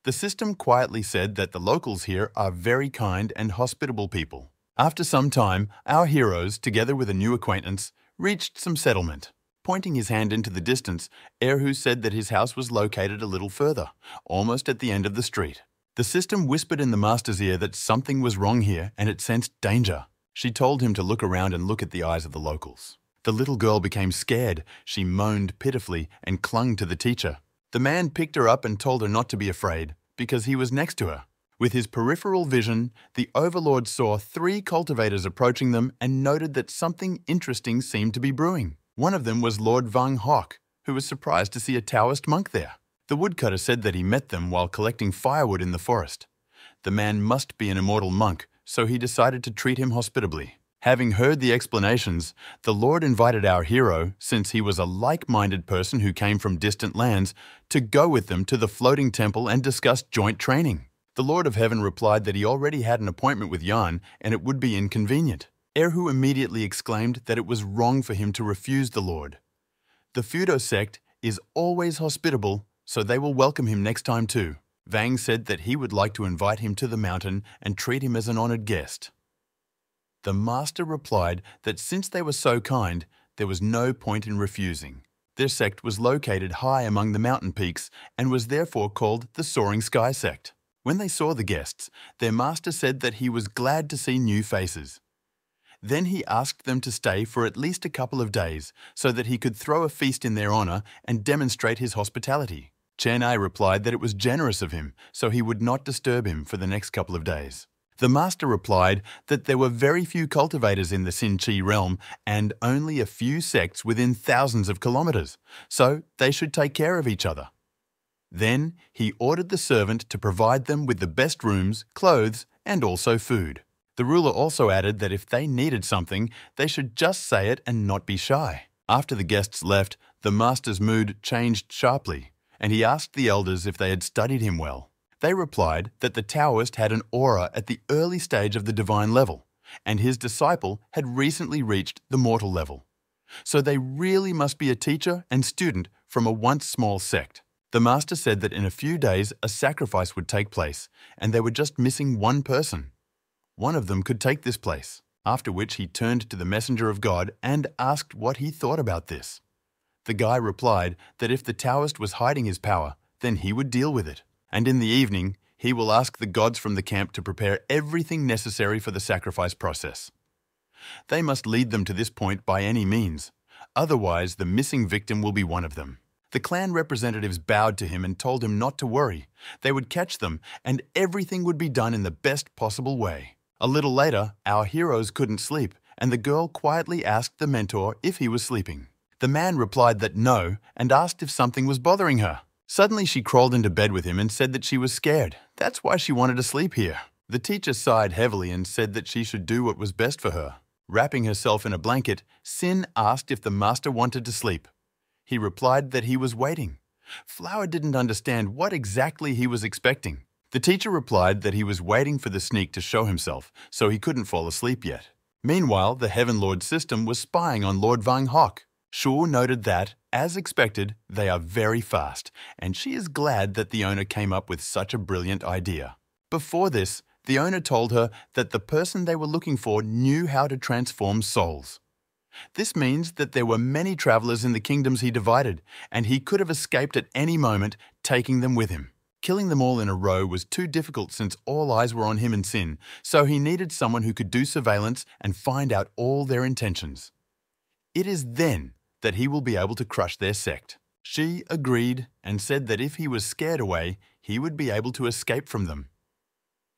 The system quietly said that the locals here are very kind and hospitable people. After some time, our heroes, together with a new acquaintance, reached some settlement. Pointing his hand into the distance, Erhu said that his house was located a little further, almost at the end of the street. The system whispered in the master's ear that something was wrong here and it sensed danger. She told him to look around and look at the eyes of the locals. The little girl became scared. She moaned pitifully and clung to the teacher. The man picked her up and told her not to be afraid, because he was next to her. With his peripheral vision, the overlord saw 3 cultivators approaching them and noted that something interesting seemed to be brewing. One of them was Lord Vang Hock, who was surprised to see a Taoist monk there. The woodcutter said that he met them while collecting firewood in the forest. The man must be an immortal monk, so he decided to treat him hospitably. Having heard the explanations, the Lord invited our hero, since he was a like-minded person who came from distant lands, to go with them to the floating temple and discuss joint training. The Lord of Heaven replied that he already had an appointment with Yan and it would be inconvenient. Erhu immediately exclaimed that it was wrong for him to refuse the Lord. The Fudo sect is always hospitable, so they will welcome him next time too. Vang said that he would like to invite him to the mountain and treat him as an honored guest. The master replied that since they were so kind, there was no point in refusing. Their sect was located high among the mountain peaks and was therefore called the Soaring Sky Sect. When they saw the guests, their master said that he was glad to see new faces. Then he asked them to stay for at least a couple of days so that he could throw a feast in their honor and demonstrate his hospitality. Chennai replied that it was generous of him, so he would not disturb him for the next couple of days. The master replied that there were very few cultivators in the Sin-Chi realm and only a few sects within thousands of kilometers, so they should take care of each other. Then he ordered the servant to provide them with the best rooms, clothes, and also food. The ruler also added that if they needed something, they should just say it and not be shy. After the guests left, the master's mood changed sharply, and he asked the elders if they had studied him well. They replied that the Taoist had an aura at the early stage of the divine level, and his disciple had recently reached the mortal level. So they really must be a teacher and student from a once small sect. The master said that in a few days a sacrifice would take place, and they were just missing one person. One of them could take this place, after which he turned to the messenger of God and asked what he thought about this. The guy replied that if the Taoist was hiding his power, then he would deal with it. And in the evening, he will ask the gods from the camp to prepare everything necessary for the sacrifice process. They must lead them to this point by any means, otherwise the missing victim will be one of them. The clan representatives bowed to him and told him not to worry. They would catch them, and everything would be done in the best possible way. A little later, our heroes couldn't sleep, and the girl quietly asked the mentor if he was sleeping. The man replied that no, and asked if something was bothering her. Suddenly she crawled into bed with him and said that she was scared. That's why she wanted to sleep here. The teacher sighed heavily and said that she should do what was best for her. Wrapping herself in a blanket, Sin asked if the master wanted to sleep. He replied that he was waiting. Flower didn't understand what exactly he was expecting. The teacher replied that he was waiting for the sneak to show himself, so he couldn't fall asleep yet. Meanwhile, the Heaven Lord system was spying on Lord Vang Hock. Shu noted that, as expected, they are very fast, and she is glad that the owner came up with such a brilliant idea. Before this, the owner told her that the person they were looking for knew how to transform souls. This means that there were many travelers in the kingdoms he divided, and he could have escaped at any moment, taking them with him. Killing them all in a row was too difficult since all eyes were on him and Sin, so he needed someone who could do surveillance and find out all their intentions. It is then that he will be able to crush their sect. She agreed and said that if he was scared away, he would be able to escape from them.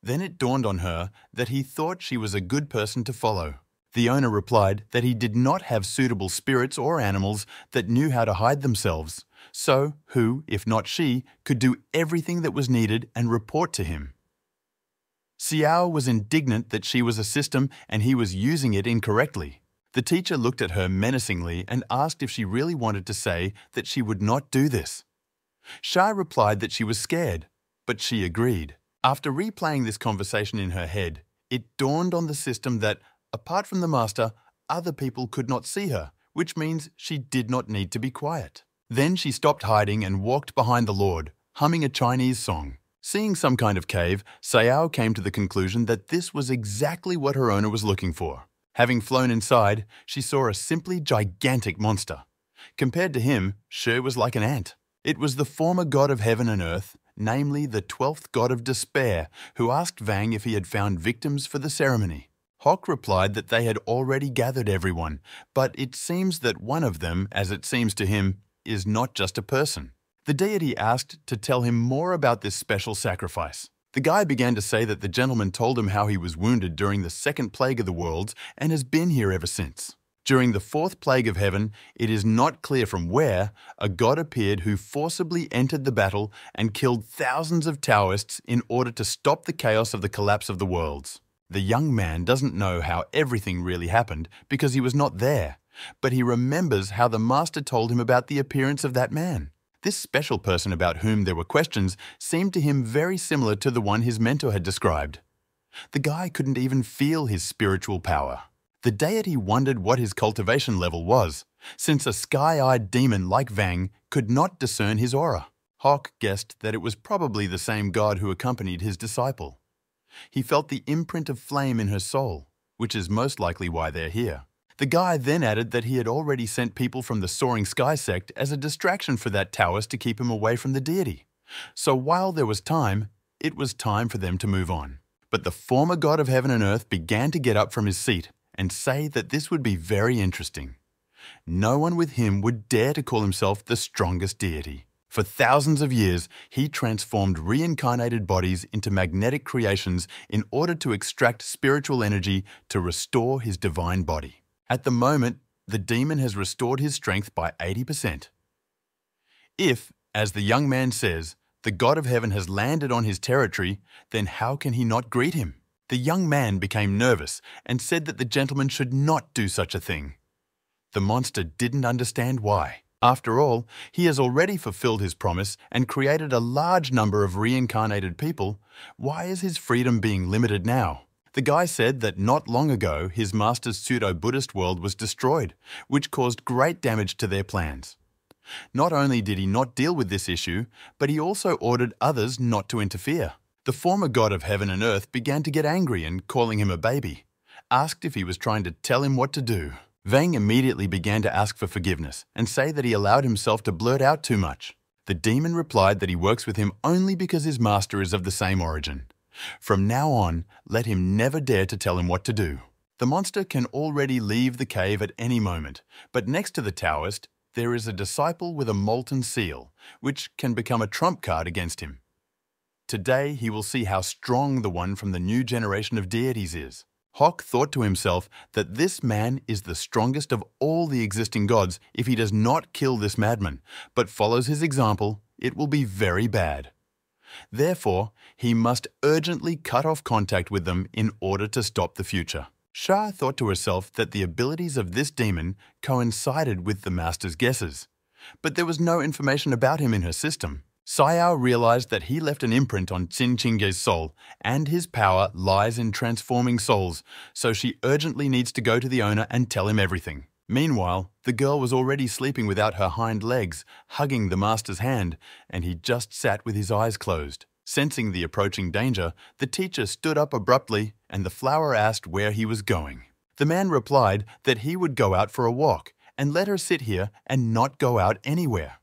Then it dawned on her that he thought she was a good person to follow. The owner replied that he did not have suitable spirits or animals that knew how to hide themselves, so who, if not she, could do everything that was needed and report to him. Xiao was indignant that she was a system and he was using it incorrectly. The teacher looked at her menacingly and asked if she really wanted to say that she would not do this. Shai replied that she was scared, but she agreed. After replaying this conversation in her head, it dawned on the system that, apart from the master, other people could not see her, which means she did not need to be quiet. Then she stopped hiding and walked behind the Lord, humming a Chinese song. Seeing some kind of cave, Sayao came to the conclusion that this was exactly what her owner was looking for. Having flown inside, she saw a simply gigantic monster. Compared to him, Shi was like an ant. It was the former god of heaven and earth, namely the 12th god of despair, who asked Vang if he had found victims for the ceremony. Hock replied that they had already gathered everyone, but it seems that one of them, as it seems to him, is not just a person. The deity asked to tell him more about this special sacrifice. The guy began to say that the gentleman told him how he was wounded during the second plague of the worlds and has been here ever since. During the fourth plague of heaven, it is not clear from where, a god appeared who forcibly entered the battle and killed thousands of Taoists in order to stop the chaos of the collapse of the worlds. The young man doesn't know how everything really happened because he was not there, but he remembers how the master told him about the appearance of that man. This special person about whom there were questions seemed to him very similar to the one his mentor had described. The guy couldn't even feel his spiritual power. The deity wondered what his cultivation level was, since a sky-eyed demon like Vang could not discern his aura. Hawk guessed that it was probably the same god who accompanied his disciple. He felt the imprint of flame in her soul, which is most likely why they're here. The guy then added that he had already sent people from the Soaring Sky sect as a distraction for that Taoist to keep him away from the deity. So while there was time, it was time for them to move on. But the former god of heaven and earth began to get up from his seat and say that this would be very interesting. No one with him would dare to call himself the strongest deity. For thousands of years, he transformed reincarnated bodies into magnetic creations in order to extract spiritual energy to restore his divine body. At the moment, the demon has restored his strength by 80%. If, as the young man says, the god of heaven has landed on his territory, then how can he not greet him? The young man became nervous and said that the gentleman should not do such a thing. The monster didn't understand why. After all, he has already fulfilled his promise and created a large number of reincarnated people. Why is his freedom being limited now? The guy said that not long ago his master's pseudo-Buddhist world was destroyed, which caused great damage to their plans. Not only did he not deal with this issue, but he also ordered others not to interfere. The former god of heaven and earth began to get angry and, calling him a baby, asked if he was trying to tell him what to do. Vang immediately began to ask for forgiveness and say that he allowed himself to blurt out too much. The demon replied that he works with him only because his master is of the same origin. From now on, let him never dare to tell him what to do. The monster can already leave the cave at any moment, but next to the Taoist, there is a disciple with a molten seal, which can become a trump card against him. Today, he will see how strong the one from the new generation of deities is. Hawk thought to himself that this man is the strongest of all the existing gods if he does not kill this madman, but follows his example, it will be very bad. Therefore, he must urgently cut off contact with them in order to stop the future. Shah thought to herself that the abilities of this demon coincided with the master's guesses, but there was no information about him in her system. Sayao realized that he left an imprint on Qin Chinge's soul, and his power lies in transforming souls, so she urgently needs to go to the owner and tell him everything. Meanwhile, the girl was already sleeping without her hind legs, hugging the master's hand, and he just sat with his eyes closed. Sensing the approaching danger, the teacher stood up abruptly, and the flower asked where he was going. The man replied that he would go out for a walk, and let her sit here and not go out anywhere.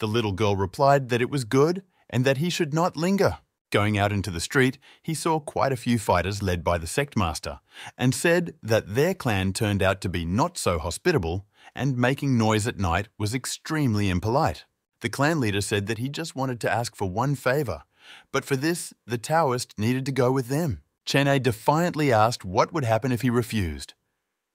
The little girl replied that it was good and that he should not linger. Going out into the street, he saw quite a few fighters led by the sect master, and said that their clan turned out to be not so hospitable, and making noise at night was extremely impolite. The clan leader said that he just wanted to ask for one favor, but for this, the Taoist needed to go with them. Chene defiantly asked what would happen if he refused.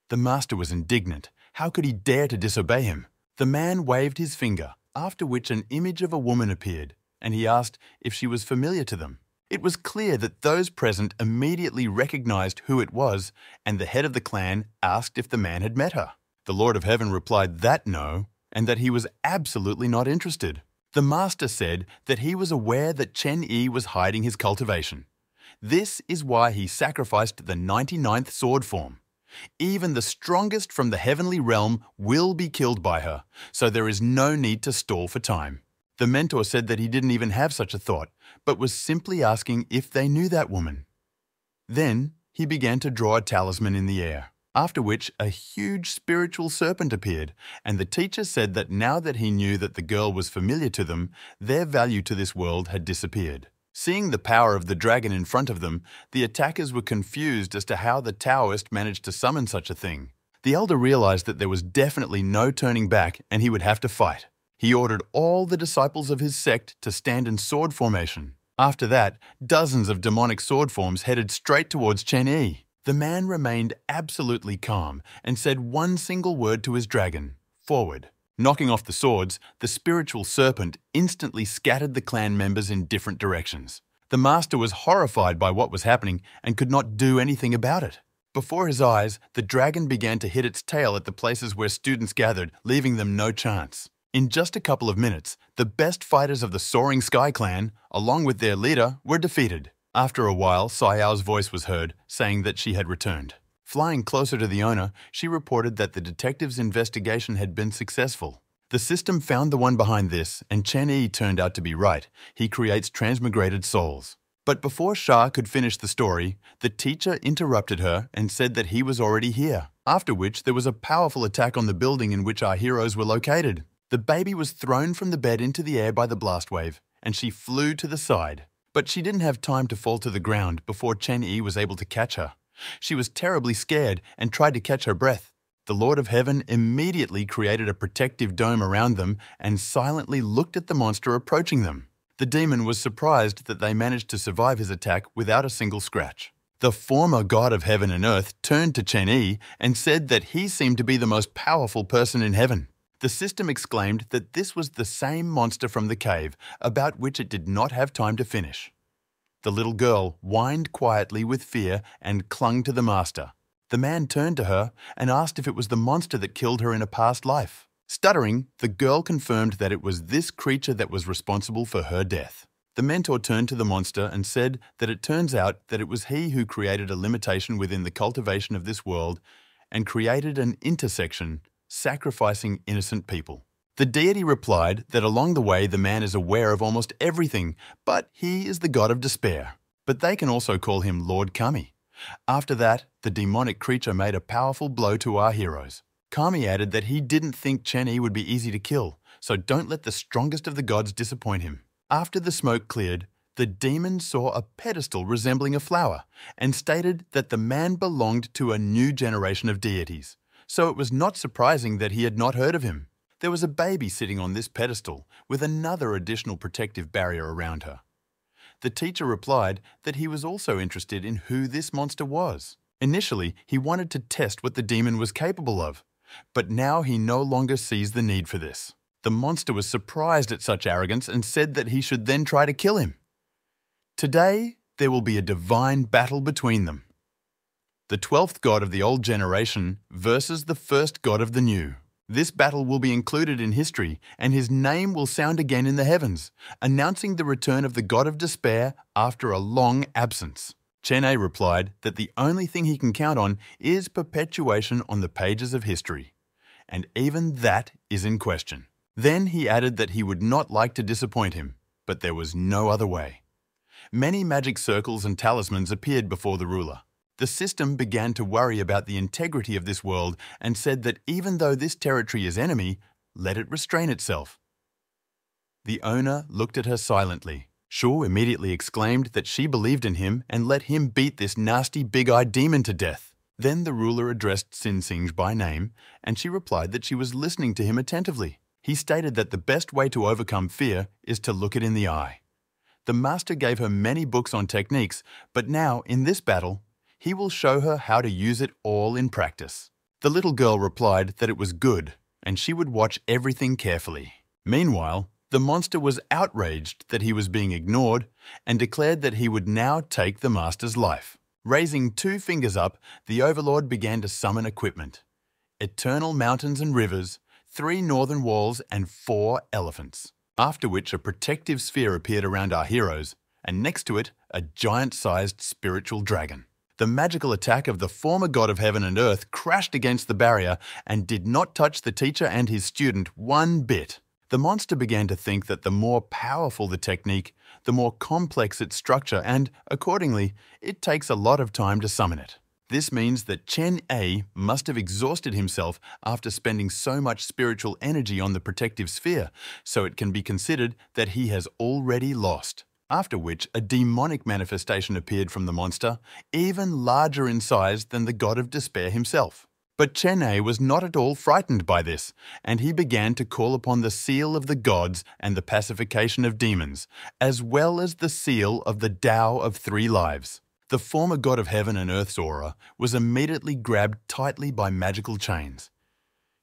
The master was indignant. How could he dare to disobey him? The man waved his finger, after which an image of a woman appeared, and he asked if she was familiar to them. It was clear that those present immediately recognized who it was, and the head of the clan asked if the man had met her. The Lord of Heaven replied that no, and that he was absolutely not interested. The master said that he was aware that Chen Yi was hiding his cultivation. This is why he sacrificed the 99th sword form. Even the strongest from the heavenly realm will be killed by her, so there is no need to stall for time. The mentor said that he didn't even have such a thought, but was simply asking if they knew that woman. Then he began to draw a talisman in the air, after which a huge spiritual serpent appeared, and the teacher said that now that he knew that the girl was familiar to them, their value to this world had disappeared. Seeing the power of the dragon in front of them, the attackers were confused as to how the Taoist managed to summon such a thing. The elder realized that there was definitely no turning back and he would have to fight. He ordered all the disciples of his sect to stand in sword formation. After that, dozens of demonic sword forms headed straight towards Chen Yi. The man remained absolutely calm and said one single word to his dragon, "Forward." Knocking off the swords, the spiritual serpent instantly scattered the clan members in different directions. The master was horrified by what was happening and could not do anything about it. Before his eyes, the dragon began to hit its tail at the places where students gathered, leaving them no chance. In just a couple of minutes, the best fighters of the Soaring Sky clan, along with their leader, were defeated. After a while, Sayao's voice was heard, saying that she had returned. Flying closer to the owner, she reported that the detective's investigation had been successful. The system found the one behind this, and Chen Yi turned out to be right. He creates transmigrated souls. But before Shah could finish the story, the teacher interrupted her and said that he was already here, after which there was a powerful attack on the building in which our heroes were located. The baby was thrown from the bed into the air by the blast wave, and she flew to the side. But she didn't have time to fall to the ground before Chen Yi was able to catch her. She was terribly scared and tried to catch her breath. The Lord of Heaven immediately created a protective dome around them and silently looked at the monster approaching them. The demon was surprised that they managed to survive his attack without a single scratch. The former god of heaven and earth turned to Chen Yi and said that he seemed to be the most powerful person in heaven. The system exclaimed that this was the same monster from the cave, about which it did not have time to finish. The little girl whined quietly with fear and clung to the master. The man turned to her and asked if it was the monster that killed her in a past life. Stuttering, the girl confirmed that it was this creature that was responsible for her death. The mentor turned to the monster and said that it turns out that it was he who created a limitation within the cultivation of this world and created an intersection, sacrificing innocent people. The deity replied that along the way the man is aware of almost everything, but he is the god of despair. But they can also call him Lord Kami. After that, the demonic creature made a powerful blow to our heroes. Kami added that he didn't think Chen Yi would be easy to kill, so don't let the strongest of the gods disappoint him. After the smoke cleared, the demon saw a pedestal resembling a flower and stated that the man belonged to a new generation of deities, so it was not surprising that he had not heard of him. There was a baby sitting on this pedestal with another additional protective barrier around her. The teacher replied that he was also interested in who this monster was. Initially, he wanted to test what the demon was capable of, but now he no longer sees the need for this. The monster was surprised at such arrogance and said that he should then try to kill him. Today, there will be a divine battle between them. The 12th god of the old generation versus the first god of the new. This battle will be included in history, and his name will sound again in the heavens, announcing the return of the god of despair after a long absence. Chen Yi replied that the only thing he can count on is perpetuation on the pages of history, and even that is in question. Then he added that he would not like to disappoint him, but there was no other way. Many magic circles and talismans appeared before the ruler. The system began to worry about the integrity of this world and said that even though this territory is enemy, let it restrain itself. The owner looked at her silently. Shu immediately exclaimed that she believed in him and let him beat this nasty big-eyed demon to death. Then the ruler addressed Sin Sing by name, and she replied that she was listening to him attentively. He stated that the best way to overcome fear is to look it in the eye. The master gave her many books on techniques, but now, in this battle, he will show her how to use it all in practice. The little girl replied that it was good, and she would watch everything carefully. Meanwhile, the monster was outraged that he was being ignored and declared that he would now take the master's life. Raising 2 fingers up, the overlord began to summon equipment. Eternal mountains and rivers, 3 northern walls and 4 elephants. After which a protective sphere appeared around our heroes, and next to it, a giant-sized spiritual dragon. The magical attack of the former god of heaven and earth crashed against the barrier and did not touch the teacher and his student one bit. The monster began to think that the more powerful the technique, the more complex its structure, and, accordingly, it takes a lot of time to summon it. This means that Chen Yi must have exhausted himself after spending so much spiritual energy on the protective sphere, so it can be considered that he has already lost. After which, a demonic manifestation appeared from the monster, even larger in size than the god of despair himself. But Chen Ei was not at all frightened by this, and he began to call upon the seal of the gods and the pacification of demons, as well as the seal of the Tao of three lives. The former god of heaven and earth's aura was immediately grabbed tightly by magical chains.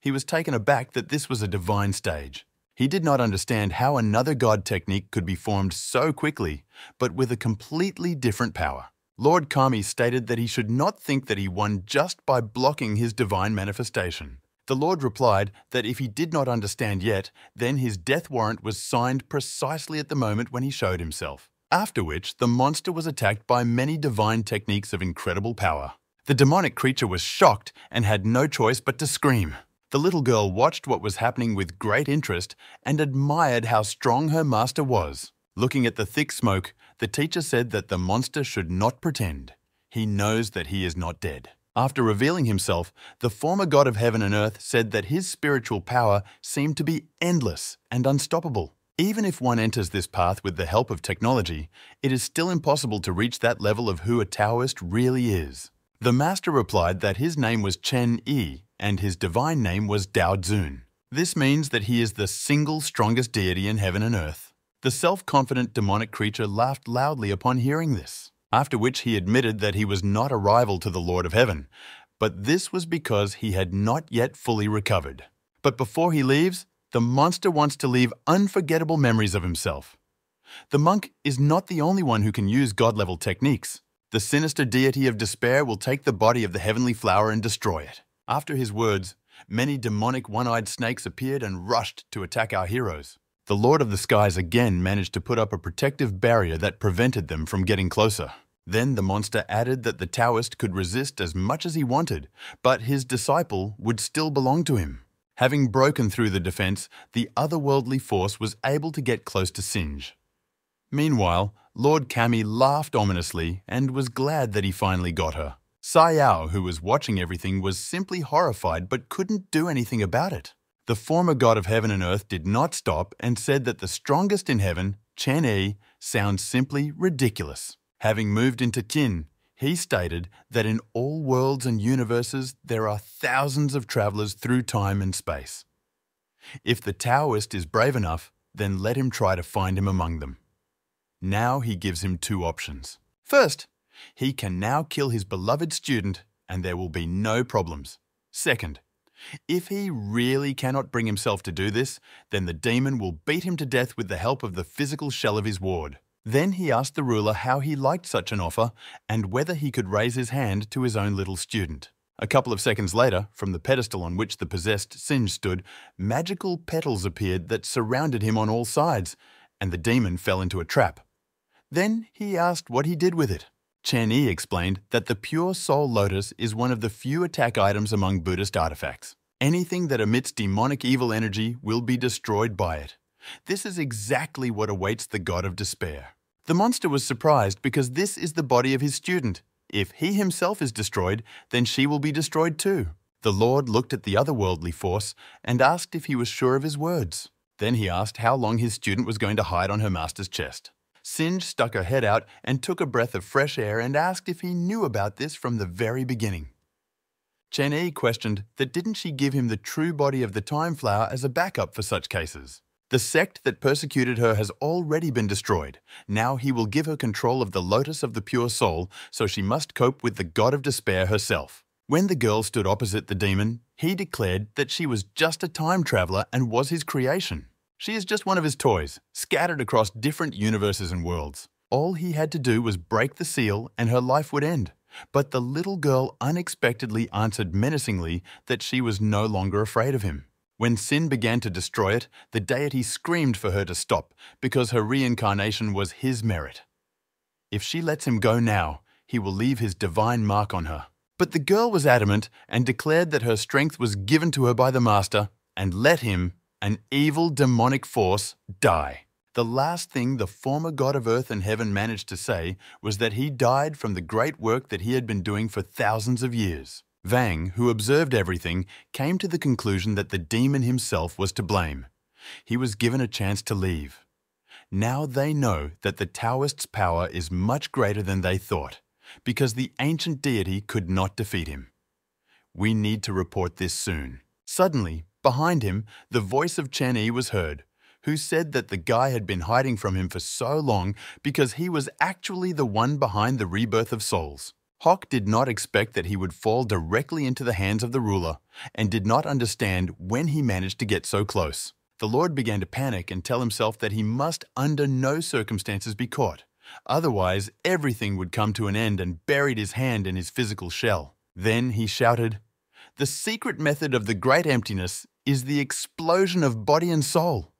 He was taken aback that this was a divine stage. He did not understand how another god technique could be formed so quickly, but with a completely different power. Lord Kami stated that he should not think that he won just by blocking his divine manifestation. The Lord replied that if he did not understand yet, then his death warrant was signed precisely at the moment when he showed himself. After which, the monster was attacked by many divine techniques of incredible power. The demonic creature was shocked and had no choice but to scream. The little girl watched what was happening with great interest and admired how strong her master was. Looking at the thick smoke, the teacher said that the monster should not pretend. He knows that he is not dead. After revealing himself, the former god of heaven and earth said that his spiritual power seemed to be endless and unstoppable. Even if one enters this path with the help of technology, it is still impossible to reach that level of who a Taoist really is. The master replied that his name was Chen Yi and his divine name was Dao Zun. This means that he is the single strongest deity in heaven and earth. The self-confident demonic creature laughed loudly upon hearing this, after which he admitted that he was not a rival to the Lord of Heaven, but this was because he had not yet fully recovered. But before he leaves, the monster wants to leave unforgettable memories of himself. The monk is not the only one who can use god-level techniques. The sinister deity of despair will take the body of the heavenly flower and destroy it. After his words, many demonic one-eyed snakes appeared and rushed to attack our heroes. The Lord of the Skies again managed to put up a protective barrier that prevented them from getting closer. Then the monster added that the Taoist could resist as much as he wanted, but his disciple would still belong to him. Having broken through the defense, the otherworldly force was able to get close to Singe. Meanwhile, Lord Kami laughed ominously and was glad that he finally got her. Sayao, who was watching everything, was simply horrified but couldn't do anything about it. The former god of heaven and earth did not stop and said that the strongest in heaven, Chen Ei, sounds simply ridiculous. Having moved into Qin, he stated that in all worlds and universes there are thousands of travelers through time and space. If the Taoist is brave enough, then let him try to find him among them. Now he gives him two options. First, he can now kill his beloved student and there will be no problems. Second, if he really cannot bring himself to do this, then the demon will beat him to death with the help of the physical shell of his ward. Then he asked the ruler how he liked such an offer and whether he could raise his hand to his own little student. A couple of seconds later, from the pedestal on which the possessed Singe stood, magical petals appeared that surrounded him on all sides, and the demon fell into a trap. Then he asked what he did with it. Chen Yi explained that the pure soul lotus is one of the few attack items among Buddhist artifacts. Anything that emits demonic evil energy will be destroyed by it. This is exactly what awaits the god of despair. The monster was surprised because this is the body of his student. If he himself is destroyed, then she will be destroyed too. The Lord looked at the otherworldly force and asked if he was sure of his words. Then he asked how long his student was going to hide on her master's chest. Singe stuck her head out and took a breath of fresh air and asked if he knew about this from the very beginning. Chen Yi questioned that didn't she give him the true body of the time flower as a backup for such cases. The sect that persecuted her has already been destroyed. Now he will give her control of the lotus of the pure soul, so she must cope with the god of despair herself. When the girl stood opposite the demon, he declared that she was just a time traveler and was his creation. She is just one of his toys, scattered across different universes and worlds. All he had to do was break the seal and her life would end. But the little girl unexpectedly answered menacingly that she was no longer afraid of him. When sin began to destroy it, the deity screamed for her to stop because her reincarnation was his merit. If she lets him go now, he will leave his divine mark on her. But the girl was adamant and declared that her strength was given to her by the master and let him, an evil demonic force, die. The last thing the former god of earth and heaven managed to say was that he died from the great work that he had been doing for thousands of years. Wang, who observed everything, came to the conclusion that the demon himself was to blame. He was given a chance to leave. Now they know that the Taoist's power is much greater than they thought, because the ancient deity could not defeat him. We need to report this soon." Suddenly, behind him, the voice of Chen Yi was heard, who said that the guy had been hiding from him for so long because he was actually the one behind the rebirth of souls. Hawk did not expect that he would fall directly into the hands of the ruler and did not understand when he managed to get so close. The Lord began to panic and tell himself that he must under no circumstances be caught. Otherwise, everything would come to an end and buried his hand in his physical shell. Then he shouted, "The secret method of the great emptiness is the explosion of body and soul."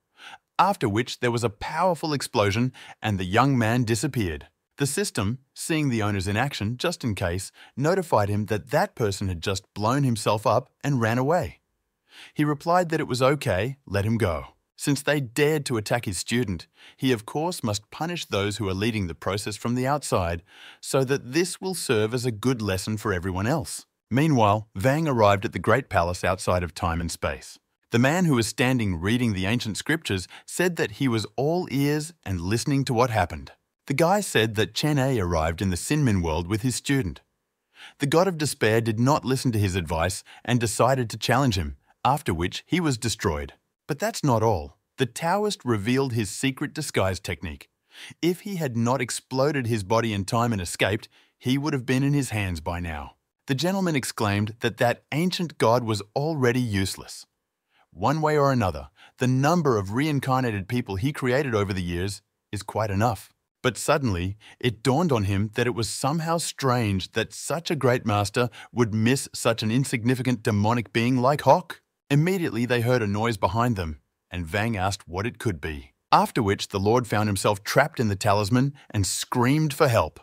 After which there was a powerful explosion and the young man disappeared. The system, seeing the owners in action just in case, notified him that that person had just blown himself up and ran away. He replied that it was okay, let him go. Since they dared to attack his student, he of course must punish those who are leading the process from the outside, so that this will serve as a good lesson for everyone else. Meanwhile, Vang arrived at the great palace outside of time and space. The man who was standing reading the ancient scriptures said that he was all ears and listening to what happened. The guy said that Chen A arrived in the Sinmin world with his student. The god of despair did not listen to his advice and decided to challenge him, after which he was destroyed. But that's not all. The Taoist revealed his secret disguise technique. If he had not exploded his body in time and escaped, he would have been in his hands by now. The gentleman exclaimed that that ancient god was already useless. One way or another, the number of reincarnated people he created over the years is quite enough. But suddenly, it dawned on him that it was somehow strange that such a great master would miss such an insignificant demonic being like Hawk. Immediately they heard a noise behind them, and Vang asked what it could be. After which the Lord found himself trapped in the talisman and screamed for help.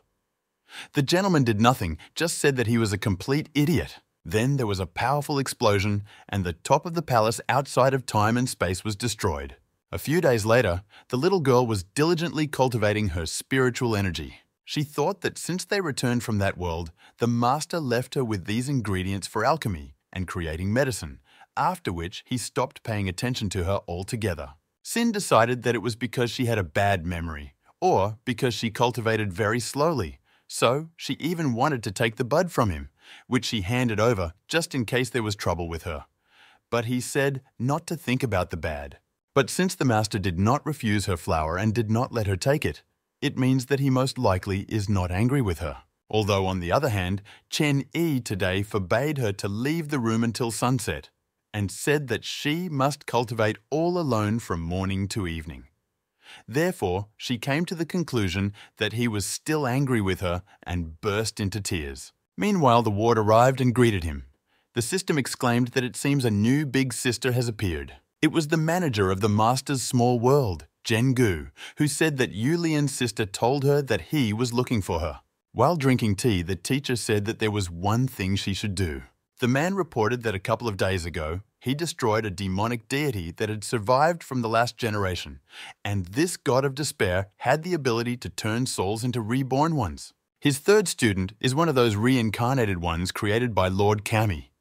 The gentleman did nothing, just said that he was a complete idiot. Then there was a powerful explosion, and the top of the palace outside of time and space was destroyed. A few days later, the little girl was diligently cultivating her spiritual energy. She thought that since they returned from that world, the master left her with these ingredients for alchemy and creating medicine, after which he stopped paying attention to her altogether. Sin decided that it was because she had a bad memory, or because she cultivated very slowly, so she even wanted to take the bud from him, which she handed over just in case there was trouble with her. But he said not to think about the bad. But since the master did not refuse her flower and did not let her take it, it means that he most likely is not angry with her. Although on the other hand, Chen Yi today forbade her to leave the room until sunset, and said that she must cultivate all alone from morning to evening. Therefore, she came to the conclusion that he was still angry with her and burst into tears. Meanwhile, the ward arrived and greeted him. The system exclaimed that it seems a new big sister has appeared. It was the manager of the Master's Small World, Jen Gu, who said that Yu Lian's sister told her that he was looking for her. While drinking tea, the teacher said that there was one thing she should do. The man reported that a couple of days ago, he destroyed a demonic deity that had survived from the last generation, and this god of despair had the ability to turn souls into reborn ones. His third student is one of those reincarnated ones created by Lord Kami.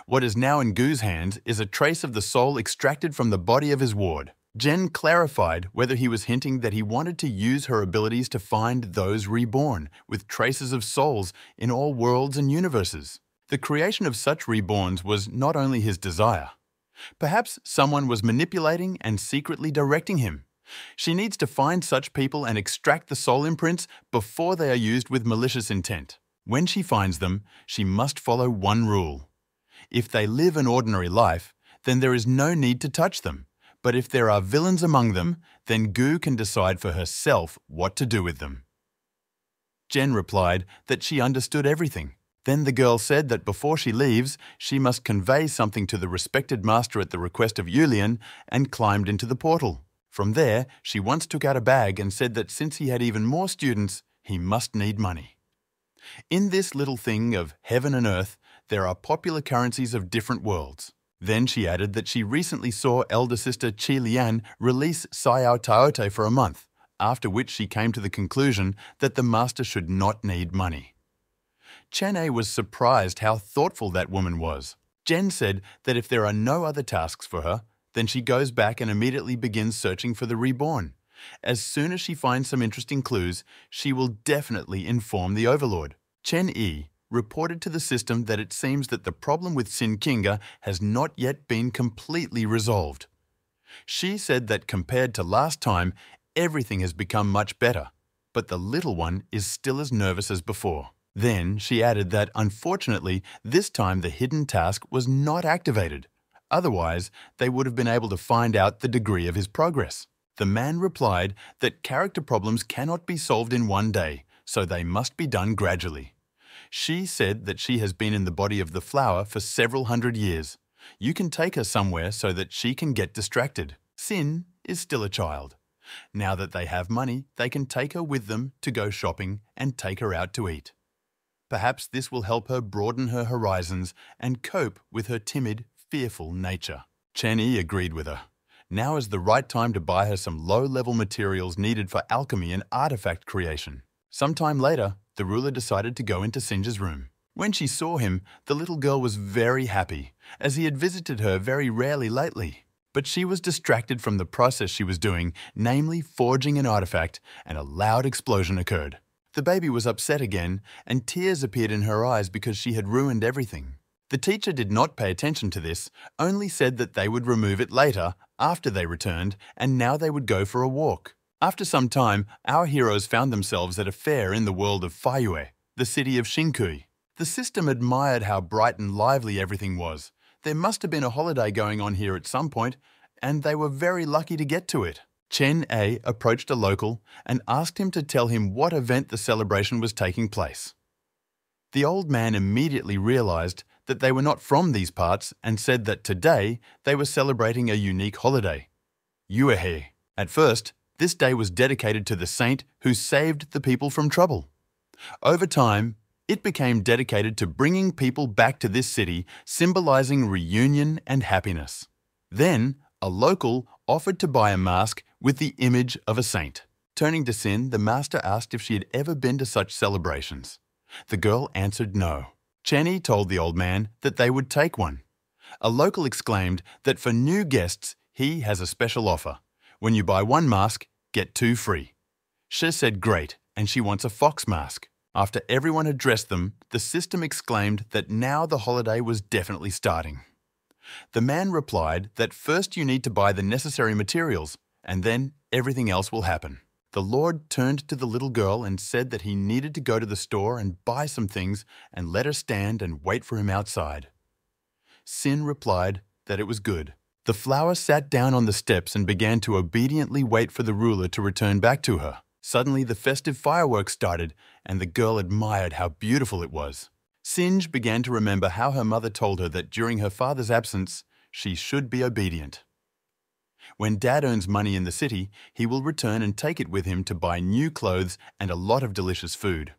What is now in Gu's hands is a trace of the soul extracted from the body of his ward. Jen clarified whether he was hinting that he wanted to use her abilities to find those reborn, with traces of souls in all worlds and universes. The creation of such reborns was not only his desire. Perhaps someone was manipulating and secretly directing him. She needs to find such people and extract the soul imprints before they are used with malicious intent. When she finds them, she must follow one rule. If they live an ordinary life, then there is no need to touch them. But if there are villains among them, then Gu can decide for herself what to do with them. Jen replied that she understood everything. Then the girl said that before she leaves, she must convey something to the respected master at the request of Yulian and climbed into the portal. From there, she once took out a bag and said that since he had even more students, he must need money. In this little thing of heaven and earth, there are popular currencies of different worlds. Then she added that she recently saw elder sister Qi Lian release Sayao Taote for a month, after which she came to the conclusion that the master should not need money. Chen A was surprised how thoughtful that woman was. Jen said that if there are no other tasks for her, then she goes back and immediately begins searching for the reborn. As soon as she finds some interesting clues, she will definitely inform the overlord. Chen Yi, reported to the system that it seems that the problem with Sin Kinga has not yet been completely resolved. She said that compared to last time, everything has become much better, but the little one is still as nervous as before. Then she added that unfortunately, this time the hidden task was not activated. Otherwise, they would have been able to find out the degree of his progress. The man replied that character problems cannot be solved in one day, so they must be done gradually. She said that she has been in the body of the flower for several hundred years. You can take her somewhere so that she can get distracted. Sin is still a child. Now that they have money, they can take her with them to go shopping and take her out to eat. Perhaps this will help her broaden her horizons and cope with her timid, fearful nature. Chen Yi agreed with her. Now is the right time to buy her some low-level materials needed for alchemy and artifact creation. Sometime later, the ruler decided to go into Sinja's room. When she saw him, the little girl was very happy, as he had visited her very rarely lately. But she was distracted from the process she was doing, namely forging an artifact, and a loud explosion occurred. The baby was upset again, and tears appeared in her eyes because she had ruined everything. The teacher did not pay attention to this, only said that they would remove it later, after they returned, and now they would go for a walk. After some time, our heroes found themselves at a fair in the world of Faiyue, the city of Shinkui. The system admired how bright and lively everything was. There must have been a holiday going on here at some point, and they were very lucky to get to it. Chen A approached a local and asked him to tell him what event the celebration was taking place. The old man immediately realized that they were not from these parts and said that today they were celebrating a unique holiday, Yuehe. At first, this day was dedicated to the saint who saved the people from trouble. Over time, it became dedicated to bringing people back to this city, symbolizing reunion and happiness. Then, a local offered to buy a mask with the image of a saint. Turning to Sin, the master asked if she had ever been to such celebrations. The girl answered no. Chenny told the old man that they would take one. A local exclaimed that for new guests, he has a special offer. When you buy one mask, get 2 free. She said great, and she wants a fox mask. After everyone had dressed them, the system exclaimed that now the holiday was definitely starting. The man replied that first you need to buy the necessary materials, and then everything else will happen. The Lord turned to the little girl and said that he needed to go to the store and buy some things and let her stand and wait for him outside. Sin replied that it was good. The flower sat down on the steps and began to obediently wait for the ruler to return back to her. Suddenly, the festive fireworks started, and the girl admired how beautiful it was. Sinj began to remember how her mother told her that during her father's absence, she should be obedient. When Dad earns money in the city, he will return and take it with him to buy new clothes and a lot of delicious food.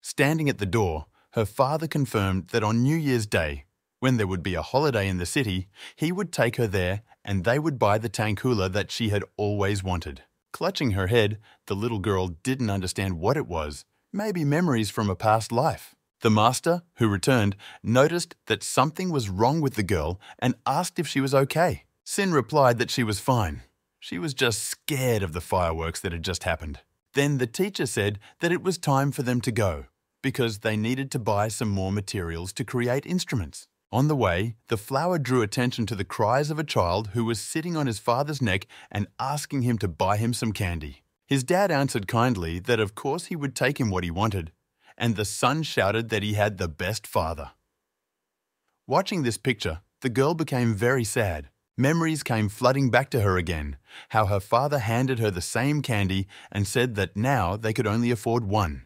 Standing at the door, her father confirmed that on New Year's Day, when there would be a holiday in the city, he would take her there and they would buy the tankula that she had always wanted. Clutching her head, the little girl didn't understand what it was, maybe memories from a past life. The master, who returned, noticed that something was wrong with the girl and asked if she was okay. Sin replied that she was fine. She was just scared of the fireworks that had just happened. Then the teacher said that it was time for them to go, because they needed to buy some more materials to create instruments. On the way, the flower drew attention to the cries of a child who was sitting on his father's neck and asking him to buy him some candy. His dad answered kindly that of course he would take him what he wanted, and the son shouted that he had the best father. Watching this picture, the girl became very sad. Memories came flooding back to her again, how her father handed her the same candy and said that now they could only afford one.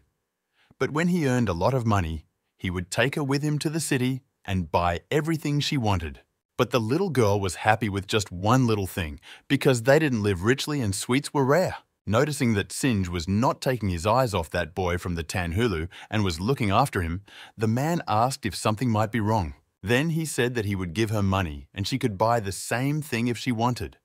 But when he earned a lot of money, he would take her with him to the city and buy everything she wanted. But the little girl was happy with just one little thing, because they didn't live richly and sweets were rare. Noticing that Sinj was not taking his eyes off that boy from the Tanhulu and was looking after him, the man asked if something might be wrong. Then he said that he would give her money and she could buy the same thing if she wanted.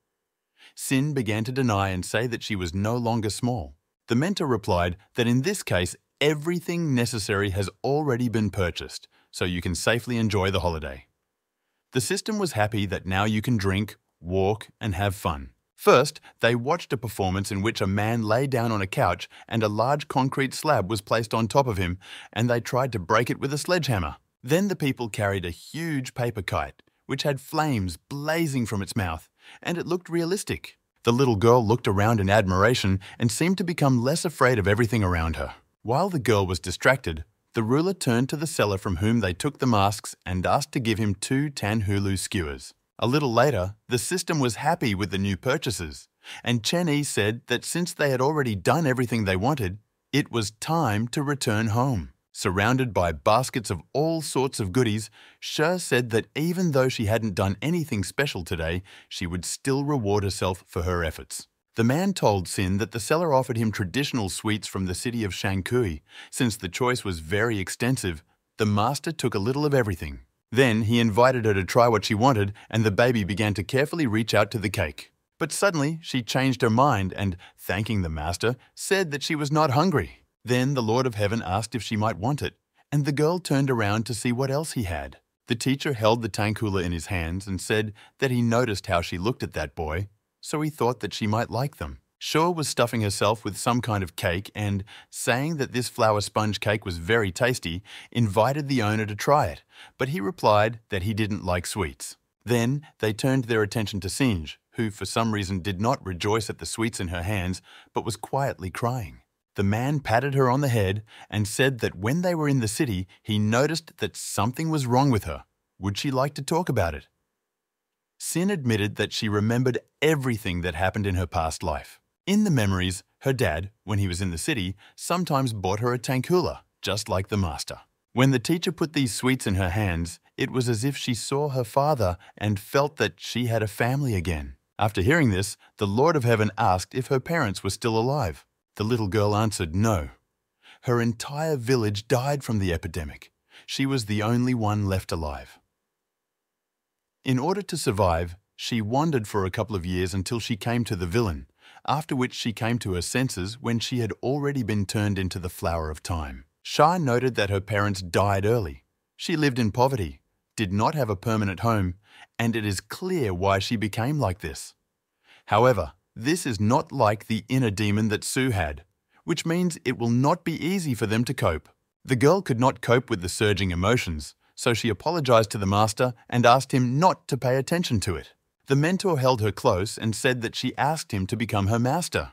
Sin began to deny and say that she was no longer small. The mentor replied that in this case, everything necessary has already been purchased, so you can safely enjoy the holiday. The system was happy that now you can drink, walk, and have fun. First, they watched a performance in which a man lay down on a couch and a large concrete slab was placed on top of him, and they tried to break it with a sledgehammer. Then the people carried a huge paper kite, which had flames blazing from its mouth, and it looked realistic. The little girl looked around in admiration and seemed to become less afraid of everything around her. While the girl was distracted, the ruler turned to the seller from whom they took the masks and asked to give him 2 tanhulu skewers. A little later, the system was happy with the new purchases, and Chen Yi said that since they had already done everything they wanted, it was time to return home. Surrounded by baskets of all sorts of goodies, She said that even though she hadn't done anything special today, she would still reward herself for her efforts. The man told Sin that the seller offered him traditional sweets from the city of Shankui. Since the choice was very extensive, the master took a little of everything. Then he invited her to try what she wanted, and the baby began to carefully reach out to the cake. But suddenly she changed her mind and, thanking the master, said that she was not hungry. Then the Lord of Heaven asked if she might want it, and the girl turned around to see what else he had. The teacher held the tankhula in his hands and said that he noticed how she looked at that boy, so he thought that she might like them. Shaw was stuffing herself with some kind of cake and, saying that this flour sponge cake was very tasty, invited the owner to try it, but he replied that he didn't like sweets. Then they turned their attention to Sinj, who for some reason did not rejoice at the sweets in her hands, but was quietly crying. The man patted her on the head and said that when they were in the city, he noticed that something was wrong with her. Would she like to talk about it? Sin admitted that she remembered everything that happened in her past life. In the memories, her dad, when he was in the city, sometimes bought her a tankhula, just like the master. When the teacher put these sweets in her hands, it was as if she saw her father and felt that she had a family again. After hearing this, the Lord of Heaven asked if her parents were still alive. The little girl answered no. Her entire village died from the epidemic. She was the only one left alive. In order to survive, she wandered for a couple of years until she came to the villain, after which she came to her senses when she had already been turned into the flower of time. Shah noted that her parents died early. She lived in poverty, did not have a permanent home, and it is clear why she became like this. However, this is not like the inner demon that Sue had, which means it will not be easy for them to cope. The girl could not cope with the surging emotions, so she apologized to the master and asked him not to pay attention to it. The mentor held her close and said that she asked him to become her master.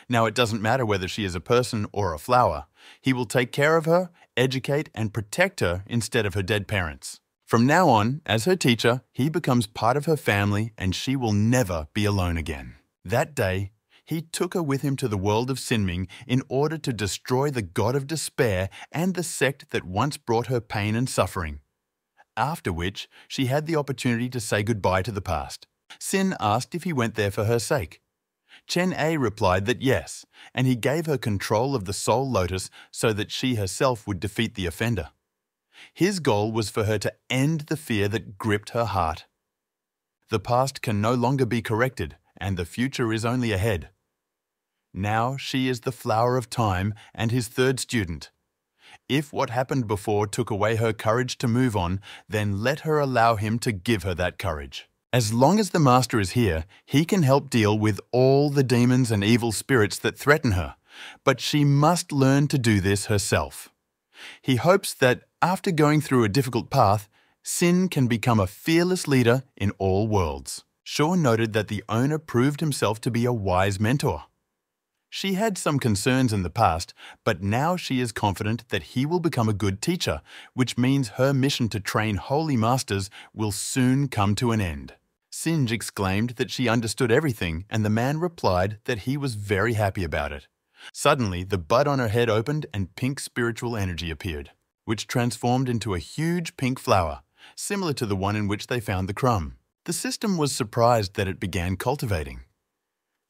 Now, it doesn't matter whether she is a person or a flower. He will take care of her, educate, and protect her instead of her dead parents. From now on, as her teacher, he becomes part of her family and she will never be alone again. That day, he took her with him to the world of Sinming in order to destroy the god of despair and the sect that once brought her pain and suffering. After which, she had the opportunity to say goodbye to the past. Sin asked if he went there for her sake. Chen A replied that yes, and he gave her control of the soul lotus so that she herself would defeat the offender. His goal was for her to end the fear that gripped her heart. The past can no longer be corrected, and the future is only ahead. Now she is the flower of time and his third student. If what happened before took away her courage to move on, then let her allow him to give her that courage. As long as the master is here, he can help deal with all the demons and evil spirits that threaten her, but she must learn to do this herself. He hopes that after going through a difficult path, Sin can become a fearless leader in all worlds. Shaw noted that the owner proved himself to be a wise mentor. She had some concerns in the past, but now she is confident that he will become a good teacher, which means her mission to train holy masters will soon come to an end. Sinj exclaimed that she understood everything, and the man replied that he was very happy about it. Suddenly, the bud on her head opened and pink spiritual energy appeared, which transformed into a huge pink flower, similar to the one in which they found the crumb. The system was surprised that it began cultivating.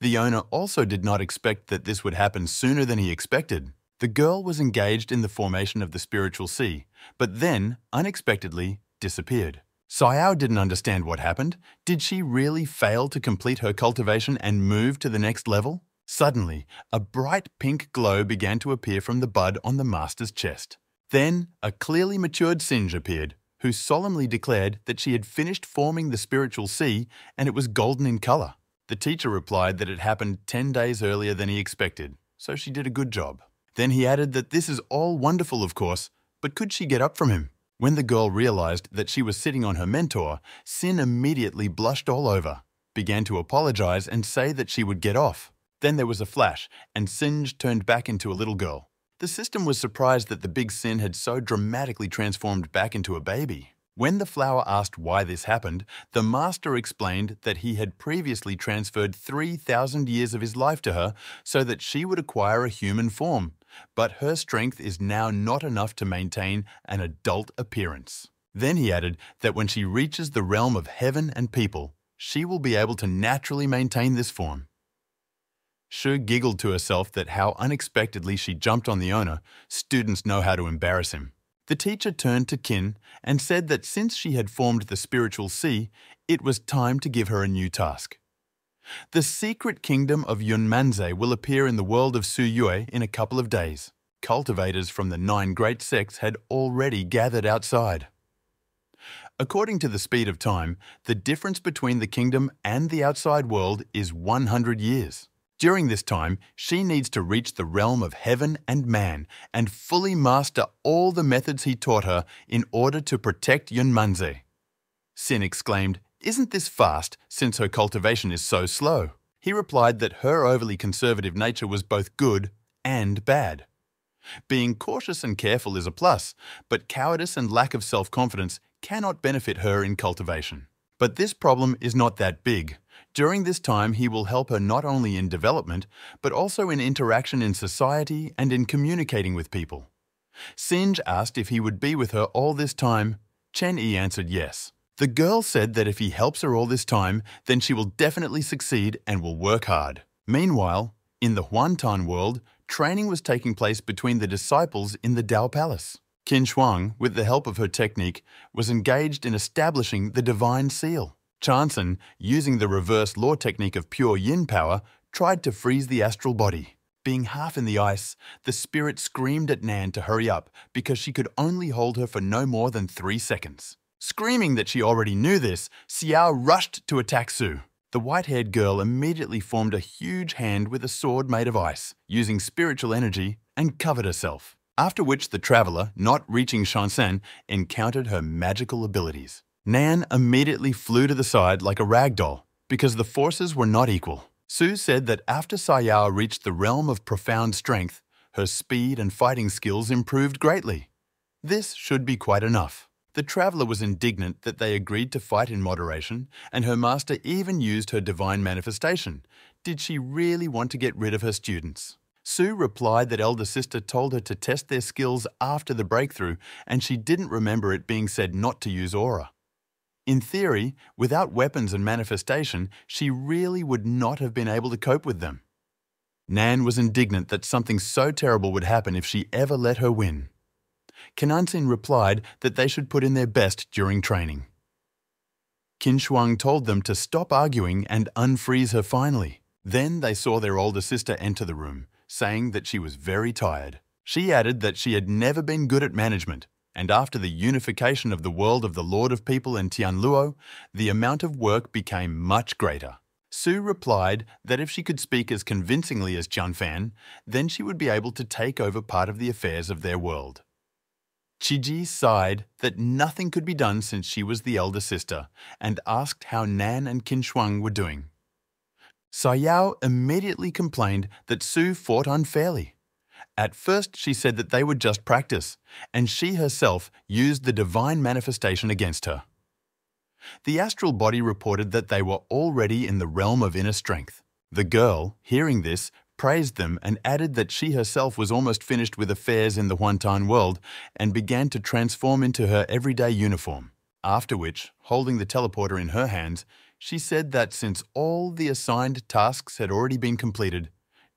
The owner also did not expect that this would happen sooner than he expected. The girl was engaged in the formation of the spiritual sea, but then, unexpectedly, disappeared. Xiao didn't understand what happened. Did she really fail to complete her cultivation and move to the next level? Suddenly, a bright pink glow began to appear from the bud on the master's chest. Then, a clearly matured Sinj appeared, who solemnly declared that she had finished forming the spiritual sea and it was golden in color. The teacher replied that it happened 10 days earlier than he expected, so she did a good job. Then he added that this is all wonderful, of course, but could she get up from him? When the girl realized that she was sitting on her mentor, Sin immediately blushed all over, began to apologize and say that she would get off. Then there was a flash, and Sinj turned back into a little girl. The system was surprised that the big Sin had so dramatically transformed back into a baby. When the flower asked why this happened, the master explained that he had previously transferred 3,000 years of his life to her so that she would acquire a human form, but her strength is now not enough to maintain an adult appearance. Then he added that when she reaches the realm of heaven and people, she will be able to naturally maintain this form. Shu giggled to herself that how unexpectedly she jumped on the owner. Students know how to embarrass him. The teacher turned to Qin and said that since she had formed the spiritual sea, it was time to give her a new task. The secret kingdom of Yunmanze will appear in the world of Suyue in a couple of days. Cultivators from the 9 great sects had already gathered outside. According to the speed of time, the difference between the kingdom and the outside world is 100 years. During this time, she needs to reach the realm of heaven and man and fully master all the methods he taught her in order to protect Yunmanze. Sin exclaimed, "Isn't this fast, since her cultivation is so slow?" He replied that her overly conservative nature was both good and bad. Being cautious and careful is a plus, but cowardice and lack of self-confidence cannot benefit her in cultivation. But this problem is not that big. During this time, he will help her not only in development, but also in interaction in society and in communicating with people. Sinj asked if he would be with her all this time. Chen Yi answered yes. The girl said that if he helps her all this time, then she will definitely succeed and will work hard. Meanwhile, in the Huantan world, training was taking place between the disciples in the Dao Palace. Qin Shuang, with the help of her technique, was engaged in establishing the divine seal. Chanson, using the reverse law technique of pure yin power, tried to freeze the astral body. Being half in the ice, the spirit screamed at Nan to hurry up because she could only hold her for no more than 3 seconds. Screaming that she already knew this, Xiao rushed to attack Su. The white-haired girl immediately formed a huge hand with a sword made of ice, using spiritual energy, and covered herself. After which the traveller, not reaching Shansen, encountered her magical abilities. Nan immediately flew to the side like a rag doll, because the forces were not equal. Su said that after Sayao reached the realm of profound strength, her speed and fighting skills improved greatly. This should be quite enough. The traveller was indignant that they agreed to fight in moderation, and her master even used her divine manifestation. Did she really want to get rid of her students? Su replied that elder sister told her to test their skills after the breakthrough, and she didn't remember it being said not to use aura. In theory, without weapons and manifestation, she really would not have been able to cope with them. Nan was indignant that something so terrible would happen if she ever let her win. Kanansin replied that they should put in their best during training. Qin Shuang told them to stop arguing and unfreeze her finally. Then they saw their older sister enter the room, saying that she was very tired. She added that she had never been good at management, and after the unification of the world of the Lord of People and Tianluo, the amount of work became much greater. Su replied that if she could speak as convincingly as Jianfan, then she would be able to take over part of the affairs of their world. Qiji sighed that nothing could be done since she was the elder sister, and asked how Nan and Qin Shuang were doing. Sayao immediately complained that Su fought unfairly. At first, she said that they would just practice, and she herself used the divine manifestation against her. The astral body reported that they were already in the realm of inner strength. The girl, hearing this, praised them and added that she herself was almost finished with affairs in the Huantan world and began to transform into her everyday uniform. After which, holding the teleporter in her hands, she said that since all the assigned tasks had already been completed,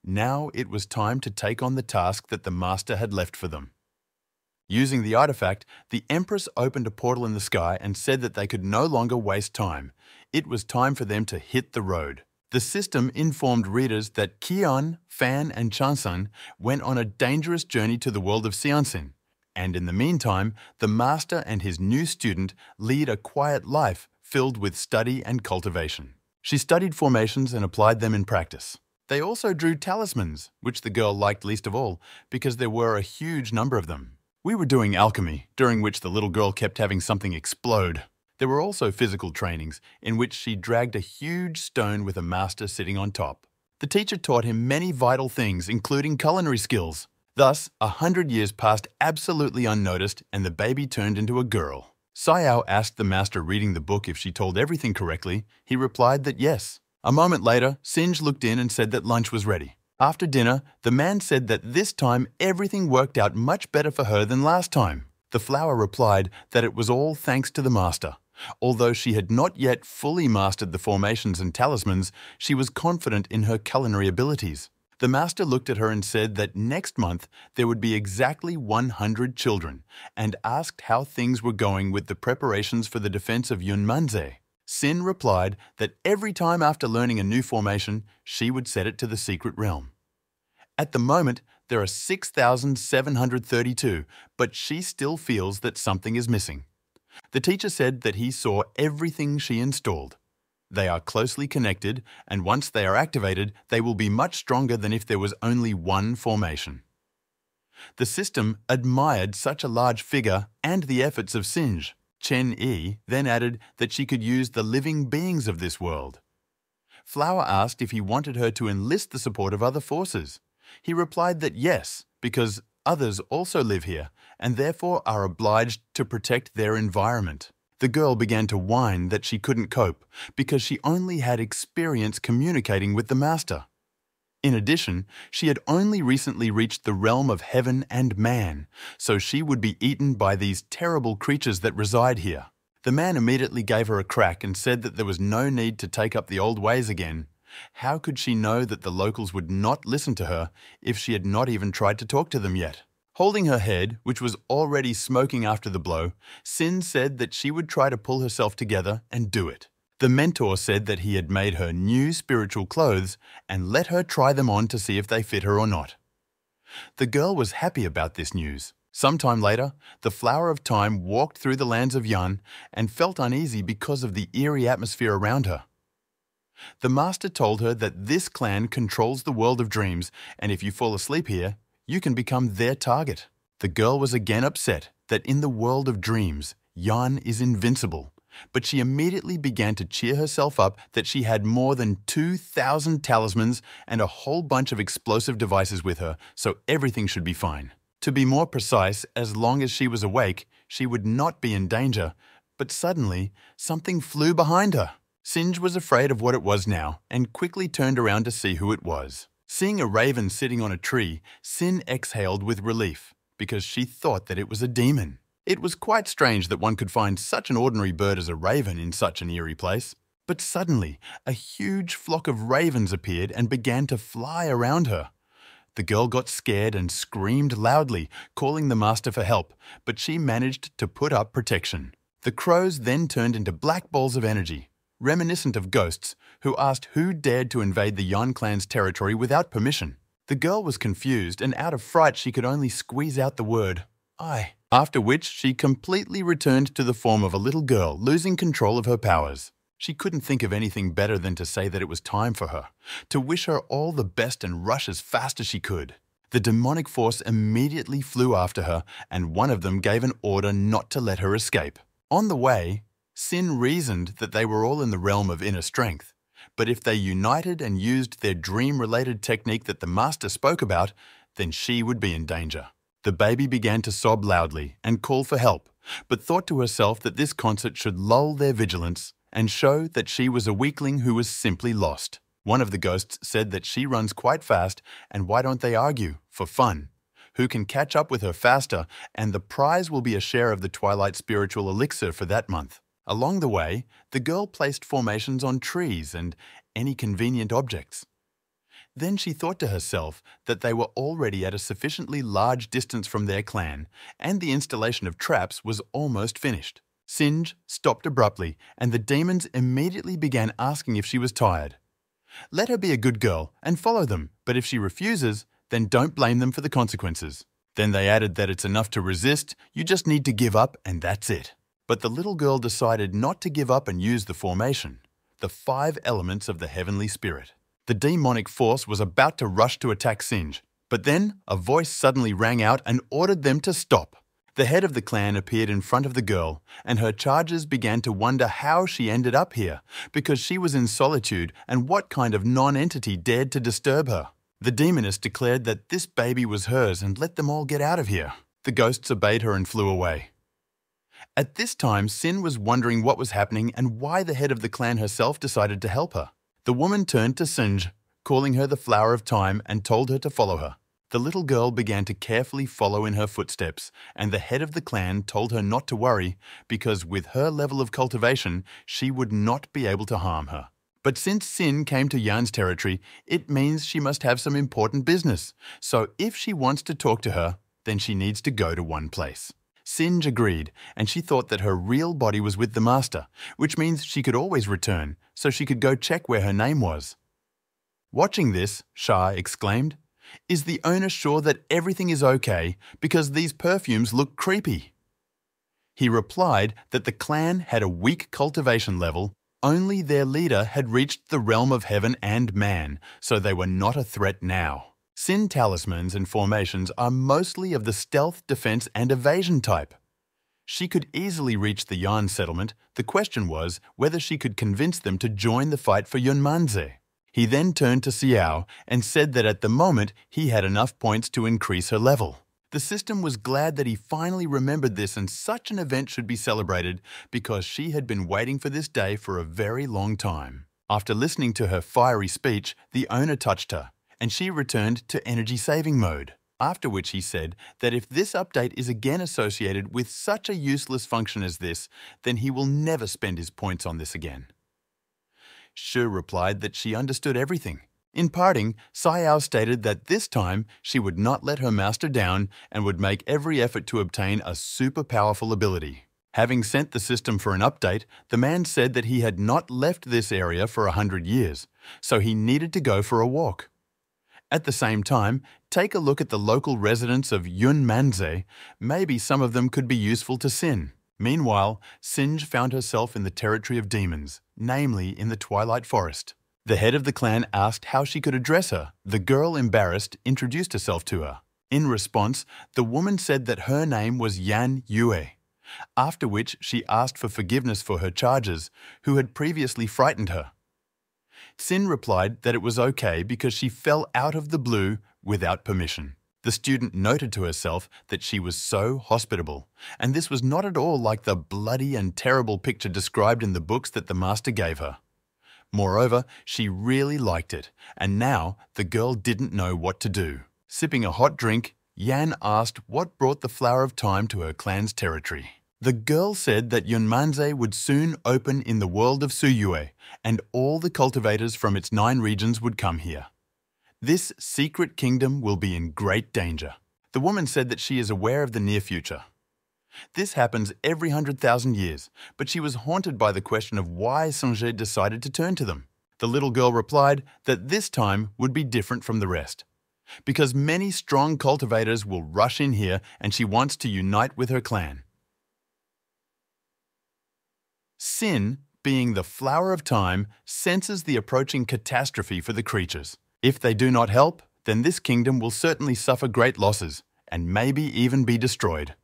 now it was time to take on the task that the master had left for them. Using the artifact, the Empress opened a portal in the sky and said that they could no longer waste time. It was time for them to hit the road. The system informed readers that Qian, Fan, and Chansan went on a dangerous journey to the world of Xianxin, and in the meantime, the master and his new student lead a quiet life filled with study and cultivation. She studied formations and applied them in practice. They also drew talismans, which the girl liked least of all because there were a huge number of them. We were doing alchemy, during which the little girl kept having something explode. There were also physical trainings, in which she dragged a huge stone with a master sitting on top. The teacher taught him many vital things, including culinary skills. Thus, 100 years passed absolutely unnoticed, and the baby turned into a girl. Sayao asked the master reading the book if she told everything correctly. He replied that yes. A moment later, Sinj looked in and said that lunch was ready. After dinner, the man said that this time everything worked out much better for her than last time. The flower replied that it was all thanks to the master. Although she had not yet fully mastered the formations and talismans, she was confident in her culinary abilities. The master looked at her and said that next month there would be exactly 100 children, and asked how things were going with the preparations for the defense of Yunmanze. Sin replied that every time after learning a new formation, she would set it to the secret realm. At the moment, there are 6,732, but she still feels that something is missing. The teacher said that he saw everything she installed. They are closely connected, and once they are activated, they will be much stronger than if there was only one formation. The system admired such a large figure and the efforts of Sinj. Chen Yi then added that she could use the living beings of this world. Flower asked if he wanted her to enlist the support of other forces. He replied that yes, because others also live here and therefore are obliged to protect their environment. The girl began to whine that she couldn't cope because she only had experience communicating with the master. In addition, she had only recently reached the realm of heaven and man, so she would be eaten by these terrible creatures that reside here. The man immediately gave her a crack and said that there was no need to take up the old ways again. How could she know that the locals would not listen to her if she had not even tried to talk to them yet? Holding her head, which was already smoking after the blow, Sin said that she would try to pull herself together and do it. The mentor said that he had made her new spiritual clothes and let her try them on to see if they fit her or not. The girl was happy about this news. Sometime later, the Flower of Time walked through the lands of Yan and felt uneasy because of the eerie atmosphere around her. The master told her that this clan controls the world of dreams, and if you fall asleep here, you can become their target. The girl was again upset that in the world of dreams, Yan is invincible, but she immediately began to cheer herself up that she had more than 2,000 talismans and a whole bunch of explosive devices with her, so everything should be fine. To be more precise, as long as she was awake, she would not be in danger, but suddenly, something flew behind her. Sinj was afraid of what it was now and quickly turned around to see who it was. Seeing a raven sitting on a tree, Sin exhaled with relief because she thought that it was a demon. It was quite strange that one could find such an ordinary bird as a raven in such an eerie place. But suddenly, a huge flock of ravens appeared and began to fly around her. The girl got scared and screamed loudly, calling the master for help, but she managed to put up protection. The crows then turned into black balls of energy, reminiscent of ghosts, who asked who dared to invade the Yan clan's territory without permission. The girl was confused, and out of fright she could only squeeze out the word, "I." After which she completely returned to the form of a little girl, losing control of her powers. She couldn't think of anything better than to say that it was time for her, to wish her all the best and rush as fast as she could. The demonic force immediately flew after her, and one of them gave an order not to let her escape. On the way, Sin reasoned that they were all in the realm of inner strength, but if they united and used their dream-related technique that the master spoke about, then she would be in danger. The baby began to sob loudly and call for help, but thought to herself that this concert should lull their vigilance and show that she was a weakling who was simply lost. One of the ghosts said that she runs quite fast, and why don't they argue, for fun? Who can catch up with her faster, and the prize will be a share of the Twilight Spiritual Elixir for that month. Along the way, the girl placed formations on trees and any convenient objects. Then she thought to herself that they were already at a sufficiently large distance from their clan, and the installation of traps was almost finished. Sinj stopped abruptly, and the demons immediately began asking if she was tired. Let her be a good girl and follow them, but if she refuses, then don't blame them for the consequences. Then they added that it's enough to resist, you just need to give up and that's it. But the little girl decided not to give up and use the formation. the 5 elements of the heavenly spirit. The demonic force was about to rush to attack Sinj, but then a voice suddenly rang out and ordered them to stop. The head of the clan appeared in front of the girl, and her charges began to wonder how she ended up here, because she was in solitude and what kind of non-entity dared to disturb her. The demoness declared that this baby was hers and let them all get out of here. The ghosts obeyed her and flew away. At this time, Sin was wondering what was happening and why the head of the clan herself decided to help her. The woman turned to Sinj, calling her the Flower of Time, and told her to follow her. The little girl began to carefully follow in her footsteps, and the head of the clan told her not to worry because with her level of cultivation, she would not be able to harm her. But since Sin came to Yan's territory, it means she must have some important business. So if she wants to talk to her, then she needs to go to one place. Sinj agreed, and she thought that her real body was with the master, which means she could always return, so she could go check where her name was. Watching this, Shah exclaimed, "Is the owner sure that everything is okay because these perfumes look creepy?" He replied that the clan had a weak cultivation level, only their leader had reached the realm of heaven and man, so they were not a threat now. Sin talismans and formations are mostly of the stealth, defense, and evasion type. She could easily reach the Yan settlement. The question was whether she could convince them to join the fight for Yunmanze. He then turned to Xiao and said that at the moment he had enough points to increase her level. The system was glad that he finally remembered this, and such an event should be celebrated because she had been waiting for this day for a very long time. After listening to her fiery speech, the owner touched her, and she returned to energy saving mode, after which he said that if this update is again associated with such a useless function as this, then he will never spend his points on this again. Shu replied that she understood everything. In parting, Xiao stated that this time she would not let her master down and would make every effort to obtain a super powerful ability. Having sent the system for an update, the man said that he had not left this area for 100 years, so he needed to go for a walk. At the same time, take a look at the local residents of Yunmanze. Maybe some of them could be useful to Sin. Meanwhile, Sinj found herself in the territory of demons, namely in the Twilight Forest. The head of the clan asked how she could address her. The girl, embarrassed, introduced herself to her. In response, the woman said that her name was Yan Yue, after which she asked for forgiveness for her charges, who had previously frightened her. Sin replied that it was okay because she fell out of the blue without permission. The student noted to herself that she was so hospitable, and this was not at all like the bloody and terrible picture described in the books that the master gave her. Moreover, she really liked it, and now the girl didn't know what to do. Sipping a hot drink, Yan asked what brought the Flower of Time to her clan's territory. The girl said that Yunmanze would soon open in the world of Suyue, and all the cultivators from its 9 regions would come here. This secret kingdom will be in great danger. The woman said that she is aware of the near future. This happens every 100,000 years, but she was haunted by the question of why Sanjay decided to turn to them. The little girl replied that this time would be different from the rest, because many strong cultivators will rush in here and she wants to unite with her clan. Sin, being the Flower of Time, senses the approaching catastrophe for the creatures. If they do not help, then this kingdom will certainly suffer great losses and maybe even be destroyed.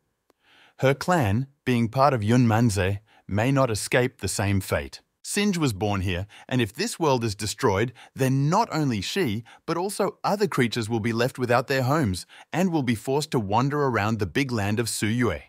Her clan, being part of Yunmanze, may not escape the same fate. Sinj was born here, and if this world is destroyed, then not only she, but also other creatures will be left without their homes and will be forced to wander around the big land of Suyue.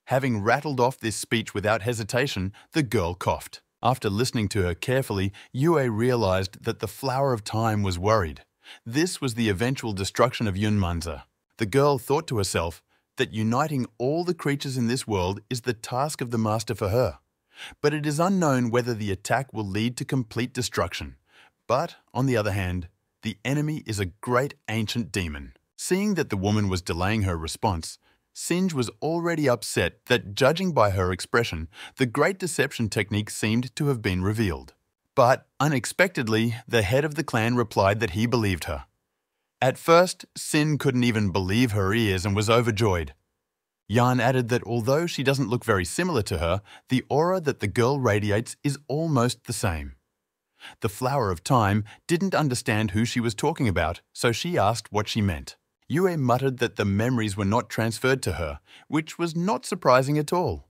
Having rattled off this speech without hesitation, the girl coughed. After listening to her carefully, Yue realized that the Flower of Time was worried. This was the eventual destruction of Yunmanze. The girl thought to herself that uniting all the creatures in this world is the task of the master for her. But it is unknown whether the attack will lead to complete destruction. But, on the other hand, the enemy is a great ancient demon. Seeing that the woman was delaying her response, Sinj was already upset that, judging by her expression, the great deception technique seemed to have been revealed. But, unexpectedly, the head of the clan replied that he believed her. At first, Sin couldn't even believe her ears and was overjoyed. Yan added that although she doesn't look very similar to her, the aura that the girl radiates is almost the same. The Flower of Time didn't understand who she was talking about, so she asked what she meant. Yue muttered that the memories were not transferred to her, which was not surprising at all.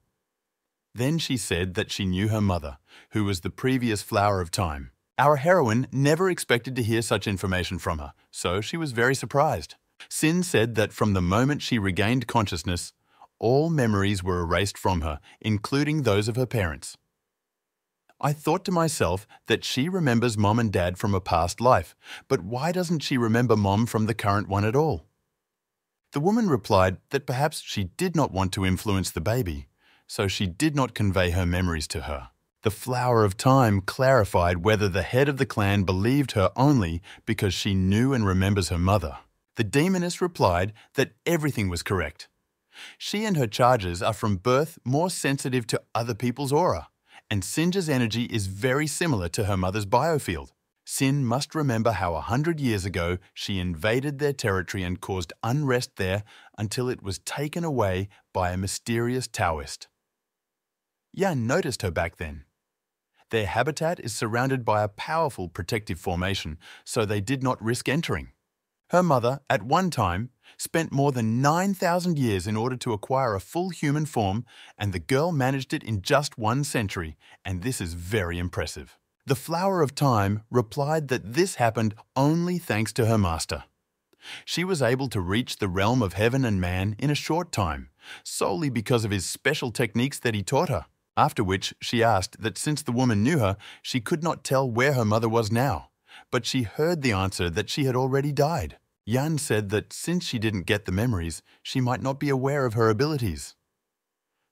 Then she said that she knew her mother, who was the previous Flower of Time. Our heroine never expected to hear such information from her, so she was very surprised. Sin said that from the moment she regained consciousness, all memories were erased from her, including those of her parents. I thought to myself that she remembers Mom and Dad from a past life, but why doesn't she remember Mom from the current one at all? The woman replied that perhaps she did not want to influence the baby, so she did not convey her memories to her. The Flower of Time clarified whether the head of the clan believed her only because she knew and remembers her mother. The demoness replied that everything was correct. She and her charges are from birth more sensitive to other people's aura, and Sinja's energy is very similar to her mother's biofield. Sin must remember how 100 years ago she invaded their territory and caused unrest there until it was taken away by a mysterious Taoist. Yan noticed her back then. Their habitat is surrounded by a powerful protective formation, so they did not risk entering. Her mother, at one time, spent more than 9,000 years in order to acquire a full human form, and the girl managed it in just 1 century, and this is very impressive. The Flower of Time replied that this happened only thanks to her master. She was able to reach the realm of heaven and man in a short time, solely because of his special techniques that he taught her. After which, she asked that since the woman knew her, she could not tell where her mother was now, but she heard the answer that she had already died. Yan said that since she didn't get the memories, she might not be aware of her abilities.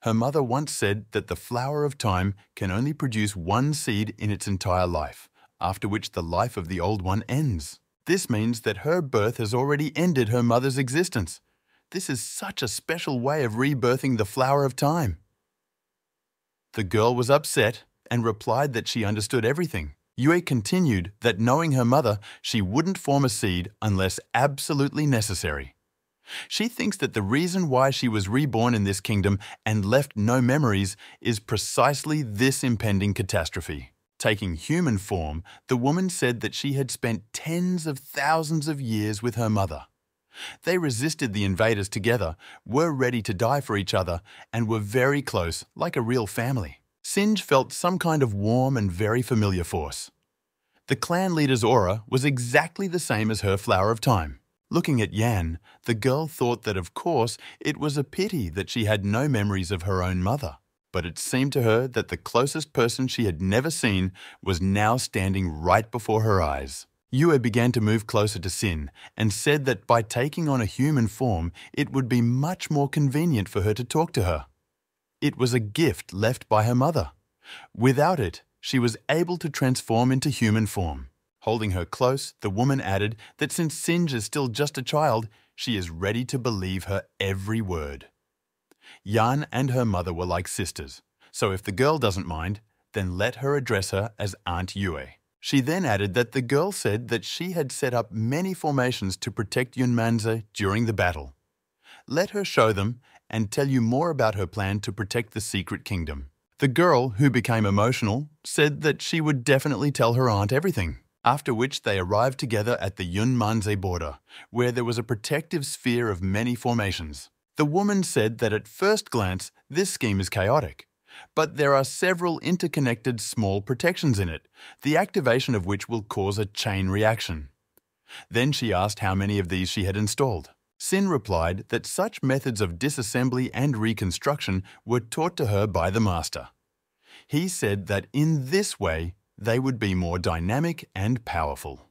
Her mother once said that the Flower of Time can only produce 1 seed in its entire life, after which the life of the old one ends. This means that her birth has already ended her mother's existence. This is such a special way of rebirthing the Flower of Time. The girl was upset and replied that she understood everything. Yue continued that knowing her mother, she wouldn't form a seed unless absolutely necessary. She thinks that the reason why she was reborn in this kingdom and left no memories is precisely this impending catastrophe. Taking human form, the woman said that she had spent tens of thousands of years with her mother. They resisted the invaders together, were ready to die for each other, and were very close, like a real family. Sinj felt some kind of warm and very familiar force. The clan leader's aura was exactly the same as her Flower of Time. Looking at Yan, the girl thought that of course it was a pity that she had no memories of her own mother. But it seemed to her that the closest person she had never seen was now standing right before her eyes. Yue began to move closer to Sin and said that by taking on a human form, it would be much more convenient for her to talk to her. It was a gift left by her mother. Without it, she was able to transform into human form. Holding her close, the woman added that since Sinj is still just a child, she is ready to believe her every word. Yan and her mother were like sisters, so if the girl doesn't mind, then let her address her as Aunt Yue. She then added that the girl said that she had set up many formations to protect Yunmanze during the battle. Let her show them and tell you more about her plan to protect the secret kingdom. The girl, who became emotional, said that she would definitely tell her aunt everything, after which they arrived together at the Yunmanze border, where there was a protective sphere of many formations. The woman said that at first glance, this scheme is chaotic, but there are several interconnected small protections in it, the activation of which will cause a chain reaction. Then she asked how many of these she had installed. Sin replied that such methods of disassembly and reconstruction were taught to her by the master. He said that in this way, they would be more dynamic and powerful.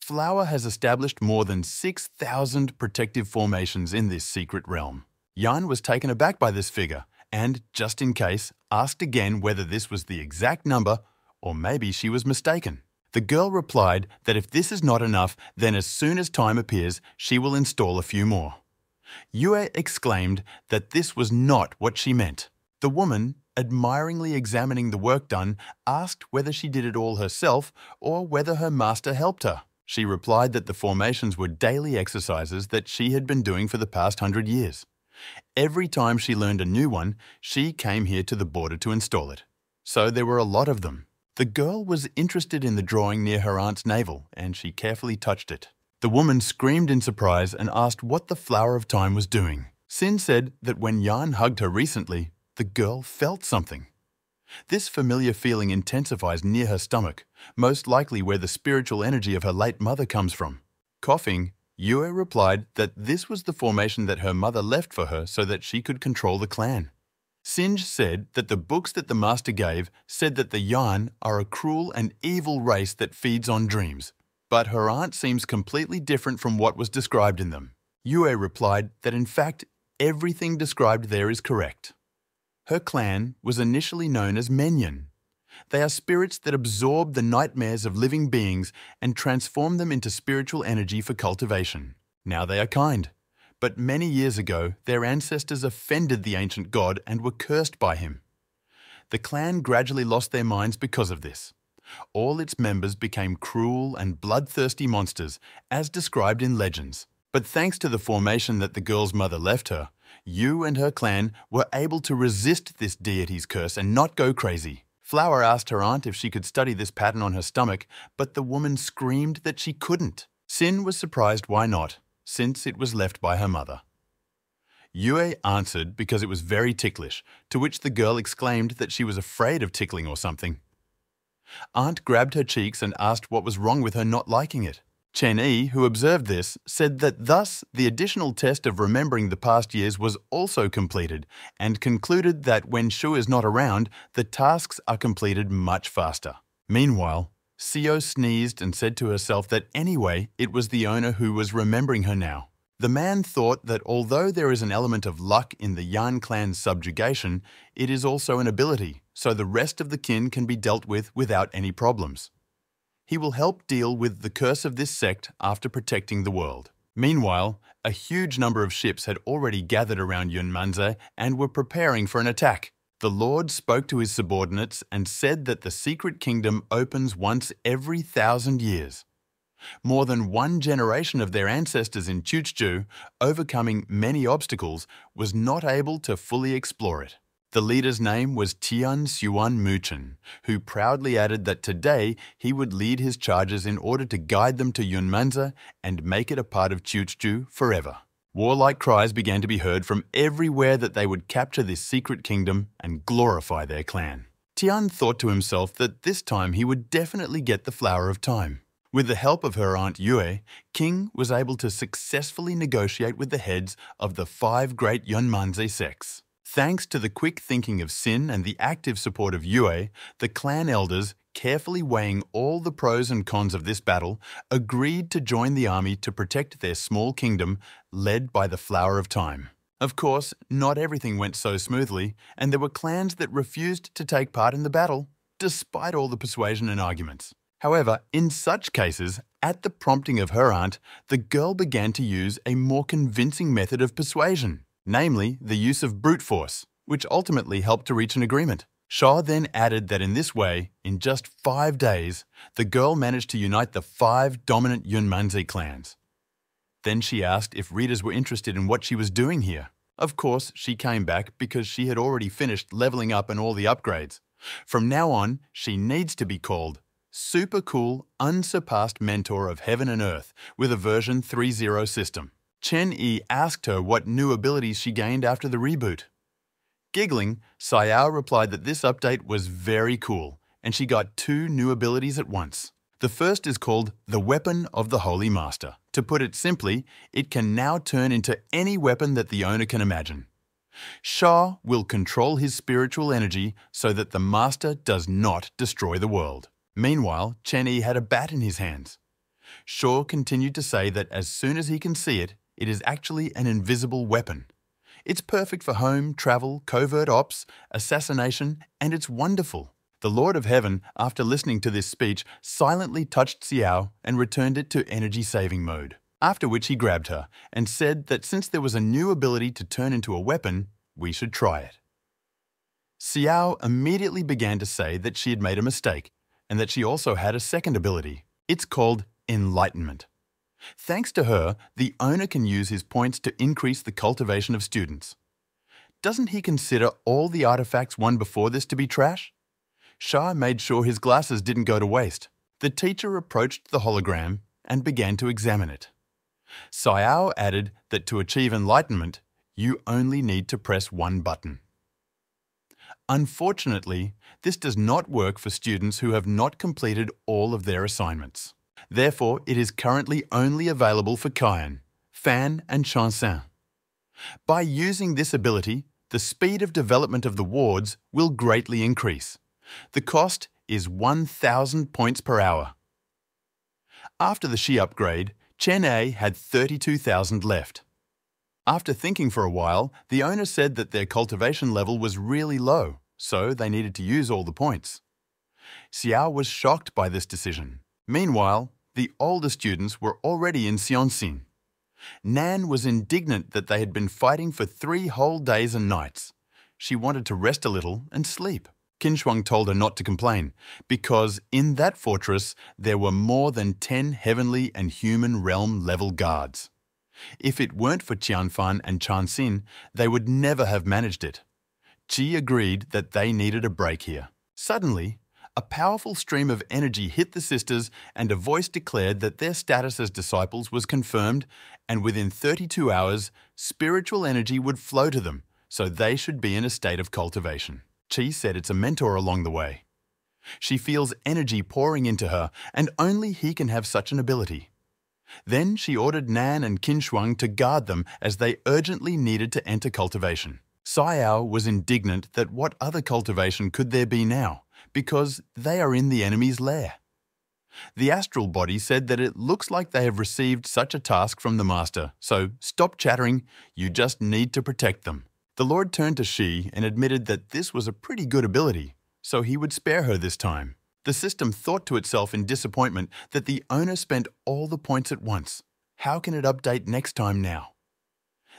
Flower has established more than 6,000 protective formations in this secret realm. Yan was taken aback by this figure and, just in case, asked again whether this was the exact number or maybe she was mistaken. The girl replied that if this is not enough, then as soon as time appears, she will install a few more. Yue exclaimed that this was not what she meant. The woman, admiringly examining the work done, asked whether she did it all herself or whether her master helped her. She replied that the formations were daily exercises that she had been doing for the past 100 years. Every time she learned a new one, she came here to the border to install it. So there were a lot of them. The girl was interested in the drawing near her aunt's navel, and she carefully touched it. The woman screamed in surprise and asked what the flower of time was doing. Sin said that when Yan hugged her recently, the girl felt something. This familiar feeling intensifies near her stomach, most likely where the spiritual energy of her late mother comes from. Coughing, Yue replied that this was the formation that her mother left for her so that she could control the clan. Sinj said that the books that the master gave said that the Yan are a cruel and evil race that feeds on dreams, but her aunt seems completely different from what was described in them. Yue replied that in fact, everything described there is correct. Her clan was initially known as Menyan. They are spirits that absorb the nightmares of living beings and transform them into spiritual energy for cultivation. Now they are kind, but many years ago their ancestors offended the ancient god and were cursed by him. The clan gradually lost their minds because of this. All its members became cruel and bloodthirsty monsters, as described in legends. But thanks to the formation that the girl's mother left her, Yu and her clan were able to resist this deity's curse and not go crazy. Flower asked her aunt if she could study this pattern on her stomach, but the woman screamed that she couldn't. Sin was surprised why not, since it was left by her mother. Yue answered because it was very ticklish, to which the girl exclaimed that she was afraid of tickling or something. Aunt grabbed her cheeks and asked what was wrong with her not liking it. Chen Yi, who observed this, said that thus the additional test of remembering the past years was also completed and concluded that when Shu is not around, the tasks are completed much faster. Meanwhile, Sio sneezed and said to herself that anyway, it was the owner who was remembering her now. The man thought that although there is an element of luck in the Yan clan's subjugation, it is also an ability, so the rest of the kin can be dealt with without any problems. He will help deal with the curse of this sect after protecting the world. Meanwhile, a huge number of ships had already gathered around Yunmanze and were preparing for an attack. The Lord spoke to his subordinates and said that the secret kingdom opens once every 1,000 years. More than one generation of their ancestors in Chuchju, overcoming many obstacles, was not able to fully explore it. The leader's name was Tian Xuan Muchen, who proudly added that today he would lead his charges in order to guide them to Yunmanze and make it a part of Chuchju forever. Warlike cries began to be heard from everywhere that they would capture this secret kingdom and glorify their clan. Tian thought to himself that this time he would definitely get the Flower of Time. With the help of her aunt Yue, King was able to successfully negotiate with the heads of the 5 great Yunmanze sects. Thanks to the quick thinking of Sin and the active support of Yue, the clan elders, carefully weighing all the pros and cons of this battle, agreed to join the army to protect their small kingdom, led by the Flower of Time. Of course, not everything went so smoothly, and there were clans that refused to take part in the battle, despite all the persuasion and arguments. However, in such cases, at the prompting of her aunt, the girl began to use a more convincing method of persuasion, namely the use of brute force, which ultimately helped to reach an agreement. Shaw then added that in this way, in just 5 days, the girl managed to unite the 5 dominant Yunmanze clans. Then she asked if readers were interested in what she was doing here. Of course, she came back because she had already finished leveling up and all the upgrades. From now on, she needs to be called Super Cool, Unsurpassed Mentor of Heaven and Earth with a version 3.0 system. Chen Yi asked her what new abilities she gained after the reboot. Giggling, Xiao replied that this update was very cool, and she got 2 new abilities at once. The first is called the Weapon of the Holy Master. To put it simply, it can now turn into any weapon that the owner can imagine. Shah will control his spiritual energy so that the Master does not destroy the world. Meanwhile, Chen Yi had a bat in his hands. Shaw continued to say that as soon as he can see it, it is actually an invisible weapon. It's perfect for home, travel, covert ops, assassination, and it's wonderful. The Lord of Heaven, after listening to this speech, silently touched Xiao and returned it to energy-saving mode, after which he grabbed her and said that since there was a new ability to turn into a weapon, we should try it. Xiao immediately began to say that she had made a mistake and that she also had a second ability. It's called Enlightenment. Thanks to her, the owner can use his points to increase the cultivation of students. Doesn't he consider all the artifacts won before this to be trash? Shah made sure his glasses didn't go to waste. The teacher approached the hologram and began to examine it. Sayao added that to achieve enlightenment, you only need to press one button. Unfortunately, this does not work for students who have not completed all of their assignments. Therefore, it is currently only available for Kayan, Fan and Chansin. By using this ability, the speed of development of the wards will greatly increase. The cost is 1,000 points per hour. After the Shi upgrade, Chen A had 32,000 left. After thinking for a while, the owner said that their cultivation level was really low, so they needed to use all the points. Xiao was shocked by this decision. Meanwhile, the older students were already in Sionxin. Nan was indignant that they had been fighting for 3 whole days and nights. She wanted to rest a little and sleep. Qinshuang told her not to complain, because in that fortress there were more than 10 heavenly and human realm level guards. If it weren't for Qianfan and Chanxin, they would never have managed it. Qi agreed that they needed a break here. Suddenly, a powerful stream of energy hit the sisters and a voice declared that their status as disciples was confirmed, and within 32 hours, spiritual energy would flow to them, so they should be in a state of cultivation. Qi said it's a mentor along the way. She feels energy pouring into her, and only he can have such an ability. Then she ordered Nan and Qinshuang to guard them as they urgently needed to enter cultivation. Sayao was indignant that what other cultivation could there be now, because they are in the enemy's lair. The astral body said that it looks like they have received such a task from the master, so stop chattering, you just need to protect them. The Lord turned to Shi and admitted that this was a pretty good ability, so he would spare her this time. The system thought to itself in disappointment that the owner spent all the points at once. How can it update next time now?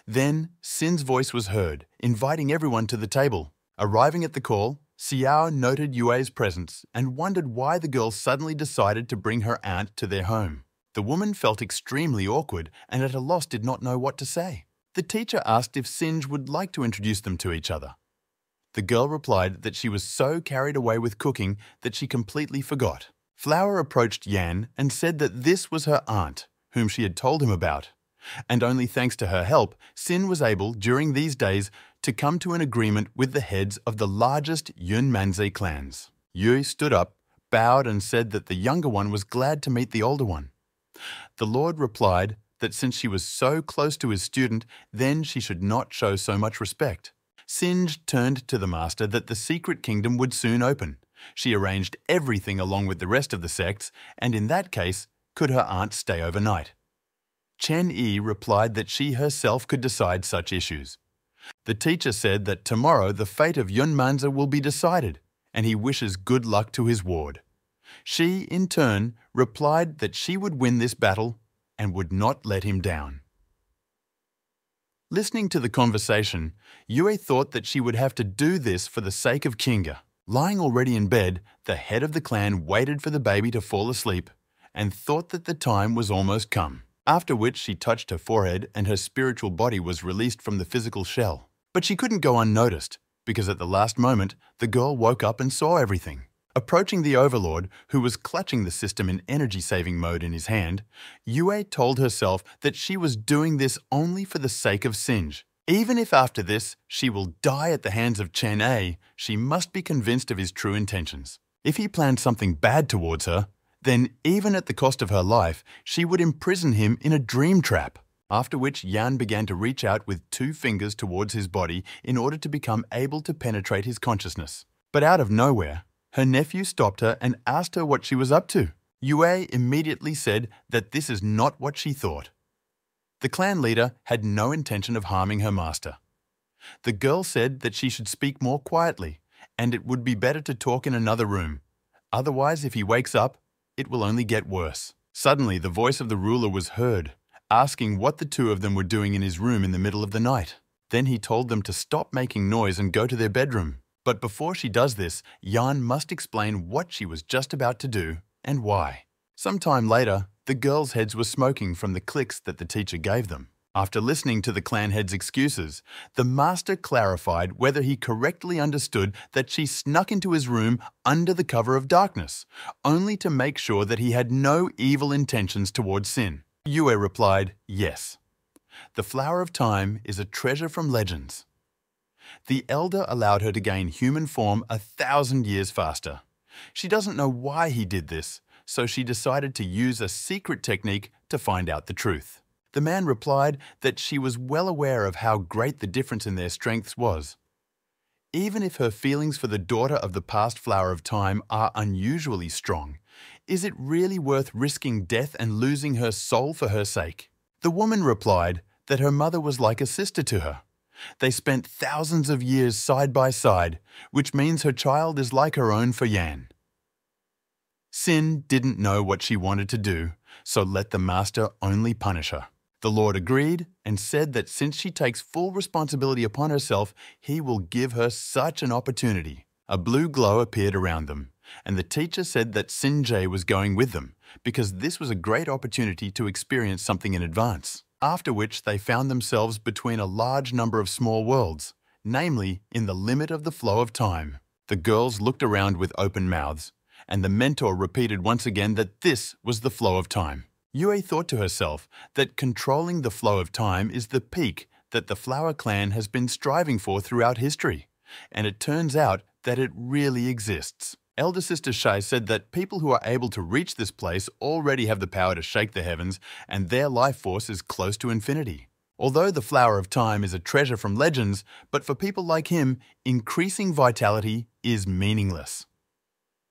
Then Sin's voice was heard, inviting everyone to the table. Arriving at the call, Xiao noted Yue's presence and wondered why the girl suddenly decided to bring her aunt to their home. The woman felt extremely awkward and at a loss did not know what to say. The teacher asked if Sinj would like to introduce them to each other. The girl replied that she was so carried away with cooking that she completely forgot. Flower approached Yan and said that this was her aunt, whom she had told him about. And only thanks to her help, Sin was able, during these days, to come to an agreement with the heads of the largest Yun Manze clans. Yue stood up, bowed and said that the younger one was glad to meet the older one. The Lord replied that since she was so close to his student, then she should not show so much respect. Sinj turned to the master that the secret kingdom would soon open. She arranged everything along with the rest of the sects, and in that case, could her aunt stay overnight? Chen Yi replied that she herself could decide such issues. The teacher said that tomorrow the fate of Yun Manzi will be decided, and he wishes good luck to his ward. She, in turn, replied that she would win this battle and would not let him down. Listening to the conversation, Yue thought that she would have to do this for the sake of Kinga. Lying already in bed, the head of the clan waited for the baby to fall asleep and thought that the time was almost come. After which she touched her forehead and her spiritual body was released from the physical shell. But she couldn't go unnoticed, because at the last moment, the girl woke up and saw everything. Approaching the Overlord, who was clutching the system in energy-saving mode in his hand, Yue told herself that she was doing this only for the sake of Sinj. Even if after this she will die at the hands of Chen A, she must be convinced of his true intentions. If he planned something bad towards her, then even at the cost of her life, she would imprison him in a dream trap. After which Yan began to reach out with 2 fingers towards his body in order to become able to penetrate his consciousness. But out of nowhere, her nephew stopped her and asked her what she was up to. Yue immediately said that this is not what she thought. The clan leader had no intention of harming her master. The girl said that she should speak more quietly, and it would be better to talk in another room. Otherwise, if he wakes up, it will only get worse. Suddenly, the voice of the ruler was heard, asking what the 2 of them were doing in his room in the middle of the night. Then he told them to stop making noise and go to their bedroom. But before she does this, Yan must explain what she was just about to do and why. Sometime later, The girls' heads were smoking from the clicks that the teacher gave them. After listening to the clan head's excuses, the master clarified whether he correctly understood that she snuck into his room under the cover of darkness, only to make sure that he had no evil intentions towards Sin. Yue replied, yes. The flower of time is a treasure from legends. The elder allowed her to gain human form 1,000 years faster. She doesn't know why he did this, so she decided to use a secret technique to find out the truth. The man replied that she was well aware of how great the difference in their strengths was. Even if her feelings for the daughter of the past flower of time are unusually strong, is it really worth risking death and losing her soul for her sake? The woman replied that her mother was like a sister to her. They spent thousands of years side by side, which means her child is like her own for Yan. Sin didn't know what she wanted to do, so let the master only punish her. The Lord agreed and said that since she takes full responsibility upon herself, he will give her such an opportunity. A blue glow appeared around them, and the teacher said that Sinjay was going with them because this was a great opportunity to experience something in advance. After which they found themselves between a large number of small worlds, namely in the limit of the flow of time. The girls looked around with open mouths, and the mentor repeated once again that this was the flow of time. Yue thought to herself that controlling the flow of time is the peak that the Flower Clan has been striving for throughout history, and it turns out that it really exists. Elder Sister Shai said that people who are able to reach this place already have the power to shake the heavens, and their life force is close to infinity. Although the Flower of Time is a treasure from legends, but for people like him, increasing vitality is meaningless.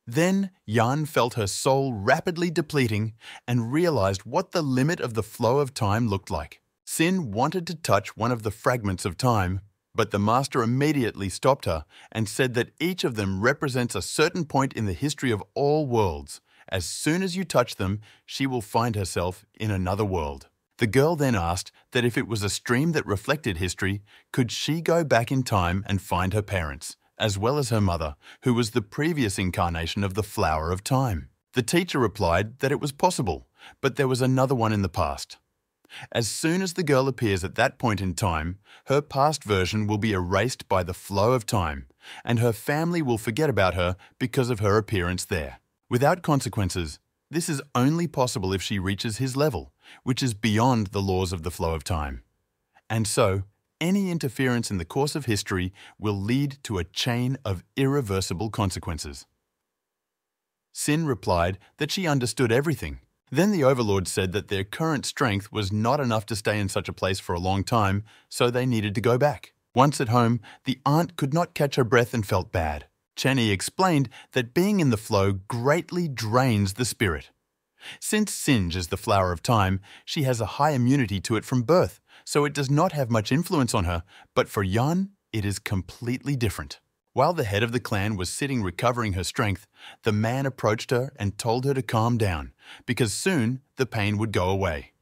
Then Yan felt her soul rapidly depleting and realized what the limit of the flow of time looked like. Sin wanted to touch one of the fragments of time, but the master immediately stopped her and said that each of them represents a certain point in the history of all worlds. As soon as you touch them, she will find herself in another world. The girl then asked that if it was a stream that reflected history, could she go back in time and find her parents, as well as her mother, who was the previous incarnation of the Flower of Time. The teacher replied that it was possible, but there was another one in the past. As soon as the girl appears at that point in time, her past version will be erased by the flow of time, and her family will forget about her because of her appearance there. Without consequences, this is only possible if she reaches his level, which is beyond the laws of the flow of time. And so, any interference in the course of history will lead to a chain of irreversible consequences. Sin replied that she understood everything. Then the overlord said that their current strength was not enough to stay in such a place for a long time, so they needed to go back. Once at home, the aunt could not catch her breath and felt bad. Chenny explained that being in the flow greatly drains the spirit. Since Singe is the flower of time, she has a high immunity to it from birth, so it does not have much influence on her, but for Yan, it is completely different. While the head of the clan was sitting recovering her strength, the man approached her and told her to calm down, because soon the pain would go away.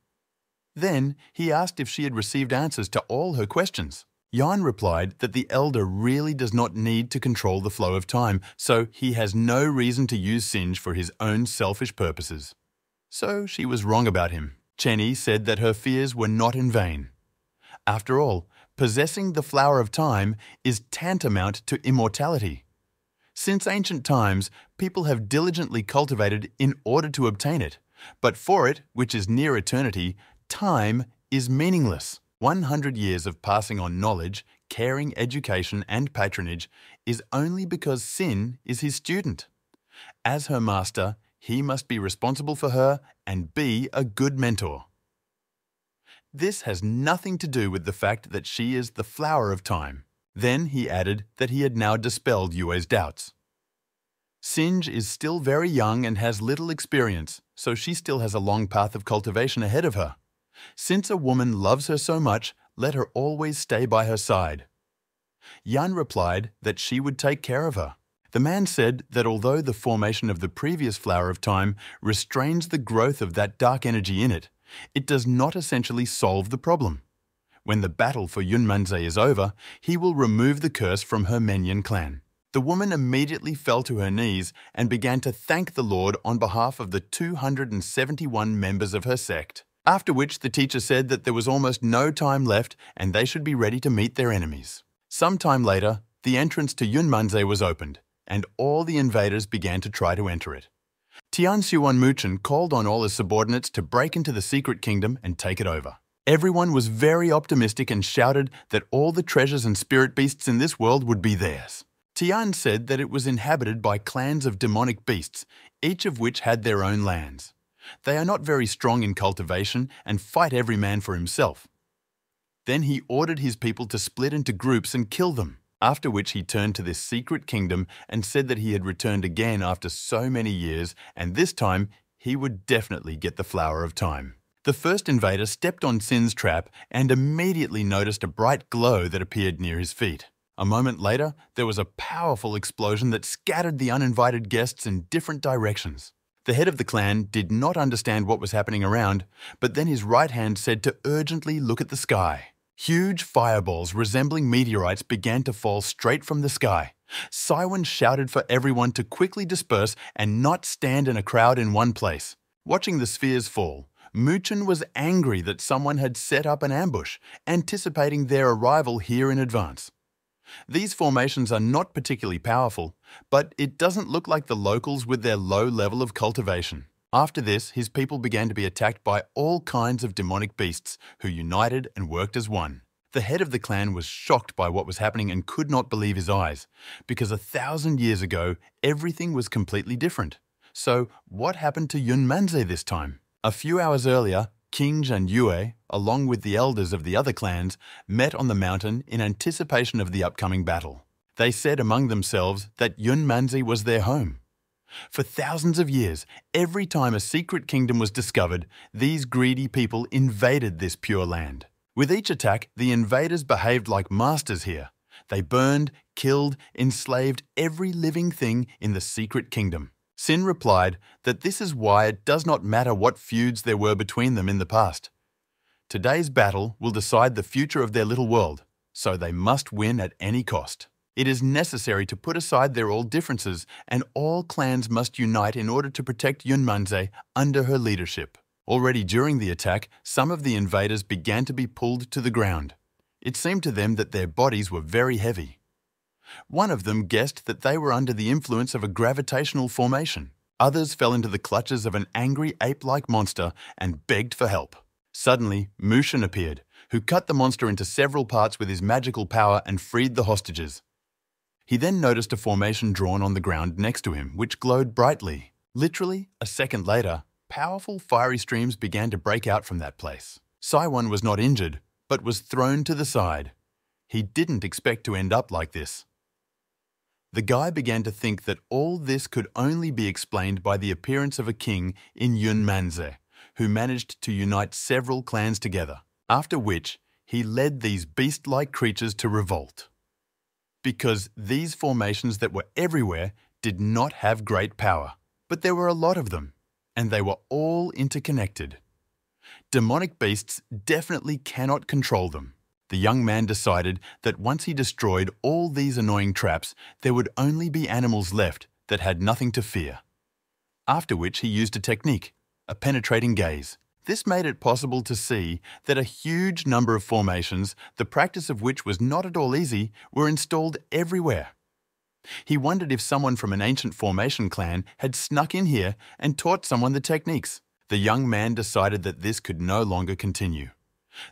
Then he asked if she had received answers to all her questions. Yan replied that the elder really does not need to control the flow of time, so he has no reason to use Singe for his own selfish purposes. So she was wrong about him. Chenny said that her fears were not in vain. After all, possessing the flower of time is tantamount to immortality. Since ancient times, people have diligently cultivated in order to obtain it, but for it, which is near eternity, time is meaningless. 100 years of passing on knowledge, caring education and patronage is only because Sin is his student. As her master, he must be responsible for her and be a good mentor. This has nothing to do with the fact that she is the flower of time. Then he added that he had now dispelled Yue's doubts. Singe is still very young and has little experience, so she still has a long path of cultivation ahead of her. Since a woman loves her so much, let her always stay by her side. Yan replied that she would take care of her. The man said that although the formation of the previous flower of time restrains the growth of that dark energy in it, it does not essentially solve the problem. When the battle for Yunmanze is over, he will remove the curse from her Menyan clan. The woman immediately fell to her knees and began to thank the Lord on behalf of the 271 members of her sect. After which the teacher said that there was almost no time left and they should be ready to meet their enemies. Some time later, the entrance to Yunmanze was opened, and all the invaders began to try to enter it. Tian Xuan Muchen called on all his subordinates to break into the secret kingdom and take it over. Everyone was very optimistic and shouted that all the treasures and spirit beasts in this world would be theirs. Tian said that it was inhabited by clans of demonic beasts, each of which had their own lands. They are not very strong in cultivation and fight every man for himself. Then he ordered his people to split into groups and kill them, after which he turned to this secret kingdom and said that he had returned again after so many years, and this time he would definitely get the flower of time. The first invader stepped on Sin's trap and immediately noticed a bright glow that appeared near his feet. A moment later, there was a powerful explosion that scattered the uninvited guests in different directions. The head of the clan did not understand what was happening around, but then his right hand said to urgently look at the sky. Huge fireballs resembling meteorites began to fall straight from the sky. Saiwan shouted for everyone to quickly disperse and not stand in a crowd in one place. Watching the spheres fall, Muchen was angry that someone had set up an ambush, anticipating their arrival here in advance. These formations are not particularly powerful, but it doesn't look like the locals with their low level of cultivation. After this, his people began to be attacked by all kinds of demonic beasts who united and worked as one. The head of the clan was shocked by what was happening and could not believe his eyes, because 1,000 years ago, everything was completely different. So, what happened to Yunmanze this time? A few hours earlier, King Zhanyue, along with the elders of the other clans, met on the mountain in anticipation of the upcoming battle. They said among themselves that Yunmanze was their home. For thousands of years, every time a secret kingdom was discovered, these greedy people invaded this pure land. With each attack, the invaders behaved like masters here. They burned, killed, enslaved every living thing in the secret kingdom. Sin replied that this is why it does not matter what feuds there were between them in the past. Today's battle will decide the future of their little world, so they must win at any cost. It is necessary to put aside their old differences, and all clans must unite in order to protect Yunmanze under her leadership. Already during the attack, some of the invaders began to be pulled to the ground. It seemed to them that their bodies were very heavy. One of them guessed that they were under the influence of a gravitational formation. Others fell into the clutches of an angry ape-like monster and begged for help. Suddenly, Mushin appeared, who cut the monster into several parts with his magical power and freed the hostages. He then noticed a formation drawn on the ground next to him, which glowed brightly. Literally, a second later, powerful fiery streams began to break out from that place. Saiwan was not injured, but was thrown to the side. He didn't expect to end up like this. The guy began to think that all this could only be explained by the appearance of a king in Yunmanze, who managed to unite several clans together, after which he led these beast-like creatures to revolt. Because these formations that were everywhere did not have great power, but there were a lot of them, and they were all interconnected. Demonic beasts definitely cannot control them. The young man decided that once he destroyed all these annoying traps, there would only be animals left that had nothing to fear. After which he used a technique, a penetrating gaze. This made it possible to see that a huge number of formations, the practice of which was not at all easy, were installed everywhere. He wondered if someone from an ancient formation clan had snuck in here and taught someone the techniques. The young man decided that this could no longer continue.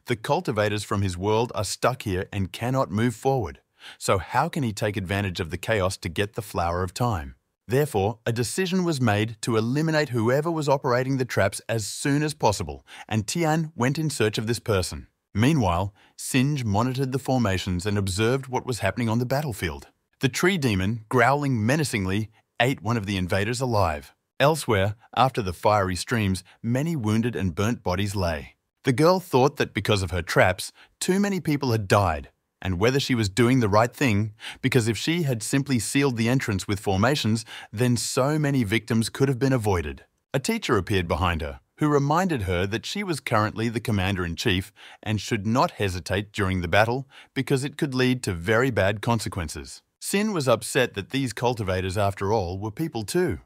The cultivators from his world are stuck here and cannot move forward. So how can he take advantage of the chaos to get the flower of time? Therefore, a decision was made to eliminate whoever was operating the traps as soon as possible, and Tian went in search of this person. Meanwhile, Singe monitored the formations and observed what was happening on the battlefield. The tree demon, growling menacingly, ate one of the invaders alive. Elsewhere, after the fiery streams, many wounded and burnt bodies lay. The girl thought that because of her traps, too many people had died, and whether she was doing the right thing, because if she had simply sealed the entrance with formations, then so many victims could have been avoided. A teacher appeared behind her, who reminded her that she was currently the commander-in-chief and should not hesitate during the battle because it could lead to very bad consequences. Sin was upset that these cultivators, after all, were people too,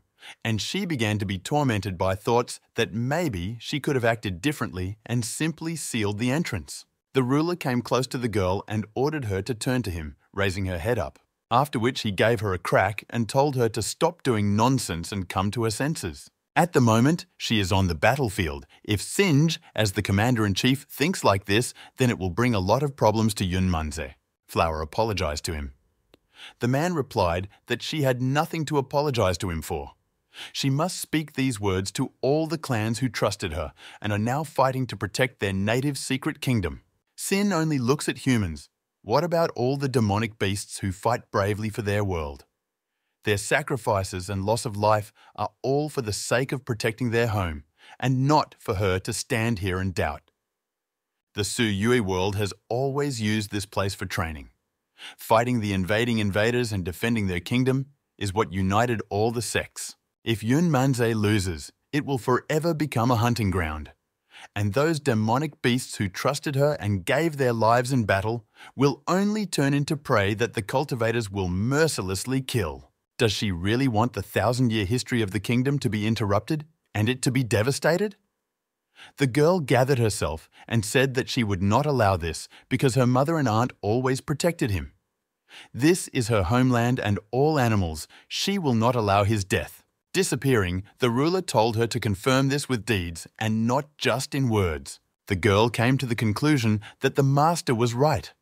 and she began to be tormented by thoughts that maybe she could have acted differently and simply sealed the entrance. The ruler came close to the girl and ordered her to turn to him, raising her head up, after which he gave her a crack and told her to stop doing nonsense and come to her senses. At the moment, she is on the battlefield. If Singe, as the commander-in-chief, thinks like this, then it will bring a lot of problems to Yun Manze. Flower apologized to him. The man replied that she had nothing to apologize to him for. She must speak these words to all the clans who trusted her and are now fighting to protect their native secret kingdom. Sin only looks at humans. What about all the demonic beasts who fight bravely for their world? Their sacrifices and loss of life are all for the sake of protecting their home, and not for her to stand here and doubt. The Su Yue world has always used this place for training. Fighting the invading invaders and defending their kingdom is what united all the sects. If Yun Manze loses, it will forever become a hunting ground. And those demonic beasts who trusted her and gave their lives in battle will only turn into prey that the cultivators will mercilessly kill. Does she really want the 1,000-year history of the kingdom to be interrupted and it to be devastated? The girl gathered herself and said that she would not allow this because her mother and aunt always protected him. This is her homeland and all animals. She will not allow his death. Disappearing, the ruler told her to confirm this with deeds and not just in words. The girl came to the conclusion that the master was right.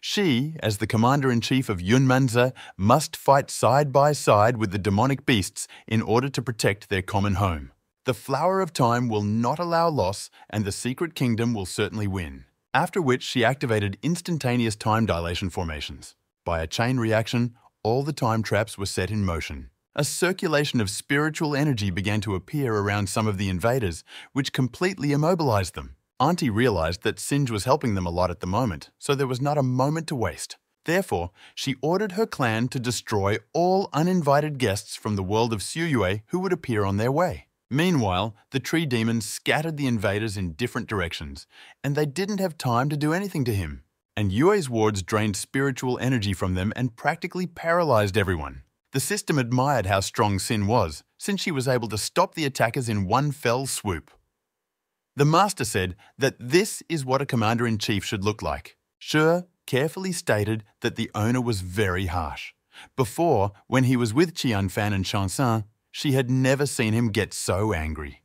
She, as the commander-in-chief of Yun Manze, must fight side by side with the demonic beasts in order to protect their common home. The Flower of Time will not allow loss, and the secret kingdom will certainly win. After which she activated instantaneous time dilation formations. By a chain reaction, all the time traps were set in motion. A circulation of spiritual energy began to appear around some of the invaders, which completely immobilized them. Auntie realized that Singe was helping them a lot at the moment, so there was not a moment to waste. Therefore, she ordered her clan to destroy all uninvited guests from the world of Suyue who would appear on their way. Meanwhile, the tree demons scattered the invaders in different directions, and they didn't have time to do anything to him. And Yue's wards drained spiritual energy from them and practically paralyzed everyone. The system admired how strong Sin was, since she was able to stop the attackers in one fell swoop. The master said that this is what a commander-in-chief should look like. Shi carefully stated that the owner was very harsh. Before, when he was with Qianfan and Chansan, she had never seen him get so angry.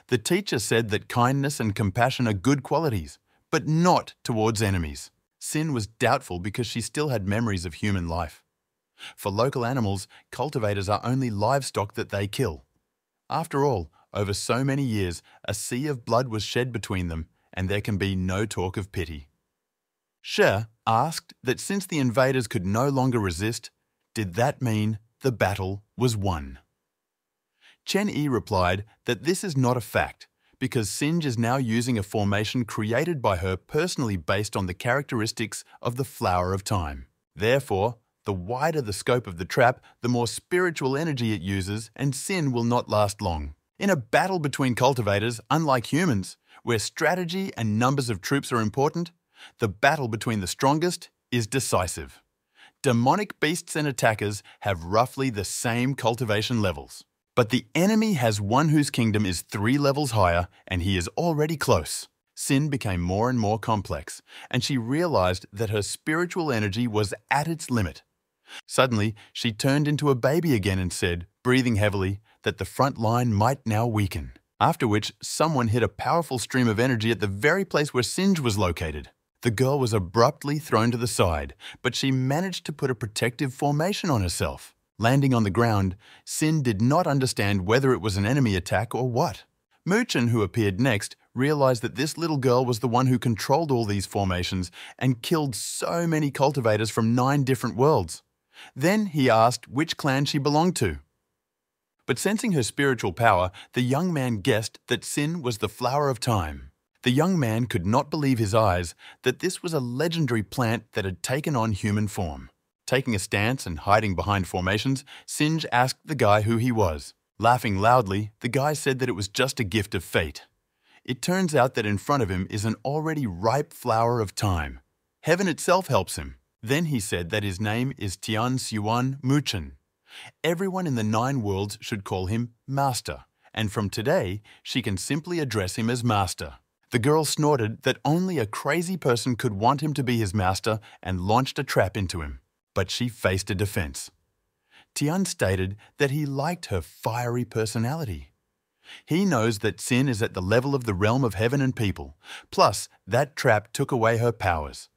The teacher said that kindness and compassion are good qualities, but not towards enemies. Sin was doubtful because she still had memories of human life. For local animals, cultivators are only livestock that they kill. After all, over so many years, a sea of blood was shed between them, and there can be no talk of pity. Shi asked that since the invaders could no longer resist, did that mean the battle was won? Chen Yi replied that this is not a fact, because Singe is now using a formation created by her personally based on the characteristics of the Flower of Time. Therefore, the wider the scope of the trap, the more spiritual energy it uses, and Sin will not last long. In a battle between cultivators, unlike humans, where strategy and numbers of troops are important, the battle between the strongest is decisive. Demonic beasts and attackers have roughly the same cultivation levels. But the enemy has one whose kingdom is 3 levels higher, and he is already close. Sin became more and more complex, and she realized that her spiritual energy was at its limit. Suddenly, she turned into a baby again and said, breathing heavily, that the front line might now weaken. After which, someone hit a powerful stream of energy at the very place where Singe was located. The girl was abruptly thrown to the side, but she managed to put a protective formation on herself. Landing on the ground, Sin did not understand whether it was an enemy attack or what. Muchen, who appeared next, realized that this little girl was the one who controlled all these formations and killed so many cultivators from 9 different worlds. Then he asked which clan she belonged to. But sensing her spiritual power, the young man guessed that Sin was the Flower of Time. The young man could not believe his eyes that this was a legendary plant that had taken on human form. Taking a stance and hiding behind formations, Singe asked the guy who he was. Laughing loudly, the guy said that it was just a gift of fate. It turns out that in front of him is an already ripe flower of time. Heaven itself helps him. Then he said that his name is Tian Xuan Muchen. Everyone in the 9 worlds should call him Master, and from today, she can simply address him as Master. The girl snorted that only a crazy person could want him to be his master and launched a trap into him. But she faced a defense. Tian stated that he liked her fiery personality. He knows that sin is at the level of the realm of heaven and people, plus that trap took away her powers.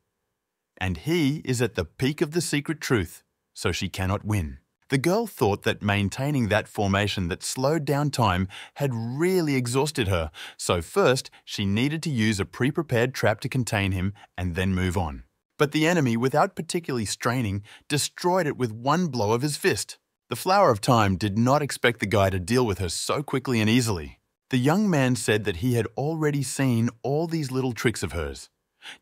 And he is at the peak of the secret truth, so she cannot win. The girl thought that maintaining that formation that slowed down time had really exhausted her, so first she needed to use a pre-prepared trap to contain him and then move on. But the enemy, without particularly straining, destroyed it with one blow of his fist. The Flower of Time did not expect the guy to deal with her so quickly and easily. The young man said that he had already seen all these little tricks of hers.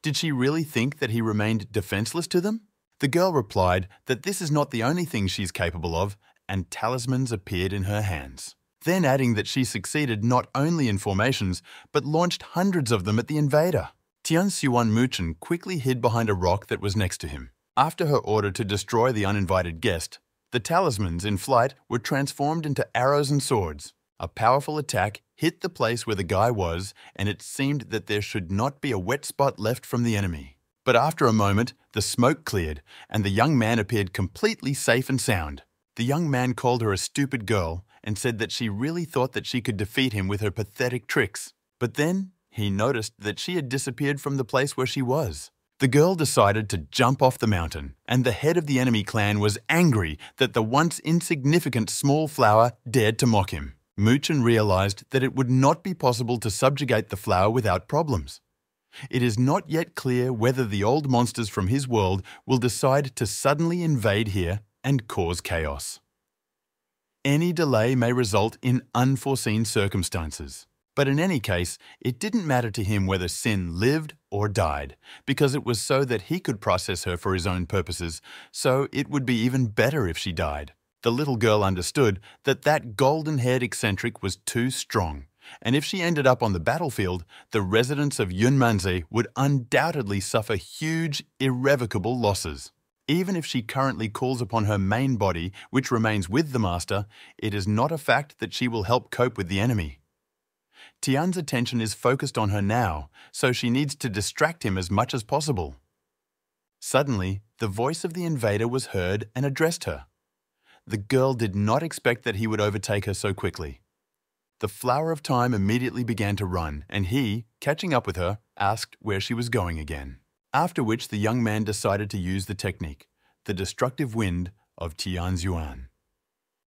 Did she really think that he remained defenseless to them? The girl replied that this is not the only thing she's capable of, and talismans appeared in her hands. Then adding that she succeeded not only in formations, but launched hundreds of them at the invader. Tian Xuan Muchen quickly hid behind a rock that was next to him. After her order to destroy the uninvited guest, the talismans in flight were transformed into arrows and swords. A powerful attack hit the place where the guy was, and it seemed that there should not be a wet spot left from the enemy. But after a moment, the smoke cleared, and the young man appeared completely safe and sound. The young man called her a stupid girl and said that she really thought that she could defeat him with her pathetic tricks. But then he noticed that she had disappeared from the place where she was. The girl decided to jump off the mountain, and the head of the enemy clan was angry that the once insignificant small flower dared to mock him. Muchen realized that it would not be possible to subjugate the flower without problems. It is not yet clear whether the old monsters from his world will decide to suddenly invade here and cause chaos. Any delay may result in unforeseen circumstances. But in any case, it didn't matter to him whether Sin lived or died, because it was so that he could process her for his own purposes, so it would be even better if she died. The little girl understood that that golden-haired eccentric was too strong, and if she ended up on the battlefield, the residents of Yunmanzi would undoubtedly suffer huge, irrevocable losses. Even if she currently calls upon her main body, which remains with the master, it is not a fact that she will help cope with the enemy. Tian's attention is focused on her now, so she needs to distract him as much as possible. Suddenly, the voice of the invader was heard and addressed her. The girl did not expect that he would overtake her so quickly. The Flower of Time immediately began to run, and he, catching up with her, asked where she was going again. After which the young man decided to use the technique, the destructive wind of Tianzhuan.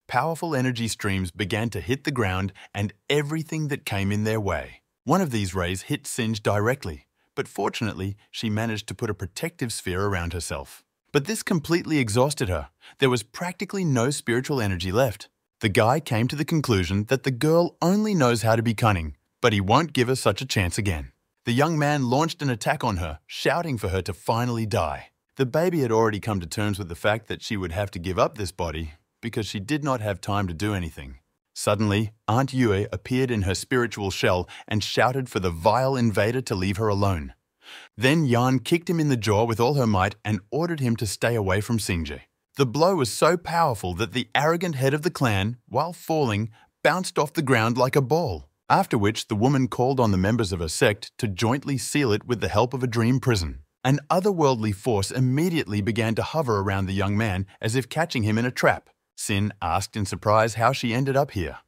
Powerful energy streams began to hit the ground and everything that came in their way. One of these rays hit Singe directly, but fortunately she managed to put a protective sphere around herself. But this completely exhausted her. There was practically no spiritual energy left. The guy came to the conclusion that the girl only knows how to be cunning, but he won't give her such a chance again. The young man launched an attack on her, shouting for her to finally die. The baby had already come to terms with the fact that she would have to give up this body, because she did not have time to do anything. Suddenly, Aunt Yue appeared in her spiritual shell and shouted for the vile invader to leave her alone. Then Yan kicked him in the jaw with all her might and ordered him to stay away from Xingje. The blow was so powerful that the arrogant head of the clan, while falling, bounced off the ground like a ball, after which the woman called on the members of her sect to jointly seal it with the help of a dream prison. An otherworldly force immediately began to hover around the young man as if catching him in a trap. Sin asked in surprise how she ended up here.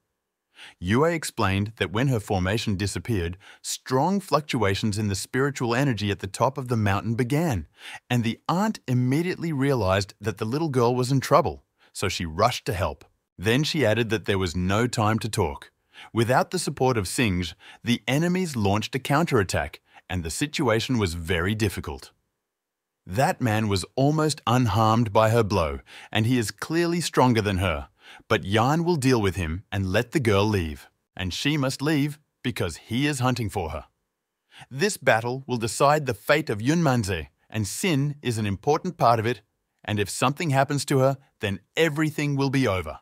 Yue explained that when her formation disappeared, strong fluctuations in the spiritual energy at the top of the mountain began, and the aunt immediately realized that the little girl was in trouble, so she rushed to help. Then she added that there was no time to talk. Without the support of Singe, the enemies launched a counterattack, and the situation was very difficult. That man was almost unharmed by her blow, and he is clearly stronger than her. But Yan will deal with him and let the girl leave. And she must leave because he is hunting for her. This battle will decide the fate of Yunmanzi, and Sin is an important part of it, and if something happens to her, then everything will be over.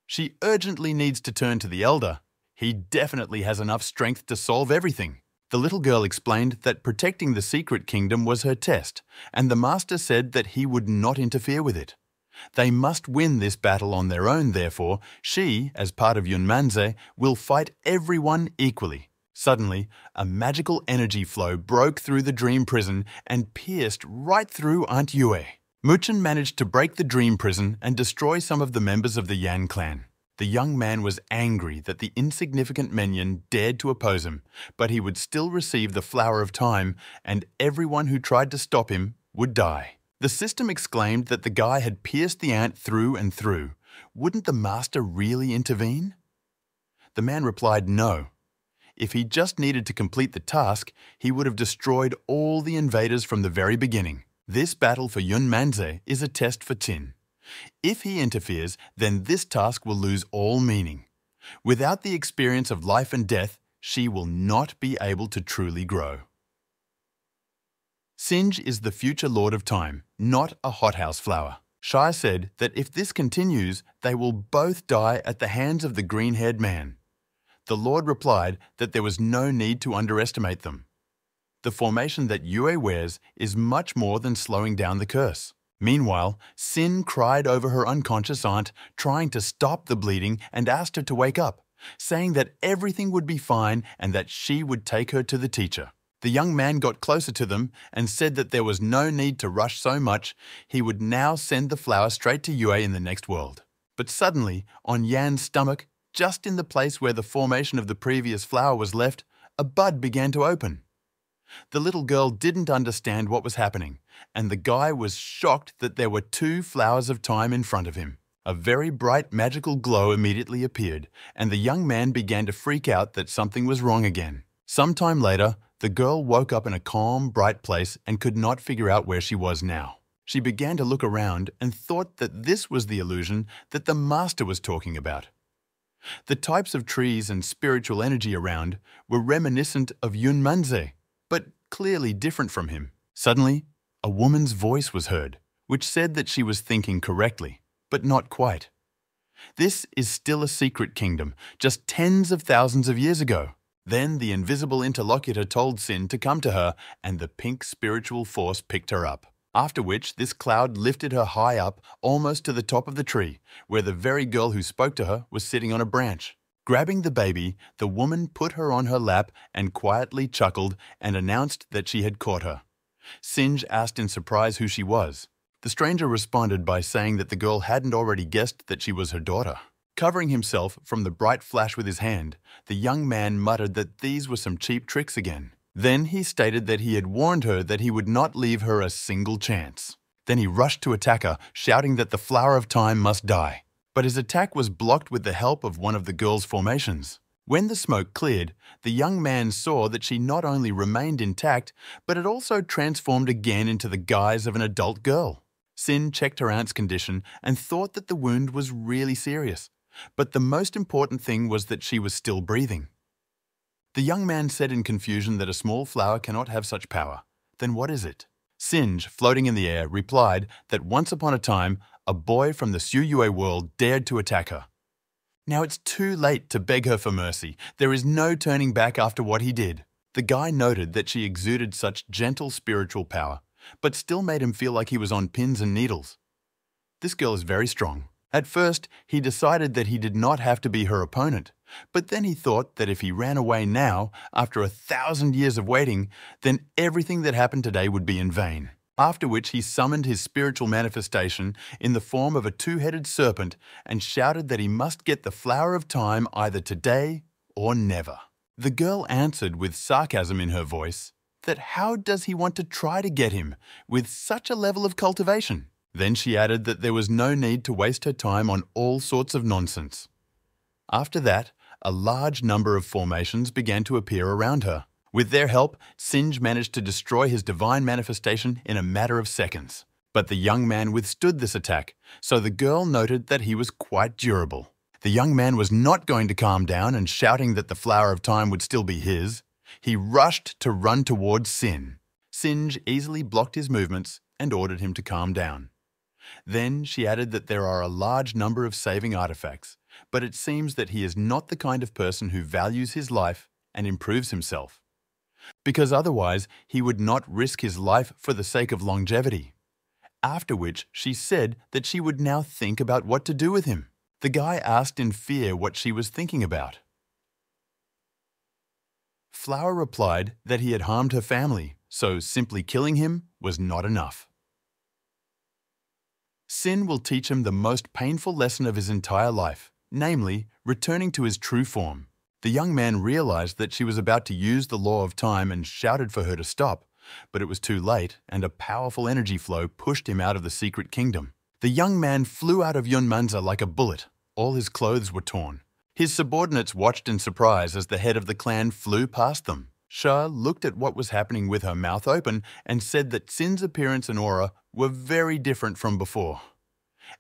She urgently needs to turn to the elder. He definitely has enough strength to solve everything. The little girl explained that protecting the secret kingdom was her test, and the master said that he would not interfere with it. They must win this battle on their own, therefore, she, as part of Yunmanze, will fight everyone equally. Suddenly, a magical energy flow broke through the dream prison and pierced right through Aunt Yue. Muchen managed to break the dream prison and destroy some of the members of the Yan clan. The young man was angry that the insignificant minion dared to oppose him, but he would still receive the flower of time, and everyone who tried to stop him would die. The system exclaimed that the guy had pierced the ant through and through. Wouldn't the master really intervene? The man replied no. If he just needed to complete the task, he would have destroyed all the invaders from the very beginning. This battle for Yunmanze is a test for Tin. If he interferes, then this task will lose all meaning. Without the experience of life and death, she will not be able to truly grow. Singe is the future Lord of Time, not a hothouse flower. Shai said that if this continues, they will both die at the hands of the green-haired man. The Lord replied that there was no need to underestimate them. The formation that Yue wears is much more than slowing down the curse. Meanwhile, Sin cried over her unconscious aunt, trying to stop the bleeding, and asked her to wake up, saying that everything would be fine and that she would take her to the teacher. The young man got closer to them and said that there was no need to rush so much. He would now send the flower straight to Yue in the next world. But suddenly, on Yan's stomach, just in the place where the formation of the previous flower was left, a bud began to open. The little girl didn't understand what was happening, and the guy was shocked that there were 2 flowers of time in front of him. A very bright magical glow immediately appeared, and the young man began to freak out that something was wrong again. Sometime later, the girl woke up in a calm, bright place and could not figure out where she was now. She began to look around and thought that this was the illusion that the master was talking about. The types of trees and spiritual energy around were reminiscent of Yunmanze, but clearly different from him. Suddenly, a woman's voice was heard, which said that she was thinking correctly, but not quite. This is still a secret kingdom, just tens of thousands of years ago. Then the invisible interlocutor told Sin to come to her, and the pink spiritual force picked her up. After which, this cloud lifted her high up, almost to the top of the tree, where the very girl who spoke to her was sitting on a branch. Grabbing the baby, the woman put her on her lap and quietly chuckled and announced that she had caught her. Singe asked in surprise who she was. The stranger responded by saying that the girl hadn't already guessed that she was her daughter. Covering himself from the bright flash with his hand, the young man muttered that these were some cheap tricks again. Then he stated that he had warned her that he would not leave her a single chance. Then he rushed to attack her, shouting that the flower of time must die. But his attack was blocked with the help of one of the girl's formations. When the smoke cleared, the young man saw that she not only remained intact, but had also transformed again into the guise of an adult girl. Sin checked her aunt's condition and thought that the wound was really serious. But the most important thing was that she was still breathing. The young man said in confusion that a small flower cannot have such power. Then what is it? Singe, floating in the air, replied that once upon a time, a boy from the Suyue world dared to attack her. Now it's too late to beg her for mercy. There is no turning back after what he did. The guy noted that she exuded such gentle spiritual power, but still made him feel like he was on pins and needles. This girl is very strong. At first, he decided that he did not have to be her opponent, but then he thought that if he ran away now, after 1,000 years of waiting, then everything that happened today would be in vain. After which he summoned his spiritual manifestation in the form of a 2-headed serpent and shouted that he must get the flower of time either today or never. The girl answered with sarcasm in her voice that how does he want to try to get him with such a level of cultivation? Then she added that there was no need to waste her time on all sorts of nonsense. After that, a large number of formations began to appear around her. With their help, Singe managed to destroy his divine manifestation in a matter of seconds. But the young man withstood this attack, so the girl noted that he was quite durable. The young man was not going to calm down and shouting that the flower of time would still be his. He rushed to run towards Sin. Singe easily blocked his movements and ordered him to calm down. Then she added that there are a large number of saving artifacts, but it seems that he is not the kind of person who values his life and improves himself. because otherwise he would not risk his life for the sake of longevity. After which she said that she would now think about what to do with him. The guy asked in fear what she was thinking about. Flower replied that he had harmed her family, so simply killing him was not enough. Sin will teach him the most painful lesson of his entire life, namely, returning to his true form. The young man realized that she was about to use the law of time and shouted for her to stop, but it was too late and a powerful energy flow pushed him out of the secret kingdom. The young man flew out of Yunmanza like a bullet. All his clothes were torn. His subordinates watched in surprise as the head of the clan flew past them. Shah looked at what was happening with her mouth open and said that Sin's appearance and aura were very different from before.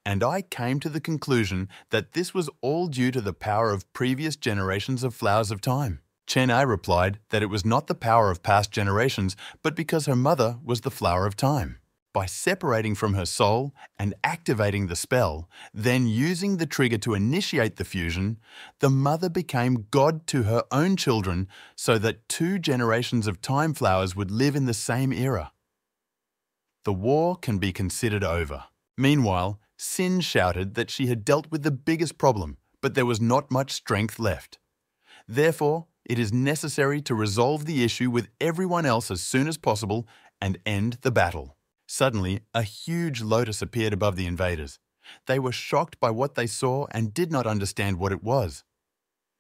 And I came to the conclusion that this was all due to the power of previous generations of flowers of time. Chen Ai replied that it was not the power of past generations, but because her mother was the flower of time. By separating from her soul and activating the spell, then using the trigger to initiate the fusion, the mother became God to her own children so that 2 generations of time flowers would live in the same era. The war can be considered over. Meanwhile, Sin shouted that she had dealt with the biggest problem, but there was not much strength left. Therefore, it is necessary to resolve the issue with everyone else as soon as possible and end the battle. Suddenly, a huge lotus appeared above the invaders. They were shocked by what they saw and did not understand what it was.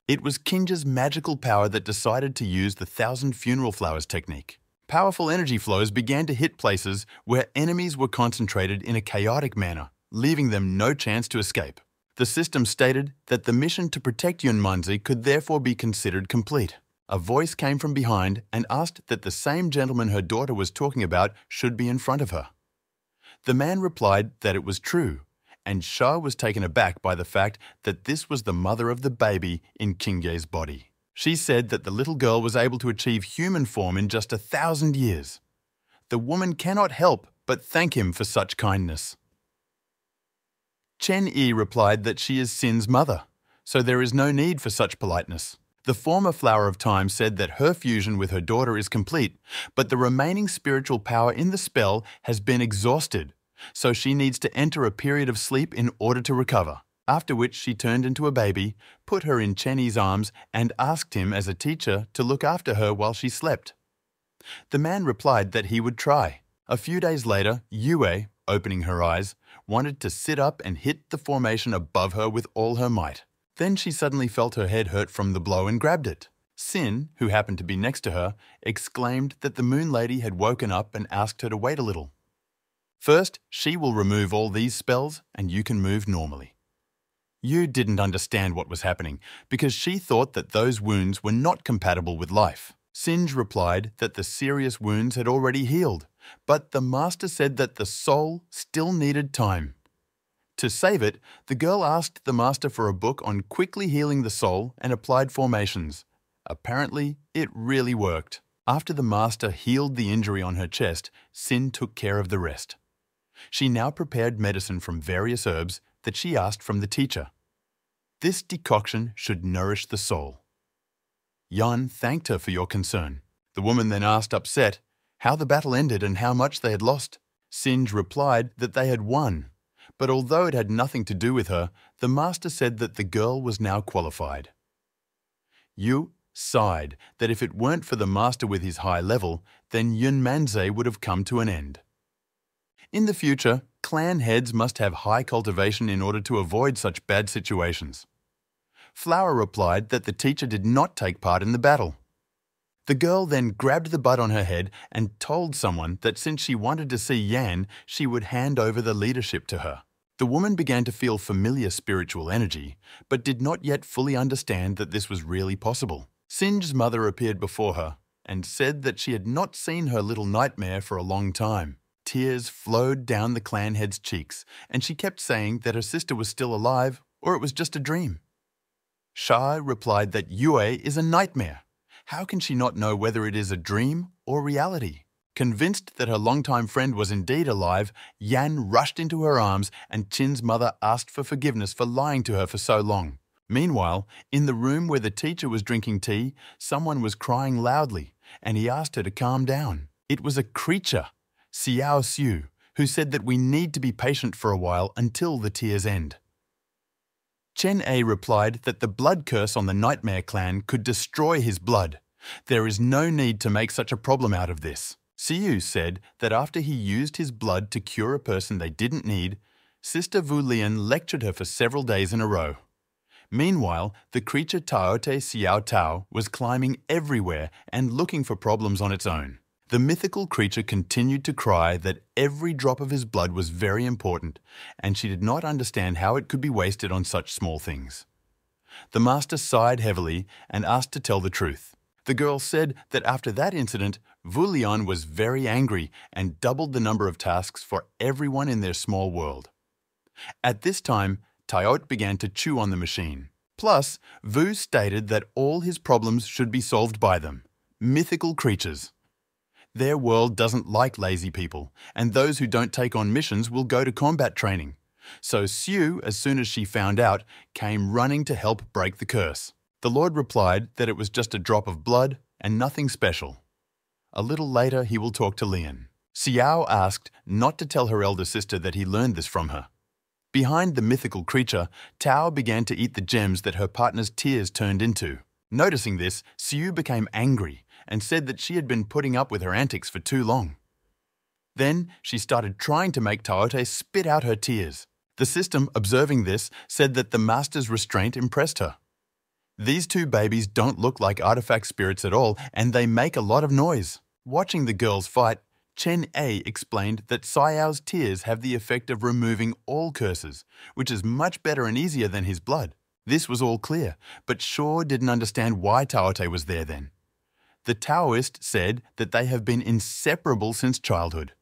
It was Kinja's magical power that decided to use the 1,000 funeral flowers technique. Powerful energy flows began to hit places where enemies were concentrated in a chaotic manner, leaving them no chance to escape. The system stated that the mission to protect Yunmanzi could therefore be considered complete. A voice came from behind and asked that the same gentleman her daughter was talking about should be in front of her. The man replied that it was true, and Shah was taken aback by the fact that this was the mother of the baby in Kinge's body. She said that the little girl was able to achieve human form in just 1,000 years. The woman cannot help but thank him for such kindness. Chen Yi replied that she is Sin's mother, so there is no need for such politeness. The former flower of time said that her fusion with her daughter is complete, but the remaining spiritual power in the spell has been exhausted, so she needs to enter a period of sleep in order to recover, after which she turned into a baby, put her in Chen Yi's arms and asked him as a teacher to look after her while she slept. The man replied that he would try. A few days later, Yue, opening her eyes, wanted to sit up and hit the formation above her with all her might. Then she suddenly felt her head hurt from the blow and grabbed it. Sin, who happened to be next to her, exclaimed that the Moon Lady had woken up and asked her to wait a little. First, she will remove all these spells and you can move normally. Yu didn't understand what was happening because she thought that those wounds were not compatible with life. Sinj replied that the serious wounds had already healed, but the master said that the soul still needed time. To save it, the girl asked the master for a book on quickly healing the soul and applied formations. Apparently, it really worked. After the master healed the injury on her chest, Sin took care of the rest. She now prepared medicine from various herbs that she asked from the teacher. This decoction should nourish the soul. Yan thanked her for your concern. The woman then asked, upset, how the battle ended and how much they had lost. Sinj replied that they had won. But although it had nothing to do with her, the master said that the girl was now qualified. Yu sighed that if it weren't for the master with his high level, then Yunmanze would have come to an end. In the future, clan heads must have high cultivation in order to avoid such bad situations. Flower replied that the teacher did not take part in the battle. The girl then grabbed the bud on her head and told someone that since she wanted to see Yan, she would hand over the leadership to her. The woman began to feel familiar spiritual energy, but did not yet fully understand that this was really possible. Sinj's mother appeared before her and said that she had not seen her little nightmare for a long time. Tears flowed down the clan head's cheeks, and she kept saying that her sister was still alive or it was just a dream. Shai replied that Yue is a nightmare. How can she not know whether it is a dream or reality? Convinced that her longtime friend was indeed alive, Yan rushed into her arms and Chin's mother asked for forgiveness for lying to her for so long. Meanwhile, in the room where the teacher was drinking tea, someone was crying loudly, and he asked her to calm down. It was a creature, Xiao Xiu, who said that we need to be patient for a while until the tears end. Chen A replied that the blood curse on the Nightmare clan could destroy his blood. There is no need to make such a problem out of this. Xiu said that after he used his blood to cure a person they didn't need, Sister Wu Lian lectured her for several days in a row. Meanwhile, the creature Taote Xiao Tao was climbing everywhere and looking for problems on its own. The mythical creature continued to cry that every drop of his blood was very important, and she did not understand how it could be wasted on such small things. The master sighed heavily and asked to tell the truth. The girl said that after that incident, Wu Lian was very angry and doubled the number of tasks for everyone in their small world. At this time, Taote began to chew on the machine. Plus, Wu stated that all his problems should be solved by them, mythical creatures. Their world doesn't like lazy people, and those who don't take on missions will go to combat training. So Xiu, as soon as she found out, came running to help break the curse. The Lord replied that it was just a drop of blood and nothing special. A little later, he will talk to Lian. Xiao asked not to tell her elder sister that he learned this from her. Behind the mythical creature, Tao began to eat the gems that her partner's tears turned into. Noticing this, Xiu became angry and said that she had been putting up with her antics for too long. Then she started trying to make Taote spit out her tears. The system, observing this, said that the master's restraint impressed her. These two babies don't look like artifact spirits at all, and they make a lot of noise. Watching the girls fight, Chen A explained that Xiao's tears have the effect of removing all curses, which is much better and easier than his blood. This was all clear, but Shaw didn't understand why Taote was there then. The Taoist said that they have been inseparable since childhood.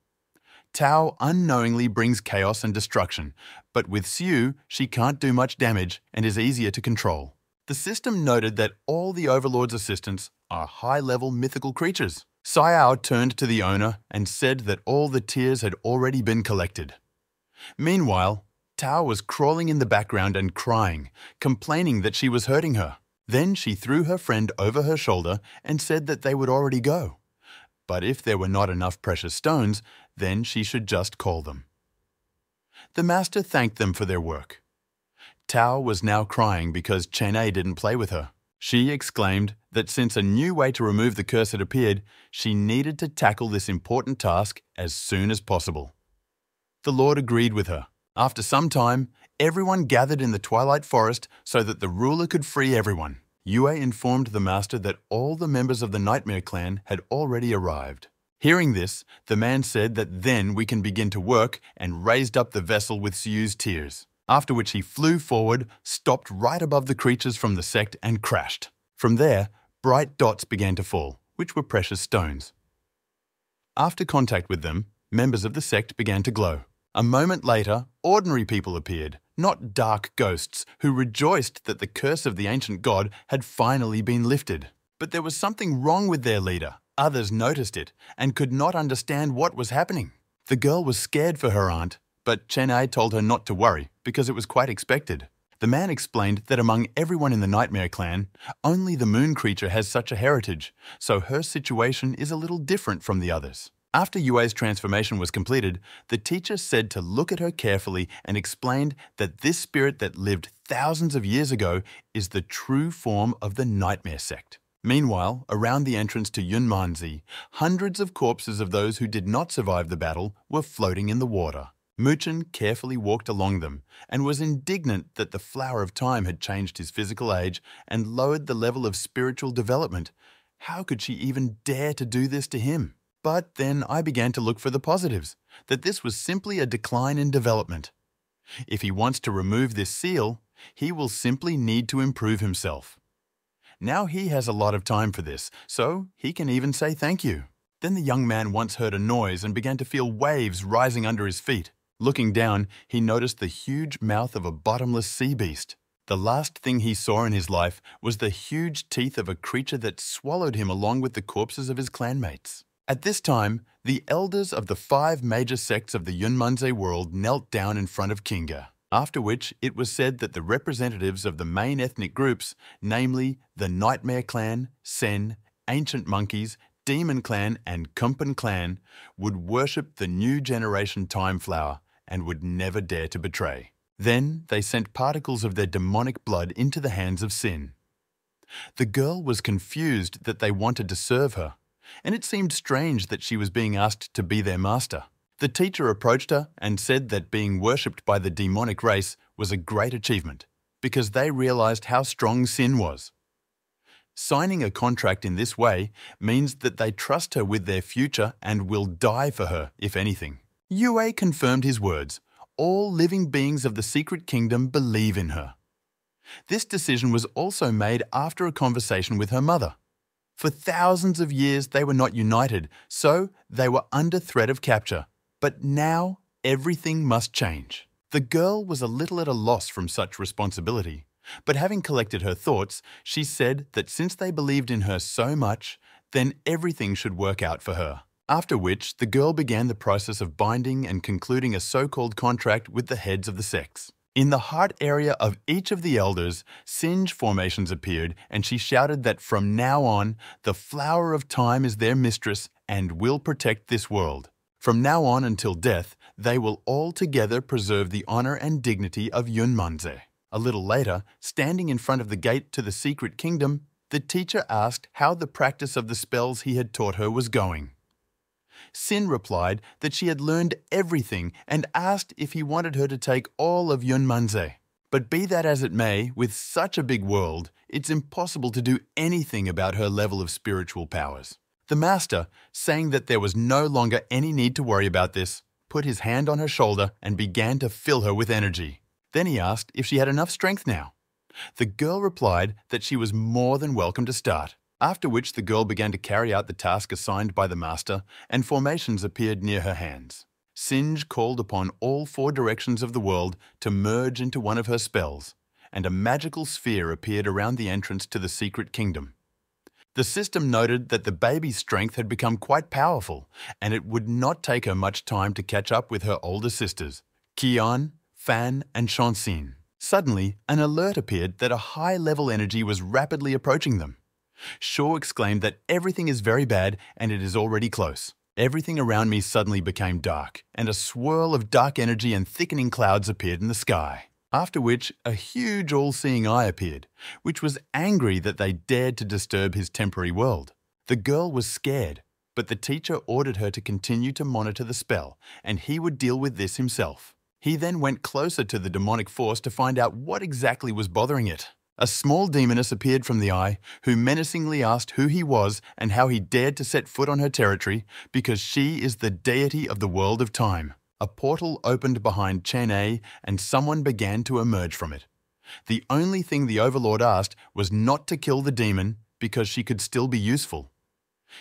Tao unknowingly brings chaos and destruction, but with Xiu, she can't do much damage and is easier to control. The system noted that all the Overlord's assistants are high-level mythical creatures. Xiao turned to the owner and said that all the tears had already been collected. Meanwhile, Tao was crawling in the background and crying, complaining that she was hurting her. Then she threw her friend over her shoulder and said that they would already go. But if there were not enough precious stones, then she should just call them. The master thanked them for their work. Tao was now crying because Chen A didn't play with her. She exclaimed that since a new way to remove the curse had appeared, she needed to tackle this important task as soon as possible. The Lord agreed with her. After some time, everyone gathered in the Twilight Forest so that the ruler could free everyone. Yue informed the master that all the members of the Nightmare clan had already arrived. Hearing this, the man said that then we can begin to work and raised up the vessel with Xiu's tears. After which he flew forward, stopped right above the creatures from the sect and crashed. From there, bright dots began to fall, which were precious stones. After contact with them, members of the sect began to glow. A moment later, ordinary people appeared, not dark ghosts, who rejoiced that the curse of the ancient god had finally been lifted. But there was something wrong with their leader. Others noticed it and could not understand what was happening. The girl was scared for her aunt, but Chen Ai told her not to worry because it was quite expected. The man explained that among everyone in the Nightmare clan, only the moon creature has such a heritage, so her situation is a little different from the others. After Yue's transformation was completed, the teacher said to look at her carefully and explained that this spirit that lived thousands of years ago is the true form of the Nightmare sect. Meanwhile, around the entrance to Yunmanzi, hundreds of corpses of those who did not survive the battle were floating in the water. Muchen carefully walked along them and was indignant that the flower of time had changed his physical age and lowered the level of spiritual development. How could she even dare to do this to him? But then I began to look for the positives, that this was simply a decline in development. If he wants to remove this seal, he will simply need to improve himself. Now he has a lot of time for this, so he can even say thank you. Then the young man once heard a noise and began to feel waves rising under his feet. Looking down, he noticed the huge mouth of a bottomless sea beast. The last thing he saw in his life was the huge teeth of a creature that swallowed him along with the corpses of his clanmates. At this time, the elders of the 5 major sects of the Yunmanze world knelt down in front of Kinga, after which it was said that the representatives of the main ethnic groups, namely the Nightmare Clan, Sen, Ancient Monkeys, Demon Clan and Kumpan Clan would worship the new generation Time Flower and would never dare to betray. Then they sent particles of their demonic blood into the hands of Sin. The girl was confused that they wanted to serve her, and it seemed strange that she was being asked to be their master. The teacher approached her and said that being worshipped by the demonic race was a great achievement, because they realized how strong Sin was. Signing a contract in this way means that they trust her with their future and will die for her, if anything. Yue confirmed his words. All living beings of the Secret Kingdom believe in her. This decision was also made after a conversation with her mother. For thousands of years they were not united, so they were under threat of capture. But now everything must change. The girl was a little at a loss from such responsibility, but having collected her thoughts, she said that since they believed in her so much, then everything should work out for her. After which, the girl began the process of binding and concluding a so-called contract with the heads of the sects. In the heart area of each of the elders, Singe formations appeared, and she shouted that from now on, the flower of time is their mistress and will protect this world. From now on until death, they will all together preserve the honor and dignity of Yunmanze. A little later, standing in front of the gate to the secret kingdom, the teacher asked how the practice of the spells he had taught her was going. Sin replied that she had learned everything and asked if he wanted her to take all of Yunmanze. But be that as it may, with such a big world, it's impossible to do anything about her level of spiritual powers. The master, saying that there was no longer any need to worry about this, put his hand on her shoulder and began to fill her with energy. Then he asked if she had enough strength now. The girl replied that she was more than welcome to start, after which the girl began to carry out the task assigned by the master, and formations appeared near her hands. Singe called upon all 4 directions of the world to merge into one of her spells, and a magical sphere appeared around the entrance to the secret kingdom. The system noted that the baby's strength had become quite powerful, and it would not take her much time to catch up with her older sisters, Qian, Fan, and Shanxin. Suddenly, an alert appeared that a high-level energy was rapidly approaching them. Shaw exclaimed that everything is very bad and it is already close. Everything around me suddenly became dark, and a swirl of dark energy and thickening clouds appeared in the sky. After which, a huge all-seeing eye appeared, which was angry that they dared to disturb his temporary world. The girl was scared, but the teacher ordered her to continue to monitor the spell, and he would deal with this himself. He then went closer to the demonic force to find out what exactly was bothering it. A small demoness appeared from the eye, who menacingly asked who he was and how he dared to set foot on her territory, because she is the deity of the world of time. A portal opened behind Chen A, and someone began to emerge from it. The only thing the Overlord asked was not to kill the demon, because she could still be useful.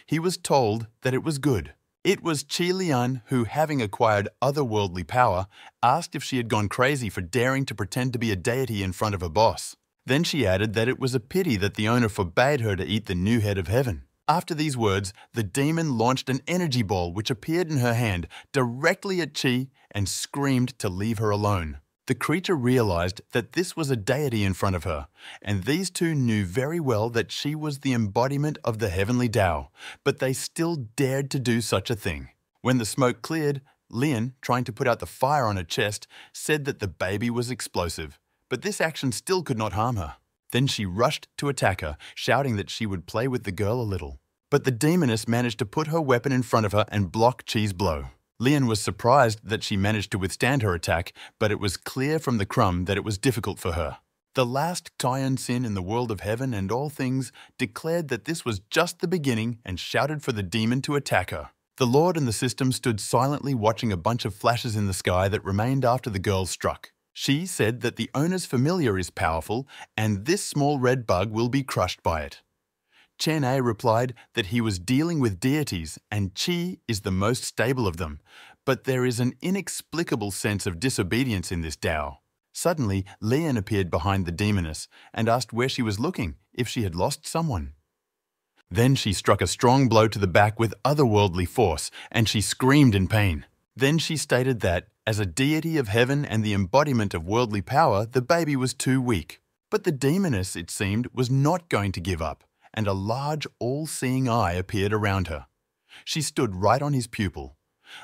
He was told that it was good. It was Qi Lian who, having acquired otherworldly power, asked if she had gone crazy for daring to pretend to be a deity in front of her boss. Then she added that it was a pity that the owner forbade her to eat the new head of heaven. After these words, the demon launched an energy ball which appeared in her hand directly at Qi and screamed to leave her alone. The creature realized that this was a deity in front of her, and these two knew very well that she was the embodiment of the heavenly Tao, but they still dared to do such a thing. When the smoke cleared, Lian, trying to put out the fire on her chest, said that the baby was explosive, but this action still could not harm her. Then she rushed to attack her, shouting that she would play with the girl a little. But the demoness managed to put her weapon in front of her and block Qi's blow. Lian was surprised that she managed to withstand her attack, but it was clear from the crumb that it was difficult for her. The last Taiyan Sin in the world of heaven and all things declared that this was just the beginning and shouted for the demon to attack her. The Lord and the system stood silently watching a bunch of flashes in the sky that remained after the girl struck. She said that the owner's familiar is powerful and this small red bug will be crushed by it. Chen A replied that he was dealing with deities and Qi is the most stable of them, but there is an inexplicable sense of disobedience in this Tao. Suddenly, Lian appeared behind the demoness and asked where she was looking, if she had lost someone. Then she struck a strong blow to the back with otherworldly force, and she screamed in pain. Then she stated that, as a deity of heaven and the embodiment of worldly power, the baby was too weak. But the demoness, it seemed, was not going to give up, and a large, all-seeing eye appeared around her. She stood right on his pupil.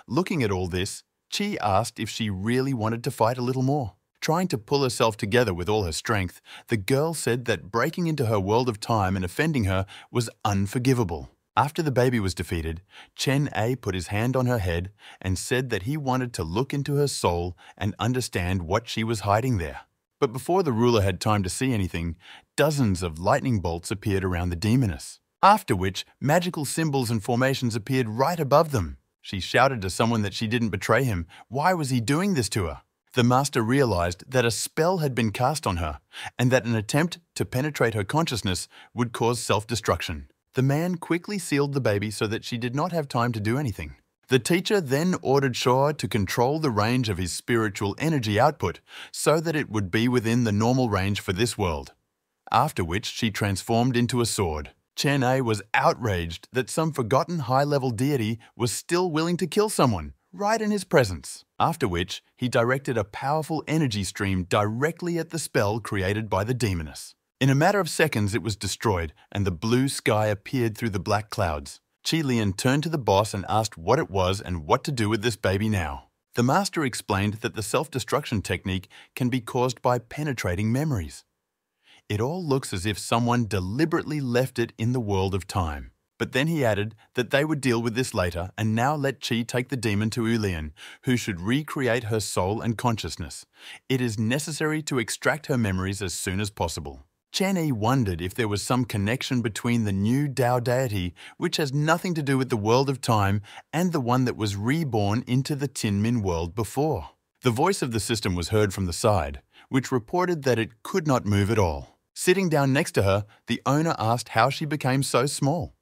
Looking at all this, Chi asked if she really wanted to fight a little more. Trying to pull herself together with all her strength, the girl said that breaking into her world of time and offending her was unforgivable. After the baby was defeated, Chen A put his hand on her head and said that he wanted to look into her soul and understand what she was hiding there. But before the ruler had time to see anything, dozens of lightning bolts appeared around the demoness, after which magical symbols and formations appeared right above them. She shouted to someone that she didn't betray him. Why was he doing this to her? The master realized that a spell had been cast on her and that an attempt to penetrate her consciousness would cause self-destruction. The man quickly sealed the baby so that she did not have time to do anything. The teacher then ordered Shaw to control the range of his spiritual energy output so that it would be within the normal range for this world, after which she transformed into a sword. Chen A was outraged that some forgotten high-level deity was still willing to kill someone right in his presence, after which he directed a powerful energy stream directly at the spell created by the demoness. In a matter of seconds, it was destroyed, and the blue sky appeared through the black clouds. Qi Lian turned to the boss and asked what it was and what to do with this baby now. The master explained that the self-destruction technique can be caused by penetrating memories. It all looks as if someone deliberately left it in the world of time. But then he added that they would deal with this later and now let Qi take the demon to Yulian, who should recreate her soul and consciousness. It is necessary to extract her memories as soon as possible. Chen Yi wondered if there was some connection between the new Tao deity, which has nothing to do with the world of time, and the one that was reborn into the Tinmin world before. The voice of the system was heard from the side, which reported that it could not move at all. Sitting down next to her, the owner asked how she became so small.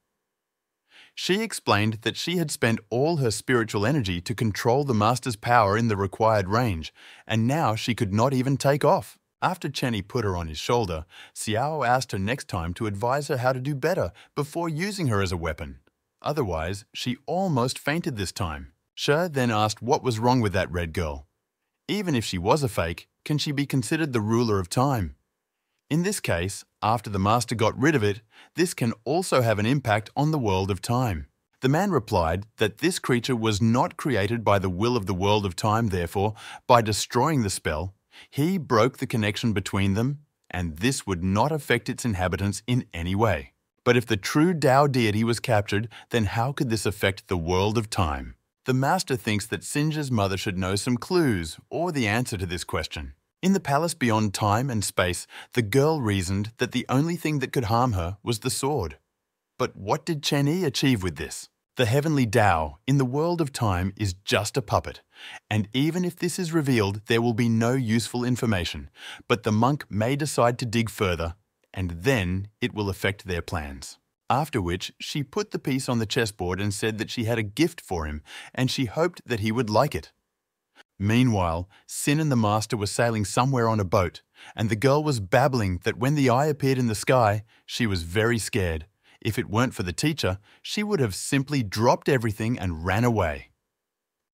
She explained that she had spent all her spiritual energy to control the master's power in the required range, and now she could not even take off. After Chenny put her on his shoulder, Xiao asked her next time to advise her how to do better before using her as a weapon. Otherwise, she almost fainted this time. She then asked what was wrong with that red girl. Even if she was a fake, can she be considered the ruler of time? In this case, after the master got rid of it, this can also have an impact on the world of time. The man replied that this creature was not created by the will of the world of time, therefore, by destroying the spell, he broke the connection between them, and this would not affect its inhabitants in any way. But if the true Tao deity was captured, then how could this affect the world of time? The master thinks that Sinja's mother should know some clues or the answer to this question. In the palace beyond time and space, the girl reasoned that the only thing that could harm her was the sword. But what did Chen Yi achieve with this? The heavenly Tao in the world of time is just a puppet, and even if this is revealed, there will be no useful information, but the monk may decide to dig further, and then it will affect their plans. After which, she put the piece on the chessboard and said that she had a gift for him, and she hoped that he would like it. Meanwhile, Sin and the master were sailing somewhere on a boat, and the girl was babbling that when the eye appeared in the sky, she was very scared. If it weren't for the teacher, she would have simply dropped everything and ran away.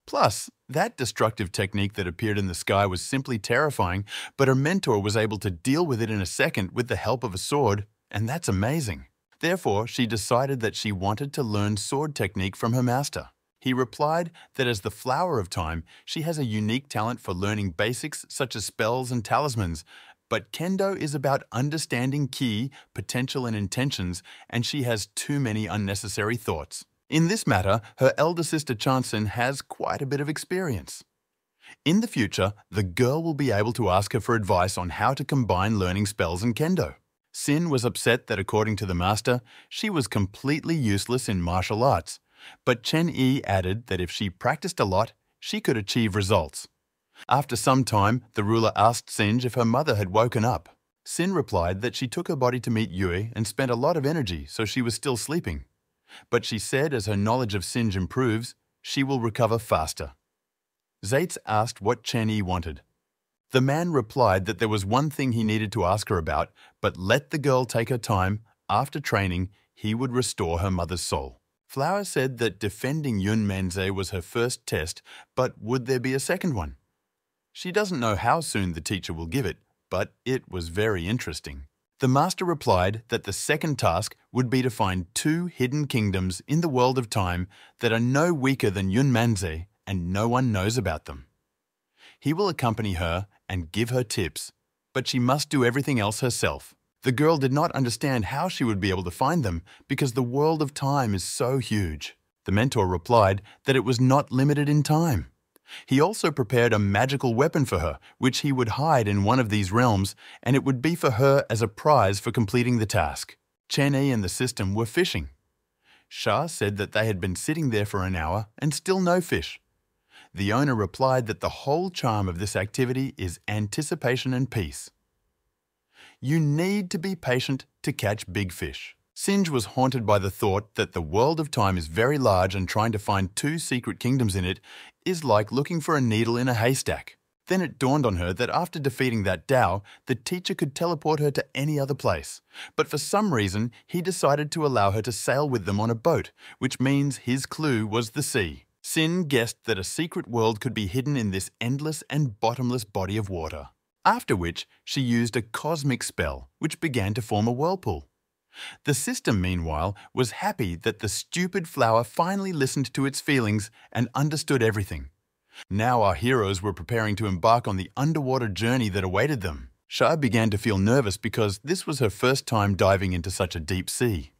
Plus, that destructive technique that appeared in the sky was simply terrifying, but her mentor was able to deal with it in a second with the help of a sword, and that's amazing. Therefore, she decided that she wanted to learn sword technique from her master. He replied that as the flower of time, she has a unique talent for learning basics such as spells and talismans, but Kendo is about understanding ki, potential and intentions, and she has too many unnecessary thoughts. In this matter, her elder sister Chansen has quite a bit of experience. In the future, the girl will be able to ask her for advice on how to combine learning spells and Kendo. Sin was upset that according to the master, she was completely useless in martial arts, but Chen Yi added that if she practiced a lot, she could achieve results. After some time, the ruler asked Sinj if her mother had woken up. Sin replied that she took her body to meet Yue and spent a lot of energy, so she was still sleeping. But she said as her knowledge of Sinj improves, she will recover faster. Zaitz asked what Chen Yi wanted. The man replied that there was one thing he needed to ask her about, but let the girl take her time. After training, he would restore her mother's soul. Flower said that defending Yun Menze was her first test, but would there be a second one? She doesn't know how soon the teacher will give it, but it was very interesting. The master replied that the second task would be to find 2 hidden kingdoms in the world of time that are no weaker than Yunmanze and no one knows about them. He will accompany her and give her tips, but she must do everything else herself. The girl did not understand how she would be able to find them because the world of time is so huge. The mentor replied that it was not limited in time. He also prepared a magical weapon for her, which he would hide in one of these realms, and it would be for her as a prize for completing the task. Chen-Yi and the system were fishing. Shah said that they had been sitting there for an hour and still no fish. The owner replied that the whole charm of this activity is anticipation and peace. You need to be patient to catch big fish. Singe was haunted by the thought that the world of time is very large and trying to find 2 secret kingdoms in it is like looking for a needle in a haystack. Then it dawned on her that after defeating that Tao, the teacher could teleport her to any other place. But for some reason, he decided to allow her to sail with them on a boat, which means his clue was the sea. Sin guessed that a secret world could be hidden in this endless and bottomless body of water. After which, she used a cosmic spell, which began to form a whirlpool. The system, meanwhile, was happy that the stupid flower finally listened to its feelings and understood everything. Now our heroes were preparing to embark on the underwater journey that awaited them. Shah began to feel nervous because this was her first time diving into such a deep sea.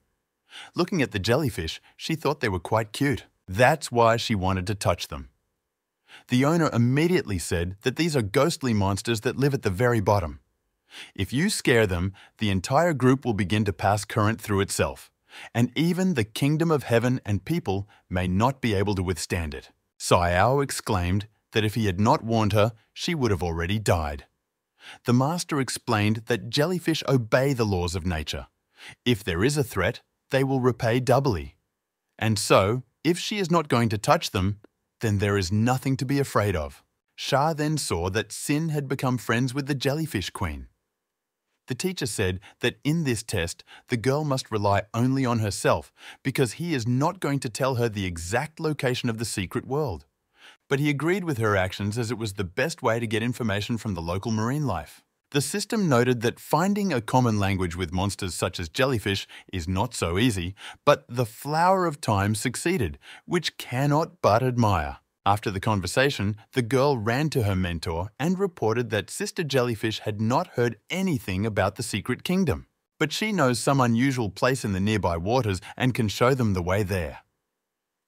Looking at the jellyfish, she thought they were quite cute. That's why she wanted to touch them. The owner immediately said that these are ghostly monsters that live at the very bottom. If you scare them, the entire group will begin to pass current through itself, and even the kingdom of heaven and people may not be able to withstand it. Xiao exclaimed that if he had not warned her, she would have already died. The master explained that jellyfish obey the laws of nature. If there is a threat, they will repay doubly. And so, if she is not going to touch them, then there is nothing to be afraid of. Shah then saw that Sin had become friends with the jellyfish queen. The teacher said that in this test, the girl must rely only on herself because he is not going to tell her the exact location of the secret world. But he agreed with her actions as it was the best way to get information from the local marine life. The system noted that finding a common language with monsters such as jellyfish is not so easy, but the flower of time succeeded, which cannot but admire. After the conversation, the girl ran to her mentor and reported that Sister Jellyfish had not heard anything about the secret kingdom, but she knows some unusual place in the nearby waters and can show them the way there.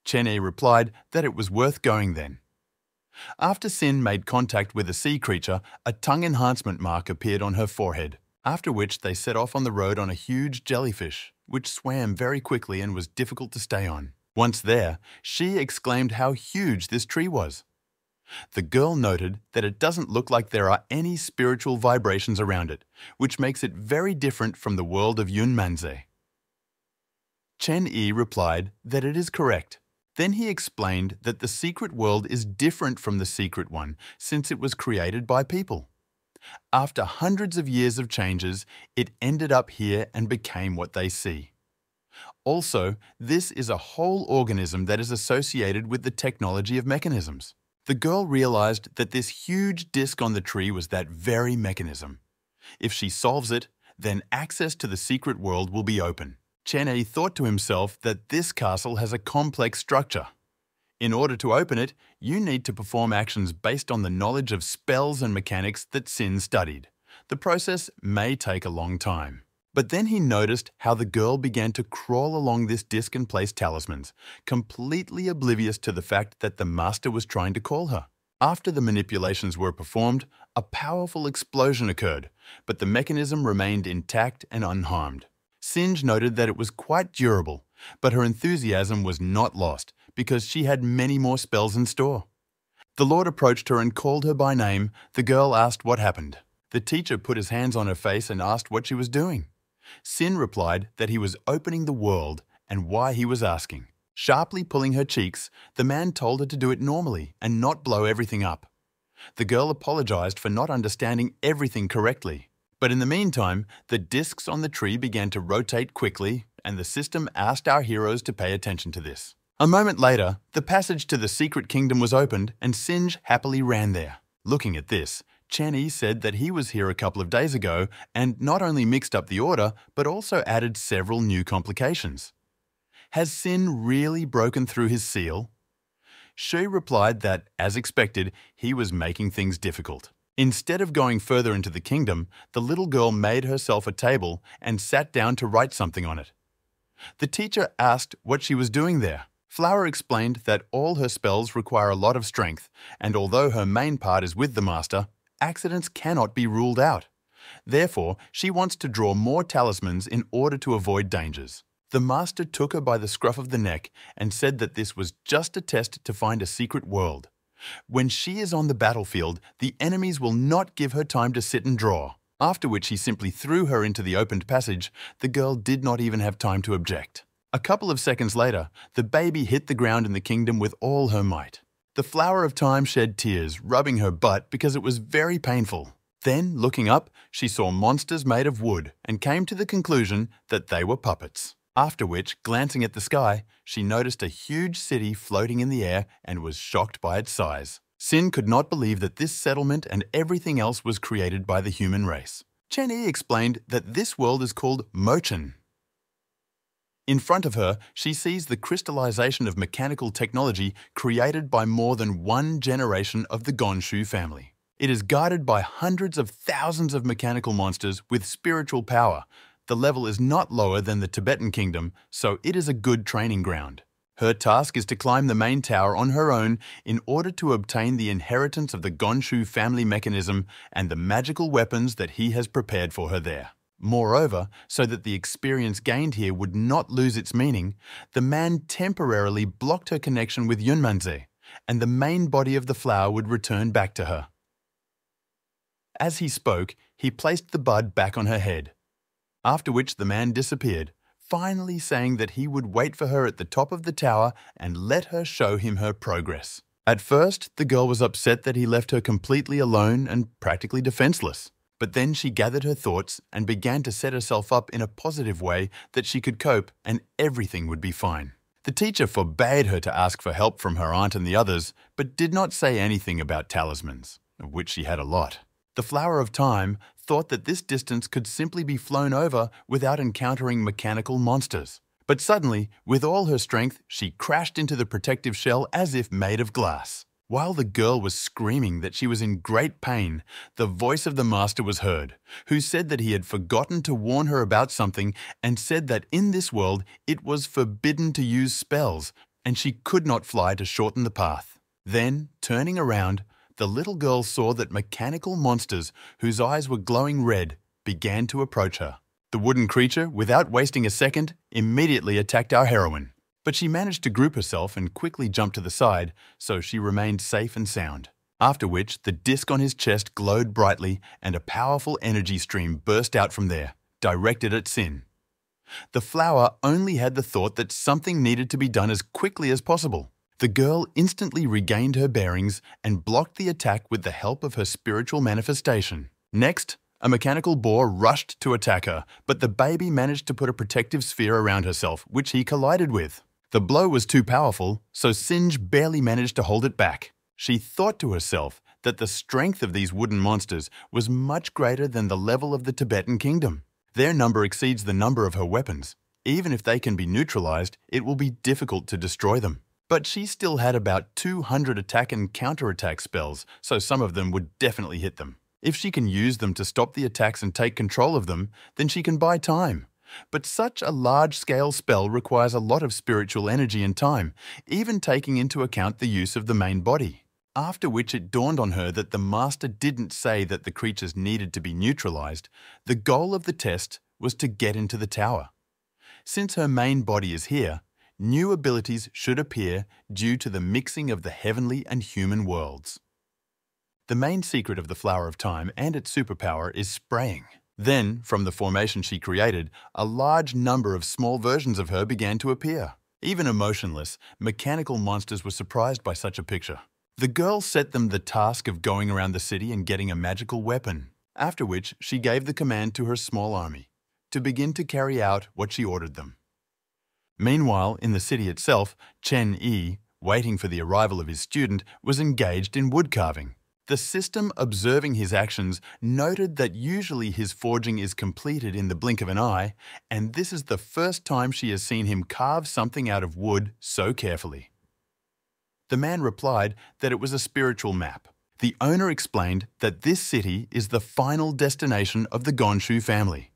Chen-Yi replied that it was worth going then. After Sin made contact with a sea creature, a tongue enhancement mark appeared on her forehead, after which they set off on the road on a huge jellyfish, which swam very quickly and was difficult to stay on. Once there, she exclaimed how huge this tree was. The girl noted that it doesn't look like there are any spiritual vibrations around it, which makes it very different from the world of Yunmanze. Chen-Yi replied that it is correct. Then he explained that the secret world is different from the secret one since it was created by people. After hundreds of years of changes, it ended up here and became what they see. Also, this is a whole organism that is associated with the technology of mechanisms. The girl realized that this huge disc on the tree was that very mechanism. If she solves it, then access to the secret world will be open. Chen-Yi thought to himself that this castle has a complex structure. In order to open it, you need to perform actions based on the knowledge of spells and mechanics that Sin studied. The process may take a long time. But then he noticed how the girl began to crawl along this disc and place talismans, completely oblivious to the fact that the master was trying to call her. After the manipulations were performed, a powerful explosion occurred, but the mechanism remained intact and unharmed. Singe noted that it was quite durable, but her enthusiasm was not lost because she had many more spells in store. The Lord approached her and called her by name. The girl asked what happened. The teacher put his hands on her face and asked what she was doing. Sin replied that he was opening the world and why he was asking. Sharply pulling her cheeks, the man told her to do it normally and not blow everything up. The girl apologized for not understanding everything correctly. But in the meantime, the discs on the tree began to rotate quickly, and the system asked our heroes to pay attention to this. A moment later, the passage to the secret kingdom was opened and Singe happily ran there. Looking at this, Chen Yi said that he was here a couple of days ago and not only mixed up the order, but also added several new complications. Has Sin really broken through his seal? Shui replied that, as expected, he was making things difficult. Instead of going further into the kingdom, the little girl made herself a table and sat down to write something on it. The teacher asked what she was doing there. Flower explained that all her spells require a lot of strength, and although her main part is with the master, accidents cannot be ruled out. Therefore, she wants to draw more talismans in order to avoid dangers. The master took her by the scruff of the neck and said that this was just a test to find a secret world. When she is on the battlefield, the enemies will not give her time to sit and draw. After which he simply threw her into the opened passage. The girl did not even have time to object. A couple of seconds later, the baby hit the ground in the kingdom with all her might. The Flower of Time shed tears, rubbing her butt because it was very painful. Then, looking up, she saw monsters made of wood and came to the conclusion that they were puppets. After which, glancing at the sky, she noticed a huge city floating in the air and was shocked by its size. Sin could not believe that this settlement and everything else was created by the human race. Chen Yi explained that this world is called Mochen. In front of her, she sees the crystallization of mechanical technology created by more than one generation of the Gonshu family. It is guarded by hundreds of thousands of mechanical monsters with spiritual power. The level is not lower than the Tibetan kingdom, so it is a good training ground. Her task is to climb the main tower on her own in order to obtain the inheritance of the Gonshu family mechanism and the magical weapons that he has prepared for her there. Moreover, so that the experience gained here would not lose its meaning, the man temporarily blocked her connection with Yunmanze, and the main body of the flower would return back to her. As he spoke, he placed the bud back on her head, after which the man disappeared, finally saying that he would wait for her at the top of the tower and let her show him her progress. At first, the girl was upset that he left her completely alone and practically defenseless. But then she gathered her thoughts and began to set herself up in a positive way that she could cope and everything would be fine. The teacher forbade her to ask for help from her aunt and the others, but did not say anything about talismans, of which she had a lot. The Flower of Time thought that this distance could simply be flown over without encountering mechanical monsters. But suddenly, with all her strength, she crashed into the protective shell as if made of glass. While the girl was screaming that she was in great pain, the voice of the master was heard, who said that he had forgotten to warn her about something and said that in this world it was forbidden to use spells and she could not fly to shorten the path. Then, turning around, the little girl saw that mechanical monsters, whose eyes were glowing red, began to approach her. The wooden creature, without wasting a second, immediately attacked our heroine. But she managed to group herself and quickly jumped to the side, so she remained safe and sound. After which, the disc on his chest glowed brightly and a powerful energy stream burst out from there, directed at Sin. The flower only had the thought that something needed to be done as quickly as possible. The girl instantly regained her bearings and blocked the attack with the help of her spiritual manifestation. Next, a mechanical boar rushed to attack her, but the baby managed to put a protective sphere around herself, which he collided with. The blow was too powerful, so Singe barely managed to hold it back. She thought to herself that the strength of these wooden monsters was much greater than the level of the Tibetan kingdom. Their number exceeds the number of her weapons. Even if they can be neutralized, it will be difficult to destroy them. But she still had about 200 attack and counterattack spells, so some of them would definitely hit them. If she can use them to stop the attacks and take control of them, then she can buy time. But such a large-scale spell requires a lot of spiritual energy and time, even taking into account the use of the main body. After which it dawned on her that the master didn't say that the creatures needed to be neutralized. The goal of the test was to get into the tower. Since her main body is here, new abilities should appear due to the mixing of the heavenly and human worlds. The main secret of the Flower of Time and its superpower is spraying. Then, from the formation she created, a large number of small versions of her began to appear. Even emotionless, mechanical monsters were surprised by such a picture. The girl set them the task of going around the city and getting a magical weapon, after which she gave the command to her small army to begin to carry out what she ordered them. Meanwhile, in the city itself, Chen Yi, waiting for the arrival of his student, was engaged in wood carving. The system observing his actions noted that usually his forging is completed in the blink of an eye, and this is the first time she has seen him carve something out of wood so carefully. The man replied that it was a spiritual map. The owner explained that this city is the final destination of the Gonshu family.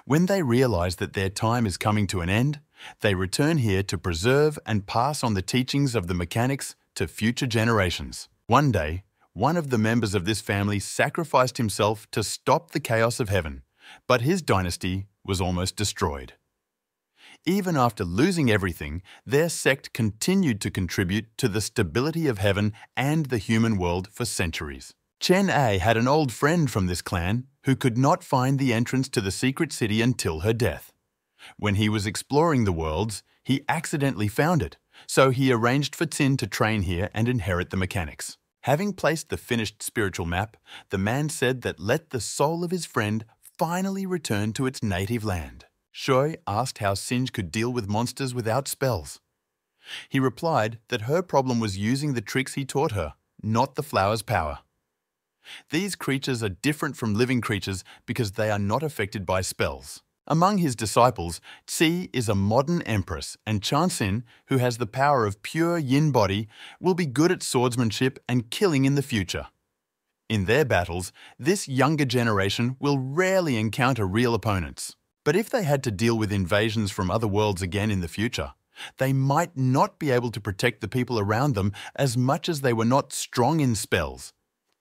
When they realize that their time is coming to an end, they return here to preserve and pass on the teachings of the mechanics to future generations. One day, one of the members of this family sacrificed himself to stop the chaos of heaven, but his dynasty was almost destroyed. Even after losing everything, their sect continued to contribute to the stability of heaven and the human world for centuries. Chen A had an old friend from this clan who could not find the entrance to the secret city until her death. When he was exploring the worlds, he accidentally found it, so he arranged for Tsin to train here and inherit the mechanics. Having placed the finished spiritual map, the man said that let the soul of his friend finally return to its native land. Shui asked how Sinj could deal with monsters without spells. He replied that her problem was using the tricks he taught her, not the flower's power. These creatures are different from living creatures because they are not affected by spells. Among his disciples, Tsi is a modern empress, and Chansin, who has the power of pure yin body, will be good at swordsmanship and killing in the future. In their battles, this younger generation will rarely encounter real opponents. But if they had to deal with invasions from other worlds again in the future, they might not be able to protect the people around them as much as they were not strong in spells,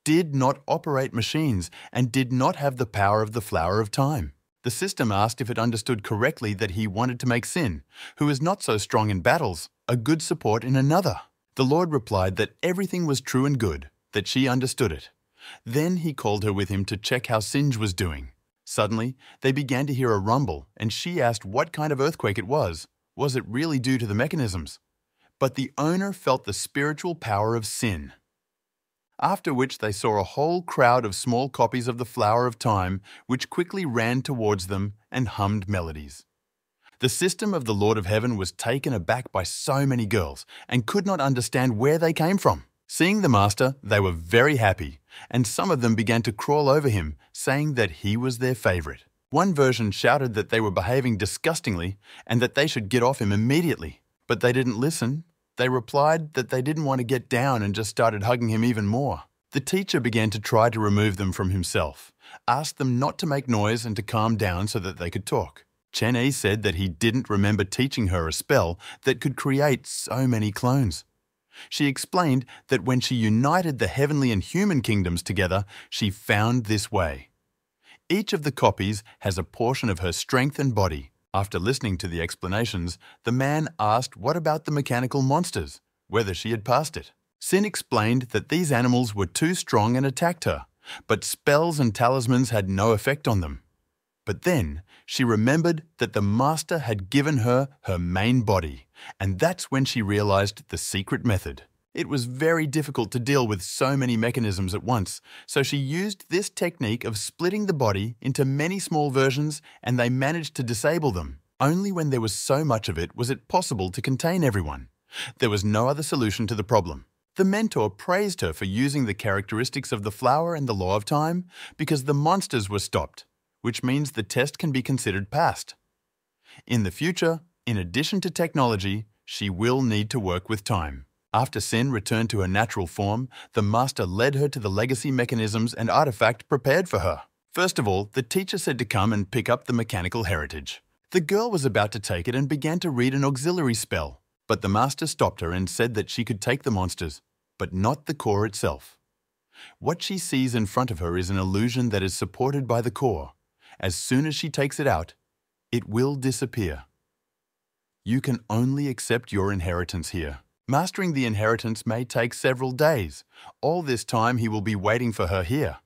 did not operate machines, and did not have the power of the Flower of Time. The system asked if it understood correctly that he wanted to make Sin, who is not so strong in battles, a good support in another. The Lord replied that everything was true and good, that she understood it. Then he called her with him to check how Sinj was doing. Suddenly, they began to hear a rumble, and she asked what kind of earthquake it was. Was it really due to the mechanisms? But the owner felt the spiritual power of Sin. After which they saw a whole crowd of small copies of the Flower of Time, which quickly ran towards them and hummed melodies. The system of the Lord of Heaven was taken aback by so many girls and could not understand where they came from. Seeing the master, they were very happy, and some of them began to crawl over him, saying that he was their favorite. One version shouted that they were behaving disgustingly and that they should get off him immediately, but they didn't listen. They replied that they didn't want to get down and just started hugging him even more. The teacher began to try to remove them from himself, asked them not to make noise and to calm down so that they could talk. Chen Yi said that he didn't remember teaching her a spell that could create so many clones. She explained that when she united the heavenly and human kingdoms together, she found this way. Each of the copies has a portion of her strength and body. After listening to the explanations, the man asked what about the mechanical monsters, whether she had passed it. Sin explained that these animals were too strong and attacked her, but spells and talismans had no effect on them. But then she remembered that the master had given her her main body, and that's when she realized the secret method. It was very difficult to deal with so many mechanisms at once, so she used this technique of splitting the body into many small versions, and they managed to disable them. Only when there was so much of it was it possible to contain everyone. There was no other solution to the problem. The mentor praised her for using the characteristics of the flower and the law of time because the monsters were stopped, which means the test can be considered passed. In the future, in addition to technology, she will need to work with time. After Sin returned to her natural form, the master led her to the legacy mechanisms and artifact prepared for her. First of all, the teacher said to come and pick up the mechanical heritage. The girl was about to take it and began to read an auxiliary spell, but the master stopped her and said that she could take the monsters, but not the core itself. What she sees in front of her is an illusion that is supported by the core. As soon as she takes it out, it will disappear. You can only accept your inheritance here. Mastering the inheritance may take several days. All this time he will be waiting for her here.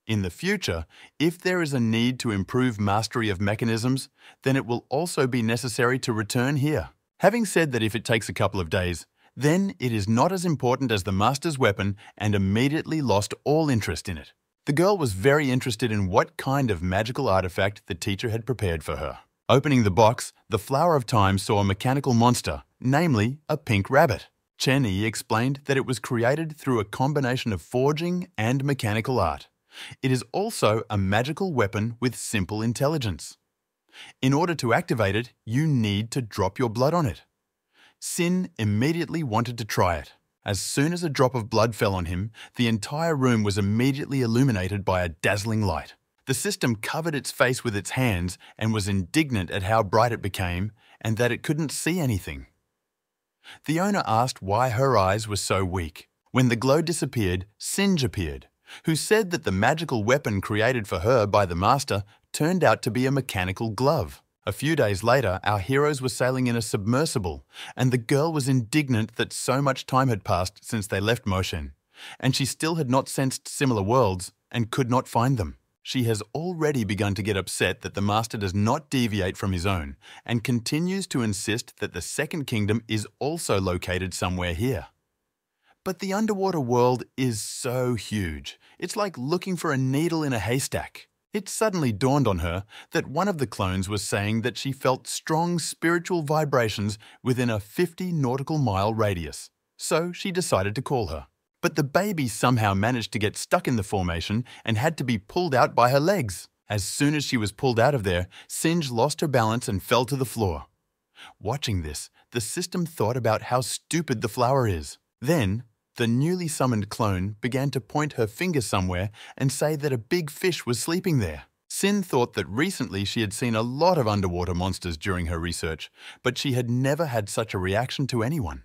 In the future, if there is a need to improve mastery of mechanisms, then it will also be necessary to return here. Having said that if it takes a couple of days, then it is not as important as the master's weapon and immediately lost all interest in it. The girl was very interested in what kind of magical artifact the teacher had prepared for her. Opening the box, the Flower of Time saw a mechanical monster, namely a pink rabbit. Chen Yi explained that it was created through a combination of forging and mechanical art. It is also a magical weapon with simple intelligence. In order to activate it, you need to drop your blood on it. Sin immediately wanted to try it. As soon as a drop of blood fell on him, the entire room was immediately illuminated by a dazzling light. The system covered its face with its hands and was indignant at how bright it became and that it couldn't see anything. The owner asked why her eyes were so weak. When the glow disappeared, Singe appeared, who said that the magical weapon created for her by the master turned out to be a mechanical glove. A few days later, our heroes were sailing in a submersible, and the girl was indignant that so much time had passed since they left Moshen, and she still had not sensed similar worlds and could not find them. She has already begun to get upset that the master does not deviate from his own and continues to insist that the second kingdom is also located somewhere here. But the underwater world is so huge. It's like looking for a needle in a haystack. It suddenly dawned on her that one of the clones was saying that she felt strong spiritual vibrations within a 50 nautical mile radius. So she decided to call her. But the baby somehow managed to get stuck in the formation and had to be pulled out by her legs. As soon as she was pulled out of there, Singe lost her balance and fell to the floor. Watching this, the system thought about how stupid the flower is. Then, the newly summoned clone began to point her finger somewhere and say that a big fish was sleeping there. Sin thought that recently she had seen a lot of underwater monsters during her research, but she had never had such a reaction to anyone.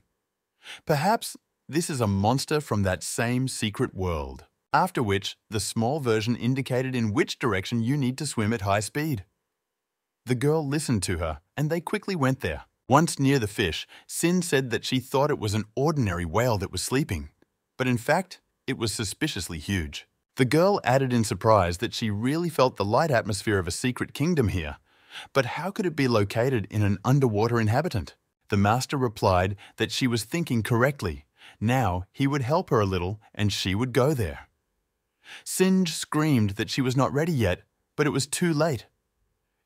Perhaps this is a monster from that same secret world. After which, the small version indicated in which direction you need to swim at high speed. The girl listened to her, and they quickly went there. Once near the fish, Sin said that she thought it was an ordinary whale that was sleeping, but in fact, it was suspiciously huge. The girl added in surprise that she really felt the light atmosphere of a secret kingdom here, but how could it be located in an underwater inhabitant? The master replied that she was thinking correctly. Now he would help her a little and she would go there. Singe screamed that she was not ready yet, but it was too late.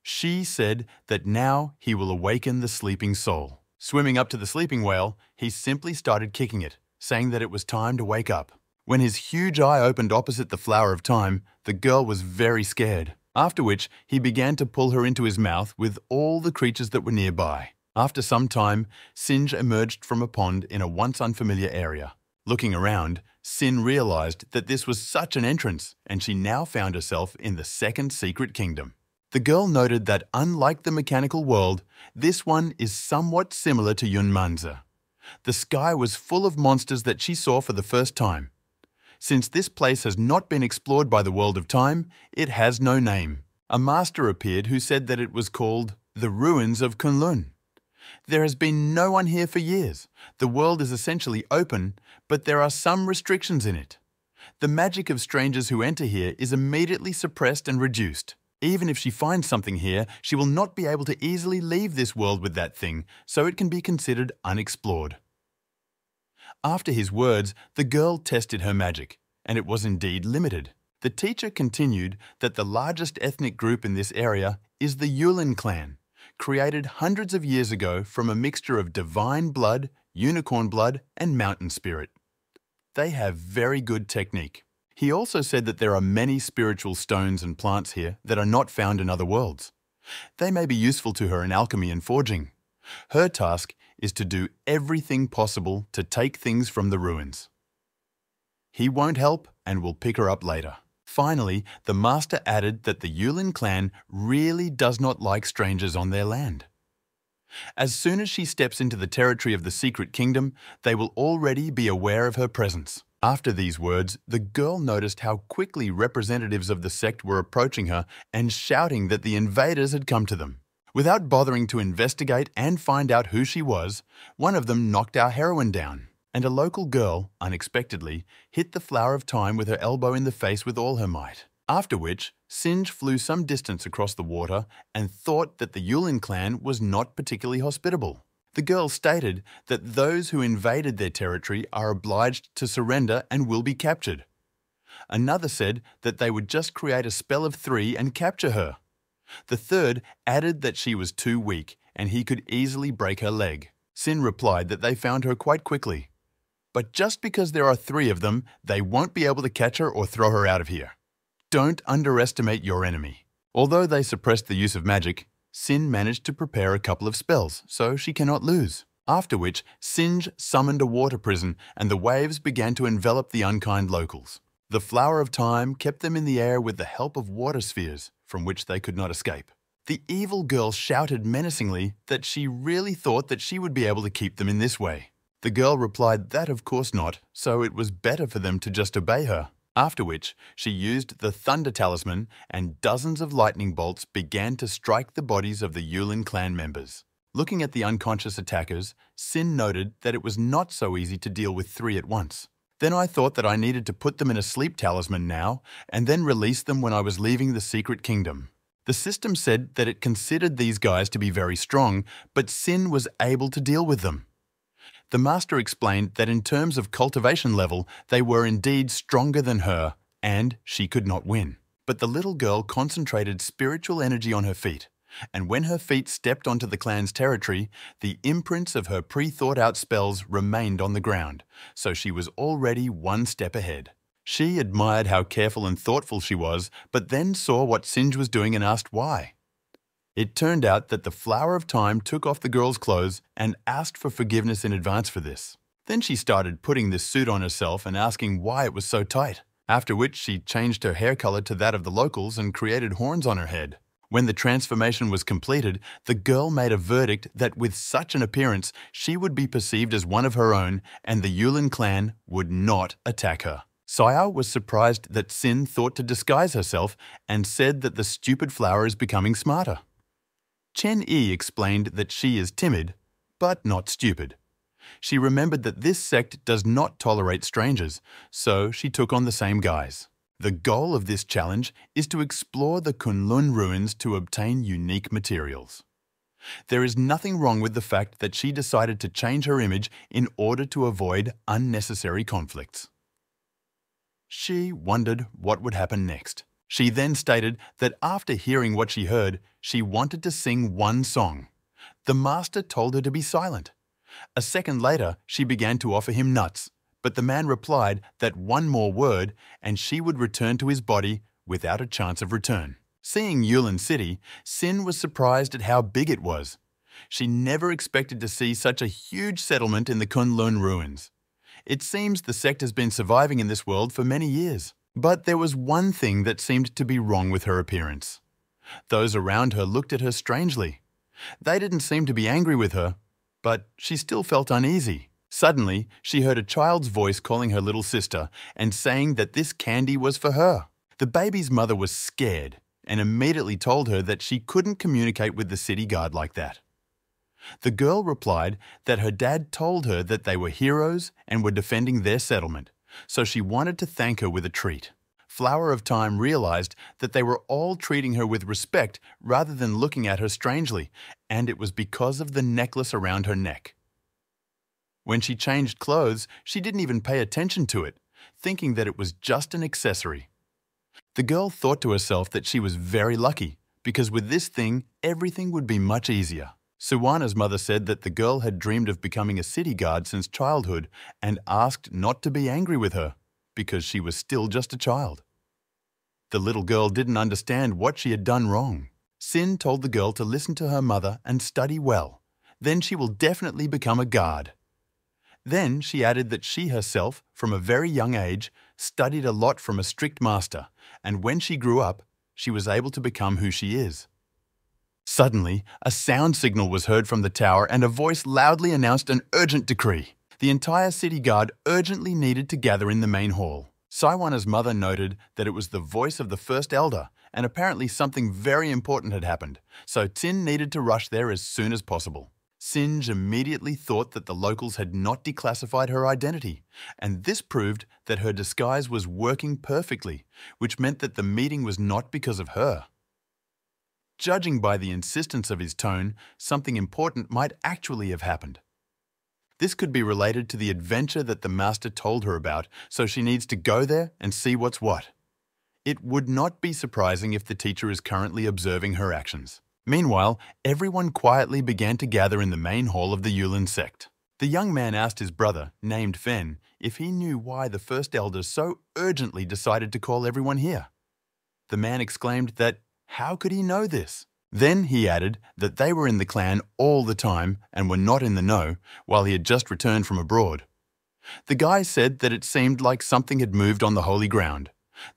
She said that now he will awaken the sleeping soul. Swimming up to the sleeping whale, he simply started kicking it, saying that it was time to wake up. When his huge eye opened opposite the flower of time, the girl was very scared. After which, he began to pull her into his mouth with all the creatures that were nearby. After some time, Singe emerged from a pond in a once unfamiliar area. Looking around, Sin realized that this was such an entrance, and she now found herself in the second secret kingdom. The girl noted that unlike the mechanical world, this one is somewhat similar to Yunmanzi. The sky was full of monsters that she saw for the first time. Since this place has not been explored by the world of time, it has no name. A master appeared who said that it was called the Ruins of Kunlun. There has been no one here for years. The world is essentially open, but there are some restrictions in it. The magic of strangers who enter here is immediately suppressed and reduced. Even if she finds something here, she will not be able to easily leave this world with that thing, so it can be considered unexplored. After his words, the girl tested her magic, and it was indeed limited. The teacher continued that the largest ethnic group in this area is the Yulin clan, created hundreds of years ago from a mixture of divine blood, unicorn blood, and mountain spirit. They have very good technique. He also said that there are many spiritual stones and plants here that are not found in other worlds. They may be useful to her in alchemy and forging. Her task is to do everything possible to take things from the ruins. He won't help and will pick her up later. Finally, the master added that the Yulin clan really does not like strangers on their land. As soon as she steps into the territory of the secret kingdom, they will already be aware of her presence. After these words, the girl noticed how quickly representatives of the sect were approaching her and shouting that the invaders had come to them. Without bothering to investigate and find out who she was, one of them knocked our heroine down, and a local girl, unexpectedly, hit the flower of time with her elbow in the face with all her might. After which, Singe flew some distance across the water and thought that the Yulin clan was not particularly hospitable. The girl stated that those who invaded their territory are obliged to surrender and will be captured. Another said that they would just create a spell of 3 and capture her. The third added that she was too weak and he could easily break her leg. Sin replied that they found her quite quickly. but just because there are 3 of them, they won't be able to catch her or throw her out of here. Don't underestimate your enemy. Although they suppressed the use of magic, Sin managed to prepare a couple of spells, so she cannot lose. After which, Singe summoned a water prison and the waves began to envelop the unkind locals. The Flower of Time kept them in the air with the help of water spheres, from which they could not escape. The evil girl shouted menacingly that she really thought that she would be able to keep them in this way. The girl replied that of course not, so it was better for them to just obey her. After which, she used the Thunder Talisman and dozens of lightning bolts began to strike the bodies of the Yulin clan members. Looking at the unconscious attackers, Sin noted that it was not so easy to deal with 3 at once. Then I thought that I needed to put them in a sleep talisman now and then release them when I was leaving the secret kingdom. The system said that it considered these guys to be very strong, but Sin was able to deal with them. The master explained that in terms of cultivation level, they were indeed stronger than her, and she could not win. But the little girl concentrated spiritual energy on her feet, and when her feet stepped onto the clan's territory, the imprints of her pre-thought-out spells remained on the ground, so she was already 1 step ahead. She admired how careful and thoughtful she was, but then saw what Singe was doing and asked why. It turned out that the Flower of Time took off the girl's clothes and asked for forgiveness in advance for this. Then she started putting this suit on herself and asking why it was so tight, after which she changed her hair color to that of the locals and created horns on her head. When the transformation was completed, the girl made a verdict that with such an appearance, she would be perceived as one of her own and the Yulin clan would not attack her. Saya was surprised that Sin thought to disguise herself and said that the stupid flower is becoming smarter. Chen Yi explained that she is timid, but not stupid. She remembered that this sect does not tolerate strangers, so she took on the same guise. The goal of this challenge is to explore the Kunlun ruins to obtain unique materials. There is nothing wrong with the fact that she decided to change her image in order to avoid unnecessary conflicts. She wondered what would happen next. She then stated that after hearing what she heard, she wanted to sing 1 song. The master told her to be silent. A second later, she began to offer him nuts, but the man replied that 1 more word and she would return to his body without a chance of return. Seeing Yulin City, Sin was surprised at how big it was. She never expected to see such a huge settlement in the Kunlun ruins. It seems the sect has been surviving in this world for many years. But there was one thing that seemed to be wrong with her appearance. Those around her looked at her strangely. They didn't seem to be angry with her, but she still felt uneasy. Suddenly, she heard a child's voice calling her little sister and saying that this candy was for her. The baby's mother was scared and immediately told her that she couldn't communicate with the city guard like that. The girl replied that her dad told her that they were heroes and were defending their settlement, so she wanted to thank her with a treat. Flower of Time realized that they were all treating her with respect rather than looking at her strangely, and it was because of the necklace around her neck. When she changed clothes, she didn't even pay attention to it, thinking that it was just an accessory. The girl thought to herself that she was very lucky, because with this thing, everything would be much easier. Suwana's mother said that the girl had dreamed of becoming a city guard since childhood and asked not to be angry with her, because she was still just a child. The little girl didn't understand what she had done wrong. Sin told the girl to listen to her mother and study well. Then she will definitely become a guard. Then she added that she herself, from a very young age, studied a lot from a strict master, and when she grew up, she was able to become who she is. Suddenly, a sound signal was heard from the tower and a voice loudly announced an urgent decree. The entire city guard urgently needed to gather in the main hall. Saiwana's mother noted that it was the voice of the first elder, and apparently something very important had happened, so Tin needed to rush there as soon as possible. Singe immediately thought that the locals had not declassified her identity, and this proved that her disguise was working perfectly, which meant that the meeting was not because of her. Judging by the insistence of his tone, something important might actually have happened. This could be related to the adventure that the master told her about, so she needs to go there and see what's what. It would not be surprising if the teacher is currently observing her actions. Meanwhile, everyone quietly began to gather in the main hall of the Yulin sect. The young man asked his brother, named Fen, if he knew why the first elder so urgently decided to call everyone here. The man exclaimed that how could he know this? Then he added that they were in the clan all the time and were not in the know, while he had just returned from abroad. The guy said that it seemed like something had moved on the holy ground.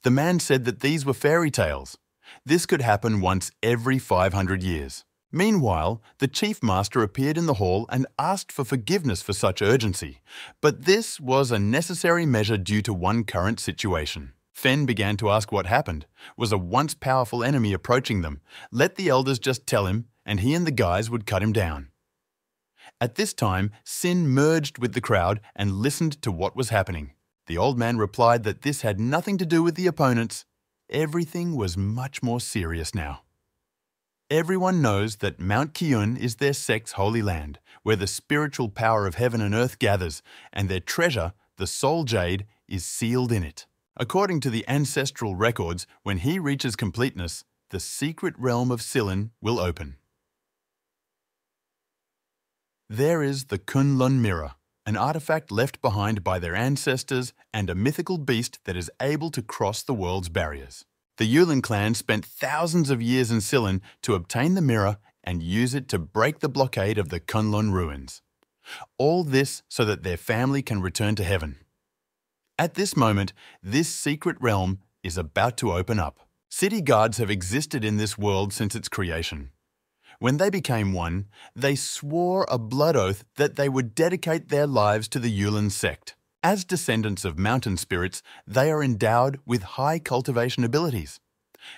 The man said that these were fairy tales. This could happen once every 500 years. Meanwhile, the chief master appeared in the hall and asked for forgiveness for such urgency, but this was a necessary measure due to one current situation. Fen began to ask what happened. Was a once powerful enemy approaching them? Let the elders just tell him, and he and the guys would cut him down. At this time, Sin merged with the crowd and listened to what was happening. The old man replied that this had nothing to do with the opponents. Everything was much more serious now. Everyone knows that Mount Kyun is their sect's holy land, where the spiritual power of heaven and earth gathers, and their treasure, the soul jade, is sealed in it. According to the ancestral records, when he reaches completeness, the secret realm of Silin will open. There is the Kunlun mirror, an artifact left behind by their ancestors and a mythical beast that is able to cross the world's barriers. The Yulin clan spent thousands of years in Silin to obtain the mirror and use it to break the blockade of the Kunlun ruins. All this so that their family can return to heaven. At this moment, this secret realm is about to open up. City guards have existed in this world since its creation. When they became one, they swore a blood oath that they would dedicate their lives to the Yulin sect. As descendants of mountain spirits, they are endowed with high cultivation abilities.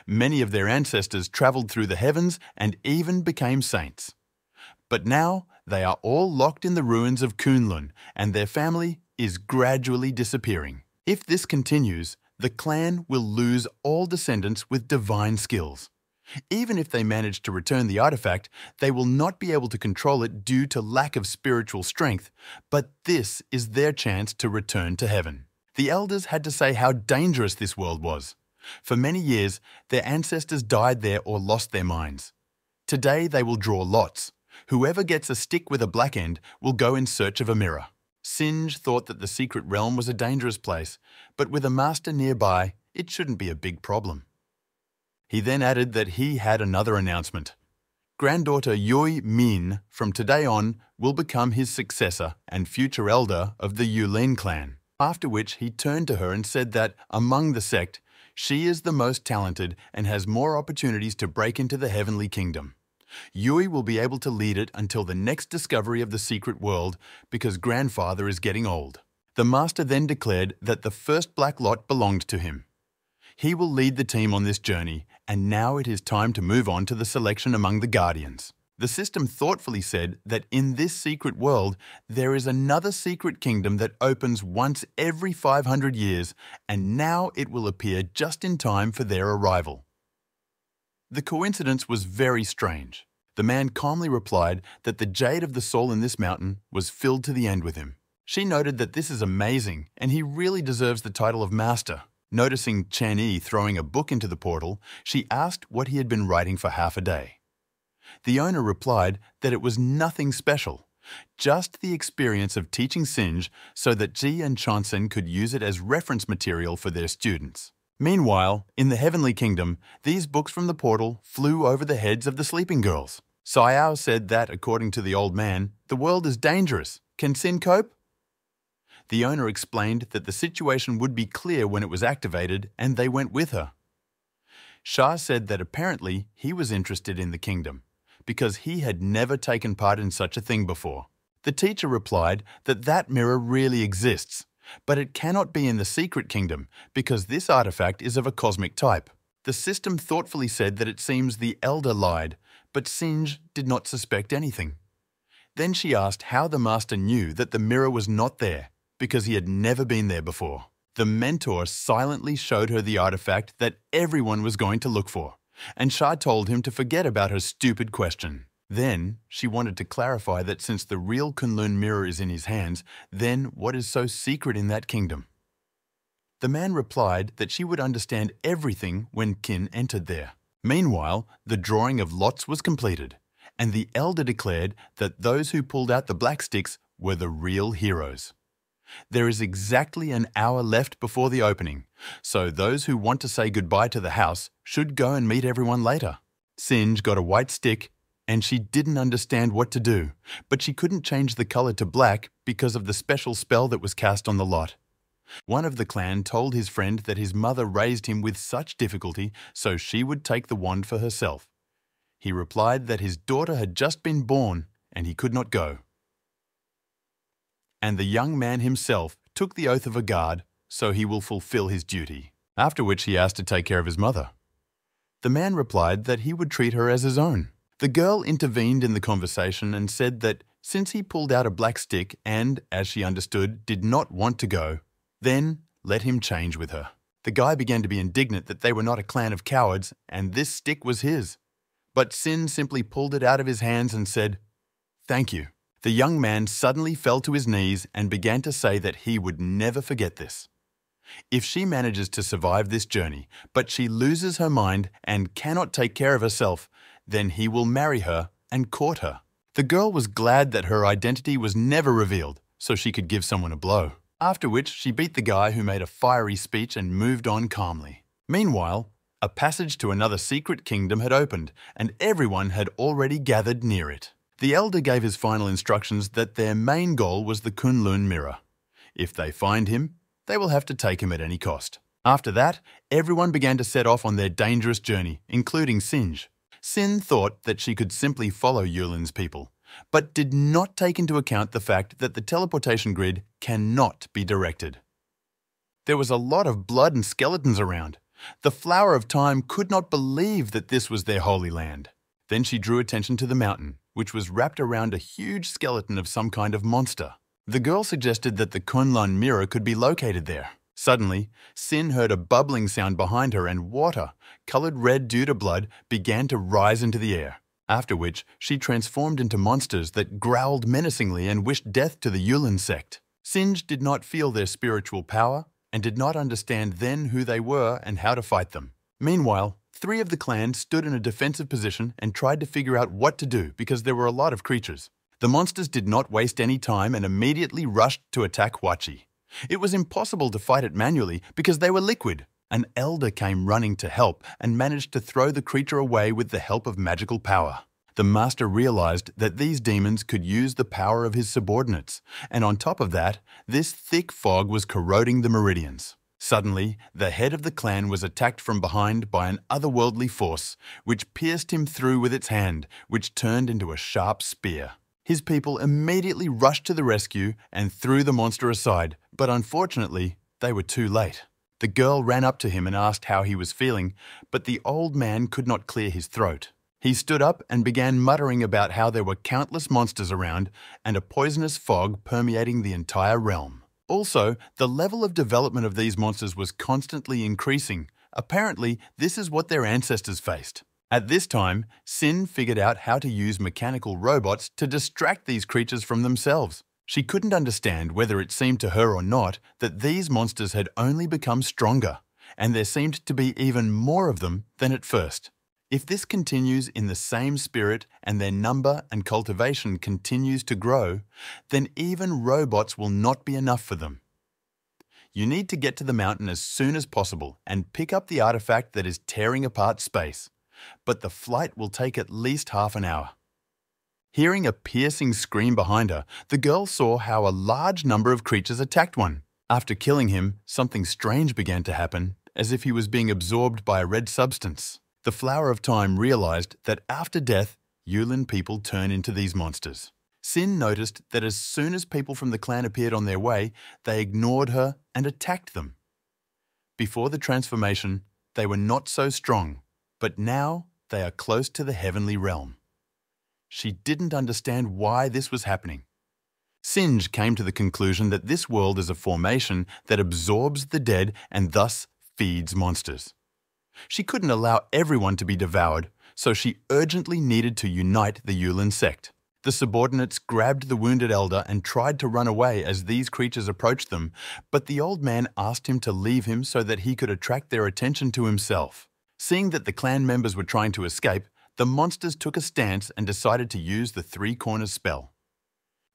Many of their ancestors travelled through the heavens and even became saints. But now they are all locked in the ruins of Kunlun, and their family is gradually disappearing. If this continues, the clan will lose all descendants with divine skills. Even if they manage to return the artifact, they will not be able to control it due to lack of spiritual strength, but this is their chance to return to heaven. The elders had to say how dangerous this world was. For many years, their ancestors died there or lost their minds. Today they will draw lots. Whoever gets a stick with a black end will go in search of a mirror. Singe thought that the secret realm was a dangerous place, but with a master nearby, it shouldn't be a big problem. He then added that he had another announcement. Granddaughter Yui Min, from today on, will become his successor and future elder of the Yulin clan. After which he turned to her and said that, among the sect, she is the most talented and has more opportunities to break into the heavenly kingdom. Yui will be able to lead it until the next discovery of the secret world because grandfather is getting old. The master then declared that the first black lot belonged to him. He will lead the team on this journey, and now it is time to move on to the selection among the guardians. The system thoughtfully said that in this secret world, there is another secret kingdom that opens once every 500 years, and now it will appear just in time for their arrival. The coincidence was very strange. The man calmly replied that the jade of the soul in this mountain was filled to the end with him. She noted that this is amazing, and he really deserves the title of master. Noticing Chen Yi throwing a book into the portal, she asked what he had been writing for half a day. The owner replied that it was nothing special, just the experience of teaching Singe so that Ji and Chansen could use it as reference material for their students. Meanwhile, in the heavenly kingdom, these books from the portal flew over the heads of the sleeping girls. Sayao said that, according to the old man, the world is dangerous. Can Sin cope? The owner explained that the situation would be clear when it was activated, and they went with her. Shah said that apparently he was interested in the kingdom, because he had never taken part in such a thing before. The teacher replied that that mirror really exists, but it cannot be in the secret kingdom because this artifact is of a cosmic type. The system thoughtfully said that it seems the elder lied, but Singe did not suspect anything. Then she asked how the master knew that the mirror was not there, because he had never been there before. The mentor silently showed her the artifact that everyone was going to look for, and Shah told him to forget about her stupid question. Then she wanted to clarify that since the real Kunlun mirror is in his hands, then what is so secret in that kingdom? The man replied that she would understand everything when Kin entered there. Meanwhile, the drawing of lots was completed, and the elder declared that those who pulled out the black sticks were the real heroes. There is exactly an hour left before the opening, so those who want to say goodbye to the house should go and meet everyone later. Singe got a white stick, and she didn't understand what to do, but she couldn't change the color to black because of the special spell that was cast on the lot. One of the clan told his friend that his mother raised him with such difficulty, so she would take the wand for herself. He replied that his daughter had just been born and he could not go. And the young man himself took the oath of a guard, so he will fulfill his duty. After which he asked to take care of his mother. The man replied that he would treat her as his own. The girl intervened in the conversation and said that since he pulled out a black stick and, as she understood, did not want to go, then let him change with her. The guy began to be indignant that they were not a clan of cowards and this stick was his. But Sin simply pulled it out of his hands and said, "Thank you." The young man suddenly fell to his knees and began to say that he would never forget this. If she manages to survive this journey, but she loses her mind and cannot take care of herself, then he will marry her and court her. The girl was glad that her identity was never revealed, so she could give someone a blow. After which, she beat the guy who made a fiery speech and moved on calmly. Meanwhile, a passage to another secret kingdom had opened, and everyone had already gathered near it. The elder gave his final instructions that their main goal was the Kunlun mirror. If they find him, they will have to take him at any cost. After that, everyone began to set off on their dangerous journey, including Singe. Sin thought that she could simply follow Yulin's people, but did not take into account the fact that the teleportation grid cannot be directed. There was a lot of blood and skeletons around. The Flower of Time could not believe that this was their holy land. Then she drew attention to the mountain, which was wrapped around a huge skeleton of some kind of monster. The girl suggested that the Kunlun mirror could be located there. Suddenly, Sin heard a bubbling sound behind her and water, colored red due to blood, began to rise into the air. After which, she transformed into monsters that growled menacingly and wished death to the Yulin sect. Singe did not feel their spiritual power and did not understand then who they were and how to fight them. Meanwhile, 3 of the clan stood in a defensive position and tried to figure out what to do because there were a lot of creatures. The monsters did not waste any time and immediately rushed to attack Huachi. It was impossible to fight it manually because they were liquid. An elder came running to help and managed to throw the creature away with the help of magical power. The master realized that these demons could use the power of his subordinates, and on top of that, this thick fog was corroding the meridians. Suddenly, the head of the clan was attacked from behind by an otherworldly force, which pierced him through with its hand, which turned into a sharp spear. His people immediately rushed to the rescue and threw the monster aside, but unfortunately, they were too late. The girl ran up to him and asked how he was feeling, but the old man could not clear his throat. He stood up and began muttering about how there were countless monsters around and a poisonous fog permeating the entire realm. Also, the level of development of these monsters was constantly increasing. Apparently, this is what their ancestors faced. At this time, Sin figured out how to use mechanical robots to distract these creatures from themselves. She couldn't understand whether it seemed to her or not that these monsters had only become stronger, and there seemed to be even more of them than at first. If this continues in the same spirit and their number and cultivation continues to grow, then even robots will not be enough for them. You need to get to the mountain as soon as possible and pick up the artifact that is tearing apart space. But the flight will take at least half an hour. Hearing a piercing scream behind her, the girl saw how a large number of creatures attacked one. After killing him, something strange began to happen, as if he was being absorbed by a red substance. The Flower of Time realized that after death, Yulin people turn into these monsters. Sin noticed that as soon as people from the clan appeared on their way, they ignored her and attacked them. Before the transformation, they were not so strong, but now they are close to the heavenly realm. She didn't understand why this was happening. Singe came to the conclusion that this world is a formation that absorbs the dead and thus feeds monsters. She couldn't allow everyone to be devoured, so she urgently needed to unite the Yulin sect. The subordinates grabbed the wounded elder and tried to run away as these creatures approached them, but the old man asked him to leave him so that he could attract their attention to himself. Seeing that the clan members were trying to escape, the monsters took a stance and decided to use the 3 corners spell.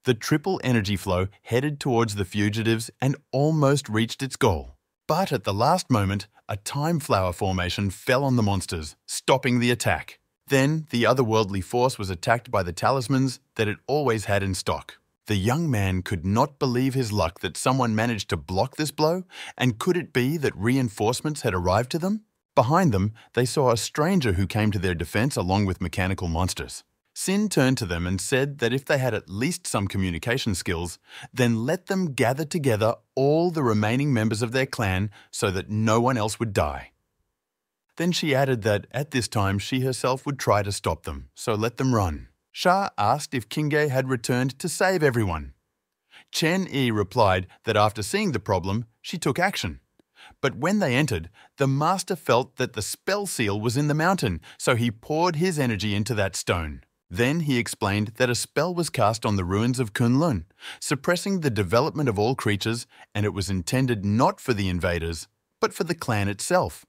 The triple energy flow headed towards the fugitives and almost reached its goal. But at the last moment, a time flower formation fell on the monsters, stopping the attack. Then, the otherworldly force was attacked by the talismans that it always had in stock. The young man could not believe his luck that someone managed to block this blow, and could it be that reinforcements had arrived to them? Behind them, they saw a stranger who came to their defense along with mechanical monsters. Sin turned to them and said that if they had at least some communication skills, then let them gather together all the remaining members of their clan so that no one else would die. Then she added that at this time she herself would try to stop them, so let them run. Sha asked if Kinge had returned to save everyone. Chen Yi replied that after seeing the problem, she took action. But when they entered, the master felt that the spell seal was in the mountain, so he poured his energy into that stone. Then he explained that a spell was cast on the ruins of Kunlun, suppressing the development of all creatures, and it was intended not for the invaders, but for the clan itself.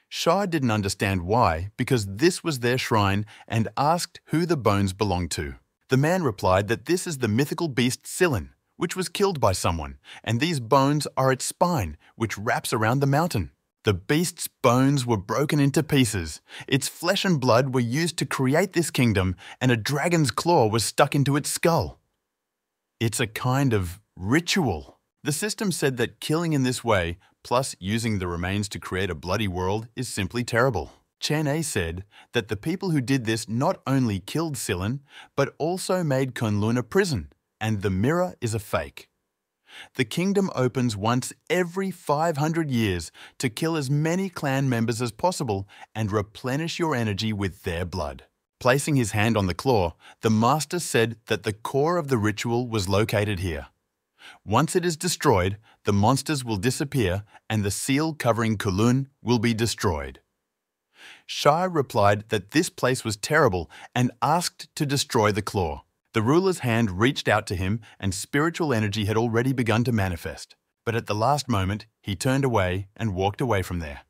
Sha didn't understand why, because this was their shrine, and asked who the bones belonged to. The man replied that this is the mythical beast Silin, which was killed by someone, and these bones are its spine, which wraps around the mountain. The beast's bones were broken into pieces. Its flesh and blood were used to create this kingdom, and a dragon's claw was stuck into its skull. It's a kind of ritual. The system said that killing in this way, plus using the remains to create a bloody world, is simply terrible. Chen A said that the people who did this not only killed Silin, but also made Kunlun a prison, and the mirror is a fake. The kingdom opens once every 500 years to kill as many clan members as possible and replenish your energy with their blood. Placing his hand on the claw, the master said that the core of the ritual was located here. Once it is destroyed, the monsters will disappear and the seal covering Kunlun will be destroyed. Shai replied that this place was terrible and asked to destroy the claw. The ruler's hand reached out to him and spiritual energy had already begun to manifest. But at the last moment, he turned away and walked away from there.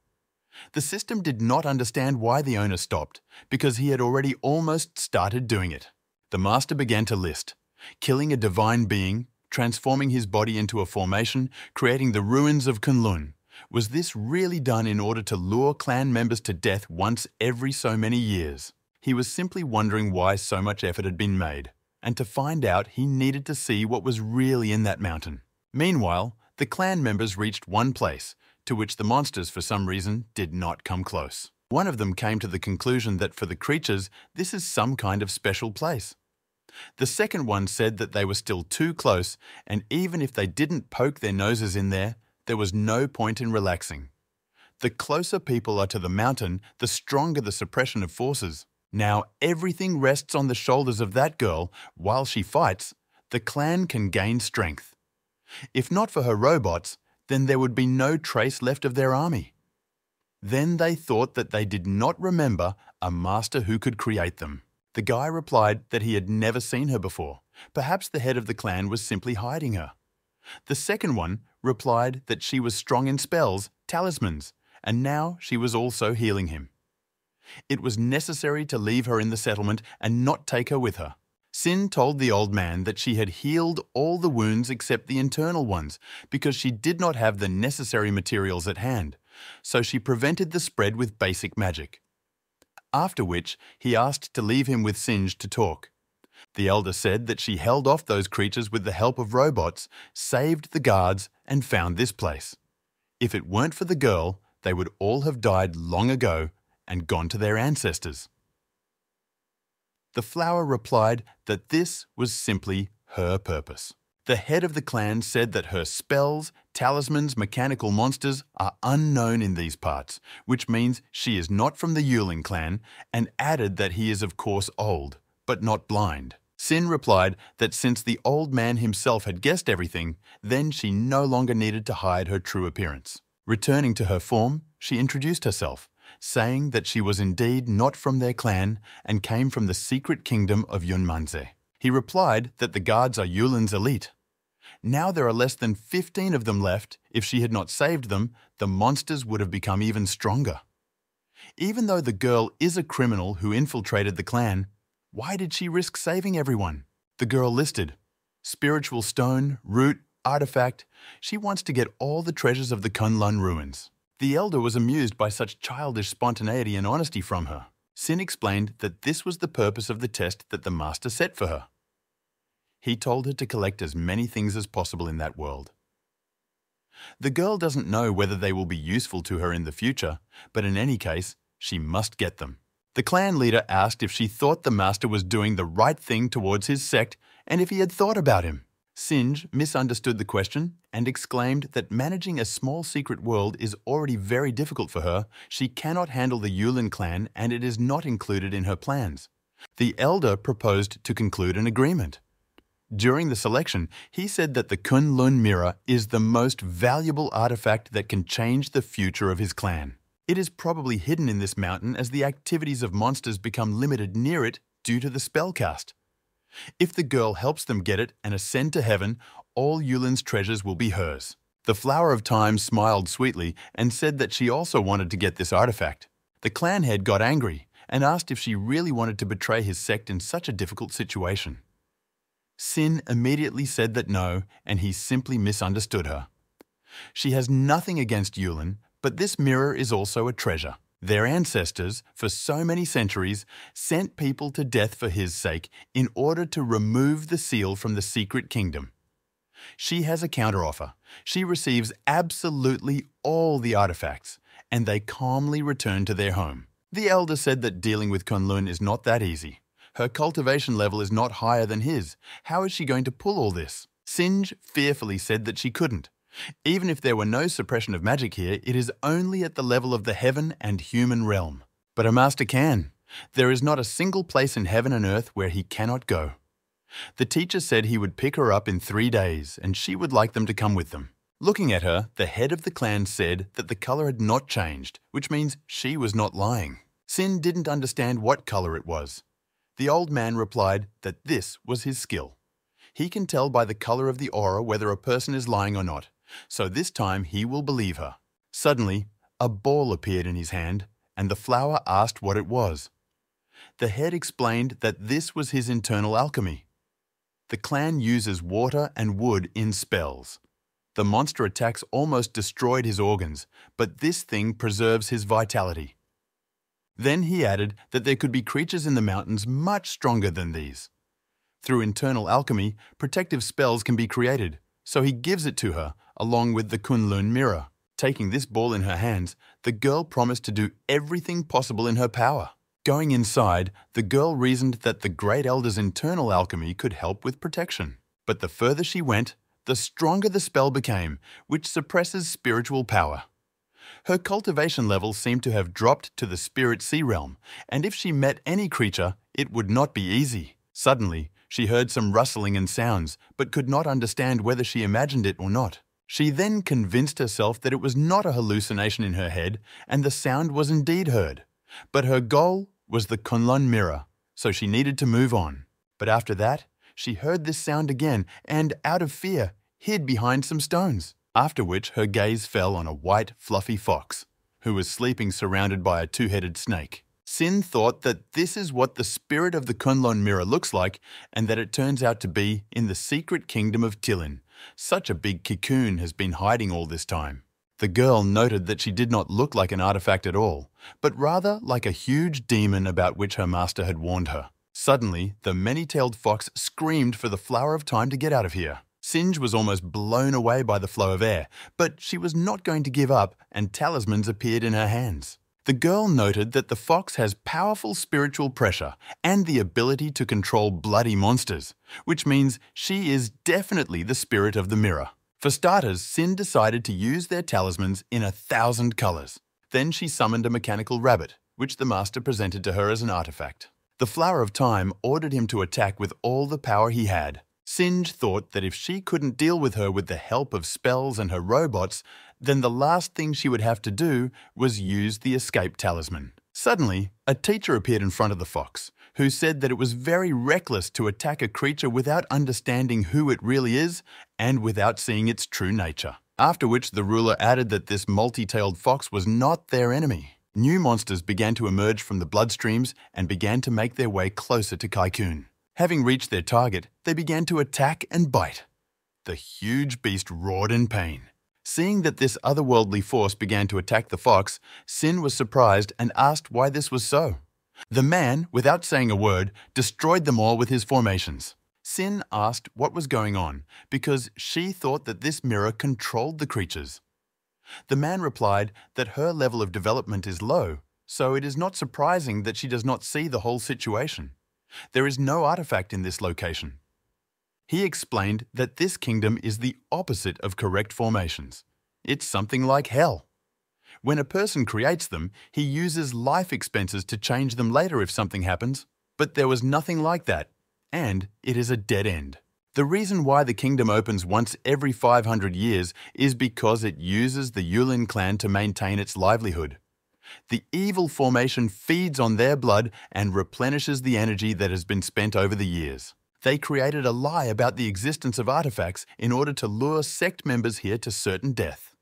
The system did not understand why the owner stopped, because he had already almost started doing it. The master began to list, killing a divine being, transforming his body into a formation, creating the ruins of Kunlun. Was this really done in order to lure clan members to death once every so many years? He was simply wondering why so much effort had been made. And to find out, he needed to see what was really in that mountain. Meanwhile, the clan members reached one place, to which the monsters for some reason did not come close. One of them came to the conclusion that for the creatures, this is some kind of special place. The second one said that they were still too close, and even if they didn't poke their noses in there was no point in relaxing. The closer people are to the mountain, the stronger the suppression of forces. Now everything rests on the shoulders of that girl. While she fights, the clan can gain strength. If not for her robots, then there would be no trace left of their army. Then they thought that they did not remember a master who could create them. The guy replied that he had never seen her before. Perhaps the head of the clan was simply hiding her. The second one replied that she was strong in spells, talismans, and now she was also healing him. It was necessary to leave her in the settlement and not take her with her. Sin told the old man that she had healed all the wounds except the internal ones because she did not have the necessary materials at hand, so she prevented the spread with basic magic. After which, he asked to leave him with Sinj to talk. The elder said that she held off those creatures with the help of robots, saved the guards, and found this place. If it weren't for the girl, they would all have died long ago and gone to their ancestors. The flower replied that this was simply her purpose. The head of the clan said that her spells, talismans, mechanical monsters are unknown in these parts, which means she is not from the Yulin clan, and added that he is of course old, but not blind. Sin replied that since the old man himself had guessed everything, then she no longer needed to hide her true appearance. Returning to her form, she introduced herself, saying that she was indeed not from their clan and came from the secret kingdom of Yunmanze. He replied that the guards are Yulin's elite. Now there are less than 15 of them left. If she had not saved them, the monsters would have become even stronger. Even though the girl is a criminal who infiltrated the clan, why did she risk saving everyone? The girl listed spiritual stone, root, artifact. She wants to get all the treasures of the Kunlun ruins. The elder was amused by such childish spontaneity and honesty from her. Sin explained that this was the purpose of the test that the master set for her. He told her to collect as many things as possible in that world. The girl doesn't know whether they will be useful to her in the future, but in any case, she must get them. The clan leader asked if she thought the master was doing the right thing towards his sect and if he had thought about him. Singe misunderstood the question and exclaimed that managing a small secret world is already very difficult for her. She cannot handle the Yulin clan and it is not included in her plans. The elder proposed to conclude an agreement. During the selection, he said that the Kunlun mirror is the most valuable artifact that can change the future of his clan. It is probably hidden in this mountain as the activities of monsters become limited near it due to the spell cast. If the girl helps them get it and ascend to heaven, all Yulin's treasures will be hers. The Flower of Time smiled sweetly and said that she also wanted to get this artifact. The clan head got angry and asked if she really wanted to betray his sect in such a difficult situation. Sin immediately said that no, and he simply misunderstood her. She has nothing against Yulin, but this mirror is also a treasure. Their ancestors, for so many centuries, sent people to death for his sake in order to remove the seal from the secret kingdom. She has a counteroffer. She receives absolutely all the artifacts, and they calmly return to their home. The elder said that dealing with Kunlun is not that easy. Her cultivation level is not higher than his. How is she going to pull all this? Singe fearfully said that she couldn't. Even if there were no suppression of magic here, it is only at the level of the heaven and human realm. But a master can. There is not a single place in heaven and earth where he cannot go. The teacher said he would pick her up in 3 days, and she would like them to come with them. Looking at her, the head of the clan said that the color had not changed, which means she was not lying. Sin didn't understand what color it was. The old man replied that this was his skill. He can tell by the color of the aura whether a person is lying or not, so this time he will believe her. Suddenly, a ball appeared in his hand, and the flower asked what it was. The head explained that this was his internal alchemy. The clan uses water and wood in spells. The monster attacks almost destroyed his organs, but this thing preserves his vitality. Then he added that there could be creatures in the mountains much stronger than these. Through internal alchemy, protective spells can be created, so he gives it to her, along with the Kunlun mirror. Taking this ball in her hands, the girl promised to do everything possible in her power. Going inside, the girl reasoned that the Great Elder's internal alchemy could help with protection. But the further she went, the stronger the spell became, which suppresses spiritual power. Her cultivation levels seemed to have dropped to the spirit sea realm, and if she met any creature, it would not be easy. Suddenly, she heard some rustling and sounds, but could not understand whether she imagined it or not. She then convinced herself that it was not a hallucination in her head, and the sound was indeed heard. But her goal was the Kunlun mirror, so she needed to move on. But after that, she heard this sound again, and, out of fear, hid behind some stones. After which her gaze fell on a white, fluffy fox, who was sleeping surrounded by a two-headed snake. Sin thought that this is what the spirit of the Kunlun mirror looks like, and that it turns out to be in the secret kingdom of Tilin. Such a big cocoon has been hiding all this time. The girl noted that she did not look like an artifact at all, but rather like a huge demon about which her master had warned her. Suddenly, the many-tailed fox screamed for the Flower of Time to get out of here. Singe was almost blown away by the flow of air, but she was not going to give up, and talismans appeared in her hands. The girl noted that the fox has powerful spiritual pressure and the ability to control bloody monsters, which means she is definitely the spirit of the mirror. For starters, Sin decided to use their talismans in 1,000 colors. Then she summoned a mechanical rabbit, which the master presented to her as an artifact. The Flower of Time ordered him to attack with all the power he had. Singe thought that if she couldn't deal with her with the help of spells and her robots, then the last thing she would have to do was use the escape talisman. Suddenly, a teacher appeared in front of the fox, who said that it was very reckless to attack a creature without understanding who it really is and without seeing its true nature. After which the ruler added that this multi-tailed fox was not their enemy. New monsters began to emerge from the bloodstreams and began to make their way closer to Kaikun. Having reached their target, they began to attack and bite. The huge beast roared in pain. Seeing that this otherworldly force began to attack the fox, Sin was surprised and asked why this was so. The man, without saying a word, destroyed them all with his formations. Sin asked what was going on because she thought that this mirror controlled the creatures. The man replied that her level of development is low, so it is not surprising that she does not see the whole situation. There is no artifact in this location. He explained that this kingdom is the opposite of correct formations. It's something like hell. When a person creates them, he uses life expenses to change them later if something happens, but there was nothing like that, and it is a dead end. The reason why the kingdom opens once every 500 years is because it uses the Yulin clan to maintain its livelihood. The evil formation feeds on their blood and replenishes the energy that has been spent over the years. They created a lie about the existence of artifacts in order to lure sect members here to certain death.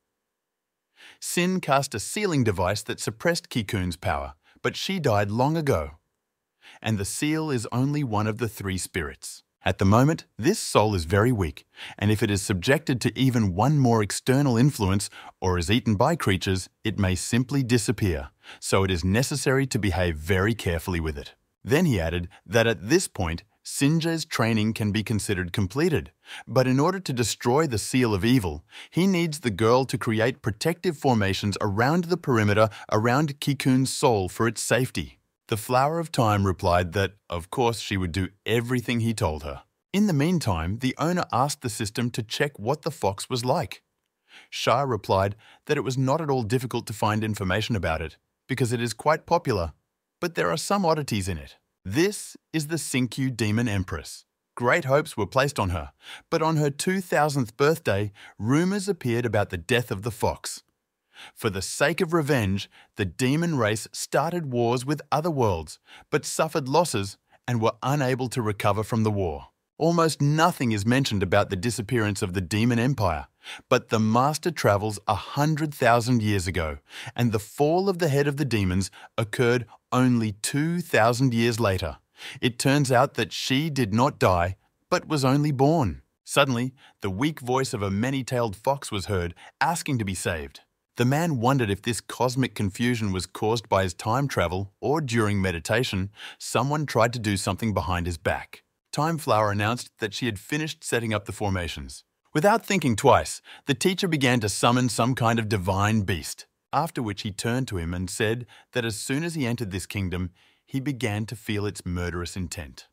Sin cast a sealing device that suppressed Kikun's power, but she died long ago. And the seal is only one of the 3 spirits. At the moment, this soul is very weak, and if it is subjected to even one more external influence or is eaten by creatures, it may simply disappear, so it is necessary to behave very carefully with it. Then he added that at this point, Sinja's training can be considered completed, but in order to destroy the seal of evil, he needs the girl to create protective formations around the perimeter around Kikun's soul for its safety. The Flower of Time replied that, of course, she would do everything he told her. In the meantime, the owner asked the system to check what the fox was like. Shah replied that it was not at all difficult to find information about it, because it is quite popular, but there are some oddities in it. This is the Sinkyu Demon Empress. Great hopes were placed on her, but on her 2000th birthday, rumors appeared about the death of the fox. For the sake of revenge, the demon race started wars with other worlds, but suffered losses and were unable to recover from the war. Almost nothing is mentioned about the disappearance of the Demon Empire, but the master travels 100,000 years ago, and the fall of the head of the demons occurred only 2,000 years later. It turns out that she did not die, but was only born. Suddenly, the weak voice of a many-tailed fox was heard, asking to be saved. The man wondered if this cosmic confusion was caused by his time travel or during meditation, someone tried to do something behind his back. Time Flower announced that she had finished setting up the formations. Without thinking twice, the teacher began to summon some kind of divine beast, after which he turned to him and said that as soon as he entered this kingdom, he began to feel its murderous intent.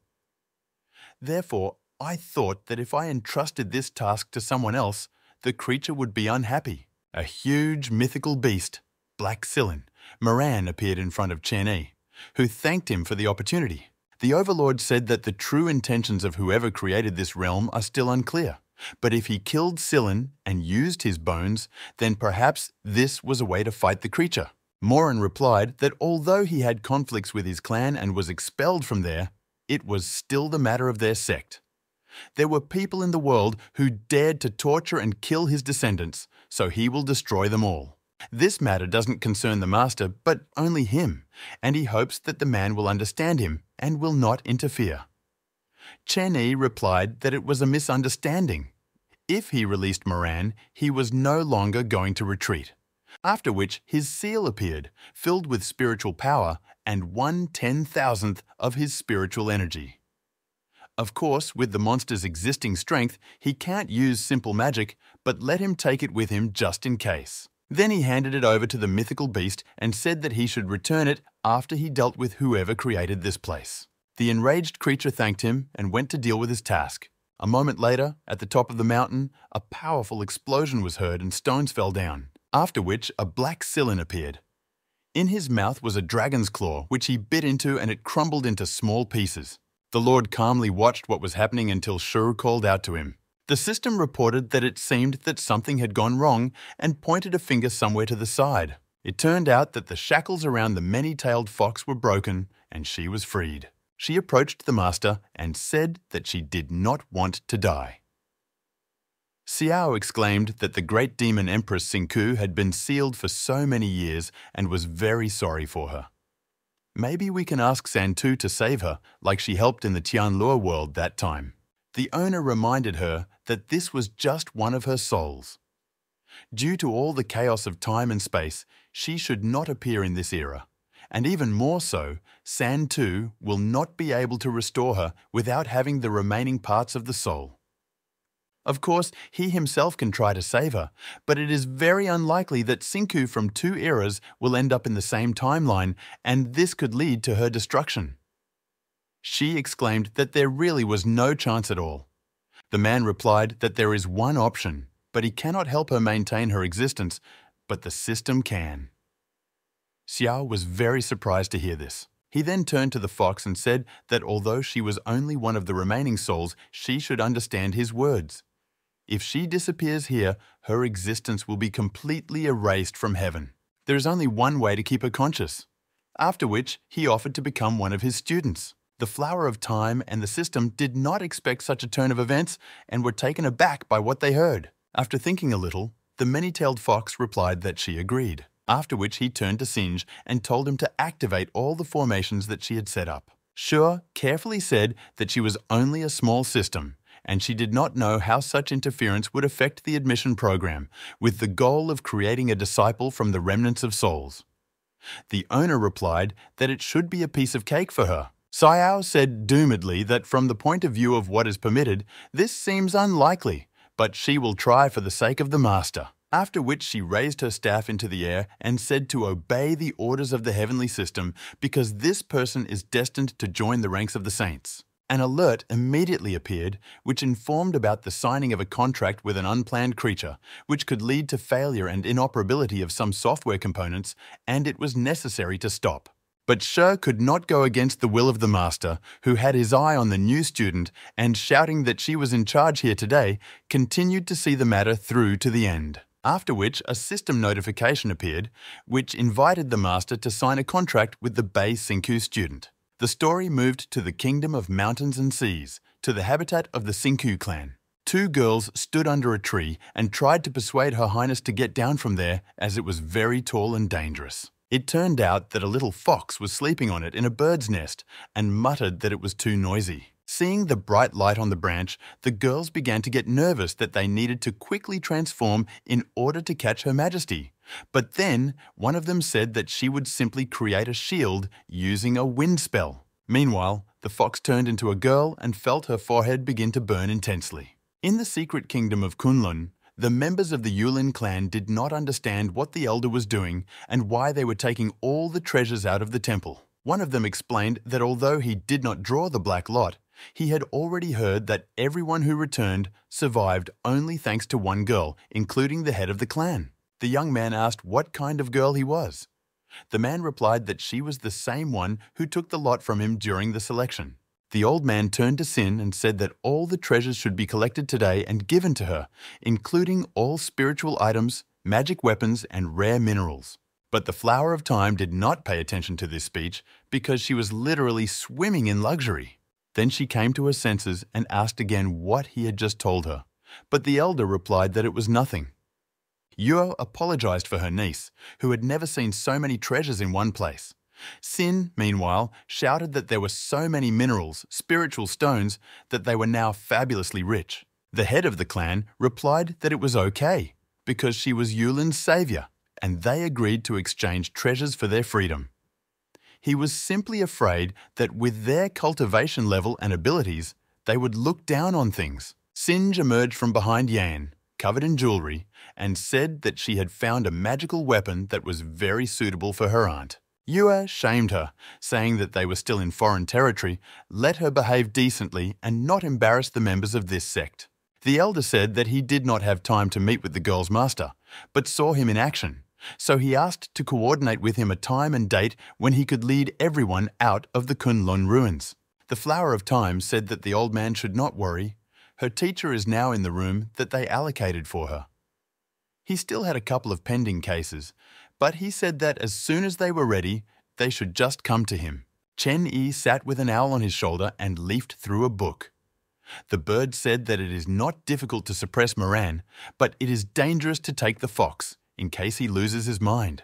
Therefore, I thought that if I entrusted this task to someone else, the creature would be unhappy. A huge mythical beast, Black Sillin, Moran appeared in front of Chen Yi, who thanked him for the opportunity. The Overlord said that the true intentions of whoever created this realm are still unclear, but if he killed Sillin and used his bones, then perhaps this was a way to fight the creature. Moran replied that although he had conflicts with his clan and was expelled from there, it was still the matter of their sect. There were people in the world who dared to torture and kill his descendants, so he will destroy them all. This matter doesn't concern the master, but only him, and he hopes that the man will understand him and will not interfere. Chen Yi replied that it was a misunderstanding. If he released Moran, he was no longer going to retreat. After which his seal appeared, filled with spiritual power and 1/10,000th of his spiritual energy. Of course, with the monster's existing strength, he can't use simple magic, but let him take it with him just in case. Then he handed it over to the mythical beast and said that he should return it after he dealt with whoever created this place. The enraged creature thanked him and went to deal with his task. A moment later, at the top of the mountain, a powerful explosion was heard and stones fell down, after which a black Sillin appeared. In his mouth was a dragon's claw, which he bit into and it crumbled into small pieces. The Lord calmly watched what was happening until Shur called out to him. The system reported that it seemed that something had gone wrong and pointed a finger somewhere to the side. It turned out that the shackles around the many-tailed fox were broken and she was freed. She approached the master and said that she did not want to die. Xiao exclaimed that the great demon Empress Sinku had been sealed for so many years and was very sorry for her. Maybe we can ask Santu to save her, like she helped in the Tianlua world that time. The owner reminded her that this was just one of her souls. Due to all the chaos of time and space, she should not appear in this era. And even more so, Santu will not be able to restore her without having the remaining parts of the soul. Of course, he himself can try to save her, but it is very unlikely that Sinku from two eras will end up in the same timeline, and this could lead to her destruction. She exclaimed that there really was no chance at all. The man replied that there is one option, but he cannot help her maintain her existence, but the system can. Xiao was very surprised to hear this. He then turned to the fox and said that although she was only one of the remaining souls, she should understand his words. If she disappears here, her existence will be completely erased from heaven. There is only one way to keep her conscious. After which, he offered to become one of his students. The Flower of Time and the system did not expect such a turn of events and were taken aback by what they heard. After thinking a little, the many-tailed fox replied that she agreed, after which he turned to Singe and told him to activate all the formations that she had set up. Shur carefully said that she was only a small system, and she did not know how such interference would affect the admission program, with the goal of creating a disciple from the remnants of souls. The owner replied that it should be a piece of cake for her. Xiao said doomedly that from the point of view of what is permitted, this seems unlikely, but she will try for the sake of the master. After which she raised her staff into the air and said to obey the orders of the heavenly system because this person is destined to join the ranks of the saints. An alert immediately appeared which informed about the signing of a contract with an unplanned creature, which could lead to failure and inoperability of some software components, and it was necessary to stop. But Shur could not go against the will of the master, who had his eye on the new student and, shouting that she was in charge here today, continued to see the matter through to the end. After which, a system notification appeared, which invited the master to sign a contract with the Bei Sinku student. The story moved to the kingdom of mountains and seas, to the habitat of the Sinku clan. Two girls stood under a tree and tried to persuade Her Highness to get down from there, as it was very tall and dangerous. It turned out that a little fox was sleeping on it in a bird's nest and muttered that it was too noisy. Seeing the bright light on the branch, the girls began to get nervous that they needed to quickly transform in order to catch Her Majesty. But then, one of them said that she would simply create a shield using a wind spell. Meanwhile, the fox turned into a girl and felt her forehead begin to burn intensely. In the secret kingdom of Kunlun, the members of the Yulin clan did not understand what the elder was doing and why they were taking all the treasures out of the temple. One of them explained that although he did not draw the black lot, he had already heard that everyone who returned survived only thanks to one girl, including the head of the clan. The young man asked what kind of girl he was. The man replied that she was the same one who took the lot from him during the selection. The old man turned to Sin and said that all the treasures should be collected today and given to her, including all spiritual items, magic weapons, and rare minerals. But the Flower of Time did not pay attention to this speech because she was literally swimming in luxury. Then she came to her senses and asked again what he had just told her, but the elder replied that it was nothing. Yuo apologized for her niece, who had never seen so many treasures in one place. Sin, meanwhile, shouted that there were so many minerals, spiritual stones, that they were now fabulously rich. The head of the clan replied that it was okay, because she was Yulin's savior, and they agreed to exchange treasures for their freedom. He was simply afraid that with their cultivation level and abilities, they would look down on things. Singe emerged from behind Yan, covered in jewelry, and said that she had found a magical weapon that was very suitable for her aunt. Yue shamed her, saying that they were still in foreign territory, let her behave decently and not embarrass the members of this sect. The elder said that he did not have time to meet with the girl's master, but saw him in action, so he asked to coordinate with him a time and date when he could lead everyone out of the Kunlun ruins. The Flower of Time said that the old man should not worry. Her teacher is now in the room that they allocated for her. He still had a couple of pending cases, but he said that as soon as they were ready, they should just come to him. Chen Yi sat with an owl on his shoulder and leafed through a book. The bird said that it is not difficult to suppress Moran, but it is dangerous to take the fox, in case he loses his mind.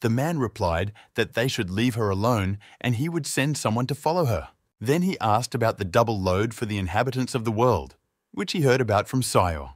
The man replied that they should leave her alone and he would send someone to follow her. Then he asked about the double load for the inhabitants of the world, which he heard about from Sayo.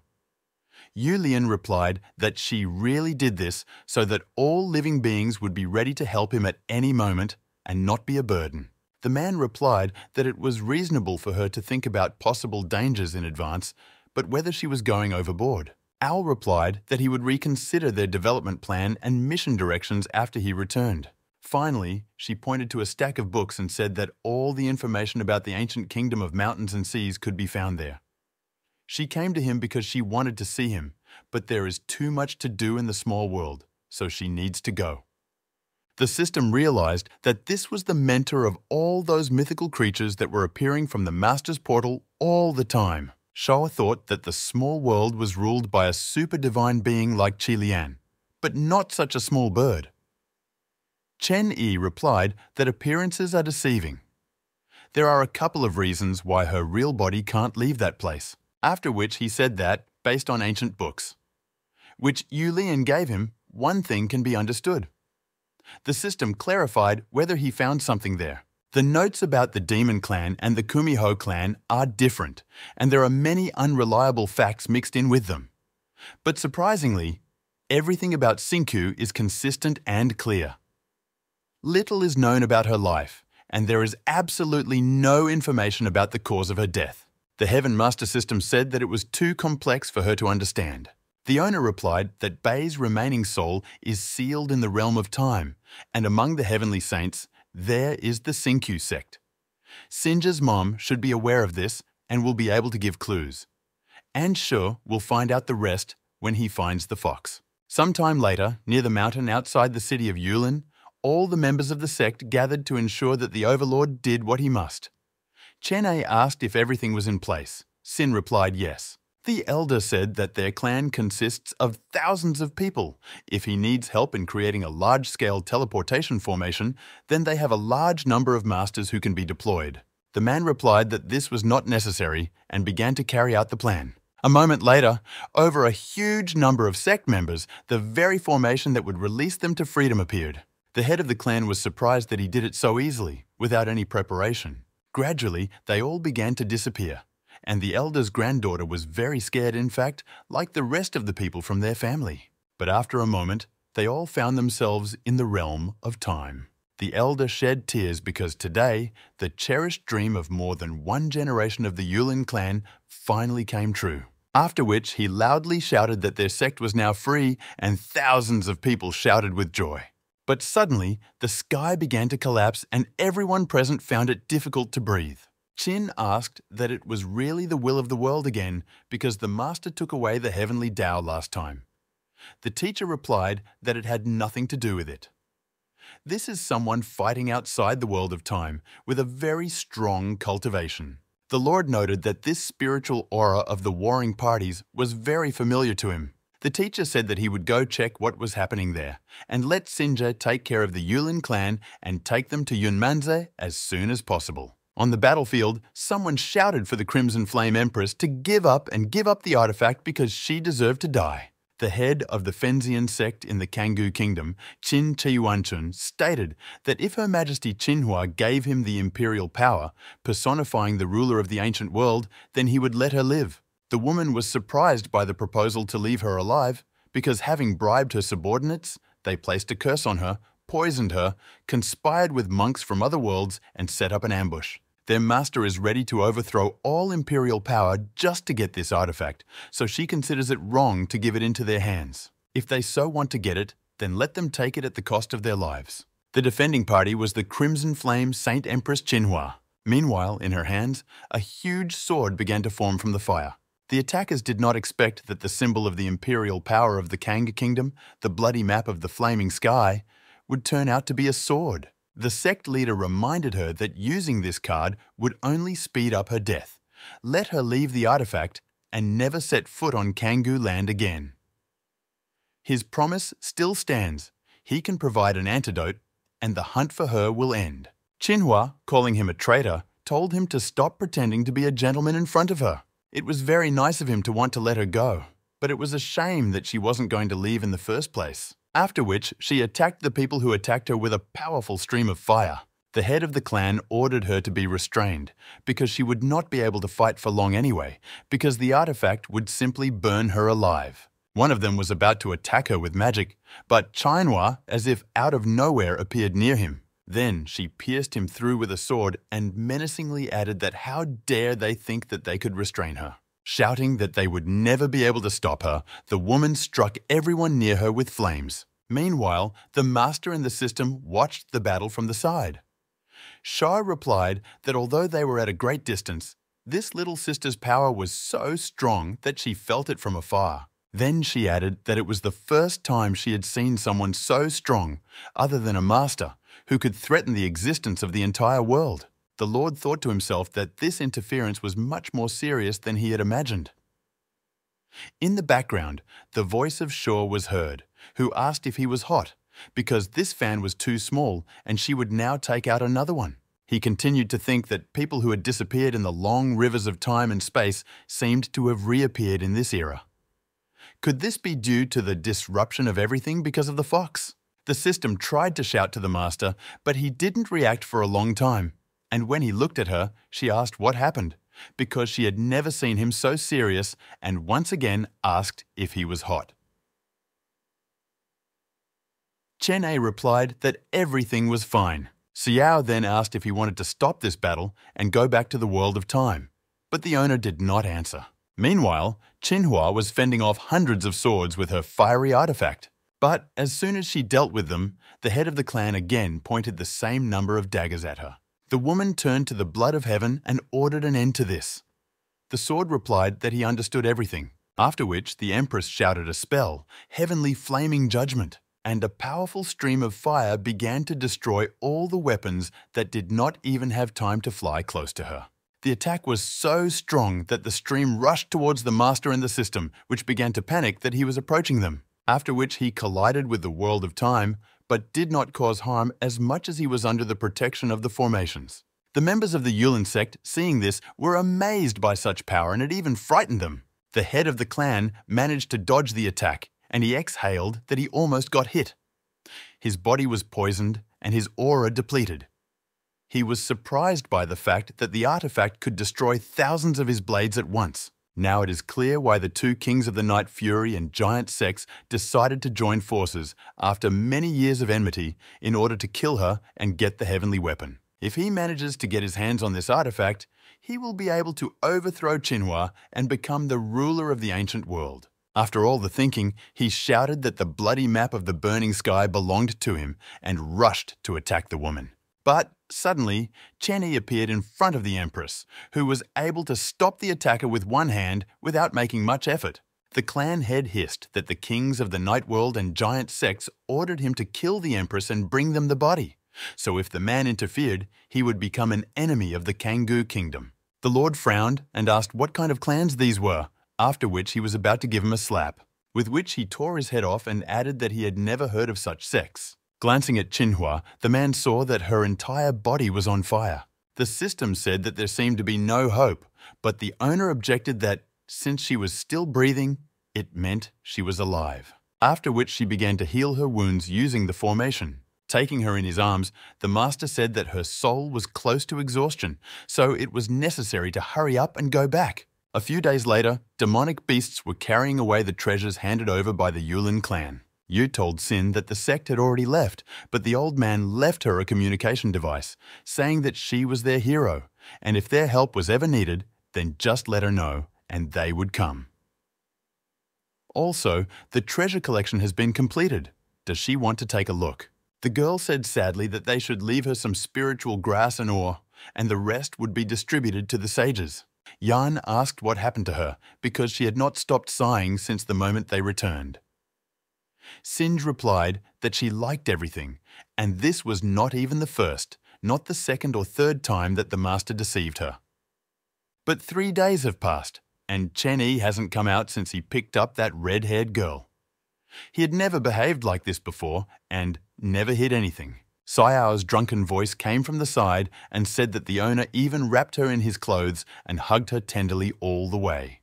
Yulian replied that she really did this so that all living beings would be ready to help him at any moment and not be a burden. The man replied that it was reasonable for her to think about possible dangers in advance, but whether she was going overboard. Al replied that he would reconsider their development plan and mission directions after he returned. Finally, she pointed to a stack of books and said that all the information about the ancient kingdom of mountains and seas could be found there. She came to him because she wanted to see him, but there is too much to do in the small world, so she needs to go. The system realized that this was the mentor of all those mythical creatures that were appearing from the Master's portal all the time. Showa thought that the small world was ruled by a super divine being like Qilian, but not such a small bird. Chen Yi replied that appearances are deceiving. There are a couple of reasons why her real body can't leave that place, after which he said that, based on ancient books, which Yulian gave him, one thing can be understood. The system clarified whether he found something there. The notes about the Demon Clan and the Kumiho clan are different, and there are many unreliable facts mixed in with them. But surprisingly, everything about Sinku is consistent and clear. Little is known about her life, and there is absolutely no information about the cause of her death. The Heaven Master system said that it was too complex for her to understand. The owner replied that Bei's remaining soul is sealed in the realm of time, and among the heavenly saints, there is the Sinku sect. Sinja's mom should be aware of this and will be able to give clues. And Shu will find out the rest when he finds the fox. Sometime later, near the mountain outside the city of Yulin, all the members of the sect gathered to ensure that the Overlord did what he must. Chene asked if everything was in place. Sin replied yes. The elder said that their clan consists of thousands of people. If he needs help in creating a large-scale teleportation formation, then they have a large number of masters who can be deployed. The man replied that this was not necessary and began to carry out the plan. A moment later, over a huge number of sect members, the very formation that would release them to freedom appeared. The head of the clan was surprised that he did it so easily, without any preparation. Gradually, they all began to disappear. And the elder's granddaughter was very scared, in fact, like the rest of the people from their family. But after a moment, they all found themselves in the realm of time. The elder shed tears because today, the cherished dream of more than one generation of the Yulin clan finally came true. After which, he loudly shouted that their sect was now free, and thousands of people shouted with joy. But suddenly, the sky began to collapse and everyone present found it difficult to breathe. Qin asked that it was really the will of the world again because the master took away the heavenly Tao last time. The teacher replied that it had nothing to do with it. This is someone fighting outside the world of time with a very strong cultivation. The Lord noted that this spiritual aura of the warring parties was very familiar to him. The teacher said that he would go check what was happening there and let Sinja take care of the Yulin clan and take them to Yunmanze as soon as possible. On the battlefield, someone shouted for the Crimson Flame Empress to give up the artifact because she deserved to die. The head of the Fenzian sect in the Kangoo Kingdom, Qin Chiyuanchun, stated that if Her Majesty Qinhua gave him the imperial power, personifying the ruler of the ancient world, then he would let her live. The woman was surprised by the proposal to leave her alive because, having bribed her subordinates, they placed a curse on her, poisoned her, conspired with monks from other worlds, and set up an ambush. Their master is ready to overthrow all imperial power just to get this artifact, so she considers it wrong to give it into their hands. If they so want to get it, then let them take it at the cost of their lives. The defending party was the Crimson Flame Saint Empress Qinhua. Meanwhile, in her hands, a huge sword began to form from the fire. The attackers did not expect that the symbol of the imperial power of the Kanga Kingdom, the bloody map of the flaming sky, would turn out to be a sword. The sect leader reminded her that using this card would only speed up her death, let her leave the artifact, and never set foot on Kangoo land again. His promise still stands. He can provide an antidote, and the hunt for her will end. Qinhua, calling him a traitor, told him to stop pretending to be a gentleman in front of her. It was very nice of him to want to let her go, but it was a shame that she wasn't going to leave in the first place. after which she attacked the people who attacked her with a powerful stream of fire. The head of the clan ordered her to be restrained because she would not be able to fight for long anyway, because the artifact would simply burn her alive. One of them was about to attack her with magic, but Manhwa, as if out of nowhere, appeared near him. Then she pierced him through with a sword and menacingly added that how dare they think that they could restrain her. Shouting that they would never be able to stop her, the woman struck everyone near her with flames. Meanwhile, the master and the system watched the battle from the side. Shah replied that although they were at a great distance, this little sister's power was so strong that she felt it from afar. Then she added that it was the first time she had seen someone so strong, other than a master, who could threaten the existence of the entire world. The Lord thought to himself that this interference was much more serious than he had imagined. In the background, the voice of Shaw was heard, who asked if he was hot, because this fan was too small and she would now take out another one. He continued to think that people who had disappeared in the long rivers of time and space seemed to have reappeared in this era. Could this be due to the disruption of everything because of the fox? The system tried to shout to the master, but he didn't react for a long time. And when he looked at her, she asked what happened, because she had never seen him so serious, and once again asked if he was hot. Chen-A replied that everything was fine. Xiao then asked if he wanted to stop this battle and go back to the world of time, but the owner did not answer. Meanwhile, Qinhua was fending off hundreds of swords with her fiery artifact. But as soon as she dealt with them, the head of the clan again pointed the same number of daggers at her. The woman turned to the blood of heaven and ordered an end to this. The sword replied that he understood everything, after which the empress shouted a spell, heavenly flaming judgment, and a powerful stream of fire began to destroy all the weapons that did not even have time to fly close to her. The attack was so strong that the stream rushed towards the master and the system, which began to panic that he was approaching them, after which he collided with the world of time, but did not cause harm as much as he was under the protection of the formations. The members of the Yulin sect, seeing this, were amazed by such power and it even frightened them. The head of the clan managed to dodge the attack, and he exhaled that he almost got hit. His body was poisoned and his aura depleted. He was surprised by the fact that the artifact could destroy thousands of his blades at once. Now it is clear why the two kings of the Night Fury and Giant sects decided to join forces after many years of enmity in order to kill her and get the heavenly weapon. If he manages to get his hands on this artifact, he will be able to overthrow Qinhua and become the ruler of the ancient world. After all the thinking, he shouted that the bloody map of the burning sky belonged to him and rushed to attack the woman. But suddenly, Chen-A appeared in front of the Empress, who was able to stop the attacker with one hand without making much effort. The clan head hissed that the kings of the Night World and Giant sects ordered him to kill the Empress and bring them the body. So if the man interfered, he would become an enemy of the Kangoo kingdom. The Lord frowned and asked what kind of clans these were, after which he was about to give him a slap, with which he tore his head off and added that he had never heard of such sects. Glancing at Qinhua, the man saw that her entire body was on fire. The system said that there seemed to be no hope, but the owner objected that, since she was still breathing, it meant she was alive. After which she began to heal her wounds using the formation. Taking her in his arms, the master said that her soul was close to exhaustion, so it was necessary to hurry up and go back. A few days later, demonic beasts were carrying away the treasures handed over by the Yulin clan. Yu told Sin that the sect had already left, but the old man left her a communication device, saying that she was their hero, and if their help was ever needed, then just let her know, and they would come. Also, the treasure collection has been completed. Does she want to take a look? The girl said sadly that they should leave her some spiritual grass and ore, and the rest would be distributed to the sages. Yan asked what happened to her, because she had not stopped sighing since the moment they returned. Singe replied that she liked everything, and this was not even the first, not the second or third time that the master deceived her. But 3 days have passed, and Chen-A hasn't come out since he picked up that red-haired girl. He had never behaved like this before, and never hid anything. Xiao's drunken voice came from the side and said that the owner even wrapped her in his clothes and hugged her tenderly all the way.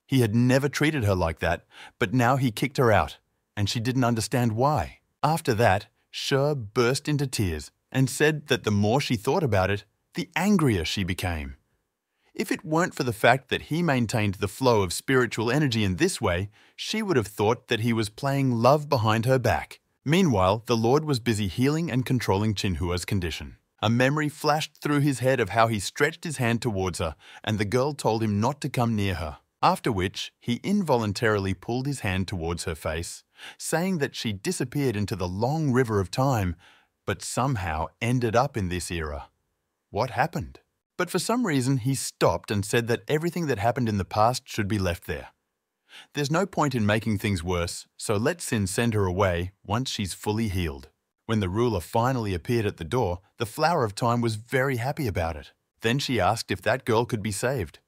He had never treated her like that, but now he kicked her out, and she didn't understand why. After that, She burst into tears and said that the more she thought about it, the angrier she became. If it weren't for the fact that he maintained the flow of spiritual energy in this way, she would have thought that he was playing love behind her back. Meanwhile, the Lord was busy healing and controlling Chinhua's condition. A memory flashed through his head of how he stretched his hand towards her, and the girl told him not to come near her. After which, he involuntarily pulled his hand towards her face, saying that she disappeared into the long river of time, but somehow ended up in this era. What happened? But for some reason, he stopped and said that everything that happened in the past should be left there. There's no point in making things worse, so let Sin send her away once she's fully healed. When the ruler finally appeared at the door, the Flower of Time was very happy about it. Then she asked if that girl could be saved.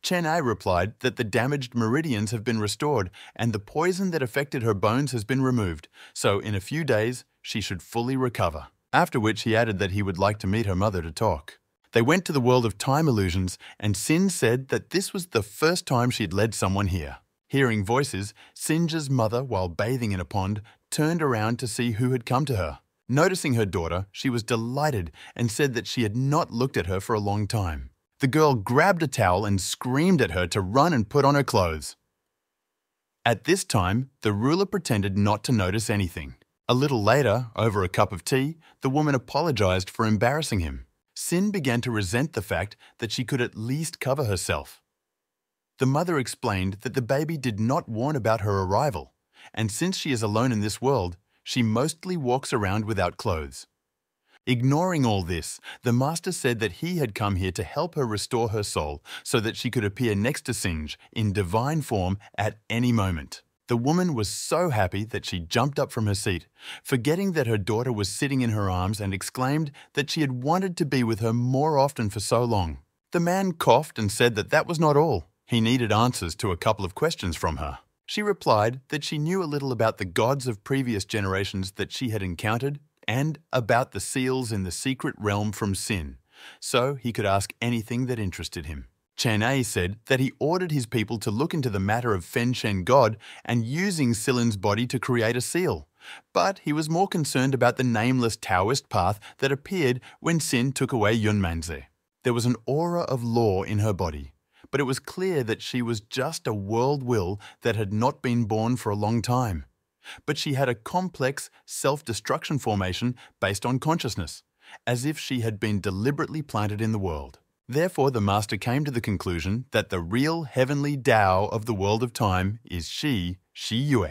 Chen Ai replied that the damaged meridians have been restored and the poison that affected her bones has been removed, so in a few days she should fully recover. After which he added that he would like to meet her mother to talk. They went to the world of time illusions, and Sin said that this was the first time she'd led someone here. Hearing voices, Sinja's mother, while bathing in a pond, turned around to see who had come to her. Noticing her daughter, she was delighted and said that she had not looked at her for a long time. The girl grabbed a towel and screamed at her to run and put on her clothes. At this time, the ruler pretended not to notice anything. A little later, over a cup of tea, the woman apologized for embarrassing him. Sin began to resent the fact that she could at least cover herself. The mother explained that the baby did not warn about her arrival, and since she is alone in this world, she mostly walks around without clothes. Ignoring all this, the master said that he had come here to help her restore her soul so that she could appear next to Sinj in divine form at any moment. The woman was so happy that she jumped up from her seat, forgetting that her daughter was sitting in her arms, and exclaimed that she had wanted to be with her more often for so long. The man coughed and said that that was not all. He needed answers to a couple of questions from her. She replied that she knew a little about the gods of previous generations that she had encountered and about the seals in the secret realm from Sin, so he could ask anything that interested him. Chen Ai said that he ordered his people to look into the matter of Fen Shen God and using Silin's body to create a seal, but he was more concerned about the nameless Taoist path that appeared when Sin took away Yunmanzi. There was an aura of law in her body, but it was clear that she was just a world will that had not been born for a long time. But she had a complex self-destruction formation based on consciousness, as if she had been deliberately planted in the world. Therefore, the master came to the conclusion that the real heavenly Tao of the world of time is Shi Yue.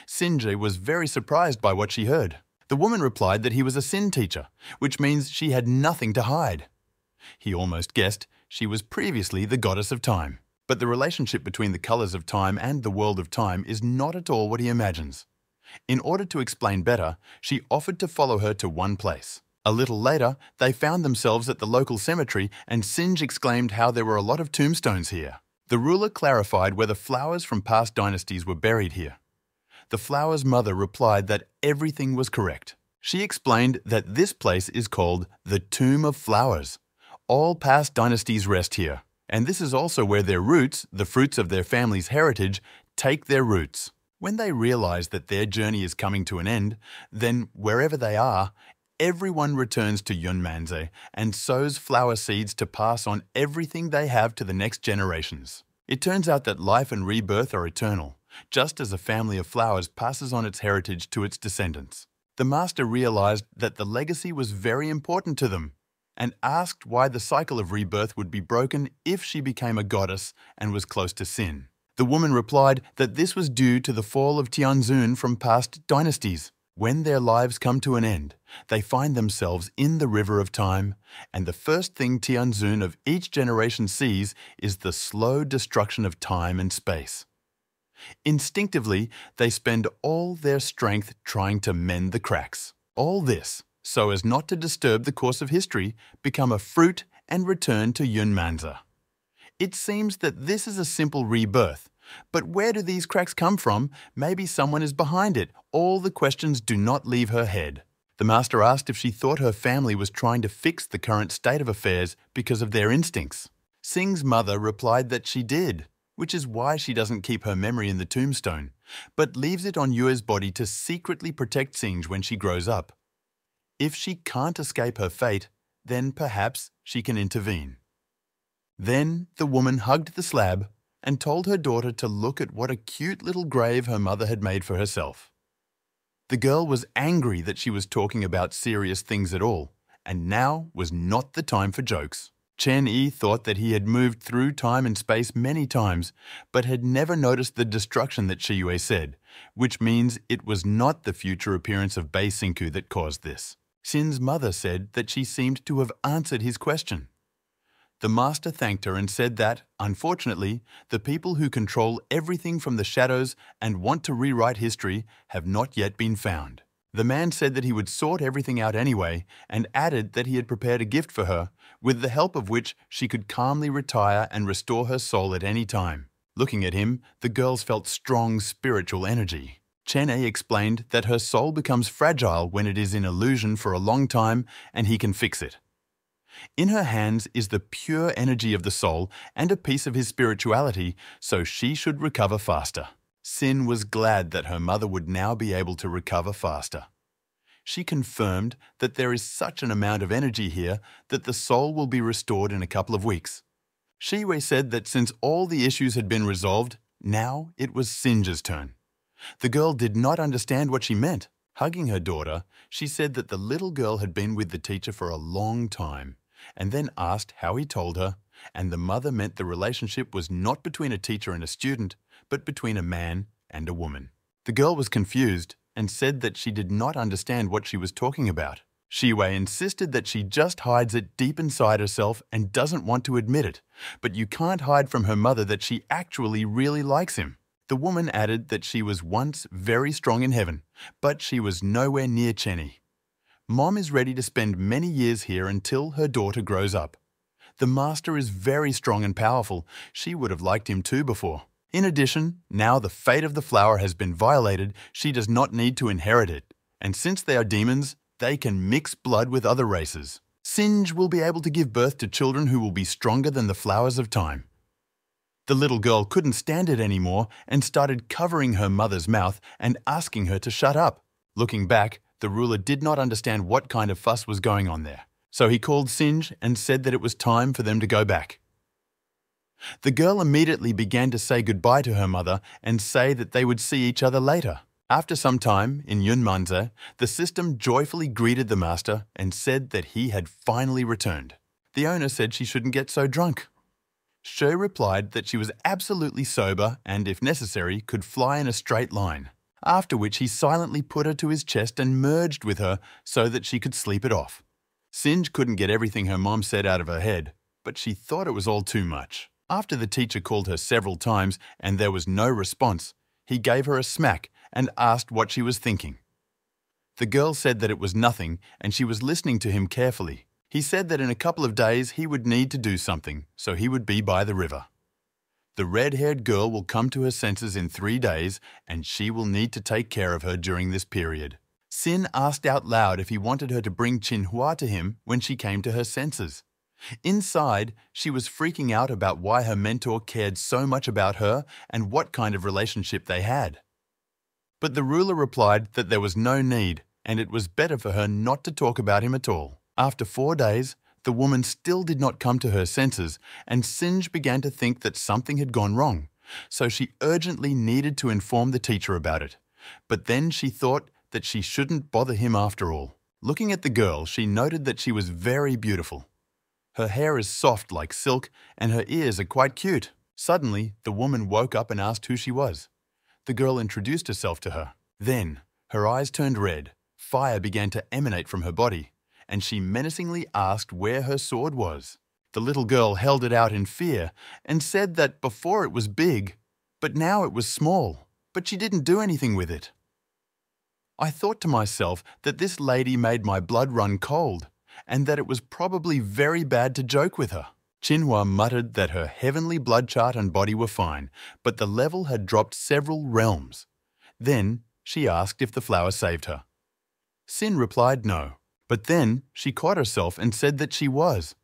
Sinjay was very surprised by what she heard. The woman replied that he was a Sin teacher, which means she had nothing to hide. He almost guessed she was previously the goddess of time. But the relationship between the colors of time and the world of time is not at all what he imagines. In order to explain better, she offered to follow her to one place. A little later, they found themselves at the local cemetery, and Sinj exclaimed how there were a lot of tombstones here. The ruler clarified whether flowers from past dynasties were buried here. The flower's mother replied that everything was correct. She explained that this place is called the Tomb of Flowers. All past dynasties rest here, and this is also where their roots, the fruits of their family's heritage, take their roots. When they realize that their journey is coming to an end, then wherever they are, everyone returns to Yunmanzi and sows flower seeds to pass on everything they have to the next generations. It turns out that life and rebirth are eternal, just as a family of flowers passes on its heritage to its descendants. The master realized that the legacy was very important to them and asked why the cycle of rebirth would be broken if she became a goddess and was close to Sin. The woman replied that this was due to the fall of Tianzun from past dynasties. When their lives come to an end, they find themselves in the river of time, and the first thing Tianzun of each generation sees is the slow destruction of time and space. Instinctively, they spend all their strength trying to mend the cracks. All this, so as not to disturb the course of history, become a fruit and return to Yunmanzi. It seems that this is a simple rebirth, but where do these cracks come from? Maybe someone is behind it. All the questions do not leave her head. The master asked if she thought her family was trying to fix the current state of affairs because of their instincts. Sing's mother replied that she did. which is why she doesn't keep her memory in the tombstone, but leaves it on Yue's body to secretly protect Singe when she grows up. If she can't escape her fate, then perhaps she can intervene. Then the woman hugged the slab and told her daughter to look at what a cute little grave her mother had made for herself. The girl was angry that she was talking about serious things at all, and now was not the time for jokes. Chen Yi thought that he had moved through time and space many times, but had never noticed the destruction that Shiyue said, which means it was not the future appearance of Bei Sinku that caused this. Sin's mother said that she seemed to have answered his question. The master thanked her and said that, unfortunately, the people who control everything from the shadows and want to rewrite history have not yet been found. The man said that he would sort everything out anyway and added that he had prepared a gift for her, with the help of which she could calmly retire and restore her soul at any time. Looking at him, the girls felt strong spiritual energy. Chen Yi explained that her soul becomes fragile when it is in illusion for a long time and he can fix it. In her hands is the pure energy of the soul and a piece of his spirituality, so she should recover faster. Sin was glad that her mother would now be able to recover faster. She confirmed that there is such an amount of energy here that the soul will be restored in a couple of weeks. Shiyue said that since all the issues had been resolved, now it was Singe's turn. The girl did not understand what she meant. Hugging her daughter, she said that the little girl had been with the teacher for a long time, and then asked how he told her, and the mother meant the relationship was not between a teacher and a student, but between a man and a woman. The girl was confused and said that she did not understand what she was talking about. Shiyue insisted that she just hides it deep inside herself and doesn't want to admit it, but you can't hide from her mother that she actually really likes him. The woman added that she was once very strong in heaven, but she was nowhere near Chen Yi. Mom is ready to spend many years here until her daughter grows up. The master is very strong and powerful. She would have liked him too before. In addition, now the fate of the flower has been violated, she does not need to inherit it. And since they are demons, they can mix blood with other races. Singe will be able to give birth to children who will be stronger than the flowers of time. The little girl couldn't stand it anymore and started covering her mother's mouth and asking her to shut up. Looking back, the ruler did not understand what kind of fuss was going on there. So he called Singe and said that it was time for them to go back. The girl immediately began to say goodbye to her mother and say that they would see each other later. After some time, in Yunmanze, the system joyfully greeted the master and said that he had finally returned. The owner said she shouldn't get so drunk. Shui replied that she was absolutely sober and, if necessary, could fly in a straight line. After which he silently put her to his chest and merged with her so that she could sleep it off. Singe couldn't get everything her mom said out of her head, but she thought it was all too much. After the teacher called her several times and there was no response, he gave her a smack and asked what she was thinking. The girl said that it was nothing and she was listening to him carefully. He said that in a couple of days he would need to do something, so he would be by the river. The red-haired girl will come to her senses in 3 days and she will need to take care of her during this period. Sin asked out loud if he wanted her to bring Manhwa to him when she came to her senses. Inside, she was freaking out about why her mentor cared so much about her and what kind of relationship they had. But the ruler replied that there was no need and it was better for her not to talk about him at all. After 4 days, the woman still did not come to her senses and Singe began to think that something had gone wrong, so she urgently needed to inform the teacher about it. But then she thought that she shouldn't bother him after all. Looking at the girl, she noted that she was very beautiful. Her hair is soft like silk and her ears are quite cute. Suddenly, the woman woke up and asked who she was. The girl introduced herself to her. Then, her eyes turned red, fire began to emanate from her body, and she menacingly asked where her sword was. The little girl held it out in fear and said that before it was big, but now it was small, but she didn't do anything with it. I thought to myself that this lady made my blood run cold, and that it was probably very bad to joke with her. Manhwa muttered that her heavenly blood chart and body were fine, but the level had dropped several realms. Then she asked if the flower saved her. Sin replied no, but then she caught herself and said that she was,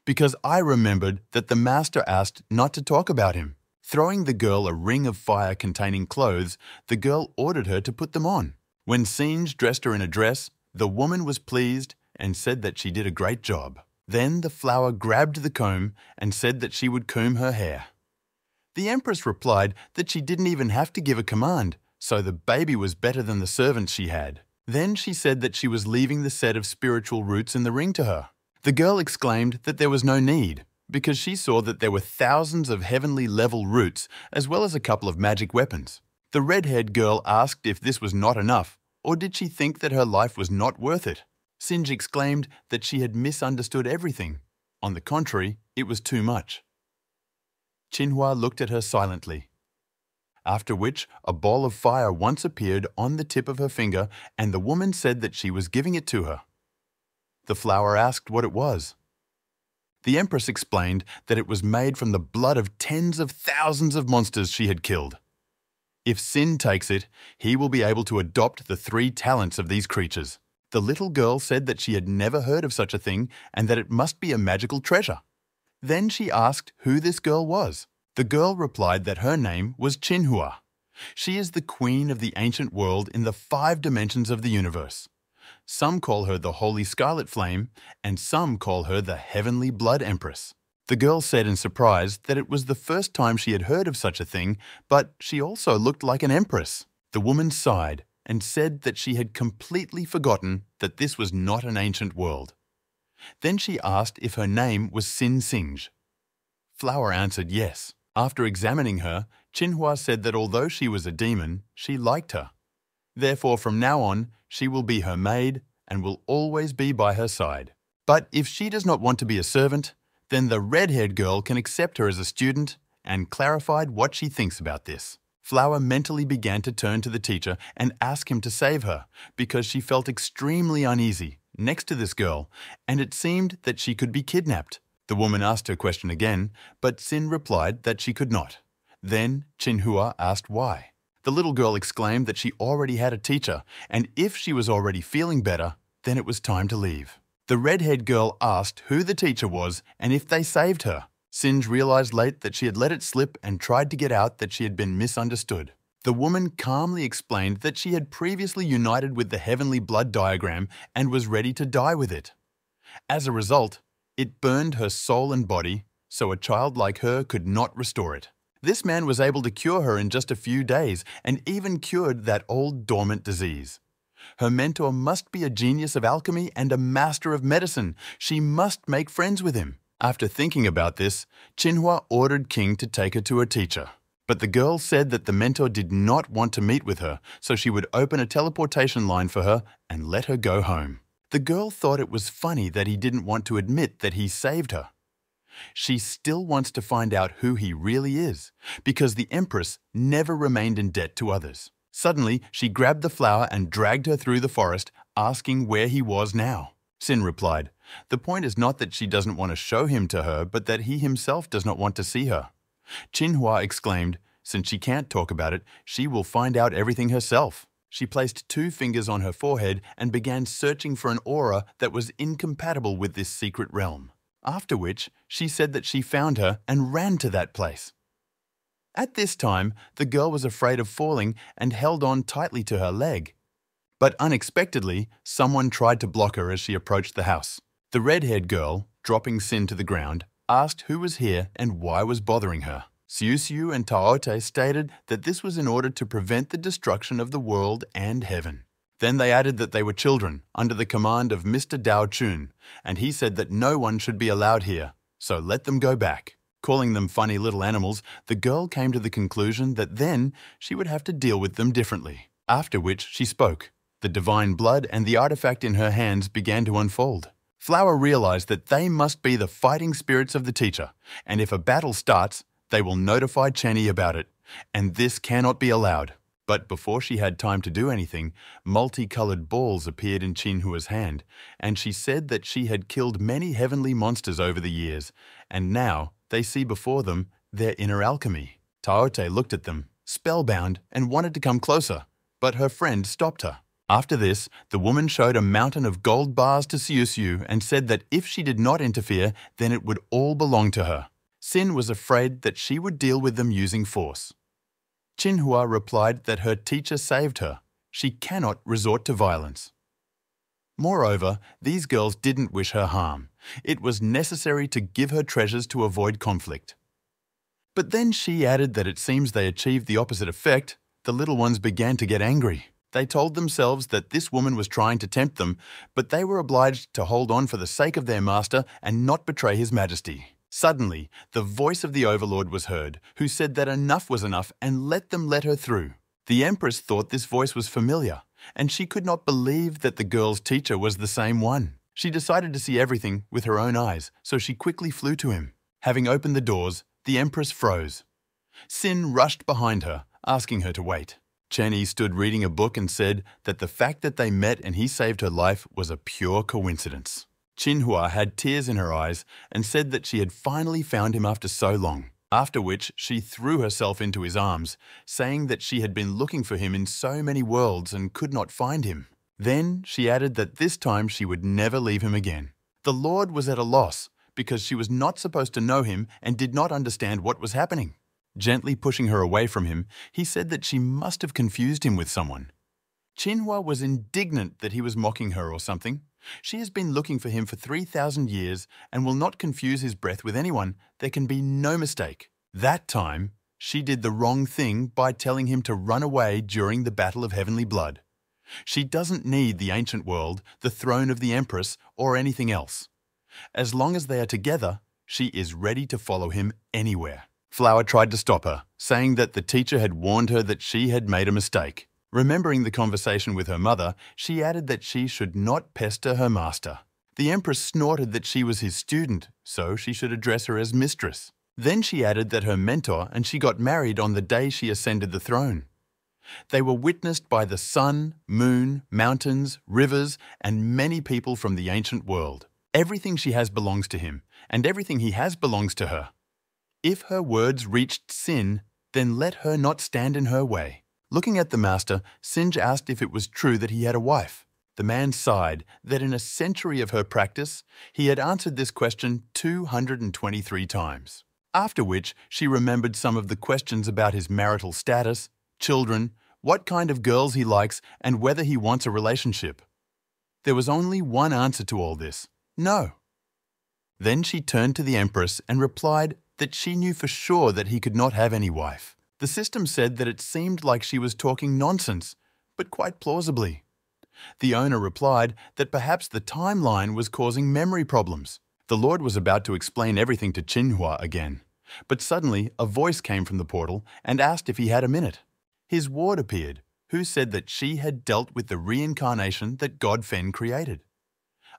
because I remembered that the master asked not to talk about him. Throwing the girl a ring of fire containing clothes, the girl ordered her to put them on. When Singe dressed her in a dress, the woman was pleased and said that she did a great job. Then the flower grabbed the comb and said that she would comb her hair. The Empress replied that she didn't even have to give a command, so the baby was better than the servants she had. Then she said that she was leaving the set of spiritual roots in the ring to her. The girl exclaimed that there was no need, because she saw that there were thousands of heavenly level roots as well as a couple of magic weapons. The red-haired girl asked if this was not enough, or did she think that her life was not worth it? Singe exclaimed that she had misunderstood everything. On the contrary, it was too much. Manhwa looked at her silently, after which a ball of fire once appeared on the tip of her finger, and the woman said that she was giving it to her. The flower asked what it was. The Empress explained that it was made from the blood of tens of thousands of monsters she had killed. If Sin takes it, he will be able to adopt the 3 talents of these creatures. The little girl said that she had never heard of such a thing and that it must be a magical treasure. Then she asked who this girl was. The girl replied that her name was Manhwa. She is the queen of the ancient world in the 5 dimensions of the universe. Some call her the Holy Scarlet Flame, and some call her the Heavenly Blood Empress. The girl said in surprise that it was the first time she had heard of such a thing, but she also looked like an empress. The woman sighed and said that she had completely forgotten that this was not an ancient world. Then she asked if her name was Sin Singe. Flower answered yes. After examining her, Manhwa said that although she was a demon, she liked her. Therefore, from now on, she will be her maid and will always be by her side. But if she does not want to be a servant, then the red-haired girl can accept her as a student, and clarified what she thinks about this. Flower mentally began to turn to the teacher and ask him to save her, because she felt extremely uneasy next to this girl, and it seemed that she could be kidnapped. The woman asked her question again, but Sin replied that she could not. Then Manhwa asked why. The little girl exclaimed that she already had a teacher, and if she was already feeling better, then it was time to leave. The red-haired girl asked who the teacher was and if they saved her. Singe realized late that she had let it slip and tried to get out that she had been misunderstood. The woman calmly explained that she had previously united with the heavenly blood diagram and was ready to die with it. As a result, it burned her soul and body, so a child like her could not restore it. This man was able to cure her in just a few days and even cured that old dormant disease. Her mentor must be a genius of alchemy and a master of medicine. She must make friends with him. After thinking about this, Manhwa ordered King to take her to her teacher. But the girl said that the mentor did not want to meet with her, so she would open a teleportation line for her and let her go home. The girl thought it was funny that he didn't want to admit that he saved her. She still wants to find out who he really is, because the Empress never remained in debt to others. Suddenly, she grabbed the flower and dragged her through the forest, asking where he was now. Sin replied, "The point is not that she doesn't want to show him to her, but that he himself does not want to see her." Manhwa exclaimed, "Since she can't talk about it, she will find out everything herself." She placed 2 fingers on her forehead and began searching for an aura that was incompatible with this secret realm. After which, she said that she found her and ran to that place. At this time, the girl was afraid of falling and held on tightly to her leg. But unexpectedly, someone tried to block her as she approached the house. The red-haired girl, dropping Sin to the ground, asked who was here and why was bothering her. Siusiu and Taote stated that this was in order to prevent the destruction of the world and heaven. Then they added that they were children, under the command of Mr. Dao Chun, and he said that no one should be allowed here, so let them go back. Calling them funny little animals, the girl came to the conclusion that then she would have to deal with them differently. After which she spoke. The divine blood and the artifact in her hands began to unfold. Flower realized that they must be the fighting spirits of the teacher, and if a battle starts, they will notify Chenny about it, and this cannot be allowed. But before she had time to do anything, multicolored balls appeared in Manhwa's hand, and she said that she had killed many heavenly monsters over the years, and now they see before them their inner alchemy. Taote looked at them, spellbound, and wanted to come closer, but her friend stopped her. After this, the woman showed a mountain of gold bars to Siusiu and said that if she did not interfere, then it would all belong to her. Sin was afraid that she would deal with them using force. Manhwa replied that her teacher saved her. She cannot resort to violence. Moreover, these girls didn't wish her harm. It was necessary to give her treasures to avoid conflict. But then she added that it seems they achieved the opposite effect. The little ones began to get angry. They told themselves that this woman was trying to tempt them, but they were obliged to hold on for the sake of their master and not betray his majesty. Suddenly, the voice of the overlord was heard, who said that enough was enough and let them let her through. The empress thought this voice was familiar, and she could not believe that the girl's teacher was the same one. She decided to see everything with her own eyes, so she quickly flew to him. Having opened the doors, the empress froze. Sin rushed behind her, asking her to wait. Chenny stood reading a book and said that the fact that they met and he saved her life was a pure coincidence. Manhwa had tears in her eyes and said that she had finally found him after so long, after which she threw herself into his arms, saying that she had been looking for him in so many worlds and could not find him. Then she added that this time she would never leave him again. The Lord was at a loss because she was not supposed to know him and did not understand what was happening. Gently pushing her away from him, he said that she must have confused him with someone. Manhwa was indignant that he was mocking her or something. She has been looking for him for 3,000 years and will not confuse his breath with anyone. There can be no mistake. That time, she did the wrong thing by telling him to run away during the Battle of Heavenly Blood. She doesn't need the ancient world, the throne of the Empress, or anything else. As long as they are together, she is ready to follow him anywhere. Flower tried to stop her, saying that the teacher had warned her that she had made a mistake. Remembering the conversation with her mother, she added that she should not pester her master. The Empress snorted that she was his student, so she should address her as mistress. Then she added that her mentor and she got married on the day she ascended the throne. They were witnessed by the sun, moon, mountains, rivers, and many people from the ancient world. Everything she has belongs to him, and everything he has belongs to her. If her words reached Sin, then let her not stand in her way. Looking at the master, Sinj asked if it was true that he had a wife. The man sighed that in a century of her practice, he had answered this question 223 times. After which, she remembered some of the questions about his marital status, children, what kind of girls he likes, and whether he wants a relationship. There was only one answer to all this: no. Then she turned to the Empress and replied that she knew for sure that he could not have any wife. The system said that it seemed like she was talking nonsense, but quite plausibly. The owner replied that perhaps the timeline was causing memory problems. The Lord was about to explain everything to Manhwa again, but suddenly a voice came from the portal and asked if he had a minute. His ward appeared, who said that she had dealt with the reincarnation that God Fen created.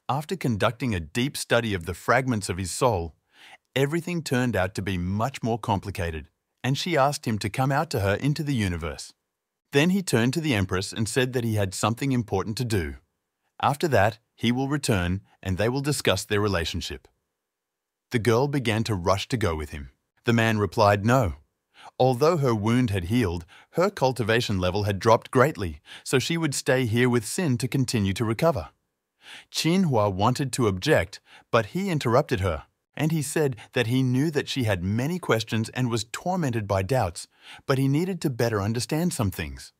After conducting a deep study of the fragments of his soul, everything turned out to be much more complicated, and she asked him to come out to her into the universe. Then he turned to the Empress and said that he had something important to do. After that, he will return and they will discuss their relationship. The girl began to rush to go with him. The man replied no. Although her wound had healed, her cultivation level had dropped greatly, so she would stay here with Sin to continue to recover. Manhwa wanted to object, but he interrupted her. And he said that he knew that she had many questions and was tormented by doubts, but he needed to better understand some things.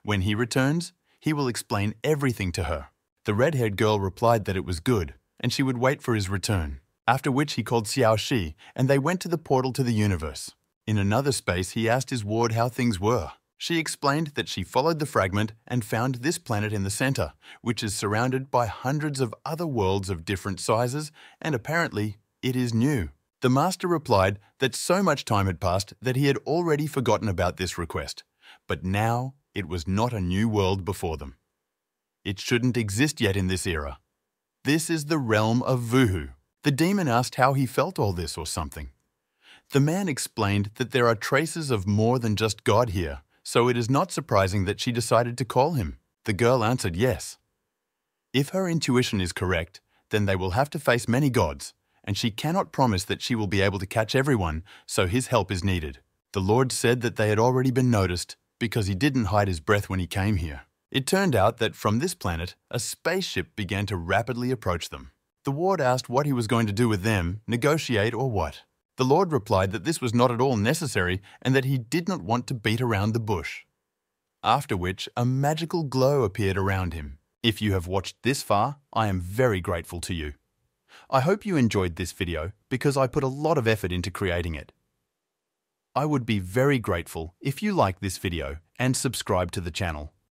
When he returns, he will explain everything to her. The red-haired girl replied that it was good, and she would wait for his return, after which he called Xiao Shi, and they went to the portal to the universe. In another space, he asked his ward how things were. She explained that she followed the fragment and found this planet in the center, which is surrounded by hundreds of other worlds of different sizes, and apparently it is new. The master replied that so much time had passed that he had already forgotten about this request, but now it was not a new world before them. It shouldn't exist yet in this era. This is the realm of Vuhu. The demon asked how he felt all this or something. The man explained that there are traces of more than just God here, so it is not surprising that she decided to call him. The girl answered yes. If her intuition is correct, then they will have to face many gods, and she cannot promise that she will be able to catch everyone, so his help is needed. The Lord said that they had already been noticed because he didn't hide his breath when he came here. It turned out that from this planet, a spaceship began to rapidly approach them. The ward asked what he was going to do with them, negotiate or what. The Lord replied that this was not at all necessary and that he did not want to beat around the bush. After which, a magical glow appeared around him. If you have watched this far, I am very grateful to you. I hope you enjoyed this video because I put a lot of effort into creating it. I would be very grateful if you like this video and subscribe to the channel.